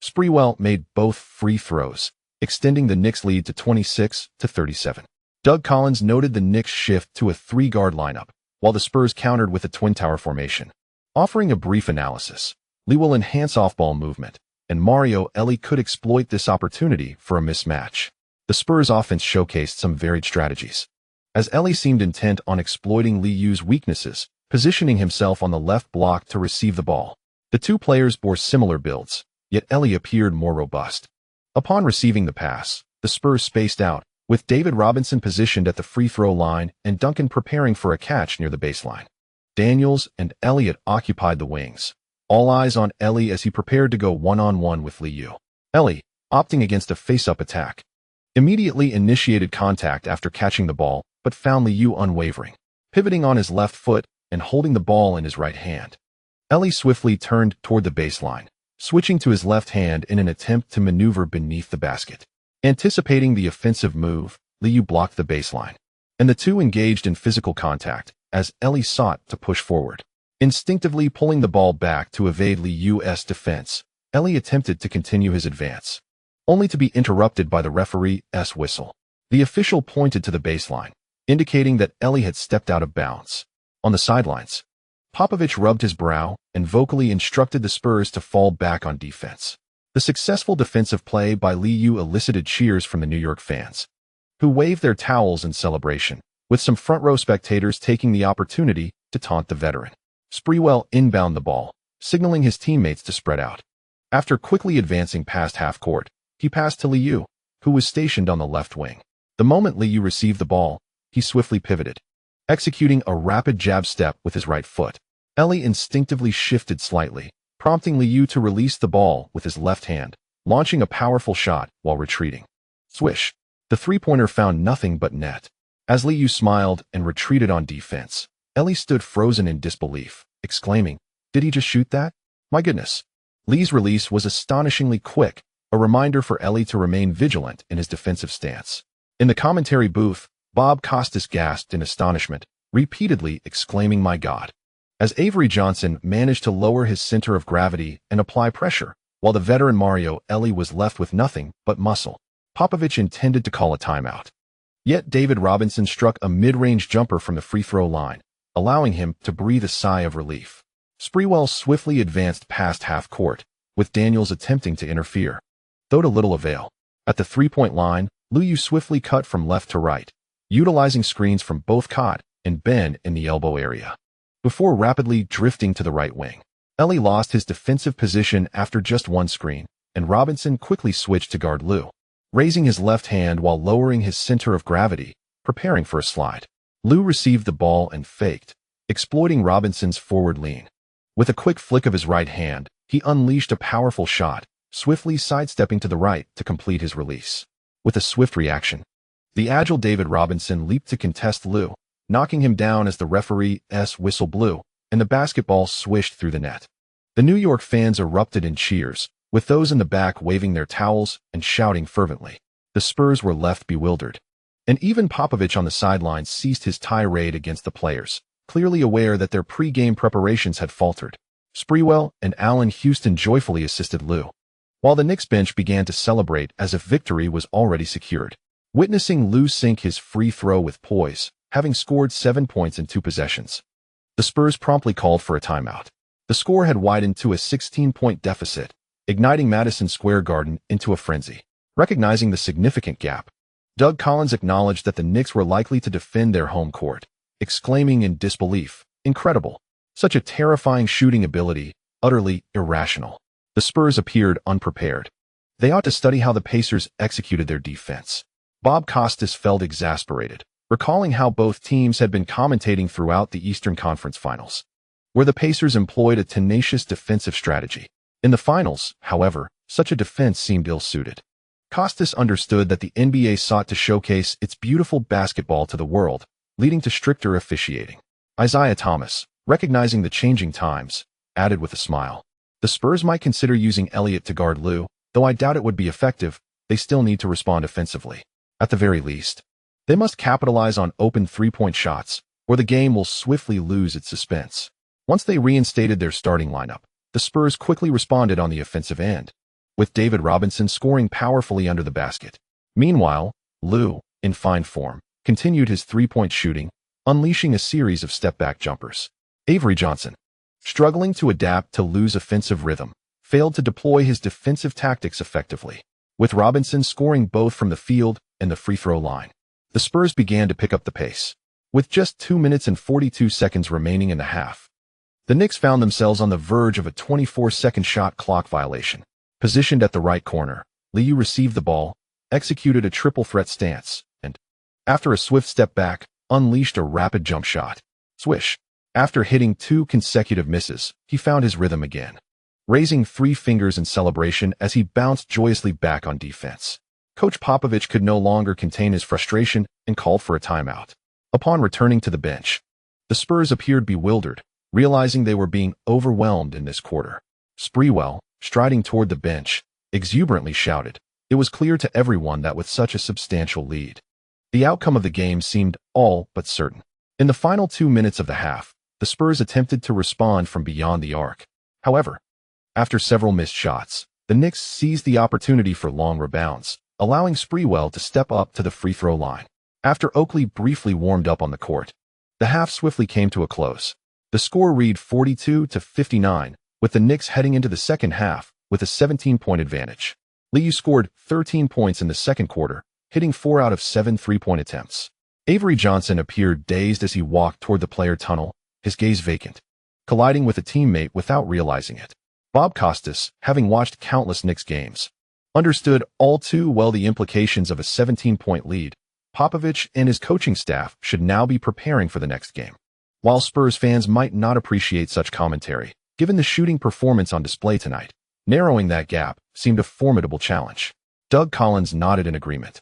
Sprewell made both free throws, extending the Knicks' lead to 26-37. Doug Collins noted the Knicks' shift to a three-guard lineup, while the Spurs countered with a twin tower formation. Offering a brief analysis, Li will enhance off-ball movement, and Mario Elie could exploit this opportunity for a mismatch. The Spurs' offense showcased some varied strategies, as Elie seemed intent on exploiting Li Yao's weaknesses, positioning himself on the left block to receive the ball. The two players bore similar builds, yet Elie appeared more robust. Upon receiving the pass, the Spurs spaced out, with David Robinson positioned at the free throw line and Duncan preparing for a catch near the baseline. Daniels and Elliott occupied the wings, all eyes on Elie as he prepared to go one-on-one with Li Yao. Elie, opting against a face-up attack, immediately initiated contact after catching the ball, but found Li Yao unwavering, pivoting on his left foot and holding the ball in his right hand. Elie swiftly turned toward the baseline, switching to his left hand in an attempt to maneuver beneath the basket. Anticipating the offensive move, Li Yao blocked the baseline, and the two engaged in physical contact as Elie sought to push forward. Instinctively pulling the ball back to evade Li Yao's defense, Elie attempted to continue his advance, only to be interrupted by the referee's whistle. The official pointed to the baseline, indicating that Elie had stepped out of bounds. On the sidelines, Popovich rubbed his brow and vocally instructed the Spurs to fall back on defense. The successful defensive play by Li Yao elicited cheers from the New York fans, who waved their towels in celebration, with some front-row spectators taking the opportunity to taunt the veteran. Sprewell inbound the ball, signaling his teammates to spread out. After quickly advancing past half-court, he passed to Li Yao, who was stationed on the left wing. The moment Li Yao received the ball, he swiftly pivoted, executing a rapid jab step with his right foot. Elie instinctively shifted slightly, prompting Li Yao to release the ball with his left hand, launching a powerful shot while retreating. Swish! The three-pointer found nothing but net. As Li Yao smiled and retreated on defense, Elie stood frozen in disbelief, exclaiming, "Did he just shoot that? My goodness!" Li's release was astonishingly quick, a reminder for Elie to remain vigilant in his defensive stance. In the commentary booth, Bob Costas gasped in astonishment, repeatedly exclaiming, "My God!" as Avery Johnson managed to lower his center of gravity and apply pressure, while the veteran Mario Elie was left with nothing but muscle. Popovich intended to call a timeout. Yet David Robinson struck a mid-range jumper from the free throw line, allowing him to breathe a sigh of relief. Sprewell swiftly advanced past half-court, with Daniels attempting to interfere, though to little avail. At the three-point line, Li Yao swiftly cut from left to right, utilizing screens from both Cott and Ben in the elbow area, before rapidly drifting to the right wing. Elie lost his defensive position after just one screen, and Robinson quickly switched to guard Lou, raising his left hand while lowering his center of gravity, preparing for a slide. Lou received the ball and faked, exploiting Robinson's forward lean. With a quick flick of his right hand, he unleashed a powerful shot, swiftly sidestepping to the right to complete his release. With a swift reaction, the agile David Robinson leaped to contest Lou, knocking him down as the referee's whistle blew, and the basketball swished through the net. The New York fans erupted in cheers, with those in the back waving their towels and shouting fervently. The Spurs were left bewildered, and even Popovich on the sidelines ceased his tirade against the players, clearly aware that their pre-game preparations had faltered. Sprewell and Allen Houston joyfully assisted Lou, while the Knicks bench began to celebrate as if victory was already secured. Witnessing Lou sink his free throw with poise, having scored 7 points in 2 possessions, the Spurs promptly called for a timeout. The score had widened to a 16-point deficit, igniting Madison Square Garden into a frenzy. Recognizing the significant gap, Doug Collins acknowledged that the Knicks were likely to defend their home court, exclaiming in disbelief, "Incredible! Such a terrifying shooting ability, utterly irrational." The Spurs appeared unprepared. They ought to study how the Pacers executed their defense. Bob Costas felt exasperated, recalling how both teams had been commentating throughout the Eastern Conference Finals, where the Pacers employed a tenacious defensive strategy. In the finals, however, such a defense seemed ill-suited. Costas understood that the NBA sought to showcase its beautiful basketball to the world, leading to stricter officiating. Isaiah Thomas, recognizing the changing times, added with a smile, The Spurs might consider using Elliott to guard Liu, though I doubt it would be effective. They still need to respond offensively. At the very least, they must capitalize on open three-point shots, or the game will swiftly lose its suspense. Once they reinstated their starting lineup, the Spurs quickly responded on the offensive end, with David Robinson scoring powerfully under the basket. Meanwhile, Liu, in fine form, continued his three-point shooting, unleashing a series of step-back jumpers. Avery Johnson, struggling to adapt to Liu's offensive rhythm, failed to deploy his defensive tactics effectively, with Robinson scoring both from the field and the free-throw line. The Spurs began to pick up the pace. With just 2 minutes and 42 seconds remaining in the half, the Knicks found themselves on the verge of a 24-second shot clock violation. Positioned at the right corner, Li Yao received the ball, executed a triple threat stance, and, after a swift step back, unleashed a rapid jump shot. Swish. After hitting 2 consecutive misses, he found his rhythm again, raising 3 fingers in celebration as he bounced joyously back on defense. Coach Popovich could no longer contain his frustration and called for a timeout. Upon returning to the bench, the Spurs appeared bewildered, realizing they were being overwhelmed in this quarter. Sprewell, striding toward the bench, exuberantly shouted. It was clear to everyone that with such a substantial lead, the outcome of the game seemed all but certain. In the final 2 minutes of the half, the Spurs attempted to respond from beyond the arc. However, after several missed shots, the Knicks seized the opportunity for long rebounds, allowing Sprewell to step up to the free throw line. After Oakley briefly warmed up on the court, the half swiftly came to a close. The score read 42-59, with the Knicks heading into the second half with a 17-point advantage. Li Yao scored 13 points in the second quarter, hitting 4 out of 7 three-point attempts. Avery Johnson appeared dazed as he walked toward the player tunnel, his gaze vacant, colliding with a teammate without realizing it. Bob Costas, having watched countless Knicks games, understood all too well the implications of a 17-point lead. Popovich and his coaching staff should now be preparing for the next game. While Spurs fans might not appreciate such commentary, given the shooting performance on display tonight, narrowing that gap seemed a formidable challenge. Doug Collins nodded in agreement.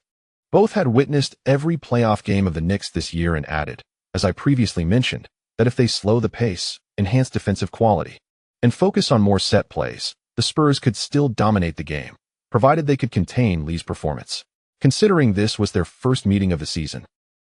Both had witnessed every playoff game of the Knicks this year and added, as I previously mentioned, that if they slow the pace, enhance defensive quality, and focus on more set plays, the Spurs could still dominate the game, provided they could contain Li's performance. Considering this was their first meeting of the season,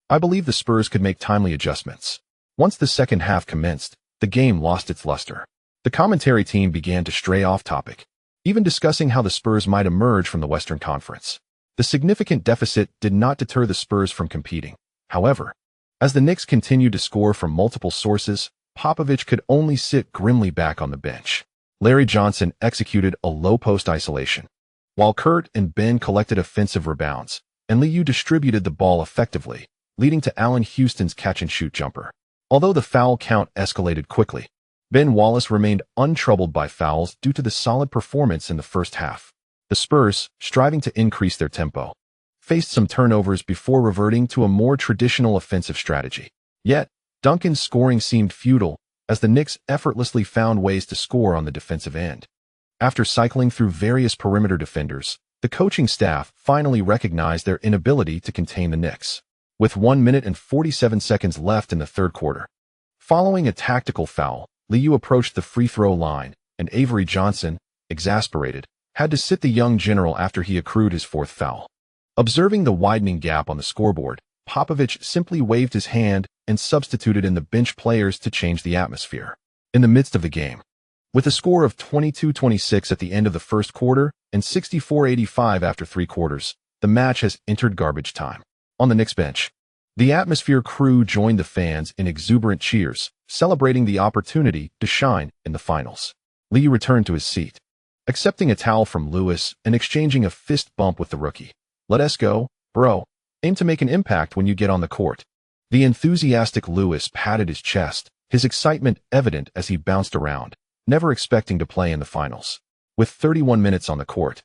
I believe the Spurs could make timely adjustments. Once the second half commenced, the game lost its luster. The commentary team began to stray off topic, even discussing how the Spurs might emerge from the Western Conference. The significant deficit did not deter the Spurs from competing. However, as the Knicks continued to score from multiple sources, Popovich could only sit grimly back on the bench. Larry Johnson executed a low-post isolation, while Kurt and Ben collected offensive rebounds, and Li Yao distributed the ball effectively, leading to Allen Houston's catch-and-shoot jumper. Although the foul count escalated quickly, Ben Wallace remained untroubled by fouls due to the solid performance in the first half. The Spurs, striving to increase their tempo, faced some turnovers before reverting to a more traditional offensive strategy. Yet, Duncan's scoring seemed futile, as the Knicks effortlessly found ways to score on the defensive end. After cycling through various perimeter defenders, the coaching staff finally recognized their inability to contain the Knicks. With 1 minute and 47 seconds left in the third quarter, following a tactical foul, Li Yao approached the free throw line, and Avery Johnson, exasperated, had to sit the young general after he accrued his fourth foul. Observing the widening gap on the scoreboard, Popovich simply waved his hand and substituted in the bench players to change the atmosphere. In the midst of the game, with a score of 22-26 at the end of the first quarter and 64-85 after 3 quarters, the match has entered garbage time. On the Knicks bench, the atmosphere crew joined the fans in exuberant cheers, celebrating the opportunity to shine in the finals. Li returned to his seat, accepting a towel from Lewis and exchanging a fist bump with the rookie. "Let's go, bro. Aim to make an impact when you get on the court." The enthusiastic Lewis patted his chest, his excitement evident as he bounced around, never expecting to play in the finals. With 31 minutes on the court,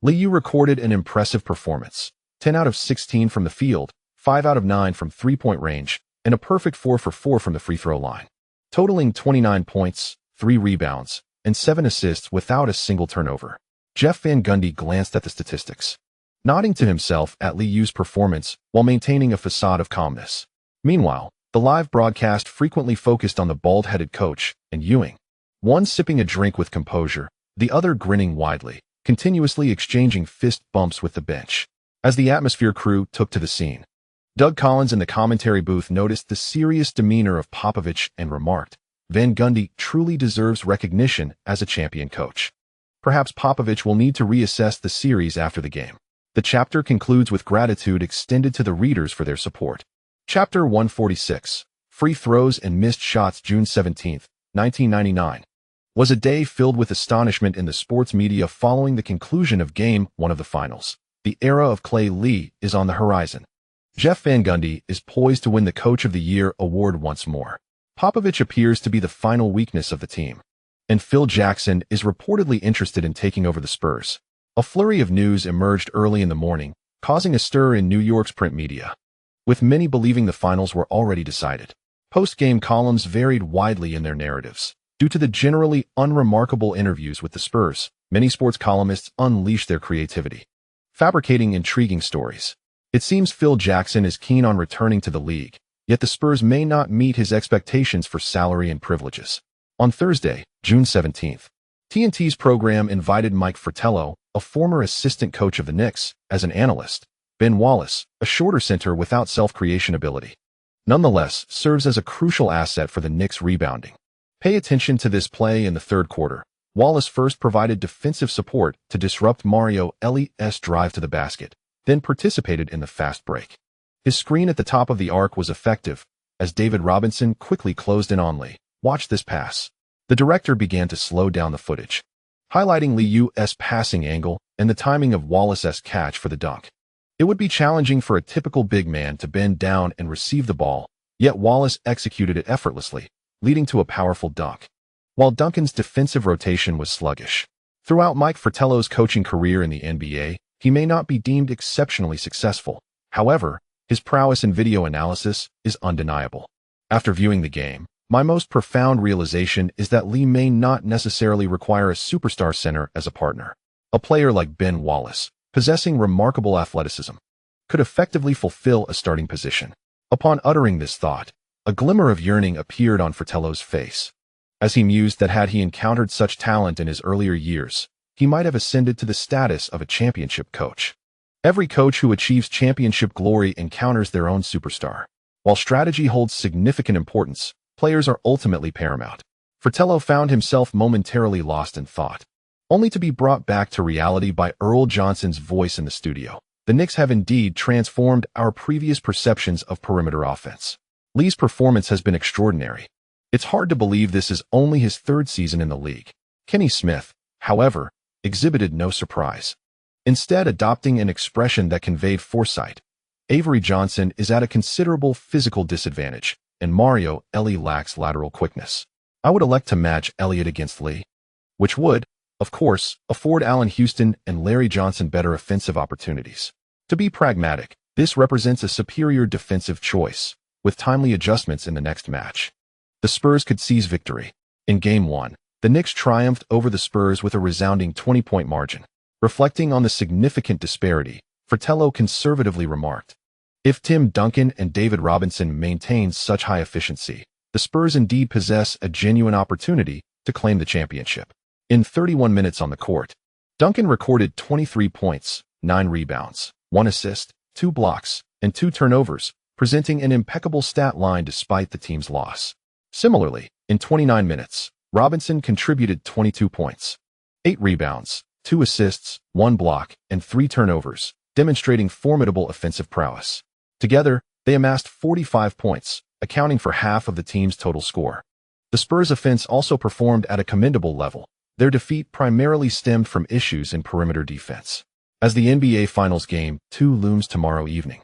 Li Yao recorded an impressive performance. 10 out of 16 from the field, 5 out of 9 from three-point range, and a perfect 4 for 4 from the free throw line, totaling 29 points, 3 rebounds, and 7 assists without a single turnover. Jeff Van Gundy glanced at the statistics, nodding to himself at Li Yao's performance while maintaining a facade of calmness. Meanwhile, the live broadcast frequently focused on the bald-headed coach and Ewing, one sipping a drink with composure, the other grinning widely, continuously exchanging fist bumps with the bench. As the atmosphere crew took to the scene, Doug Collins in the commentary booth noticed the serious demeanor of Popovich and remarked, "Van Gundy truly deserves recognition as a champion coach. Perhaps Popovich will need to reassess the series after the game." The chapter concludes with gratitude extended to the readers for their support. Chapter 146, Free Throws and Missed Shots. June 17, 1999, was a day filled with astonishment in the sports media following the conclusion of Game 1 of the finals. The era of Clay Lee is on the horizon. Jeff Van Gundy is poised to win the Coach of the Year award once more. Popovich appears to be the final weakness of the team, and Phil Jackson is reportedly interested in taking over the Spurs. A flurry of news emerged early in the morning, causing a stir in New York's print media, with many believing the finals were already decided. Post-game columns varied widely in their narratives. Due to the generally unremarkable interviews with the Spurs, many sports columnists unleashed their creativity, fabricating intriguing stories. It seems Phil Jackson is keen on returning to the league, yet the Spurs may not meet his expectations for salary and privileges. On Thursday, June 17th, TNT's program invited Mike Fratello, a former assistant coach of the Knicks, as an analyst. Ben Wallace, a shorter center without self-creation ability, nonetheless serves as a crucial asset for the Knicks' rebounding. Pay attention to this play in the third quarter. Wallace first provided defensive support to disrupt Mario Eli's drive to the basket, then participated in the fast break. His screen at the top of the arc was effective, as David Robinson quickly closed in on Lee. Watch this pass. The director began to slow down the footage, highlighting Li Yao's passing angle and the timing of Wallace's catch for the dunk. It would be challenging for a typical big man to bend down and receive the ball, yet Wallace executed it effortlessly, leading to a powerful dunk. While Duncan's defensive rotation was sluggish. Throughout Mike Fratello's coaching career in the NBA, he may not be deemed exceptionally successful. However, his prowess in video analysis is undeniable. After viewing the game, my most profound realization is that Lee may not necessarily require a superstar center as a partner. A player like Ben Wallace, possessing remarkable athleticism, could effectively fulfill a starting position. Upon uttering this thought, a glimmer of yearning appeared on Fratello's face, as he mused that had he encountered such talent in his earlier years, he might have ascended to the status of a championship coach. Every coach who achieves championship glory encounters their own superstar. While strategy holds significant importance, players are ultimately paramount. Fratello found himself momentarily lost in thought, only to be brought back to reality by Earl Johnson's voice in the studio. The Knicks have indeed transformed our previous perceptions of perimeter offense. Lee's performance has been extraordinary. It's hard to believe this is only his third season in the league. Kenny Smith, however, exhibited no surprise, instead adopting an expression that conveyed foresight. Avery Johnson is at a considerable physical disadvantage, and Mario Eli lacks lateral quickness. I would elect to match Elliott against Lee, which would, of course, afford Allen Houston and Larry Johnson better offensive opportunities. To be pragmatic, this represents a superior defensive choice, with timely adjustments in the next match. The Spurs could seize victory. In Game 1, the Knicks triumphed over the Spurs with a resounding 20-point margin. Reflecting on the significant disparity, Fratello conservatively remarked, "If Tim Duncan and David Robinson maintain such high efficiency, the Spurs indeed possess a genuine opportunity to claim the championship." In 31 minutes on the court, Duncan recorded 23 points, 9 rebounds, 1 assist, 2 blocks, and 2 turnovers, presenting an impeccable stat line despite the team's loss. Similarly, in 29 minutes, Robinson contributed 22 points, 8 rebounds, 2 assists, 1 block, and 3 turnovers, demonstrating formidable offensive prowess. Together, they amassed 45 points, accounting for half of the team's total score. The Spurs' offense also performed at a commendable level. Their defeat primarily stemmed from issues in perimeter defense. As the NBA Finals Game 2 looms tomorrow evening,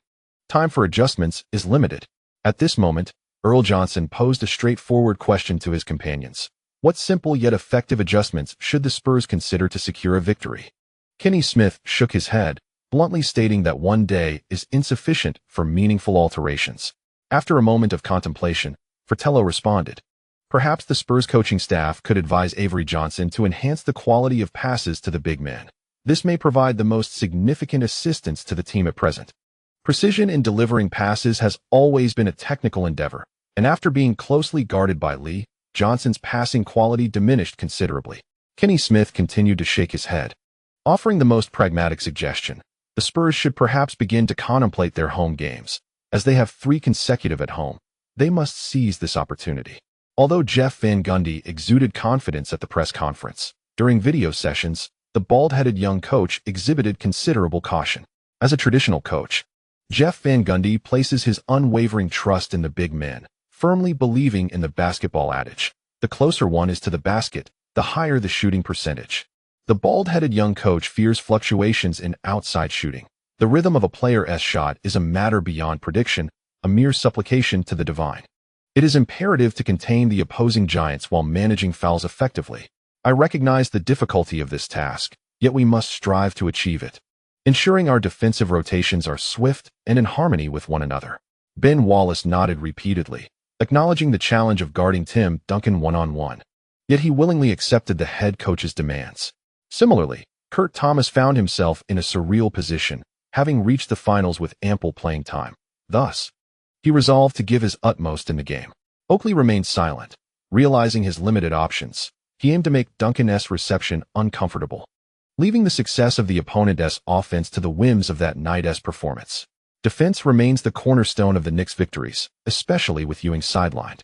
time for adjustments is limited. At this moment, Earl Johnson posed a straightforward question to his companions. What simple yet effective adjustments should the Spurs consider to secure a victory? Kenny Smith shook his head, bluntly stating that one day is insufficient for meaningful alterations. After a moment of contemplation, Fratello responded, "Perhaps the Spurs coaching staff could advise Avery Johnson to enhance the quality of passes to the big man. This may provide the most significant assistance to the team at present." Precision in delivering passes has always been a technical endeavor, and after being closely guarded by Lee, Johnson's passing quality diminished considerably. Kenny Smith continued to shake his head, offering the most pragmatic suggestion. The Spurs should perhaps begin to contemplate their home games. As they have 3 consecutive at home, they must seize this opportunity. Although Jeff Van Gundy exuded confidence at the press conference, during video sessions, the bald-headed young coach exhibited considerable caution. As a traditional coach, Jeff Van Gundy places his unwavering trust in the big men, firmly believing in the basketball adage. The closer one is to the basket, the higher the shooting percentage. The bald-headed young coach fears fluctuations in outside shooting. The rhythm of a player's shot is a matter beyond prediction, a mere supplication to the divine. It is imperative to contain the opposing giants while managing fouls effectively. I recognize the difficulty of this task, yet we must strive to achieve it, ensuring our defensive rotations are swift and in harmony with one another. Ben Wallace nodded repeatedly, acknowledging the challenge of guarding Tim Duncan one-on-one. Yet he willingly accepted the head coach's demands. Similarly, Kurt Thomas found himself in a surreal position, having reached the finals with ample playing time. Thus, he resolved to give his utmost in the game. Oakley remained silent. Realizing his limited options, he aimed to make Duncan's reception uncomfortable, leaving the success of the opponent's offense to the whims of that night's performance. Defense remains the cornerstone of the Knicks' victories, especially with Ewing sidelined,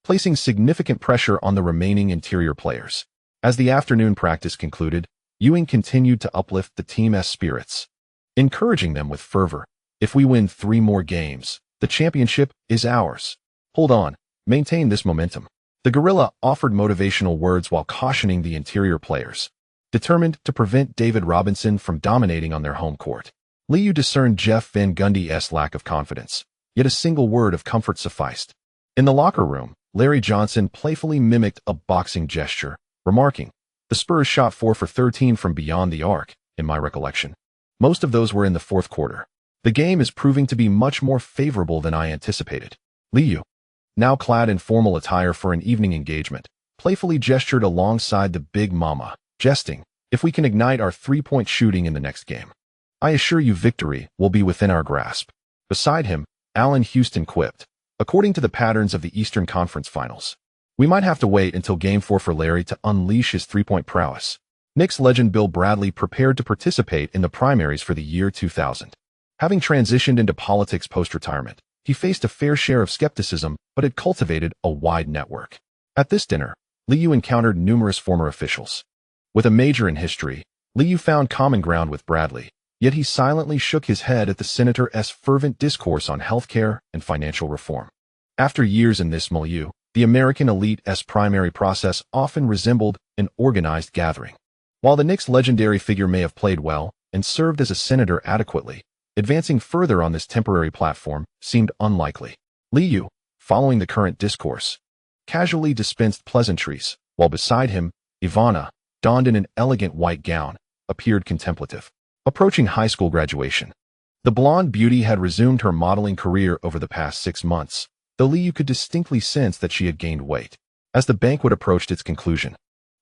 placing significant pressure on the remaining interior players. As the afternoon practice concluded, Ewing continued to uplift the team's spirits, encouraging them with fervor. If we win 3 more games, the championship is ours. Hold on, maintain this momentum. The gorilla offered motivational words while cautioning the interior players, determined to prevent David Robinson from dominating on their home court. Li Yao discerned Jeff Van Gundy's lack of confidence, yet a single word of comfort sufficed. In the locker room, Larry Johnson playfully mimicked a boxing gesture, remarking, "The Spurs shot 4 for 13 from beyond the arc, in my recollection. Most of those were in the fourth quarter. The game is proving to be much more favorable than I anticipated." Li Yao, now clad in formal attire for an evening engagement, playfully gestured alongside the Big Mama, jesting, "If we can ignite our 3-point shooting in the next game, I assure you victory will be within our grasp." Beside him, Allen Houston quipped, "According to the patterns of the Eastern Conference Finals, we might have to wait until Game 4 for Larry to unleash his 3-point prowess." Knicks legend Bill Bradley prepared to participate in the primaries for the year 2000. Having transitioned into politics post-retirement, he faced a fair share of skepticism but had cultivated a wide network. At this dinner, Li Yao encountered numerous former officials. With a major in history, Li Yao found common ground with Bradley, yet he silently shook his head at the senator's fervent discourse on healthcare and financial reform. After years in this milieu, the American elite's primary process often resembled an organized gathering. While the Knicks' legendary figure may have played well and served as a senator adequately, advancing further on this temporary platform seemed unlikely. Li Yao, following the current discourse, casually dispensed pleasantries, while beside him, Ivana, donned in an elegant white gown, appeared contemplative. Approaching high school graduation, the blonde beauty had resumed her modeling career over the past 6 months, though Li Yao could distinctly sense that she had gained weight. As the banquet approached its conclusion,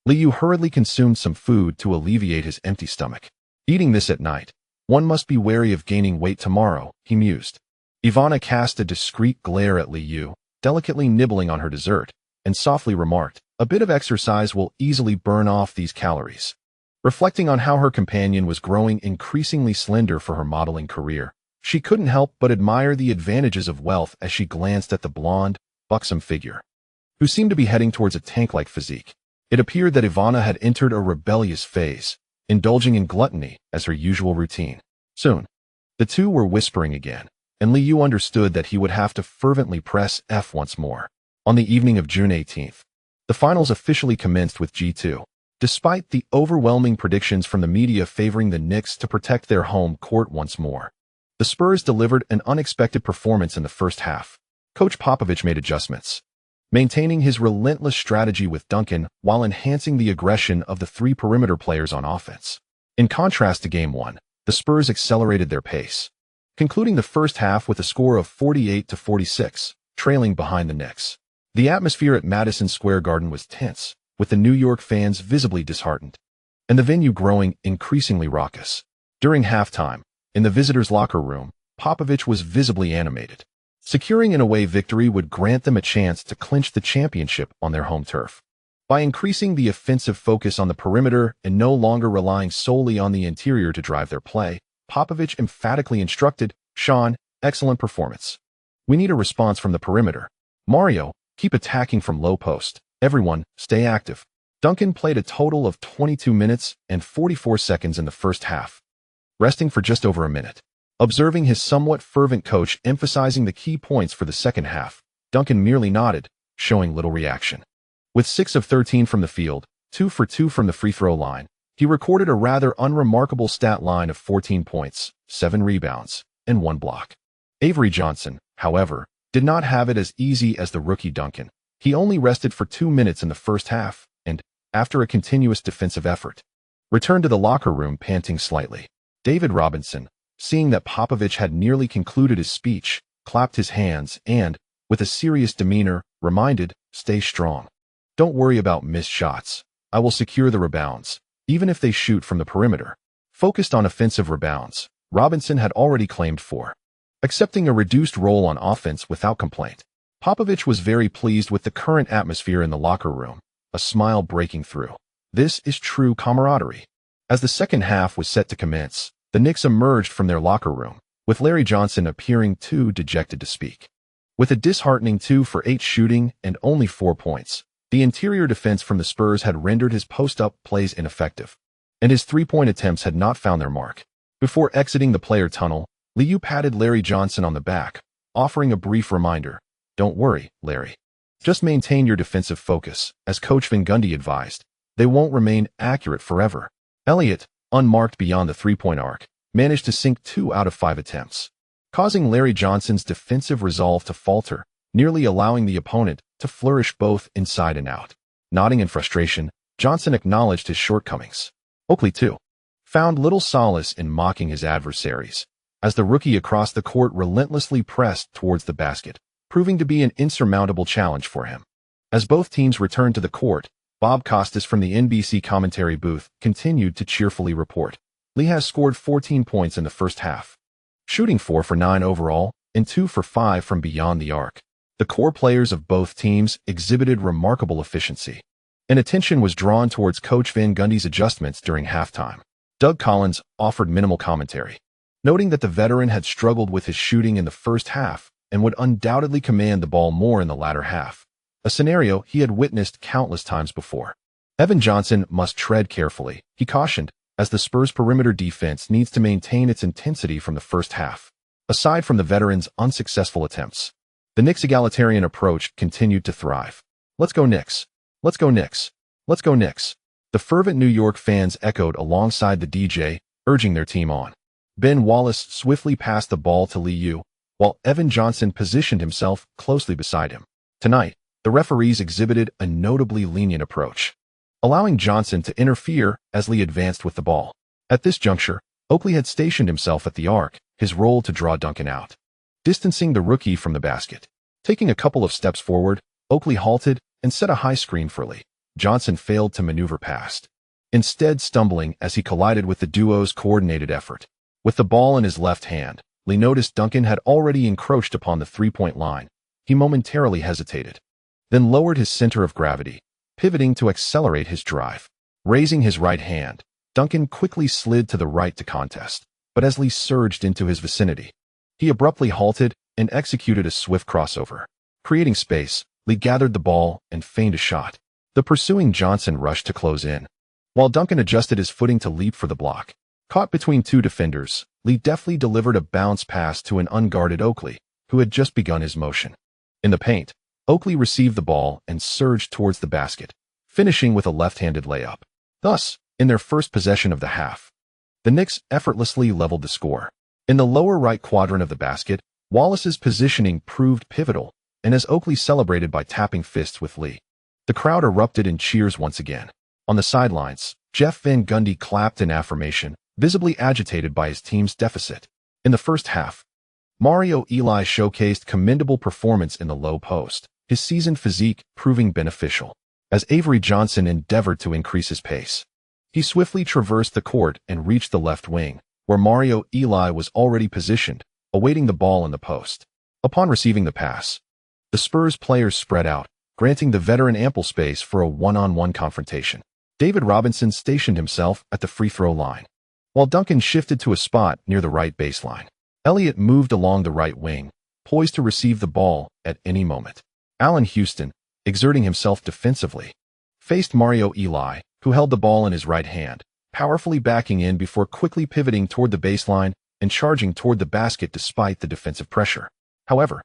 Li Yao hurriedly consumed some food to alleviate his empty stomach. Eating this at night, one must be wary of gaining weight tomorrow, he mused. Ivana cast a discreet glare at Li Yao, delicately nibbling on her dessert, and softly remarked, "A bit of exercise will easily burn off these calories." Reflecting on how her companion was growing increasingly slender for her modeling career, she couldn't help but admire the advantages of wealth as she glanced at the blonde, buxom figure, who seemed to be heading towards a tank-like physique. It appeared that Ivana had entered a rebellious phase, indulging in gluttony as her usual routine. Soon, the two were whispering again, and Li Yao understood that he would have to fervently press F once more. On the evening of June 18th, the finals officially commenced with G2. Despite the overwhelming predictions from the media favoring the Knicks to protect their home court once more, the Spurs delivered an unexpected performance in the first half. Coach Popovich made adjustments, maintaining his relentless strategy with Duncan while enhancing the aggression of the 3 perimeter players on offense. In contrast to Game 1, the Spurs accelerated their pace, concluding the first half with a score of 48-46, trailing behind the Knicks. The atmosphere at Madison Square Garden was tense, with the New York fans visibly disheartened, and the venue growing increasingly raucous. During halftime, in the visitors' locker room, Popovich was visibly animated, Securing an away victory would grant them a chance to clinch the championship on their home turf. By increasing the offensive focus on the perimeter and no longer relying solely on the interior to drive their play, Popovich emphatically instructed, "Sean, excellent performance. We need a response from the perimeter. Mario, keep attacking from low post. Everyone, stay active." Duncan played a total of 22 minutes and 44 seconds in the first half, resting for just over a minute. Observing his somewhat fervent coach emphasizing the key points for the second half, Duncan merely nodded, showing little reaction. With 6 of 13 from the field, 2 for 2 from the free throw line, he recorded a rather unremarkable stat line of 14 points, 7 rebounds, and 1 block. Avery Johnson, however, did not have it as easy as the rookie Duncan. He only rested for 2 minutes in the first half, and, after a continuous defensive effort, returned to the locker room panting slightly. David Robinson, seeing that Popovich had nearly concluded his speech, clapped his hands and, with a serious demeanor, reminded, "Stay strong. Don't worry about missed shots. I will secure the rebounds, even if they shoot from the perimeter." Focused on offensive rebounds, Robinson had already claimed 4, accepting a reduced role on offense without complaint. Popovich was very pleased with the current atmosphere in the locker room, a smile breaking through. This is true camaraderie. As the second half was set to commence, the Knicks emerged from their locker room, with Larry Johnson appearing too dejected to speak. With a disheartening 2 for 8 shooting and only 4 points, the interior defense from the Spurs had rendered his post-up plays ineffective, and his three-point attempts had not found their mark. Before exiting the player tunnel, Li Yao patted Larry Johnson on the back, offering a brief reminder, "Don't worry, Larry. Just maintain your defensive focus." As Coach Gundy advised, they won't remain accurate forever. Elliott, unmarked beyond the three-point arc, managed to sink 2 out of 5 attempts, causing Larry Johnson's defensive resolve to falter, nearly allowing the opponent to flourish both inside and out. Nodding in frustration, Johnson acknowledged his shortcomings. Oakley, too, found little solace in mocking his adversaries, as the rookie across the court relentlessly pressed towards the basket, proving to be an insurmountable challenge for him. As both teams returned to the court, Bob Costas from the NBC commentary booth continued to cheerfully report, "Lee has scored 14 points in the first half, shooting 4 for 9 overall and 2 for 5 from beyond the arc." The core players of both teams exhibited remarkable efficiency, and attention was drawn towards Coach Gundy's adjustments during halftime. Doug Collins offered minimal commentary, noting that the veteran had struggled with his shooting in the first half and would undoubtedly command the ball more in the latter half, a scenario he had witnessed countless times before. Evan Johnson must tread carefully, he cautioned, as the Spurs' perimeter defense needs to maintain its intensity from the first half. Aside from the veteran's unsuccessful attempts, the Knicks' egalitarian approach continued to thrive. "Let's go Knicks! Let's go Knicks! Let's go Knicks!" The fervent New York fans echoed alongside the DJ, urging their team on. Ben Wallace swiftly passed the ball to Li Yao, while Evan Johnson positioned himself closely beside him. Tonight, the referees exhibited a notably lenient approach, allowing Johnson to interfere as Lee advanced with the ball. At this juncture, Oakley had stationed himself at the arc, his role to draw Duncan out, distancing the rookie from the basket. Taking a couple of steps forward, Oakley halted and set a high screen for Lee. Johnson failed to maneuver past, instead stumbling as he collided with the duo's coordinated effort. With the ball in his left hand, Lee noticed Duncan had already encroached upon the three-point line. He momentarily hesitated, then lowered his center of gravity, pivoting to accelerate his drive. Raising his right hand, Duncan quickly slid to the right to contest, but as Lee surged into his vicinity, he abruptly halted and executed a swift crossover. Creating space, Lee gathered the ball and feigned a shot. The pursuing Johnson rushed to close in, while Duncan adjusted his footing to leap for the block. Caught between two defenders, Lee deftly delivered a bounce pass to an unguarded Oakley, who had just begun his motion. In the paint, Oakley received the ball and surged towards the basket, finishing with a left-handed layup. Thus, in their first possession of the half, the Knicks effortlessly leveled the score. In the lower right quadrant of the basket, Wallace's positioning proved pivotal, and as Oakley celebrated by tapping fists with Lee, the crowd erupted in cheers once again. On the sidelines, Jeff Van Gundy clapped in affirmation, visibly agitated by his team's deficit. In the first half, Mario Eli showcased commendable performance in the low post, his seasoned physique proving beneficial. As Avery Johnson endeavored to increase his pace, he swiftly traversed the court and reached the left wing, where Mario Eli was already positioned, awaiting the ball in the post. Upon receiving the pass, the Spurs players spread out, granting the veteran ample space for a one-on-one confrontation. David Robinson stationed himself at the free throw line, while Duncan shifted to a spot near the right baseline. Elliott moved along the right wing, poised to receive the ball at any moment. Allen Houston, exerting himself defensively, faced Mario Eli, who held the ball in his right hand, powerfully backing in before quickly pivoting toward the baseline and charging toward the basket despite the defensive pressure. However,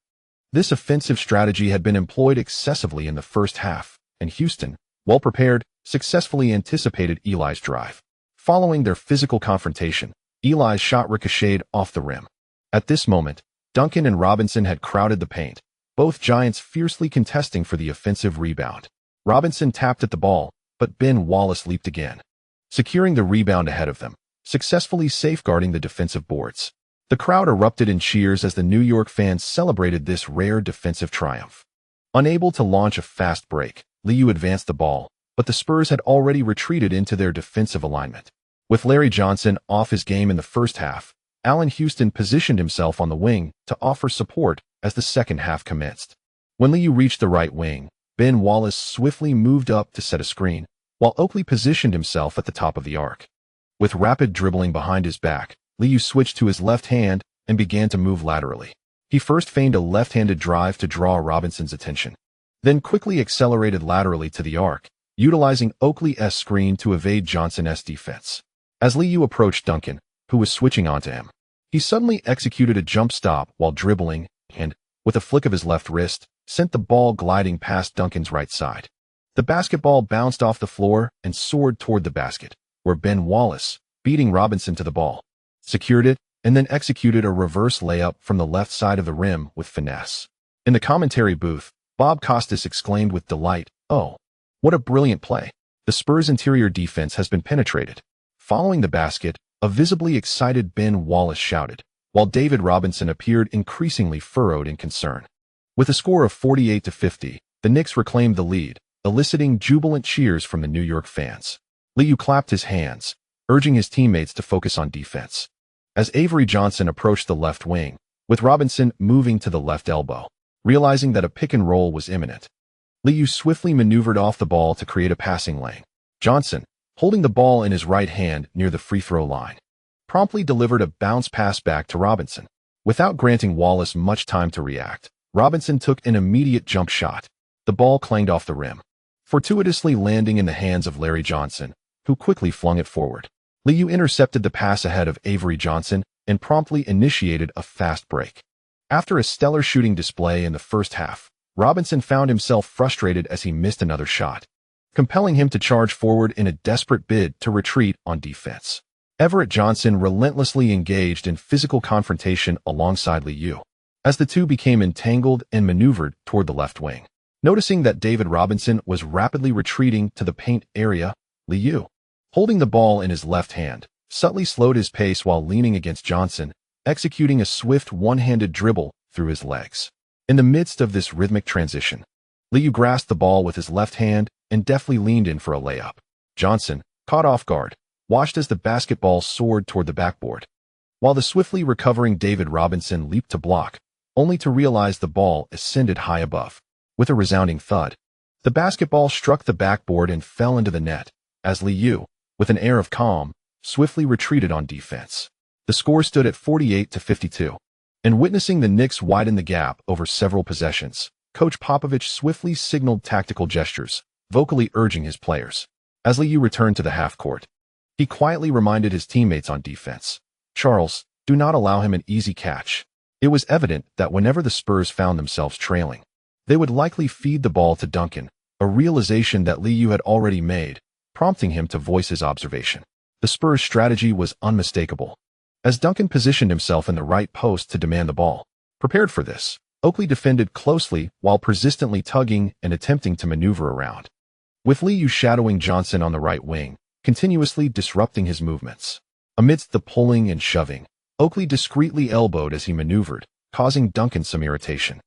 this offensive strategy had been employed excessively in the first half, and Houston, well prepared, successfully anticipated Eli's drive. Following their physical confrontation, Eli's shot ricocheted off the rim. At this moment, Duncan and Robinson had crowded the paint, both giants fiercely contesting for the offensive rebound. Robinson tapped at the ball, but Ben Wallace leaped again, securing the rebound ahead of them, successfully safeguarding the defensive boards. The crowd erupted in cheers as the New York fans celebrated this rare defensive triumph. Unable to launch a fast break, Li Yao advanced the ball, but the Spurs had already retreated into their defensive alignment. With Larry Johnson off his game in the first half, Allen Houston positioned himself on the wing to offer support as the second half commenced. When Li Yao reached the right wing, Ben Wallace swiftly moved up to set a screen, while Oakley positioned himself at the top of the arc. With rapid dribbling behind his back, Li Yao switched to his left hand and began to move laterally. He first feigned a left-handed drive to draw Robinson's attention, then quickly accelerated laterally to the arc, utilizing Oakley's screen to evade Johnson's defense. As Li Yao approached Duncan, who was switching onto him, he suddenly executed a jump stop while dribbling and, with a flick of his left wrist, sent the ball gliding past Duncan's right side. The basketball bounced off the floor and soared toward the basket, where Ben Wallace, beating Robinson to the ball, secured it and then executed a reverse layup from the left side of the rim with finesse. In the commentary booth, Bob Costas exclaimed with delight, "Oh, what a brilliant play. The Spurs' interior defense has been penetrated." Following the basket, a visibly excited Ben Wallace shouted, while David Robinson appeared increasingly furrowed in concern. With a score of 48-50, the Knicks reclaimed the lead, eliciting jubilant cheers from the New York fans. Li Yao clapped his hands, urging his teammates to focus on defense. As Avery Johnson approached the left wing, with Robinson moving to the left elbow, realizing that a pick and roll was imminent, Li Yao swiftly maneuvered off the ball to create a passing lane. Johnson, holding the ball in his right hand near the free throw line, promptly delivered a bounce pass back to Robinson. Without granting Wallace much time to react, Robinson took an immediate jump shot. The ball clanged off the rim, fortuitously landing in the hands of Larry Johnson, who quickly flung it forward. Li Yao intercepted the pass ahead of Avery Johnson and promptly initiated a fast break. After a stellar shooting display in the first half, Robinson found himself frustrated as he missed another shot, compelling him to charge forward in a desperate bid to retreat on defense. Everett Johnson relentlessly engaged in physical confrontation alongside Li Yao, as the two became entangled and maneuvered toward the left wing. Noticing that David Robinson was rapidly retreating to the paint area, Li Yao, holding the ball in his left hand, subtly slowed his pace while leaning against Johnson, executing a swift one-handed dribble through his legs. In the midst of this rhythmic transition, Li Yao grasped the ball with his left hand and deftly leaned in for a layup. Johnson, caught off guard, watched as the basketball soared toward the backboard, while the swiftly recovering David Robinson leaped to block, only to realize the ball ascended high above. With a resounding thud, the basketball struck the backboard and fell into the net, as Li Yao, with an air of calm, swiftly retreated on defense. The score stood at 48-52. And witnessing the Knicks widen the gap over several possessions, Coach Popovich swiftly signaled tactical gestures, vocally urging his players. As Li Yao returned to the half-court, he quietly reminded his teammates on defense, "Charles, do not allow him an easy catch." It was evident that whenever the Spurs found themselves trailing, they would likely feed the ball to Duncan, a realization that Li Yao had already made, prompting him to voice his observation. The Spurs' strategy was unmistakable, as Duncan positioned himself in the right post to demand the ball. Prepared for this, Oakley defended closely while persistently tugging and attempting to maneuver around, with Li Yao shadowing Johnson on the right wing, continuously disrupting his movements. Amidst the pulling and shoving, Oakley discreetly elbowed as he maneuvered, causing Duncan some irritation.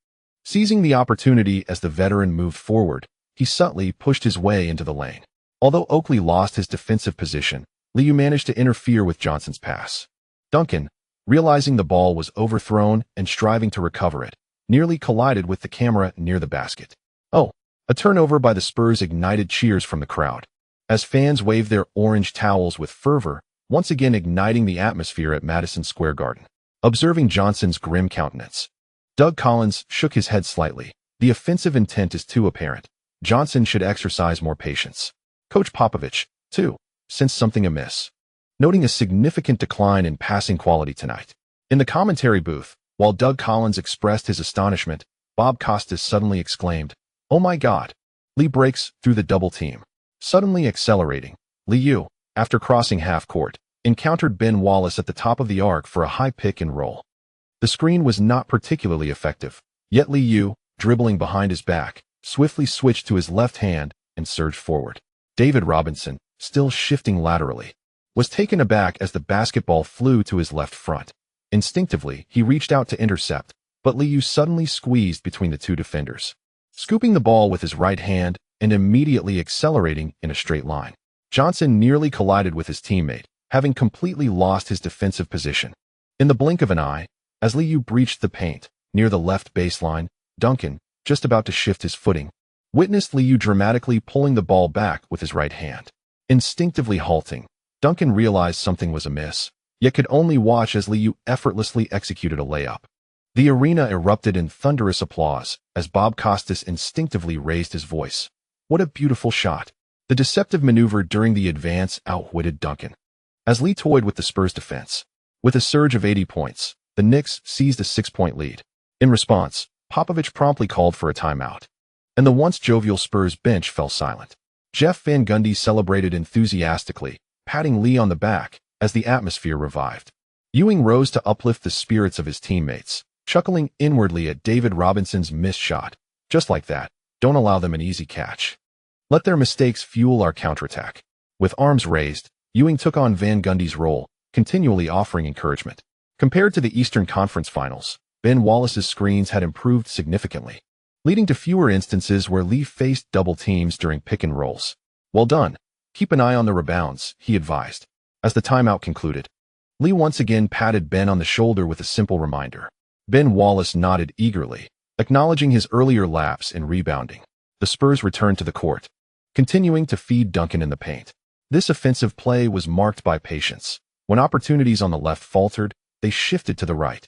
Seizing the opportunity as the veteran moved forward, he subtly pushed his way into the lane. Although Oakley lost his defensive position, Li Yao managed to interfere with Johnson's pass. Duncan, realizing the ball was overthrown and striving to recover it, nearly collided with the camera near the basket. Oh, a turnover by the Spurs ignited cheers from the crowd, as fans waved their orange towels with fervor, once again igniting the atmosphere at Madison Square Garden. Observing Johnson's grim countenance, Doug Collins shook his head slightly. The offensive intent is too apparent. Johnson should exercise more patience. Coach Popovich, too, sensed something amiss, noting a significant decline in passing quality tonight. In the commentary booth, while Doug Collins expressed his astonishment, Bob Costas suddenly exclaimed, "Oh my God!" Lee breaks through the double team. Suddenly accelerating, Li Yao, after crossing half court, encountered Ben Wallace at the top of the arc for a high pick and roll. The screen was not particularly effective, yet Li Yao, dribbling behind his back, swiftly switched to his left hand and surged forward. David Robinson, still shifting laterally, was taken aback as the basketball flew to his left front. Instinctively, he reached out to intercept, but Li Yao suddenly squeezed between the two defenders, scooping the ball with his right hand and immediately accelerating in a straight line. Johnson nearly collided with his teammate, having completely lost his defensive position. In the blink of an eye, as Li Yao breached the paint, near the left baseline, Duncan, just about to shift his footing, witnessed Li Yao dramatically pulling the ball back with his right hand. Instinctively halting, Duncan realized something was amiss, yet could only watch as Li Yao effortlessly executed a layup. The arena erupted in thunderous applause as Bob Costas instinctively raised his voice. What a beautiful shot! The deceptive maneuver during the advance outwitted Duncan, as Lee toyed with the Spurs' defense. With a surge of 80 points, the Knicks seized a 6-point lead. In response, Popovich promptly called for a timeout, and the once jovial Spurs bench fell silent. Jeff Van Gundy celebrated enthusiastically, patting Lee on the back as the atmosphere revived. Ewing rose to uplift the spirits of his teammates, chuckling inwardly at David Robinson's missed shot. Just like that, don't allow them an easy catch. Let their mistakes fuel our counterattack. With arms raised, Ewing took on Van Gundy's role, continually offering encouragement. Compared to the Eastern Conference Finals, Ben Wallace's screens had improved significantly, leading to fewer instances where Lee faced double teams during pick and rolls. Well done. Keep an eye on the rebounds, he advised. As the timeout concluded, Lee once again patted Ben on the shoulder with a simple reminder. Ben Wallace nodded eagerly, acknowledging his earlier lapse in rebounding. The Spurs returned to the court, continuing to feed Duncan in the paint. This offensive play was marked by patience. When opportunities on the left faltered, they shifted to the right,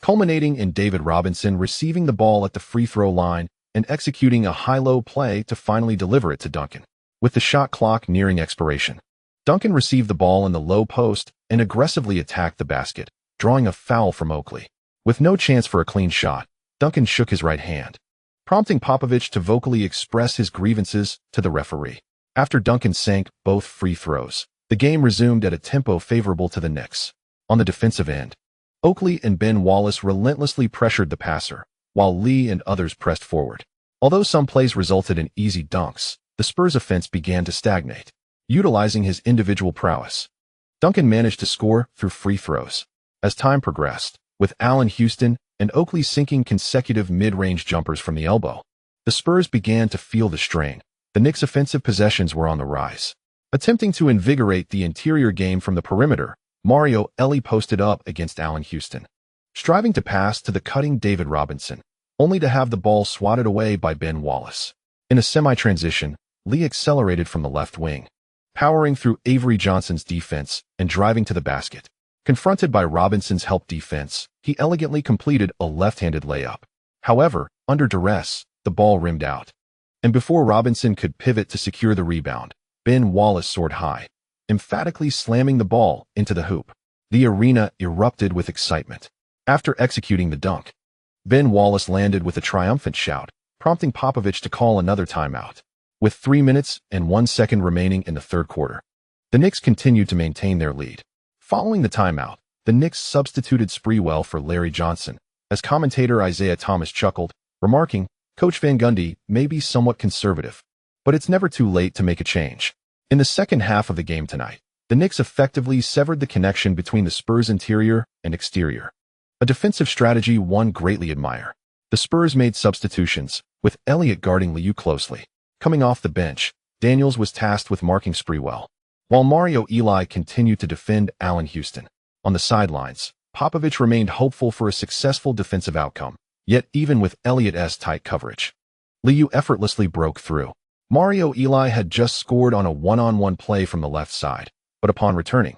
culminating in David Robinson receiving the ball at the free throw line and executing a high-low play to finally deliver it to Duncan. With the shot clock nearing expiration, Duncan received the ball in the low post and aggressively attacked the basket, drawing a foul from Oakley. With no chance for a clean shot, Duncan shook his right hand, prompting Popovich to vocally express his grievances to the referee. After Duncan sank both free throws, the game resumed at a tempo favorable to the Knicks. On the defensive end, Oakley and Ben Wallace relentlessly pressured the passer, while Lee and others pressed forward. Although some plays resulted in easy dunks, the Spurs' offense began to stagnate. Utilizing his individual prowess, Duncan managed to score through free throws. As time progressed, with Allen Houston and Oakley sinking consecutive mid-range jumpers from the elbow, the Spurs began to feel the strain. The Knicks' offensive possessions were on the rise. Attempting to invigorate the interior game from the perimeter, Mario Elie posted up against Allen Houston, striving to pass to the cutting David Robinson, only to have the ball swatted away by Ben Wallace. In a semi-transition, Lee accelerated from the left wing, powering through Avery Johnson's defense and driving to the basket. Confronted by Robinson's help defense, he elegantly completed a left-handed layup. However, under duress, the ball rimmed out, and before Robinson could pivot to secure the rebound, Ben Wallace soared high, emphatically slamming the ball into the hoop. The arena erupted with excitement. After executing the dunk, Ben Wallace landed with a triumphant shout, prompting Popovich to call another timeout. With 3 minutes and 1 second remaining in the third quarter, the Knicks continued to maintain their lead. Following the timeout, the Knicks substituted Sprewell for Larry Johnson, as commentator Isaiah Thomas chuckled, remarking, "Coach Van Gundy may be somewhat conservative, but it's never too late to make a change." In the second half of the game tonight, the Knicks effectively severed the connection between the Spurs' interior and exterior, a defensive strategy one greatly admire. The Spurs made substitutions, with Elliott guarding Li Yao closely. Coming off the bench, Daniels was tasked with marking Sprewell, while Mario Elie continued to defend Allen Houston. On the sidelines, Popovich remained hopeful for a successful defensive outcome, Yet even with Elliott's tight coverage, Li Yao effortlessly broke through. Mario Eli had just scored on a one-on-one play from the left side, but upon returning,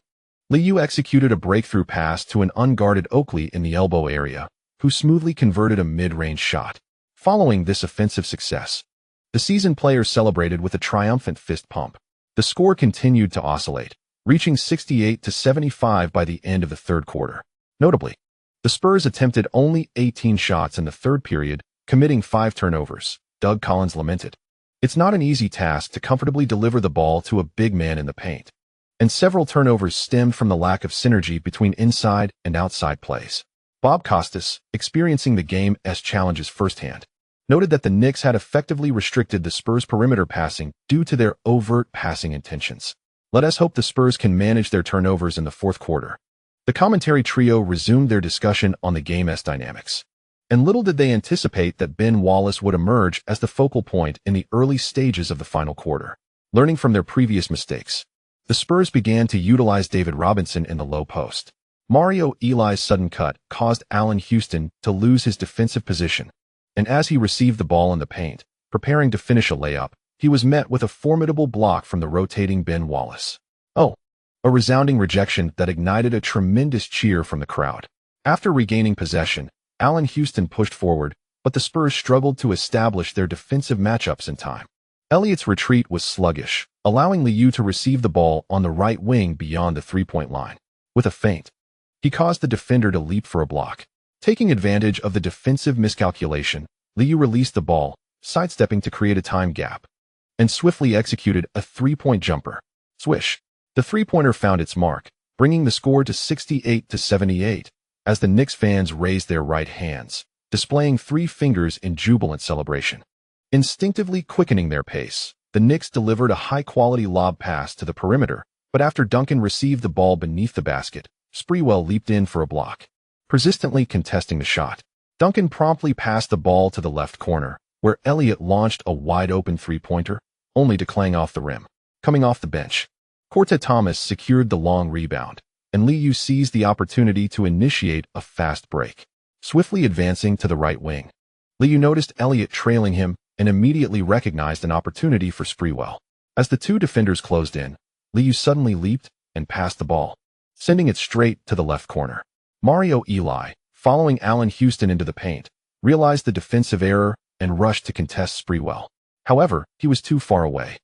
Li Yao executed a breakthrough pass to an unguarded Oakley in the elbow area, who smoothly converted a mid-range shot. Following this offensive success, the seasoned player celebrated with a triumphant fist pump. The score continued to oscillate, reaching 68-75 by the end of the third quarter. Notably, the Spurs attempted only 18 shots in the third period, committing 5 turnovers. Doug Collins lamented, "It's not an easy task to comfortably deliver the ball to a big man in the paint." And several turnovers stemmed from the lack of synergy between inside and outside plays. Bob Costas, experiencing the game's challenges firsthand, noted that the Knicks had effectively restricted the Spurs' perimeter passing due to their overt passing intentions. Let us hope the Spurs can manage their turnovers in the fourth quarter. The commentary trio resumed their discussion on the game's dynamics. And little did they anticipate that Ben Wallace would emerge as the focal point in the early stages of the final quarter. Learning from their previous mistakes, the Spurs began to utilize David Robinson in the low post. Mario Eli's sudden cut caused Allen Houston to lose his defensive position, and as he received the ball in the paint, preparing to finish a layup, he was met with a formidable block from the rotating Ben Wallace. Oh, a resounding rejection that ignited a tremendous cheer from the crowd. After regaining possession, Allen Houston pushed forward, but the Spurs struggled to establish their defensive matchups in time. Elliott's retreat was sluggish, allowing Li Yao to receive the ball on the right wing beyond the three-point line. With a feint, he caused the defender to leap for a block. Taking advantage of the defensive miscalculation, Li Yao released the ball, sidestepping to create a time gap, and swiftly executed a three-point jumper. Swish. The three-pointer found its mark, bringing the score to 68-78, as the Knicks fans raised their right hands, displaying 3 fingers in jubilant celebration. Instinctively quickening their pace, the Knicks delivered a high-quality lob pass to the perimeter, but after Duncan received the ball beneath the basket, Sprewell leaped in for a block. Persistently contesting the shot, Duncan promptly passed the ball to the left corner, where Elliott launched a wide-open three-pointer, only to clang off the rim. Coming off the bench, Cortez Thomas secured the long rebound, and Li Yao seized the opportunity to initiate a fast break. Swiftly advancing to the right wing, Li Yao noticed Elliott trailing him and immediately recognized an opportunity for Sprewell. As the two defenders closed in, Li Yao suddenly leaped and passed the ball, sending it straight to the left corner. Mario Eli, following Allen Houston into the paint, realized the defensive error and rushed to contest Sprewell. However, he was too far away,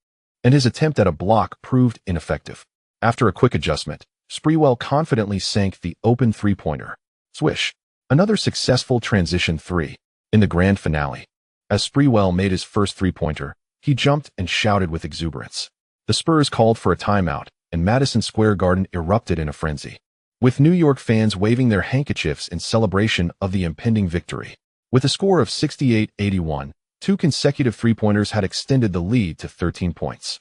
and his attempt at a block proved ineffective. After a quick adjustment, Sprewell confidently sank the open three-pointer. Swish. Another successful transition three. In the grand finale, as Sprewell made his first three-pointer, he jumped and shouted with exuberance. The Spurs called for a timeout, and Madison Square Garden erupted in a frenzy, with New York fans waving their handkerchiefs in celebration of the impending victory. With a score of 68-81, 2 consecutive three-pointers had extended the lead to 13 points.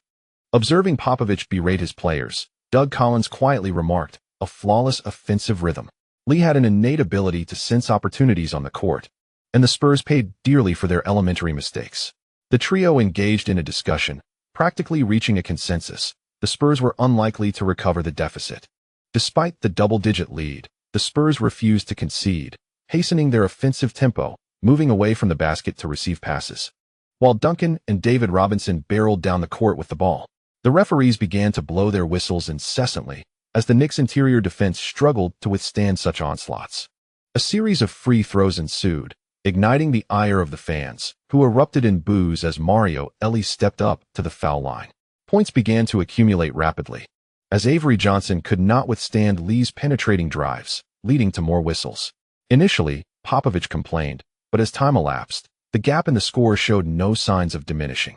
Observing Popovich berate his players, Doug Collins quietly remarked, "A flawless offensive rhythm." Lee had an innate ability to sense opportunities on the court, and the Spurs paid dearly for their elementary mistakes. The trio engaged in a discussion, practically reaching a consensus. The Spurs were unlikely to recover the deficit. Despite the double-digit lead, the Spurs refused to concede, hastening their offensive tempo, moving away from the basket to receive passes. While Duncan and David Robinson barreled down the court with the ball, the referees began to blow their whistles incessantly as the Knicks' interior defense struggled to withstand such onslaughts. A series of free throws ensued, igniting the ire of the fans, who erupted in boos as Mario Eli stepped up to the foul line. Points began to accumulate rapidly, as Avery Johnson could not withstand Lee's penetrating drives, leading to more whistles. Initially, Popovich complained, but as time elapsed, the gap in the score showed no signs of diminishing.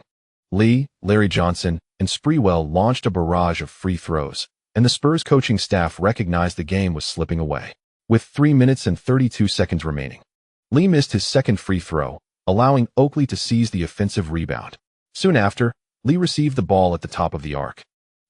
Lee, Larry Johnson, and Sprewell launched a barrage of free throws, and the Spurs coaching staff recognized the game was slipping away. With 3 minutes and 32 seconds remaining, Lee missed his second free throw, allowing Oakley to seize the offensive rebound. Soon after, Lee received the ball at the top of the arc,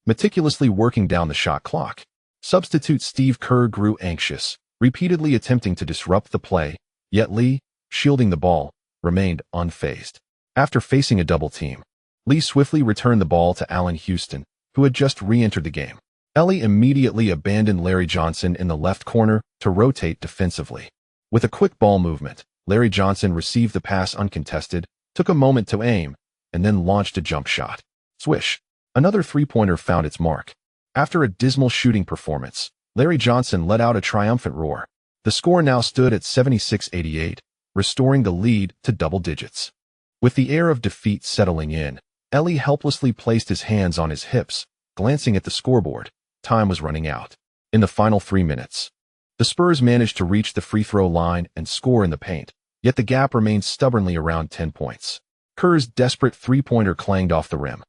meticulously working down the shot clock. Substitute Steve Kerr grew anxious, repeatedly attempting to disrupt the play, yet Lee, shielding the ball, remained unfazed. After facing a double team, Lee swiftly returned the ball to Allen Houston, who had just re-entered the game. Eli immediately abandoned Larry Johnson in the left corner to rotate defensively. With a quick ball movement, Larry Johnson received the pass uncontested, took a moment to aim, and then launched a jump shot. Swish. Another three-pointer found its mark. After a dismal shooting performance, Larry Johnson let out a triumphant roar. The score now stood at 76-88, restoring the lead to double digits. With the air of defeat settling in, Li helplessly placed his hands on his hips, glancing at the scoreboard. Time was running out. In the final 3 minutes, the Spurs managed to reach the free throw line and score in the paint, yet the gap remained stubbornly around 10 points. Kerr's desperate three-pointer clanged off the rim,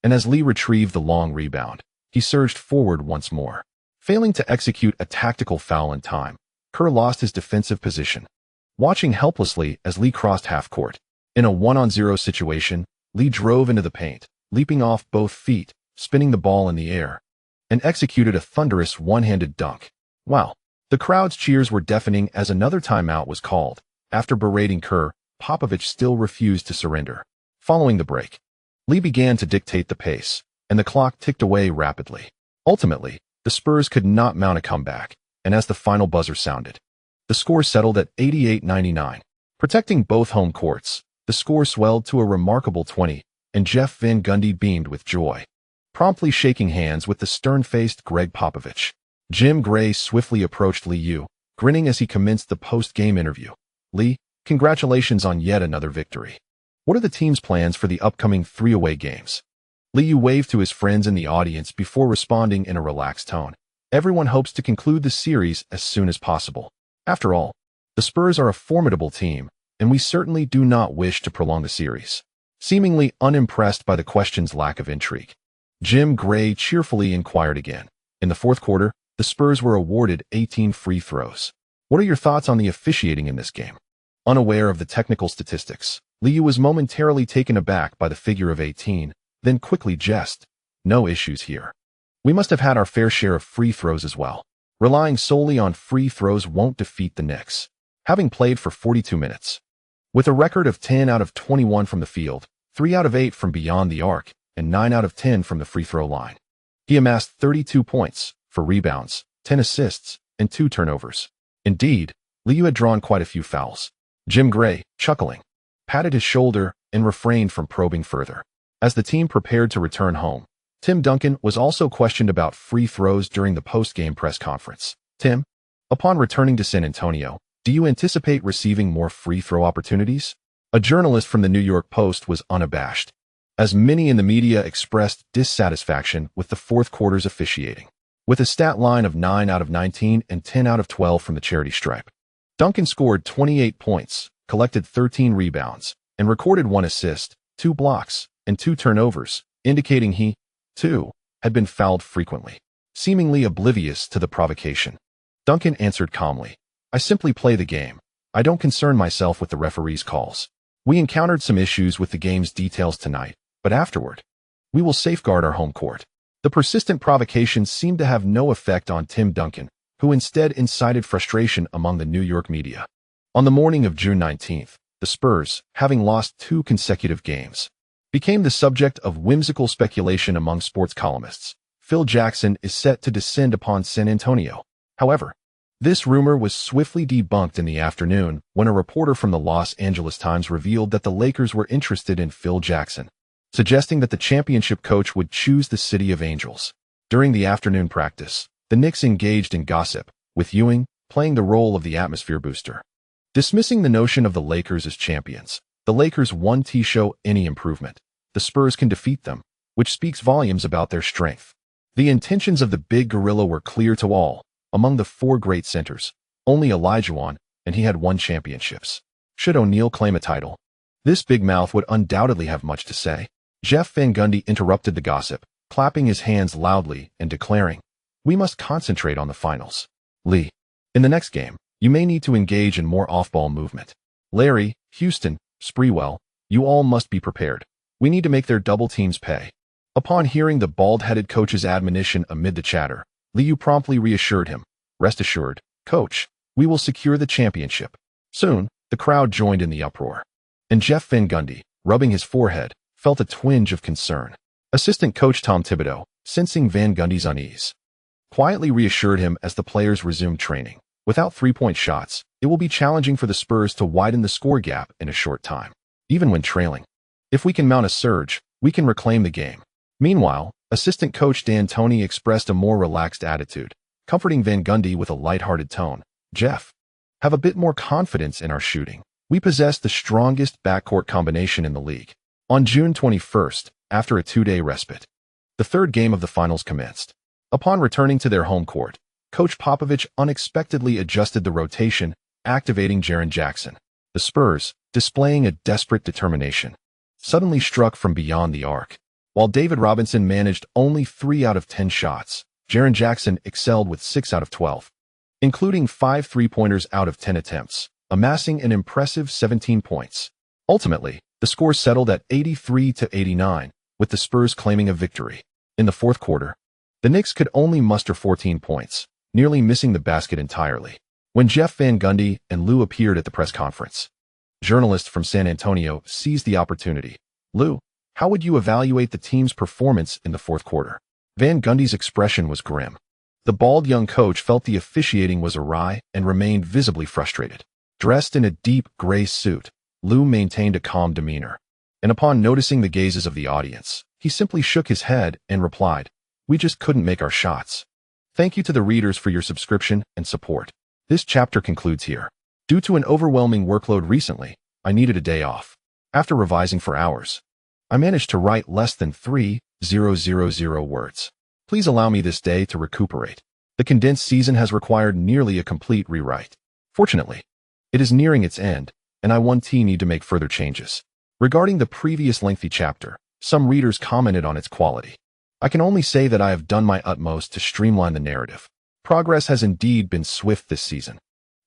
and as Li retrieved the long rebound, he surged forward once more. Failing to execute a tactical foul in time, Kerr lost his defensive position. Watching helplessly as Li crossed half-court. In a 1-on-0 situation, Li drove into the paint, leaping off both feet, spinning the ball in the air, and executed a thunderous one-handed dunk. Wow! The crowd's cheers were deafening as another timeout was called. After berating Kerr, Popovich still refused to surrender. Following the break, Li began to dictate the pace, and the clock ticked away rapidly. Ultimately, the Spurs could not mount a comeback, and as the final buzzer sounded, the score settled at 88-99. Protecting both home courts, the score swelled to a remarkable 20, and Jeff Van Gundy beamed with joy, promptly shaking hands with the stern-faced Greg Popovich. Jim Gray swiftly approached Li Yao, grinning as he commenced the post-game interview. Li, congratulations on yet another victory. What are the team's plans for the upcoming 3 away games? Li Yao waved to his friends in the audience before responding in a relaxed tone. Everyone hopes to conclude the series as soon as possible. After all, the Spurs are a formidable team, and we certainly do not wish to prolong the series. Seemingly unimpressed by the question's lack of intrigue, Jim Gray cheerfully inquired again. In the fourth quarter, the Spurs were awarded 18 free throws. What are your thoughts on the officiating in this game? Unaware of the technical statistics, Li Yao was momentarily taken aback by the figure of 18, then quickly jested, "No issues here. We must have had our fair share of free throws as well. Relying solely on free throws won't defeat the Knicks." Having played for 42 minutes, with a record of 10 out of 21 from the field, 3 out of 8 from beyond the arc, and 9 out of 10 from the free throw line, he amassed 32 points, 4 rebounds, 10 assists, and 2 turnovers. Indeed, Li Yao had drawn quite a few fouls. Jim Gray, chuckling, patted his shoulder and refrained from probing further. As the team prepared to return home, Tim Duncan was also questioned about free throws during the post-game press conference. Tim, upon returning to San Antonio, do you anticipate receiving more free throw opportunities? A journalist from the New York Post was unabashed, as many in the media expressed dissatisfaction with the fourth quarter's officiating. With a stat line of 9 out of 19 and 10 out of 12 from the charity stripe, Duncan scored 28 points, collected 13 rebounds, and recorded 1 assist, 2 blocks, and 2 turnovers, indicating he, too, had been fouled frequently. Seemingly oblivious to the provocation, Duncan answered calmly, "I simply play the game. I don't concern myself with the referee's calls. We encountered some issues with the game's details tonight, but afterward, we will safeguard our home court." The persistent provocation seemed to have no effect on Tim Duncan, who instead incited frustration among the New York media. On the morning of June 19th, the Spurs, having lost 2 consecutive games, became the subject of whimsical speculation among sports columnists. Phil Jackson is set to descend upon San Antonio. However, this rumor was swiftly debunked in the afternoon when a reporter from the Los Angeles Times revealed that the Lakers were interested in Phil Jackson, suggesting that the championship coach would choose the City of Angels. During the afternoon practice, the Knicks engaged in gossip, with Ewing playing the role of the atmosphere booster. Dismissing the notion of the Lakers as champions, the Lakers won to show any improvement. The Spurs can defeat them, which speaks volumes about their strength. The intentions of the big gorilla were clear to all. Among the 4 great centers, only Elijah won, and he had 1 championships. Should O'Neal claim a title, this big mouth would undoubtedly have much to say. Jeff Van Gundy interrupted the gossip, clapping his hands loudly and declaring, "We must concentrate on the finals. Li, in the next game, you may need to engage in more off-ball movement. Larry, Houston, Sprewell, you all must be prepared. We need to make their double teams pay." Upon hearing the bald-headed coach's admonition amid the chatter, Li Yao promptly reassured him, "Rest assured, coach, we will secure the championship." Soon, the crowd joined in the uproar, and Jeff Van Gundy, rubbing his forehead, felt a twinge of concern. Assistant coach Tom Thibodeau, sensing Van Gundy's unease, quietly reassured him as the players resumed training. Without three-point shots, it will be challenging for the Spurs to widen the score gap in a short time, even when trailing. If we can mount a surge, we can reclaim the game. Meanwhile, assistant coach D'Antoni expressed a more relaxed attitude, comforting Van Gundy with a lighthearted tone. Jeff, have a bit more confidence in our shooting. We possess the strongest backcourt combination in the league. On June 21st, after a two-day respite, the third game of the finals commenced. Upon returning to their home court, Coach Popovich unexpectedly adjusted the rotation, activating Jaren Jackson. The Spurs, displaying a desperate determination, suddenly struck from beyond the arc. While David Robinson managed only 3 out of 10 shots, Jaren Jackson excelled with 6 out of 12, including 5 three-pointers out of 10 attempts, amassing an impressive 17 points. Ultimately, the score settled at 83-89, with the Spurs claiming a victory. In the fourth quarter, the Knicks could only muster 14 points, nearly missing the basket entirely. When Jeff Van Gundy and Lou appeared at the press conference, journalists from San Antonio seized the opportunity. Lou, how would you evaluate the team's performance in the fourth quarter? Van Gundy's expression was grim. The bald young coach felt the officiating was awry and remained visibly frustrated. Dressed in a deep gray suit, Lou maintained a calm demeanor. And upon noticing the gazes of the audience, he simply shook his head and replied, "We just couldn't make our shots." Thank you to the readers for your subscription and support. This chapter concludes here. Due to an overwhelming workload recently, I needed a day off. After revising for hours, I managed to write less than 3,000 words. Please allow me this day to recuperate. The condensed season has required nearly a complete rewrite. Fortunately, it is nearing its end, and I need to make further changes. Regarding the previous lengthy chapter, some readers commented on its quality. I can only say that I have done my utmost to streamline the narrative. Progress has indeed been swift this season.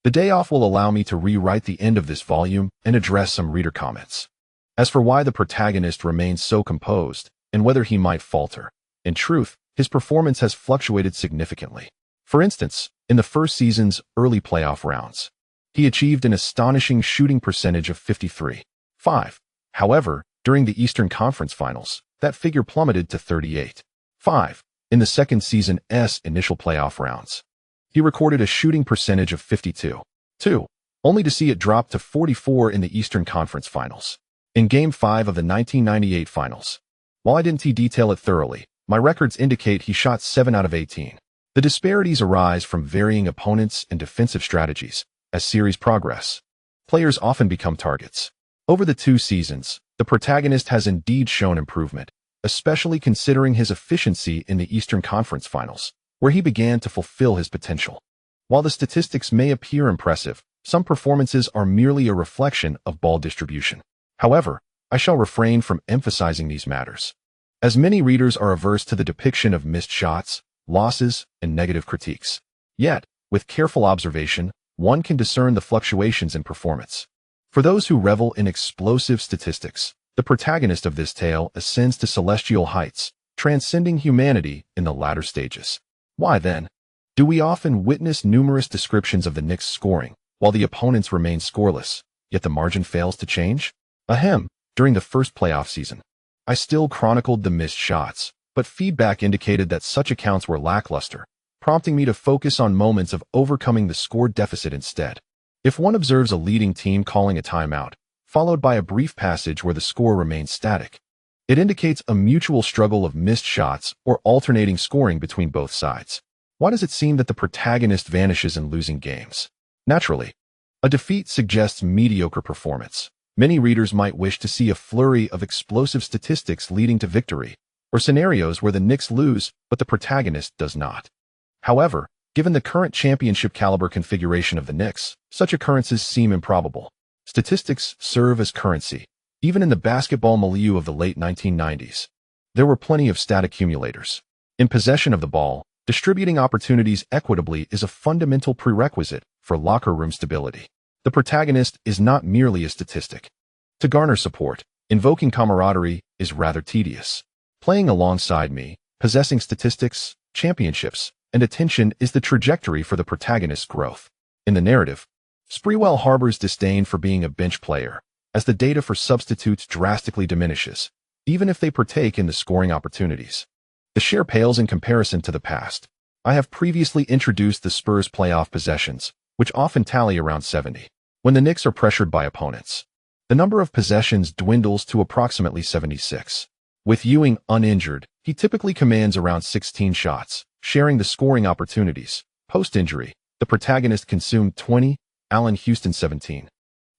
The day off will allow me to rewrite the end of this volume and address some reader comments. As for why the protagonist remains so composed, and whether he might falter, in truth, his performance has fluctuated significantly. For instance, in the first season's early playoff rounds, he achieved an astonishing shooting percentage of 53.5. However, during the Eastern Conference Finals, that figure plummeted to 38.5. In the second season's initial playoff rounds, he recorded a shooting percentage of 52.2, only to see it drop to 44 in the Eastern Conference Finals. In Game 5 of the 1998 Finals, while I didn't detail it thoroughly, my records indicate he shot 7 out of 18. The disparities arise from varying opponents and defensive strategies. As series progress, players often become targets. Over the 2 seasons, the protagonist has indeed shown improvement, especially considering his efficiency in the Eastern Conference Finals, where he began to fulfill his potential. While the statistics may appear impressive, some performances are merely a reflection of ball distribution. However, I shall refrain from emphasizing these matters, as many readers are averse to the depiction of missed shots, losses, and negative critiques. Yet, with careful observation, one can discern the fluctuations in performance. For those who revel in explosive statistics, the protagonist of this tale ascends to celestial heights, transcending humanity in the latter stages. Why then do we often witness numerous descriptions of the Knicks scoring, while the opponents remain scoreless, yet the margin fails to change? Ahem, during the first playoff season, I still chronicled the missed shots, but feedback indicated that such accounts were lackluster, prompting me to focus on moments of overcoming the score deficit instead. If one observes a leading team calling a timeout, followed by a brief passage where the score remains static, it indicates a mutual struggle of missed shots or alternating scoring between both sides. Why does it seem that the protagonist vanishes in losing games? Naturally, a defeat suggests mediocre performance. Many readers might wish to see a flurry of explosive statistics leading to victory, or scenarios where the Knicks lose but the protagonist does not. However, given the current championship caliber configuration of the Knicks, such occurrences seem improbable. Statistics serve as currency. Even in the basketball milieu of the late 1990s, there were plenty of stat accumulators. In possession of the ball, distributing opportunities equitably is a fundamental prerequisite for locker room stability. The protagonist is not merely a statistic. To garner support, invoking camaraderie is rather tedious. Playing alongside me, possessing statistics, championships, and attention is the trajectory for the protagonist's growth. In the narrative, Sprewell harbors disdain for being a bench player, as the data for substitutes drastically diminishes, even if they partake in the scoring opportunities. The share pales in comparison to the past. I have previously introduced the Spurs' playoff possessions, which often tally around 70. When the Knicks are pressured by opponents, the number of possessions dwindles to approximately 76. With Ewing uninjured, he typically commands around 16 shots, sharing the scoring opportunities. Post-injury, the protagonist consumed 20, Allen Houston 17,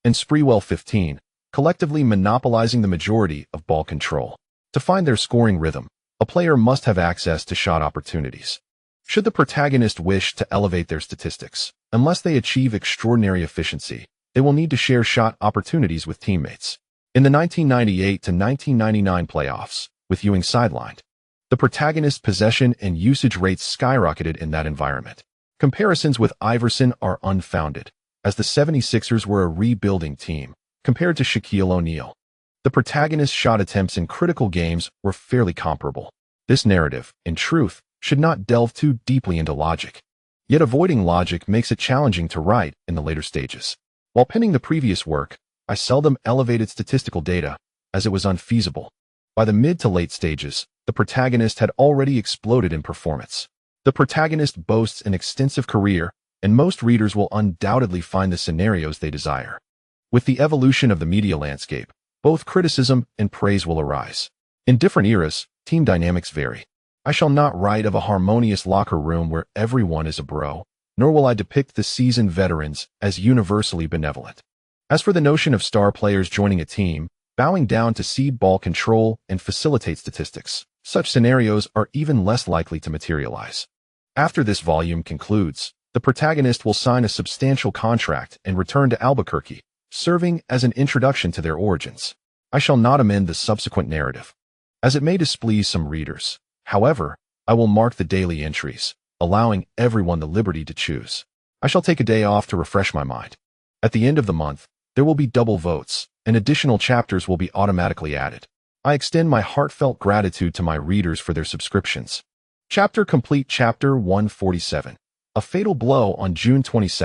and Sprewell 15, collectively monopolizing the majority of ball control. To find their scoring rhythm, a player must have access to shot opportunities. Should the protagonist wish to elevate their statistics, unless they achieve extraordinary efficiency, they will need to share shot opportunities with teammates. In the 1998 to 1999 playoffs, with Ewing sidelined, the protagonist's possession and usage rates skyrocketed in that environment. Comparisons with Iverson are unfounded, as the 76ers were a rebuilding team, compared to Shaquille O'Neal. The protagonist's shot attempts in critical games were fairly comparable. This narrative, in truth, should not delve too deeply into logic. Yet avoiding logic makes it challenging to write in the later stages. While penning the previous work, I seldom elevated statistical data, as it was unfeasible. By the mid to late stages, the protagonist had already exploded in performance. The protagonist boasts an extensive career, and most readers will undoubtedly find the scenarios they desire. With the evolution of the media landscape, both criticism and praise will arise. In different eras, team dynamics vary. I shall not write of a harmonious locker room where everyone is a bro, nor will I depict the seasoned veterans as universally benevolent. As for the notion of star players joining a team, bowing down to cede ball control and facilitate statistics, such scenarios are even less likely to materialize. After this volume concludes, the protagonist will sign a substantial contract and return to Albuquerque, serving as an introduction to their origins. I shall not amend the subsequent narrative, as it may displease some readers. However, I will mark the daily entries, allowing everyone the liberty to choose. I shall take a day off to refresh my mind. At the end of the month, there will be double votes, and additional chapters will be automatically added. I extend my heartfelt gratitude to my readers for their subscriptions. Chapter complete. Chapter 147. A fatal blow. On June 22,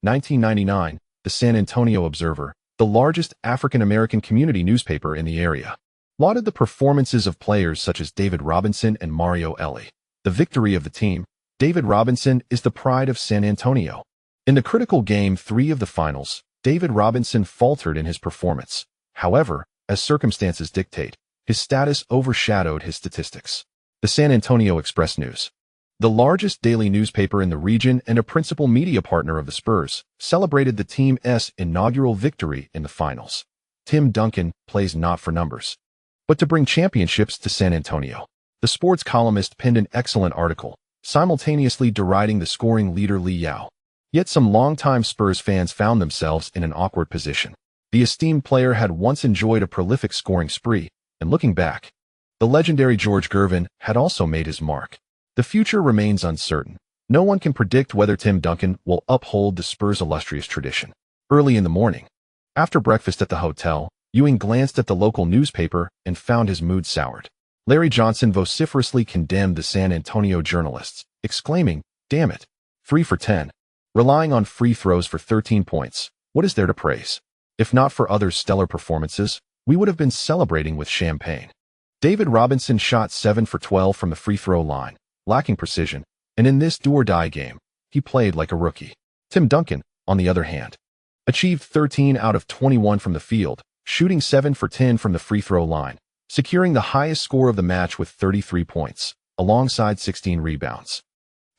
1999, the San Antonio Observer, the largest African-American community newspaper in the area, lauded the performances of players such as David Robinson and Mario Elie. The victory of the team. David Robinson is the pride of San Antonio. In the critical Game 3 of the finals, David Robinson faltered in his performance. However, as circumstances dictate, his status overshadowed his statistics. The San Antonio Express-News, the largest daily newspaper in the region and a principal media partner of the Spurs, celebrated the team's inaugural victory in the finals. Tim Duncan plays not for numbers, but to bring championships to San Antonio. The sports columnist penned an excellent article, simultaneously deriding the scoring leader Li Yao. Yet some longtime Spurs fans found themselves in an awkward position. The esteemed player had once enjoyed a prolific scoring spree, and looking back, the legendary George Gervin had also made his mark. The future remains uncertain. No one can predict whether Tim Duncan will uphold the Spurs' illustrious tradition. Early in the morning, after breakfast at the hotel, Ewing glanced at the local newspaper and found his mood soured. Larry Johnson vociferously condemned the San Antonio journalists, exclaiming, "Damn it. 3 for 10. Relying on free throws for 13 points. What is there to praise? If not for others' stellar performances, we would have been celebrating with champagne." David Robinson shot 7 for 12 from the free throw line, lacking precision, and in this do-or-die game, he played like a rookie. Tim Duncan, on the other hand, achieved 13 out of 21 from the field, shooting 7 for 10 from the free throw line, securing the highest score of the match with 33 points, alongside 16 rebounds.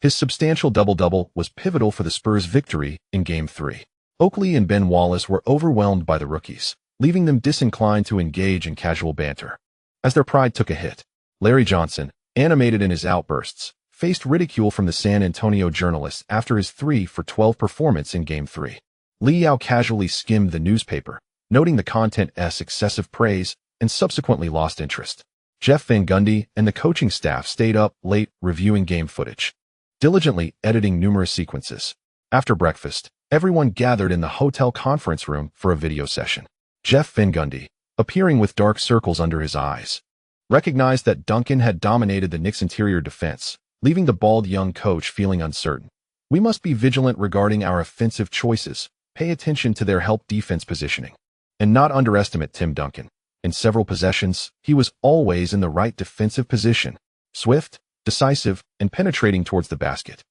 His substantial double-double was pivotal for the Spurs' victory in Game 3. Oakley and Ben Wallace were overwhelmed by the rookies, leaving them disinclined to engage in casual banter. As their pride took a hit, Larry Johnson, animated in his outbursts, faced ridicule from the San Antonio journalists after his 3 for 12 performance in Game 3. Li Yao casually skimmed the newspaper, noting the content's excessive praise, and subsequently lost interest. Jeff Van Gundy and the coaching staff stayed up late reviewing game footage, diligently editing numerous sequences. After breakfast, everyone gathered in the hotel conference room for a video session. Jeff Van Gundy, appearing with dark circles under his eyes, recognized that Duncan had dominated the Knicks' interior defense, leaving the bald young coach feeling uncertain. "We must be vigilant regarding our offensive choices, pay attention to their help defense positioning, and not underestimate Tim Duncan. In several possessions, he was always in the right defensive position, swift, decisive, and penetrating towards the basket.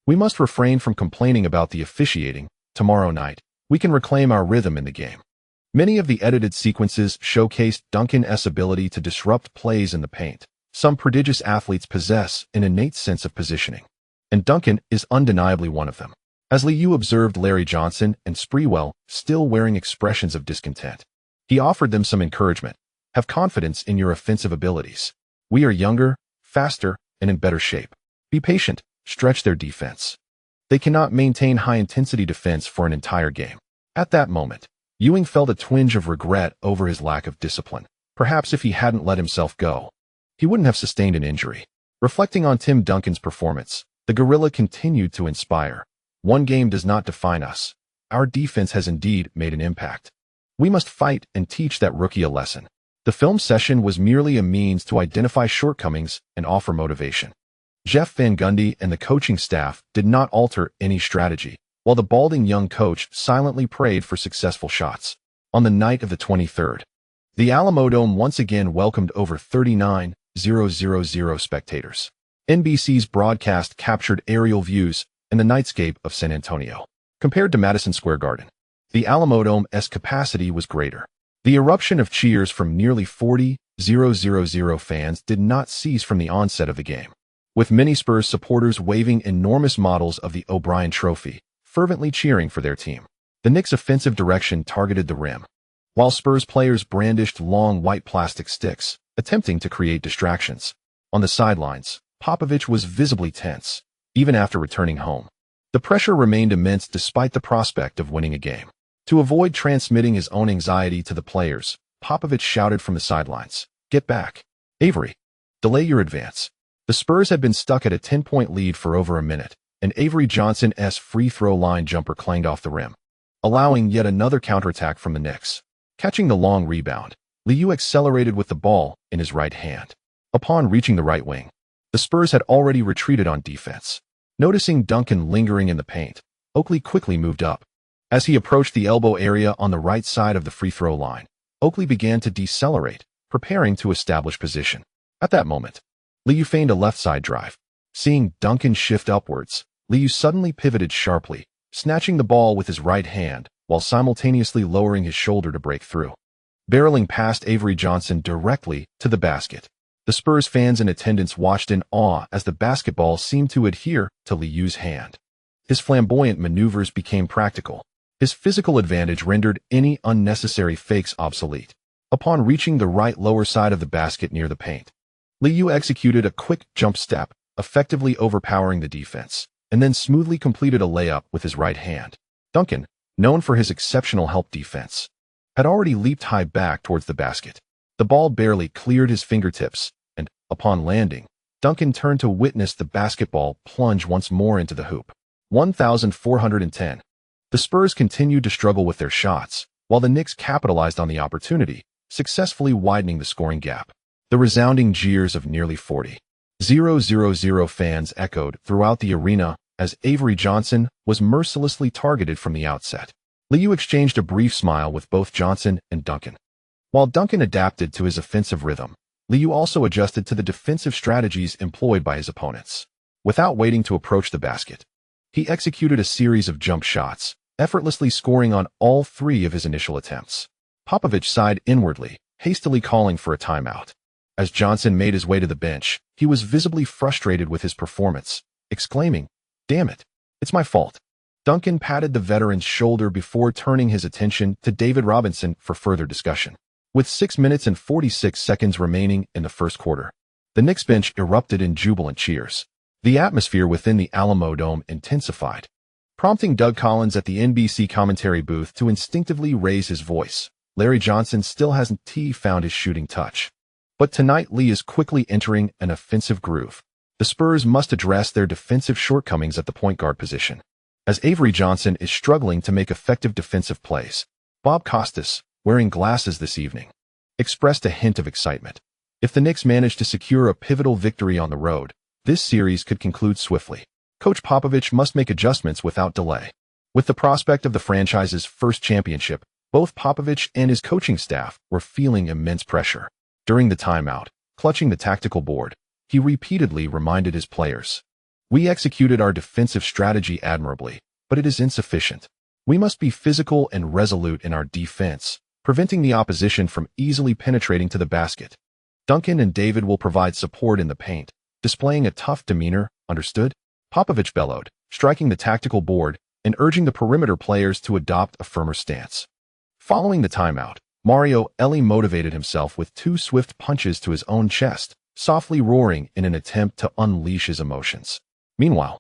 We must refrain from complaining about the officiating. Tomorrow night, we can reclaim our rhythm in the game. Many of the edited sequences showcased Duncan's ability to disrupt plays in the paint. Some prodigious athletes possess an innate sense of positioning, and Duncan is undeniably one of them. As Li Yao observed Larry Johnson and Sprewell still wearing expressions of discontent, he offered them some encouragement. Have confidence in your offensive abilities. We are younger, faster, and in better shape. Be patient. Stretch their defense. They cannot maintain high-intensity defense for an entire game. At that moment, Ewing felt a twinge of regret over his lack of discipline. Perhaps if he hadn't let himself go, he wouldn't have sustained an injury. Reflecting on Tim Duncan's performance, the Gorilla continued to inspire. One game does not define us. Our defense has indeed made an impact. We must fight and teach that rookie a lesson. The film session was merely a means to identify shortcomings and offer motivation. Jeff Van Gundy and the coaching staff did not alter any strategy, while the balding young coach silently prayed for successful shots. On the night of the 23rd, the Alamodome once again welcomed over 39,000 spectators. NBC's broadcast captured aerial views and the nightscape of San Antonio. Compared to Madison Square Garden, the Alamodome's capacity was greater. The eruption of cheers from nearly 40,000 fans did not cease from the onset of the game, with many Spurs supporters waving enormous models of the O'Brien Trophy, fervently cheering for their team. The Knicks' offensive direction targeted the rim, while Spurs players brandished long white plastic sticks, attempting to create distractions. On the sidelines, Popovich was visibly tense, even after returning home. The pressure remained immense despite the prospect of winning a game. To avoid transmitting his own anxiety to the players, Popovich shouted from the sidelines, "Get back. Avery, delay your advance." The Spurs had been stuck at a 10-point lead for over a minute, and Avery Johnson's free throw line jumper clanged off the rim, allowing yet another counterattack from the Knicks. Catching the long rebound, Li Yao accelerated with the ball in his right hand. Upon reaching the right wing, the Spurs had already retreated on defense. Noticing Duncan lingering in the paint, Oakley quickly moved up. As he approached the elbow area on the right side of the free throw line, Oakley began to decelerate, preparing to establish position. At that moment, Li Yao feigned a left side drive. Seeing Duncan shift upwards, Li Yao suddenly pivoted sharply, snatching the ball with his right hand while simultaneously lowering his shoulder to break through, barreling past Avery Johnson directly to the basket. The Spurs fans in attendance watched in awe as the basketball seemed to adhere to Li Yao's hand. His flamboyant maneuvers became practical. His physical advantage rendered any unnecessary fakes obsolete. Upon reaching the right lower side of the basket near the paint, Li Yao executed a quick jump step, effectively overpowering the defense, and then smoothly completed a layup with his right hand. Duncan, known for his exceptional help defense, had already leaped high back towards the basket. The ball barely cleared his fingertips, and, upon landing, Duncan turned to witness the basketball plunge once more into the hoop. 1,410. The Spurs continued to struggle with their shots, while the Knicks capitalized on the opportunity, successfully widening the scoring gap. The resounding jeers of nearly 40,000 fans echoed throughout the arena as Avery Johnson was mercilessly targeted from the outset. Li Yao exchanged a brief smile with both Johnson and Duncan. While Duncan adapted to his offensive rhythm, Li Yao also adjusted to the defensive strategies employed by his opponents. Without waiting to approach the basket, he executed a series of jump shots, effortlessly scoring on all three of his initial attempts. Popovich sighed inwardly, hastily calling for a timeout. As Johnson made his way to the bench, he was visibly frustrated with his performance, exclaiming, "Damn it, it's my fault." Duncan patted the veteran's shoulder before turning his attention to David Robinson for further discussion. With 6 minutes and 46 seconds remaining in the first quarter, the Knicks bench erupted in jubilant cheers. The atmosphere within the Alamodome intensified, prompting Doug Collins at the NBC commentary booth to instinctively raise his voice. Larry Johnson still hasn't found his shooting touch, but tonight Li is quickly entering an offensive groove. The Spurs must address their defensive shortcomings at the point guard position, as Avery Johnson is struggling to make effective defensive plays. Bob Costas, wearing glasses this evening, expressed a hint of excitement. If the Knicks manage to secure a pivotal victory on the road, this series could conclude swiftly. Coach Popovich must make adjustments without delay. With the prospect of the franchise's first championship, both Popovich and his coaching staff were feeling immense pressure. During the timeout, clutching the tactical board, he repeatedly reminded his players, We executed our defensive strategy admirably, but it is insufficient. We must be physical and resolute in our defense, preventing the opposition from easily penetrating to the basket. Duncan and David will provide support in the paint, displaying a tough demeanor, understood? Popovich bellowed, striking the tactical board and urging the perimeter players to adopt a firmer stance. Following the timeout, Oakley motivated himself with 2 swift punches to his own chest, softly roaring in an attempt to unleash his emotions. Meanwhile,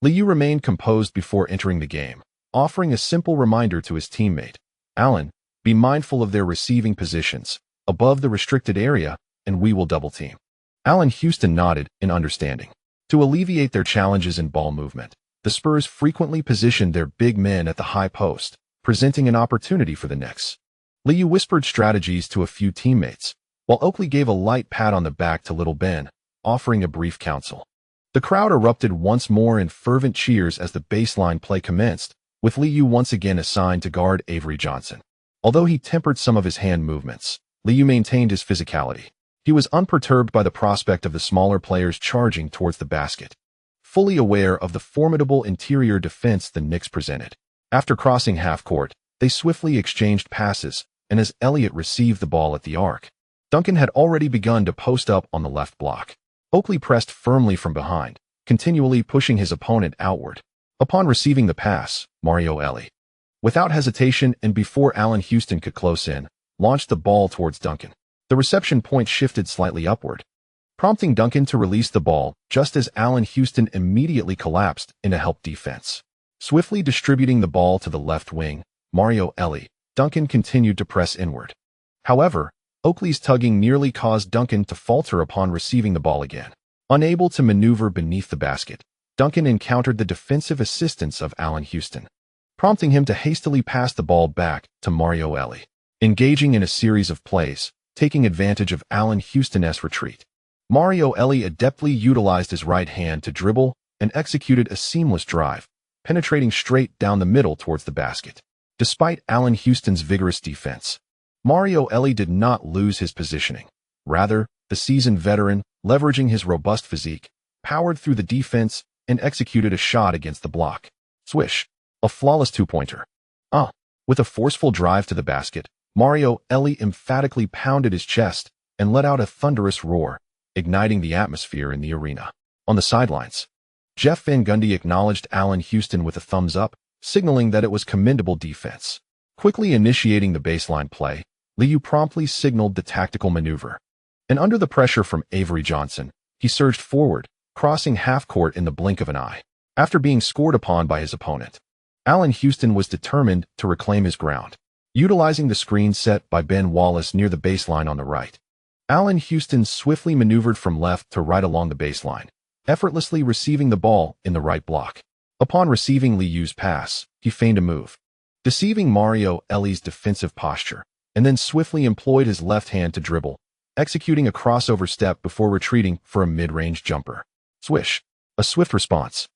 Li Yao remained composed before entering the game, offering a simple reminder to his teammate, Allen, be mindful of their receiving positions, above the restricted area, and we will double team. Allen Houston nodded in understanding. To alleviate their challenges in ball movement, the Spurs frequently positioned their big men at the high post, presenting an opportunity for the Knicks. Li Yao whispered strategies to a few teammates, while Oakley gave a light pat on the back to Little Ben, offering a brief counsel. The crowd erupted once more in fervent cheers as the baseline play commenced, with Li Yao once again assigned to guard Avery Johnson. Although he tempered some of his hand movements, Li Yao maintained his physicality. He was unperturbed by the prospect of the smaller players charging towards the basket, fully aware of the formidable interior defense the Knicks presented. After crossing half-court, they swiftly exchanged passes, and as Elliott received the ball at the arc, Duncan had already begun to post up on the left block. Oakley pressed firmly from behind, continually pushing his opponent outward. Upon receiving the pass, Oakley, without hesitation and before Allen Houston could close in, launched the ball towards Duncan. The reception point shifted slightly upward, prompting Duncan to release the ball just as Allen Houston immediately collapsed in a help defense. Swiftly distributing the ball to the left wing, Oakley, Duncan continued to press inward. However, Oakley's tugging nearly caused Duncan to falter upon receiving the ball again. Unable to maneuver beneath the basket, Duncan encountered the defensive assistance of Allen Houston, prompting him to hastily pass the ball back to Oakley. Engaging in a series of plays, taking advantage of Allen Houston's retreat, Oakley adeptly utilized his right hand to dribble and executed a seamless drive, penetrating straight down the middle towards the basket. Despite Allen Houston's vigorous defense, Oakley did not lose his positioning. Rather, the seasoned veteran, leveraging his robust physique, powered through the defense and executed a shot against the block. Swish! A flawless two-pointer. With a forceful drive to the basket, Oakley emphatically pounded his chest and let out a thunderous roar, igniting the atmosphere in the arena. On the sidelines, Jeff Van Gundy acknowledged Allen Houston with a thumbs up, signaling that it was commendable defense. Quickly initiating the baseline play, Li Yao promptly signaled the tactical maneuver. And under the pressure from Avery Johnson, he surged forward, crossing half-court in the blink of an eye. After being scored upon by his opponent, Allen Houston was determined to reclaim his ground. Utilizing the screen set by Ben Wallace near the baseline on the right, Allen Houston swiftly maneuvered from left to right along the baseline, effortlessly receiving the ball in the right block. Upon receiving Li Yao's pass, he feigned a move, deceiving Oakley's defensive posture, and then swiftly employed his left hand to dribble, executing a crossover step before retreating for a mid-range jumper. Swish! A swift response.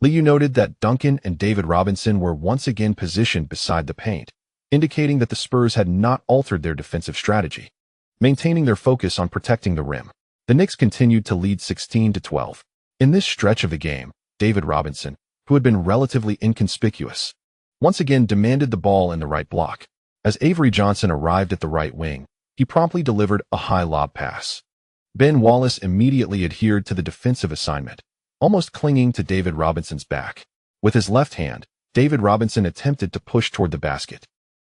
Li Yao noted that Duncan and David Robinson were once again positioned beside the paint, indicating that the Spurs had not altered their defensive strategy, maintaining their focus on protecting the rim. The Knicks continued to lead 16-12. In this stretch of the game, David Robinson, who had been relatively inconspicuous, once again demanded the ball in the right block. As Avery Johnson arrived at the right wing, he promptly delivered a high lob pass. Ben Wallace immediately adhered to the defensive assignment, almost clinging to David Robinson's back. With his left hand, David Robinson attempted to push toward the basket,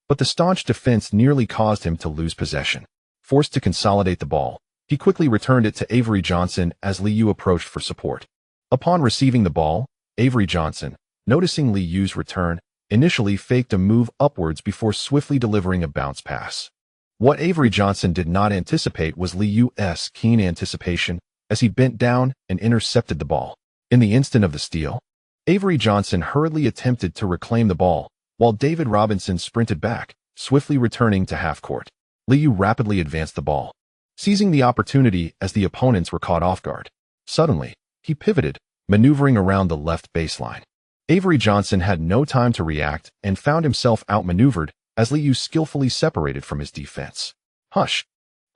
but the staunch defense nearly caused him to lose possession. Forced to consolidate the ball, he quickly returned it to Avery Johnson as Li Yao approached for support. Upon receiving the ball, Avery Johnson, noticing Li Yao's return, initially faked a move upwards before swiftly delivering a bounce pass. What Avery Johnson did not anticipate was Li Yao's keen anticipation as he bent down and intercepted the ball. In the instant of the steal, Avery Johnson hurriedly attempted to reclaim the ball, while David Robinson sprinted back, swiftly returning to half-court. Li Yao rapidly advanced the ball, seizing the opportunity as the opponents were caught off guard. Suddenly, he pivoted, maneuvering around the left baseline. Avery Johnson had no time to react and found himself outmaneuvered as Li Yao skillfully separated from his defense. Hush!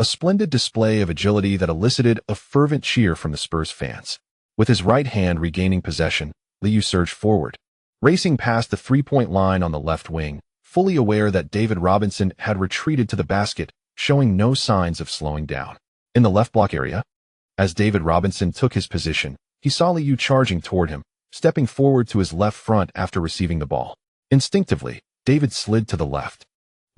A splendid display of agility that elicited a fervent cheer from the Spurs fans. With his right hand regaining possession, Li Yao surged forward, racing past the three-point line on the left wing, fully aware that David Robinson had retreated to the basket, showing no signs of slowing down. In the left block area, as David Robinson took his position, he saw Li Yao charging toward him, stepping forward to his left front after receiving the ball. Instinctively, David slid to the left.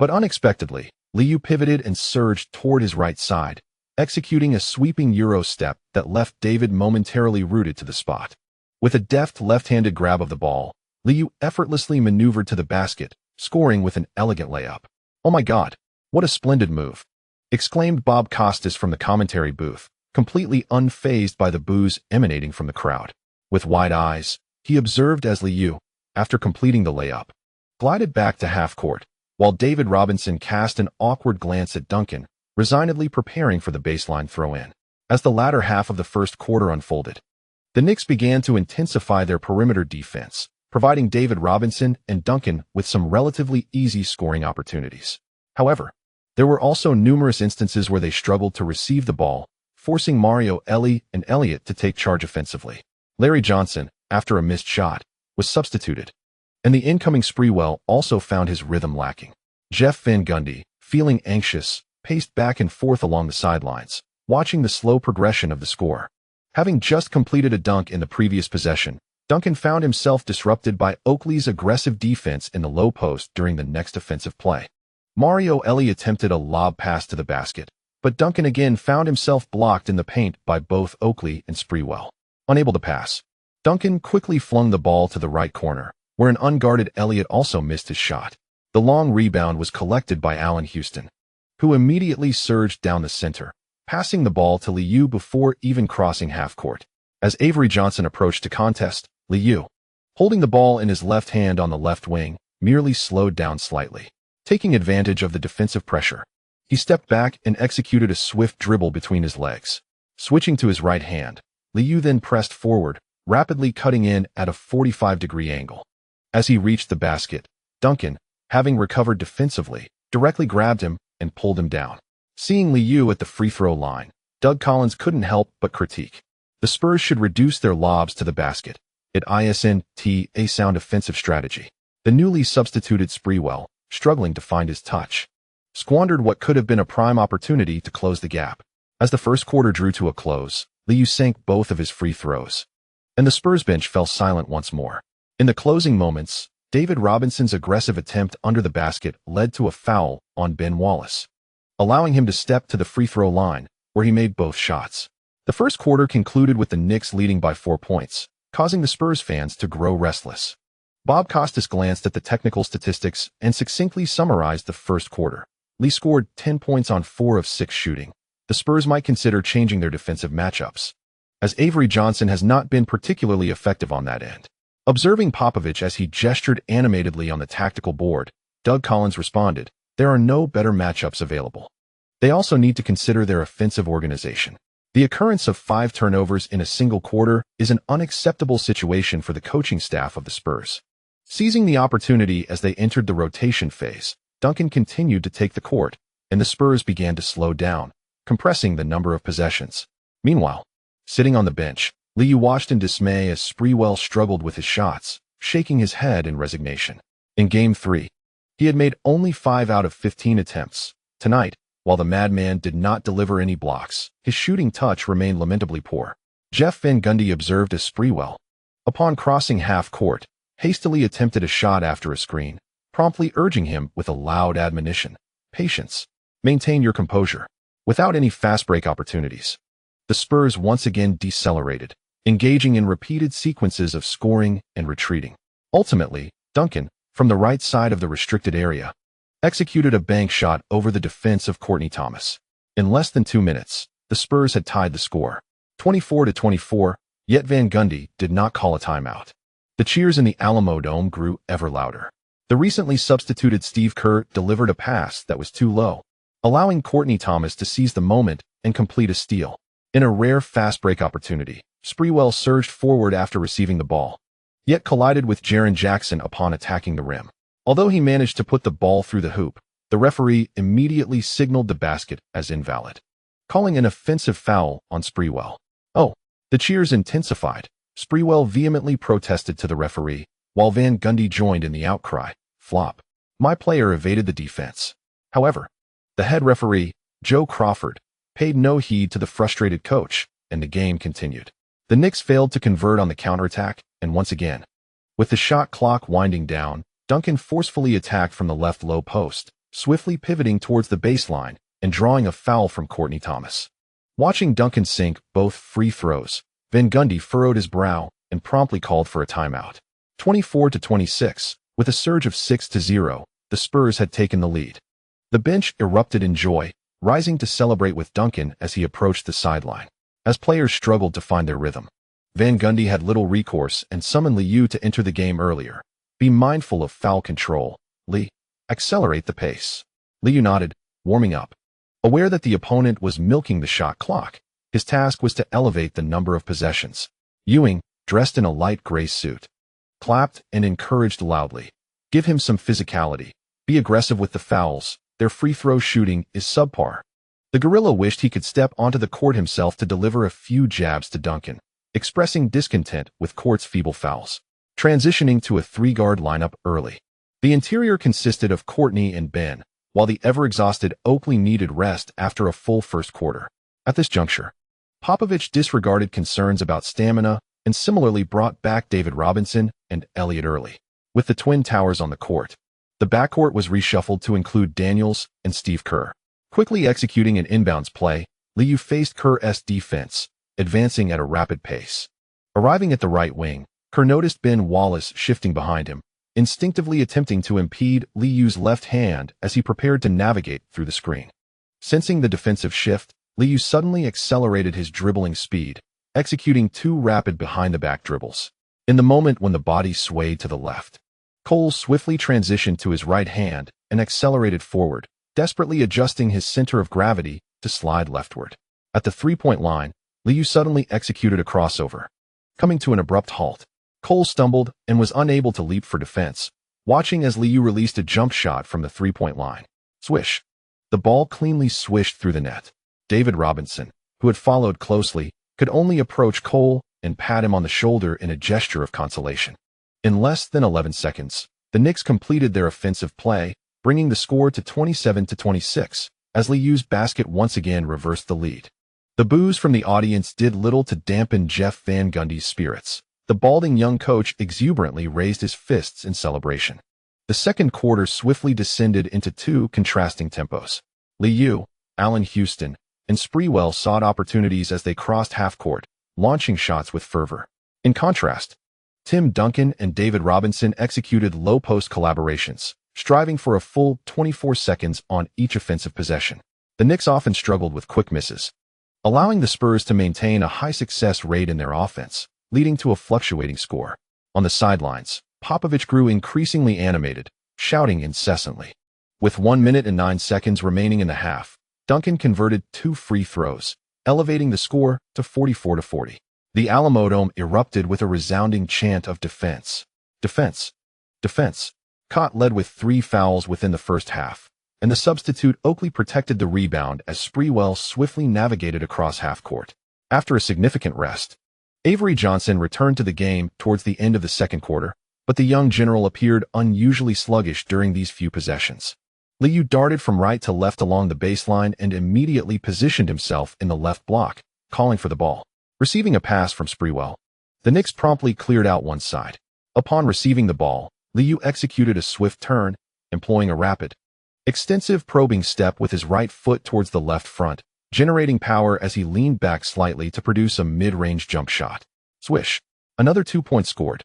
But unexpectedly, Li Yao pivoted and surged toward his right side, executing a sweeping Euro step that left David momentarily rooted to the spot. With a deft left-handed grab of the ball, Li Yao effortlessly maneuvered to the basket, scoring with an elegant layup. "Oh my God, what a splendid move!" exclaimed Bob Costas from the commentary booth, completely unfazed by the boos emanating from the crowd. With wide eyes, he observed as Li Yao, after completing the layup, glided back to half-court, while David Robinson cast an awkward glance at Duncan, resignedly preparing for the baseline throw-in. As the latter half of the first quarter unfolded, the Knicks began to intensify their perimeter defense, providing David Robinson and Duncan with some relatively easy scoring opportunities. However, there were also numerous instances where they struggled to receive the ball, forcing Mario Elie and Elliott to take charge offensively. Larry Johnson, after a missed shot, was substituted, and the incoming Sprewell also found his rhythm lacking. Jeff Van Gundy, feeling anxious, paced back and forth along the sidelines, watching the slow progression of the score. Having just completed a dunk in the previous possession, Duncan found himself disrupted by Oakley's aggressive defense in the low post during the next offensive play. Mario Elie attempted a lob pass to the basket, but Duncan again found himself blocked in the paint by both Oakley and Sprewell. Unable to pass, Duncan quickly flung the ball to the right corner, where an unguarded Elliott also missed his shot. The long rebound was collected by Allen Houston, who immediately surged down the center, passing the ball to Li Yao before even crossing half-court. As Avery Johnson approached to contest, Li Yao, holding the ball in his left hand on the left wing, merely slowed down slightly. Taking advantage of the defensive pressure, he stepped back and executed a swift dribble between his legs. Switching to his right hand, Li Yao then pressed forward, rapidly cutting in at a 45-degree angle. As he reached the basket, Duncan, having recovered defensively, directly grabbed him and pulled him down. Seeing Li Yao at the free throw line, Doug Collins couldn't help but critique. The Spurs should reduce their lobs to the basket. It isn't a sound offensive strategy. The newly substituted Sprewell, struggling to find his touch, squandered what could have been a prime opportunity to close the gap. As the first quarter drew to a close, Li Yao sank both of his free throws, and the Spurs bench fell silent once more. In the closing moments, David Robinson's aggressive attempt under the basket led to a foul on Ben Wallace, allowing him to step to the free throw line, where he made both shots. The first quarter concluded with the Knicks leading by 4 points, causing the Spurs fans to grow restless. Bob Costas glanced at the technical statistics and succinctly summarized the first quarter. Lee scored 10 points on 4 of 6 shooting. The Spurs might consider changing their defensive matchups, as Avery Johnson has not been particularly effective on that end. Observing Popovich as he gestured animatedly on the tactical board, Doug Collins responded, "There are no better matchups available. They also need to consider their offensive organization. The occurrence of 5 turnovers in a single quarter is an unacceptable situation for the coaching staff of the Spurs." Seizing the opportunity as they entered the rotation phase, Duncan continued to take the court, and the Spurs began to slow down, compressing the number of possessions. Meanwhile, sitting on the bench, Li Yao watched in dismay as Sprewell struggled with his shots, shaking his head in resignation. In Game 3, he had made only 5 out of 15 attempts. Tonight, while the madman did not deliver any blocks, his shooting touch remained lamentably poor. Jeff Van Gundy observed as Sprewell, upon crossing half-court, hastily attempted a shot after a screen, promptly urging him with a loud admonition, "Patience. Maintain your composure." Without any fast-break opportunities, the Spurs once again decelerated, engaging in repeated sequences of scoring and retreating. Ultimately, Duncan, from the right side of the restricted area, executed a bank shot over the defense of Courtney Thomas. In less than 2 minutes, the Spurs had tied the score, 24-24, yet Van Gundy did not call a timeout. The cheers in the Alamo Dome grew ever louder. The recently substituted Steve Kerr delivered a pass that was too low, allowing Courtney Thomas to seize the moment and complete a steal. In a rare fast-break opportunity, Sprewell surged forward after receiving the ball, yet collided with Jaren Jackson upon attacking the rim. Although he managed to put the ball through the hoop, the referee immediately signaled the basket as invalid, calling an offensive foul on Sprewell. "Oh, The cheers intensified. Sprewell vehemently protested to the referee, while Van Gundy joined in the outcry. Flop. My player evaded the defense. However, the head referee, Joe Crawford, paid no heed to the frustrated coach, and the game continued. The Knicks failed to convert on the counterattack, and once again, with the shot clock winding down, Duncan forcefully attacked from the left low post, swiftly pivoting towards the baseline and drawing a foul from Courtney Thomas. Watching Duncan sink both free throws, Van Gundy furrowed his brow and promptly called for a timeout. 24-26, with a surge of 6-0, the Spurs had taken the lead. The bench erupted in joy, rising to celebrate with Duncan as he approached the sideline. As players struggled to find their rhythm, Van Gundy had little recourse and summoned Li Yao to enter the game earlier. Be mindful of foul control, Li. Accelerate the pace. Li Yao nodded, warming up. Aware that the opponent was milking the shot clock, his task was to elevate the number of possessions. Ewing, dressed in a light gray suit, clapped and encouraged loudly. Give him some physicality. Be aggressive with the fouls. Their free throw shooting is subpar. The gorilla wished he could step onto the court himself to deliver a few jabs to Duncan, expressing discontent with Court's feeble fouls. Transitioning to a three-guard lineup early. The interior consisted of Courtney and Ben, while the ever-exhausted Oakley needed rest after a full first quarter. At this juncture, Popovich disregarded concerns about stamina and similarly brought back David Robinson and Elliott Early. With the Twin Towers on the court, the backcourt was reshuffled to include Daniels and Steve Kerr. Quickly executing an inbounds play, Li Yao faced Kerr's defense, advancing at a rapid pace. Arriving at the right wing, Kerr noticed Ben Wallace shifting behind him, instinctively attempting to impede Li Yao's left hand as he prepared to navigate through the screen. Sensing the defensive shift, Li Yao suddenly accelerated his dribbling speed, executing two rapid behind-the-back dribbles. In the moment when the body swayed to the left, Cole swiftly transitioned to his right hand and accelerated forward, desperately adjusting his center of gravity to slide leftward. At the three-point line, Li Yao suddenly executed a crossover. Coming to an abrupt halt, Cole stumbled and was unable to leap for defense, watching as Li Yao released a jump shot from the three-point line. Swish. The ball cleanly swished through the net. David Robinson, who had followed closely, could only approach Cole and pat him on the shoulder in a gesture of consolation. In less than 11 seconds, the Knicks completed their offensive play, bringing the score to 27-26, as Li Yao's basket once again reversed the lead. The boos from the audience did little to dampen Jeff Van Gundy's spirits. The balding young coach exuberantly raised his fists in celebration. The second quarter swiftly descended into two contrasting tempos. Li Yao, Allen Houston, and Sprewell sought opportunities as they crossed half-court, launching shots with fervor. In contrast, Tim Duncan and David Robinson executed low-post collaborations, striving for a full 24 seconds on each offensive possession. The Knicks often struggled with quick misses, allowing the Spurs to maintain a high success rate in their offense, leading to a fluctuating score. On the sidelines, Popovich grew increasingly animated, shouting incessantly. With 1 minute and 9 seconds remaining in the half, Duncan converted 2 free throws, elevating the score to 44-40. The Alamodome erupted with a resounding chant of defense. Defense. Defense. Cott led with 3 fouls within the first half, and the substitute Oakley protected the rebound as Sprewell swiftly navigated across half-court. After a significant rest, Avery Johnson returned to the game towards the end of the second quarter, but the young general appeared unusually sluggish during these few possessions. Li Yao darted from right to left along the baseline and immediately positioned himself in the left block, calling for the ball. Receiving a pass from Sprewell, the Knicks promptly cleared out one side. Upon receiving the ball, Li Yao executed a swift turn, employing a rapid, extensive probing step with his right foot towards the left front, generating power as he leaned back slightly to produce a mid-range jump shot. Swish. Another 2 points scored.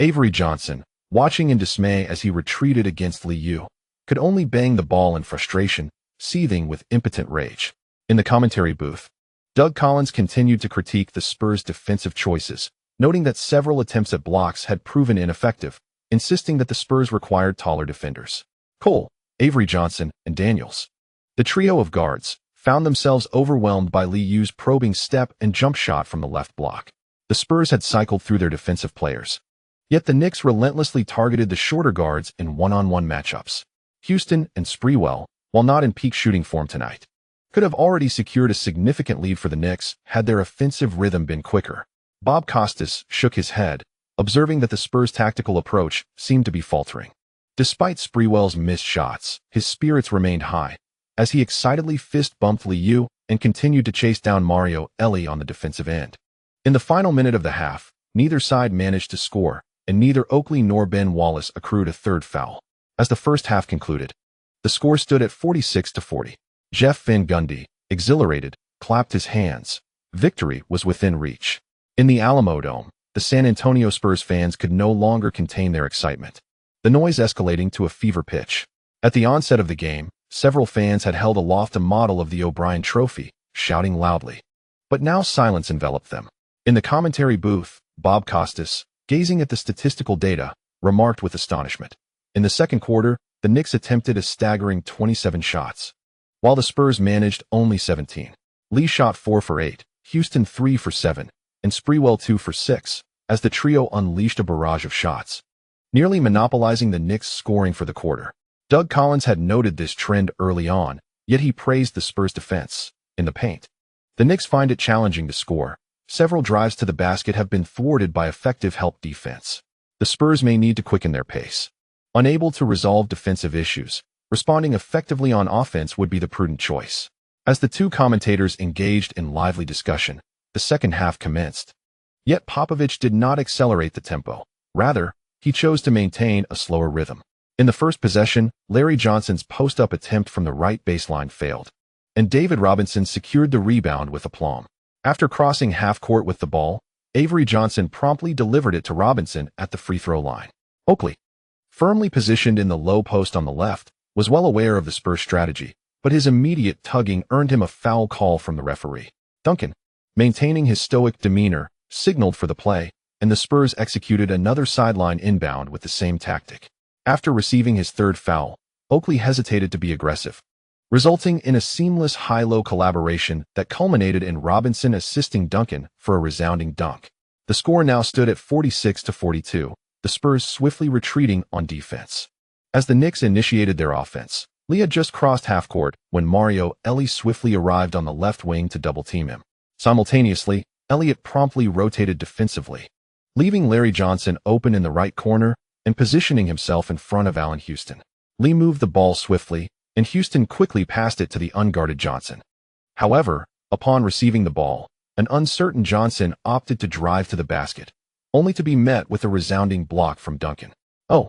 Avery Johnson, watching in dismay as he retreated against Li Yao, could only bang the ball in frustration, seething with impotent rage. In the commentary booth, Doug Collins continued to critique the Spurs' defensive choices, noting that several attempts at blocks had proven ineffective, insisting that the Spurs required taller defenders. Cole, Avery Johnson, and Daniels, the trio of guards, found themselves overwhelmed by Li Yao's probing step and jump shot from the left block. The Spurs had cycled through their defensive players, yet the Knicks relentlessly targeted the shorter guards in one-on-one matchups. Houston and Sprewell, while not in peak shooting form tonight, could have already secured a significant lead for the Knicks had their offensive rhythm been quicker. Bob Costas shook his head, observing that the Spurs' tactical approach seemed to be faltering. Despite Sprewell's missed shots, his spirits remained high, as he excitedly fist-bumped Li Yao and continued to chase down Mario Elie on the defensive end. In the final minute of the half, neither side managed to score, and neither Oakley nor Ben Wallace accrued a third foul. As the first half concluded, the score stood at 46-40. Jeff Van Gundy, exhilarated, clapped his hands. Victory was within reach. In the Alamo Dome, the San Antonio Spurs fans could no longer contain their excitement, the noise escalating to a fever pitch. At the onset of the game, several fans had held aloft a model of the O'Brien Trophy, shouting loudly. But now silence enveloped them. In the commentary booth, Bob Costas, gazing at the statistical data, remarked with astonishment. In the second quarter, the Knicks attempted a staggering 27 shots, while the Spurs managed only 17. Lee shot 4 for 8, Houston 3 for 7, and Sprewell 2 for 6, as the trio unleashed a barrage of shots, nearly monopolizing the Knicks' scoring for the quarter. Doug Collins had noted this trend early on, yet he praised the Spurs' defense in the paint. The Knicks find it challenging to score. Several drives to the basket have been thwarted by effective help defense. The Spurs may need to quicken their pace. Unable to resolve defensive issues, responding effectively on offense would be the prudent choice. As the two commentators engaged in lively discussion, the second half commenced. Yet Popovich did not accelerate the tempo. Rather, he chose to maintain a slower rhythm. In the first possession, Larry Johnson's post-up attempt from the right baseline failed, and David Robinson secured the rebound with aplomb. After crossing half-court with the ball, Avery Johnson promptly delivered it to Robinson at the free throw line. Oakley, firmly positioned in the low post on the left, was well aware of the Spurs' strategy, but his immediate tugging earned him a foul call from the referee. Duncan, maintaining his stoic demeanor, signaled for the play, and the Spurs executed another sideline inbound with the same tactic. After receiving his third foul, Oakley hesitated to be aggressive, resulting in a seamless high-low collaboration that culminated in Robinson assisting Duncan for a resounding dunk. The score now stood at 46-42, the Spurs swiftly retreating on defense. As the Knicks initiated their offense, Lee had just crossed half-court when Mario Elie swiftly arrived on the left wing to double-team him. Simultaneously, Elliott promptly rotated defensively, leaving Larry Johnson open in the right corner and positioning himself in front of Allen Houston. Lee moved the ball swiftly, and Houston quickly passed it to the unguarded Johnson. However, upon receiving the ball, an uncertain Johnson opted to drive to the basket, only to be met with a resounding block from Duncan. Oh!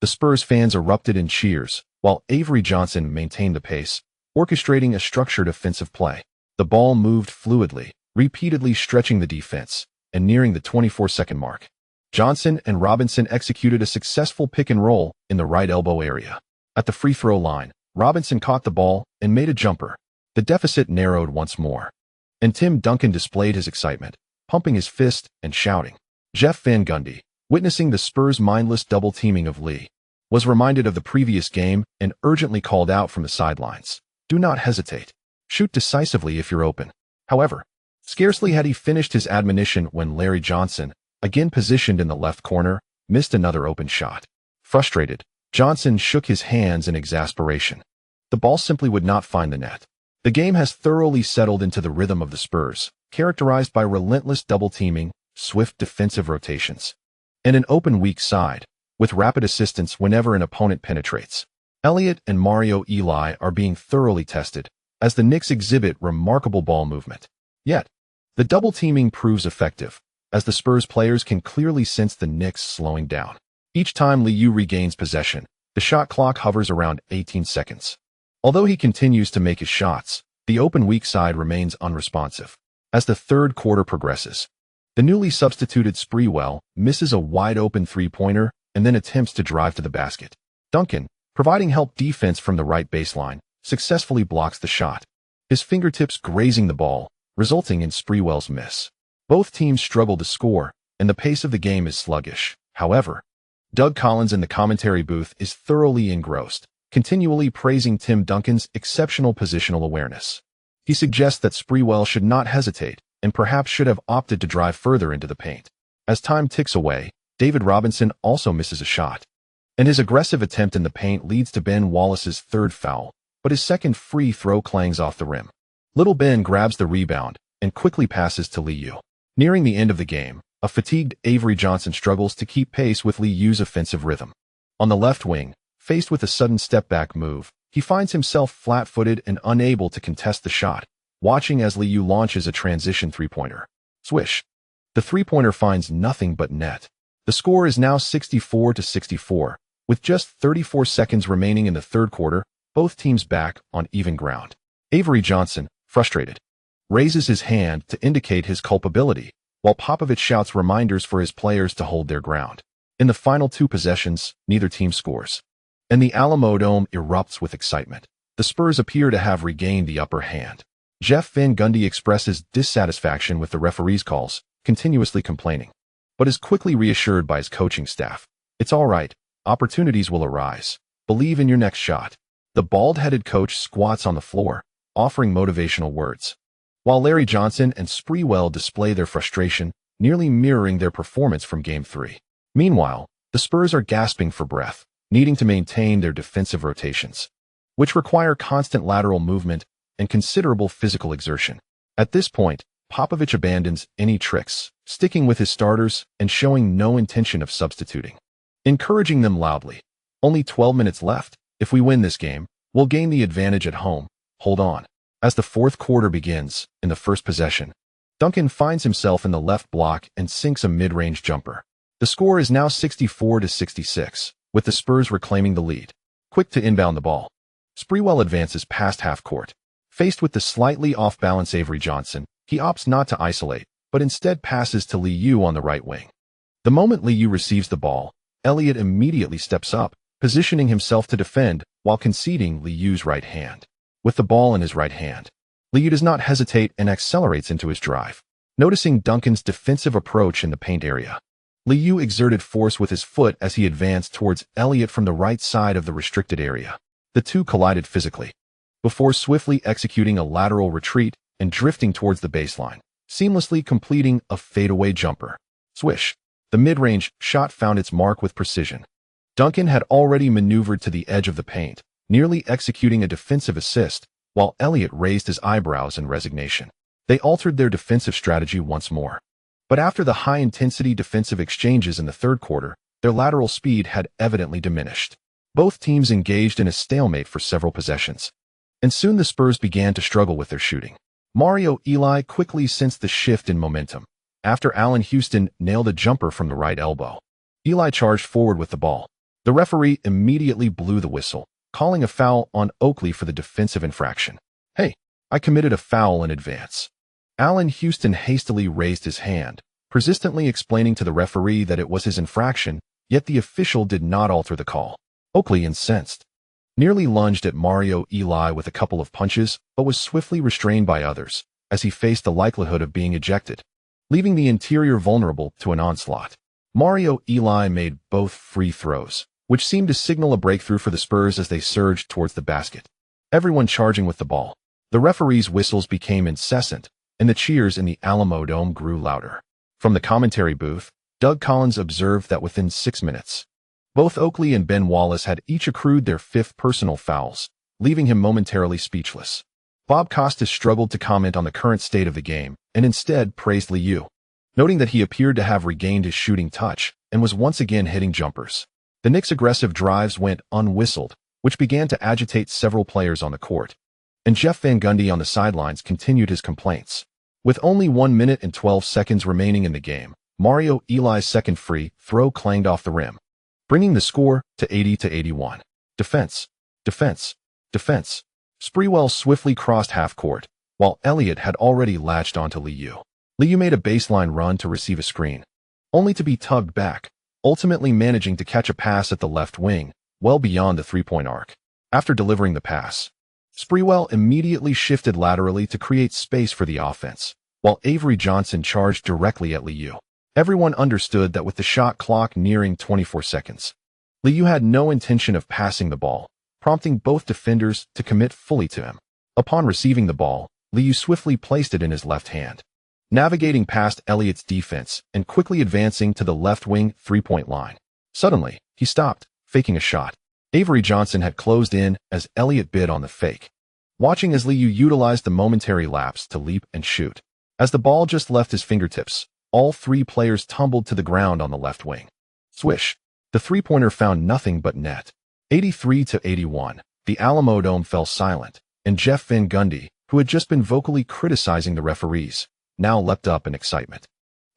The Spurs fans erupted in cheers, while Avery Johnson maintained the pace, orchestrating a structured offensive play. The ball moved fluidly, repeatedly stretching the defense, and nearing the 24-second mark. Johnson and Robinson executed a successful pick-and-roll in the right elbow area. At the free throw line, Robinson caught the ball and made a jumper. The deficit narrowed once more, and Tim Duncan displayed his excitement, pumping his fist and shouting. Jeff Van Gundy, witnessing the Spurs' mindless double-teaming of Lee, was reminded of the previous game and urgently called out from the sidelines. Do not hesitate. Shoot decisively if you're open. However, scarcely had he finished his admonition when Larry Johnson, again positioned in the left corner, missed another open shot. Frustrated, Johnson shook his hands in exasperation. The ball simply would not find the net. The game has thoroughly settled into the rhythm of the Spurs, characterized by relentless double-teaming, swift defensive rotations, and an open weak side, with rapid assistance whenever an opponent penetrates. Elliott and Mario Elie are being thoroughly tested, as the Knicks exhibit remarkable ball movement. Yet, the double-teaming proves effective, as the Spurs players can clearly sense the Knicks slowing down. Each time Li Yao regains possession, the shot clock hovers around 18 seconds. Although he continues to make his shots, the open weak side remains unresponsive. As the third quarter progresses, the newly substituted Sprewell misses a wide-open three-pointer and then attempts to drive to the basket. Duncan, providing help defense from the right baseline, successfully blocks the shot, his fingertips grazing the ball, resulting in Sprewell's miss. Both teams struggle to score, and the pace of the game is sluggish. However, Doug Collins in the commentary booth is thoroughly engrossed, continually praising Tim Duncan's exceptional positional awareness. He suggests that Sprewell should not hesitate, and perhaps should have opted to drive further into the paint. As time ticks away, David Robinson also misses a shot, and his aggressive attempt in the paint leads to Ben Wallace's third foul, but his second free throw clangs off the rim. Little Ben grabs the rebound and quickly passes to Li Yao. Nearing the end of the game, a fatigued Avery Johnson struggles to keep pace with Li Yao's offensive rhythm. On the left wing, faced with a sudden step-back move, he finds himself flat-footed and unable to contest the shot, watching as Li Yao launches a transition three-pointer. Swish. The three-pointer finds nothing but net. The score is now 64-64, with just 34 seconds remaining in the third quarter, both teams back on even ground. Avery Johnson, frustrated, raises his hand to indicate his culpability, while Popovich shouts reminders for his players to hold their ground. In the final two possessions, neither team scores, and the Alamodome erupts with excitement. The Spurs appear to have regained the upper hand. Jeff Van Gundy expresses dissatisfaction with the referee's calls, continuously complaining, but is quickly reassured by his coaching staff. It's all right. Opportunities will arise. Believe in your next shot. The bald-headed coach squats on the floor, offering motivational words, while Larry Johnson and Sprewell display their frustration, nearly mirroring their performance from Game 3. Meanwhile, the Spurs are gasping for breath, needing to maintain their defensive rotations, which require constant lateral movement and considerable physical exertion. At this point, Popovich abandons any tricks, sticking with his starters and showing no intention of substituting, encouraging them loudly. Only 12 minutes left. If we win this game, we'll gain the advantage at home. Hold on. As the fourth quarter begins, in the first possession, Duncan finds himself in the left block and sinks a mid-range jumper. The score is now 64-66, with the Spurs reclaiming the lead. Quick to inbound the ball, Sprewell advances past half court. Faced with the slightly off-balance Avery Johnson, he opts not to isolate, but instead passes to Li Yao on the right wing. The moment Li Yao receives the ball, Elliott immediately steps up, positioning himself to defend while conceding Li Yao's right hand. With the ball in his right hand, Li Yao does not hesitate and accelerates into his drive. Noticing Duncan's defensive approach in the paint area, Li Yao exerted force with his foot as he advanced towards Elliott from the right side of the restricted area. The two collided physically, before swiftly executing a lateral retreat and drifting towards the baseline, seamlessly completing a fadeaway jumper. Swish. The mid-range shot found its mark with precision. Duncan had already maneuvered to the edge of the paint, nearly executing a defensive assist, while Elliott raised his eyebrows in resignation. They altered their defensive strategy once more. But after the high-intensity defensive exchanges in the third quarter, their lateral speed had evidently diminished. Both teams engaged in a stalemate for several possessions, and soon the Spurs began to struggle with their shooting. Mario Eli quickly sensed the shift in momentum. After Allen Houston nailed a jumper from the right elbow, Eli charged forward with the ball. The referee immediately blew the whistle, calling a foul on Oakley for the defensive infraction. "Hey, I committed a foul in advance." Allen Houston hastily raised his hand, persistently explaining to the referee that it was his infraction, yet the official did not alter the call. Oakley, incensed, nearly lunged at Mario Eli with a couple of punches, but was swiftly restrained by others, as he faced the likelihood of being ejected, leaving the interior vulnerable to an onslaught. Mario Eli made both free throws, which seemed to signal a breakthrough for the Spurs as they surged towards the basket, everyone charging with the ball. The referee's whistles became incessant, and the cheers in the Alamodome grew louder. From the commentary booth, Doug Collins observed that within 6 minutes, both Oakley and Ben Wallace had each accrued their 5th personal fouls, leaving him momentarily speechless. Bob Costas struggled to comment on the current state of the game and instead praised Li Yao, noting that he appeared to have regained his shooting touch and was once again hitting jumpers. The Knicks' aggressive drives went unwhistled, which began to agitate several players on the court, and Jeff Van Gundy on the sidelines continued his complaints. With only 1 minute and 12 seconds remaining in the game, Mario Eli's second free throw clanged off the rim, bringing the score to 80-81. Defense, defense, defense. Sprewell swiftly crossed half court, while Elliott had already latched onto Li Yao. Li Yao made a baseline run to receive a screen, only to be tugged back, ultimately managing to catch a pass at the left wing, well beyond the three-point arc. After delivering the pass, Sprewell immediately shifted laterally to create space for the offense, while Avery Johnson charged directly at Li Yao. Everyone understood that with the shot clock nearing 24 seconds, Li Yao had no intention of passing the ball, prompting both defenders to commit fully to him. Upon receiving the ball, Li Yao swiftly placed it in his left hand, navigating past Elliott's defense and quickly advancing to the left wing three-point line. Suddenly, he stopped, faking a shot. Avery Johnson had closed in as Elliott bid on the fake, watching as Li Yao utilized the momentary lapse to leap and shoot. As the ball just left his fingertips, all three players tumbled to the ground on the left wing. Swish. The three-pointer found nothing but net. 83-81. The Alamo Dome fell silent, and Jeff Van Gundy, who had just been vocally criticizing the referees, now leapt up in excitement.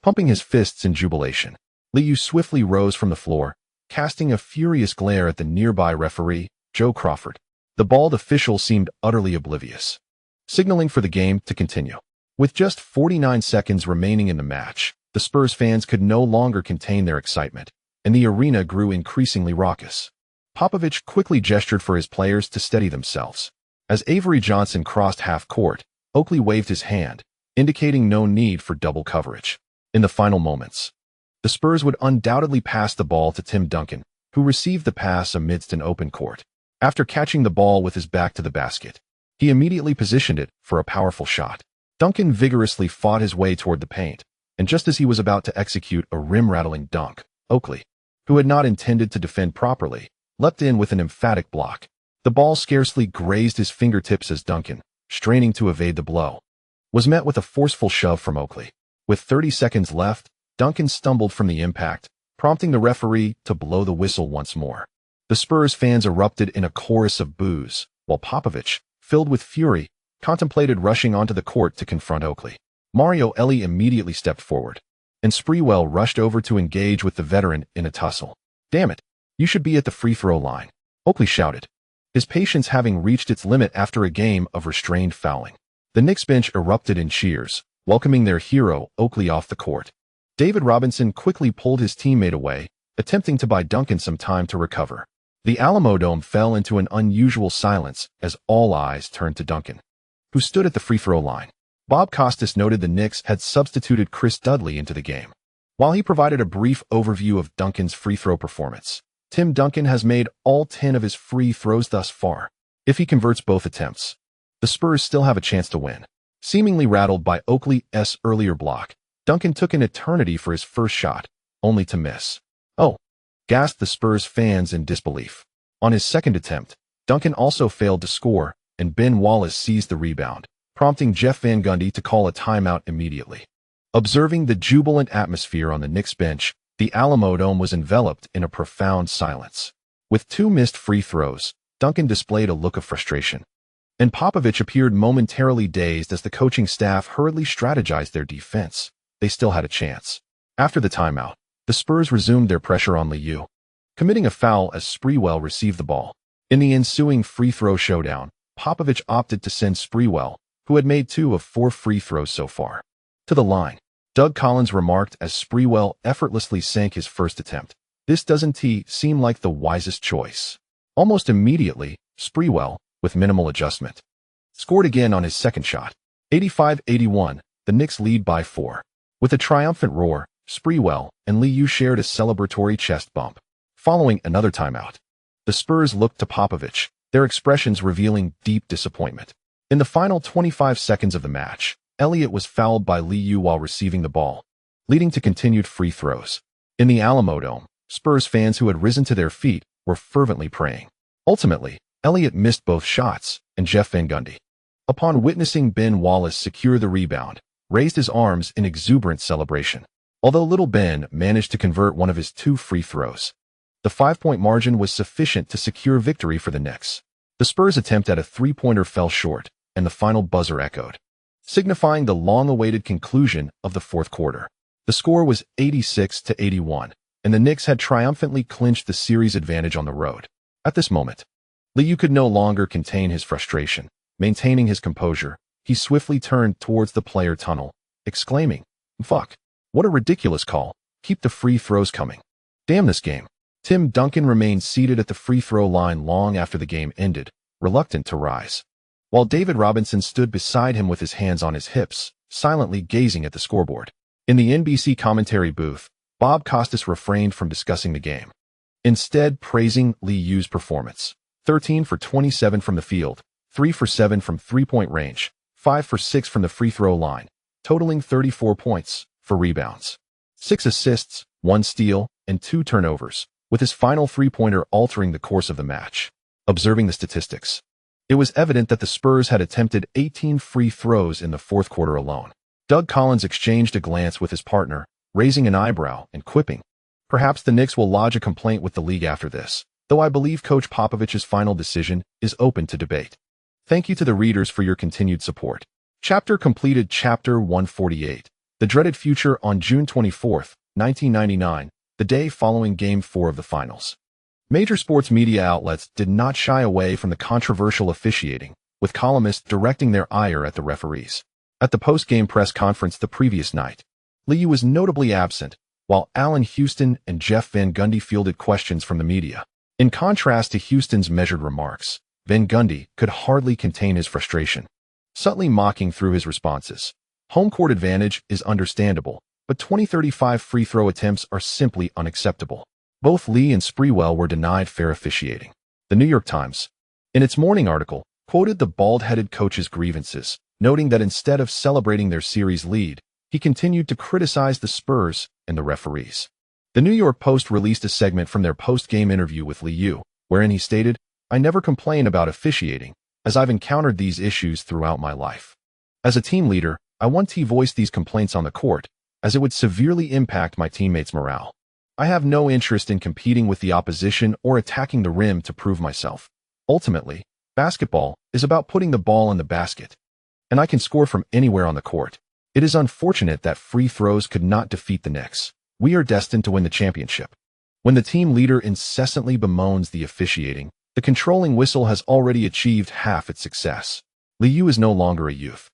Pumping his fists in jubilation, Li Yao swiftly rose from the floor, casting a furious glare at the nearby referee, Joe Crawford. The bald official seemed utterly oblivious, signaling for the game to continue. With just 49 seconds remaining in the match, the Spurs fans could no longer contain their excitement, and the arena grew increasingly raucous. Popovich quickly gestured for his players to steady themselves. As Avery Johnson crossed half-court, Oakley waved his hand, indicating no need for double coverage. In the final moments, the Spurs would undoubtedly pass the ball to Tim Duncan, who received the pass amidst an open court. After catching the ball with his back to the basket, he immediately positioned it for a powerful shot. Duncan vigorously fought his way toward the paint, and just as he was about to execute a rim-rattling dunk, Oakley, who had not intended to defend properly, leapt in with an emphatic block. The ball scarcely grazed his fingertips as Duncan, straining to evade the blow, was met with a forceful shove from Oakley. With 30 seconds left, Duncan stumbled from the impact, prompting the referee to blow the whistle once more. The Spurs fans erupted in a chorus of boos, while Popovich, filled with fury, contemplated rushing onto the court to confront Oakley. Mario Elie immediately stepped forward, and Sprewell rushed over to engage with the veteran in a tussle. "Damn it, you should be at the free throw line," Oakley shouted, his patience having reached its limit after a game of restrained fouling. The Knicks bench erupted in cheers, welcoming their hero, Oakley, off the court. David Robinson quickly pulled his teammate away, attempting to buy Duncan some time to recover. The Alamo Dome fell into an unusual silence as all eyes turned to Duncan, who stood at the free throw line. Bob Costas noted the Knicks had substituted Chris Dudley into the game. While he provided a brief overview of Duncan's free throw performance, Tim Duncan has made all 10 of his free throws thus far. If he converts both attempts, the Spurs still have a chance to win. Seemingly rattled by Oakley's earlier block, Duncan took an eternity for his first shot, only to miss. "Oh!" gasped the Spurs fans in disbelief. On his second attempt, Duncan also failed to score, and Ben Wallace seized the rebound, prompting Jeff Van Gundy to call a timeout immediately. Observing the jubilant atmosphere on the Knicks bench, the Alamo Dome was enveloped in a profound silence. With 2 missed free throws, Duncan displayed a look of frustration, and Popovich appeared momentarily dazed as the coaching staff hurriedly strategized their defense. They still had a chance. After the timeout, the Spurs resumed their pressure on Li Yao, committing a foul as Sprewell received the ball. In the ensuing free throw showdown, Popovich opted to send Sprewell, who had made 2 of 4 free throws so far, to the line. Doug Collins remarked as Sprewell effortlessly sank his first attempt. "This doesn't seem like the wisest choice." Almost immediately, Sprewell, with minimal adjustment, scored again on his second shot. 85-81, the Knicks lead by 4. With a triumphant roar, Sprewell and Li Yao shared a celebratory chest bump. Following another timeout, the Spurs looked to Popovich, their expressions revealing deep disappointment. In the final 25 seconds of the match, Elliott was fouled by Li Yao while receiving the ball, leading to continued free throws. In the Alamo Dome, Spurs fans who had risen to their feet were fervently praying. Ultimately, Elliott missed both shots, and Jeff Van Gundy, upon witnessing Ben Wallace secure the rebound, raised his arms in exuberant celebration. Although Little Ben managed to convert one of his 2 free throws, the 5-point margin was sufficient to secure victory for the Knicks. The Spurs' attempt at a three-pointer fell short, and the final buzzer echoed, signifying the long-awaited conclusion of the fourth quarter. The score was 86-81, and the Knicks had triumphantly clinched the series advantage on the road. At this moment, Li Yao could no longer contain his frustration. Maintaining his composure, he swiftly turned towards the player tunnel, exclaiming, "Fuck. What a ridiculous call. Keep the free throws coming. Damn this game." Tim Duncan remained seated at the free throw line long after the game ended, reluctant to rise, while David Robinson stood beside him with his hands on his hips, silently gazing at the scoreboard. In the NBC commentary booth, Bob Costas refrained from discussing the game, instead praising Li Yao's performance. 13 for 27 from the field, 3 for 7 from three-point range, 5 for 6 from the free throw line, totaling 34 points, 4 rebounds, 6 assists, 1 steal, and 2 turnovers, with his final three-pointer altering the course of the match. Observing the statistics, it was evident that the Spurs had attempted 18 free throws in the fourth quarter alone. Doug Collins exchanged a glance with his partner, raising an eyebrow and quipping, "Perhaps the Knicks will lodge a complaint with the league after this, though I believe Coach Popovich's final decision is open to debate." Thank you to the readers for your continued support. Chapter completed. Chapter 148. The dreaded future. On June 24, 1999, the day following Game 4 of the Finals. Major sports media outlets did not shy away from the controversial officiating, with columnists directing their ire at the referees. At the post-game press conference the previous night, Li Yao was notably absent, while Allen Houston and Jeff Van Gundy fielded questions from the media. In contrast to Houston's measured remarks, Van Gundy could hardly contain his frustration, subtly mocking through his responses. Home court advantage is understandable, but 20-35 free throw attempts are simply unacceptable. Both Lee and Sprewell were denied fair officiating. The New York Times, in its morning article, quoted the bald-headed coach's grievances, noting that instead of celebrating their series lead, he continued to criticize the Spurs and the referees. The New York Post released a segment from their post-game interview with Li Yao, wherein he stated, "I never complain about officiating, as I've encountered these issues throughout my life. As a team leader, I once voiced these complaints on the court, as it would severely impact my teammates' morale. I have no interest in competing with the opposition or attacking the rim to prove myself. Ultimately, basketball is about putting the ball in the basket, and I can score from anywhere on the court. It is unfortunate that free throws could not defeat the Knicks. We are destined to win the championship." When the team leader incessantly bemoans the officiating, the controlling whistle has already achieved half its success. Li Yao is no longer a youth.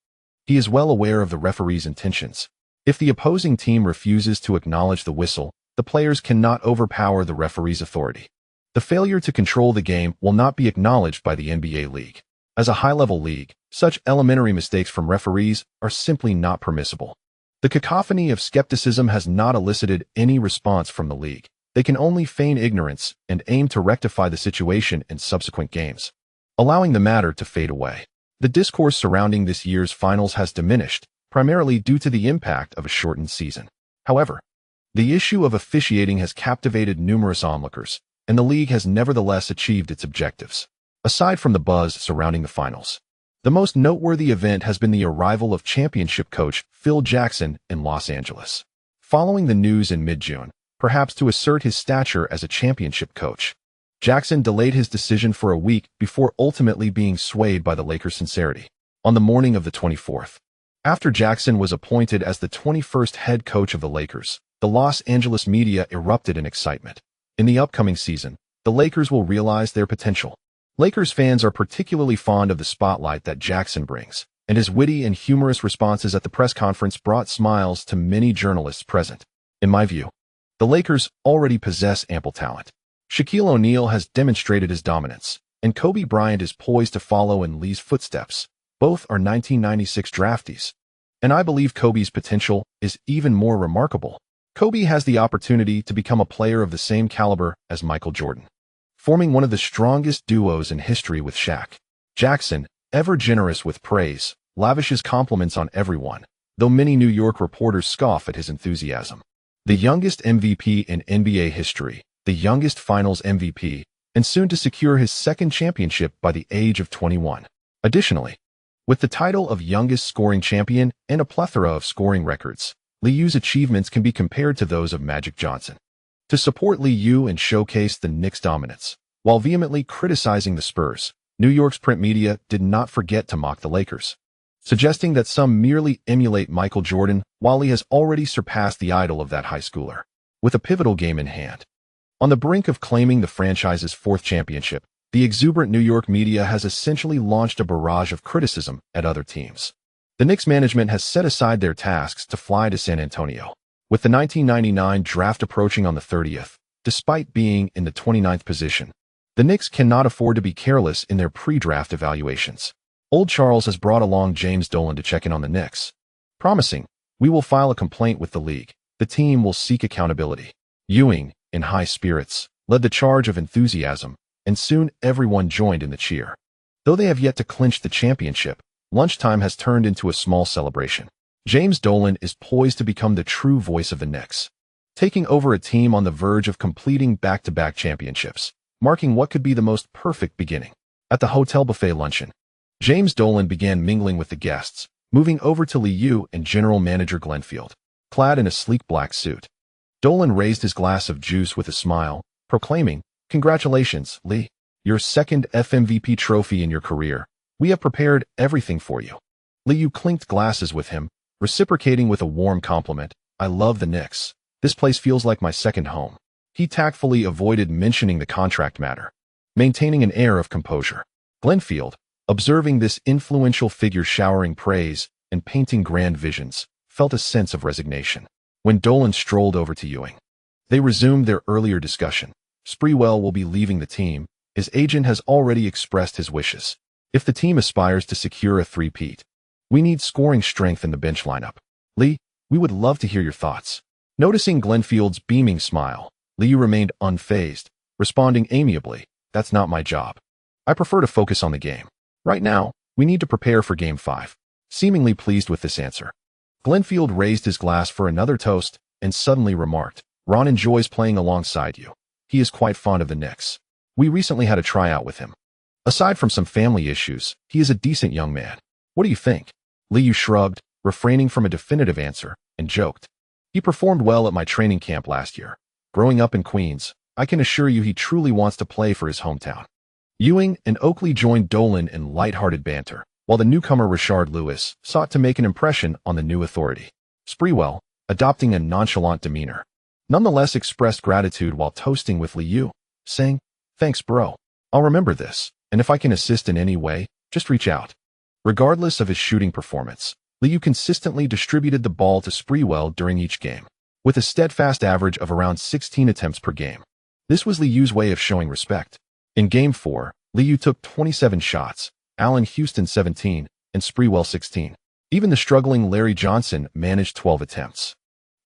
He is well aware of the referee's intentions. If the opposing team refuses to acknowledge the whistle, the players cannot overpower the referee's authority. The failure to control the game will not be acknowledged by the NBA league. As a high-level league, such elementary mistakes from referees are simply not permissible. The cacophony of skepticism has not elicited any response from the league. They can only feign ignorance and aim to rectify the situation in subsequent games, allowing the matter to fade away. The discourse surrounding this year's finals has diminished, primarily due to the impact of a shortened season. However, the issue of officiating has captivated numerous onlookers, and the league has nevertheless achieved its objectives. Aside from the buzz surrounding the finals, the most noteworthy event has been the arrival of championship coach Phil Jackson in Los Angeles. Following the news in mid-June, perhaps to assert his stature as a championship coach, Jackson delayed his decision for a week before ultimately being swayed by the Lakers' sincerity. On the morning of the 24th, after Jackson was appointed as the 21st head coach of the Lakers, the Los Angeles media erupted in excitement. In the upcoming season, the Lakers will realize their potential. Lakers fans are particularly fond of the spotlight that Jackson brings, and his witty and humorous responses at the press conference brought smiles to many journalists present. In my view, the Lakers already possess ample talent. Shaquille O'Neal has demonstrated his dominance, and Kobe Bryant is poised to follow in Lee's footsteps. Both are 1996 draftees, and I believe Kobe's potential is even more remarkable. Kobe has the opportunity to become a player of the same caliber as Michael Jordan, forming one of the strongest duos in history with Shaq. Jackson, ever generous with praise, lavishes compliments on everyone, though many New York reporters scoff at his enthusiasm. The youngest MVP in NBA history, the youngest Finals MVP, and soon to secure his second championship by the age of 21. Additionally, with the title of youngest scoring champion and a plethora of scoring records, Li Yao's achievements can be compared to those of Magic Johnson. To support Li Yao and showcase the Knicks' dominance, while vehemently criticizing the Spurs, New York's print media did not forget to mock the Lakers, suggesting that some merely emulate Michael Jordan while he has already surpassed the idol of that high schooler. With a pivotal game in hand, on the brink of claiming the franchise's fourth championship, the exuberant New York media has essentially launched a barrage of criticism at other teams. The Knicks management has set aside their tasks to fly to San Antonio. With the 1999 draft approaching on the 30th, despite being in the 29th position, the Knicks cannot afford to be careless in their pre-draft evaluations. Old Charles has brought along James Dolan to check in on the Knicks, promising, "We will file a complaint with the league. The team will seek accountability." Ewing, in high spirits, led the charge of enthusiasm, and soon everyone joined in the cheer. Though they have yet to clinch the championship, lunchtime has turned into a small celebration. James Dolan is poised to become the true voice of the Knicks, taking over a team on the verge of completing back-to-back championships, marking what could be the most perfect beginning. At the hotel buffet luncheon, James Dolan began mingling with the guests, moving over to Li Yao and General Manager Glenfield, clad in a sleek black suit. Dolan raised his glass of juice with a smile, proclaiming, "Congratulations, Li. Your second FMVP trophy in your career. We have prepared everything for you." Li Yao clinked glasses with him, reciprocating with a warm compliment. "I love the Knicks. This place feels like my second home." He tactfully avoided mentioning the contract matter, maintaining an air of composure. Glenfield, observing this influential figure showering praise and painting grand visions, felt a sense of resignation. When Dolan strolled over to Ewing, they resumed their earlier discussion. "Sprewell will be leaving the team. His agent has already expressed his wishes. If the team aspires to secure a three-peat, we need scoring strength in the bench lineup. Li, we would love to hear your thoughts." Noticing Glenfield's beaming smile, Li remained unfazed, responding amiably, "That's not my job. I prefer to focus on the game. Right now, we need to prepare for Game 5. Seemingly pleased with this answer, Glenfield raised his glass for another toast and suddenly remarked, "Ron enjoys playing alongside you. He is quite fond of the Knicks. We recently had a tryout with him. Aside from some family issues, he is a decent young man. What do you think?" Li shrugged, refraining from a definitive answer, and joked, "He performed well at my training camp last year. Growing up in Queens, I can assure you he truly wants to play for his hometown." Ewing and Oakley joined Dolan in light-hearted banter, while the newcomer Rashard Lewis sought to make an impression on the new authority. Sprewell, adopting a nonchalant demeanor, nonetheless expressed gratitude while toasting with Li Yao, saying, "Thanks, bro. I'll remember this, and if I can assist in any way, just reach out." Regardless of his shooting performance, Li Yao consistently distributed the ball to Sprewell during each game, with a steadfast average of around 16 attempts per game. This was Li Yao's way of showing respect. In Game 4, Li Yao took 27 shots, Allen Houston 17, and Sprewell 16. Even the struggling Larry Johnson managed 12 attempts.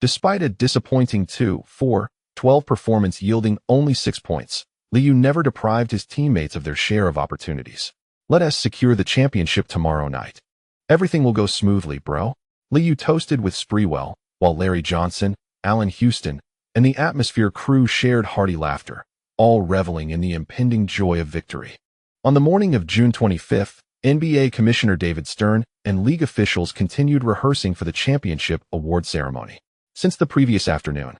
Despite a disappointing 2-4-12 performance yielding only 6 points, Li Yao never deprived his teammates of their share of opportunities. "Let us secure the championship tomorrow night. Everything will go smoothly, bro." Li Yao toasted with Sprewell, while Larry Johnson, Allen Houston, and the Atmosphere crew shared hearty laughter, all reveling in the impending joy of victory. On the morning of June 25th, NBA Commissioner David Stern and league officials continued rehearsing for the championship award ceremony. Since the previous afternoon,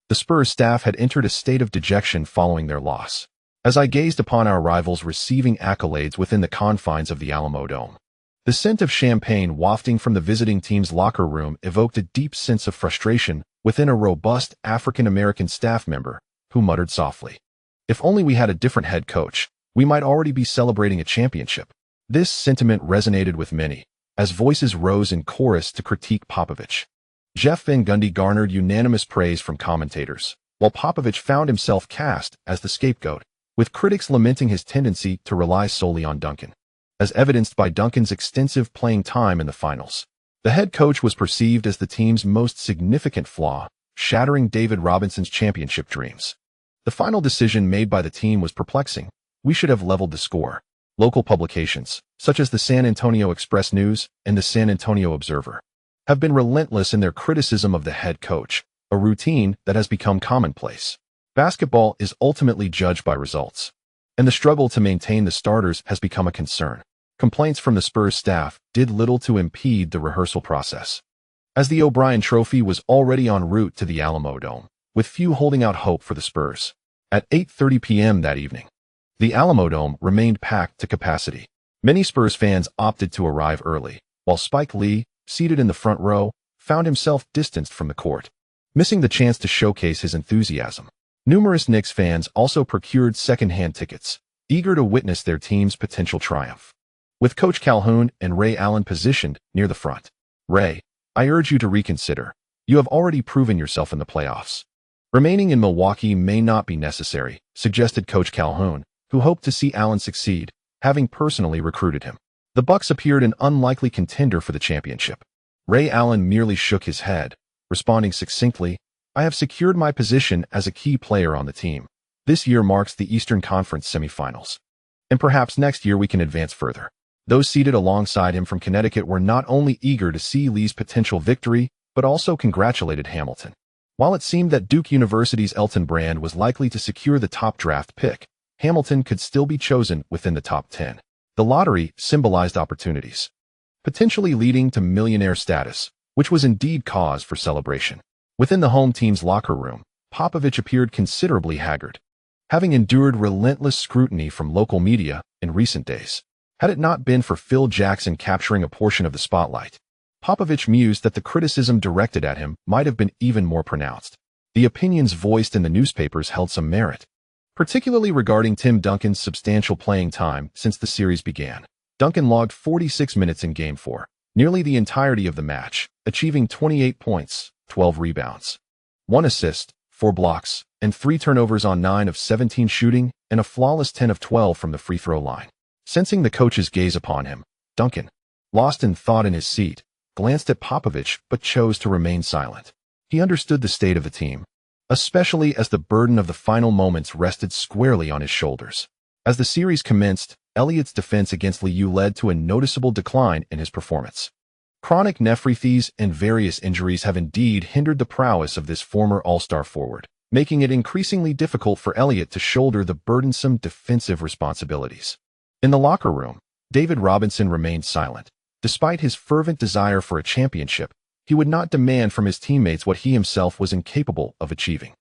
the Spurs staff had entered a state of dejection following their loss. As I gazed upon our rivals receiving accolades within the confines of the Alamo Dome, the scent of champagne wafting from the visiting team's locker room evoked a deep sense of frustration within a robust African-American staff member who muttered softly, "If only we had a different head coach, we might already be celebrating a championship." This sentiment resonated with many, as voices rose in chorus to critique Popovich. Jeff Van Gundy garnered unanimous praise from commentators, while Popovich found himself cast as the scapegoat, with critics lamenting his tendency to rely solely on Duncan. As evidenced by Duncan's extensive playing time in the finals, the head coach was perceived as the team's most significant flaw, shattering David Robinson's championship dreams. The final decision made by the team was perplexing. We should have leveled the score. Local publications, such as the San Antonio Express-News and the San Antonio Observer, have been relentless in their criticism of the head coach, a routine that has become commonplace. Basketball is ultimately judged by results, and the struggle to maintain the starters has become a concern. Complaints from the Spurs staff did little to impede the rehearsal process, as the O'Brien Trophy was already en route to the Alamo Dome, with few holding out hope for the Spurs. At 8:30 p.m. that evening, the Alamo Dome remained packed to capacity. Many Spurs fans opted to arrive early, while Spike Lee, seated in the front row, found himself distanced from the court, missing the chance to showcase his enthusiasm. Numerous Knicks fans also procured second-hand tickets, eager to witness their team's potential triumph. With Coach Calhoun and Ray Allen positioned near the front, "Ray, I urge you to reconsider. You have already proven yourself in the playoffs. Remaining in Milwaukee may not be necessary," suggested Coach Calhoun, who hoped to see Allen succeed, having personally recruited him. The Bucks appeared an unlikely contender for the championship. Ray Allen merely shook his head, responding succinctly, "I have secured my position as a key player on the team. This year marks the Eastern Conference semifinals, and perhaps next year we can advance further." Those seated alongside him from Connecticut were not only eager to see Lee's potential victory, but also congratulated Hamilton. While it seemed that Duke University's Elton Brand was likely to secure the top draft pick, Hamilton could still be chosen within the top 10. The lottery symbolized opportunities. potentially leading to millionaire status, which was indeed cause for celebration. Within the home team's locker room, Popovich appeared considerably haggard, having endured relentless scrutiny from local media in recent days. Had it not been for Phil Jackson capturing a portion of the spotlight, Popovich mused that the criticism directed at him might have been even more pronounced. The opinions voiced in the newspapers held some merit, particularly regarding Tim Duncan's substantial playing time since the series began. Duncan logged 46 minutes in Game 4, nearly the entirety of the match, achieving 28 points, 12 rebounds, 1 assist, 4 blocks, and 3 turnovers on 9 of 17 shooting and a flawless 10 of 12 from the free throw line. Sensing the coach's gaze upon him, Duncan, lost in thought in his seat, glanced at Popovich but chose to remain silent. He understood the state of the team, especially as the burden of the final moments rested squarely on his shoulders. As the series commenced, Elliott's defense against Li Yao led to a noticeable decline in his performance. Chronic nephritis and various injuries have indeed hindered the prowess of this former All-Star forward, making it increasingly difficult for Elliott to shoulder the burdensome defensive responsibilities. In the locker room, David Robinson remained silent. Despite his fervent desire for a championship, he would not demand from his teammates what he himself was incapable of achieving.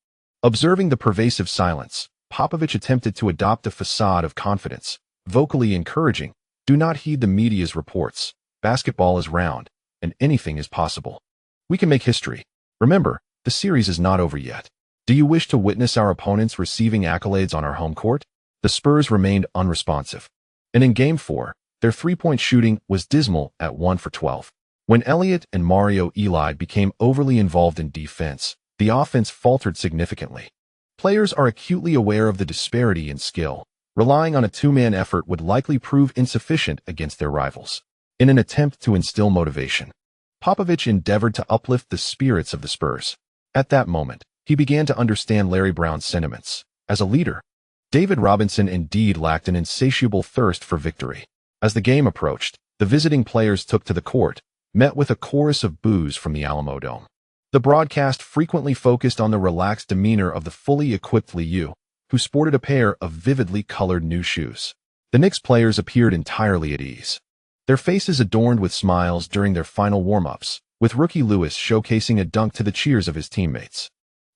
Observing the pervasive silence, Popovich attempted to adopt a facade of confidence, vocally encouraging, "Do not heed the media's reports. Basketball is round, and anything is possible. We can make history. Remember, the series is not over yet. Do you wish to witness our opponents receiving accolades on our home court?" The Spurs remained unresponsive, and in Game 4, their three-point shooting was dismal at 1 for 12. When Elliott and Mario Elie became overly involved in defense, the offense faltered significantly. Players are acutely aware of the disparity in skill. Relying on a two-man effort would likely prove insufficient against their rivals. In an attempt to instill motivation, Popovich endeavored to uplift the spirits of the Spurs. At that moment, he began to understand Larry Brown's sentiments. As a leader, David Robinson indeed lacked an insatiable thirst for victory. As the game approached, the visiting players took to the court, met with a chorus of boos from the Alamo Dome. The broadcast frequently focused on the relaxed demeanor of the fully equipped Li Yao, who sported a pair of vividly colored new shoes. The Knicks players appeared entirely at ease, their faces adorned with smiles during their final warm-ups, with rookie Lewis showcasing a dunk to the cheers of his teammates.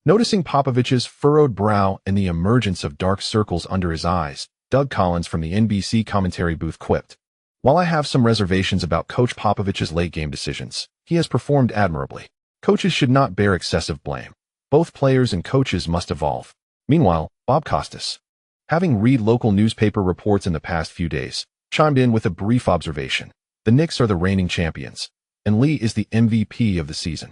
Noticing Popovich's furrowed brow and the emergence of dark circles under his eyes, Doug Collins from the NBC commentary booth quipped, "While I have some reservations about Coach Popovich's late-game decisions, he has performed admirably. Coaches should not bear excessive blame. Both players and coaches must evolve." Meanwhile, Bob Costas, having read local newspaper reports in the past few days, chimed in with a brief observation. "The Knicks are the reigning champions, and Lee is the MVP of the season.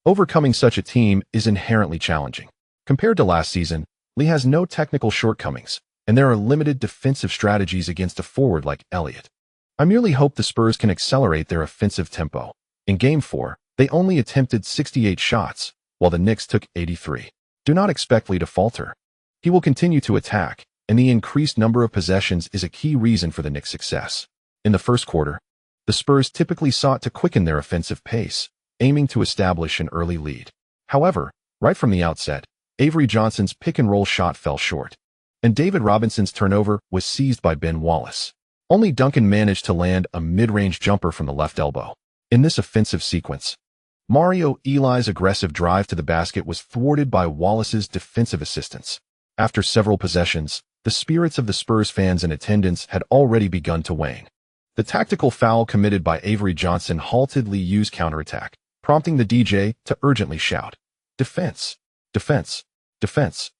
Overcoming such a team is inherently challenging. Compared to last season, Lee has no technical shortcomings, and there are limited defensive strategies against a forward like Elliott. I merely hope the Spurs can accelerate their offensive tempo." In Game 4, they only attempted 68 shots, while the Knicks took 83. Do not expect Lee to falter. He will continue to attack, and the increased number of possessions is a key reason for the Knicks' success. In the first quarter, the Spurs typically sought to quicken their offensive pace, aiming to establish an early lead. However, right from the outset, Avery Johnson's pick-and-roll shot fell short, and David Robinson's turnover was seized by Ben Wallace. Only Duncan managed to land a mid-range jumper from the left elbow. In this offensive sequence, Mario Elie's aggressive drive to the basket was thwarted by Wallace's defensive assistance. After several possessions, the spirits of the Spurs fans in attendance had already begun to wane. The tactical foul committed by Avery Johnson halted Li Yao's counterattack, prompting the DJ to urgently shout, "Defense! Defense! Defense!"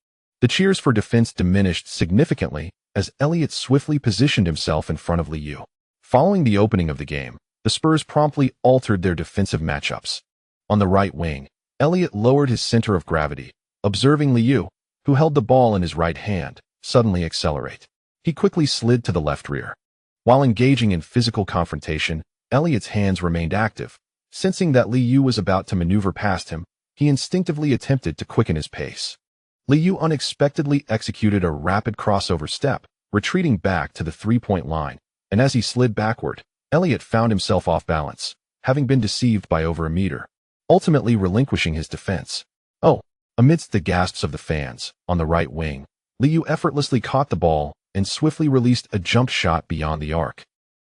The cheers for defense diminished significantly as Elliott swiftly positioned himself in front of Li Yao. Following the opening of the game, the Spurs promptly altered their defensive matchups. On the right wing, Elliott lowered his center of gravity, observing Li Yao, who held the ball in his right hand, suddenly accelerate. He quickly slid to the left rear. While engaging in physical confrontation, Elliott's hands remained active. Sensing that Li Yao was about to maneuver past him, he instinctively attempted to quicken his pace. Li Yao unexpectedly executed a rapid crossover step, retreating back to the three-point line, and as he slid backward, Elliott found himself off balance, having been deceived by over a meter, ultimately relinquishing his defense. Amidst the gasps of the fans, on the right wing, Li Yao effortlessly caught the ball and swiftly released a jump shot beyond the arc.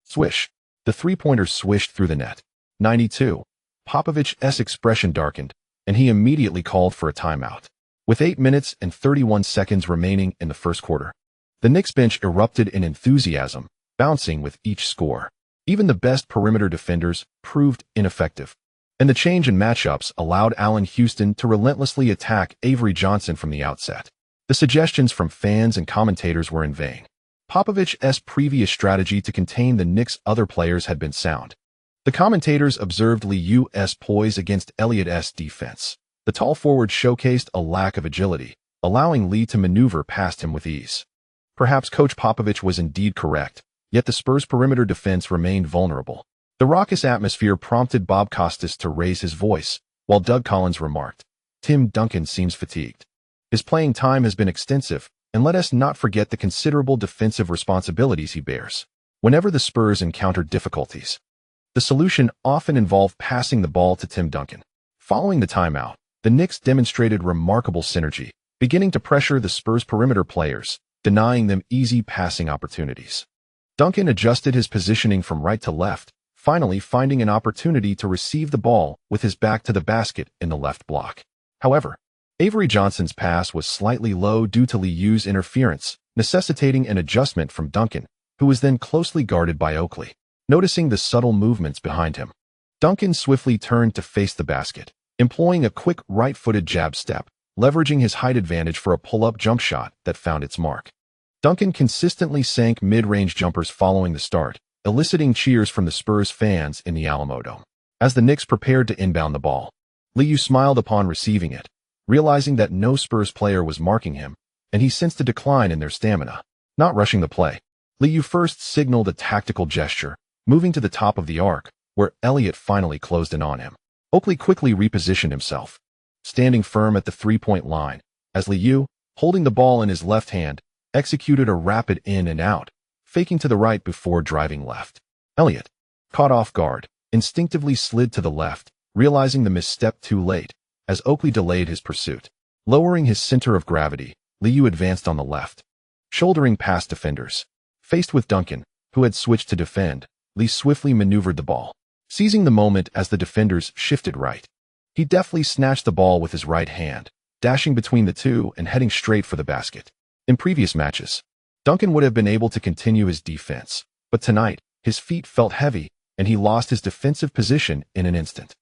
Swish! The three-pointer swished through the net. 92. Popovich's expression darkened, and he immediately called for a timeout. With 8 minutes and 31 seconds remaining in the first quarter, the Knicks bench erupted in enthusiasm, bouncing with each score. Even the best perimeter defenders proved ineffective, and the change in matchups allowed Allen Houston to relentlessly attack Avery Johnson from the outset. The suggestions from fans and commentators were in vain. Popovich's previous strategy to contain the Knicks' other players had been sound. The commentators observed Li Yao's poise against Elliott's defense. The tall forward showcased a lack of agility, allowing Li to maneuver past him with ease. Perhaps Coach Popovich was indeed correct, yet the Spurs' perimeter defense remained vulnerable. The raucous atmosphere prompted Bob Costas to raise his voice, while Doug Collins remarked, "Tim Duncan seems fatigued. His playing time has been extensive, and let us not forget the considerable defensive responsibilities he bears." Whenever the Spurs encountered difficulties, the solution often involved passing the ball to Tim Duncan. Following the timeout, the Knicks demonstrated remarkable synergy, beginning to pressure the Spurs' perimeter players, denying them easy passing opportunities. Duncan adjusted his positioning from right to left, finally finding an opportunity to receive the ball with his back to the basket in the left block. However, Avery Johnson's pass was slightly low due to Li Yao's interference, necessitating an adjustment from Duncan, who was then closely guarded by Oakley. Noticing the subtle movements behind him, Duncan swiftly turned to face the basket, employing a quick right-footed jab step, leveraging his height advantage for a pull-up jump shot that found its mark. Duncan consistently sank mid-range jumpers following the start, eliciting cheers from the Spurs fans in the Alamodome. As the Knicks prepared to inbound the ball, Li Yao smiled upon receiving it, realizing that no Spurs player was marking him, and he sensed a decline in their stamina. Not rushing the play, Li Yao first signaled a tactical gesture, moving to the top of the arc, where Elliott finally closed in on him. Oakley quickly repositioned himself, standing firm at the three-point line, as Li Yao, holding the ball in his left hand, executed a rapid in and out, faking to the right before driving left. Elliott, caught off guard, instinctively slid to the left, realizing the misstep too late, as Oakley delayed his pursuit. Lowering his center of gravity, Li Yao advanced on the left, shouldering past defenders. Faced with Duncan, who had switched to defend, Li swiftly maneuvered the ball, seizing the moment as the defenders shifted right. He deftly snatched the ball with his right hand, dashing between the two and heading straight for the basket. In previous matches, Duncan would have been able to continue his defense, but tonight, his feet felt heavy, and he lost his defensive position in an instant.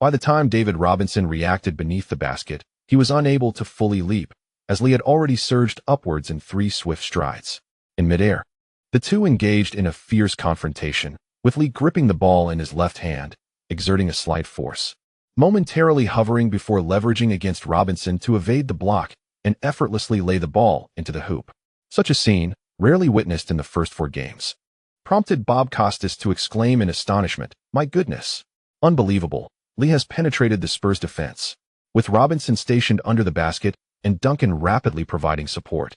By the time David Robinson reacted beneath the basket, he was unable to fully leap, as Li had already surged upwards in 3 swift strides. In midair, the two engaged in a fierce confrontation, with Li gripping the ball in his left hand, exerting a slight force, momentarily hovering before leveraging against Robinson to evade the block and effortlessly lay the ball into the hoop. Such a scene, rarely witnessed in the first 4 games, prompted Bob Costas to exclaim in astonishment, "My goodness! Unbelievable, Li has penetrated the Spurs' defense." With Robinson stationed under the basket and Duncan rapidly providing support,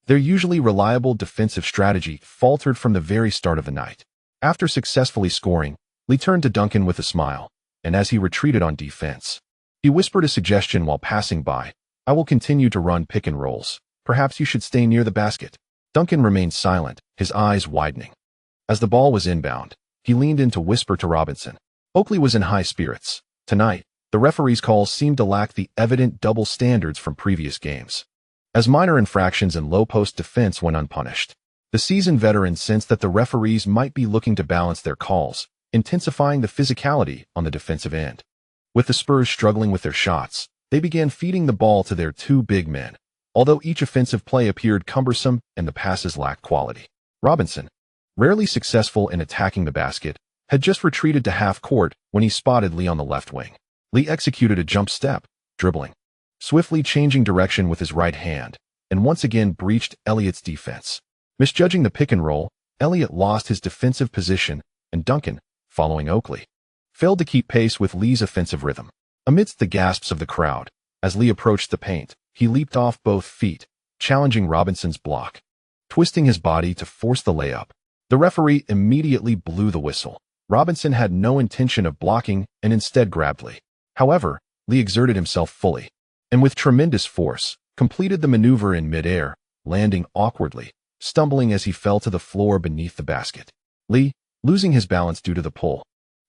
their usually reliable defensive strategy faltered from the very start of the night. After successfully scoring, Li turned to Duncan with a smile, and as he retreated on defense, he whispered a suggestion while passing by, "I will continue to run pick and rolls. Perhaps you should stay near the basket." Duncan remained silent, his eyes widening. As the ball was inbound, he leaned in to whisper to Robinson. Oakley was in high spirits. Tonight, the referee's calls seemed to lack the evident double standards from previous games, as minor infractions and low-post defense went unpunished. The seasoned veteran sensed that the referees might be looking to balance their calls, intensifying the physicality on the defensive end. With the Spurs struggling with their shots, they began feeding the ball to their 2 big men, although each offensive play appeared cumbersome and the passes lacked quality. Robinson, rarely successful in attacking the basket, had just retreated to half-court when he spotted Li on the left wing. Li executed a jump step, dribbling, swiftly changing direction with his right hand, and once again breached Elliott's defense. Misjudging the pick and roll, Elliott lost his defensive position, and Duncan, following Oakley, failed to keep pace with Li's offensive rhythm. Amidst the gasps of the crowd, as Li approached the paint, he leaped off both feet, challenging Robinson's block, twisting his body to force the layup. The referee immediately blew the whistle. Robinson had no intention of blocking and instead grabbed Li. However, Li exerted himself fully, and with tremendous force, completed the maneuver in midair, landing awkwardly, stumbling as he fell to the floor beneath the basket. Li, losing his balance due to the pull.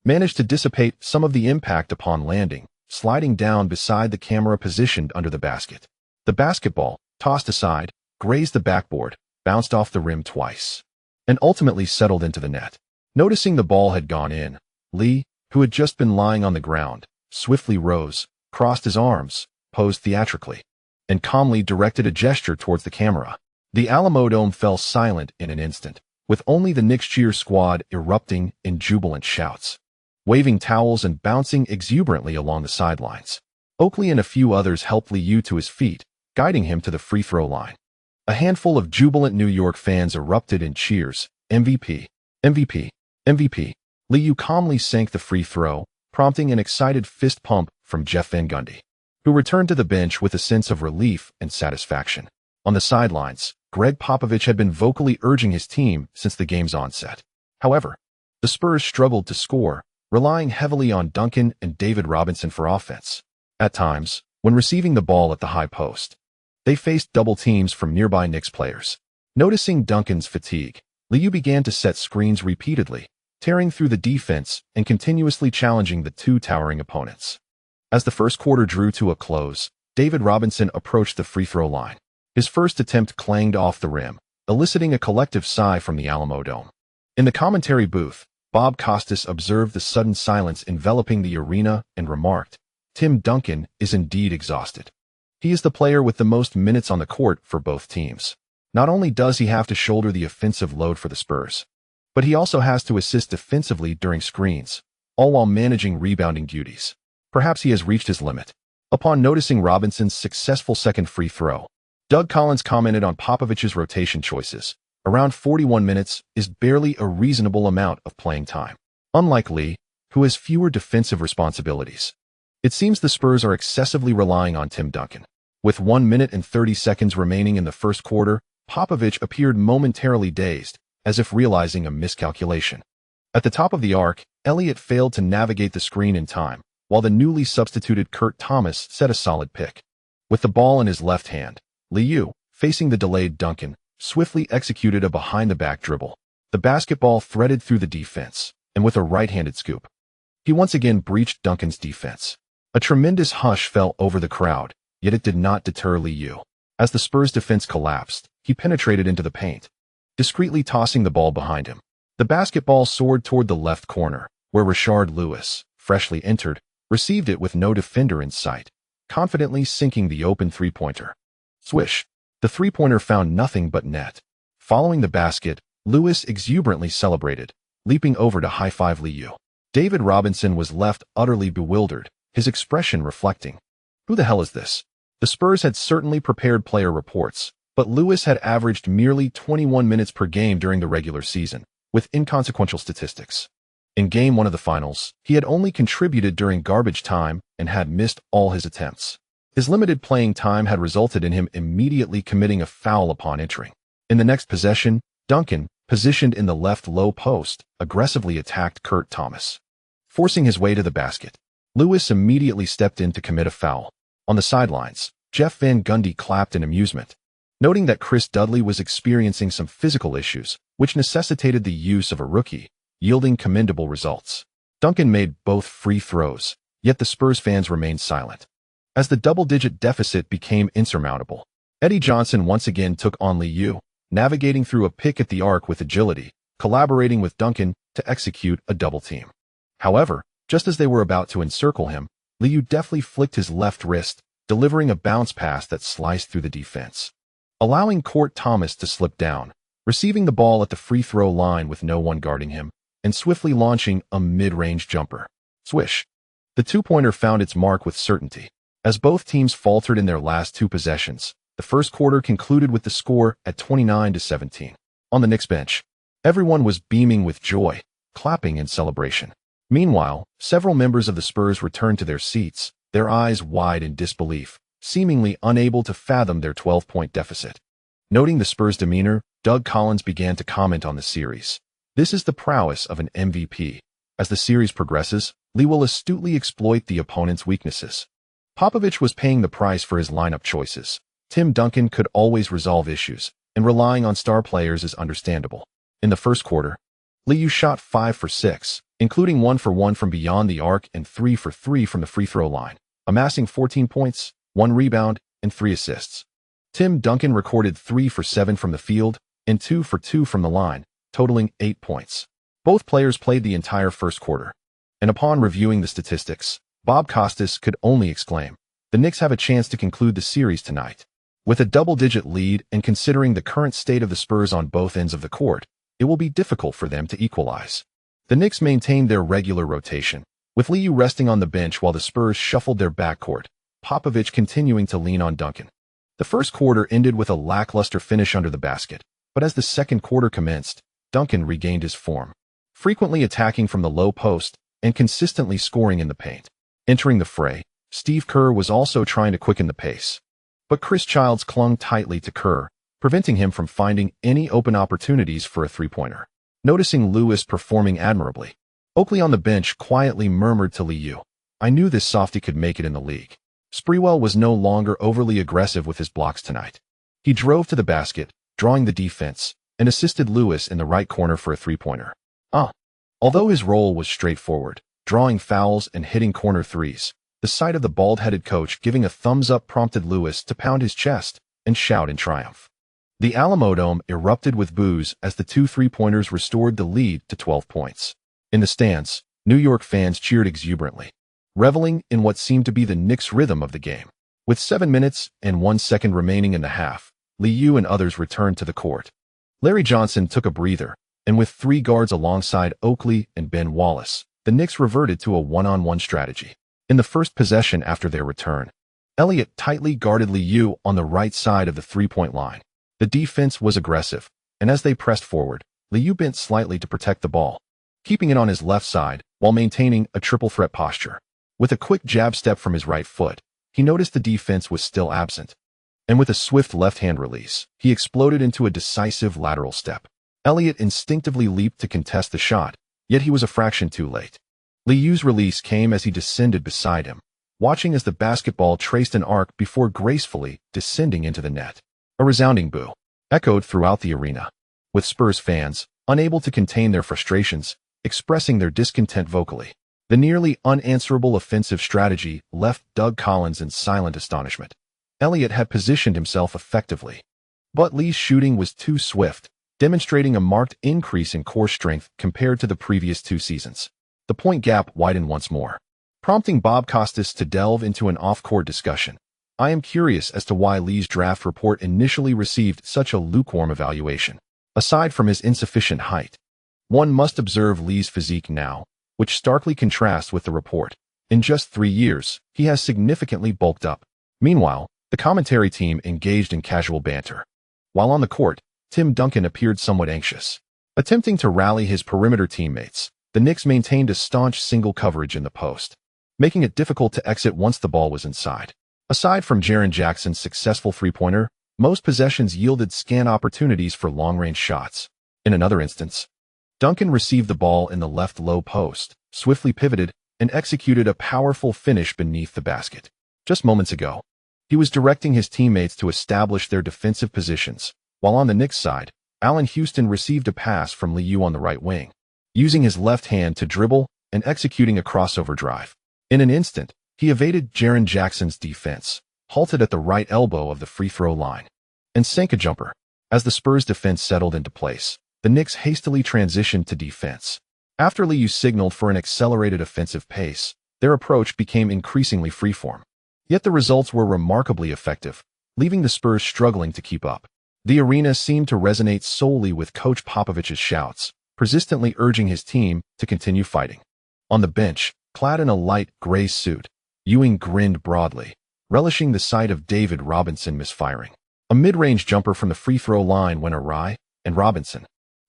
Managed to dissipate some of the impact upon landing, sliding down beside the camera positioned under the basket. The basketball, tossed aside, grazed the backboard, bounced off the rim twice, and ultimately settled into the net. Noticing the ball had gone in, Li, who had just been lying on the ground, swiftly rose, crossed his arms, posed theatrically, and calmly directed a gesture towards the camera. The Alamodome fell silent in an instant, with only the Knicks cheer squad erupting in jubilant shouts, waving towels and bouncing exuberantly along the sidelines. Oakley and a few others helped Li Yao to his feet, guiding him to the free throw line. A handful of jubilant New York fans erupted in cheers. MVP, MVP, MVP. Li Yao calmly sank the free throw, prompting an excited fist pump from Jeff Van Gundy, who returned to the bench with a sense of relief and satisfaction. On the sidelines, Greg Popovich had been vocally urging his team since the game's onset. However, the Spurs struggled to score, relying heavily on Duncan and David Robinson for offense. At times, when receiving the ball at the high post, they faced double teams from nearby Knicks players. Noticing Duncan's fatigue, Li Yao began to set screens repeatedly, tearing through the defense and continuously challenging the two towering opponents. As the first quarter drew to a close, David Robinson approached the free throw line. His first attempt clanged off the rim, eliciting a collective sigh from the Alamodome. In the commentary booth, Bob Costas observed the sudden silence enveloping the arena and remarked, "Tim Duncan is indeed exhausted. He is the player with the most minutes on the court for both teams. Not only does he have to shoulder the offensive load for the Spurs, but he also has to assist defensively during screens, all while managing rebounding duties. Perhaps he has reached his limit." Upon noticing Robinson's successful second free throw, Doug Collins commented on Popovich's rotation choices. Around 41 minutes is barely a reasonable amount of playing time. Unlike Li, who has fewer defensive responsibilities, it seems the Spurs are excessively relying on Tim Duncan. With 1 minute and 30 seconds remaining in the first quarter, Popovich appeared momentarily dazed, as if realizing a miscalculation. At the top of the arc, Elliott failed to navigate the screen in time, while the newly substituted Kurt Thomas set a solid pick. With the ball in his left hand, Li Yao, facing the delayed Duncan, swiftly executed a behind-the-back dribble. The basketball threaded through the defense, and with a right-handed scoop, he once again breached Duncan's defense. A tremendous hush fell over the crowd, yet it did not deter Li Yao. As the Spurs' defense collapsed, he penetrated into the paint, discreetly tossing the ball behind him. The basketball soared toward the left corner, where Rashard Lewis, freshly entered, received it with no defender in sight, confidently sinking the open three-pointer. Swish! The three-pointer found nothing but net. Following the basket, Lewis exuberantly celebrated, leaping over to high-five Li Yao. David Robinson was left utterly bewildered, his expression reflecting, "Who the hell is this?" The Spurs had certainly prepared player reports, but Lewis had averaged merely 21 minutes per game during the regular season, with inconsequential statistics. In Game 1 of the Finals, he had only contributed during garbage time and had missed all his attempts. His limited playing time had resulted in him immediately committing a foul upon entering. In the next possession, Duncan, positioned in the left low post, aggressively attacked Kurt Thomas. Forcing his way to the basket, Lewis immediately stepped in to commit a foul. On the sidelines, Jeff Van Gundy clapped in amusement, noting that Chris Dudley was experiencing some physical issues, which necessitated the use of a rookie, yielding commendable results. Duncan made both free throws, yet the Spurs fans remained silent. As the double-digit deficit became insurmountable, Eddie Johnson once again took on Li Yao, navigating through a pick at the arc with agility, collaborating with Duncan to execute a double team. However, just as they were about to encircle him, Li Yao deftly flicked his left wrist, delivering a bounce pass that sliced through the defense, allowing Kurt Thomas to slip down, receiving the ball at the free throw line with no one guarding him, and swiftly launching a mid-range jumper. Swish! The two-pointer found its mark with certainty. As both teams faltered in their last two possessions, the first quarter concluded with the score at 29-17. On the Knicks bench, everyone was beaming with joy, clapping in celebration. Meanwhile, several members of the Spurs returned to their seats, their eyes wide in disbelief, seemingly unable to fathom their 12-point deficit. Noting the Spurs' demeanor, Doug Collins began to comment on the series. "This is the prowess of an MVP. As the series progresses, Li will astutely exploit the opponent's weaknesses." Popovich was paying the price for his lineup choices. Tim Duncan could always resolve issues, and relying on star players is understandable. In the first quarter, Li Yao shot 5 for 6, including 1 for 1 from beyond the arc and 3 for 3 from the free throw line, amassing 14 points, 1 rebound, and 3 assists. Tim Duncan recorded 3 for 7 from the field and 2 for 2 from the line, totaling 8 points. Both players played the entire first quarter, and upon reviewing the statistics, Bob Costas could only exclaim, "The Knicks have a chance to conclude the series tonight." With a double-digit lead and considering the current state of the Spurs on both ends of the court, it will be difficult for them to equalize. The Knicks maintained their regular rotation, with Li Yao resting on the bench while the Spurs shuffled their backcourt, Popovich continuing to lean on Duncan. The first quarter ended with a lackluster finish under the basket, but as the second quarter commenced, Duncan regained his form, frequently attacking from the low post and consistently scoring in the paint. Entering the fray, Steve Kerr was also trying to quicken the pace, but Chris Childs clung tightly to Kerr, preventing him from finding any open opportunities for a three-pointer. Noticing Lewis performing admirably, Oakley on the bench quietly murmured to Li Yao, "I knew this softie could make it in the league." Sprewell was no longer overly aggressive with his blocks tonight. He drove to the basket, drawing the defense, and assisted Lewis in the right corner for a three-pointer. Although his role was straightforward, drawing fouls and hitting corner threes, the sight of the bald-headed coach giving a thumbs-up prompted Lewis to pound his chest and shout in triumph. The Alamodome erupted with boos as the two three-pointers restored the lead to 12 points. In the stands, New York fans cheered exuberantly, reveling in what seemed to be the Knicks' rhythm of the game. With 7 minutes and 1 second remaining in the half, Li Yao and others returned to the court. Larry Johnson took a breather, and with 3 guards alongside Oakley and Ben Wallace, the Knicks reverted to a one-on-one strategy. In the first possession after their return, Elliott tightly guarded Li Yao on the right side of the three-point line. The defense was aggressive, and as they pressed forward, Li Yao bent slightly to protect the ball, keeping it on his left side while maintaining a triple threat posture. With a quick jab step from his right foot, he noticed the defense was still absent, and with a swift left-hand release, he exploded into a decisive lateral step. Elliott instinctively leaped to contest the shot, yet he was a fraction too late. Li Yao's release came as he descended beside him, watching as the basketball traced an arc before gracefully descending into the net. A resounding boo echoed throughout the arena, with Spurs fans, unable to contain their frustrations, expressing their discontent vocally. The nearly unanswerable offensive strategy left Doug Collins in silent astonishment. Elliott had positioned himself effectively, but Li's shooting was too swift, demonstrating a marked increase in core strength compared to the previous 2 seasons. The point gap widened once more, prompting Bob Costas to delve into an off-court discussion. "I am curious as to why Li's draft report initially received such a lukewarm evaluation. Aside from his insufficient height, one must observe Li's physique now, which starkly contrasts with the report. In just 3 years, he has significantly bulked up." Meanwhile, the commentary team engaged in casual banter. While on the court, Tim Duncan appeared somewhat anxious. Attempting to rally his perimeter teammates, the Knicks maintained a staunch single coverage in the post, making it difficult to exit once the ball was inside. Aside from Jaren Jackson's successful three-pointer, most possessions yielded scant opportunities for long-range shots. In another instance, Duncan received the ball in the left low post, swiftly pivoted, and executed a powerful finish beneath the basket. Just moments ago, he was directing his teammates to establish their defensive positions, while on the Knicks side, Allen Houston received a pass from Li Yao on the right wing, using his left hand to dribble and executing a crossover drive. In an instant, he evaded Jaren Jackson's defense, halted at the right elbow of the free throw line, and sank a jumper. As the Spurs' defense settled into place, the Knicks hastily transitioned to defense. After Li Yao signaled for an accelerated offensive pace, their approach became increasingly freeform. Yet the results were remarkably effective, leaving the Spurs struggling to keep up. The arena seemed to resonate solely with Coach Popovich's shouts, persistently urging his team to continue fighting. On the bench, clad in a light gray suit, Ewing grinned broadly, relishing the sight of David Robinson misfiring. A mid-range jumper from the free throw line went awry, and Robinson,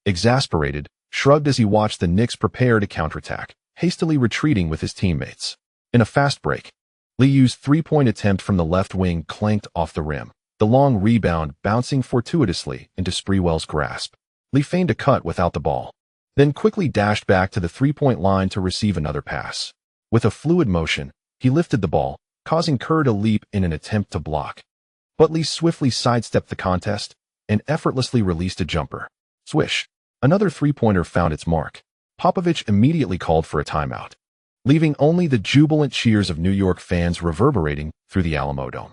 exasperated, shrugged as he watched the Knicks prepare to counterattack, hastily retreating with his teammates. In a fast break, Li Yao's three-point attempt from the left wing clanked off the rim, the long rebound bouncing fortuitously into Sprewell's grasp. Li feigned a cut without the ball, then quickly dashed back to the three-point line to receive another pass. With a fluid motion, he lifted the ball, causing Kerr to leap in an attempt to block. But Li swiftly sidestepped the contest and effortlessly released a jumper. Swish! Another three-pointer found its mark. Popovich immediately called for a timeout, leaving only the jubilant cheers of New York fans reverberating through the Alamo Dome.